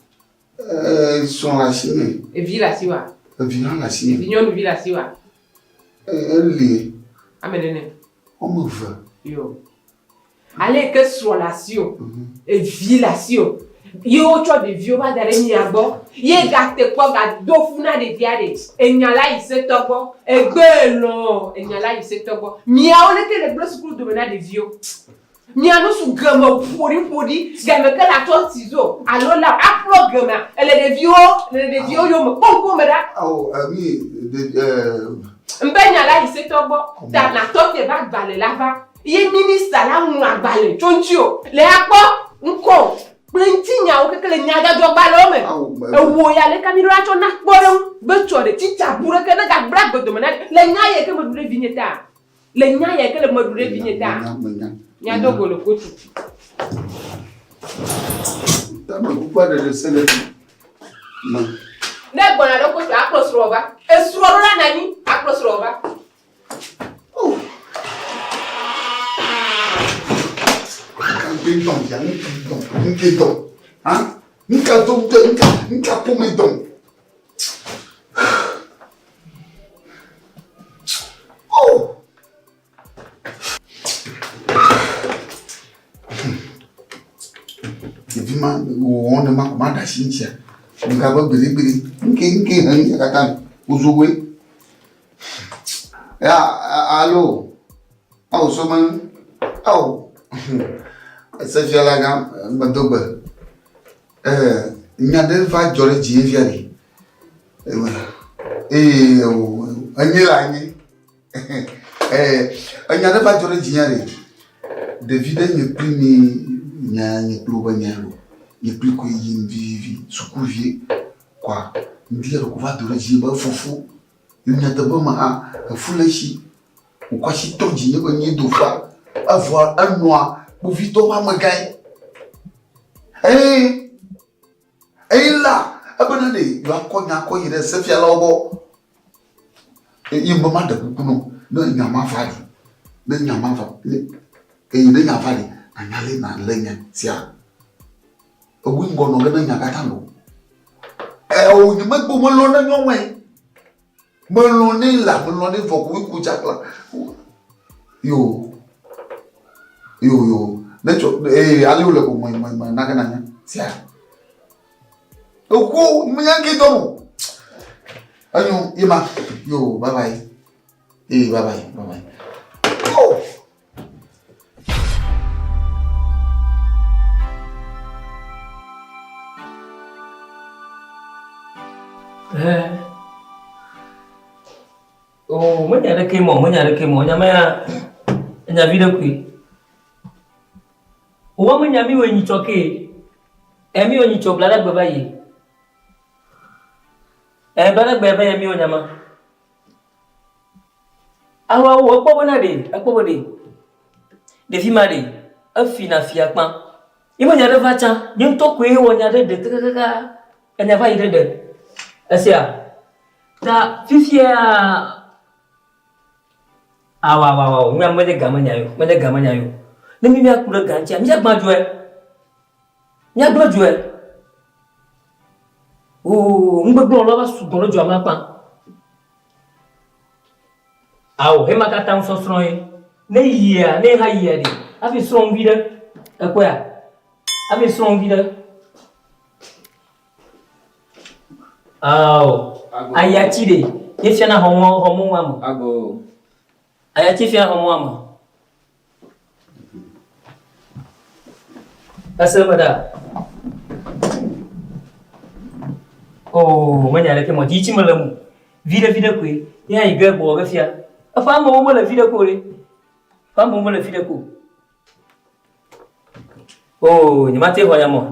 Sur la chine. Et vie la siwa. Viens la si. Viens nous la si wa. Elle est. Amenez. On me veut. Yo. Allez que sur la sio. Et vie la sio. Yo cho de vieux ba dare mi agbo. Ye gate ko ga do funa de diade. Enyala ise togo. Egbelo. Enyala ise togo. Mi a on était les blocs school de mena de vieux. Mi a no su gama podi. Gama que la ton ciseau. Alors là aplo gama. Elle est de vieux yo me pompo me da. Oh, ami Mbenyala ise togo. Ta na to te ba gbale lava. Ye ministre la mu agbale chonchio. Le akpo nko. Plentinha o que le nyaga do balome. E wo ya le kamiro acho na kporo. Be chore chicha bure ke na ga black do mena. Le nyaye ke modure vigneta. Le nyaye ke le modure vigneta. Nya do golo kotu. Ta me coupa de le non. Ne bona do kotu akros roba. E suoro la nani akros roba. Hein? Oh! Évidemment, on ne m'a pas d'assurance. On va pas biri. Allô? Oh, someone. Oh. Ça fait la gamme, Madoba. Il y a des fois, j'aurais dit, viens. Et on est là. Il y a des fois, j'aurais dit, de vider ne plus ni plus ni plus que y vivre, soucouvir, quoi. Dire qu'on va te régimer, foufou. Il n'y a pas de foulachi. Ou quoi, si ton dîner, on y est deux fois, avoir un noir. Pour Vito va me gagner. Là, abonné, il va connaître il est se faire là-bas. Il me demande de beaucoup, non, il n'y a pas de il n'y a pas de et il n'y a pas de aller dans l'aigne, sia. Au bout de il n'y a pas de on ne met pas mon nom dans moi. Mon nom là, mon nom faut que vous couchiez là. Yo. Nacho, allez où le coup, moi, n'a sia. Au coup, il m'a dit donc. Ayo, Ima, yo, bye bye. Bye bye. Oh! Oh, mới nhà được kia mỏ nhà mày nhà video quỷ. Uwa mo nyami we nyichoke. Emi o nyichok la gbe bayi. Bala gbe bayi mi o nyama. Awa wo pobo na de, akpobo de. De fi ma de, afi na fi akpan. Imo nya de fa chan, nyim to ko e wo nya de kaka. Enya fa ide de. Asia. Ta fifia awa, nya mo de gamanya yo. Ne mi akura gantia mi agba joe o ngbegbo lo ba sugbon lojo amapa awo he makata nso sron yi ne yia ne ha yia de abi sron vida ekwa abi sron vida awo ayachi de ye fia na homo wa mo ago ayachi fia homo wa mo asal pada oh manyare ke mo dichi malamu vida kwe ya iga bo ga fia afa mo mo la vida ko re fa mo la vida ko oh ni mate ho nyamo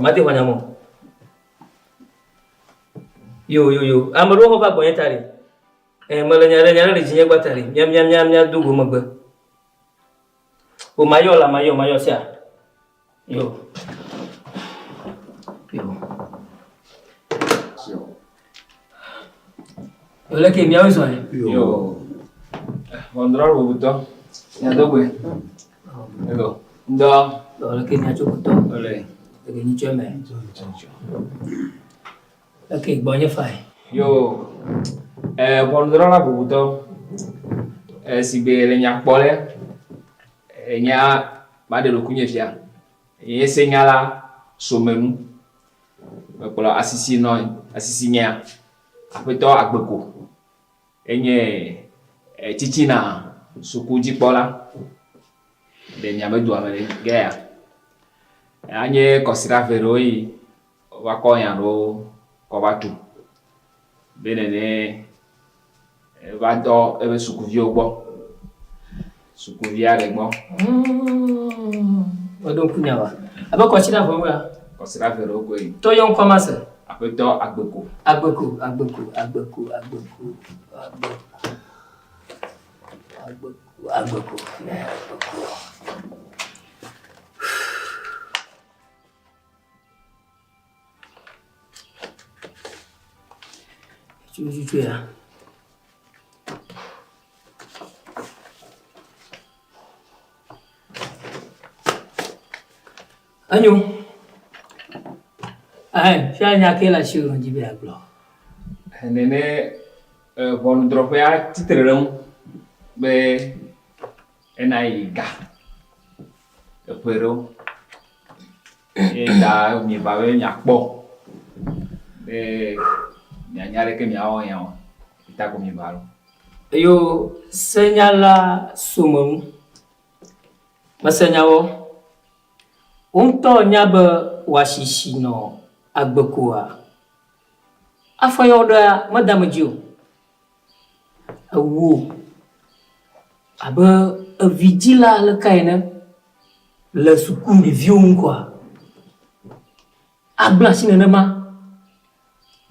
yo amaro ho ba boye tare mala nyare le jinye gbatare nyam dugo magba o mayo sia yo Hola que miau eso yo Ondrar buto ya dogwe ego nda hola que miau buto ole que ni cheme okay bonye fai yo Ʋɔnudrɔ̃la bubutɔ si gbe le nya kpɔ lɛ nya ma de ɖokuinye fia ye se nya la somenu mekplɔ asisi nya aƒetɔ Agbeko enye tsitsina sukudzikpɔla le miamedoa me le gɛa anye kɔsiɖa ve ɖewo yi va kɔ nya ɖewo kɔ va tu be nene va dɔ ebe sukuviwo gbɔ sukuvia ɖe gbɔ. Meɖo ŋku nya va abe kɔsiɖa ve woa kɔsiɖa ve ɖewo koe tɔ yɔ ŋkɔ ma se aƒetɔ Agbeko cucu ya. Anyo. Fia nya ke la shiru njibe aglo. Nene ʋɔnudrɔ̃ƒea titre ɖe ŋu be ena yi ga eƒe ɖewo ye ta mieva be miakpɔ be mianya ɖeke miawɔ nya o ta ko mieva lo. Yo senyala somenu mesenyawo ŋutɔ nya be woasisi nɔ Agbekoa afɔ yɔ ɖea medame dzi o ewo abe evidzila leka ene le suku ɖeviwo ŋu koa agble asi nenema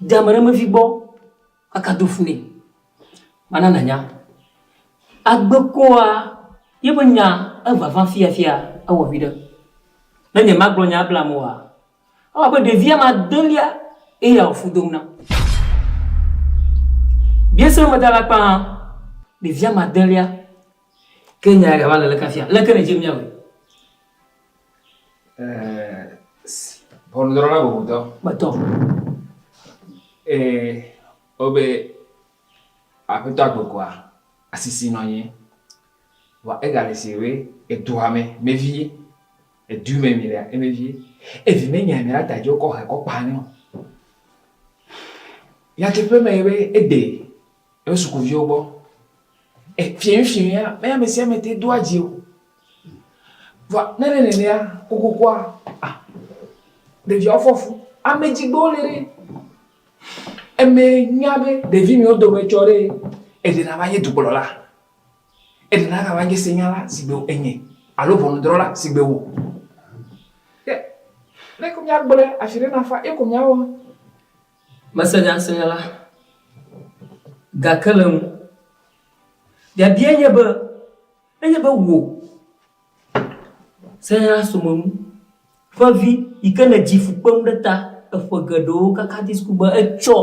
de ame ɖe mevi gbɔ kaka do fu nɛ mana nanya Agbekoa yebe nya evava fiafia ewɔ vi ɖe ne nye magblɔ nya bla moa awɔ abe ɖevia madelia eya ofu dom na biese me da la kpa ɖevia madelia ke nya ga va le kafia leke ne dze miawe ʋɔnudrɔ̃la bubutɔ betɔ wobe aƒetɔ Agbekoa asisi nɔ anyi vɔ egale si be edoa me mevie edu me mi le emevie evi me nya mi la ta dzo kɔ he kɔ kpa ne o yateƒe me be ede ebe sukuviwo gbɔ fiɛnfiɛn me ame sia ame te do adzi o vɔ ne le nenea kokokoa ɖeviawo fɔfu ame dzigbewo le ɖe eme nya be ɖevi miwo dome tsɔ ɖe eɖena va nye dukplɔla eɖena va nye senyala si gbe enye alo ʋɔnudrɔ̃la si gbe wo ne ko miagblɔe afi ɖe nafa eko miawɔ mesenya senyala gake le ŋu biabia enye be wo senyala somenu ƒe vi yi ke ne dzi fu kpem ɖe ta eƒe geɖewo kaka di suku be etsɔ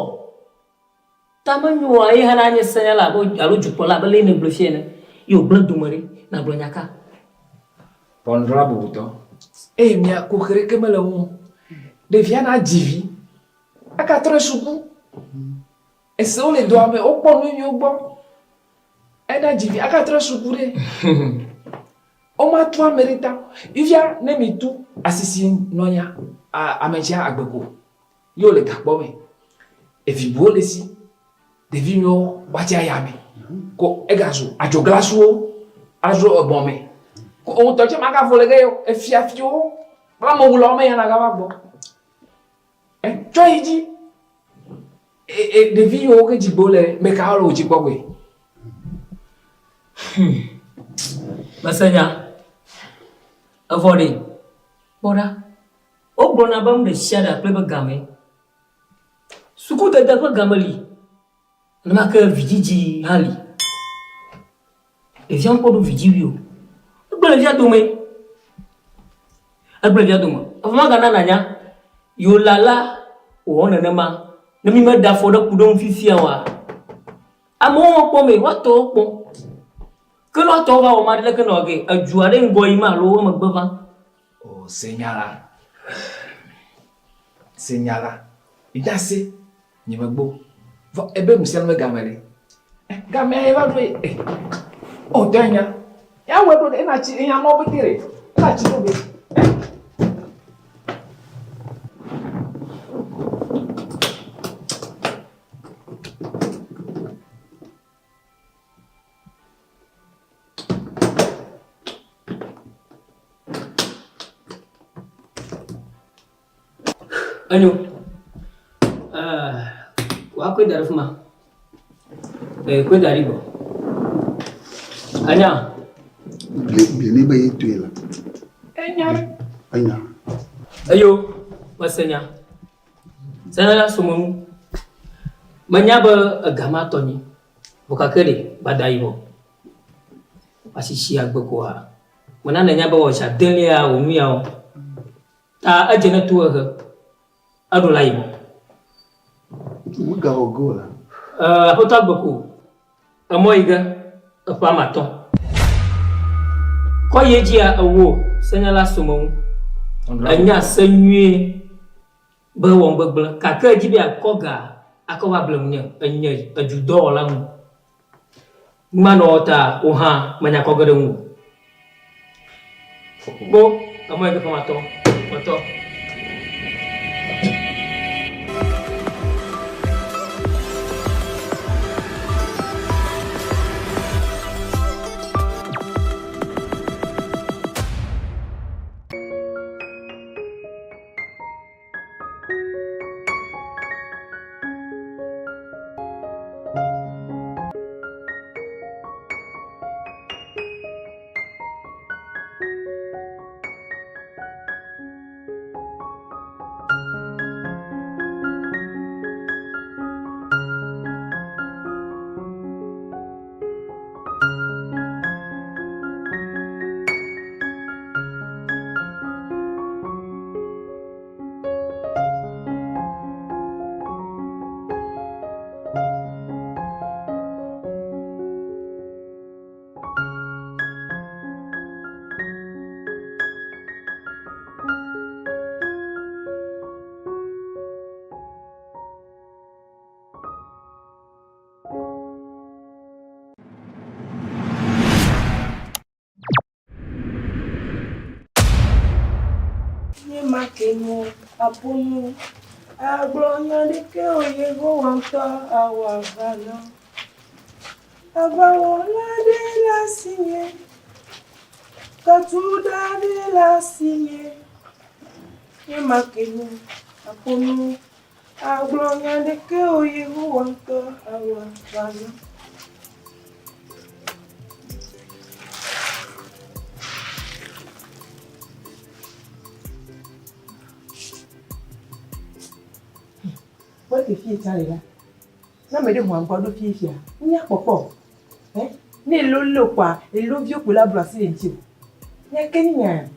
ta menyoa ye hã nye senyala alo dukplɔla be le ne gblɔ fia ne ye wògblẽ dome ɖe na gblɔ nya ka ʋɔnudrɔ̃la bubutɔ mia kokereke mele ŋu ɖevia na dzivi aka trɔ suku esewo le doa me wokpɔ nu yiwo gbɔ ena dzivi aka trɔ suku ɖe woma tu ame ɖe ta vivia ne mi tu asisi nɔnya amedzia Agbeko yewo le gakpɔ me evibuwo le si ɖevi miwo woatsi ayame ko egazu adzoglaswo azo ebɔ me ko ŋutɔ tse maka vo le ge efiafiwo kple amewulawo me yana gava gbɔ etsɔ yi dzi ɖevi yiwo ke dzigbewo le mekawo le wo dzi gbɔgbe mesenya evɔ ɖe kpɔɖa wogblɔna be nu ɖe sia ɖe akple be game sukudede ƒe game li nemake vidzidzi hã li ɖevia ŋkpɔ ɖo vidziwi o egble ɖevia dome evɔ magana nanya yo lala wòwɔ nenema ne mi me da afɔ ɖe ku ɖe ŋu fifia oa amewo kpɔ me woatɔwo kpɔ ke ne woatɔwo va wɔ ma ɖe leke nɔ ge edu aɖe ŋgɔ yi ma alo wo megbe va o senyala idase nye megbo vɔ ebe musia no megame le Gamé va do o tenya. Ya wedo de na chi ya no bitere. Na chi do be. Anu, wako dari fuma, kau dari bo. Anya, Bini bayi tu lah. Anya. Ayo, masanya. Saya semua menyaba agama Tony, bukan kiri badai bo. Masih siap berkuah. Mana nanya bawa syadil ya, umiau. Tak aja nak tua ke. Aduh lain. Muka hogo lah. Hotel beku. Amoiga apa maton. Kau ye dia awo senyala sumong. Anya senye bawang berbela. Kakak jibia koga. Aku wablemnya anya ajudo lang. Mana ta uha banyak koga dengu. Bo amoiga apa maton. Maton. Makenyo apunu aglonya dike oyego wanta awagana abawona de la signe katuda de la signe makenyo apunu aglonya dike oyego wanta awagana. What if you tell her? No, me don't want to be here. Nya popo. Ne lolo kwa, e lo vieux pour la brasser en tiu. Nya kenya.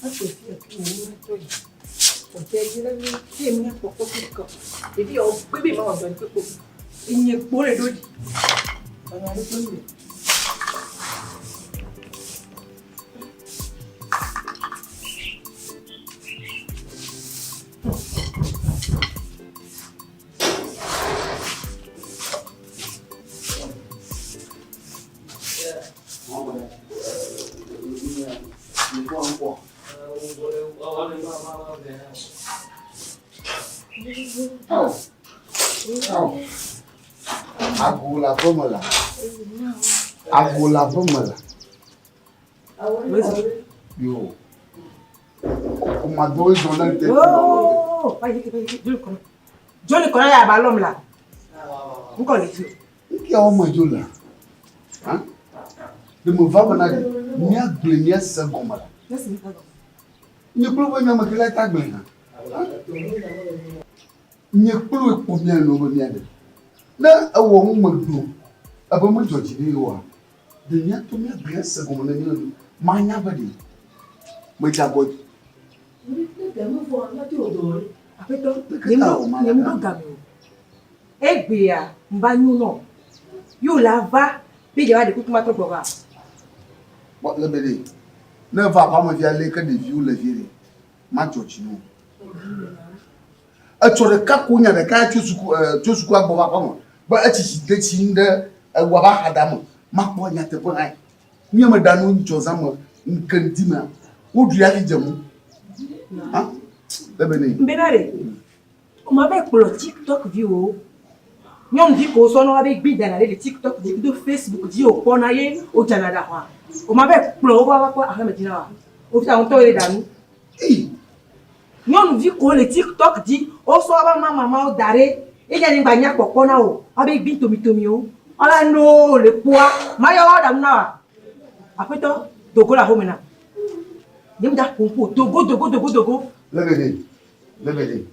Acho que aqui não tô. Porque ele não tem minha popo fica. E vi o bebê mal do popo. E nya pole do. Ana do pole. Agula vamos lá. Agula vamos lá. Yo. Uma dois zonas de. Oh, vai aqui. Johnny kona ya balom la. Nko le tu. Que é uma jola? Hã? De me vava na minha glenia sagoma lá. Ni pulu ba nyama kila ta gbe na. Ni pulu ko mi no ba mi ade. Na awo mu madu. Aba mu joji de wa. De nya to mi glenia sagoma na ni ma nya ba de. Mo ja go. Ni mu fo na ti odori. Apeto, ni mu ga mi. Egbe ya mba nyu no. Yo la va bi je wa de kukuma to gboga. What le bele? ne va pas me dire que des vieux les vieux. Ma tchotchino. A tchore kakunya de ka tchusu kwa boba pamo. Ba a tchi de chinde waba hadamo. Ma po nya te po ai. Ni me danu nchozamo nkandima. Wo du ya jamu. Ah? Bebene. Benare. On m'avait pour le TikTok vidéo. Nous on dit qu'on s'en avec bid dans les TikTok de Facebook dit au ponaye au Canada. On m'avait pour le voir quoi à Medina. Au fait on toile dans. Nous on dit qu'on le TikTok dit au soir maman au daré et il y a une bagna pour ponao avec bid tomio. Ah non le poids mayo dans na. Après toi Togo la homena. Yemda pompo Togo. Lebede.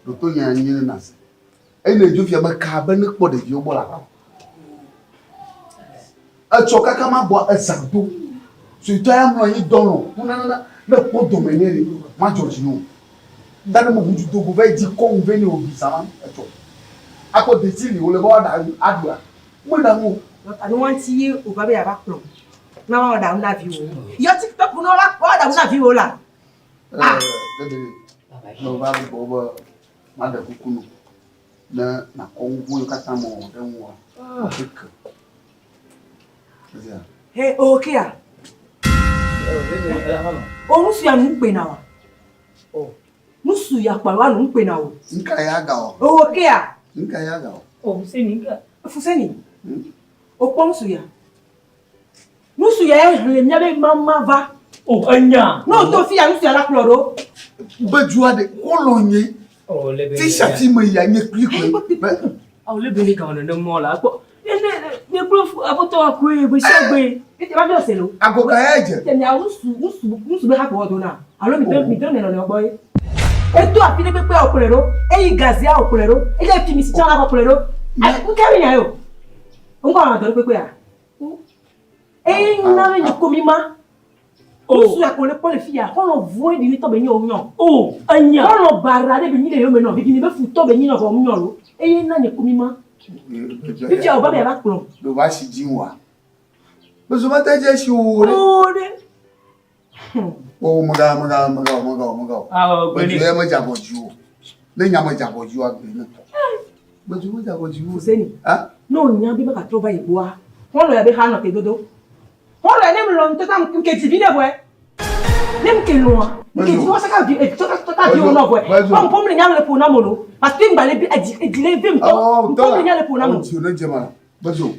Doto nya nyine nas. E le jo fia ma ka ba ne kpo de jo bola. A choka kama bo exacto. So to am no yi dono. Na le po domenere ma George no. Dan mo buju to go ve di ko ve ni obi sama e to. Ako de ti ni o le bo da adua. Mo da mo. I don't want to you over there back from. Now down na view. Your TikTok no la down na view la. Ah. No va bo mada kukunu na kongu yo katamo denwa dik hey okay ah o musu ya npe na wa musu ya pa wa npe na o nka ya ga o okay ah nka ya ga o fuseni o pon musu ya le miabe mama va o anya no to fi ya musu ya la kloro bejua de kolonye oh le bele t-shirt me ya nye kliko oh le bele ka na mo la po ne prof aboto akwe be segbe e ba jo se lo agoka eje te mi musu be ha ko do na alo mi to ne lo ne boy e to afi ne pepe okulero e yi gazi a okulero e je fi mi si chan la okulero u ka mi yan yo o ko ma do pepe a e na me ko mi ma Musu ya kole pole fia, on voit di to benyi onyo. Oh, anya. On bara de benyi le yo meno, bigi ni be fu to benyi no ko onyo lo. E na ne kumima. Bifi o ba be ba kuro. Do ba shi jinwa. Bo so mata je shi o re. O re. O maga. Ah, bo ni. Bo ma jago ju. Le nya ma jago ju agbe na. Bo ju ma jago ju. Seni. Ah? No nya bi ba ka trova ibo a. Won lo ya be ha no te dodo. On la nem lo nto tam ke ti vide boy. Nem ke lo a. Ke ti wo saka bi e to ka bi o no boy. On pom le nyam le po na mo no. Parce que ngba le bi e le vim to. On pom le nyam le po na mo. Ti o na jema. Bajo.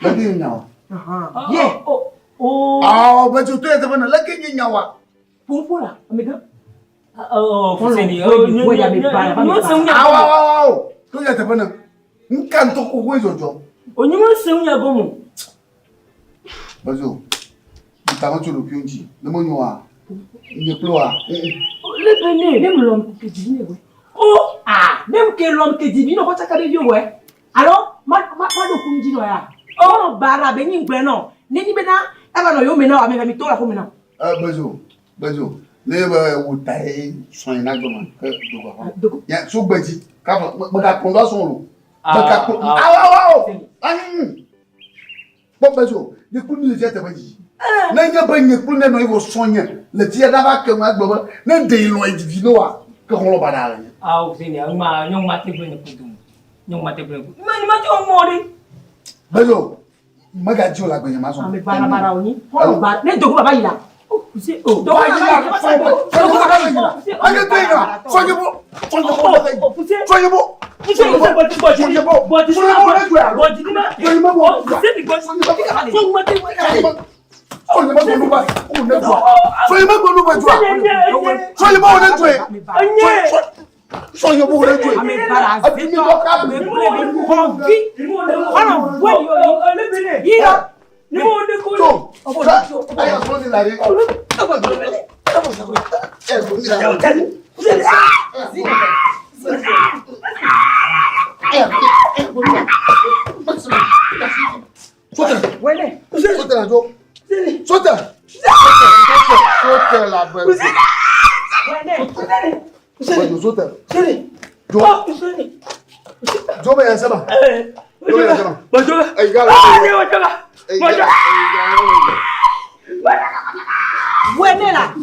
La ke nyawa. Aha. Ye. Oh. Ah, bajo to e ta bana la ke nyawa. Pompo la, amiga. Oh, fuseni. Oh, ya me para. Aw. To ya ta bana. Nkanto ko go jojo. Onyuma sewnya gomo. Bajo. Tama cholo kyonji. Nemo nyoa. Nye ploa. Le bene, même l'homme que divine ouais. Oh ah, même que l'homme que divine ko taka de yo ouais. Alors, ma do kumji no ya. Oh bara be ni ngbe no. Ni be na e ba no yo me na me mi to la ko me na. Bajo. Ne ba wo tai so ina goma. Do ya so gbaji. Ka ba ka kondo so lo. Ba ka ko. Bon Bajo, ne ku ni je ta baji. Na nya ba nye ku ne no iwo sonya. Le tie da ba ke ma gbo na de lo divino wa. Ka ho lo ba da nya. Ah, fuseni, ma nyong mate bwe ne kudum. Nyong mate bwe. Ma jo mori. Bajo. Maga jo la gbe ma so. Me bara oni. Ho ba ne dogo baba yila. Fuse o. Do ba yila. Dogo baba yila. Age tega. Soyebo. Soyebo. Fouene là.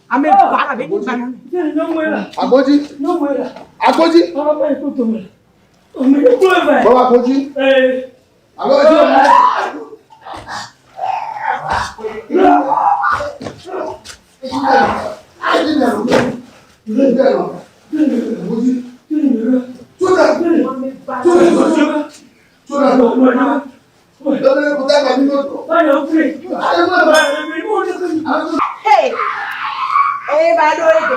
Ame bara be ni bana. Agoji. Agoji. Baba Agoji. Agoji. Hey! Eh, bado itu.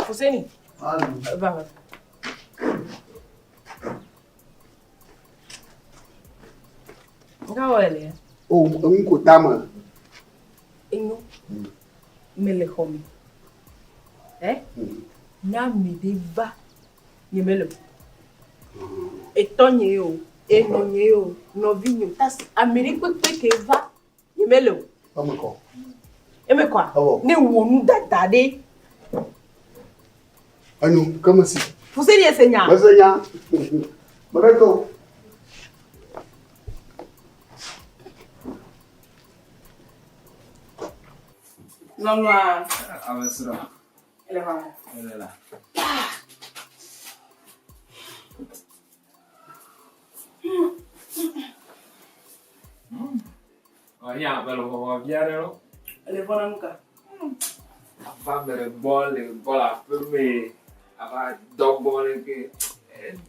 Fuseni. Baba. Ngawele. Oh, unko tama. Ingo. Mele homi. Na mide va. Yemelo. Etonye yo, enonye yo, novinho, tas Amerique que va. Yemelo. Vamos ko. Eme kwa? Ne wonu dadade. Anu, como assim? Você ia ensinar? Vai ensinar. Barako. Não, não. Avesro. Ele vai. Ele lá. Olha, pelo vou viajar. Ele vai nunca. Famere ball a ferme. Aba dogbon ke.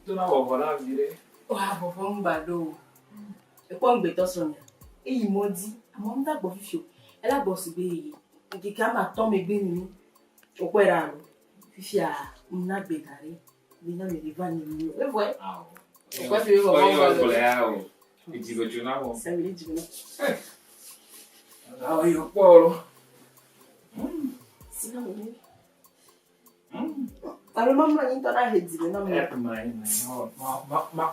Tu na wo na vire. Wa bo fo ngbado. E ko ngbe to so ni. Eyi mo di, amo nda gbo fifio. E la gbo si be yi. Nki ka ma ton me gbe ni. O ko era no. Fifia na gbe dare. Ni na me riva ni ni. E vo e. O ko fi wo ko le a o. Ijigo juna wo. Se mi ijigo. Ah, io polo. Sina mo ni. Alo mamma ni to na hedzile na mo.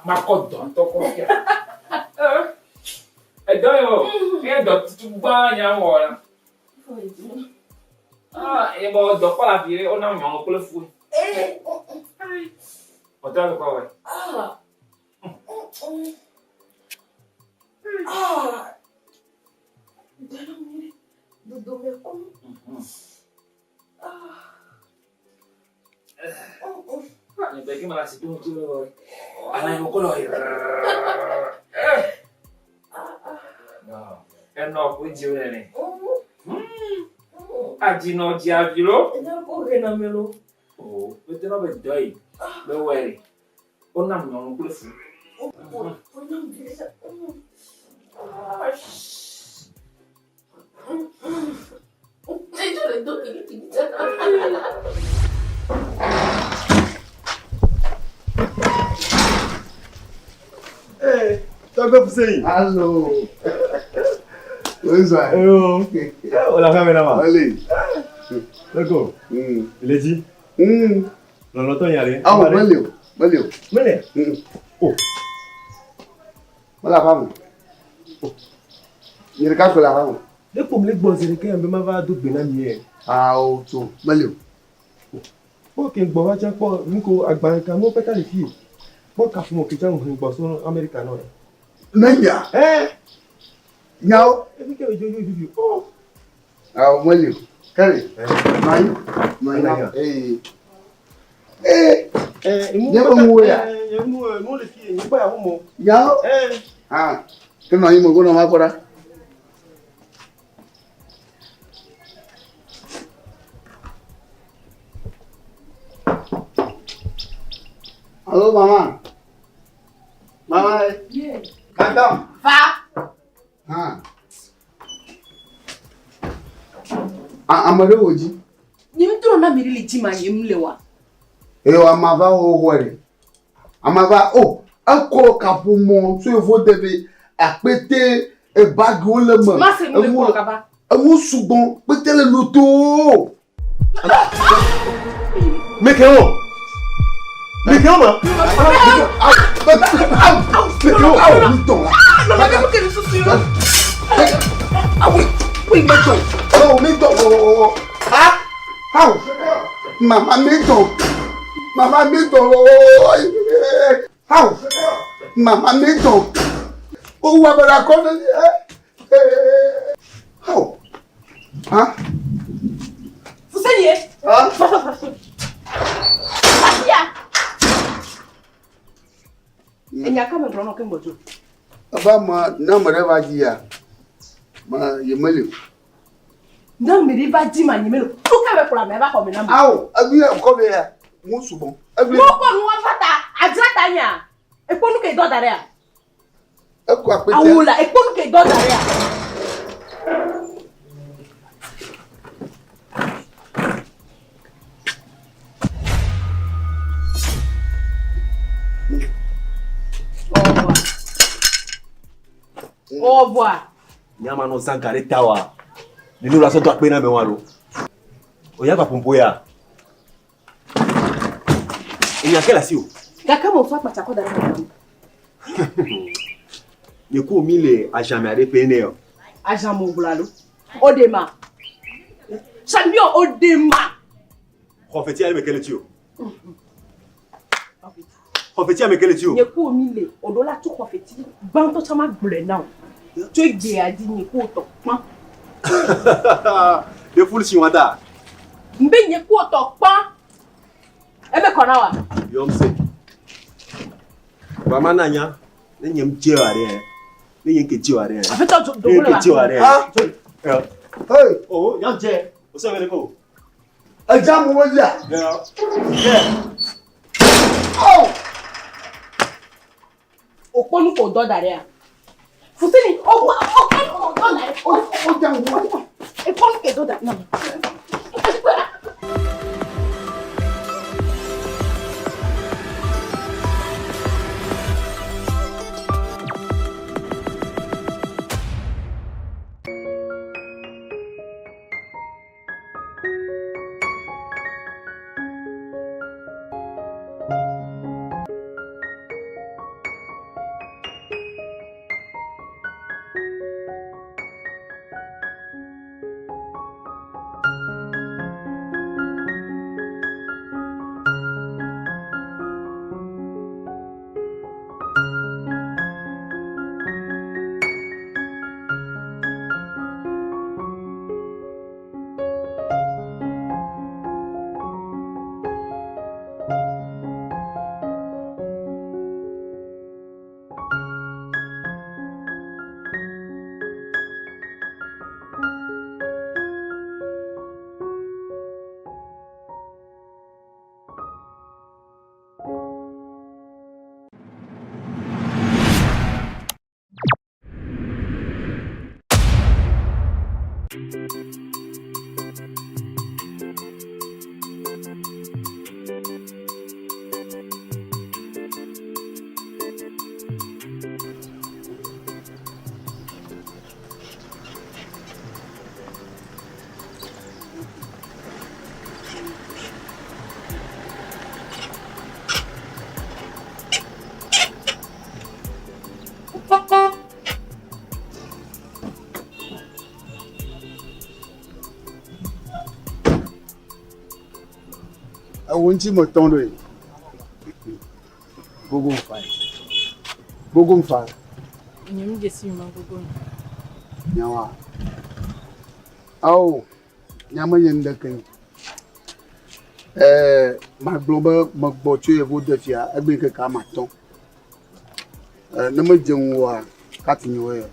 Ma kodo to ko ya. Edoyo, do tu gba nya wo la. E bo do pa la bi o na mo ko le fu. O ta lo ko we. Do me como. Ni pe ki ma la si tu lo. Alai mo ko lo. No, poi giovane. Oggi no, ti avvilo. Non può che non me lo. Oh, vedi no per dai. Lo vuoi? O non quello fu. Eh, toca pra você aí. Alô. Pois vai. Olha a câmera lá. Olha aí. D'accord. Ele dit. Não não tô em ali. Ah, valeu. Valeu. Valeu. Oh. Olha vamos. Ele cá lá vamos. Depois me ligo você que me vai do bem na minha. Ah, o tu. Valeu. Pô, quem boa já pô, nunca agbanca mo peta le fio. Pô, café mo que já um bosso americano. Nanya. Nhau. É que eu jogo. Oh. Ah, valeu. Cadê? Mãe. Não le fio, não vai arrumar. Nhau. Ah, que nós íamos agora mais para. Alô, mamãe. Mamãe. Cantão. Vá. Amare hoje. Nimtro na mirili tima yemlewa. Eu amava o hore. Amava ako kapumo so eu vou deve apete e bag o lema. Mas você não me acaba. Amu sugbon pete le loto. Me que on. Me que on ma. Mama Milton. Mama Milton. How? Mama Milton. Oh, what about I call it? How? Huh? Você é? Enya kama brono ke mbojo. Aba ma na mare ba ji ya. Ma yemele. Na miri ba ji ma yemele. Tu ka be kula me ba ko me na. Aw, abi ko be ya. Mo subon. Abi. Mo ko nu fata, ajata nya. E ponu ke do dare a. E ko apete. Awula, e ponu ke do dare a. Au revoir. Nyama no sankare tawa. Nini ula soto akpena me walo. Oya pa pompo ya. Enya kela sio. Kaka mo fa pacha ko dare mo. Ye ko mile a jamais arepene yo. Aja mo bulalo. Odema. Champion Odema. Confetti ale me kele tio. Confetti ale me kele tio. Ye ko mile odola tu confetti. Banto chama gbule now. Tu gbe adi ni ko to pon. De full si wada. Mbe nye ko to pon. Ebe kona wa. Yo mse. Ba mananya, ne nyem jiware. Ne yen ke jiware. Afeto do le ke jiware. Hey, oh, yan je. O se vele ko. Aja mo wala. Yeah. Oh. Oponu ko do dare a. Fuseni, o do dare. O jan wo. E ponu ke do dare. No. won't you motondo? Gogo fire. Gogo fire. You get see my gogo. Nyawa. Oh, nyama yenda kan. Magloba magbocho e vo defia egbe ke ka maton. Na ma jeun wa katinyo e.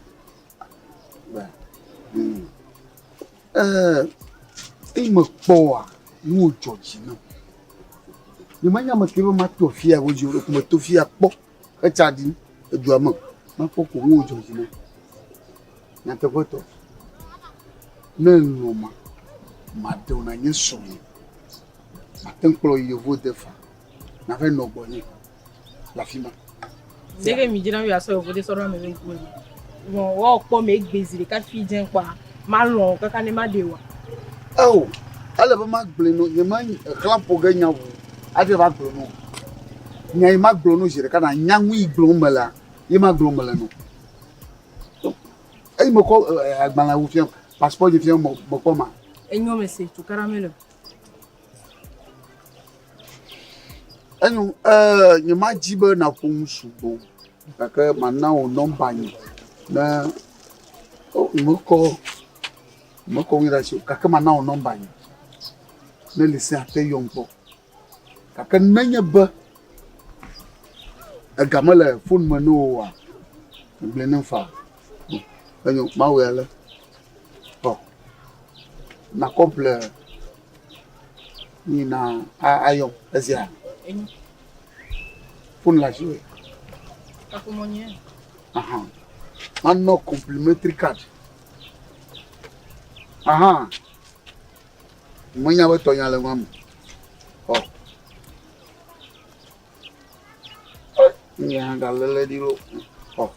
Ba. E mo po a nu joji na. Ni ma nyama ke ma to fia wo juro ko to fia po e chadi e juama. Ma po ko nu joji na. Na te goto. Non ma. Madonna nyi sonyi. Matenklo yevo defa. Na fe no boni. La fima. Dege mi jina mi aso yevo de soro me wen ko. Won wo po me gbezire ka fi jen pa. Ma lon kaka ni ma de wa. Oh, ala ba mag bleno, ye man klampo ganya wo. Ade ba bleno. Nya mag bleno jire kana nyanwu igblo mala. Ye mag bleno mala no. Ay mo ko agbala wo fiam, passeport de fiam mo ko ma. Enyo me se tu caramelo. Enyo ye ma jibe na pon subo. Kaka mana o number ni. Na mo ko ngira shi kaka mana o number ni. Na lisi ate yompo. Kaka nanya ba. Agamala phone mano wa. Blenen fa. Enyo ma wele. Oh. Na couple ni na ayo ezia. Phone la jouer. Ka ko monye. Aha. Man no complimentary card. Aha. Monya ba to yan le ngam. Oh. Ni anga lele dilo. Oh.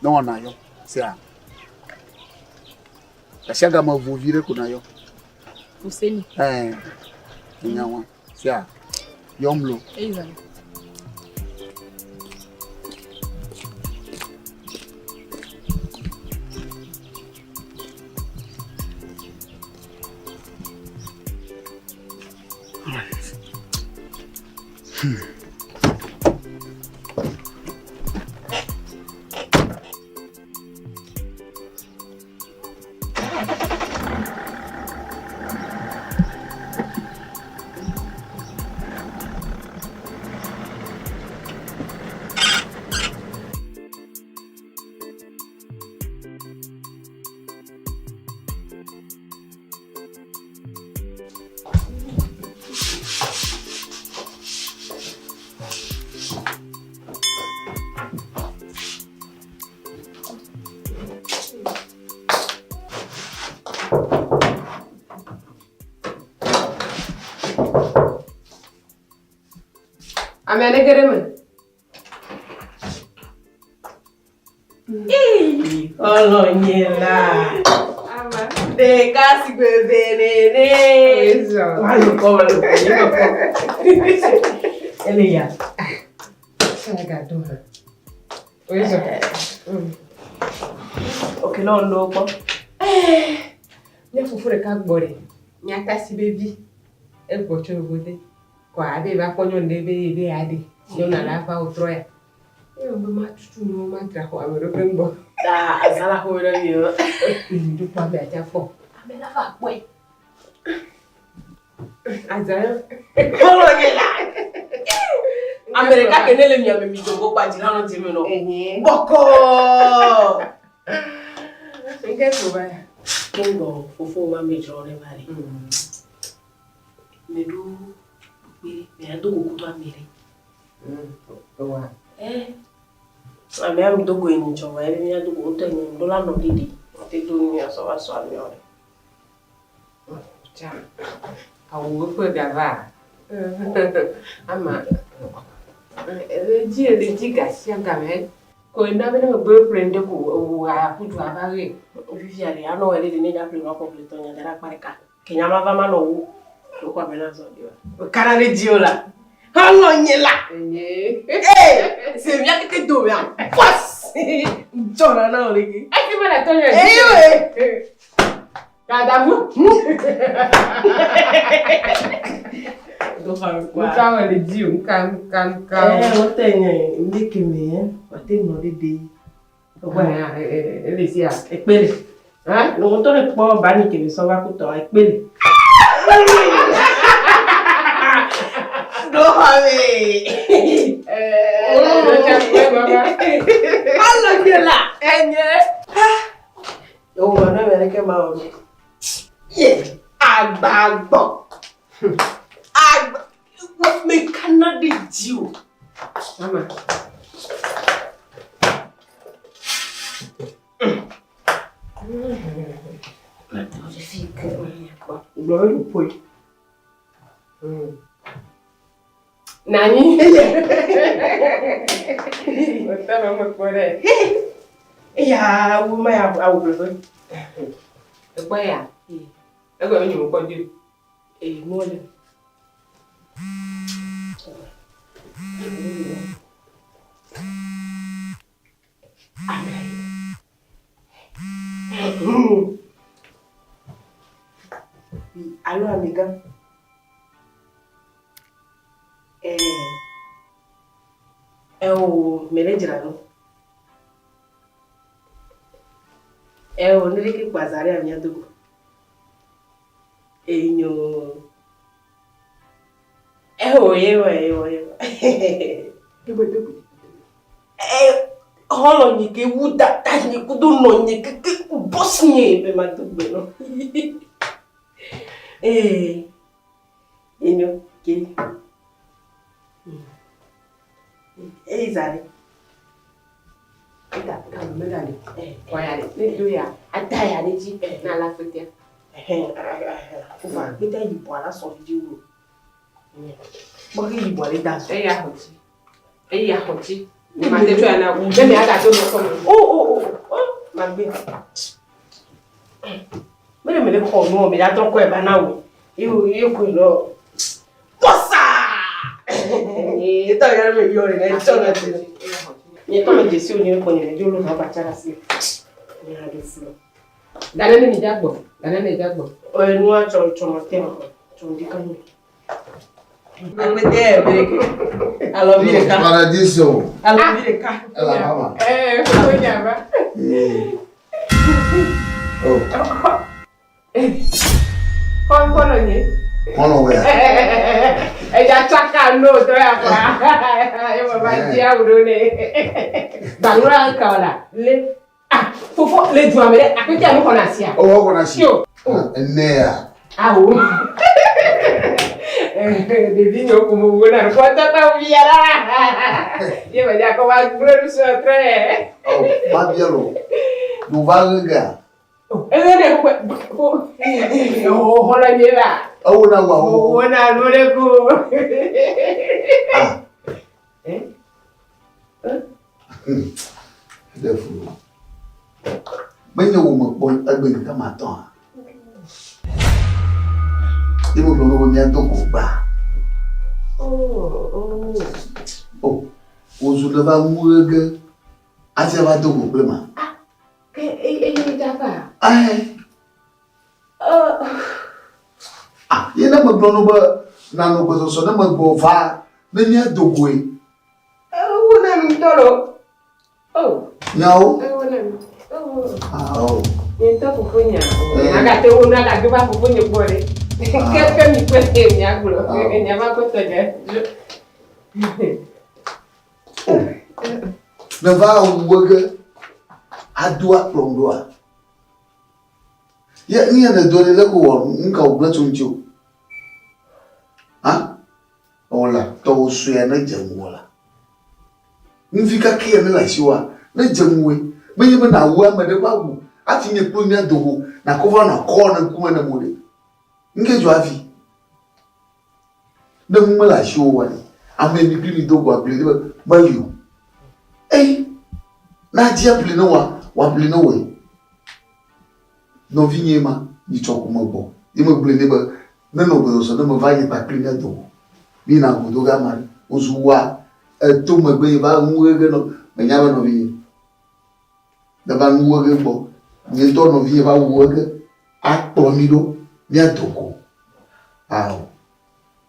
No na yo. Sia. Kashaga mavuvire kuna yo. Useni. Nyawa. Sia. Yomlo. Exactly. Amene gereme. Olonyela. Ama. De kasi bevenene. Eso. Malo como lo que ele ya. Saga do. Eso. Okay, no no po. Nya fufure ka gbore. Nya kasi bebi. E gbocho obode. Kwa abe ba konyo ndebe ebe ade. Yo na lafa utroya. Yo mbe matutu no matra ko amero pembo. Da azala ko ro yo. Ndu pa be aja fo. Ame la fa boy. Azayo. Olonyela. America kenele mi ame mi jogo pa jina no timi no. Boko. Nge ko ba. Kingo fofo ma me jore mari. Medu me ando ko kuba mere. Wa. Ame am dogo ni jowa ele mi ando ko to ni dola no didi. Te do ni aso wa so ami ore. Cha. Awu ko gava. Ama. Le ji gasia game. Ko ina be no boyfriend ko wa kuju abare. Vivia le ano ele ni ja pre no completo nya dara pareka. Kenya mava mano wo. Ko kwa bena so diwa. Kana le diola. Olonyela. C'est bien que tu dormes. Poisse. Jona na olegi. Ati mala tonya. Dadamu. to ha kwa. Nka wale di nka. Otenye ndike me, otenye de. Oya, elesi ya, ekpele. Ah, no to le po ba ni ke mi so wa ku to ekpele. Do hame. Allo gela. Enye. Yo wa na me ke ma o. Ye, agbagbo. Me cannot do you. Mama. Nani? Botama mokore. Ya, uma ya awu. Egba ya. Egba mi mo kodu. Mo le. Allô, amiga. O manager no. O niliki kwazari a minha dugo. Enyo. Eu. Holo ni ke wuda ta ni kudu no ni ke boss ni be ma dugo no. Enyo ke. Zari. Ita kamera ni. Kwaya ni do ya. Ataya ni ji na la fotia. Ufa, bita yi bwala so ji wo. Bo ki yi bwala da so. Ya hoji. Ni ma te twa na wo. Be mi aga to no ko. Oh. Ma gbe. Me ko no me ya to ko e ba na wo. Yo ko lo. Bossa! Ito ya me yo re na to na ti. Ni to me jesi oni ko ni jo lo ba chara si. Ni ha de flo. Dana ni jagbo. O enu a cho mo te mo. Cho ndi kan ni. Agbede breke. I love you ka. Paradiso. I love you ka. Ela mama. Ko nyaba. Oh. Kono ni. Kono we. Ja chaka no to ya kwa. E baba ji awuro ni. Banura ka wala. Le fofo le du amere apeja mi kona sia. Oh, kona sia. Enne ya. Awo. Devi nyo como buena ko ta viara. Ye ba ja ko ba gro so tre. Oh, ba bielo. Du valga. Ne ko. Oh, hola niera. Oh, na wa. Oh, na no le ko. Defu. Menyo wo mo bon agbe ka ma ton. Ibo lo mi an to ko ba. Oh. Ozu le ba muege. Ati ba to ko plema. Java. Yena mo blono ba na no ko so na mo go fa. Na mi adogwe. Wona mi tolo. Oh. Nyao. Wona mi. Oh. Ni to kufunya. Agate una la duba kufunya bore. Que mi cueste mi agulo. Ni ama ko to je. Na va uwege adua plondoa. Ya ni na dole le ko nka obla tunchu. Ha? Ola to su ya na jamuola. Nfika ke na la shiwa na jamuwe. Menye na wu amade bagu. Atinye plonya dogo na cover na ko na kuma na mode. Nke jo afi. Na mu la shiwa ni. Ame mi bi mi dogo abele ba you. Na dia pli no wa pli no we. No vinyema ni choko mobo. Imo pli ne ba na no go so na mo va ye pa pli na do. Ni na go do ga mari. Ozuwa to mo gbe ba mu ege no me nya ba no vi. Da ba nu ege bo. Ni to no vi ba wo ege. A po mi do ni atoko. Awo.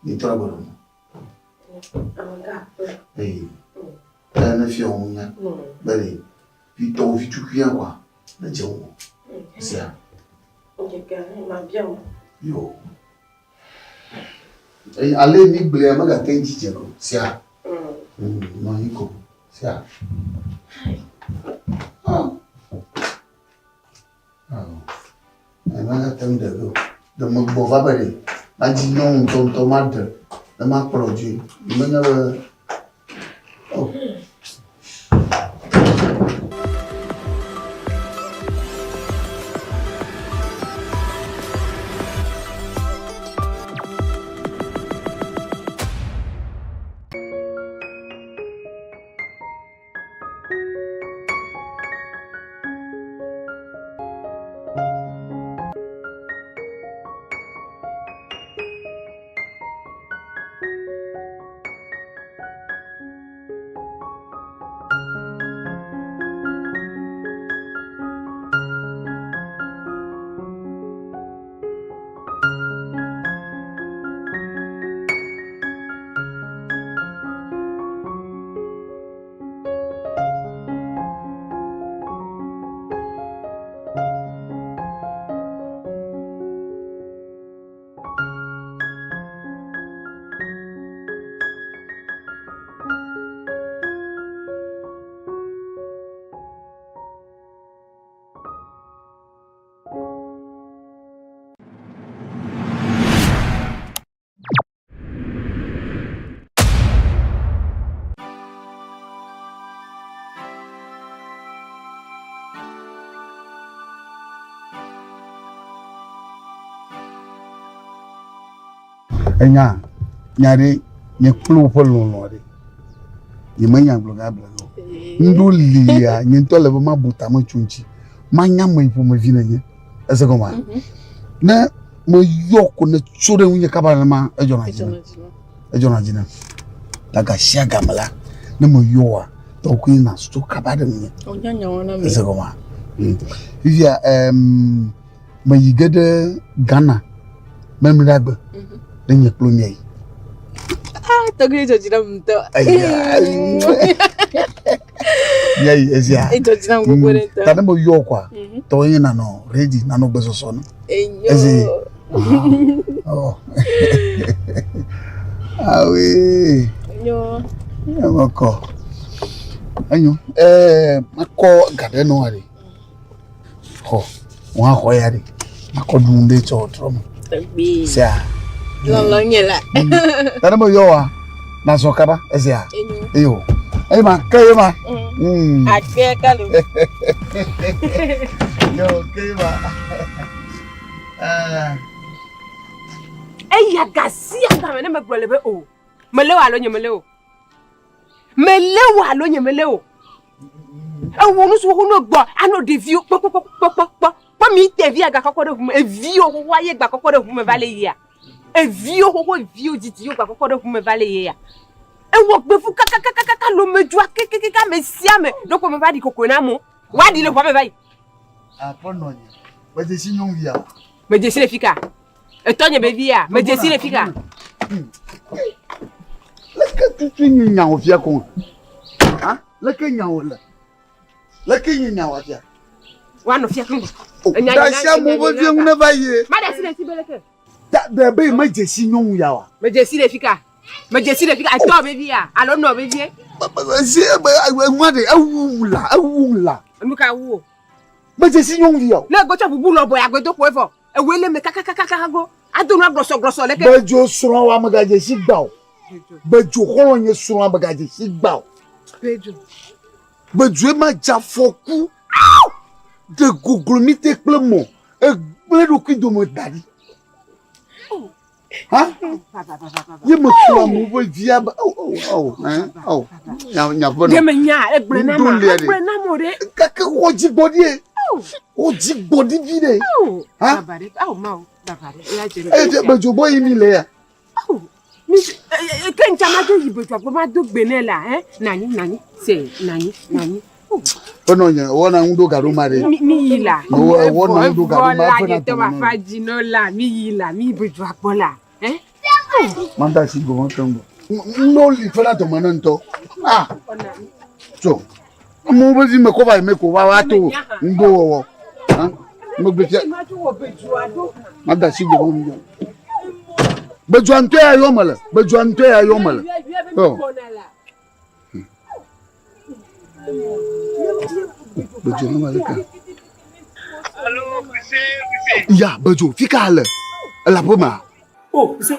Ni tora bolo. Eh. Ta na fi on nya. Bale. Puis ton vie tu cuire quoi. Na jeun. Sia. OK, ma bien. Yo. Eh, allez ni blé ma ga tenji jero. Sia. Non iko. Sia. Ah. Ma ga tem de go. De mo bo va bale. Ma di non ton tomate. De ma produit. Me na oh. Enya nyare nye kulu polo lore yemanya bloga blago nduli ya nye ntole bo mabuta mo chunchi manya mo ipo mo vina nye ese goma na mo yoko na chore unye kabana ma ejona jina daga shaga mala na mo yowa to kuina sto kabada nye Onyanya wona me ese goma via mo yigede Ghana memragbe Denye plomie. Togri jojina mto. Yai ezia. Jojina ngobore to. Tana mo yo kwa. To yin na no ready na no gbeso so no. Enyo. Ezi. Oh. Awe. Enyo. Amako. Anyo. Mako gade no ari. Ho. Wa ko yari. Mako dunde cho tromo. Tabi. Sia. Lolongela. Tana mo yo wa na so kaba ezia. Eyo. Ai ma kai ma. Ake kalu. Yo kai ma. Ya gasia ngame ne magbelebe o. Melewa alo nye melewo. Melewa alo nye melewo. Wonu so hono gbo ano de view pop mi te vi aga kokoro hu e vi o ho aye gba kokoro hu me vale ya. E vi o ho vi o didi o gba kokoro hu me vale ya. E wo gbe fu kaka lo meju akekeka me sia me doko me va di kokona mo. Wa di le kwa me vai. Apono nye. Ba je si nyon via. Me je si le fika. E to nye be via, me je si le fika. Leke tu nya o fia ko. Ha? Leke nya o la. Leke nya o fia. Wa no fia ko. Da sia mo bo fia ngune ba ye. Ma da si le sibeleke. Da be me je si nyon ya wa. Me je si le fika. Me je si le fika. To be via. Alo no be vie. Si ngwade awula. Nuka wo. Me je si nyon via. Le go cha bubu lo boy agbedo ko efo. E wele me kaka go. Adonu grosso leke. Bejo suran wa magaje si gba o. Bejo kolon ye suran magaje si gba o. Bejo ma ja foku. De gogolmite klemo. E bledo ki do mo dadi. Hein? Ye me kla mo bo dia ba hein? Oh. Nya bono. Ye me nya e brena mo re. Kaka oji body e. Oji body vide. Hein? Babare. Ma babare. E bejo boy ni le ya. Mi ken chama do yibo to ma do gbene la nani se nani ono nya wona ndo garu mare mi yila wona ndo garu mare na to ma fajino la mi yila mi bojo apola Manda si go kambo. No li fera to mananto. Ah. So. Mo bezi me ko ba me ko wa to ndo wo. Ah. Mo gbe Manda si go mo. Bejuan to ya yomala. Bejuan to ya yomala. Oh. Bejuan malaka. Allô, Poussé. Ya, bejo, fika la. La poma. Oh, Poussé.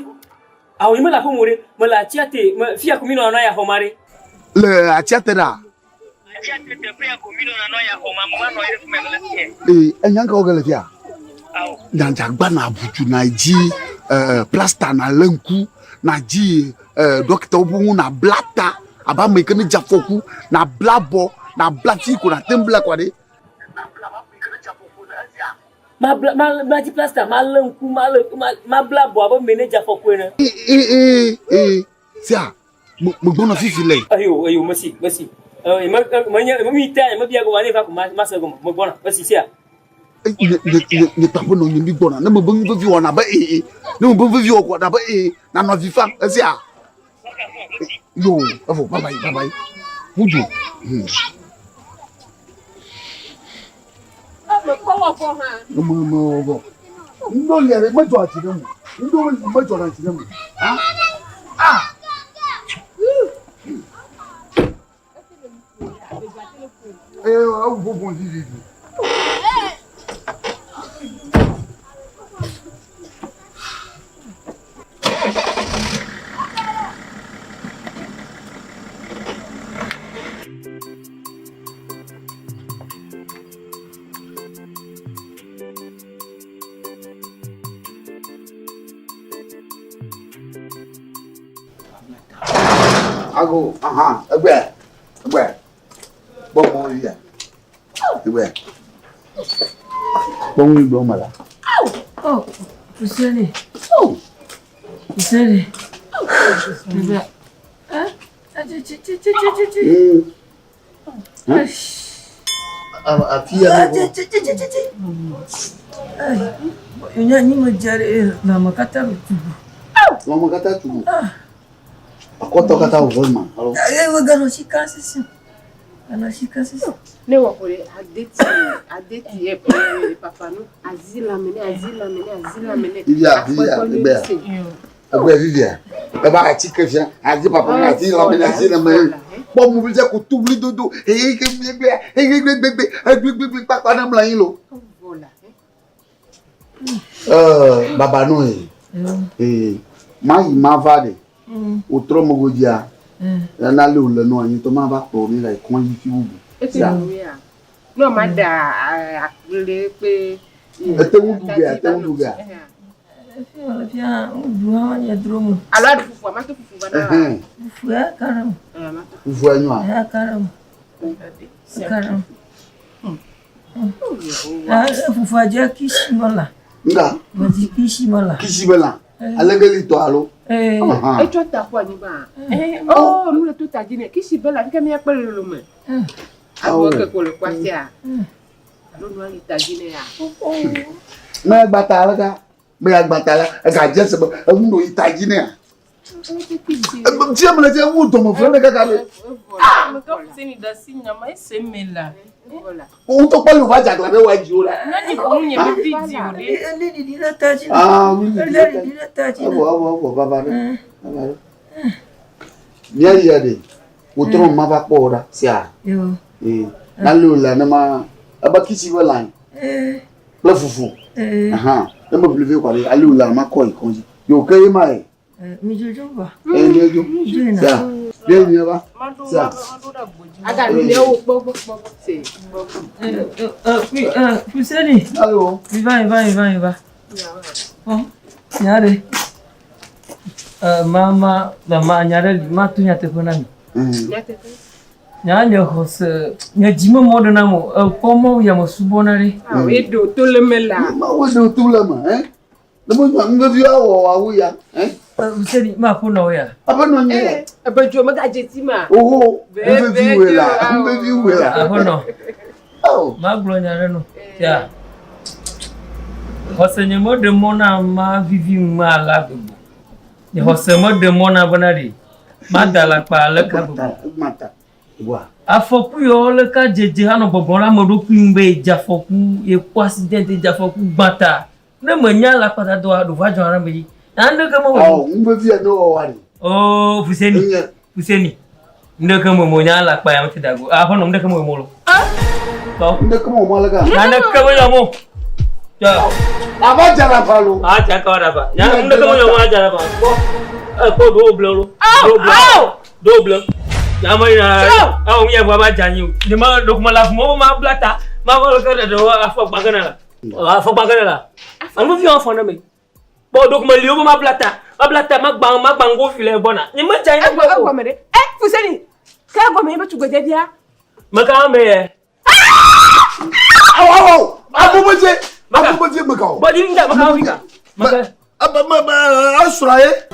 Ah, oui, me la pomore, me la tiate, me fia comino na ya homare. Le atiatera. Atiate te fia comino na no ya homa mama no ire fume le tie. Enyanga ogele fia. Nyanja gba na buju na ji plaster na lenku na ji doctor obu na blata aba me kene jafoku na blabo na blati ko na tembla kwade. Ma di plaster ma lenku ma blabo aba manager foku na. Sia mo gbona fifi le. Ayo, merci. Ma mi ta ma biya go wani fa ko ma se go mo gbona, merci sia. Ne tapo no nyi gbona na mo bongo vi wona ba na mo bongo vi okwa da ba na no vi fa sia. Yo, avo bye bye. Wuju. Mo ndo le ma jo ati dem. Ndo ma jo ati dem. Ah. Vou dizer. Ago, agbe. Bomo ya. Agbe. Bomo igbo mala. Oh, Poussé. Poussé. Bébé. Ni mo jare na makata tubu. Mama kata tubu. Akota kata uvoma. Ewe gano shika sisi. Ne wakore adeti papa no azila mene. Vivia. Agbe vivia. Eba ati kefia, adi papa azila mene. Bo mo bi je ko tubli dodo. Gbegbe papa na mla yin lo. Baba no ma vade. Outro mogodia. Na le o le no yin to ma ba po mi la ikon yi fi wubu. No ma da akle pe Atewudu ga. Fia duwa ya dromo. Ala du fufu ma to fufu ba na. Fufu ya karam. Fufu anyo. Ya karam. Fufu aja kishimola. Nga. Maji kishimola. Alegeli to alo. Tu ta kwa ni ba. Oh, nous le tout a dit kishibela fika mi akpele lo me. Abo ke ko le kwasia. Lo no ali ta gine ya. Me gbatala ka. Me gbatala ka jese ba ndo itagine ya. Tiam le je wu to mo fere ka le. Me ka fuseni da sinya ma esemela. O to pa lu va jagla be wa ji ora. Nani ko nye me video le. Ele di la taji. Ele di la taji. Abo baba. Nyari ya de. Outro ma ba pora sia. Yo. Na lula na ma abakisi wala. La fufu. Na mo bleve kwa le alula ma ko ikonji. Yo ke mai. Mi jojo ba. Jojo. Sa. Bien ba. Sa. Aga ni o popo se. Poussé. Allô. Va. Oh. Nyare. Mama nyare matunya te konami. Nyanya hose nyajima modo namo pomo ya mosubonare. Wedo tolemela. Ma wedo tolema Lemo ngavi awo awuya Poussé ma kuna oya. Abano nye. Abajo magajetima. Oh, ngavi wela. Abono. Oh, maglo nyare no. Ya. Hose nyemodo mona ma vivi ma lago. ni hosemo de mona bonari madala pa le ka mata wa afoku yo le ka jeje hanu gbogbo la mo do ku mbe jafoku e ko accident jafoku gbata ne mo nya la pata do va jo ara mi ande ka mo mbe fi no wa ni Fuseni nde ka mo nya la pa ya mti dago hono nde ka mo lo nde ka mo la ka nde ka mo yo mo ja aba jara pa lo ja ka wada ba ya nde ka mo yo mo jara ba ko do blolo do blolo ya ma ina mi ya ba janyu ni ma do kuma la mo ma blata ma ko ka do afo bagana la anu fi on fo na me bo do kuma liyo ma blata ma bang go file bona ni ma janyu ko mere Fuseni ka go me be tu go je dia ma ka me abubuje maka bo di nda maka Afrika maka asuraye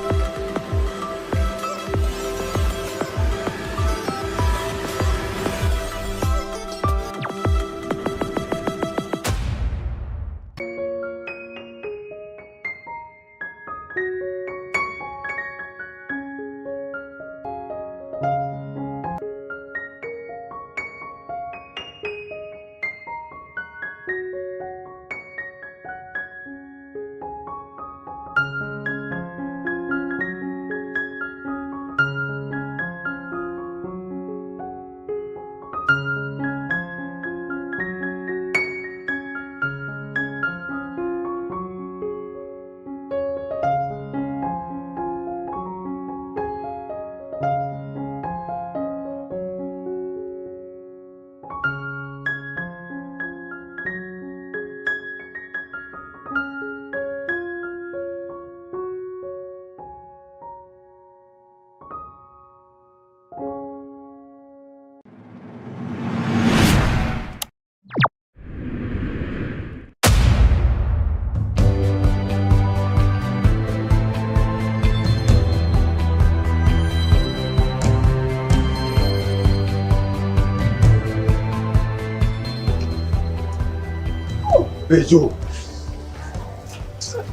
Bejo.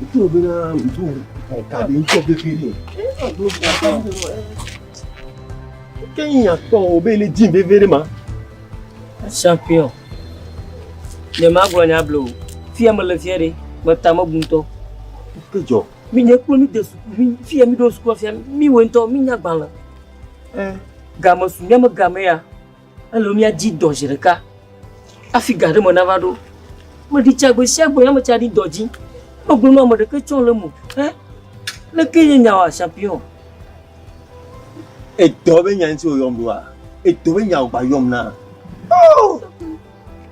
Itu bina itu kadi itu bebiri. Kenya to obele jin bebere ma. Champion. Le magro nya blo. Fia me le fiere, bata ma bunto. Bejo. Mi ne ko mi de su, mi fia mi do su ko fia mi wento mi nya gban la. Gama su nya ma gama ya. Alo mi aji dojireka. Afi gade mo na vado. Mo di chagbe chagbe na mo chadi doji. Mo gbo mo de ke chon le mo. Le ke nya wa champion. E do be nya nti o yom do a. E do be nya o ba yom na. Oh!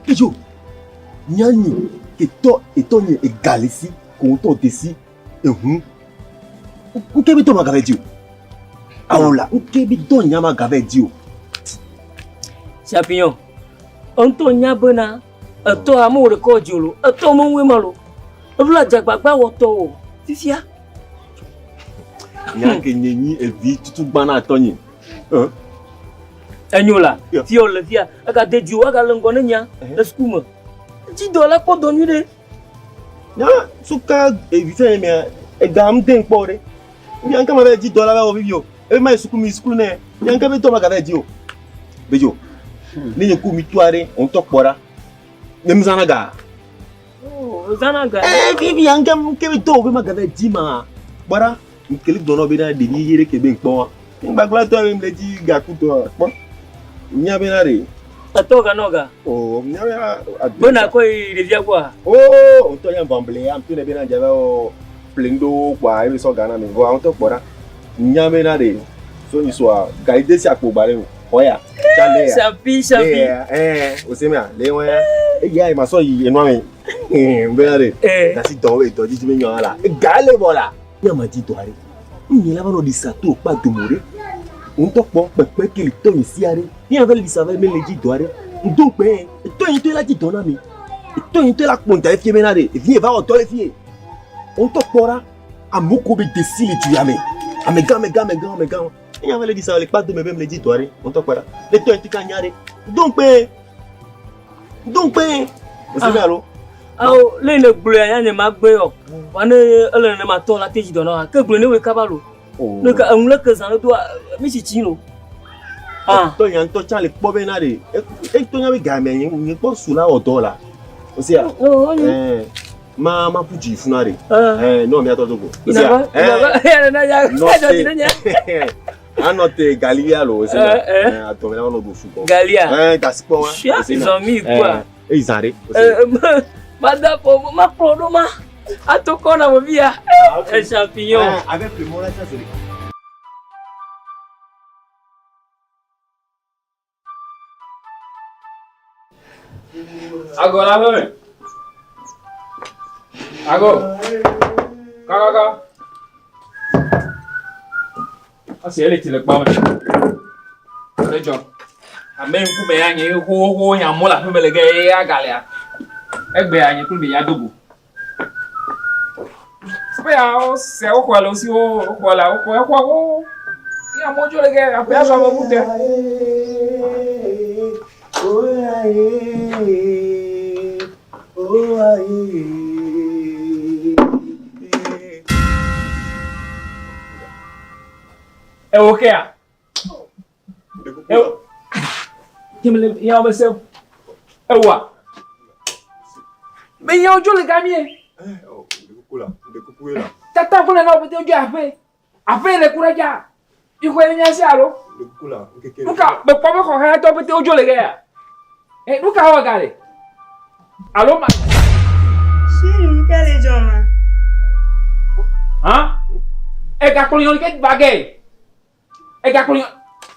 Bejo. Nyanyi eto ni egalisi ko to desi ehun. O ke bi to ma ga vedio. Awola, o ke bi to nya ma ga vedio. Champion. Onto nya bona. Ato amore ko jolo. Ato mo we malo. Olula jagbagba wo to. Fifia. Nya ke nyenyi e vi tutu gbana atonyi. Enyola. Fio le fia. Aga de dio aga lengone nya. Eskuma. Ti dola ko donu de. Ya, suka e vi fe me e gam den pore. Mi anka ma be di dola ba o vivio. E mai sukumi skulu ne. Mi anka be to ma ga be dio. Bejo. Ni nku mi tuare on to pora. Nem zanaga. Oh, zanaga. Bibi anka ke be to be ma ga be di ma. Bora. Nkeli dono be na de ni yere ke be npo. Ngbagla to me le di ga ku to. Po. Nya be na re. Atoga noga. Oh, nya bona ko revia kwa. Oh, to ya mbamble am tu ne be na jaba o plendo kwa e so gana me go an to pora. Nya be na re. So ni so ga ide si apo bare o. Oya. Chale ya. Shapi. O se me a le won ya. E ya ma so yi enu ami. Be na re. Da si don we to ji me yan la. Ga le bola. Nya ma ji to are. Ni la ba no di sa to pa do more. Un to po pepe ke li to ni si are. Ni ave li sa ve me le ji do are. Ndo pe. To yin to la ji do na mi. To yin to la ponta e fie me na re. E fie va o to le fie. Un to pora amuko be desili tu ya me. Amega. Ni ave le di sa le pa do me le ji do are. Un to pora. Le to yin ti ka nyare. Ndo pe. O se me alo. Le ne gble ya ne ma gbe o. Wa ne ele ne ma to la teji do na. Ke gble ne we ka ba lo. Le cas on le que ça doit Michi Chino. Ah, toi yan to chale po benade. E to nya be game yin po sula odo la. O sea. Ma puji funare. No mi atodo go. O sea. Anote Galia lo, o sea. Atomela no go fuko. Galia. Gaspo wa. Ils ont mis quoi? Ils arrêtent. Madame ma prodoma. Atoko na mobia. Un champignon. Avec le mot là ça c'est. Agora vai. Agora. Kaga. Asi ele tile pa me. Lejo. Amen ku me anyi ho yan mo la pe me le ge agalia. Egbe anyi ku bi ya dogo. Spe ya o se o kwa lo si o kwa la o kwa o. Ya mo jo le ge ape aso mo bute. É o que é? Eu. Que me lembra? E ao seu. É o a. Bem, eu juro que a minha. Tata kule na obete ojo afe. Afe le kura ja. Iko ele nya se alo. Nuka, be kwa be ko ha to obete ojo le ga. Nuka wa gale. Alo ma. Sim, que le joma. Hein? E ka kule yon ke bagay. E ka kule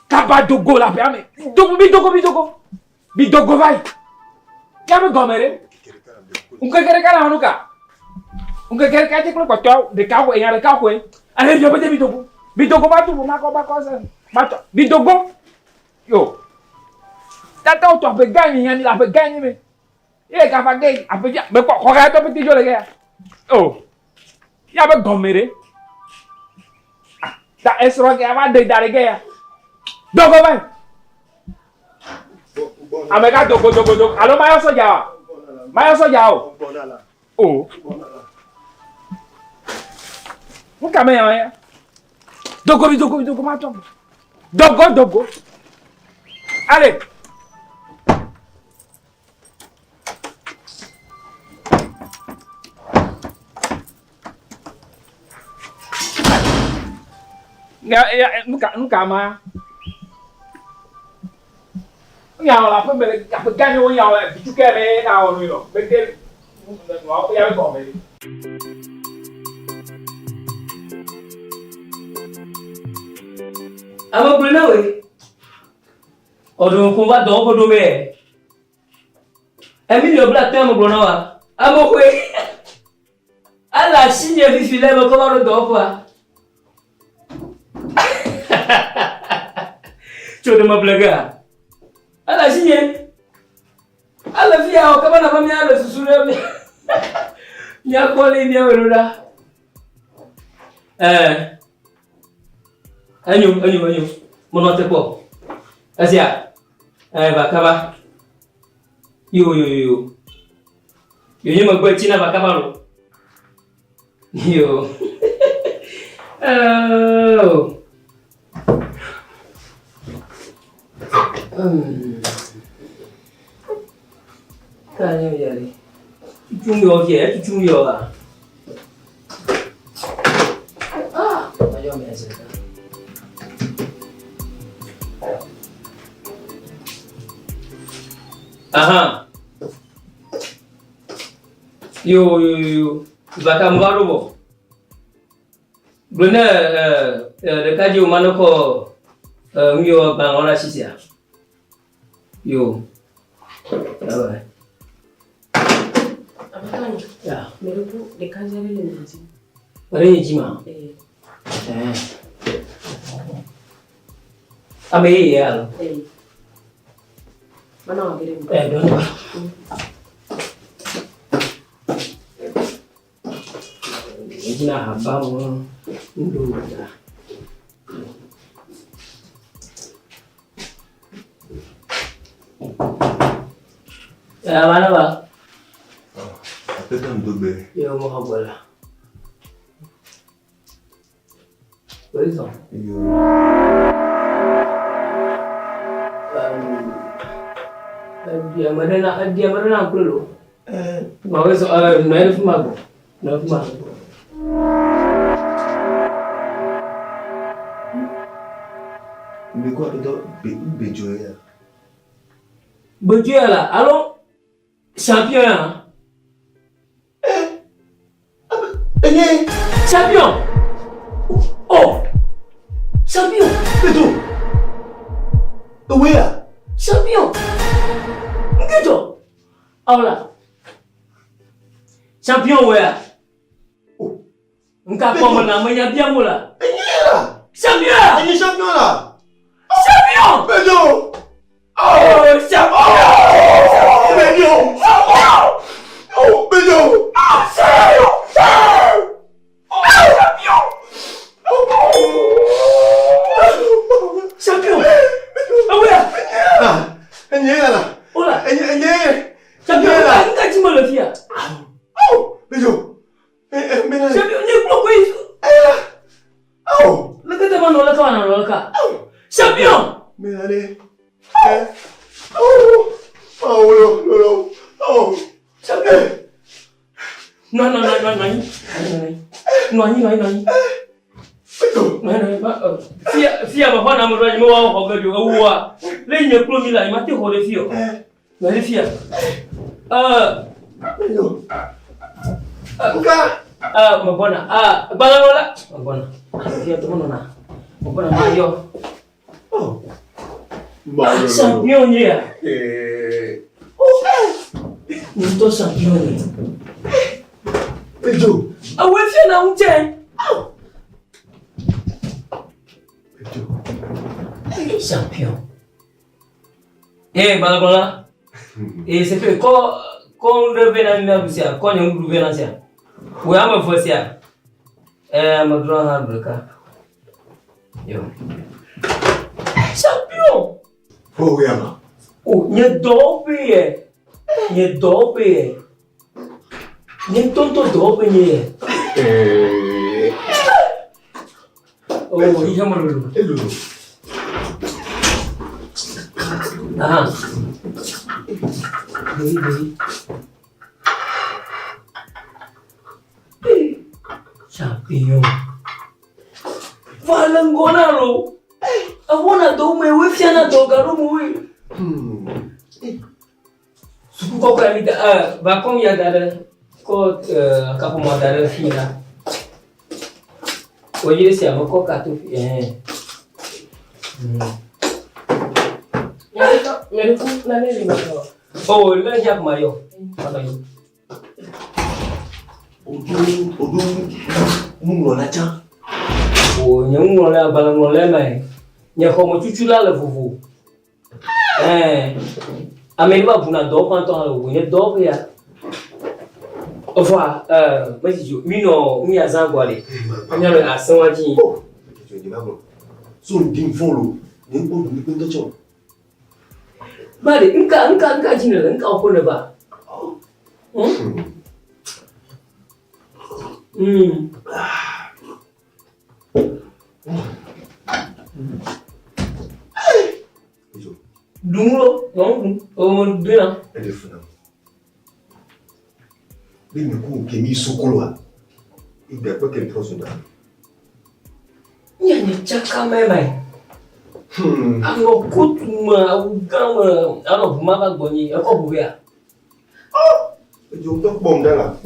kaba dogo la pe ame. Bidogo vai. Ya me gomere. Unka kere kala hanuka. Unka kere kate kule kwa twa de ka ko en ka ko en. Ale yo bete bidogo. Bidogo ba tu ma ko ba ko se. Mato. Bidogo. Yo. Tata o to pe gani yani la pe gani me. E ka fa gay apeja be ko ga to bete jo le ga. Oh. Ya be gomere. Da esro ke ava de dare ke ya. Dogo vai. Ameka dogo. Alo mayo soja. Mayo soja o. Oh. Nunca me ya. Dogo mato. Dogo. Allez. Nunca mais. Nhau là phải mình gặp được cái nhau là chú kia này nào rồi rồi bên kia nó có giao còn này. Ama kule na we. Odo ko ba do ko do me. Emi yo bla tem ko na wa. Ama kwe. Ala sinye fi file mo ko ba do ko wa. Chodo ma blaga. Ala sinye. Ala fia o kama na mami ala susure mi. Nya ko le ni awelura. Anyu. Mono te po. Asia. Bakaba. Yo. Yo magwe china bakaba lo. Yo. Oh. Kanyo yari. Chungyo je, chungyo ah. Ayo me hace. Aha. Yo. Bakam baru bo. Benar dekat jauh mana ko ngyo bang ora sisia. Yo. Apa? Abang. Ya. Merupu dekat jari lenji. Ada yang jima. Ame ya. Mana agak ini? Don't. Ini nak abang dulu dah. Mana bang? Apa tu dobe? Yo mau bola. raison. Dia mana aku dulu. Mau so naik rumah aku. Naik rumah. Mais quoi, Bejoya? Bejoya là, allons, champion. Champion. Oh, champion. Bejo. Oui là. Champion. Bejo. Oh là. Champion ouais. Oh. Engkau kau namanya dia mula. Champion. Ini champion là. Champion. Bejo. Oh, champion. Bejo. Oh, Bejo. Champion. Champion. Ah ouais. Ini là. Ola. Ini. Champion là. Engkau cuma lefia. Oh, Bejo. Champion ni belum kuis. Oh. Lekat teman nolak kawan nolak. Champion. Mais allez. Oh, non. Oh. Champion. Non. Fia bapa nama orang ni mau hoga juga uwa. Lainnya belum nilai mati hole fio. Mari fia. Mabona. Balang wala. Mabona. Fia tu mana? Mabona mayo. Champion ni ya. Nito champion ni. Bejo. Awe fia na unje. Champion. Balang. C'est que quand on revient à l'université, quand on revient à l'université, où est-ce que vous êtes? Je dois avoir le cas. Champion. Oh, oui, ama. Oh, il y a deux pays. Il y a tonton deux pays. Oh, il y a mal. Ah. Baby. Champion. Valangona lo. Awona do me we fiana do garu mu we. Suku ko ka mi da ba kom ya da ko ka ko ma da fina. Oye se amo ko ka tu Oh, là il y a Mario. Oh, nyung la balang la mai. Nya ko mo chuchu la le fufu. Ameni ba buna do kan to lo, nya do ya. Ofa, mais je mi azangwa le. Nya le asanwa ji. Tu dis maman. Son dim folo. Ni ko ni pento cho. Bale, enka jina le, enka ko ne ba. Dungulo, non, dina. Elle est fou. Mais me ko ke mi sokolo. Il doit pas qu'elle trouve ça. Nya ni chaka mai. Ano kutuma ugama ano bumaka gonyi ako bubia. Eu tô bom dela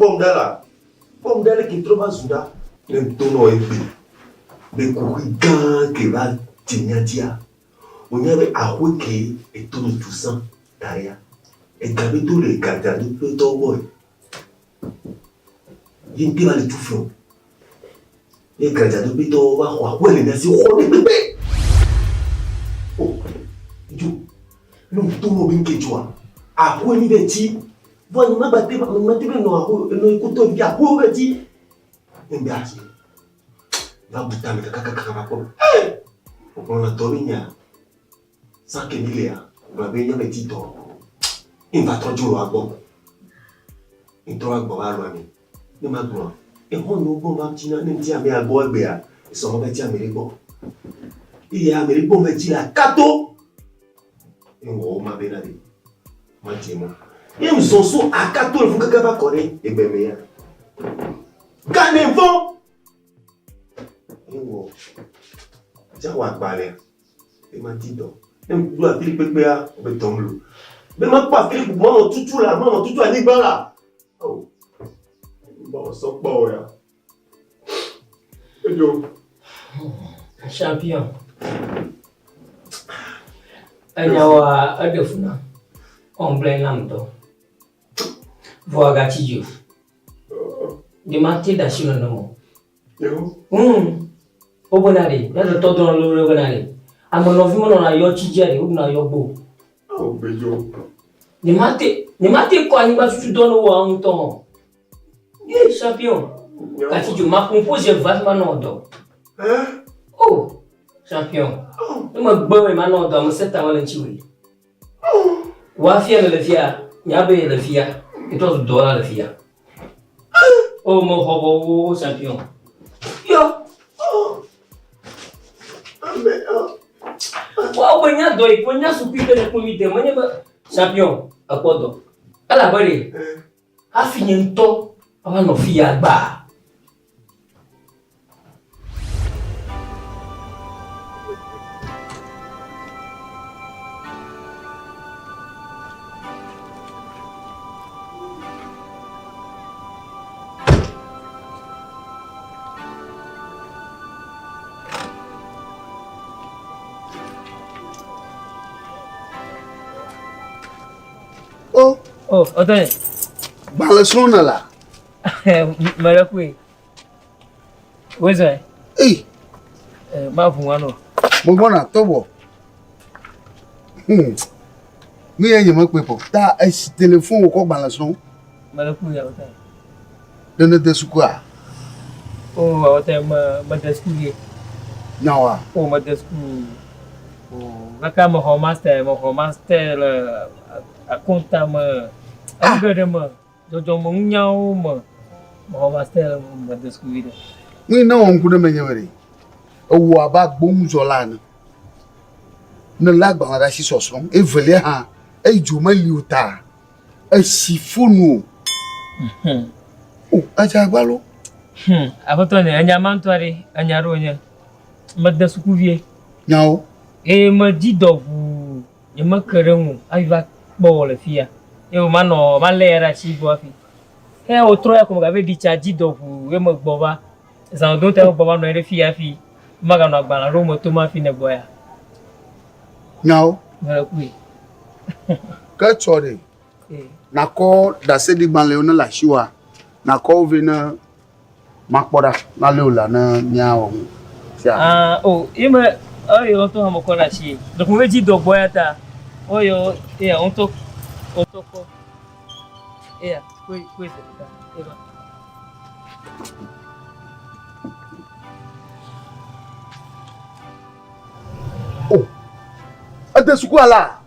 que trova zunda. Nem tono ebi. Be kuiga que va tinyatia. Onyabe ahweke et tono tusan daria. Et gabe to le gada do peto boy. Yimpi va le tout fond. Le gada do peto va kwa wele na si khone bebe. Non tono binke jwa. Ahwe ni beti. Bon, ma batte no ikuto vya ahwe beti. Embiasi. Na butame kaka ko. On a dominia. Sans que Milia, on va venir me dire il va trop jouer à bon. Il doit avoir à l'année. Ne m'a gloire. Et on nous bon matina ne tient mais à boire béa. Isso não vai te americano. E a americano vai te a cato. Eu vou uma vez ali. Matimo. E me sou só a cato eu vou que vai correr e bem meia. Canevão. Eu vou. Já o abalé. E mantito. Eu vou a Filipe Bea o betomlo. Bem mais para Filipe mano tutu ali bala. Oh. Bom, só boa. Champion. Anyawa adefuna. Omble namto. Voaga chijo. Di mati da shino namo. Yo. Obonari, ya do todo no lo bonari. Amo no vimo no na yo chijeri, na yo bo. Oh, bejo. Di mati ko ani ba futu dono wa unto. Ye champion. Kati ju ma compose vachement no do. Oh, champion. Uma boa mano do mo seta wala chiwi. Wa fia le fia, nyabe le fia. Et toi do la fia. Oh mo hobo champion. Yo. Wa banya do e ponya supite le comité manya ba champion akodo. Ala bari. Afinyento aba no fia gba. Oh, Otone. Balasona lá. Marakui. Where's Ei. Mafuano. Mogona, tobo. Mi é irmã Pepo. Tá esse telefone com balason. Marakui Otone. Dentro de sua. Oh, Otone madasku. Não ah. Oh, madasku. Oh, kakak mau master a conta ma agora ma jojo munhau ma mau master ma descobrir. Ni não um kuda menyere. O aba gbom jolana. Na lagba ara si soson e vele ha e juma liuta. E sifunu. Oh, aja gbalo. Abotone anya mantuari anya ronya. Madasku vie. Nyao. E ma di dobu e ma kerengu aiva bole fia e ma no ma lera chi boafi e o troia como gave di charge dobu e ma boba za don te boba no ere fia fi ma ga no agbara ro mo to ma fi ne boya Nyao mara kui ka chore na ko da se di gban le ona la shiwa na ko ve na makpoda na le ola na nyao oh e ma oyo to hamo kona chi donc mo di do boya ta oyo on to ko quoi oh ate suku ala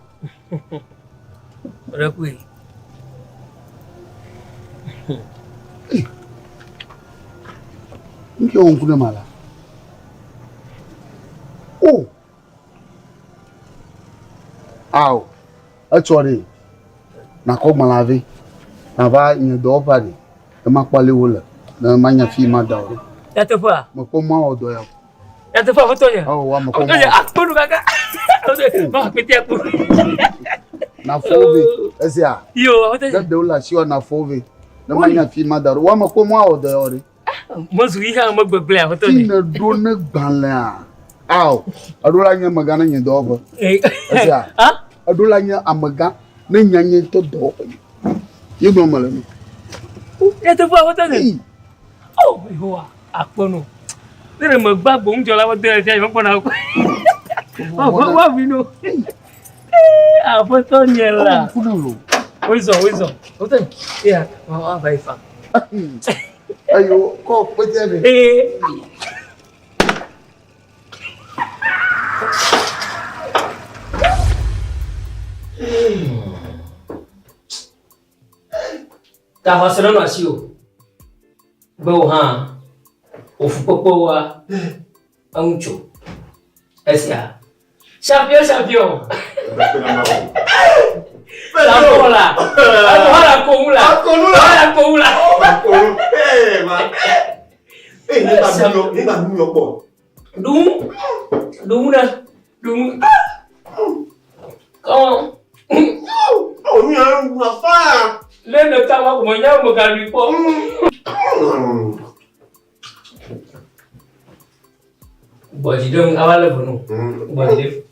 rakui nki on kuna mala oh aw achori na ko malave na ba yin do pare e ma pale wo la na ma nya fi ma da o ya te fa mo ko ma odo ya te fa fotonya oh wa mo ko ma akponu kaka ma pete aku na fove esia yo hotonya de la shi na fove na ma nya fi ma da wa mo ko ma odo ya o re mo zu yi ha mo gbegble hotonya na do na gbanla aw adola nya magana nya do ba esia adola nya amaga na nya nya to do yegbo mala ni ya te fa hotonya oh yo akponu nere mo gbagbo njo la wo de se mo pona ko wa vino a fotonya la oizo hotonya ya wa vai fa ayo ko pete ta hasra no asio bo ha ofupopo wa Ancho. Esia. Champion. La bola. La comula. Eh, ni ba mi opo. Dung. Comment? Oh, mi a ma fa. Le tawa ko mo nya mo ga bi po. Bodi dong awal bunu. Bodi.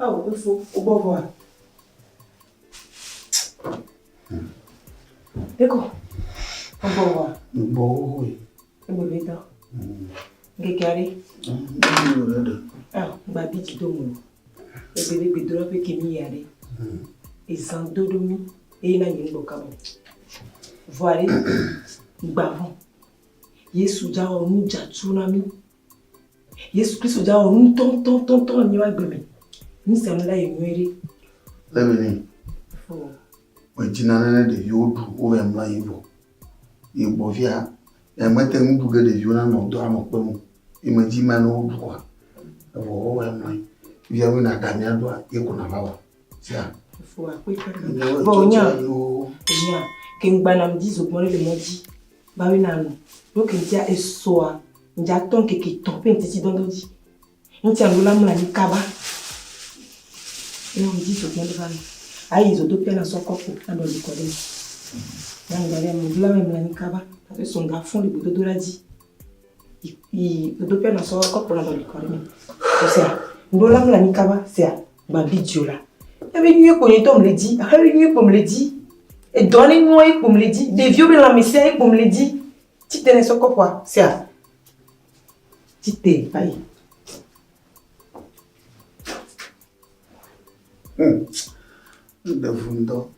Oh, il faut au bon voir. D'accord. Au bon voir. Bon, oui. Et bon, vite. Gekari. Ah, ma petite domo. Et bébé que droit que qui m'y allait. Et sans dodomi. Et il n'a rien de comme. Voilà. Bavon. Yesu ja onu ja tsunami. Yesu Christ ja o ton ni wa gbemi. Ni se nla enwere. Lemini. Wajina na de yodu o emla yibo. Yibo via e mete ngubuga de yona no do amopemu. Imaji ma no du kwa. Ewo o emla. Via we na damia do a ekuna bawa. Sia. Fo akweka. Bonya. Bonya. Kengba na mdizo pone le moji. Ba we na no. No kentia esoa. Nja ton keke tope ntiti dondoji. Ntia lula mla ni kaba. Eu disse o que ele vai. Aí eu tô pena só copo na do de correr. Não daria muito lá mesmo na cava. Tá só um garfo de botou duradi. E eu tô pena só copo na do de correr. Ou seja, não lá mesmo na cava, c'est ba bidiola. Eu venho com ele me dit, eu venho pour me le dit. Et donnez-moi pour me le dit. Des vieux la messière pour me le dit. Tu tenais só copo, c'est tu t'es aí. De fundo.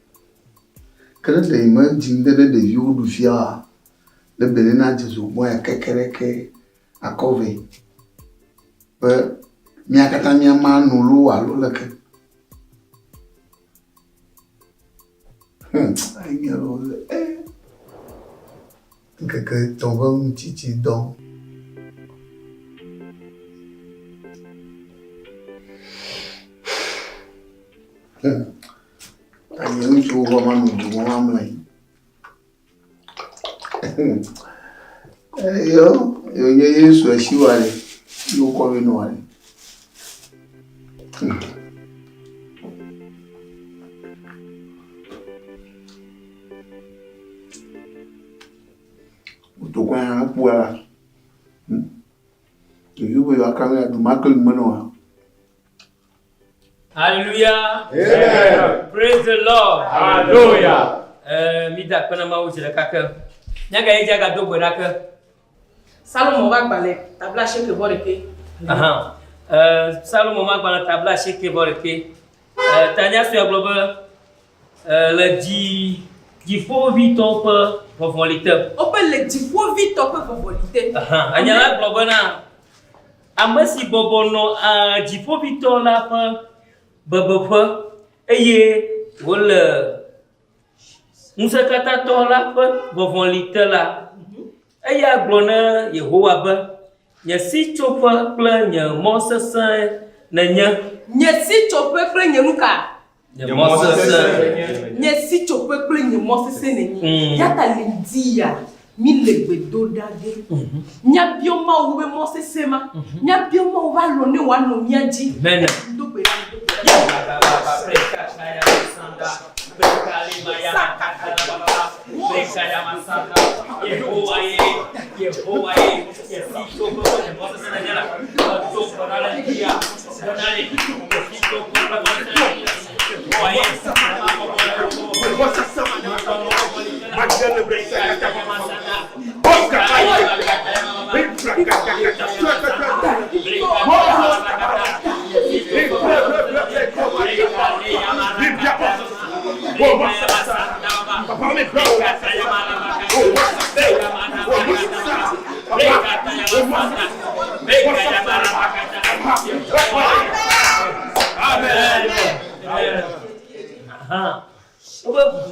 Kada da imagine de yudu fia. Le benena jesu moya kekereke akove. Be miakata miama nulu alo leke. Ayero keke tomba un chichi don. Ani un chu goma no goma mlai. Yo nye Yesu ashiwale. Yo kwa wenu wale. Utokwa ya kuwa. Yubo yakanga dumakal manoa. Hallelujah. Amen. Praise the Lord. Hallelujah. Mida kana mauzi la kaka. Nyaga eja ga dogo raka. Salomon va balé, tabla cheke boreke. Aha. Salomon ma bana tabla cheke boreke. Tanya su ya globa le di fo vito pe vovolite. On peut le di fo vito pe vovolite. Aha. Anyala globa na amasi bobono di fo vito la pe baba eye wala musakata tola pe vovolite la aya glona Yehowa ba nya si chopa pla nya mosasa na nya si chopa pla nya nuka nya mosasa nya si chopa pla nya mosasa na nya yata lindia mi legbe dodage nya bioma ube mosasa ma nya bioma uba lone wa no miaji mena ndogbe Yehowa ye, yesito kwa mosasa na nyala, to para la dia, donale, yesito kwa mosasa na nyala, Yehowa ye, mosasa na nyala, magana breka ya masana, boska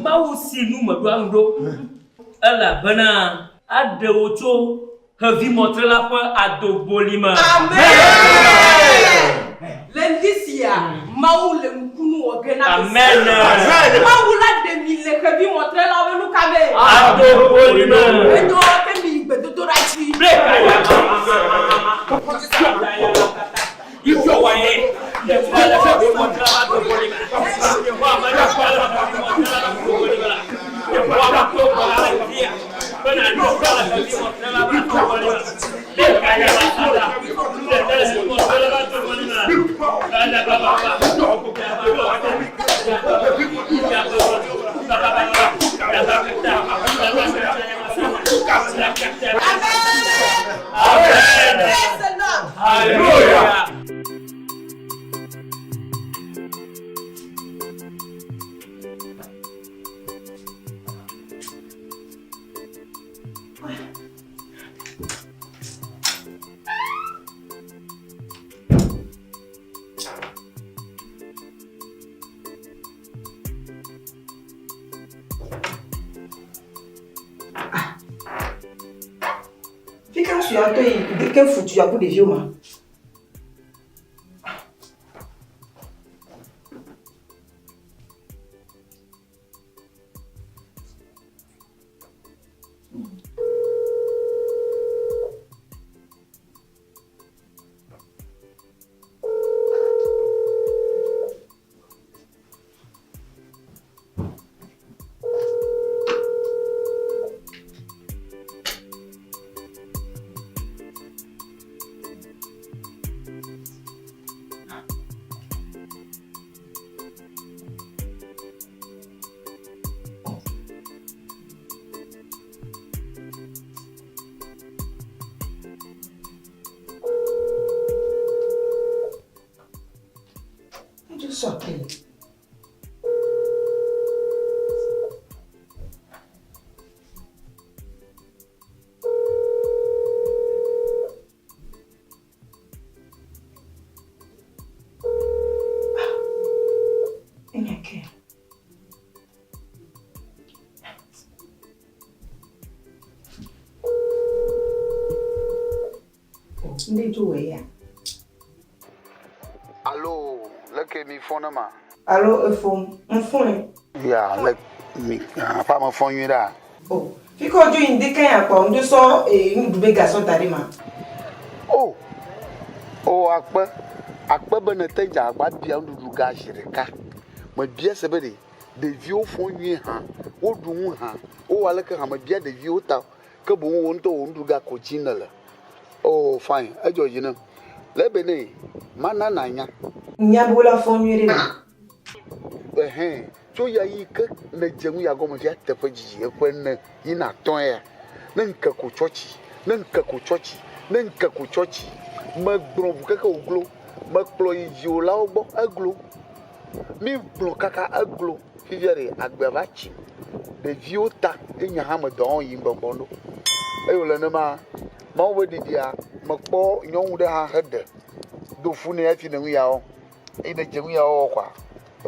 Mausi numa duando ala bana adewocho havi montre la fois adobolima. Amen. L'indicien maule mkunu ogena. Amen. Maula demile havi montre la venu kabe. Adobolima. Edo kemi bedo rachi. Ifo waye. Yefala havi montre la adobolima. Yefala havi montre la adobolima. Yefala to para dia. Bana no kala havi montre la adobolima. Lekaya masala. Lekaya montre la adobolima. Kala baba. Hallelujah. suis un peu de quel foutu à bout de vieux, moi. Je sortais. Allô, là que mi fond ma. Allô, un fond. Ya, là mi pas mon fond là. Oh, fi ko ju inde kan apa on de so une dube garçon tarima. Oh. Oh, akpa benete ja akpa bia ndudu ga shirika. Ma bia sebede de vieux fond ha. O du ha. O wala ka ma bia de vieux ta. Ka bo won to ndudu ga ko jinala. Oh, fine. Ajo jina. Lebene mana nanya. Nyabola fond yere. So ya yi ka na jemu ya gomo ya tafa jiji ya kwanna ina ton ya nan ka ku chochi ma gbron bu kaka oglo ma kplo yi o la ogbo aglo mi gbron kaka aglo fiere agbevachi de viota enya ha ma don yi gbogbondo e wala na ma wedi dia ma kpo nyon de ha hede do fu ne afi na ya o ina jemu ya o kwa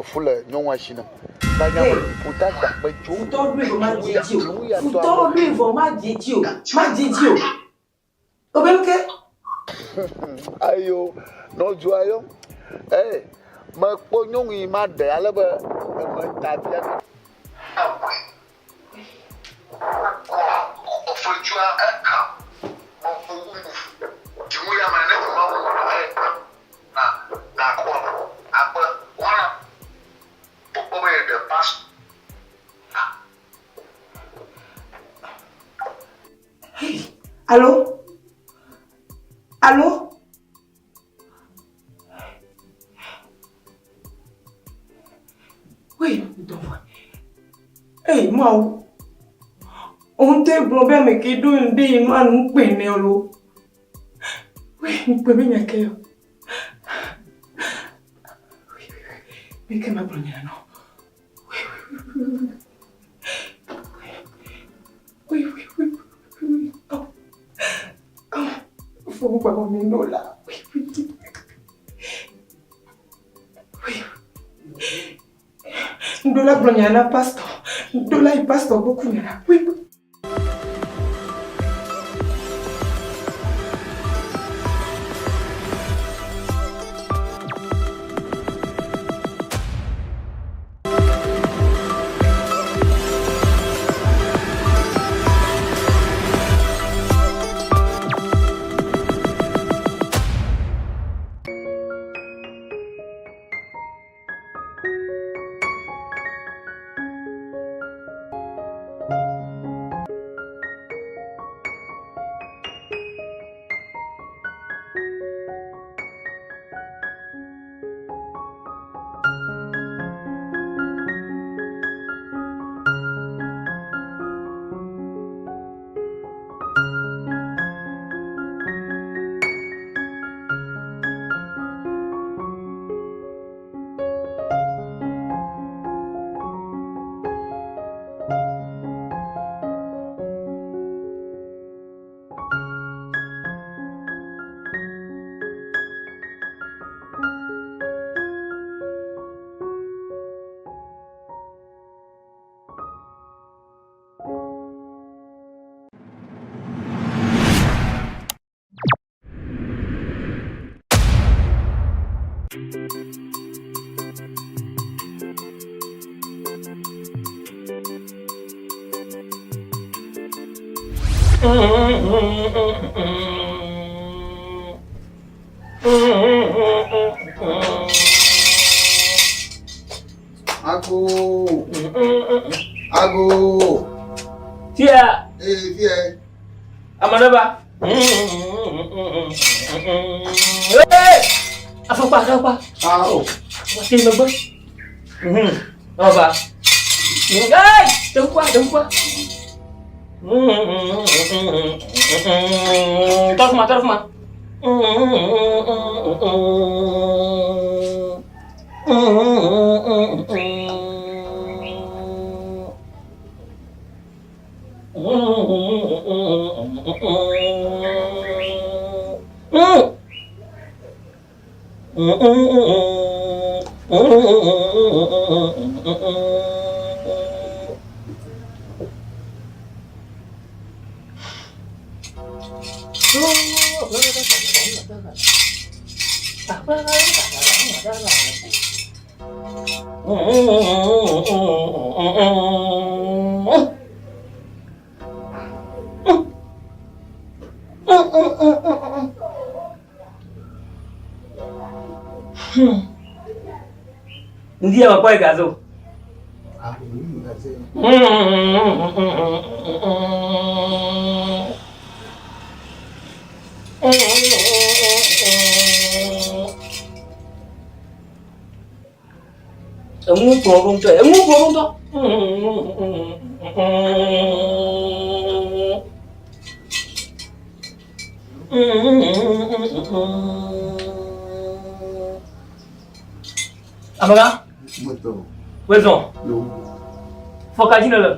fula nyon wa shi na Putata, mais tu lui vraiment didio. Ayo, no joyo. Eh, ma ponyon yi ma de alaba ma tabia. Allô? Allô? Oui, hey, moi, on te blobé mais qui donne des mains nous peine l'eau. Oui, nous pouvons bien que. Oui. Mais que ma première non. Oui. Faut pas qu'on là. Oui. Dola blonyana pasto. Dola y pasto beaucoup là. Oui. Ago. Tia. Tia. Amanaba. Apa? Oh. Masih ngebel. Apa? Đừng qua. Taruh mah. Dia apa ya gazo? Aku ini gazo. Emu borong tu. Apa kah? Betul. Betul. Fokaji nala.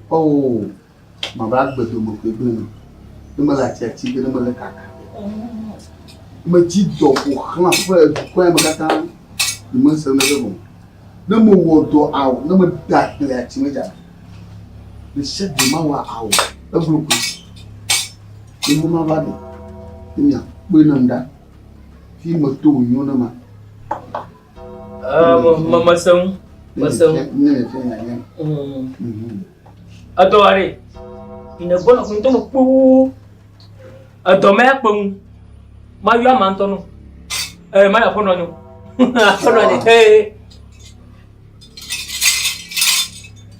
Oh, mabrak betul mukibun. Nama laki cik, nama lekak. Macam tu, orang apa? Kau yang berkata, nama sebenarnya. Nama wodo aw, nama dak laki macam. Bisa dimawa aw, tak berlaku. Nama mana ni? Ini yang benanda. Film tu you nama. Masam. Atau hari, ini pun aku tu nak pu. Atau mana pun, mayu amantono. Mana pun orang, apa orang ni?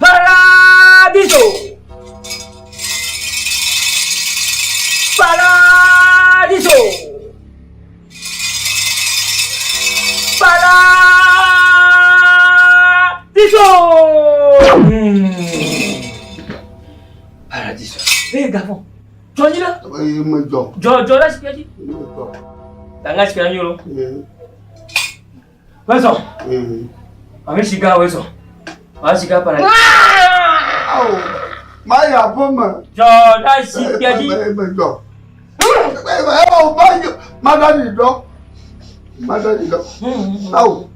Paradiso. Paradiso. Gavon. Johnny là? Jo là c'est qui? Tanga c'est qui là? Weso. Ameshika weso. Ameshika paradiso. Maya poma. Jo là c'est qui? Madani do. Au.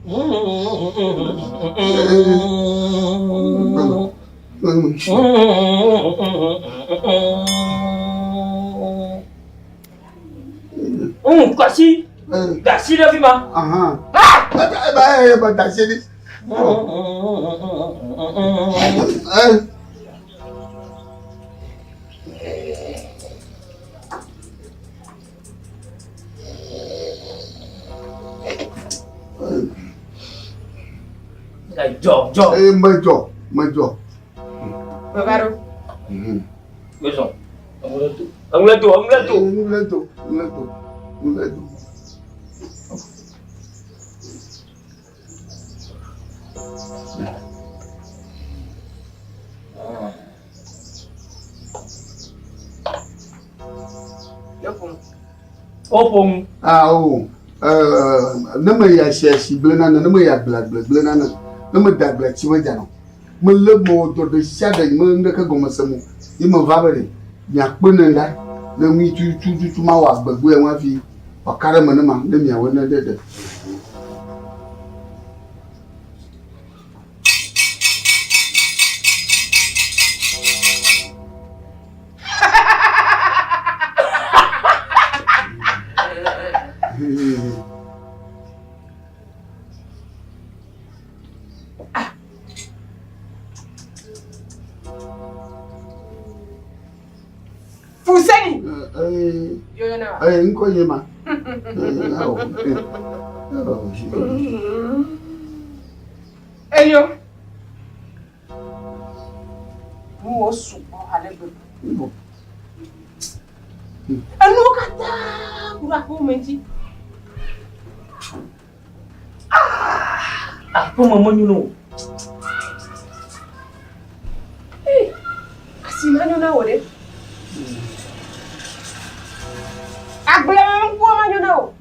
Kasi. Dasi dah bima. Aha. Dasi ni. Jo. Majo. Baru. Besok. Amulatu. Opung. Nama ya si belana, nama ya belana. Nama dah belat cuma jangan. Melebur tu de siada, mereka gomel semua. Ini mawabari. Yang benar dah. Nama itu mawab. Gue yang mafi. Pakar mana mah. Demi awak nak ada. Fuseni. Yo na. Nko yema. Eyo. Mu osu o halebe. Anu kata kura ko menji. Apa mama nyuno? Asimano na ore. Agbelan ko ma nyuno.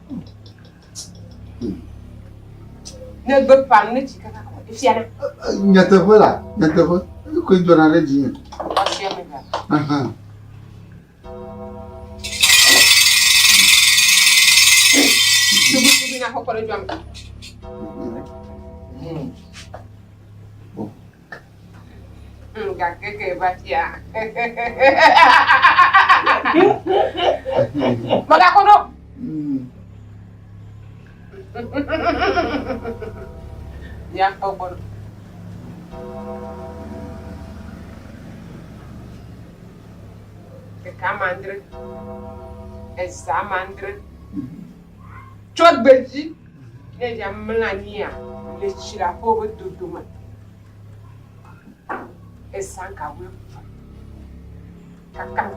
Ne be pan ne chika ka ko fiana. Nyata vola, nyata vola. Ko jona le ji. Aha. Subu na ko ko le jam. Kakek batia. Maka kono. Ya obor. Ke kamandre. Esa mandre. Chot beji. Ne jam mlania. Le chira po duduma. Esanka we kakam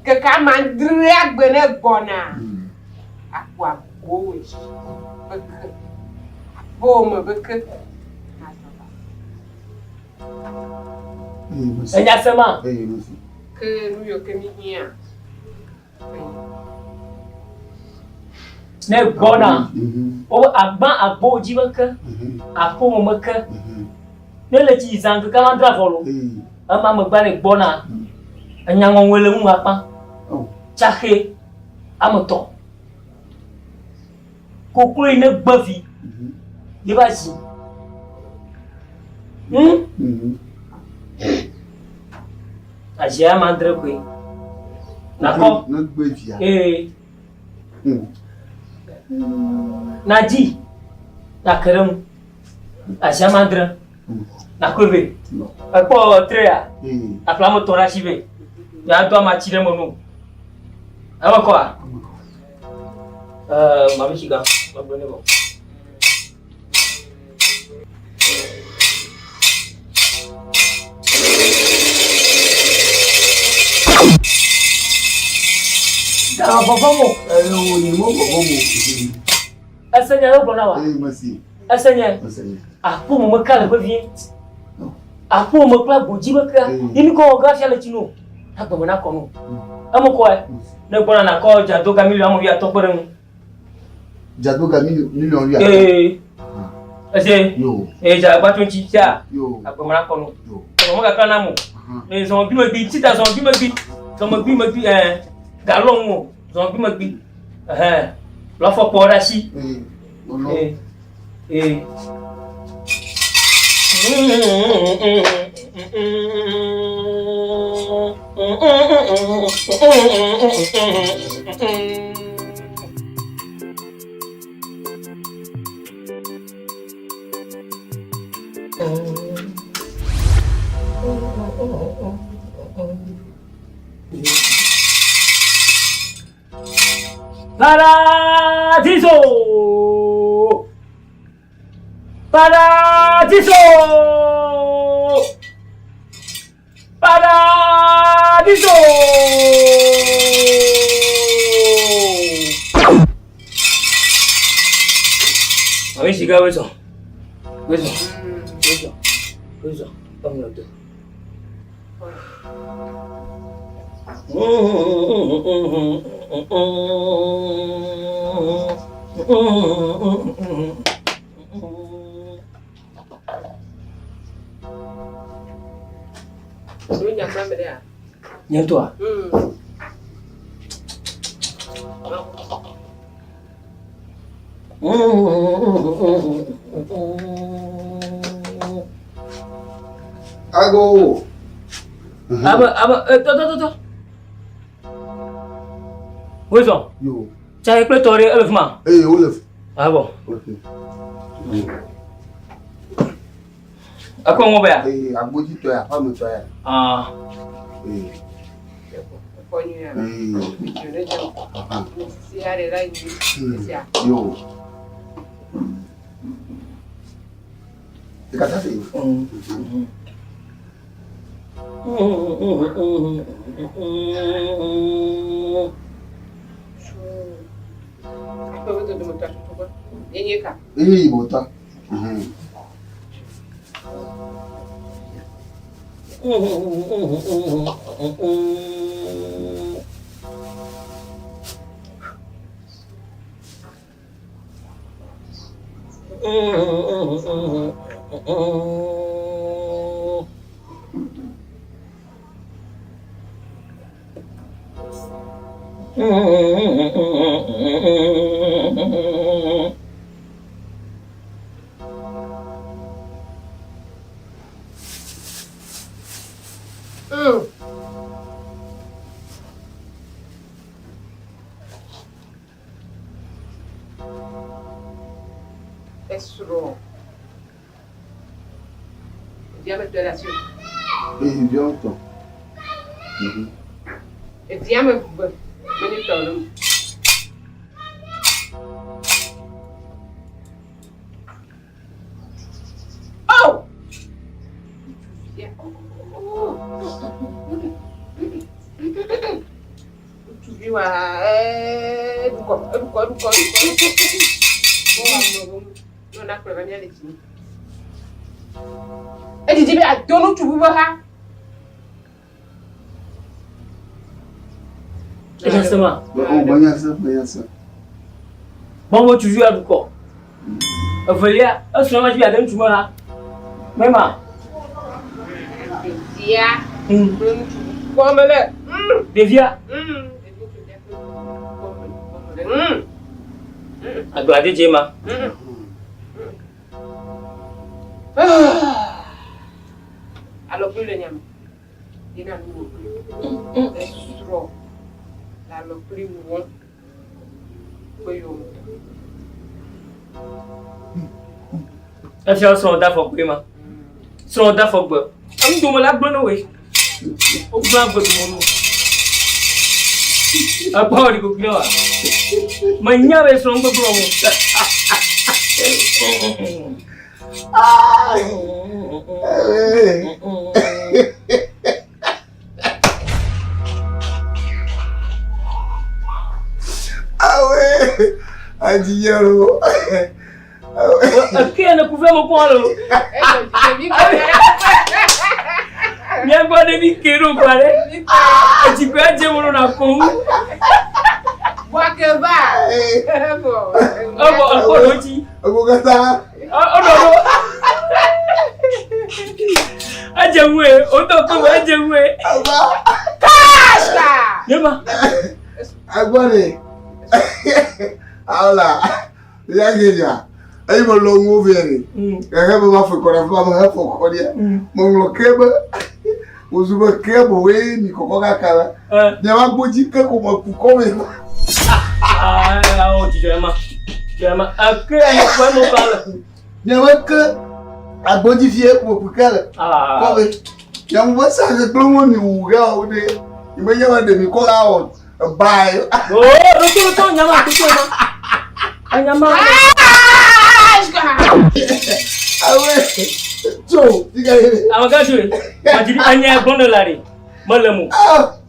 ke kamandre agbene bona akwa gowe beke boma beke Enya sema ke nuyo ke minya ne bona o agbo jibaka apo momaka ne le ti zang ka andra volo ama me gba ne bona anyango wele mu apa chahe amoto kokoro ne gbavi ye ba ji ajia mandre ko nako na gbavi naji nakerem ajia mandre na kove po trea aplamo tora chive ya do ma chire monu ama kwa mami chiga mabone bo da bobomo ni mo bobomo asanya lo bona wa merci asanya apo mo makala ba vie apo mo kla boji baka ini ko ga fiala chino agbo na ko no amo ko ne bona na ko jado gamili amo ya to pere jado gamili million ya ase yo ja ba tun chi cha yo agbo na ko no ko mo ga kana mo e so bi mo bi tita so bi mo bi so mo bi galon mo so bi mo bi lo fo pora si Paradiso! Paradiso! Paradiso! Mami siga weso. Vamos lá. Yang tua. Ago. Tuh. Weso. Yo. Cai pletori elef ma. Olef. Ah bon? Ok. À quoi on va? À Bodi, toi, pas me toi. Ah. Oui. Yo. C'est ça, c'est. Ini bota. Viens mettre de la suite. Et viens autant. Et viens me donner. Oh! Tu viens à... Et tu dis, mais à ton tu veux voir? Exactement. Bon, tu joues à quoi? Voyez, un soir, je vais aller tu là. Même. Devia. Agbade Jema. Alors, plus le nyam. Il y a un la le plus bon. Est-ce que son d'affaires quoi? Son d'affaires quoi? On doit la bonne way. On va voir mon. A part du coup, mais il y avait son peu ah ouais, Adiyaro. Qui a ne couvert mon point là? Bien quoi de Mikero quoi? Tu peux dire mon nom Bois que va. Bon, aussi. Oh non. Adjoué, autant que adjoué. Cache! Yema. Agbare. Ala. Ya geja. Ai mo lo ngo vere. Ka ba fa ko ra fa ma fa ko dia. Mo lo keba. Mo zuba keba we ni ko ka kala. Ya wa gboji ke ko mo ku ko me. Ah, tu Yema. Yema, après on va me parler. Ya wa ke agboji fie ko ku kala. Ko we. Ya mo sa ke klo mo ni u ga o de. Ibe ya wa de mi ko la o. Bye. Oh, retour nyama kuchoma. Anyama. Awe. So, diga ele. Amagaju. Majidi anya gondo lari. Malamu.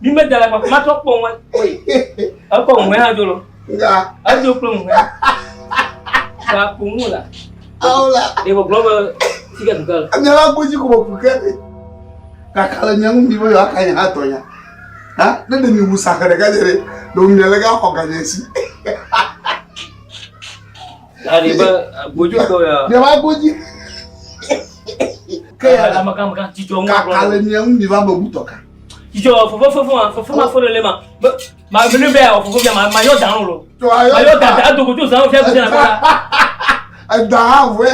Bi me dala ma to pon wa. Oi. Apa mo ha jolo. Nga. Ajo plum. Sa kumula. Aula. Ewo global siga dugal. Anya gboji ko mo kukere. Kakala nyangu ndi bo akanya hatonya. Ha? Na de mi musaka de gajere. Do mi lega ko gajesi. Arriba bojo ko ya. Ya ba boji. Kaya makam tijo ngwa. Kakala nyangu ndi ba butoka. Tijo fofo ma fo le ma. Ma bele be fofo ya ma yo dan lo. Ma yo dan da dogo to san o fe ko na ba. Da we.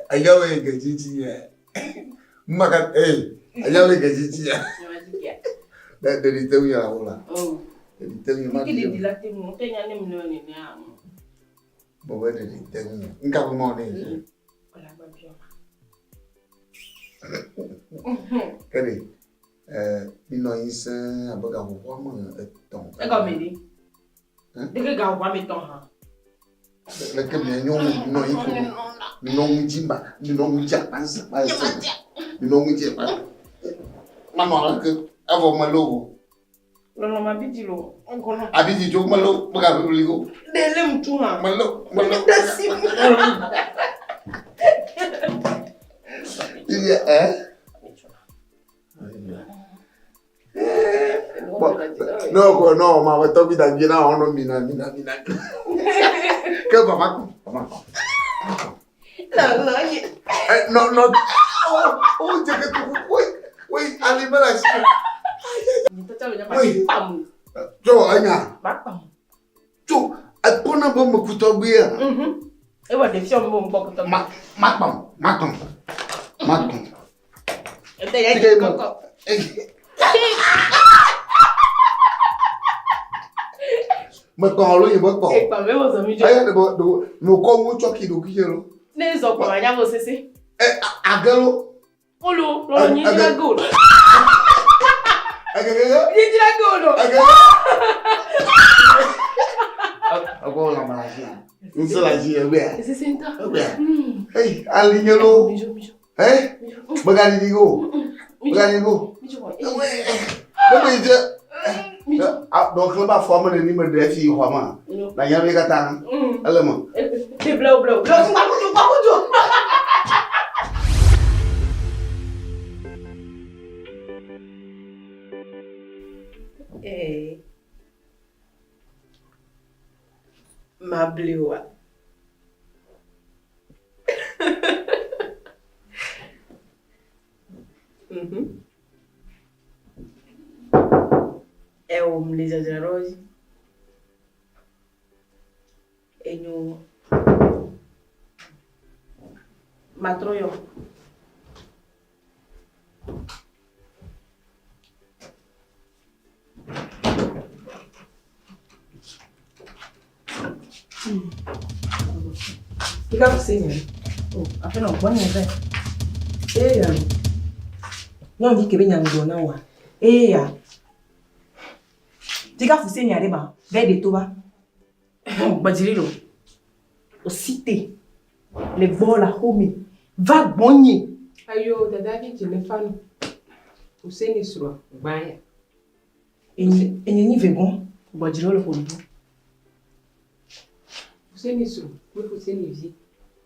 ayawe gajiji ya. Maka ayawe gajiji ya. Dari tahu ya wala. Oh. Dari tahu ya mati. Kile dilate mo tenya ne mloni ne am. Bawa dari tahu. Enggak mau nih. Wala ba bioma. Kare. Ino isa abaga wa mo eton. E ga me di. De ga wa me ton ha. Leke mi enyo no iko. No mjimba, no mjapa nsa. No mjapa. Mama ke avo malogo. Lono mabijilo. Onkono. Abiji jo malo baga bibligo. Dele mtu ha. Malo. Dasi. Yeah, No, ma va tobi da gina ono mina. Ke mama. No. Oh, jaga tu. Wait, ali bala sih. Wait. Jo, anya. Jo, apona bomba kutobia. Ewa defio bomba kutobia. Matom. Ete ya koko. Makolo ye bako. E pa mewo zo mi jo. Aya do no ko mu choki do kiyelo. Ne zo kwa nya mo sisi. Agalo. Olo, lo ni dira golo. Agalo. Ni dira golo. Agalo la malasia. Nso la ji ewe. Sisi nta. Hey, alinyelo. Eh? Bagani digo. Bebe je. Donc le ba forme de numéro de fille homa. Na yame kata. Alemo. Ti blow. Bakujo. Ma blewa. É o Melisa de Rose. E no Matroyo. Fica você, né? Apenas um banho, velho. Eia. Não vi que venha no não, ah. Eia. Fica você, né, Areba? Vai de tuba. Badjirilo. O cité. Les vols à home. Va bonner. Ayo, dada ki telefone. Useni sura. Baya. Ni vegon. Badjirilo ko ndu. Useni sura. Useni vi.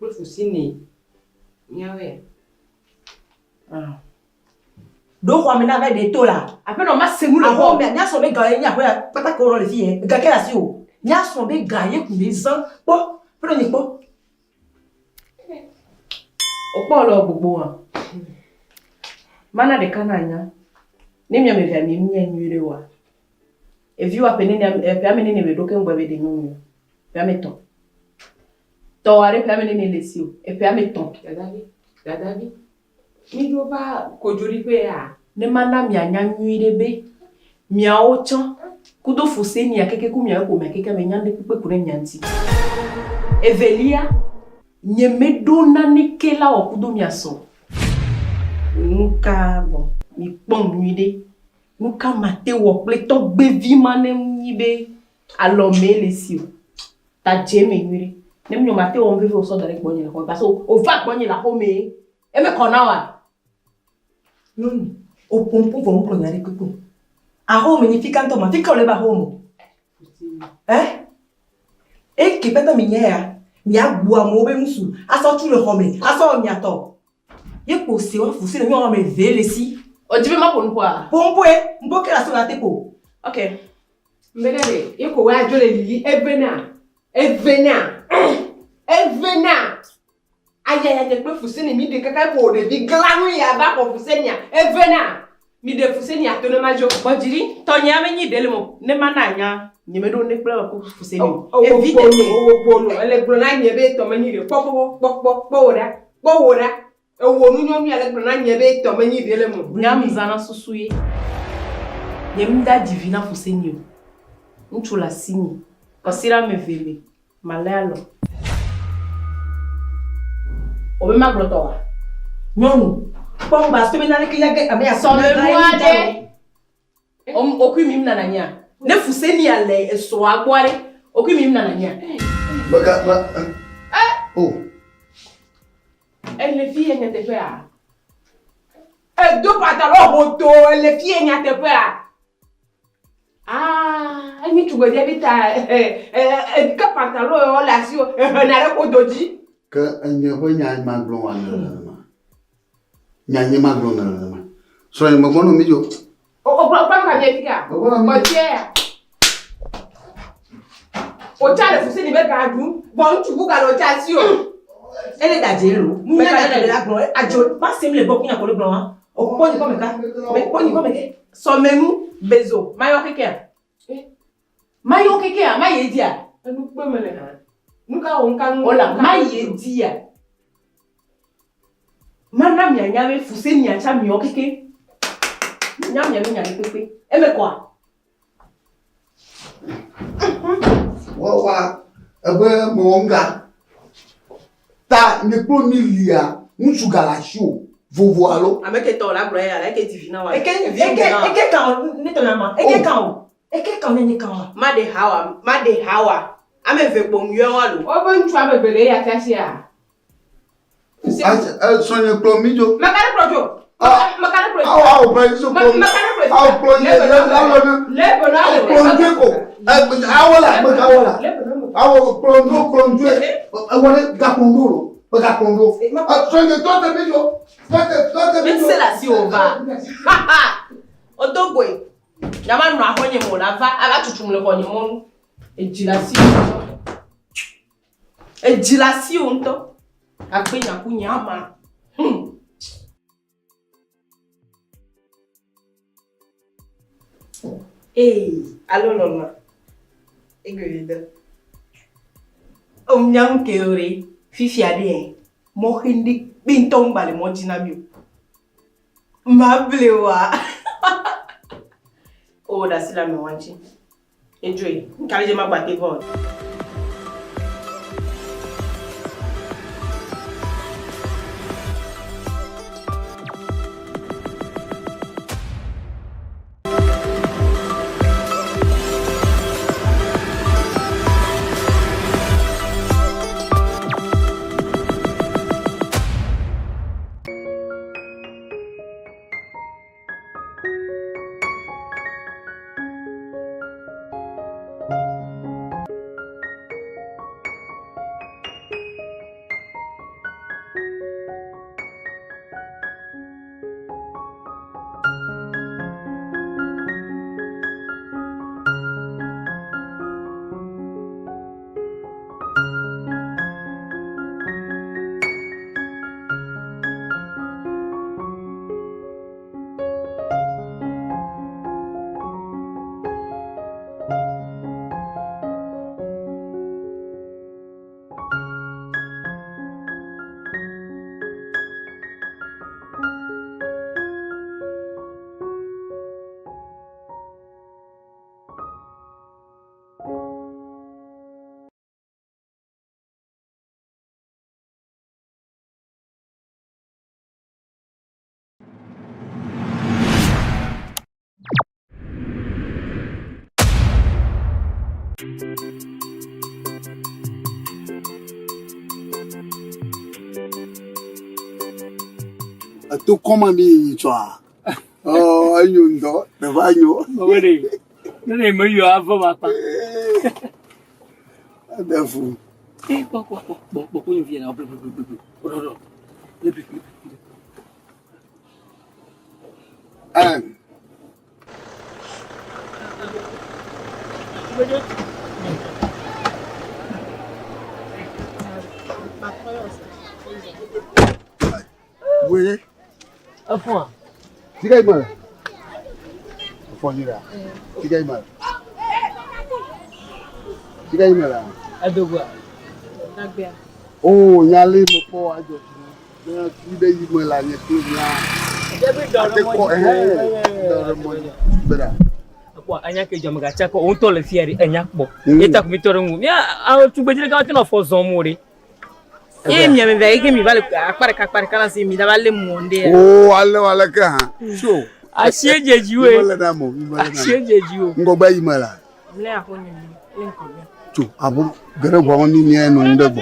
Useni. Nyawe. Do ko amena va de to là. Après on m'a semou le ho. Mais nya so be gaye nya ko ya pata ko ro le fi. Ga ke la si o. Nya so be gaye ku les ans. Po, prenez po. Opo lo gbogbo wan. Mana de kananya. Ni mi amevia mi nyure wa. E vi wa penene pe amene ne be do ke ngwa be de nyumu. Pe ameton. To are pe amene ne lesi o. E pe ameton. Dada bi. Mi do ba kojuri pe ya. Ne mana mi anya nyure be. Mi a ochan. Kudo fuse ni akeke ku mi a ko me akeke me nyande pipe kure nyanti. Evelia nyeme dona ni kela o kudo mi aso. Nuka bon mi pom nuide. Nuka mate wo ple to gbe vi mane nyibe alome lesi o. Ta jeme nuire. Nem nyo mate o mve o so dare gbonye la ko parce o va gbonye la ko me. E me kona wa. Non. O pompo vont prendre les coco. A home ni fica ntoma, fica ole ba home. E ke peta minya mi agbo amo be musu. Aso tu le home, aso mi ato. Ye ko se wa fusi le mi o me vele si. O jibe ma pon kwa. Pompo e, mbo ke la so na tepo. Okay. Mbele ye ko wa jole li evena. Aya te pe fusi ni mi de kaka ko de bi glamu ya ba ko fusi nya evena. Mi de fusi ni atone majo. Bojiri, tonya me nyi dele mo. Ne mananya, nyi me do ne kpla ko fusi ni. Evite ni. Owo ele gbona nyi be to ma nyi re pop ora. Bowora. A woman on me like Banana to many delemo. Nyam zana susuye. Yemda divina fusenyo. Nchula sini. Kosira me vele. Malalo. Obe maglotowa. Nyonu. Pomba stomi na lekilage ame asome okwi mim na nanya. Ne fuseni ale so agbore. Okwi mim na nanya. Oh. Elle fille n'y a te faire. Et deux pantalons moto, elle fille n'y a te faire. Ah, elle n'y trouve pas d'habita. Que pantalon on l'a sur, on a le codoji. Que un yeux n'y a un maglon à l'heure. N'y a un maglon à l'heure. Soyez mon bon milieu. Oh, pas quand il y a mon tiers. Au tchad, vous savez, les mecs à nous, bon, tu vous à l'autation. Elle est d'Adjelo. Mais elle est là, Adjol. Pas si les bons qui n'ont pas le blanc. Au point de comme ça. Mais point de comme ça. Sommez-nous, Bezo. Mayo Keke. Mayo Keke, Maye Dia. Nous pouvons me le faire. Nous avons un cas. Ola, Maye Dia. Madame Yanyame, Foussé Niacha, Mio Keke. Nyam Yami Yami Pepe. Et mais quoi? Wawa, mon gars. Ta ne pro milia, un sugalachio, vous voilà. Avec ton la broye, avec divina wa. Eke kan ne ton ama. Eke kan ne kan. Ma de hawa. Ame ve bom yo walu. O bon tu ame bele ya tasia. Sonia Promijo. Makare projo. Makare projo. Ah, ben so pro. Ah, proje le bonalo. Projeko. Awala, awala. Awo prondo. Awale gapondo. Gapondo. Sonia toi te bijo. Mais c'est là si on va. Odogwe. Nyama no ahonye mo na va aga tutumle konye mo. Ejilasi onto. Akpenya kunyama. Allo nonna. Egoide. Omnyam keore. Fifi ade. Mo hindi bintong bale mo jinabio. Mablewa. Oh, that's la me wanchi. Enjoy. Kale ma gbate bon. Tu comandi toi. Oh, ayundo, te baño. Mawari. Nene mayo ava mapa. Adefu. Bo ko vient là. Oui. Afon. Tiga mal. Afon ira. Tiga mal. Tiga mal. Adogwa. Oh, nyale mo po ajo. Ide yimo la nye kunya. Debi doro mo. Bera. Kwa anya ke jom ga chako on to le fieri anya kpo. Eta ku mi toro ngu. Ya a tu gbejile ka tino fo zon mo re. E mi ame ve ke mi vale akpare kana si mi da vale monde. Oh, wale ka. So. Asieje jiwe. Wale na mo. Asieje jiwo. Ngogba yimo la. Mle akonye mi. Lenko. Tu abu gere gwa ni ni enu ndebo.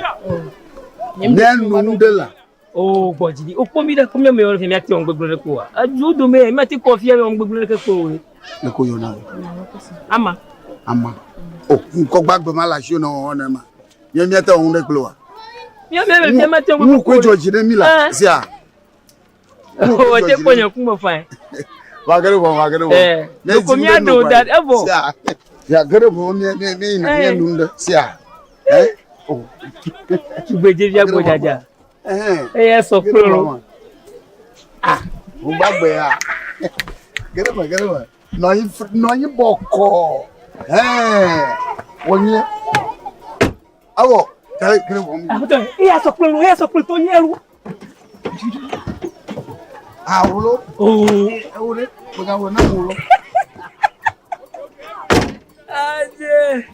Nenu ndela. Oh, bojidi. O po mi da ko mi me o fi mi ati on gbegbo ko wa. Aju do me mi ati ko fi e on gbegbo ko we. Le ko yo na. Ama. Oh, nko gbagbe ma la shi no ona ma. Ye mi ata on de klo wa. Mi o me fi mi ati on gbegbo ko. Ko joji de mi la. Sia. O te ponyo ku mo fa. Wa gere bo. Ko mi ado that evo. Sia. Ya gere bo mi na nunda. Sia. Oh. Tugbeje via go jaja. É só pro. O bagbe ya. Gere ba. No yi boko. Onye. Awo, kare bo mi. É só pro to nyelu. Awolo. Oh, awole. Boga wona awolo. Aje.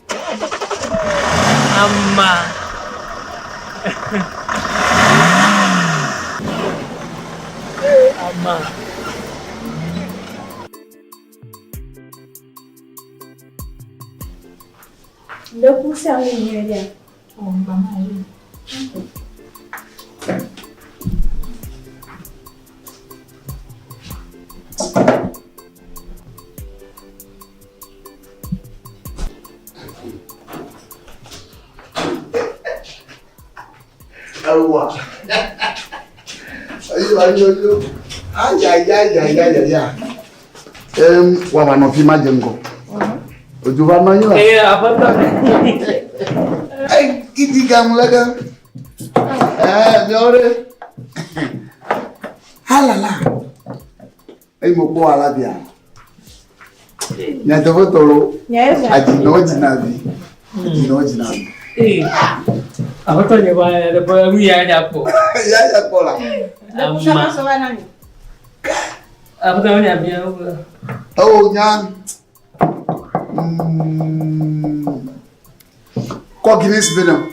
Amma. Amma. Le pousse à l'unité. On va aller. Awa. Ayo. Ay. Wa ma no fi ma jengo. Ojo ba ma yin la. Abata. Ay, kiti gam la ga. Mi ore. Halala. Ay mo ko ala bia. Nya to fotoro. Aji no jinabi. Abata ni ba de ba mi ya japo. Ya japo la. Sama sama nani. Abata ni abia. Oh, nya. Ko Guinness beno.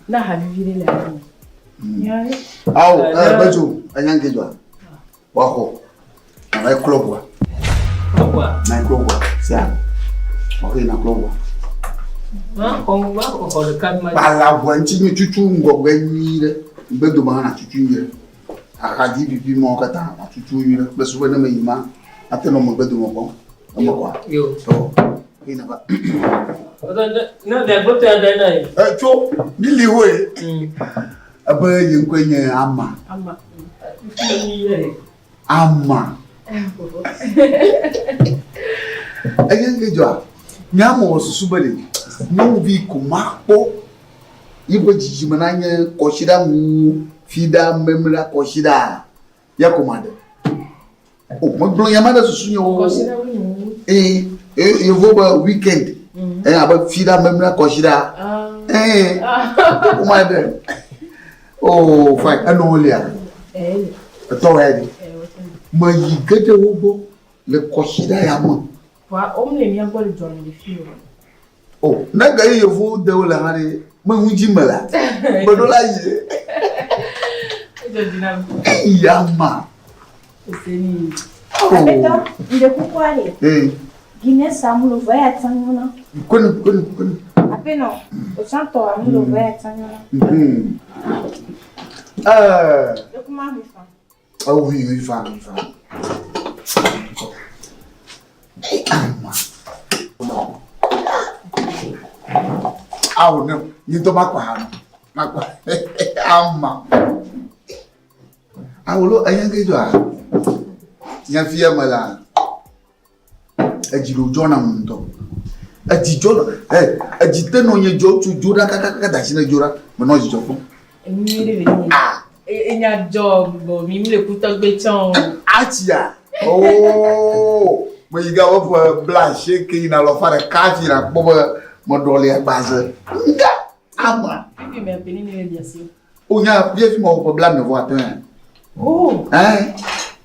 Na habibi la. Yale. Aw, bejo, anyange jwa. Wako. Na club wa. Na club wa. Sia. Okay, na club wa. Ko de kan ma. Bala bwanchi ni chuchu ngogwe nyire. Mbedo ma na chuchu nyire. Akadi bibi mo kata na chuchu nyire. Beso bena me yima. Ateno mo bedo mo ko. Mo kwa. Yo. So. Ina ba. Na de bote ada na. Cho, nili we. Aba yin kwenye ama. Ayenge jwa. Nyama osusu bale. No vi kumakpo. Ibo jijima na nye koshida mu fida memra koshida. Ya komande. Oh, mo blo yamada susu nyo. Koshida mu. Eu vou para weekend. Aba fida memra koshida. O my bad. Oh, fine. Anolia. To heady. Ma yigede wobo le koshida ya mo. Wa omle mi agbo le join le fi o. Oh, na ga ye vo de o la hare. Ma hunji mala. Bodola yi. Je dinam. Yama. Oseni. Abeta, inde kukwale. Guinness amulo vai atanyona. Kuni. Apeno, o santo amulo vai atanyona. Dokuma mi fa. Oh, oui, fa. Ah, não. Então makwa. Ama. Awolo ayange jo a. Nya fia mala. Ajilo jona ndo. Ajijolo ajite no nye jo tu jura kaka da shine jura mo no jijo fun. Emi re ni. Enya job bo mi le kuto gbe chan. Atia. Oh. Mo yiga wo for blanche ke ina lo fare kafi na bobo mo dole ya base. Ama. Bibi me peni ni le biasi. On y a bien vu mon problème de voiture. Oh. Hein?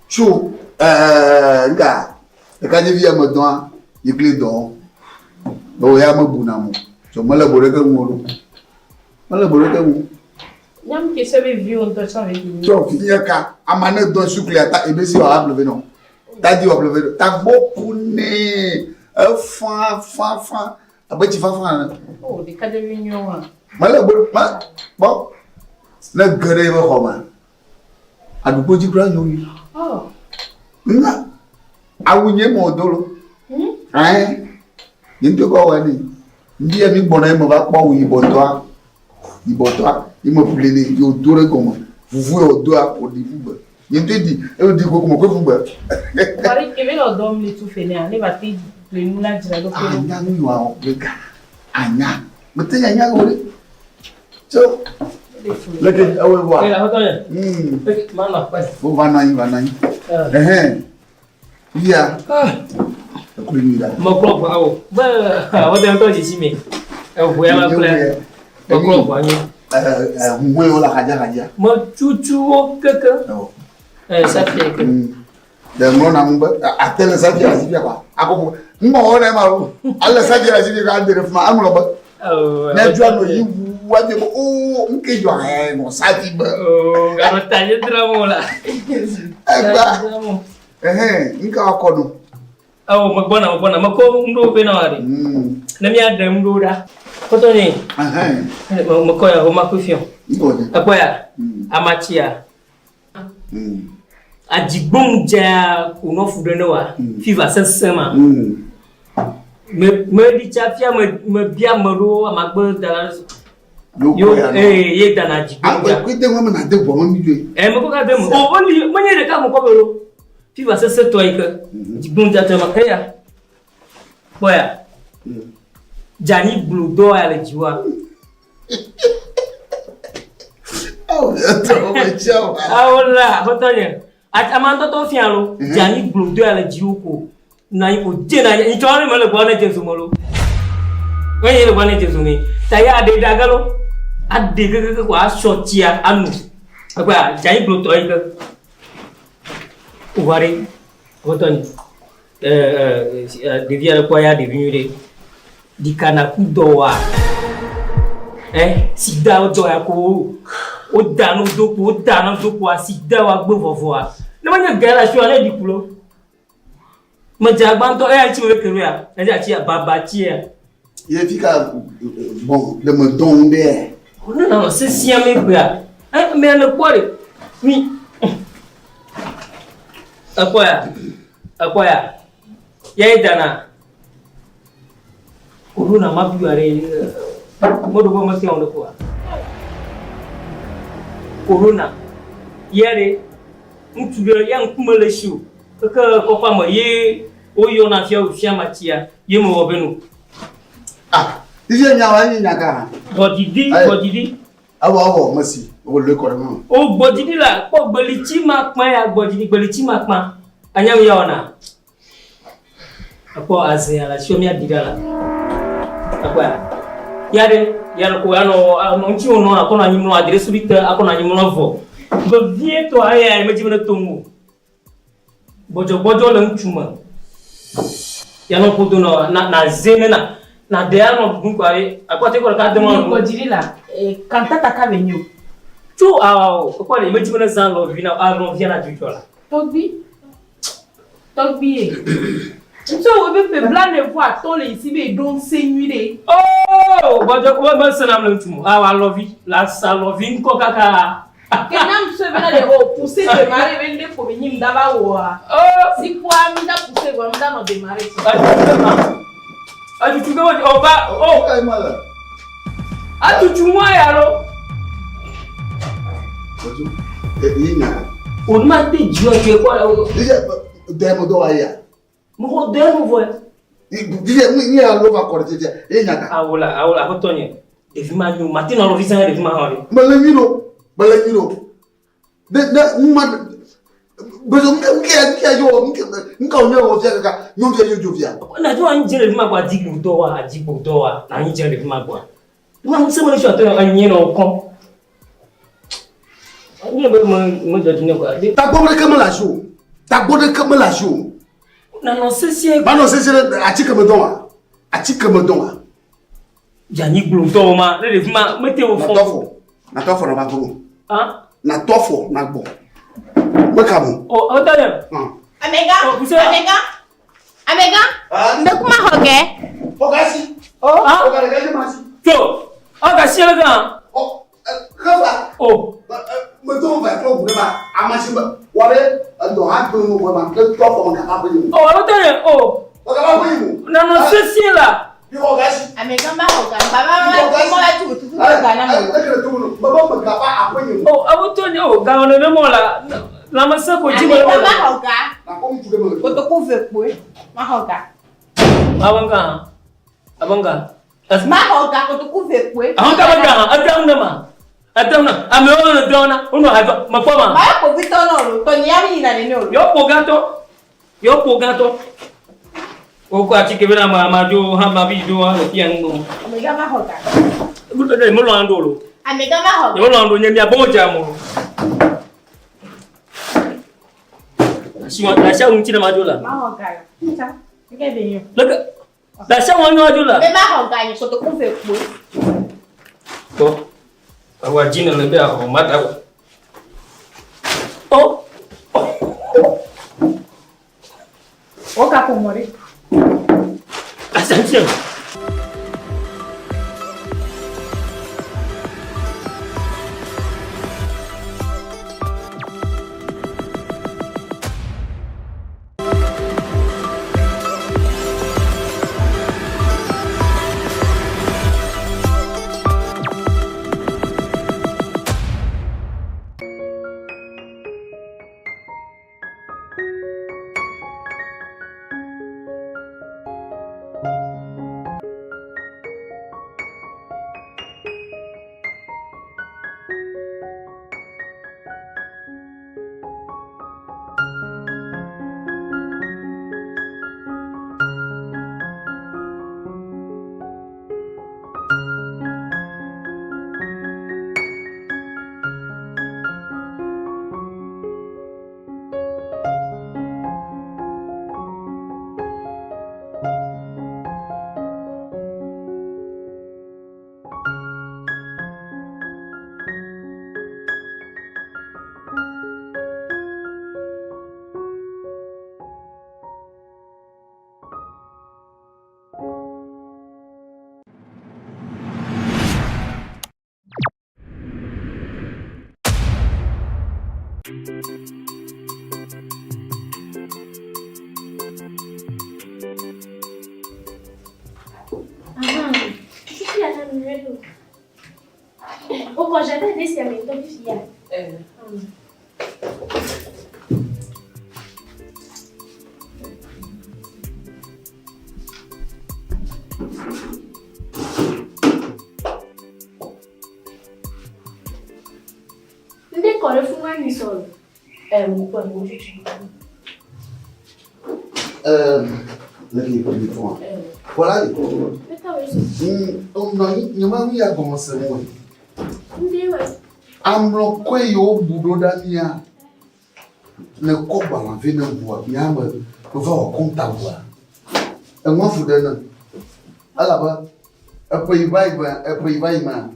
Chaud. Gars. Le cas de vie à me donner, il clé d'or. Bon, il y a mon bon amour. Je me l'ai que moi. Je me l'ai que moi. Nyam qui se vu on te ça avec lui. Donc, il y a qu'à amener dans ce clé à et bien si on a levé non. T'as dit on a levé. T'as beaucoup né. Fin. Après tu vas faire. Oh, des cas de réunion. Bon. Le gré va comment? A du petit grand yoyi. Oh. Nga. A wunye mo dolo. Hein? Yinte ko wani. Ndi emi bona mo ba pa wi botwa. Di botwa, il me plaît yo dore comment. Vous au doigt pour di vous. Yinte di, e di ko ko fu ba. Pare que velo dom li tu fene, ne ba ti le nula dira do ko. Anya ni wa o bega. Anya. Mete anya ko le. So Lagi awal buat. Eh, apa tu ya? Mana pas? Oh, vanai. Iya. Aku ini dah. Mau keluar kau. Apa tu yang tu di sini? Buaya apa plan? Mau keluar buaya. Buaya olah kaja. Mau cucu ke? Sapi ke? Dan mau nambah. Atel sapi asyik apa? Aku mau orang malu. Allah sapi asyik kan dirif ma amu lobat. Najwa no yi waje oh nke jo ha no sapi ba. Oh, garo tanya drama lah. Nka akono. Magbona mako ndo pe na wari. Na mi ada ndo da. Koto ni. Mako ya ho makufion. Akoya amachia. Ajigbon ja kuno fudo wa. Fiva sensema. Me di chafia me bia maro amagbo da. Yo ye dana jigbon ja. Ko de ngoma na de bo mami jo. Mako ka de mo. O woni manye de ka mo ko bero. Fiva sese to ika. Jigbon ja to makaya. Boya. Jani blue do ya le jiwa. Oh, to me chao. Aola, hotonya. Atamando to fialo. Jani blue do ya le jiuko. Na ipo jena ni chore mele bwana jesu molo. Wenye le bwana jesu mi. Taya ade dagalo. Ade ke ko asotia anu. Akwa jani blue to ika. Uwari. Hotonya. Devia le kwa ya devinure. Dikana kudoa. Sida ojo ya ko. O dano doko sida wa gbe vovoa. Na manya gara sho ale dikulo. Majagbanto ti we kere ya. Ti baba ti ya. Ye fika bon de me donner. Non, c'est si ame gba. Mais le kwore. Mi. Akoya. Ye dana. Corona mabu are modo bo masi on ko. Corona. Yere mutubiro yang kumele shu. Ka ko fama ye oyo na fia o fia matia ye mo obenu. Ije nyawa ni nyaka. Bodidi. Awo masi o le ko mo. O bodidi la po gbelichi ma pan ya gbelichi ma pan. Anyam ya ona. Apo aze ala shomi adidala. Apa yare ko ano nchi ono akona nyimo adire subita akona nyimo vo go vie to aya me jibina tongu bojo le nchuma yano ko dono na zene na de ano gun kware akwate ko ka de mo ko dirila kantata ka venyo tu ko le me jibina zan lo vina aro via na jujola togbi so we be plan de voir ton les ici be don senyuire oh bojo senam le tumo wa lovi la salovi ko kaka kenam se vena de ho pousser de mare vende ko benyim daba wa si kwa mi da pousser wa mda no de mare aju tuga o ba kai mala aju tumo ya lo bojo ina on ma te dio ke ko demo do aya mo demo voe ni alova korte e nyaka awula hotonye efima nyu matina lo visa efima hori balanyiro de ma bezo mke yo mka onyo wo fia kaka nyomfia yo jovia na jo anjere efima kwa digu do wa na anjere efima kwa ma mse mo sho to anyiro kon me donne quoi. Ta bonne comme la joue. Ta bonne comme la joue. Non, c'est bah non, c'est à ti comme don. À ti comme don. Jani Blunto, ma, mettez au fond. Na tofo na bakuru. Hein? Na tofo na gbo. Mekamo. Oh, attendez. Amega? Ndokuma hoge? Hogasi. Oh. Hogasi masi. So, hogasi le gars. Oh, kaba. Oh. Mettons va faire vraiment amasi ba. Wale ndo ha ko mo ba ke tofo na ka ba yi. Oh, attendez. Oh. Ka ba yi. Non, c'est là. Hogasi. Amega ma hoga. Baba la tu gana mo. Baba ba ka ba apoyi. Oh, abutoni oh, ga on me mo la. La massa ko ji mo. Ma hoga. Na ko mu tuge mo. Ko to ku ve po. Ma hoga. Abanga. Ma hoga ko to ku ve po. Abanga, adawna ma. Adawna. Ame ona dona, uno hava mapoma. Ma ko vito no, to nyami na nene o. Yo po gato. O ko ati kebena ma do ha ma bi do ha piango. Amega ma hoga. Gudo de mo lo andolo. Amega ma hoga. Yo lo ando nyami aboja mo. La sha unti na majola. Ma hoga. Nta. Ke be yo. Look. La sha wonyo majola. Be ma hoga ni ko to ku ve po. Ko. Awa jina le be a mata. Oh. O ka po mori. Attention. Quand j'avais des serviettes, donc filles. Ndé kore fún wa ni sọ̀rọ̀. Mo pọ̀ mo tutu. Lagi pergi tuan. Voilà les cours. On a eu à commencer moi. Ndé ouais. Amlo kwe yo budo dania. Ne ko ba la vena boa. Nyama ko va o conta boa. E mo fu dana. Ala ba. E po vai ma.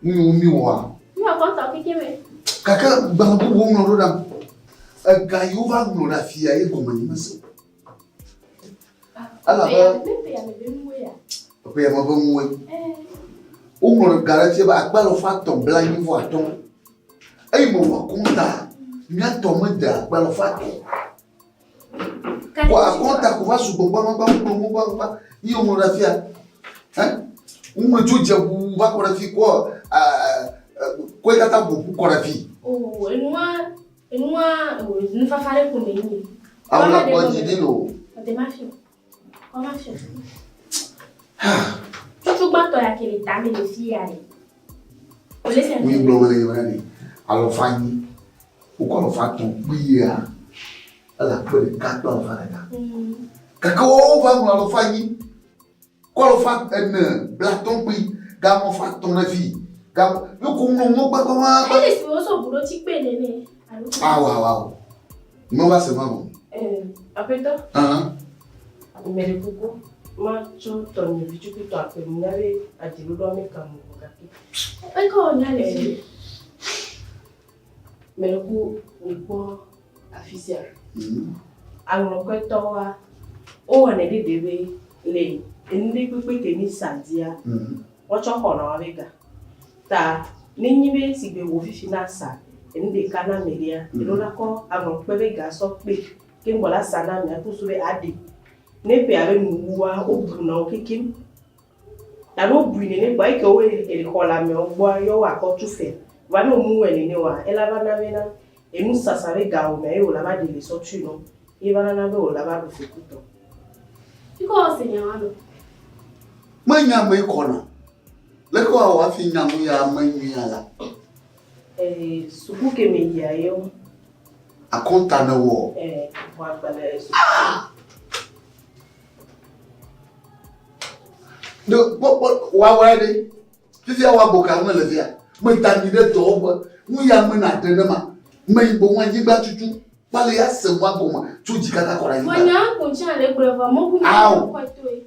Mi wa. Mi a conta que me. Kaka ba bu wo no da. E ga yo va no la fia e ko mani maso. Ala ba. Pe ya mo ba mu on garantie ba akpa lo fa ton blanc ni vo aton ay mo wa conta ni aton mo da akpa lo fa ton ko akonta ko va su gbogbo ba yi o mo ra fia un mo joje bu va ko ra fi ko ka ta bu ko ra fi oh enua ni fa fare ko ni ala ko di lo te ma fi comment faire tu gbato ya que ele tá me defia aí. Olha se oui blo wele wele alo fani o ko lo fa ton bia ala ko le ka to fa da kaka o va mo alo fani ko lo fa en blaton bi ga mo fa ton na fi Kam, yo kumu ba comment? Elle est aussi boulot type néné. Ah waouh. Mo va se maman. Apeta. Mais beaucoup. Moi, tu t'en es vite que tu as fait une année à dire le doigt mais comme Encore on a les filles. Mais le coup, on peut afficher. Alors que toi, on a des bébés les ndi pepe ke ni sandia. Watch on na wega. Ta ninyi be si be wo fifi na sa. Ndi kana meria. Elo la ko àwọn pepe ga so pe ke ngola sana mi atusu be ade. Ne pe ave nuwa obu na okikim. Ta no bu ni ne gba ke o e ko la mi ogbo yo wa ko tu fe. Wa no mu we ni wa ela ba na me na. E mu sasare ga o me e o la ba de le so tu no. E ba na be o la ba do fe kuto. Iko senyalo. Manya mai kona. Leko wa fi nyamu ya manyu ya la. Suku ke me ya yo. Akonta na wo. Wa bale su. No, wa de. Fifi wa boka mo le via. Mo tani de to bo. Mu ya mo na de na ma. Mai bo wan ji ba tutu. Pale ya se mo agoma. Tuji kaka kora yi. Wanya kuncha le breva mo kunya ko to e.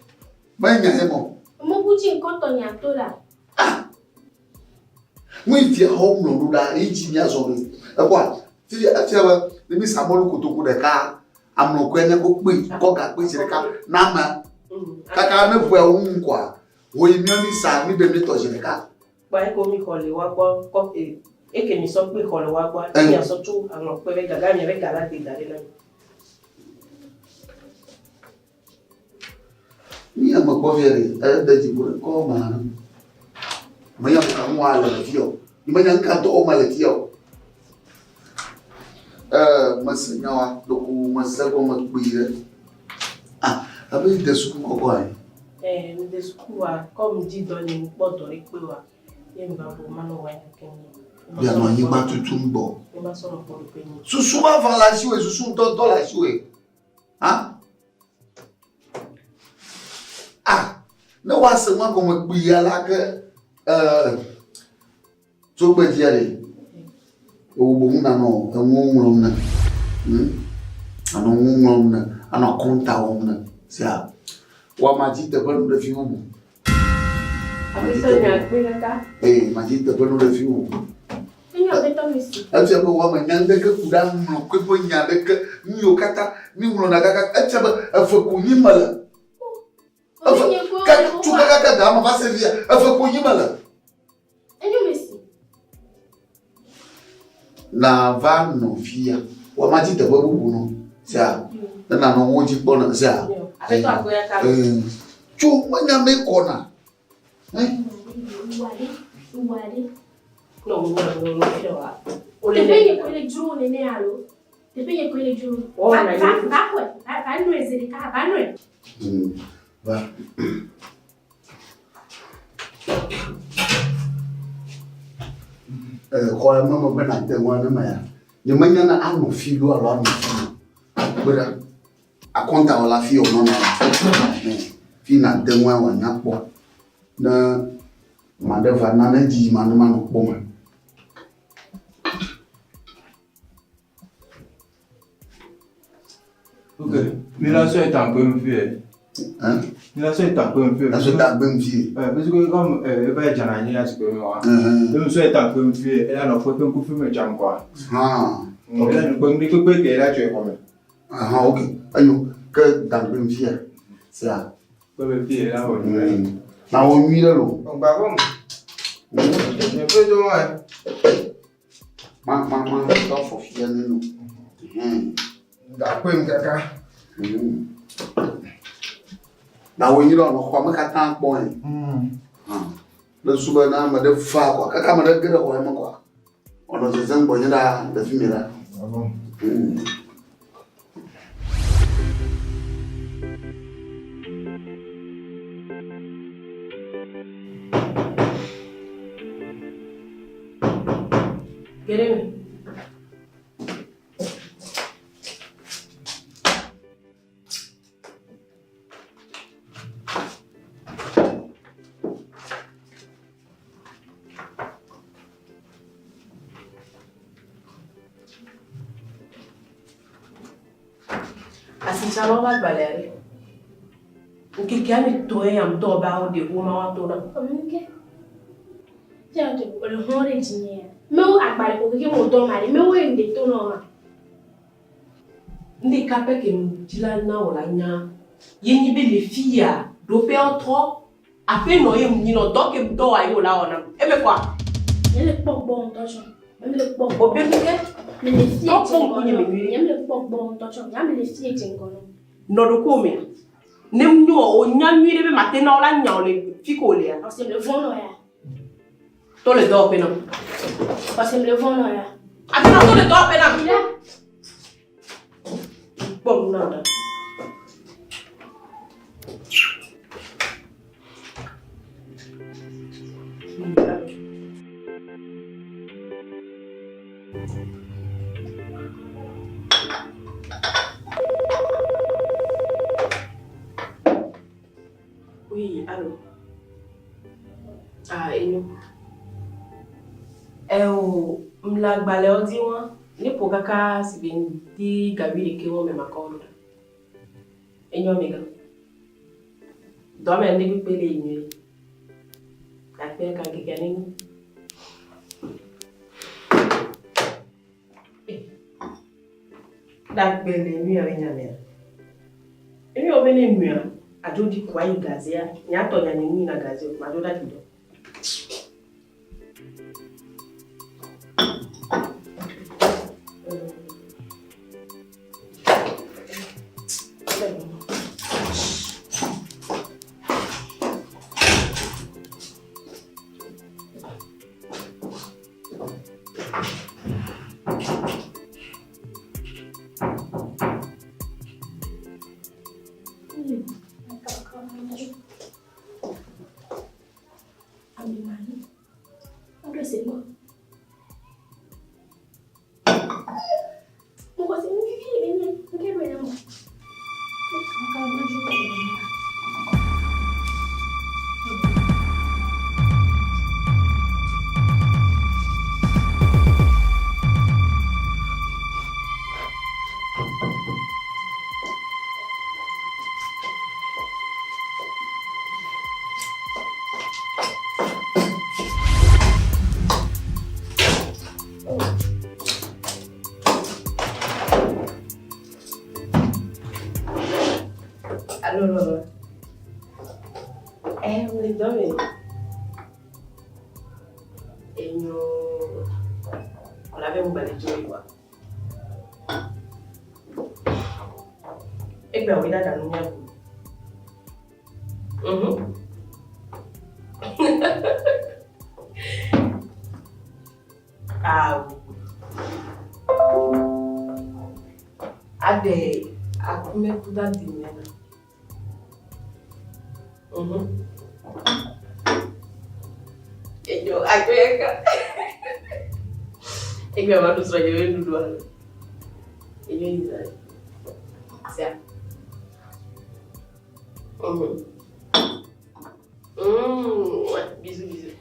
Manya hemo. Mo buji nkoto ni atola. Mu ifie ho mlo ruda engineer so re. E kwa. Fifi atiaba le mi samolu kotoku de ka. Amlo ko ene ko pe ko ga pe sire ka na ma. Kaka me fu e wu nkwa. Wo imi mi sa mi be mi to sire ka. Ba ko mi ko le wa gbo ko ke mi so pe ko le wa gbo. Ni so tu àwọn pe be gaga mi be gala te dare na. Mi ama ko viere da ji bure ko ma. Maya ka mwa la fio. Imanya nka to o ma le fio. Masanyawa do ku masago makbuire. Abe de suku ko ko ai. Mi de suku wa comme dit dans ni poto ri pe wa. Ye mba bo ma no wa ken. Bi ano yin ba tutu mbo. E ma so no po pe ni. Susu ba fa la siwe susu to la siwe. Na wa se ma ko makbuya la ke so gbe diare. O bo na no enwonwom na. Ano nwonwom na, ano konta wom na. Sia. Wa ma ji te panu de fi ubu. Apesa nya pe ka. Ma ji te panu de fi ubu. Ni o beto misi. Atia bo wa ma nyande ke kuda no kwe bo nyande ke nyo kata ni ulo na kaka atia ba afa kunyimala. Afa ka tuka kaka da ma va servir. Afa kunyimala. Enyo misi. Na va no fia. Wa ma ji te bo bubu no. Sia. Na no wo ji bona sia. Apeto akoya ka. Chu manya me kona. Uwali. No fiwa. Tepenye kwele juru nene alo. Tepenye kwele juru. Banwe zilika banwe. Va. Ko mama bana te wana maya. Ni manya na anu filo alo anu filo. Bora akonta wala fi o no na. Fi na de nwa wa nya po. Na madeva na na ji manu manu po ma. Ok, Milasso est un peu un vieux. Milasso est un peu un vieux. Milasso est un peu un vieux. Parce que comme il va être un an, c'est que moi. Milasso est un peu un vieux. Elle a un peu un coup de jam quoi. Elle a une bonne équipe qui est là, tu es comme. Ok. Ayo, que dans le vieux. C'est ça. Comme le vieux là, on est. Na on nuit là. Donc bah bon. Je peux de moi. Ma, ça faut fier nous. D'après un caca. Na woni do no kwa maka tan pon. Le suba na ma de fa kwa kaka ma de gere kwa ma kwa. Ono se zembo nyida da fimira. Bon. Gereme. Asichalo ba balere. Nke kiani to yam to ba o de o ma wa to na. Omuke. Tiens, le hore jinia. Meu agbale ko ke mo do mari, meu ende to no ma. Ndi kape ke mjila na wala nya. Yenyi be le fia do pe otro. Ape no ye mnyino do ke do ayo la ona. Ebe kwa. Yele pok bon tocho. Yele pok bo be ke. Me le fie tingo. Yele pok bon tocho. Yame le fie tingo no. No do ko me. Nem nyo o nya nwire be matena ola nya ole fiko le ya. Parce que le vent no ya. To le do pe no. Parce que le vent no ya. Atena to le do pe na. Bom nada. Oui, allô. Ah, et nous. Mla gbale odi won ni po kaka si ben di gabi ke won me makoro. Enyo mega. Do me ndi bi pele nyi. Ka pe ka ke gani. Da bele nyi ya nya me. Eni o bene nyi a ajodi kwa yi gazia, nya to nya ni na gazia, ma do da dido. Allora. Un dove? E io l'avevo un bel giorno qua. E abbiamo dato a mia. Ade akume kuda dimena. E io aka. E mia mamma non so io in due. E io in due. Sia. Bisous, bisous.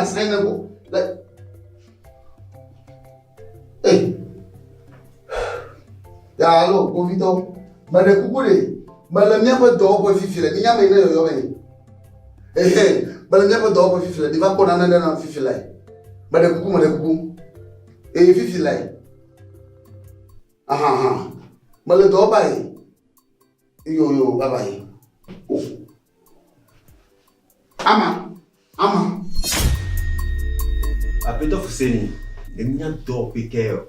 sign go. Eh. Ya allo, Ovito. Mane kukure. Mala mia pa do po fifile. Ni nyama ina yo me. Mala mia pa do po fifile. Di va ko na na fifile. Mane kuku. Fifile. Aha. Mala do ba yi. Yo baba yi. Ama. Apito fuseni. Eminya do pekeo.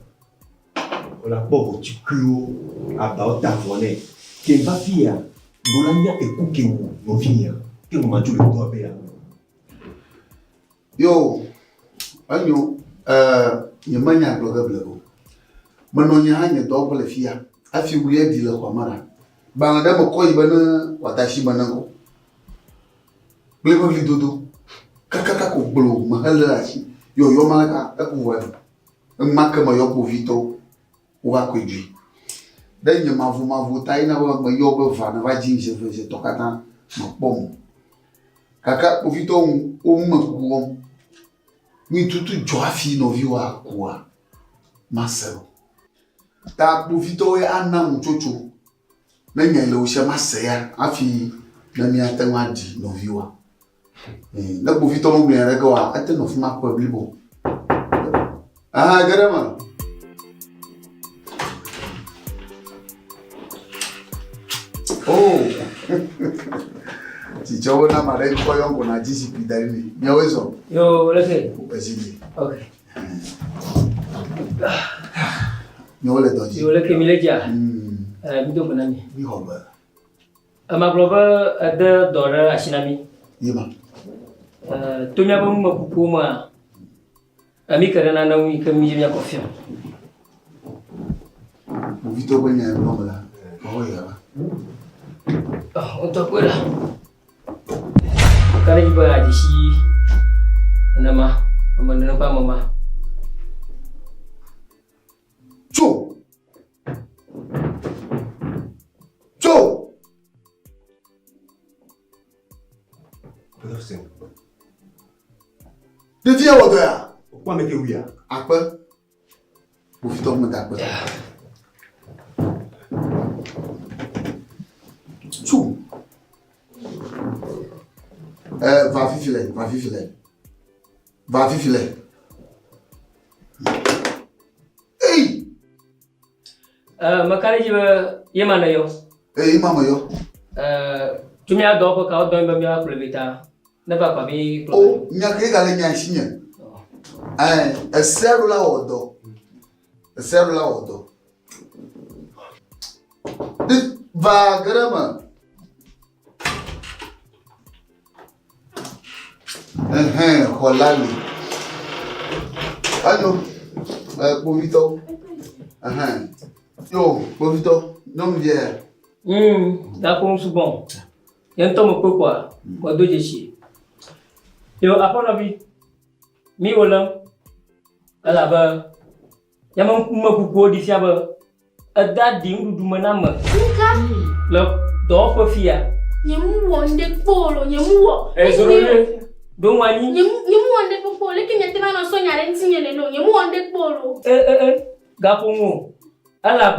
Ola povo chikuo about tavone. Kemba fia. Bolanya ekuke no vinha. Que no majule do abea. Yo. Anyo nyamanya blogo. Manonya hanya do pole fia. Afi wuye di le kwa mara. Bangada mo koyi bana watashi banango. Blego lidodo. Kaka ko blo mahala shi. Yo malaka ekuwa. Maka ma yo Ovito. Uwa kweji. Denye mavu taina wa ma yo be va na va jinje ve tokata ma bom. Kaka Ovito makuo. Ni tutu joafi no viwa kwa. Masero. Ta Ovito ana mchocho. Na nyele usha masaya afi na mi atanwadi no viwa. Na Ovito mo mera kwa ate no fuma kwa blibo. Garama. Oh. Chicho na mare ko yongo na jisi pidari. Nyawezo. Yo, leke. Upesili. Okay. Nyole doji. Yo leke mileja. Bido banami. Bi hoba. Amagloba ada dora asinami. Yema. Tumia ba mu kupuma. Ami karena na wi kami ya confiant. Ovito banya nola. Oya. Untuk aku lah. Kali juga ada si nama mama. Cho. Persen. Devia wadoya. Kwa meke uya. Akpa. Ovito mo ta akpa. Tchou. Va fifile. Hey! Makanya juga ye mana yo? Mama yo. Cuma ada apa kau doang bamia kulebita. Napa kami? Oh, nyakre kali nyashinya. Esero la odo. Va grama. Holali. Ano? Ovito. Yo, Ovito, não me vier. Dá com um subom. Então me pouco quando eu disse. Eu apa nabi? Mi olam. Alaba. Yang membuat di siapa? Ada di undu manama. Lo do ko fia. Nyemu wonde polo, nyemu wo. Zoro don wani. Nyemu wonde polo, lekin yete na so nyare ntinye le no. Nyemu wonde polo. Gapo mo. Alaba